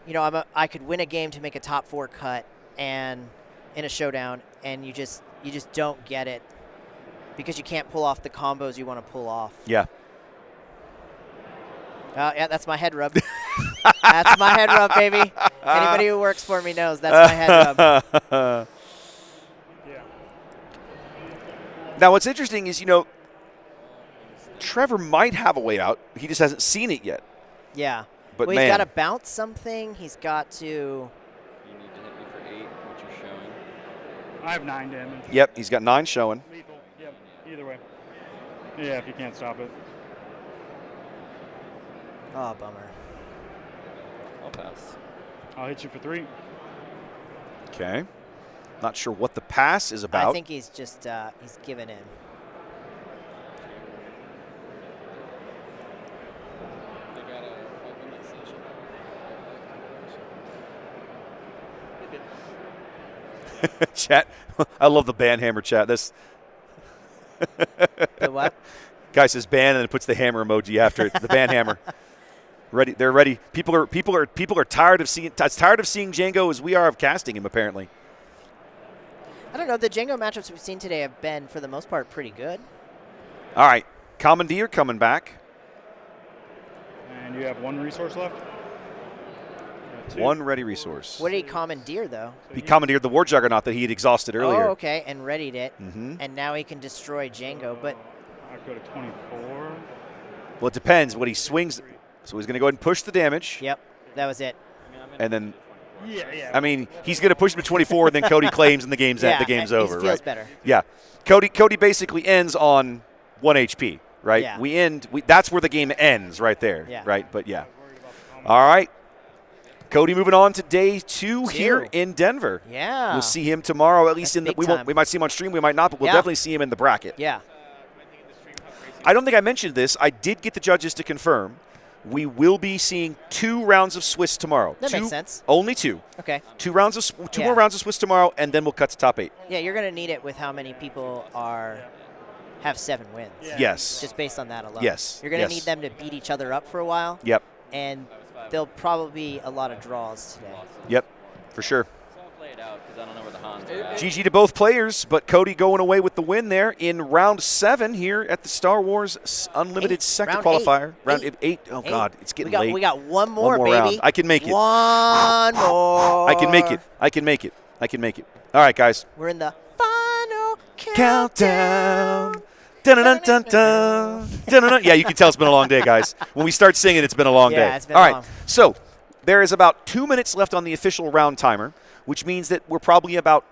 you know, I could win a game to make a top 4 cut, and in a showdown, and you just don't get it because you can't pull off the combos you want to pull off. Yeah. Yeah, that's my head rub. That's my head rub, baby. Anybody who works for me knows that's my head rub. Now, what's interesting is, you know, Trevor might have a way out. He just hasn't seen it yet. Yeah. But well, man. He's got to bounce something. He's got to. You need to hit me for 8, which you're showing. I have 9 damage. Yep, he's got 9 showing. Lethal. Yep. Either way. Yeah, if you can't stop it. Oh, bummer. I'll pass. I'll hit you for 3. Okay. Not sure what the pass is about. I think he's just he's given in. Chat. I love the ban hammer chat. This. The what? Guy says ban and then puts the hammer emoji after it. The ban hammer. Ready. They're ready. People are tired of seeing Jango as we are of casting him. Apparently. I don't know. The Jango matchups we've seen today have been, for the most part, pretty good. All right. Commandeer coming back. And you have 1 resource left? 1 ready resource. What did he commandeer, though? He commandeered the War Juggernaut that he had exhausted earlier. Oh, okay, and readied it. And now he can destroy Jango, but... I'll go to 24. Well, it depends what he swings. So he's going to go ahead and push the damage. Yep, that was it. And then... Yeah. I mean, he's going to push him to 24, and then Cody claims, and the game's over, it feels right? better. Yeah. Cody basically ends on 1 HP, right? Yeah. That's where the game ends, right there. Yeah. Right, but yeah. All right. Cody moving on to day 2 here in Denver. Yeah. We'll see him tomorrow, at least That's we might see him on stream, we might not, but we'll definitely see him in the bracket. Yeah. I don't think I mentioned this. I did get the judges to confirm. We will be seeing 2 rounds of Swiss tomorrow. That makes sense. Only 2. Okay. 2 more rounds of Swiss tomorrow, and then we'll cut to top 8. Yeah, you're going to need it with how many people have 7 wins. Yes. Just based on that alone. Yes. You're going to need them to beat each other up for a while. Yep. And there'll probably be a lot of draws today. Yep, for sure. Play it out because I don't know where the Hans are at. GG to both players, but Cody going away with the win there in round 7 here at the Star Wars Unlimited second Round qualifier. 8. Round 8. Oh, God, it's getting late. We got one more, baby. baby. I can make it. One more. I can make it. All right, guys. We're in the final countdown. Dun-dun-dun-dun-dun. Dun-dun-dun. Yeah, you can tell it's been a long day, guys. When we start singing, it's been a long day. It's been All long. right, so there is about 2 minutes left on the official round timer, which means that we're probably about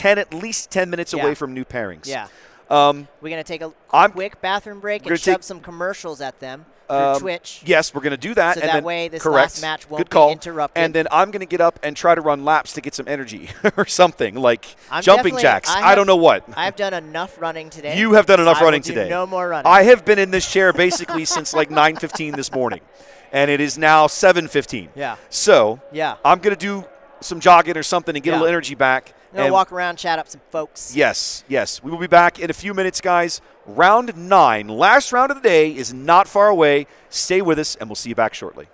at least 10 minutes away from new pairings. Yeah. We're going to take a quick bathroom break and shove some commercials at them through Twitch. Yes, we're going to do that. So and that then, way this correct, last match won't good call. be interrupted. And then I'm going to get up and try to run laps to get some energy or something, like I'm jumping jacks. I don't know what. I've done enough running today. You have done enough running I will today. do no more running. I have been in this chair basically since like 9:15 this morning, and it is now 7:15. Yeah. So yeah, I'm going to do some jogging or something and get a little energy back. I'm going to walk around, chat up some folks. Yes. We will be back in a few minutes, guys. Round 9, last round of the day, is not far away. Stay with us, and we'll see you back shortly.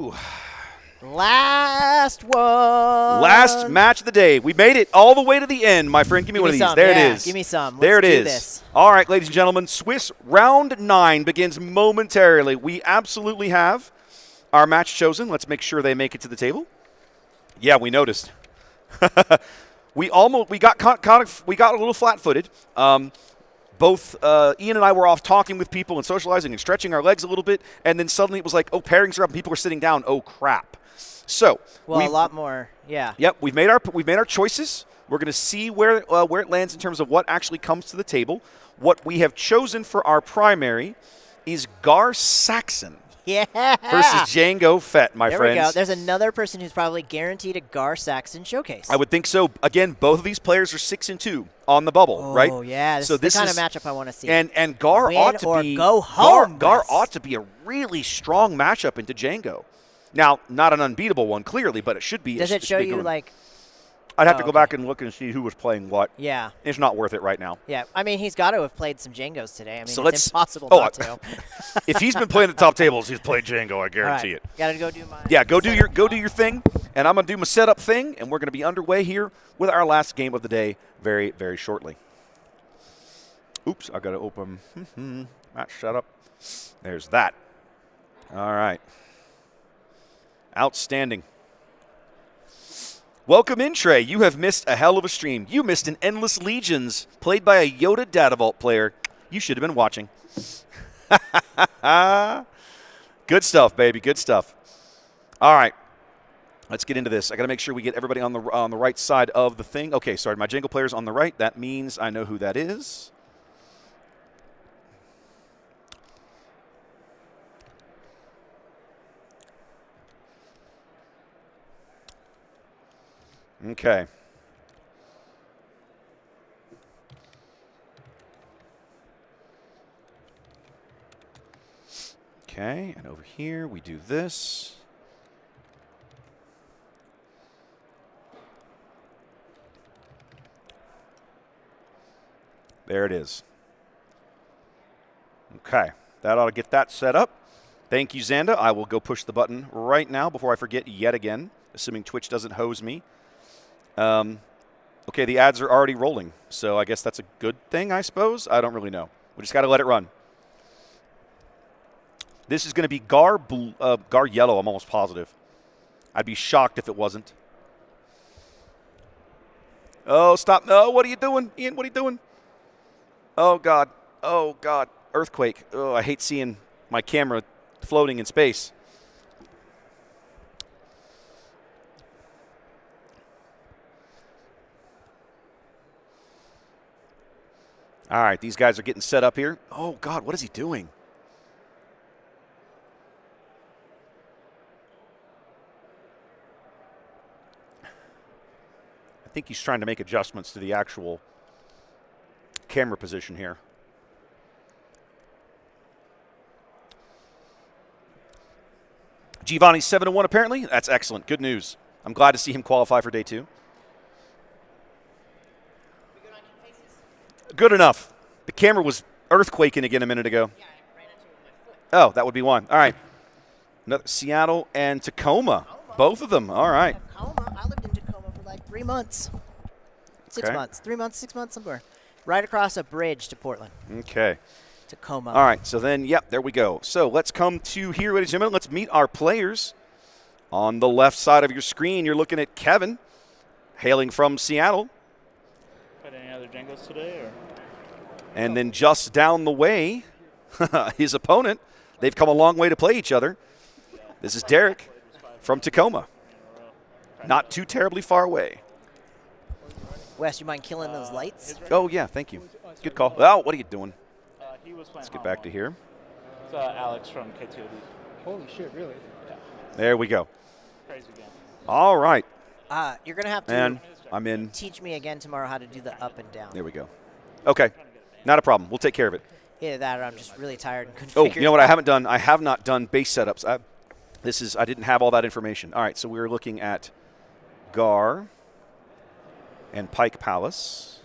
Ooh. Last one. Last match of the day. We made it all the way to the end, my friend. Give me one of these. There it is. Give me some. There Let's it do is. this. All right, ladies and gentlemen, Swiss round 9 begins momentarily. We absolutely have our match chosen. Let's make sure they make it to the table. Yeah, we noticed. we got a little flat-footed. Both Ian and I were off talking with people and socializing and stretching our legs a little bit, and then suddenly it was like, oh, pairings are up and people are sitting down. Oh, crap. So, well, a lot more, yeah. Yep, we've made our choices. We're going to see where it lands in terms of what actually comes to the table. What we have chosen for our primary is Gar Saxon. Yeah. Versus Jango Fett, my friends. There we go. There's another person who's probably guaranteed a Gar Saxon showcase. I would think so. Again, both of these players are 6-2 on the bubble, right? Oh yeah, this is the kind of matchup I want to see. And Gar Win ought to or be go home. Gar ought to be a really strong matchup into Jango. Now, not an unbeatable one, clearly, but it should be. Does it show you one. like? I'd have to go back and look and see who was playing what. Yeah. It's not worth it right now. Yeah, I mean, he's got to have played some Jangos today. I mean, so it's impossible not to. If he's been playing the top tables, he's played Jango. I guarantee it. Got to go do mine. Yeah, go do your thing, and I'm gonna do my setup thing, and we're gonna be underway here with our last game of the day very, very shortly. Oops, I gotta open match setup. There's that. All right. Outstanding. Welcome in, Trey. You have missed a hell of a stream. You missed an Endless Legions played by a Yoda Data Vault player. You should have been watching. Good stuff, baby. Good stuff. All right. Let's get into this. I got to make sure we get everybody on the right side of the thing. Okay, sorry. My Jango player's on the right. That means I know who that is. Okay. Okay, and over here we do this. There it is. Okay, that ought to get that set up. Thank you, Xanda. I will go push the button right now before I forget yet again, assuming Twitch doesn't hose me. Okay, the ads are already rolling, so I guess that's a good thing, I suppose. I don't really know. We just got to let it run. This is going to be Gar Yellow, I'm almost positive. I'd be shocked if it wasn't. Oh, stop. No, what are you doing, Ian? What are you doing? Oh, God. Oh, God. Earthquake. Oh, I hate seeing my camera floating in space. All right, these guys are getting set up here. Oh, God, what is he doing? I think he's trying to make adjustments to the actual camera position here. Giovanni's 7-1 apparently. That's excellent. Good news. I'm glad to see him qualify for day 2. Good enough. The camera was earthquaking again a minute ago. Yeah, I ran into it with my foot. Oh, that would be one. All right. Another Seattle and Tacoma. Both of them. All right. Tacoma. I lived in Tacoma for like 3 months. 6 Okay. months. 3 months, 6 months, somewhere. Right across a bridge to Portland. Okay. Tacoma. All right. So then, yep, there we go. So let's come to here, ladies and gentlemen. Let's meet our players. On the left side of your screen, you're looking at Kevin, hailing from Seattle. Played any other Jangos today, or? And then just down the way, his opponent. They've come a long way to play each other. This is Derek from Tacoma. Not too terribly far away. Wes, you mind killing those lights? Oh, yeah, thank you. Good call. Oh, what are you doing? Let's get back to here. It's Alex from KTOD. Holy shit, really? Yeah. There we go. Crazy game. All right. You're going to have to And I'm in. teach me again tomorrow how to do the up and down. There we go. Okay. Not a problem. We'll take care of it. Either that or I'm just really tired and couldn't Oh, figure you know it what out. I haven't done? I have not done base setups. I didn't have all that information. All right, so we're looking at Gar and Pike Palace.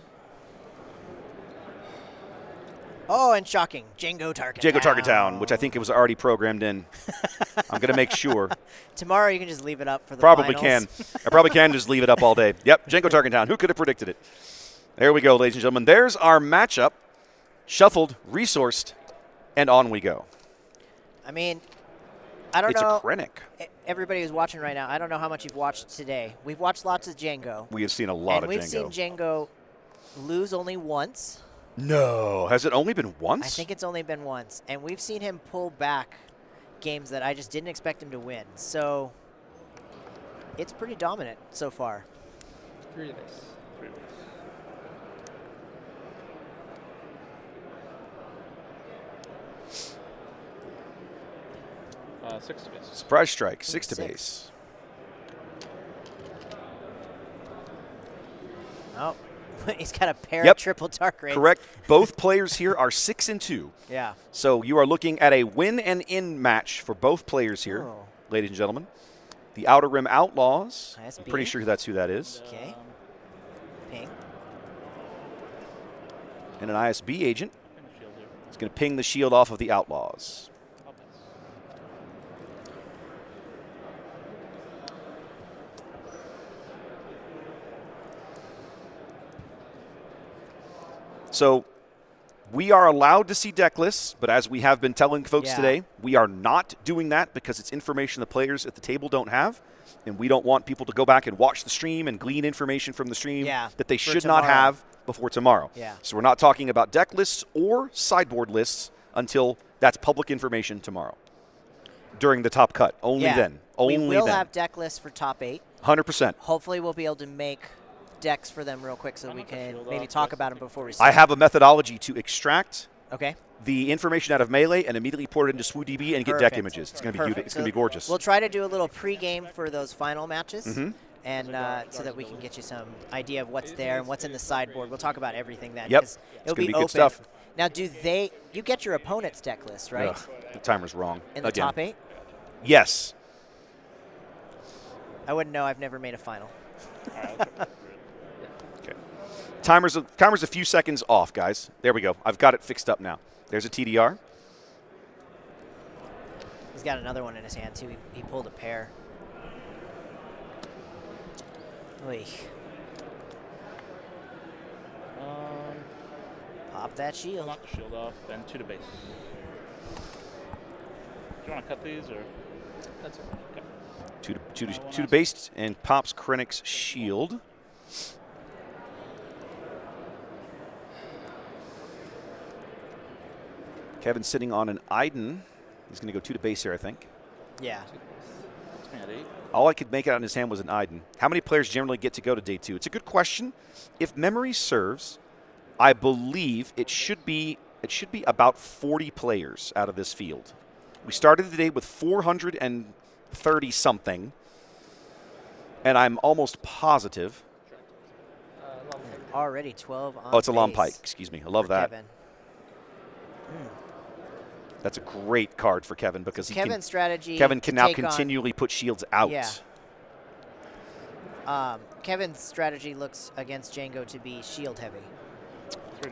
Oh, and shocking. Jango Target Jango Target Town, which I think it was already programmed in. I'm going to make sure. Tomorrow you can just leave it up for the Probably finals. can. I probably can just leave it up all day. Yep, Jango Target Town. Who could have predicted it? There we go, ladies and gentlemen. There's our matchup. Shuffled, resourced, and on we go. I mean, I don't It's know. a Krennic. Everybody who's watching right now, I don't know how much you've watched today. We've watched lots of Jango. We have seen a lot of we've Jango. seen Jango lose only once. No. Has it only been once? I think it's only been once. And we've seen him pull back games that I just didn't expect him to win. So it's pretty dominant so far. 3 to base. 6 to base. Surprise strike, 6 to base. Oh, he's got a pair of triple dark rays. Correct. Both players here are 6 and 2. Yeah. So you are looking at a win and in match for both players here, ladies and gentlemen. The Outer Rim Outlaws. I'm pretty sure that's who that is. Okay. Ping. And an ISB agent. It's going to ping the shield off of the Outlaws. So we are allowed to see deck lists, but as we have been telling folks today, we are not doing that because it's information the players at the table don't have, and we don't want people to go back and watch the stream and glean information from the stream that they should not have before tomorrow. Yeah. So we're not talking about deck lists or sideboard lists until that's public information tomorrow during the top cut. Only then. Only we will then. have deck lists for top 8. 100%. Hopefully we'll be able to make decks for them real quick so we can maybe talk about them before we I start. have a methodology to extract Okay. the information out of Melee and immediately port it into SWODB and get deck images. It's going to be it's going to be gorgeous. We'll try to do a little pre-game for those final matches, Mhm. and so that we can get you some idea of what's there and what's in the sideboard. We'll talk about everything then. Yep. 'cause It's It'll gonna be be open. good stuff. Now, you get your opponent's deck list, right? Ugh, the timer's wrong. In the again. top 8? Yes. I wouldn't know. I've never made a final. Timer's a few seconds off, guys. There we go. I've got it fixed up now. There's a TDR. He's got another one in his hand, too. He pulled a pair. Oy. Pop that shield. Knock the shield off, then 2 to base. Do you want to cut these, or? That's okay. Two to base and pops Krennic's shield. Kevin's sitting on an Iden. He's going to go 2 to base here, I think. Yeah. All I could make out in his hand was an Iden. How many players generally get to go to day 2? It's a good question. If memory serves, I believe it should be about 40 players out of this field. We started the day with 430 something, and I'm almost positive. Already 12 on Oh, it's a long base pike. Excuse me. I love for that. Kevin. That's a great card for Kevin because Kevin's strategy Kevin can to now take on- continually put shields out. Yeah. Kevin's strategy looks against Jango to be shield heavy.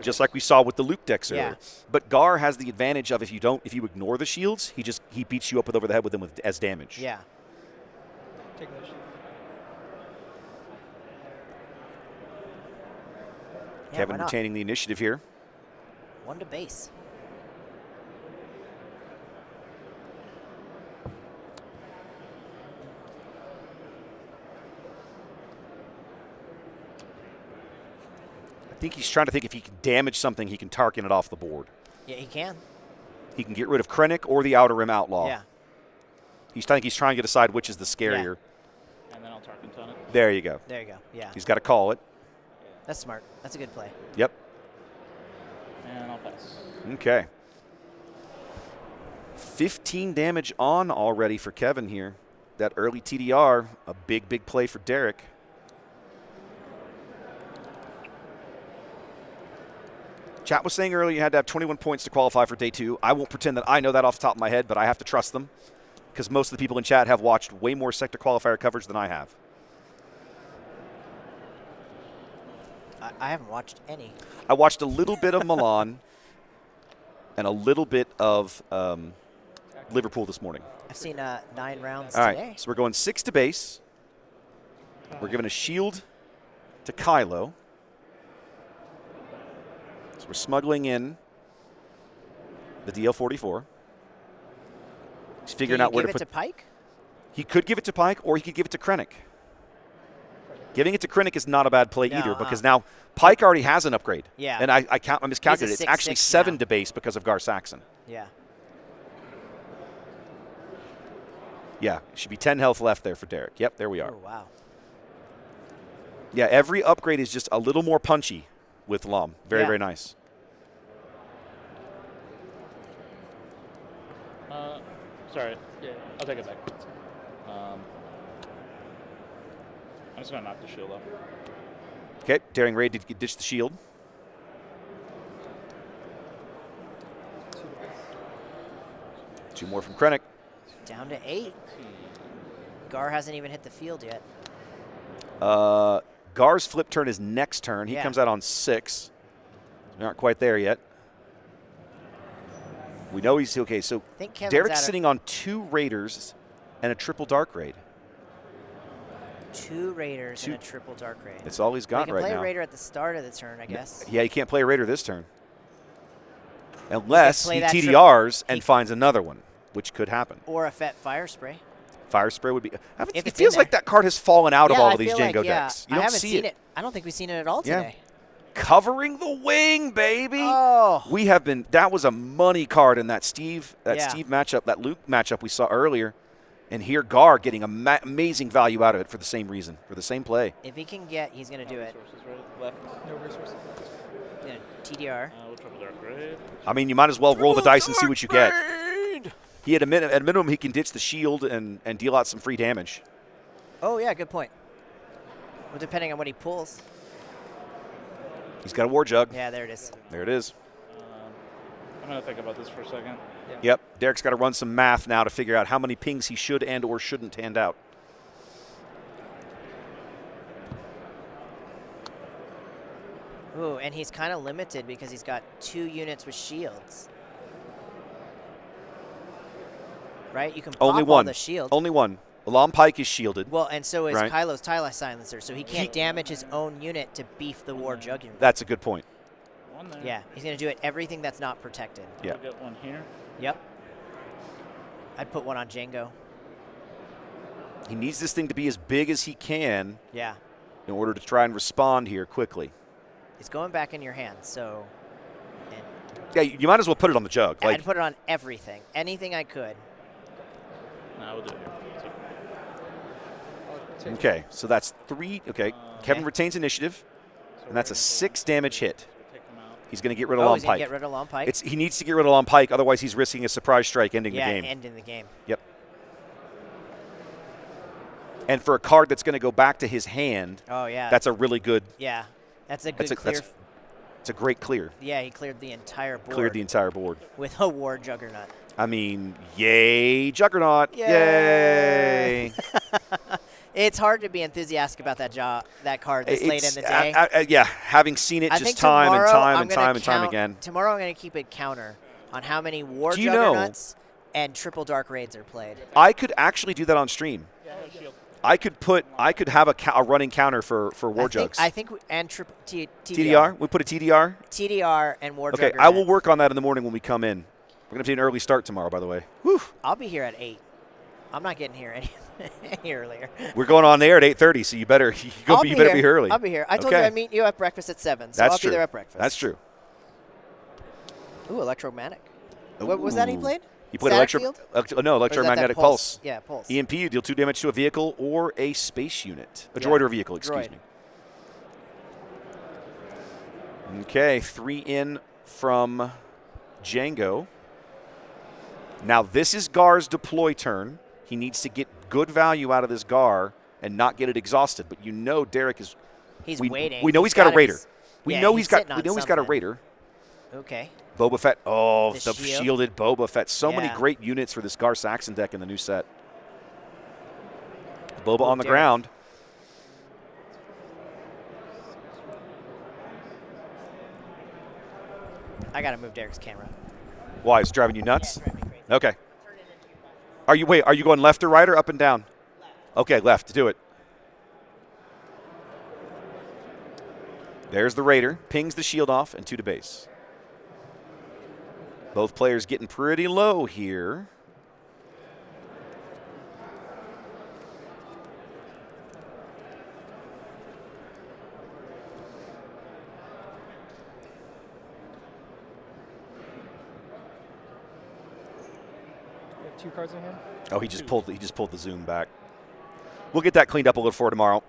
Just like we saw with the Luke decks Yeah. earlier. But Gar has the advantage of if you ignore the shields, he beats you up over the head with them as damage. Yeah. Take the shield. Yeah, Kevin why not? retaining the initiative here. 1 to base. I think he's trying to think if he can damage something, he can Tarkin it off the board. Yeah, he can. He can get rid of Krennic or the Outer Rim Outlaw. Yeah. I think he's trying to decide which is the scarier. And then I'll Tarkin ton it. There you go. There you go. Yeah. He's got to call it. That's smart. That's a good play. Yep. And I'll pass. Okay. 15 damage on already for Kevin here. That early TDR, a big, big play for Derek. Chat was saying earlier you had to have 21 points to qualify for day 2. I won't pretend that I know that off the top of my head, but I have to trust them because most of the people in chat have watched way more sector qualifier coverage than I have. I haven't watched any. I watched a little bit of Milan. and a little bit of Liverpool this morning. I've seen 9 rounds All today. right, so we're going 6 to base. We're giving a shield to Kylo. So we're smuggling in the DL-44. He's figuring out where to put. Give it to Pike? He could give it to Pike, or he could give it to Krennic. Giving it to Krennic is not a bad play either, because now Pike already has an upgrade. Yeah. And I miscalculated. It's actually 7 now. to base because of Gar Saxon. Yeah. Yeah, it should be 10 health left there for Derek. Yep, there we are. Oh, wow. Yeah, every upgrade is just a little more punchy with Lom. Very, very nice. Sorry. Yeah, I'll take it back. I'm just going to knock the shield off. Okay, Daring Raid did ditch the shield. Two more from Krennic. Down to 8. Gar hasn't even hit the field yet. Gar's flip turn is next turn. He comes out on 6. We aren't quite there yet. We know he's okay. So Derek's sitting on 2 Raiders and a triple Dark Raid. 2 Raiders and a triple Dark Raid. That's all he's got right now. He can play a Raider at the start of the turn, I guess. Yeah, he can't play a Raider this turn. Unless he TDRs and finds another one, which could happen. Or a Fett Fire Spray. Fire Spray would be. It feels like that card has fallen out of all of these Jango decks. You I don't see seen it. I don't think we've seen it at all today. Covering the wing, baby. Oh. We have been. That was a money card in that Steve matchup, that Luke matchup we saw earlier. And here Gar getting amazing value out of it for the same reason, for the same play. If he can get, he's going to do it. Left. No resources. Yeah, TDR. We'll triple Dark Raid. I mean, you might as well roll the dice and see what you get. He had at a minimum, he can ditch the shield and deal out some free damage. Oh, yeah, good point. Well, depending on what he pulls. He's got a War Jug. Yeah, there it is. There it is. I'm going to think about this for a second. Yep. Derek's got to run some math now to figure out how many pings he should and or shouldn't hand out. Ooh, and he's kind of limited because he's got 2 units with shields. Right? You can pop Only all one. the shields. Only one. Alam Pike is shielded. Well, and so is right? Kylo's Tyla Silencer, so he can't damage his own unit to beef the War Jug unit. That's a good point. One there. Yeah, he's going to do it everything that's not protected. Yeah. I'll get one here. Yep. I'd put one on Jango. He needs this thing to be as big as he can. Yeah. In order to try and respond here quickly. It's going back in your hand, so. Yeah, you might as well put it on the jug. I'd put it on everything, anything I could. No, we'll do it here. Okay, so that's 3. Okay, Kevin retains initiative, and that's a 6 damage hit. He's going to get rid of Long he's going Pike. to get rid of Long Pike? He needs to get rid of Long Pike, otherwise he's risking a surprise strike ending the game. Yeah, ending the game. Yep. And for a card that's going to go back to his hand, that's a really good. Yeah, that's a good clear. It's a great clear. Yeah, he cleared the entire board. Cleared the entire board. With a War Juggernaut. I mean, yay, Juggernaut. Yay. It's hard to be enthusiastic about that card this late in the day. Yeah, having seen it just time and time again. Tomorrow I'm going to keep a counter on how many War Juggernauts and triple Dark Raids are played. I could actually do that on stream. I could have a running counter for War Jugs. I think and TDR. We put a TDR. TDR and War Okay, Juggernaut. I will work on that in the morning when we come in. We're going to do an early start tomorrow, by the way. Whew. I'll be here at 8. I'm not getting here any earlier. We're going on there at 8:30, so you better be early. I'll be here. I told you I'd meet you at breakfast at 7, so I'll be there at breakfast. That's true. Ooh, Electromagnetic. What was that he played? He played electromagnetic pulse. Yeah, pulse. EMP, you deal 2 damage to a vehicle or a space unit. A droid or vehicle, excuse me. Okay, 3 in from Jango. Now this is Gar's deploy turn. He needs to get good value out of this Gar and not get it exhausted. But you know Derek is. He's waiting. We know he's got a Raider. We know he's got a Raider. Okay. Boba Fett. Oh, the shielded Boba Fett. So many great units for this Gar Saxon deck in the new set. Boba on the ground. I got to move Derek's camera. Why? It's driving you nuts? Okay. Are you going left or right or up and down? Okay, left. Do it. There's the Raider. Pings the shield off and 2 to base. Both players getting pretty low here. You have 2 cards in hand? Oh, he just pulled the zoom back. We'll get that cleaned up a little for tomorrow.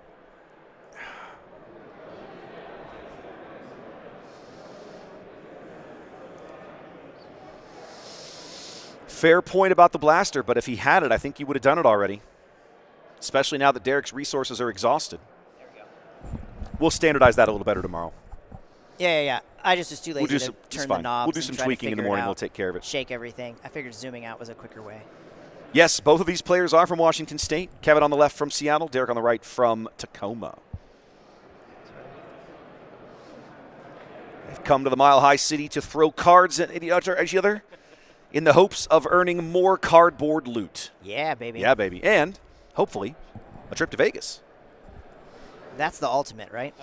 Fair point about the blaster, but if he had it, I think he would have done it already. Especially now that Derek's resources are exhausted. There we go. We'll standardize that a little better tomorrow. Yeah. I just was too lazy to turn the knobs. We'll do some tweaking in the morning. We'll take care of it. Shake everything. I figured zooming out was a quicker way. Yes, both of these players are from Washington State. Kevin on the left from Seattle. Derek on the right from Tacoma. They've come to the Mile High City to throw cards at each other in the hopes of earning more cardboard loot. Yeah, baby. Yeah, baby. And, hopefully, a trip to Vegas. That's the ultimate, right?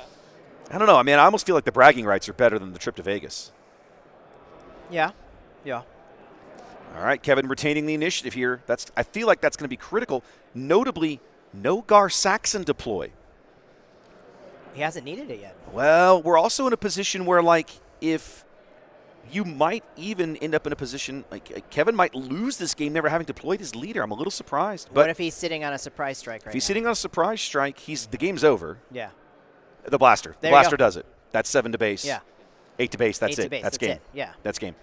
I don't know. I mean, I almost feel like the bragging rights are better than the trip to Vegas. Yeah. All right, Kevin retaining the initiative here. I feel like that's going to be critical. Notably, no Gar Saxon deploy. He hasn't needed it yet. Well, we're also in a position where, like, if you might even end up in a position, like Kevin might lose this game never having deployed his leader. I'm a little surprised. What if he's sitting on a surprise strike right now? If he's sitting on a surprise strike, the game's over. Yeah. The blaster. The blaster does it. That's 7 to base. Yeah. 8 to base. That's 8 to it. base. That's game. It. Yeah. That's game.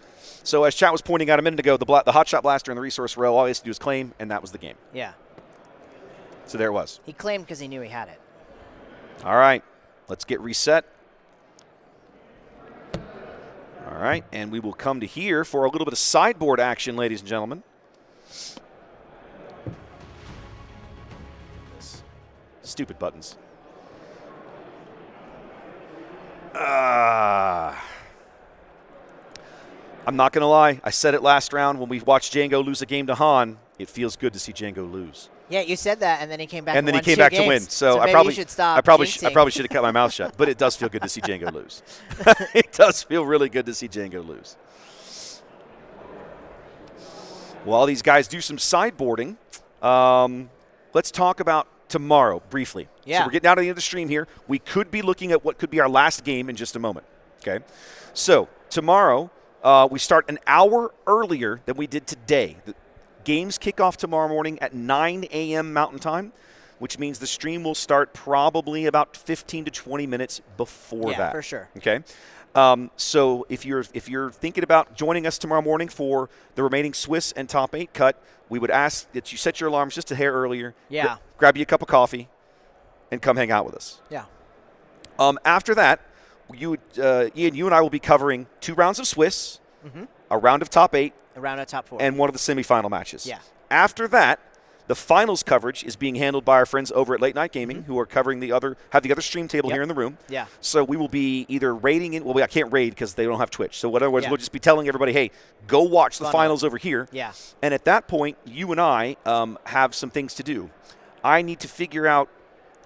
So as chat was pointing out a minute ago, the hotshot blaster in the resource row, all he has to do is claim, and that was the game. Yeah. So there it was. He claimed because he knew he had it. All right. Let's get reset. All right. And we will come to here for a little bit of sideboard action, ladies and gentlemen. Stupid buttons. I'm not going to lie. I said it last round when we watched Jango lose a game to Han. It feels good to see Jango lose. Yeah, you said that, and then he came back. And then he came back to win. So I probably should stop. I probably should have kept my mouth shut. But it does feel good to see Jango lose. It does feel really good to see Jango lose. While these guys do some sideboarding, let's talk about tomorrow briefly. Yeah. So we're getting out of the end of the stream here. We could be looking at what could be our last game in just a moment. Okay. So tomorrow we start an hour earlier than we did today. The games kick off tomorrow morning at 9 a.m. Mountain Time, which means the stream will start probably about 15 to 20 minutes before that. Yeah, for sure. Okay. So if you're thinking about joining us tomorrow morning for the remaining Swiss and top 8 cut, we would ask that you set your alarms just a hair earlier. Yeah. Grab you a cup of coffee and come hang out with us. Yeah. After that, Ian, you and I will be covering 2 rounds of Swiss, a round of top 8, a round of top 4, and one of the semifinal matches. Yeah. After that, the finals coverage is being handled by our friends over at Late Night Gaming, who are covering the other stream table here in the room. Yeah. So we will be either raiding it. Well, I can't raid because they don't have Twitch. So in other words, we'll just be telling everybody, hey, go watch the finals over here. Yeah. And at that point, you and I have some things to do. I need to figure out.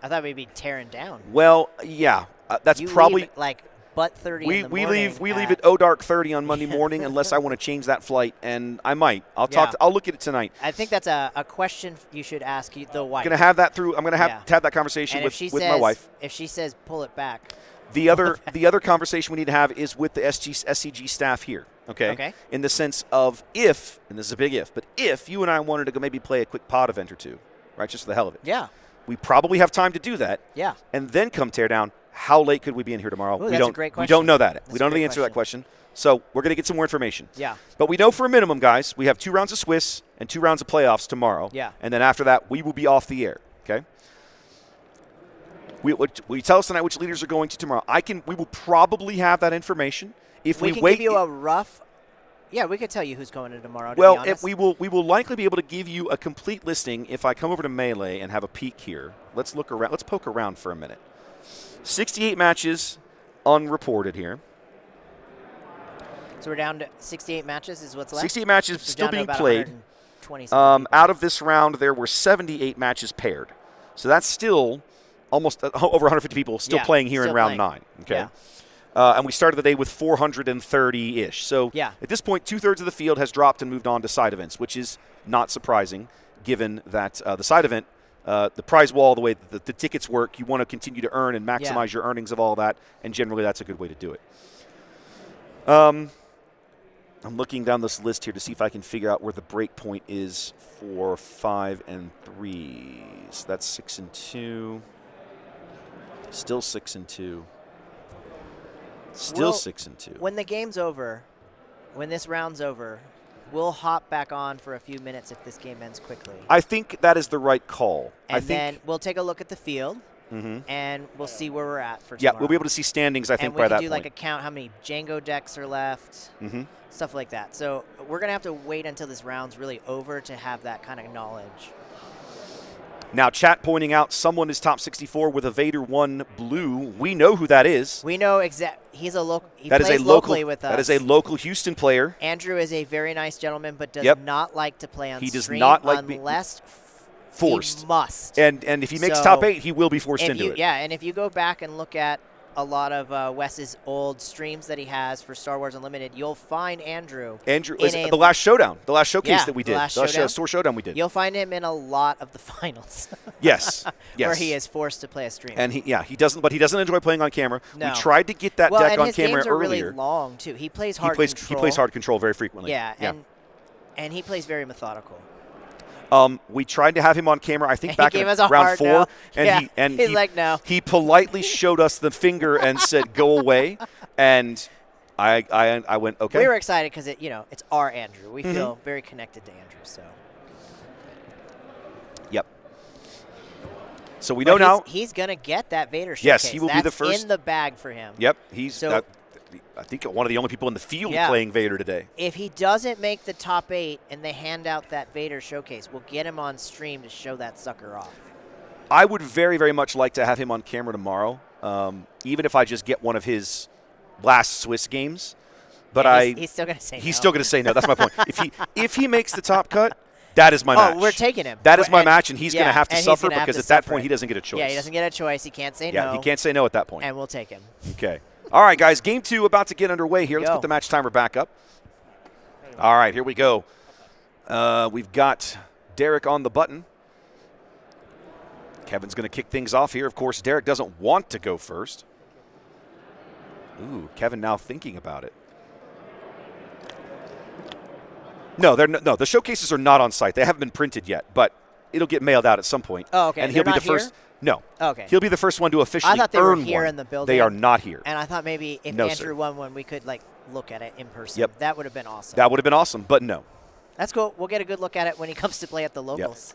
I thought we'd be tearing down. Well, yeah, that's you probably leave like butt 30. in the we morning leave at dark 30 on Monday morning unless I want to change that flight, and I might. I'll look at it tonight. I think that's a question you should ask the wife. I'm going to have that I'm going to have that conversation with my wife. If she says pull it back. The other conversation we need to have is with the SCG staff here. Okay. In the sense of if, and this is a big if, but if you and I wanted to go maybe play a quick pod event or two, right, just for the hell of it. Yeah. We probably have time to do that. Yeah. And then come tear down. How late could we be in here tomorrow? Ooh, that's a great question. We don't know that. That's we don't know the answer to that question. So we're going to get some more information. Yeah. But we know for a minimum, guys, we have 2 rounds of Swiss and 2 rounds of playoffs tomorrow. Yeah. And then after that, we will be off the air. Okay. Will you tell us tonight which leaders are going to tomorrow? We will probably have that information. If we can wait, give you a rough. Yeah, we could tell you who's going to tomorrow. Well, we will likely be able to give you a complete listing if I come over to Melee and have a peek here. Let's look around. Let's poke around for a minute. 68 matches unreported here. So we're down to 68 matches is what's left? 68 matches So still down to being about played. 120 Out of this round, there were 78 matches paired. So that's still almost over 150 people still playing here in round 9. Okay. Yeah. And we started the day with 430-ish. So at this point, 2/3 of the field has dropped and moved on to side events, which is not surprising given that the side event, the prize wall, the way the tickets work, you want to continue to earn and maximize your earnings of all that, and generally that's a good way to do it. I'm looking down this list here to see if I can figure out where the break point is for 5 and 3. So that's 6 and 2. Still 6 and 2. Still 6 and 2. When the game's over, when this round's over, we'll hop back on for a few minutes if this game ends quickly. I think that is the right call. And then we'll take a look at the field, and we'll see where we're at for tomorrow. Yeah, we'll be able to see standings, I think, by that And point. we can do like a count how many Jango decks are left, stuff like that. So we're going to have to wait until this round's really over to have that kind of knowledge. Now, chat pointing out someone is top 64 with a Vader 1 blue. We know who that is. We know he's a local. He that plays is a locally with us. That is a local Houston player. Andrew is a very nice gentleman, but does not like to play on stream. He does stream not like unless forced. He must. And if he makes top 8, he will be forced into it. Yeah, and if you go back and look at a lot of Wes's old streams that he has for Star Wars Unlimited, you'll find Andrew. The last showdown, the last showcase that we did, the last store showdown we did. You'll find him in a lot of the finals. Yes. Where he is forced to play a stream. And he doesn't, but he doesn't enjoy playing on camera. No. We tried to get that deck on camera earlier. Well, and his games are really long too. He plays hard control. He plays hard control very frequently. Yeah, and he plays very methodical. We tried to have him on camera, I think, He back gave in us a round hard 4. no. And he's like, no. He politely showed us the finger and said, go away. And I went, okay. We were excited because it's our Andrew. We feel very connected to Andrew. So. Yep. So we know now. He's going to get that Vader showcase. Yes, he will be the first. That's in the bag for him. Yep. He's, I think, one of the only people in the field playing Vader today. If he doesn't make the top 8 and they hand out that Vader showcase, we'll get him on stream to show that sucker off. I would very, very much like to have him on camera tomorrow, even if I just get one of his last Swiss games. But he's still going to say no. He's still going to say no. That's my point. If he makes the top cut, that is my match. Oh, we're taking him. That is my match, and he's going to have to suffer because at that point he doesn't get a choice. Yeah, he doesn't get a choice. He can't say no. Yeah, he can't say no at that point. And we'll take him. Okay. All right, guys. Game 2 about to get underway here. Let's put the match timer back up. All right, here we go. We've got Derek on the button. Kevin's going to kick things off here. Of course, Derek doesn't want to go first. Ooh, Kevin now thinking about it. No, the showcases are not on site. They haven't been printed yet, but it'll get mailed out at some point. Oh, okay. And he'll be the first. No. Okay. He'll be the first one to officially earn one. I thought they were here in the building. They are not here. And I thought maybe if Andrew won one, we could look at it in person. Yep. That would have been awesome. That would have been awesome, but no. That's cool. We'll get a good look at it when he comes to play at the locals.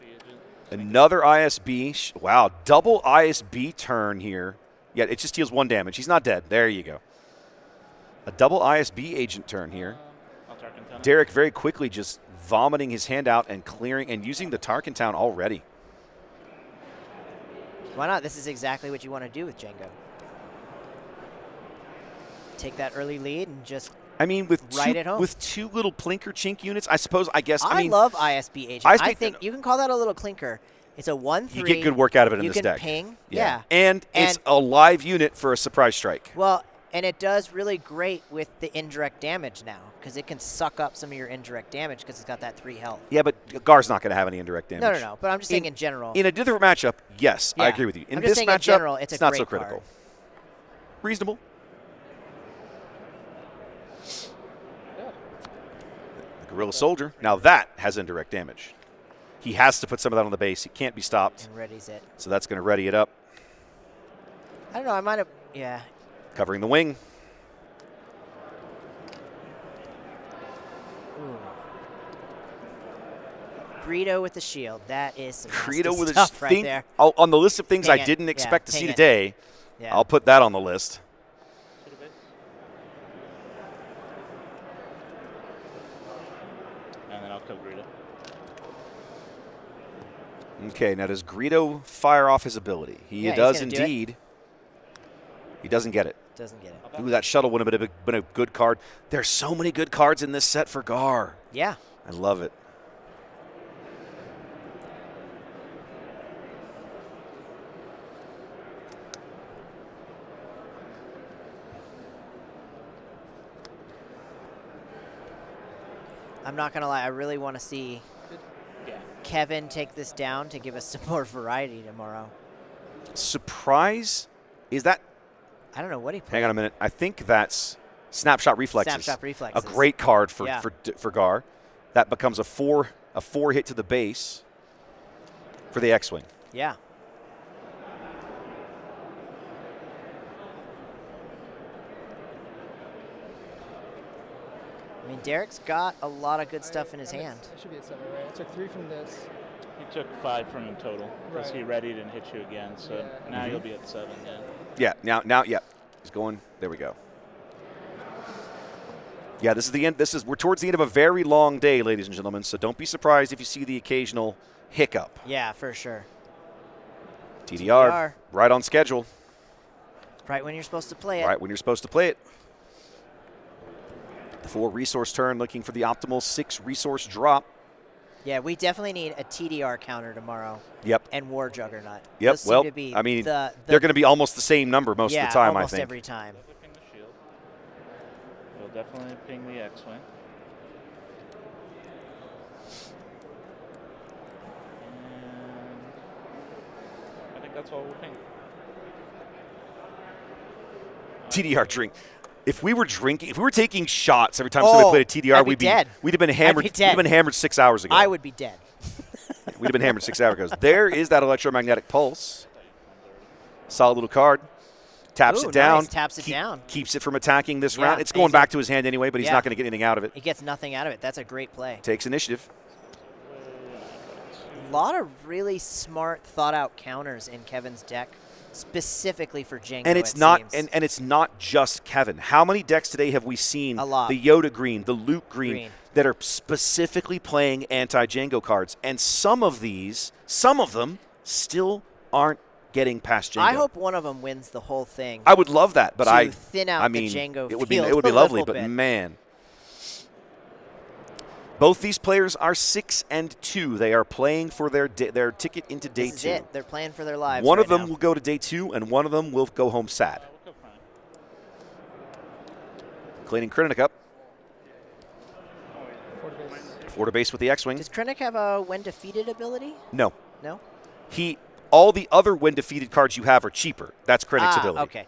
Yep. Another ISB. Wow, double ISB turn here. Yeah, it just deals 1 damage. He's not dead. There you go. A double ISB agent turn here. Derek very quickly just vomiting his hand out and clearing and using the Tarkin Town already. Why not? This is exactly what you want to do with Jango. Take that early lead and just with it home. With 2 little Plinker Chink units, I guess. I love ISB agent. I think you can call that a little clinker. It's a 1/3. You get good work out of it in this deck. You can ping. Yeah. And it's a live unit for a surprise strike. Well, and it does really great with the indirect damage now because it can suck up some of your indirect damage because it's got that 3 health. Yeah, but Gar's not going to have any indirect damage. No. But I'm just saying in general. In a different matchup, yes, I agree with you. In this matchup, in general, it's not so critical. Card. Reasonable. The Guerrilla Soldier. Now that has indirect damage. He has to put some of that on the base. He can't be stopped. And readies it. So that's going to ready it up. I don't know. I might have. Yeah. Covering the wing. Ooh. Greedo with the shield. That is some Greedo with stuff right there. On the list of things I didn't expect to see today, I'll put that on the list. And then I'll kill Greedo. Okay, now does Greedo fire off his ability? He does indeed. He doesn't get it. Doesn't get it. Ooh, that shuttle would have been a good card. There's so many good cards in this set for Gar. Yeah. I love it. I'm not going to lie. I really want to see Kevin take this down to give us some more variety tomorrow. Surprise? Is that? I don't know what he played. Hang on a minute. I think that's Snapshot Reflexes. Snapshot Reflexes. A great card for, Yeah. for Gar. That becomes a four hit to the base for the X-Wing. Yeah. I mean, Derek's got a lot of good stuff in his hand. It should be a 7, right? I took 3 from this. He took 5 from him total because Right. he readied and hit you again. So Yeah. now you'll be at 7. Yeah. Now, yeah. He's going. There we go. Yeah, this is the end. We're towards the end of a very long day, ladies and gentlemen. So don't be surprised if you see the occasional hiccup. Yeah, for sure. TDR. Right on schedule. Right when you're supposed to play it. Right when you're supposed to play it. The 4 resource turn, looking for the optimal 6 resource drop. Yeah, we definitely need a TDR counter tomorrow. Yep. And War Juggernaut. Yep. Those seem Well, to be I mean, they're going to be almost the same number most of the time, I almost think. every time. Ping the shield. You'll definitely ping the X-Wing. And I think that's all we'll ping. TDR drink. If we were taking shots every time somebody played a TDR, we'd have been hammered. We'd have been hammered 6 hours ago. I would be dead. We'd have been hammered 6 hours ago. There is that electromagnetic pulse. Solid little card. Taps it down. Nice. Taps it down. Keeps it from attacking this Yeah, round. It's going back to his hand anyway, but he's Yeah. not going to get anything out of it. He gets nothing out of it. That's a great play. Takes initiative. A lot of really smart, thought-out counters in Kevin's deck, specifically for Jango. And it's not and it's not just Kevin. How many decks today have we seen? A lot. The Yoda green, the Luke green, that are specifically playing anti-Jango cards. And some of them still aren't getting past Jango. I hope one of them wins the whole thing. I would love that, but to thin out the Jango it would field be a lovely, little but bit. man. Both these players are 6 and 2. They are playing for their ticket into day This is 2. it. They're playing for their lives. One right of them now. will go to day 2, and one of them will go home sad. Cleaning Krennic up. 4 to base with the X-Wing. Does Krennic have a when defeated ability? No. No? All the other when defeated cards you have are cheaper. That's Krennic's ability. Okay.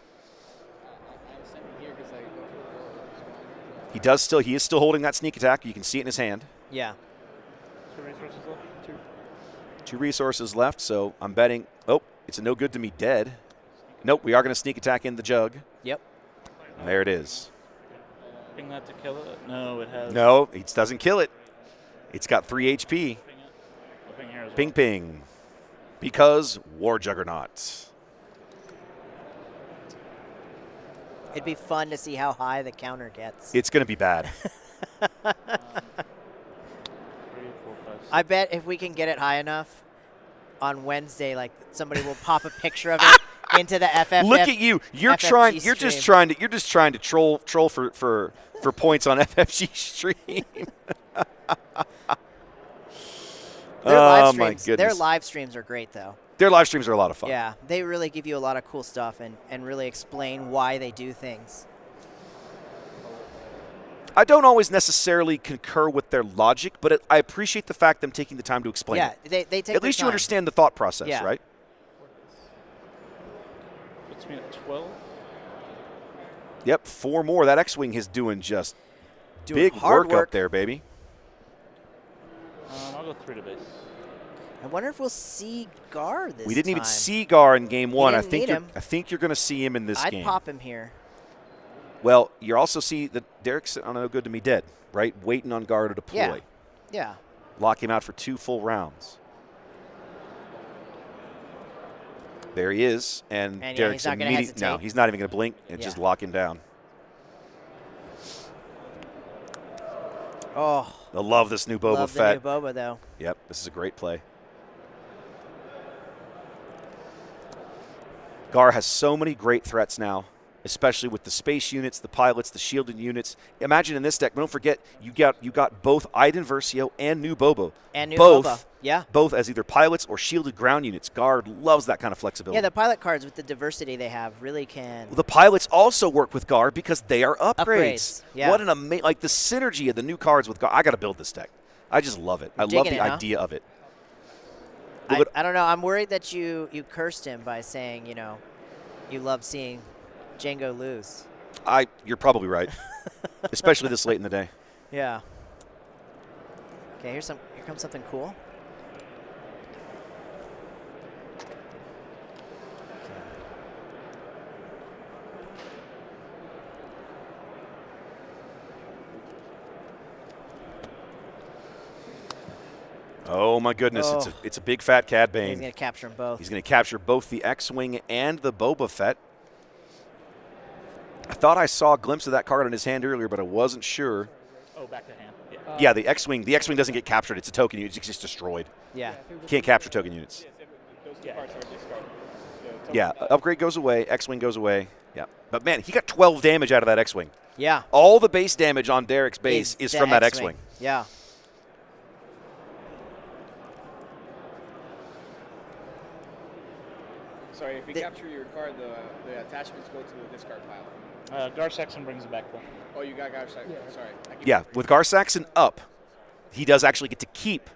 He is still holding that sneak attack. You can see it in his hand. Yeah. 2 resources left? 2 resources left, so I'm betting. Oh, it's a no good to me dead. Nope, we are going to sneak attack in the jug. Yep. And there it is. Ping that to kill it? No, it has. No, it doesn't kill it. It's got 3 HP. I'll ping here as well. Ping ping. Because War Juggernaut. It'd be fun to see how high the counter gets. It's going to be bad. 3, 4, 5, 6. I bet if we can get it high enough on Wednesday, like somebody will pop a picture of it into the FFF. Look at you. You're just trying to troll for points on FFG stream. My goodness. Their live streams are great, though. Their live streams are a lot of fun. Yeah, they really give you a lot of cool stuff and really explain why they do things. I don't always necessarily concur with their logic, but I appreciate the fact them taking the time to explain it. Yeah, they take At least their you time. understand the thought process, Yeah. right? Puts me at 12. Yep, 4 more. That X-Wing is doing just Doing big hard work up there, baby. I'll go 3 to base. I wonder if we'll see Gar this time. We didn't even see Gar in game 1. I didn't think need him. I think you're going to see him in this I'd game. pop him here. Well, you also see that Derek's on no good to me dead, right? Waiting on Gar to deploy. Yeah. Yeah. Lock him out for 2 full rounds. There he is, and yeah, Derek's he's not gonna immediately no, hesitate. he's not even going to blink and Yeah. just lock him down. Oh. I love this new Boba Love Fett. the new Boba, though. Yep, this is a great play. Gar has so many great threats now especially with the space units, the pilots, the shielded units. Imagine in this deck, but don't forget, you got both Iden Versio and new Boba. And new both, Boba, yeah. Both as either pilots or shielded ground units. Guard loves that kind of flexibility. Yeah, the pilot cards with the diversity they have really can. Well, the pilots also work with Guard because they are upgrades. Yeah. What an amazing, like the synergy of the new cards with Guard. I got to build this deck. I just love it. I love the idea of it. I don't know. I'm worried that you cursed him by saying, you know, you love seeing Jango lose. You're probably right, especially this late in the day. Yeah. Okay, here comes something cool. Oh my goodness! Oh. It's a big fat Cad Bane. He's going to capture them both. He's going to capture both the X-wing and the Boba Fett. I thought I saw a glimpse of that card in his hand earlier, but I wasn't sure. Oh, back to hand. Yeah, the X-wing. The X-wing doesn't get captured. It's a token unit. It's just destroyed. Yeah. You can't capture token units. Those two parts are discarded. Yeah, upgrade goes away. X-wing goes away. Yeah, but man, he got 12 damage out of that X-wing. Yeah. All the base damage on Derek's base is from that X-wing. Yeah. Sorry, if you capture your card, the attachments go to the discard pile. Gar Saxon brings it back though. Oh, you got Gar Saxon. Sorry. Yeah, with Gar Saxon up, he does actually get to keep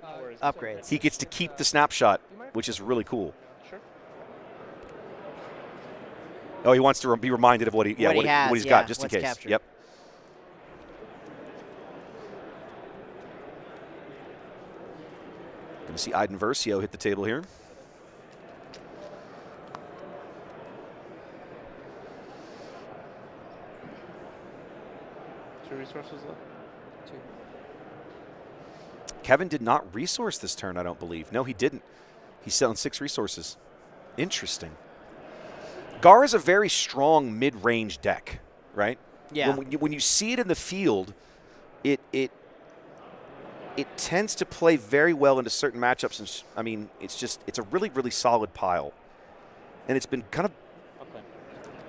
upgrades. He gets to keep the snapshot, which is really cool. Sure. Oh, he wants to be reminded of what he's got, just in case. Captured. Yep. Going to see Iden Versio hit the table here. 2 resources left. 2. Kevin did not resource this turn, I don't believe. No, he didn't. He's selling 6 resources. Interesting. Gar is a very strong mid-range deck, right? Yeah. When you see it in the field, it tends to play very well into certain matchups. And I mean, it's a really, really solid pile. And it's been kind of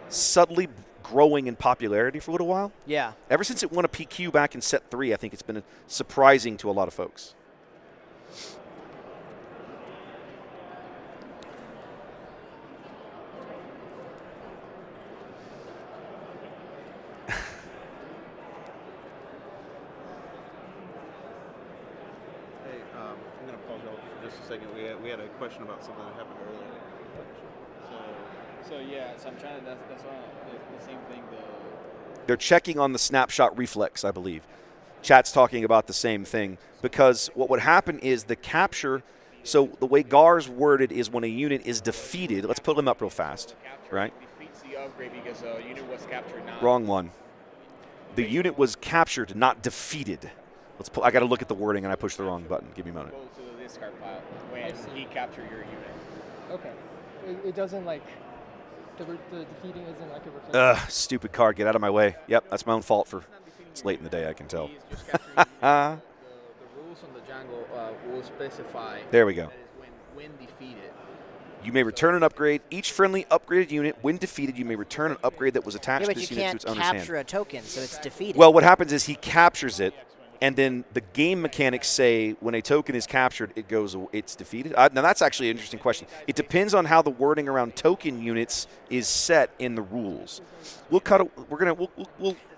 subtly growing in popularity for a little while. Yeah. Ever since it won a PQ back in set 3, I think it's been surprising to a lot of folks. I'm going to pause y'all for just a second. We had a question about something that happened earlier. So yeah, so I'm trying to. That's why the same thing. They're checking on the snapshot reflex, I believe. Chat's talking about the same thing because what would happen is the capture. So the way Gar's worded is when a unit is defeated. Let's pull him up real fast, right? Defeats the upgrade because the unit was captured. Not Wrong one. The unit was captured, not defeated. Let's pull. I got to look at the wording, and I pushed the wrong button. Give me a moment. Go to the discard pile when he captured your unit. Okay. It doesn't like. The defeating isn't like a replacement. Stupid card. Get out of my way. Yep, that's my own fault for it's late in the day, I can tell. The rules on the Jango will specify there we go. that is when defeated. You may return an upgrade. Each friendly upgraded unit, when defeated, you may return an upgrade that was attached to this unit to its owner's hand. Yeah, but you can't capture a token, so it's defeated. Well, what happens is he captures it, and then the game mechanics say when a token is captured, it's defeated. Now that's actually an interesting question. It depends on how the wording around token units is set in the rules. We'll cut.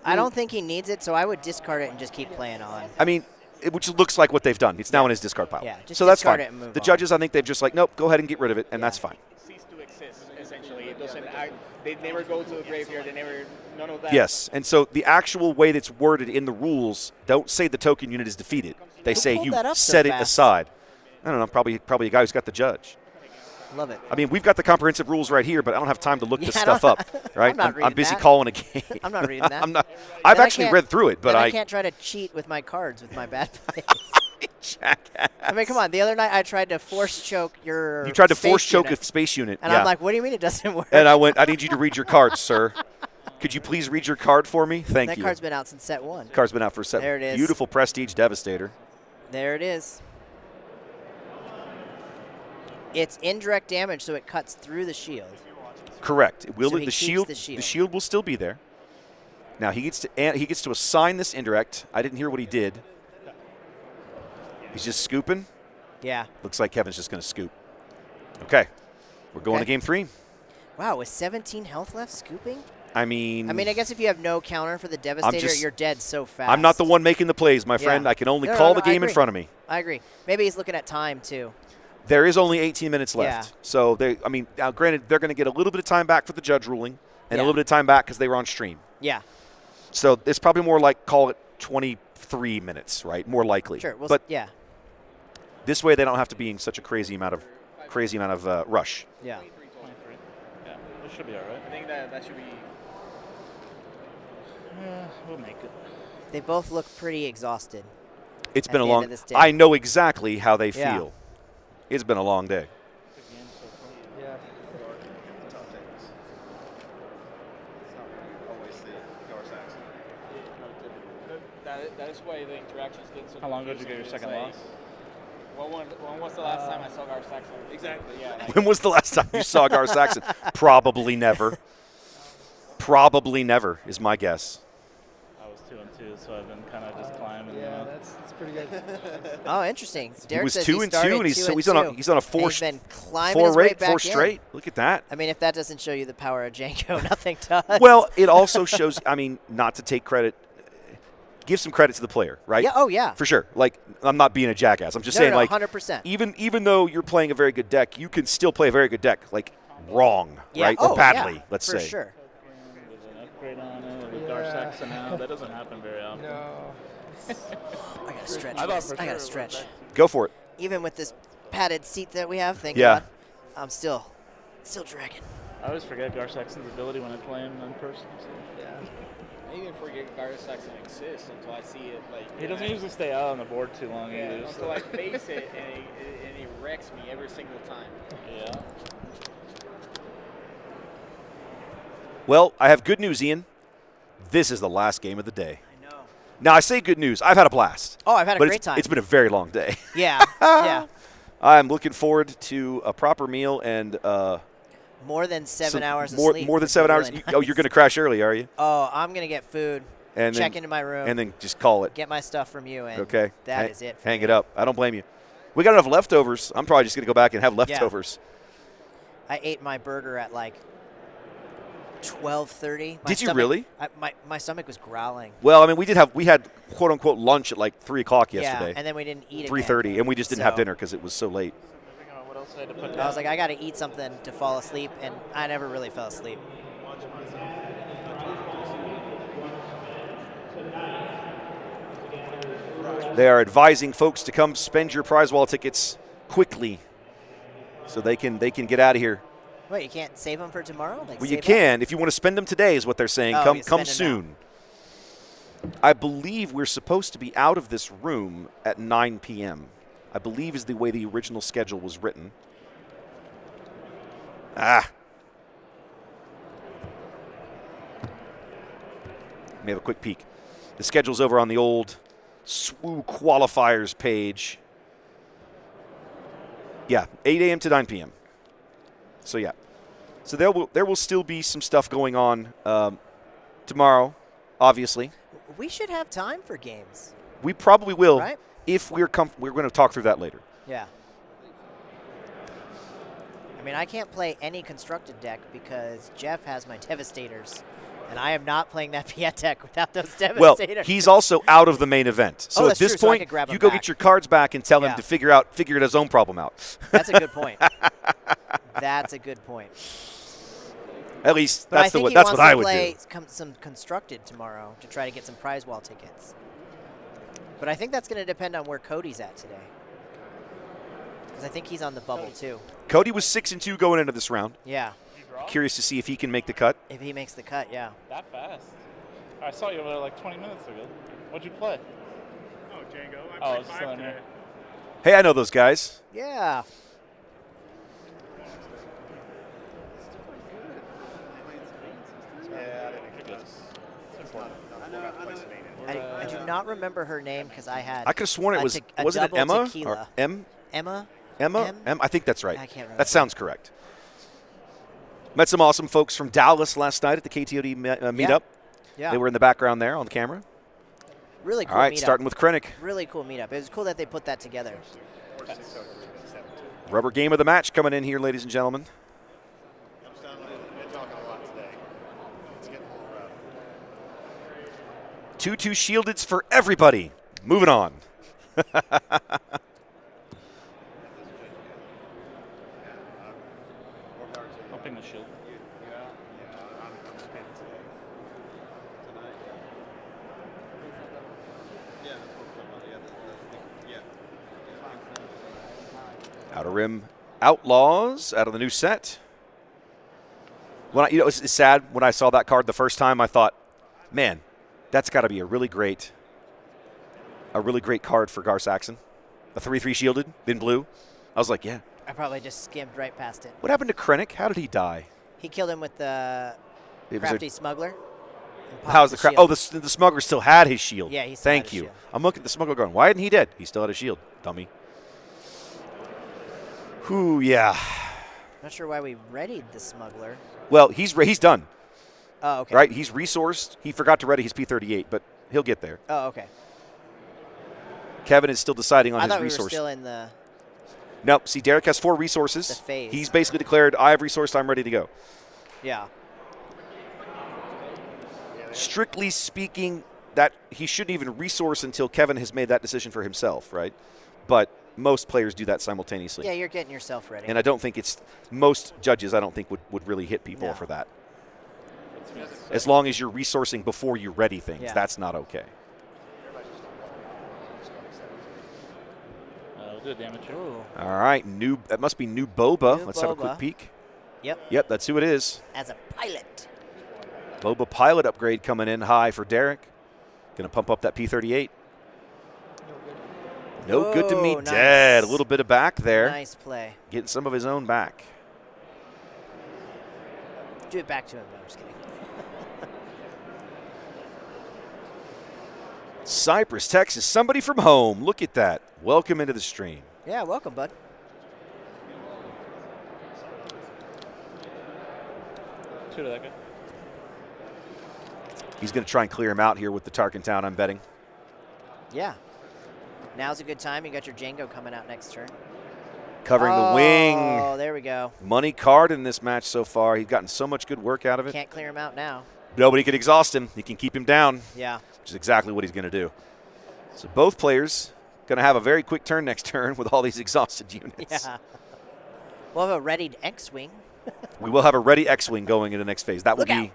I don't think he needs it, so I would discard it and just keep playing on. I mean, which looks like what they've done. It's now in his discard pile. Yeah, just so that's discard fine. it and move the on. judges, I think they've just like, nope, go ahead and get rid of it, and that's fine. It ceased to exist essentially. It doesn't. They never go to the graveyard. They never. None of that. Yes, and so the actual way that's worded in the rules don't say the token unit is defeated. They say you set it aside. I don't know, probably a guy who's got the judge. Love it. I mean, we've got the comprehensive rules right here, but I don't have time to look this stuff up. Right? I'm busy calling a game. I'm not reading that. I've actually read through it, but I can't try to cheat with my cards with my bad plays. Jackass. I mean, come on. The other night I tried to force choke your. You tried to force choke a space unit. And I'm like, what do you mean it doesn't work? And I went, I need you to read your cards, sir. Could you please read your card for me? Thank you. That card's been out since set 1. Card's been out for set. There it is. Beautiful Prestige Devastator. There it is. It's indirect damage, so it cuts through the shield. Correct. It will. So he the keeps shield. the shield. The shield will still be there. Now he gets to assign this indirect. I didn't hear what he did. He's just scooping. Yeah. Looks like Kevin's just going to scoop. Okay. We're going to game 3. Wow, with 17 health left, scooping? I mean, I guess if you have no counter for the Devastator, you're dead so fast. I'm not the one making the plays, my friend. I can only call the game in front of me. I agree. Maybe he's looking at time, too. There is only 18 minutes left. Yeah. So, now granted, they're going to get a little bit of time back for the judge ruling and a little bit of time back because they were on stream. Yeah. So, it's probably more like, call it 23 minutes, right? More likely. Sure. Well, but yeah. This way, they don't have to be in such a crazy amount of rush. Yeah. 23. Yeah, it should be all right. I think that should be. We'll make it. They both look pretty exhausted. It's been a long. Day. I know exactly how they Yeah. feel. It's been a long day. Yeah. That is why the interactions get so. How long ago did you get your second loss? Well, when was the last time I saw Gar Saxon? Exactly. Yeah. Like, When was the last time you saw Gar Saxon? Probably never. Probably never is my guess. I was 2-2, so I've been kind of just climbing. Yeah, that's pretty good. Oh, interesting. He Derek was says 2-2, and he's on a four. He's been climbing his way back four in. straight. Look at that. I mean, if that doesn't show you the power of Jango, nothing does. Well, it also shows. I mean, not to take credit. Give some credit to the player, right? Yeah. Oh, yeah. For sure. Like, I'm not being a jackass. I'm just No, saying, like, 100%. Even though you're playing a very good deck, you can still play a very good deck, like, wrong, Yeah. right? Oh, or badly, yeah, let's for say. sure. There's an upgrade on it with Gar Saxon now. That doesn't happen very often. No. I gotta stretch. I this. thought for I gotta sure stretch. Go for it. Even with this padded seat that we have, thank Yeah. God, I'm still dragging. I always forget Gar Saxon's ability when I play him in person. So. yeah. I even forget Gar Saxon exists until I see it. Like He doesn't usually stay out on the board too long either. Until So. I face it and he wrecks me every single time. Yeah. Well, I have good news, Ian. This is the last game of the day. I know. Now, I say good news. I've had a blast. Oh, I've had a but great time. It's been a very long day. Yeah. Yeah. I'm looking forward to a proper meal and More than 7 hours of more, sleep. More than would be 7 hours. really Oh, you're going to crash early, are you? Oh, I'm gonna get food. And check then, into my room. And then just call it. Get my stuff from you, and Okay. that is it. Hang it up. I don't blame you. We got enough leftovers. I'm probably just going to go back and have leftovers. I ate my burger at like 12:30. Did you really? My stomach was growling. Well, I mean, we had quote unquote lunch at like 3 o'clock yesterday. Yeah, and then we didn't eat. 3:30, and we just didn't have dinner because it was so late. What else I had to put I was like, I got to eat something to fall asleep, and I never really fell asleep. They are advising folks to come spend your prize wall tickets quickly, so they can get out of here. Wait, you can't save them for tomorrow? Like Well, you save can if you want to spend them today, is what they're saying. Oh, come you spend 'em soon. I believe we're supposed to be out of this room at 9 p.m. I believe is the way the original schedule was written. Let me have a quick peek. The schedule's over on the old SWU qualifiers page. Yeah, 8 a.m. to 9 p.m. So, yeah. So there will still be some stuff going on tomorrow, obviously. We should have time for games. We probably will Right? if we're going to talk through that later. Yeah. I mean, I can't play any constructed deck because Jeff has my Devastators, and I am not playing that Piet deck without those Devastators. Well, he's also out of the main event. So that's at this true, so I point, could grab him you go back. get your cards back and tell him Yeah. to figure his own problem out. That's a good point. That's a good point. At least But that's I think that's he what I wants would to do. play some constructed tomorrow to try to get some prize wall tickets. But I think that's going to depend on where Cody's at today. Because I think he's on the bubble too. Cody was 6-2 going into this round. Yeah. Curious to see if he can make the cut. If he makes the cut, yeah. That fast? I saw you over there like 20 minutes ago. What'd you play? Oh, Jango. I was still in here. Hey, I know those guys. Yeah. I do not remember her name because I had. I could have sworn it was a wasn't it double Emma tequila. or M? Emma? Emma? M? I think that's right. I can't remember. That sounds correct. Met some awesome folks from Dallas last night at the KTOD meetup. Yeah. They were in the background there on the camera. Really cool All right, meetup. starting with Krennic. Really cool meetup. It was cool that they put that together. Rubber game of the match coming in here, ladies and gentlemen. 2-2 shieldeds for everybody. Moving on. I'll ping the shield. Outer Rim Outlaws out of the new set. When it's sad when I saw that card the first time, I thought, man, that's got to be a really great card for Gar Saxon. A 3/3 shielded in blue. I was like, yeah. I probably just skimmed right past it. What happened to Krennic? How did he die? He killed him with the crafty smuggler. How's the Oh, the smuggler still had his shield. Yeah, he still had Thank his you. shield. I'm looking at the smuggler going, why isn't he dead? He still had a shield, dummy. Whew, yeah. Not sure why we readied the smuggler. Well, he's done. Oh, okay. Right? He's resourced. He forgot to ready his P38, but he'll get there. Oh, okay. Kevin is still deciding on I his thought resource. we were still in the... Nope. See, Derek has 4 resources. The phase. He's basically declared, I have resourced, I'm ready to go. Yeah. Strictly speaking, that he shouldn't even resource until Kevin has made that decision for himself, right? But most players do that simultaneously. Yeah, you're getting yourself ready. And I don't think most judges I don't think would really hit people for that. As long as you're resourcing before you ready things, that's not okay. We'll do damage. All right, that must be new Boba. Let's have a Boba. quick peek. Yep. Yep, that's who it is. As a pilot. Boba pilot upgrade coming in high for Derek. Going to pump up that P38. No good to me, nice. dead. A little bit of back there. Nice play. Getting some of his own back. Do it back to him. No, I'm just kidding. Cypress, Texas. Somebody from home. Look at that. Welcome into the stream. Yeah, welcome, bud. Shoot that guy. He's going to try and clear him out here with the Tarkin Town, I'm betting. Yeah. Now's a good time. You got your Jango coming out next turn. Covering the wing. Oh, there we go. Money card in this match so far. He's gotten so much good work out of it. Can't clear him out now. Nobody can exhaust him. He can keep him down. Yeah. Which is exactly what he's going to do. So both players going to have a very quick turn next turn with all these exhausted units. Yeah. We'll have a readied X-Wing. We will have a ready X-Wing going into the next phase. That'll be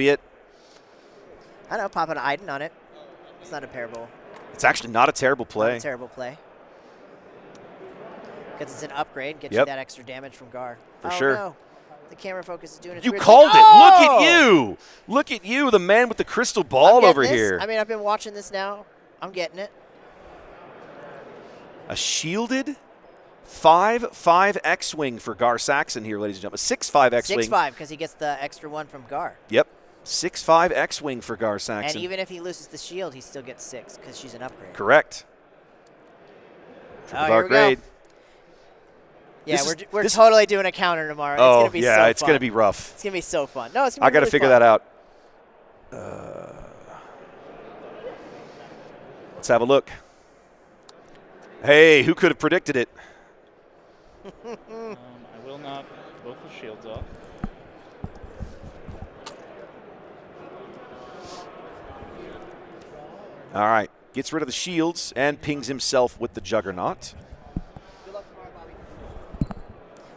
it. I don't know, pop an Iden on it. It's not a terrible. It's actually not a terrible play. Not a terrible play. Because it's an upgrade. Get you Yep. that extra damage from Gar. For oh, sure. No. The camera focus is doing its You weird called thing. it. Oh! Look at you. Look at you, the man with the crystal ball over this. here. I mean, I've been watching this now. I'm getting it. A shielded 5/5 X-Wing for Gar Saxon here, ladies and gentlemen. 6/5 X-Wing. 6/5 because he gets the extra one from Gar. Yep. 6/5 X-Wing for Gar Saxon. And even if he loses the shield, he still gets 6 because she's an upgrade. Correct. Oh, Dark here we go. Raid. Yeah, we're totally doing a counter tomorrow. It's Oh, gonna be yeah, so it's fun. going to be rough. It's going to be so fun. No, it's going to be I got to really figure fun. that out. Let's have a look. Hey, who could have predicted it? I will knock both the shields off. All right. Gets rid of the shields and pings himself with the Juggernaut.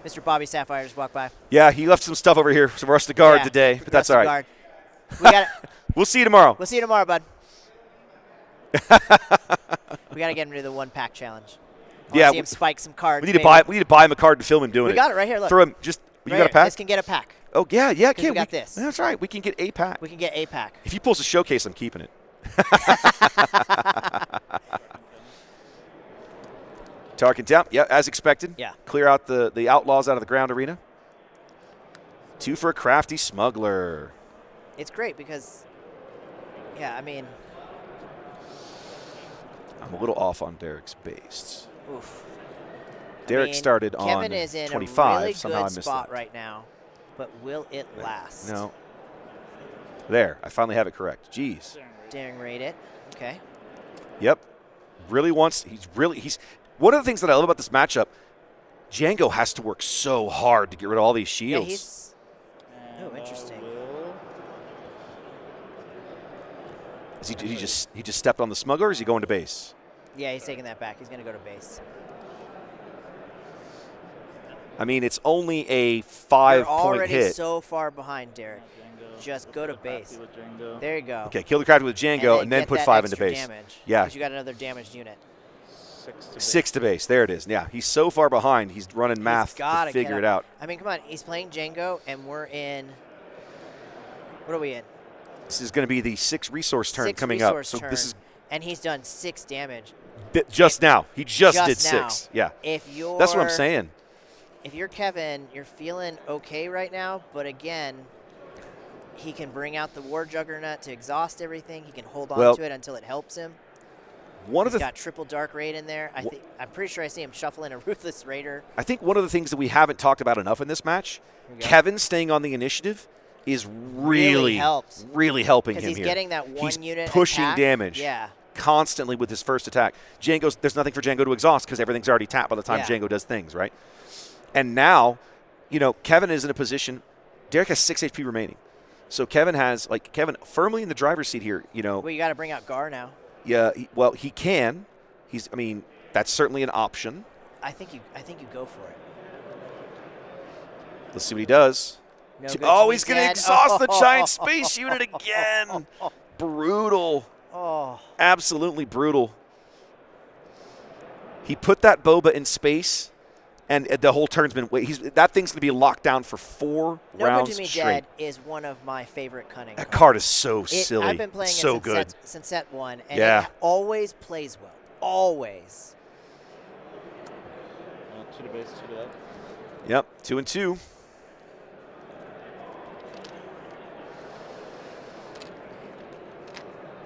Mr. Bobby Sapphire just walked by. Yeah, he left some stuff over here for us to guard today, but that's all right. Guard. We got it. We'll see you tomorrow. We'll see you tomorrow, bud. We got to get him to the 1-pack challenge. See him spike some cards. We need to buy him a card to film him doing it. We got it right here. Look. Throw him just. You Right got a here. pack? This can get a pack. Oh yeah. We got this. That's right. We can get a pack. We can get a pack. If he pulls a showcase, I'm keeping it. Tarkin Town, yeah, as expected. Yeah. Clear out the outlaws out of the ground arena. 2 for a crafty smuggler. It's great because, yeah, I mean. I'm a little off on Derek's base. Oof. Derek started on Kevin is in 25, a really somehow I good missed spot that. right now, but will it last? No. There, I finally have it correct. Jeez. Daring raid it. Okay. Yep. Really wants. He's. One of the things that I love about this matchup, Jango has to work so hard to get rid of all these shields. Yeah, he's. Oh, interesting. Is he just stepped on the smuggler, or is he going to base? Yeah, he's taking that back. He's going to go to base. I mean, it's only a 5-point hit. You're already so far behind, Derek. Just go to base. There you go. Okay, kill the crafty with Django and then put 5 into base. Damage, yeah. You got another damaged unit. 6 to base. There it is. Yeah, he's so far behind. He's running math to figure it out. I mean, come on. He's playing Jango, and we're in. What are we in? This is going to be the 6 resource turn coming up. So this is. And he's done 6 damage. Just now. He just did 6. Yeah. If you're. That's what I'm saying. If you're Kevin, you're feeling okay right now, but again, he can bring out the War Juggernaut to exhaust everything. He can hold on to it until it helps him. He's got triple Dark Raid in there. I'm pretty sure I see him shuffling a Ruthless Raider. I think one of the things that we haven't talked about enough in this match, Kevin staying on the initiative is really helping him here. He's getting that one unit pushing attack. Damage constantly with his first attack. There's nothing for Jango to exhaust because everything's already tapped by the time Jango does things, right? And now, Kevin is in a position. Derek has 6 HP remaining, so Kevin firmly in the driver's seat here. Well, you got to bring out Gar now. Yeah, he can. That's certainly an option. I think you go for it. Let's see what he does. He's going to exhaust the giant space unit again. Brutal. Oh, absolutely brutal. He put that Boba in space. And the whole turn's been that thing's going to be locked down for 4 rounds straight. Dead is one of my favorite cunning. That card is so silly. I've been playing it since set 1, and it always plays well. Always. 2 to base, 2 to that. Yep, 2 and 2.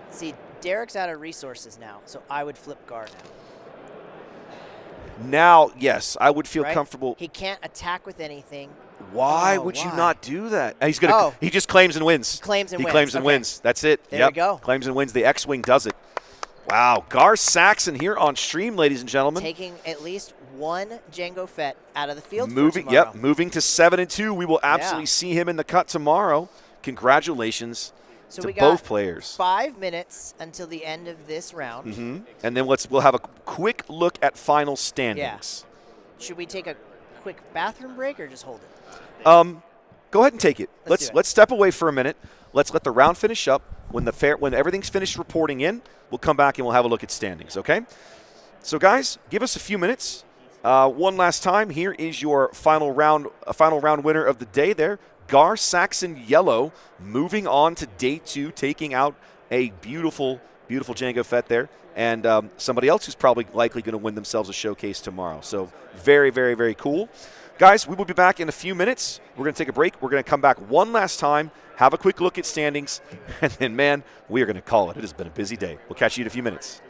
See, Derek's out of resources now, so I would flip Gar now. Now, yes, I would feel comfortable. He can't attack with anything. Why would you not do that? He's gonna. He just claims and wins. He claims and wins. That's it. There we go. Claims and wins. The X-Wing does it. Wow. Gar Saxon here on stream, ladies and gentlemen. Taking at least 1 Jango Fett out of the field moving, for tomorrow. Moving to 7 and 2. We will absolutely see him in the cut tomorrow. Congratulations to both players. 5 minutes until the end of this round. Mm-hmm. And then we'll have a quick look at final standings. Yeah. Should we take a quick bathroom break or just hold it? Go ahead and take it. Let's step away for a minute. Let's let the round finish up. When everything's finished reporting in, we'll come back and we'll have a look at standings, okay? So guys, give us a few minutes. One last time, here is your final round winner of the day there. Gar Saxon Yellow moving on to day 2, taking out a beautiful, beautiful Jango Fett there. And somebody else who's probably likely going to win themselves a showcase tomorrow. So very, very, very cool. Guys, we will be back in a few minutes. We're going to take a break. We're going to come back one last time, have a quick look at standings, and then, man, we are going to call it. It has been a busy day. We'll catch you in a few minutes.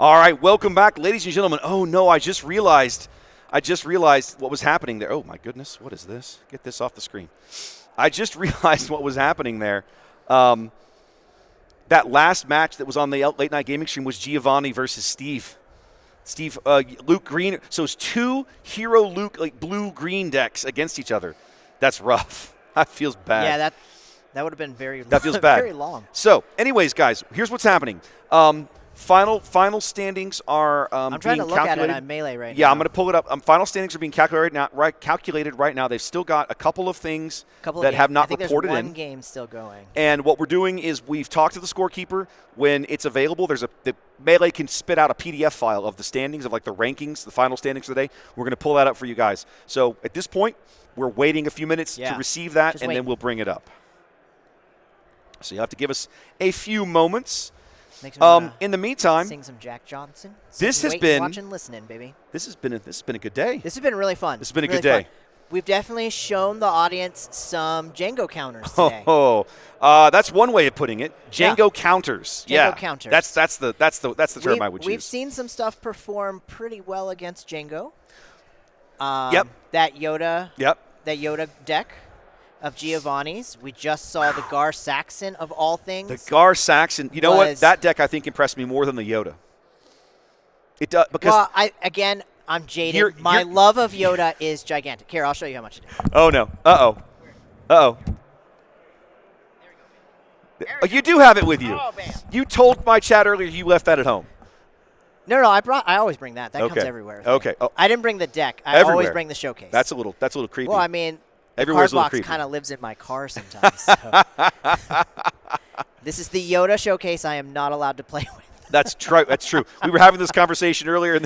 All right, welcome back, ladies and gentlemen. Oh no, I just realized what was happening there. Oh my goodness, what is this? Get this off the screen. I just realized what was happening there. That last match that was on the late night gaming stream was Giovanni versus Steve. Luke Green. So it's 2 hero Luke blue-green decks against each other. That's rough. That feels bad. Yeah, that would have been very. That feels bad. Very long. So, anyways, guys, here's what's happening. Final standings are I'm trying to look at it on Melee right now. Yeah, I'm going to pull it up. Final standings are being calculated right now. They've still got a couple of things that have not reported in. There's one game still going. And what we're doing is we've talked to the scorekeeper. When it's available, the Melee can spit out a PDF file of the standings, of like the rankings, the final standings for the day. We're going to pull that up for you guys. So at this point, we're waiting a few minutes to receive that, and then we'll bring it up. So you'll have to give us a few moments. In the meantime, sing some Jack Johnson. This has been watching, listening, baby. This has been a good day. This has been really fun. This has been a good day. We've definitely shown the audience some Jango counters today. That's one way of putting it. Jango counters. Jango counters. That's the term I would choose. We've seen some stuff perform pretty well against Jango. Yep. That Yoda. Yep. That Yoda deck of Giovanni's. We just saw the Gar Saxon of all things. The Gar Saxon. You know what? That deck I think impressed me more than the Yoda. It does because I'm jaded. My love of Yoda is gigantic. Here, I'll show you how much it is. Oh no. Uh-oh. You do have it with you. Oh, man. You told my chat earlier you left that at home. No, I always bring that. That comes everywhere. Okay. Oh. I didn't bring the deck. I always bring the showcase. That's a little creepy. Well, I mean, the everywhere's card box kind of lives in my car sometimes. So. This is the Yoda showcase I am not allowed to play with. That's true. That's true. We were having this conversation earlier in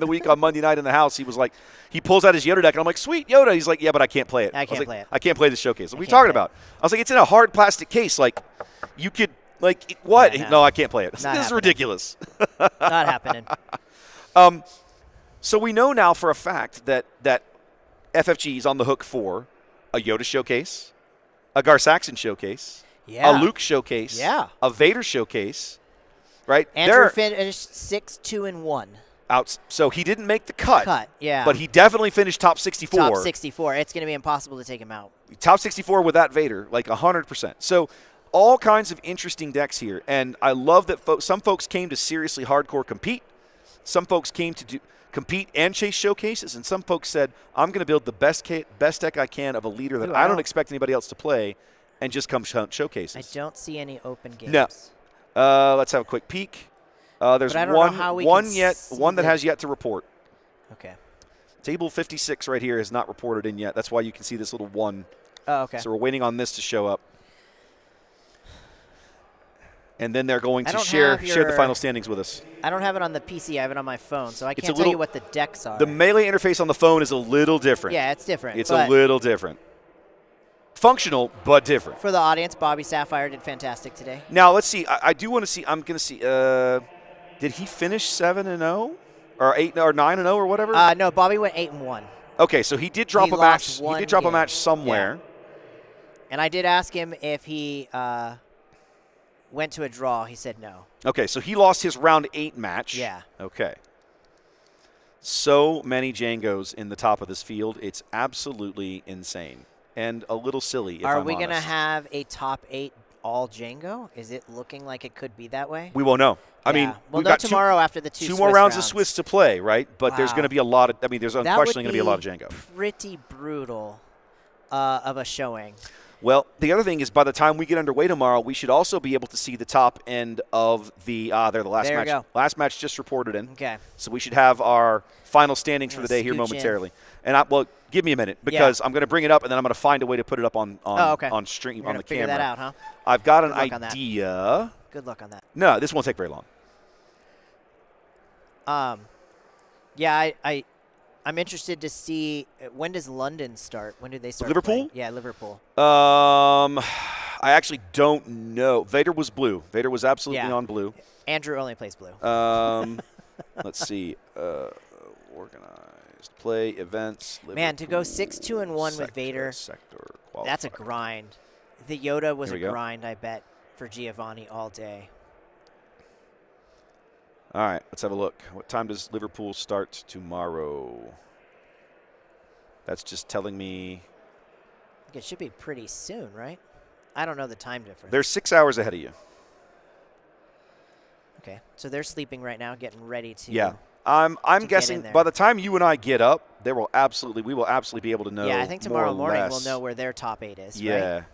the week on Monday night in the house. He was like, he pulls out his Yoda deck, and I'm like, sweet Yoda. He's like, yeah, but I can't play it. I can't play it. I can't play the showcase. What are you talking about? I was like, it's in a hard plastic case. Like, you could, like, what? No, I can't play it. This is ridiculous. Not happening. So we know now for a fact that FFG is on the hook for a Yoda showcase, a Gar Saxon showcase, a Luke showcase, a Vader showcase, right? Andrew finished 6-2-1. So he didn't make the cut. Yeah. But he definitely finished top 64. Top 64. It's going to be impossible to take him out. Top 64 with that Vader, like 100%. So all kinds of interesting decks here. And I love that some folks came to seriously hardcore compete. Some folks came to compete and chase showcases. And some folks said, I'm going to build the best deck I can of a leader that I don't expect anybody else to play and just come showcases. I don't see any open games. No. Let's have a quick peek. There's one that has yet to report. Okay. Table 56 right here is not reported in yet. That's why you can see this little 1. Oh, okay. So we're waiting on this to show up. And then they're going to share the final standings with us. I don't have it on the PC. I have it on my phone, so I can't tell you what the decks are. The Melee interface on the phone is a little different. Yeah, it's different. It's a little different. Functional, but different. For the audience, Bobby Sapphire did fantastic today. Now, let's see. I do want to see. I'm going to see. Did he finish 7-0 or 8 or 9-0 or whatever? No, Bobby went 8-1. Okay, so he did drop a match. He did drop a match somewhere. Yeah. And I did ask him if he went to a draw. He said no. Okay, so he lost his round 8 match. Yeah. Okay. So many Jangos in the top of this field. It's absolutely insane and a little silly. Are we going to have a top 8 all Jango? Is it looking like it could be that way? We won't know. I mean, we'll know tomorrow after the two more rounds of Swiss to play, right? But there's going to be a lot of. I mean, there's unquestionably going to be a lot of Jango. Pretty brutal of a showing. Well, the other thing is, by the time we get underway tomorrow, we should also be able to see the top end of the. They're the last match. Last match just reported in. Okay. So we should have our final standings for the day here momentarily. And give me a minute because I'm going to bring it up and then I'm going to find a way to put it up on stream on the camera. Figure that out, huh? I've got an idea. Good luck on that. No, this won't take very long. Yeah, I'm interested to see when does London start? When do they start? Liverpool? Playing? Yeah, Liverpool. I actually don't know. Vader was blue. Vader was absolutely on blue. Andrew only plays blue. Let's see. Organized play events. Liverpool, man, to go 6-2-1 with Vader. That's a grind. The Yoda was a grind, I bet, for Giovanni all day. All right, let's have a look. What time does Liverpool start tomorrow? That's just telling me. I think it should be pretty soon, right? I don't know the time difference. They're 6 hours ahead of you. Okay, so they're sleeping right now, getting ready to. Yeah, I'm guessing by the time you and I get up, we will absolutely be able to know. Yeah, I think tomorrow more or morning less. we'll know where their top 8 is. Yeah. Right? Or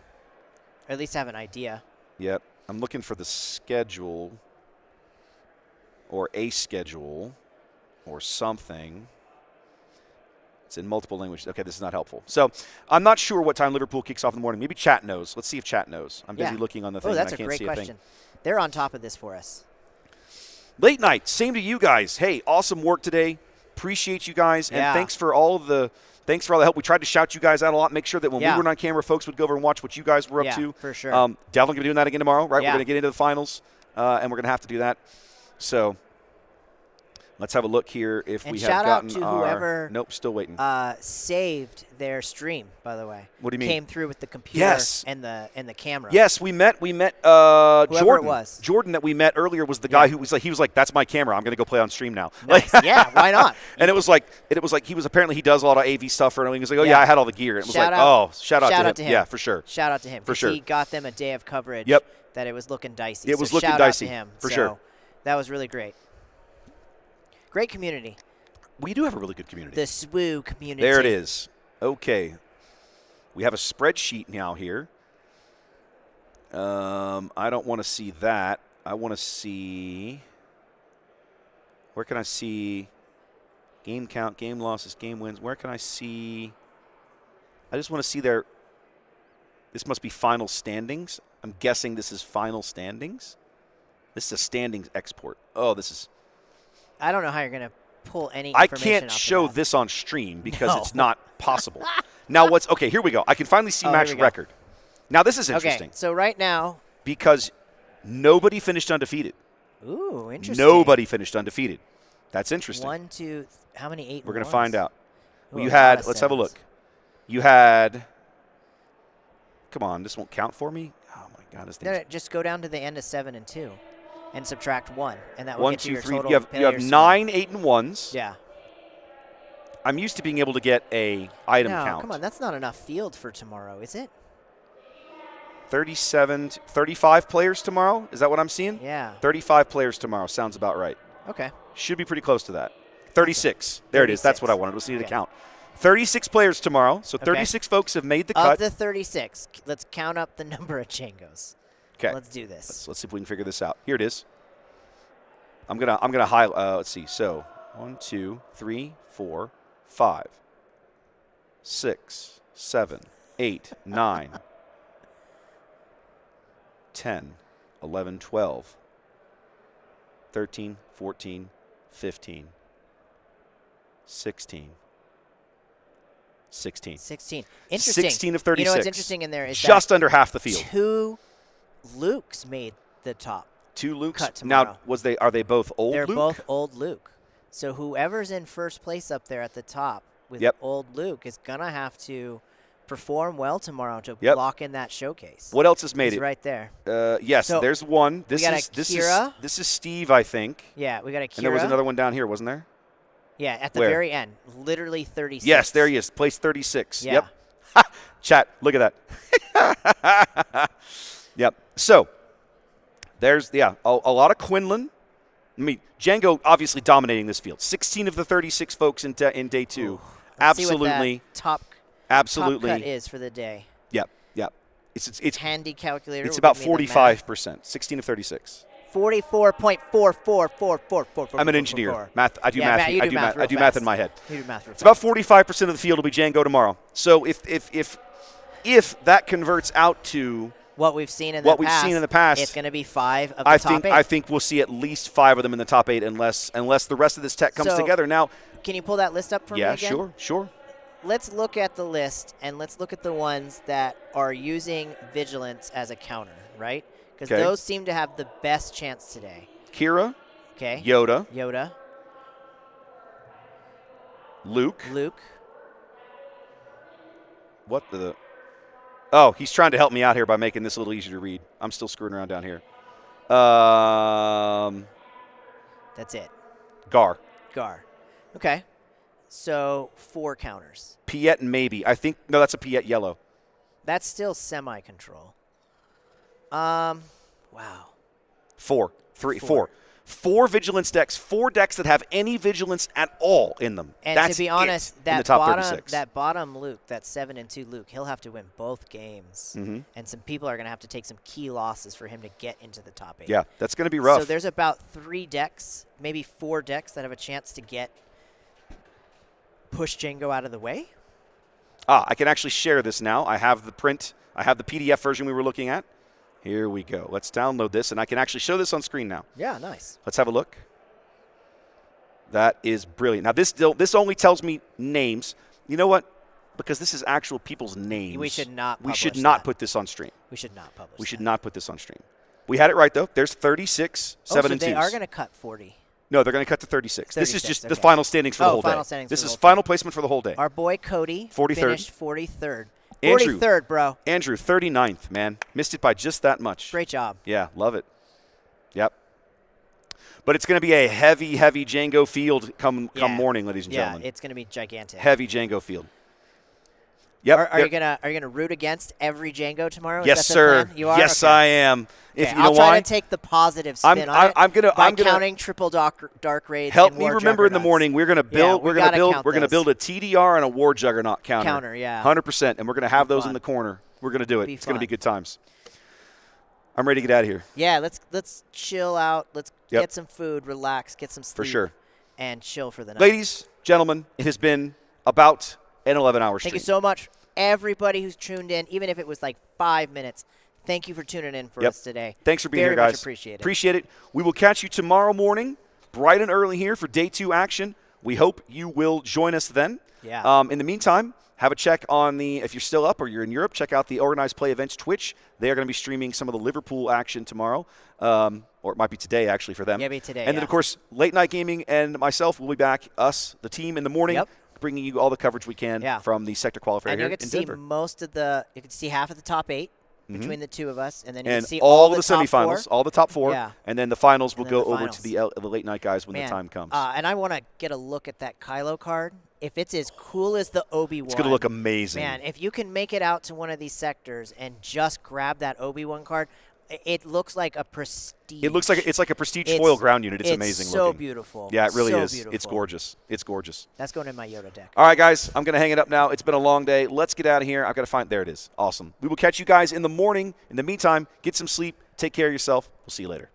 at least have an idea. Yep. I'm looking for the schedule or a schedule or something. It's in multiple languages. Okay, this is not helpful. So I'm not sure what time Liverpool kicks off in the morning. Maybe chat knows. Let's see if chat knows. I'm busy looking on the thing. Oh, that's and I a can't great see question. a thing. They're on top of this for us. Late night. Same to you guys. Hey, awesome work today. Appreciate you guys. And thanks for all the help. We tried to shout you guys out a lot. Make sure that when we weren't on camera, folks would go over and watch what you guys were up to. For sure. Definitely going to be doing that again tomorrow, right? Yeah. We're going to get into the finals, and we're going to have to do that. So let's have a look here if we have gotten shout out to whoever Nope, still waiting. Saved their stream, by the way. What do you mean? Came through with the computer and the camera. Yes, we met Whoever Jordan. it was. Jordan that we met earlier was the guy who was like, that's my camera. I'm going to go play on stream now. Nice. Yeah, why not? And it was like he was apparently he does a lot of AV stuff for. And he was like, oh yeah, I had all the gear. And it was shout out to him. Yeah, for sure. Shout out to him. For sure. He got them a day of coverage. Yep. That it was looking dicey. It was so looking shout dicey out to him. for sure. That was really great. Great community. We do have a really good community. The SWU community. There it is. Okay. We have a spreadsheet now here. I don't want to see that. I want to see. Where can I see game count, game losses, game wins? Where can I see? I just want to see their. This must be final standings. I'm guessing this is final standings. This is a standings export. Oh, this is. I don't know how you're going to pull any I information can't off of show that. this on stream because it's not possible. Now okay, here we go. I can finally see match record. Now this is interesting. Okay, so right now. Because nobody finished undefeated. Ooh, interesting. Nobody finished undefeated. That's interesting. 1, 2, how many 8? We're going to find out. Ooh, Well, you had, let's have a look. You had, come on, this won't count for me? Oh my God. No, just go down to the end of 7 and 2 and subtract 1. And that will get you your total you have 9 8 and 1s. Yeah. I'm used to being able to get a item no, count. Come on, that's not enough field for tomorrow, is it? 35 players tomorrow? Is that what I'm seeing? Yeah. 35 players tomorrow. Sounds about right. Okay. Should be pretty close to that. 36. There it is. That's what I wanted. Let's need to count. 36 players tomorrow. So 36 folks have made the cut. Of the 36, let's count up the number of Jangos. Okay. Let's do this. Let's see if we can figure this out. Here it is. I'm gonna highlight. Let's see. So 1, 2, 3, 4, 5, 6, 7, 8, 9, 10, 11, 12, 13, 14, 15, 16. 16. 16. Interesting. 16 of 36. You know what's interesting in there is just that under half the field. 2 Lukes made the top. 2 Lukes. Cut tomorrow. Now, are they both old They're Luke? both old Luke. So whoever's in first place up there at the top with old Luke is gonna have to perform well tomorrow to lock in that showcase. What else has made He's it? right there. Yes, So there's one. This we got is a this Kira. is this is Steve, I think. Yeah, we got a Kira. And there was another one down here, wasn't there? Yeah, at the Where? very end, literally 36. Yes, there he is. Place 36. Yeah. Yep. Chat, look at that. Yep. So there's a lot of Quinnland. I mean, Jango obviously dominating this field. 16 of the 36 folks in day 2. Absolutely. See what that top cut is for the day. Yep. Yep. It's handy calculator. It's about 45%. 16 of 36. 44.444444. I'm an engineer. Math. I do yeah, math. Matt, I do math in my head. You do math real It's about 45% of the field will be Jango tomorrow. So if that converts out to what we've seen in the past, it's going to be 5 of the top 8. I think we'll see at least 5 of them in the top 8 unless the rest of this tech comes together. Now, can you pull that list up for me again? Yeah, sure. Let's look at the list and let's look at the ones that are using Vigilance as a counter, right? Because those seem to have the best chance today. Kira. Okay. Yoda. Luke. What the? Oh, he's trying to help me out here by making this a little easier to read. I'm still screwing around down here. That's it. Gar. Gar. Okay. So 4 counters. Piet maybe. I think, no, that's a Piet yellow. That's still semi-control. Wow. 4. 4 vigilance decks. 4 decks that have any vigilance at all in them. And that's to be honest, in the top 36. that bottom Luke, that 7-2 Luke, he'll have to win both games. Mm-hmm. And some people are going to have to take some key losses for him to get into the top 8. Yeah, that's going to be rough. So there's about 3 decks, maybe 4 decks that have a chance to push Jango out of the way. I can actually share this now. I have the print. I have the PDF version we were looking at. Here we go. Let's download this, and I can actually show this on screen now. Yeah, nice. Let's have a look. That is brilliant. Now, this only tells me names. You know what? Because this is actual people's names. We should not We should not put this on stream. We should not publish We should not put this on stream. We had it right, though. There's 36, 7 and 2s. So they are going to cut 40. No, they're going to cut to 36. This is 36, just okay. the final standings for the whole final day. standings This for the is whole final day. placement for the whole day. Our boy Cody 43rd. finished 43rd. Andrew, 43rd, bro. Andrew, 39th, man. Missed it by just that much. Great job. Yeah, love it. Yep. But it's going to be a heavy, heavy Jango field come morning, ladies and gentlemen. Yeah, it's going to be gigantic. Heavy Jango field. Yep. Are you gonna root against every Jango tomorrow? Yes, Is that the sir. plan? You are? Yes, Okay. I am. If Okay, you know I'll try why? to take the positive spin on it. I'm gonna counting triple dark raids. Help and me war remember in the juggernauts. morning. We're gonna build. Yeah, we're gotta gonna build. count We're gonna those. build a TDR and a war juggernaut counter. Counter, yeah. 100%, and we're gonna have those in fun. the corner. We're gonna do it. Be It's gonna be fun. good times. I'm ready to get out of here. Yeah, let's chill out. Let's Yep. get some food, relax, get some sleep, For sure. and chill for the night. Ladies, gentlemen, it has been about an 11-hour stream. Thank you so much, everybody who's tuned in, even if it was like 5 minutes. Thank you for tuning in for us today. Thanks for being Very here, guys. Much appreciate it. Appreciate it. We will catch you tomorrow morning, bright and early here for Day 2 action. We hope you will join us then. Yeah. In the meantime, have a check on if you're still up or you're in Europe, check out the Organized Play Events Twitch. They are going to be streaming some of the Liverpool action tomorrow, or it might be today actually for them. Yeah, maybe today, And then, of course, Late Night Gaming and myself will be back, the team, in the morning, bringing you all the coverage we can from the sector qualifier And here you'll get to in see Denver. most of you can see half of the top 8 between the two of us, and then you can And see all the the top semifinals, 4. all the top 4, Yeah. and then the finals will And go then the over finals. to the late night guys when Man, the time comes. And I want to get a look at that Kylo card. If it's as cool as the Obi-Wan. It's going to look amazing. Man, if you can make it out to one of these sectors and just grab that Obi-Wan card, it looks like a prestige. It looks like it's like a prestige foil ground unit. It's amazing so looking. beautiful. Yeah, it really So is. beautiful. It's gorgeous. It's gorgeous. That's going in my Yoda deck. All right, guys, I'm going to hang it up now. It's been a long day. Let's get out of here. I've got to find – there it is. Awesome. We will catch you guys in the morning. In the meantime, get some sleep. Take care of yourself. We'll see you later.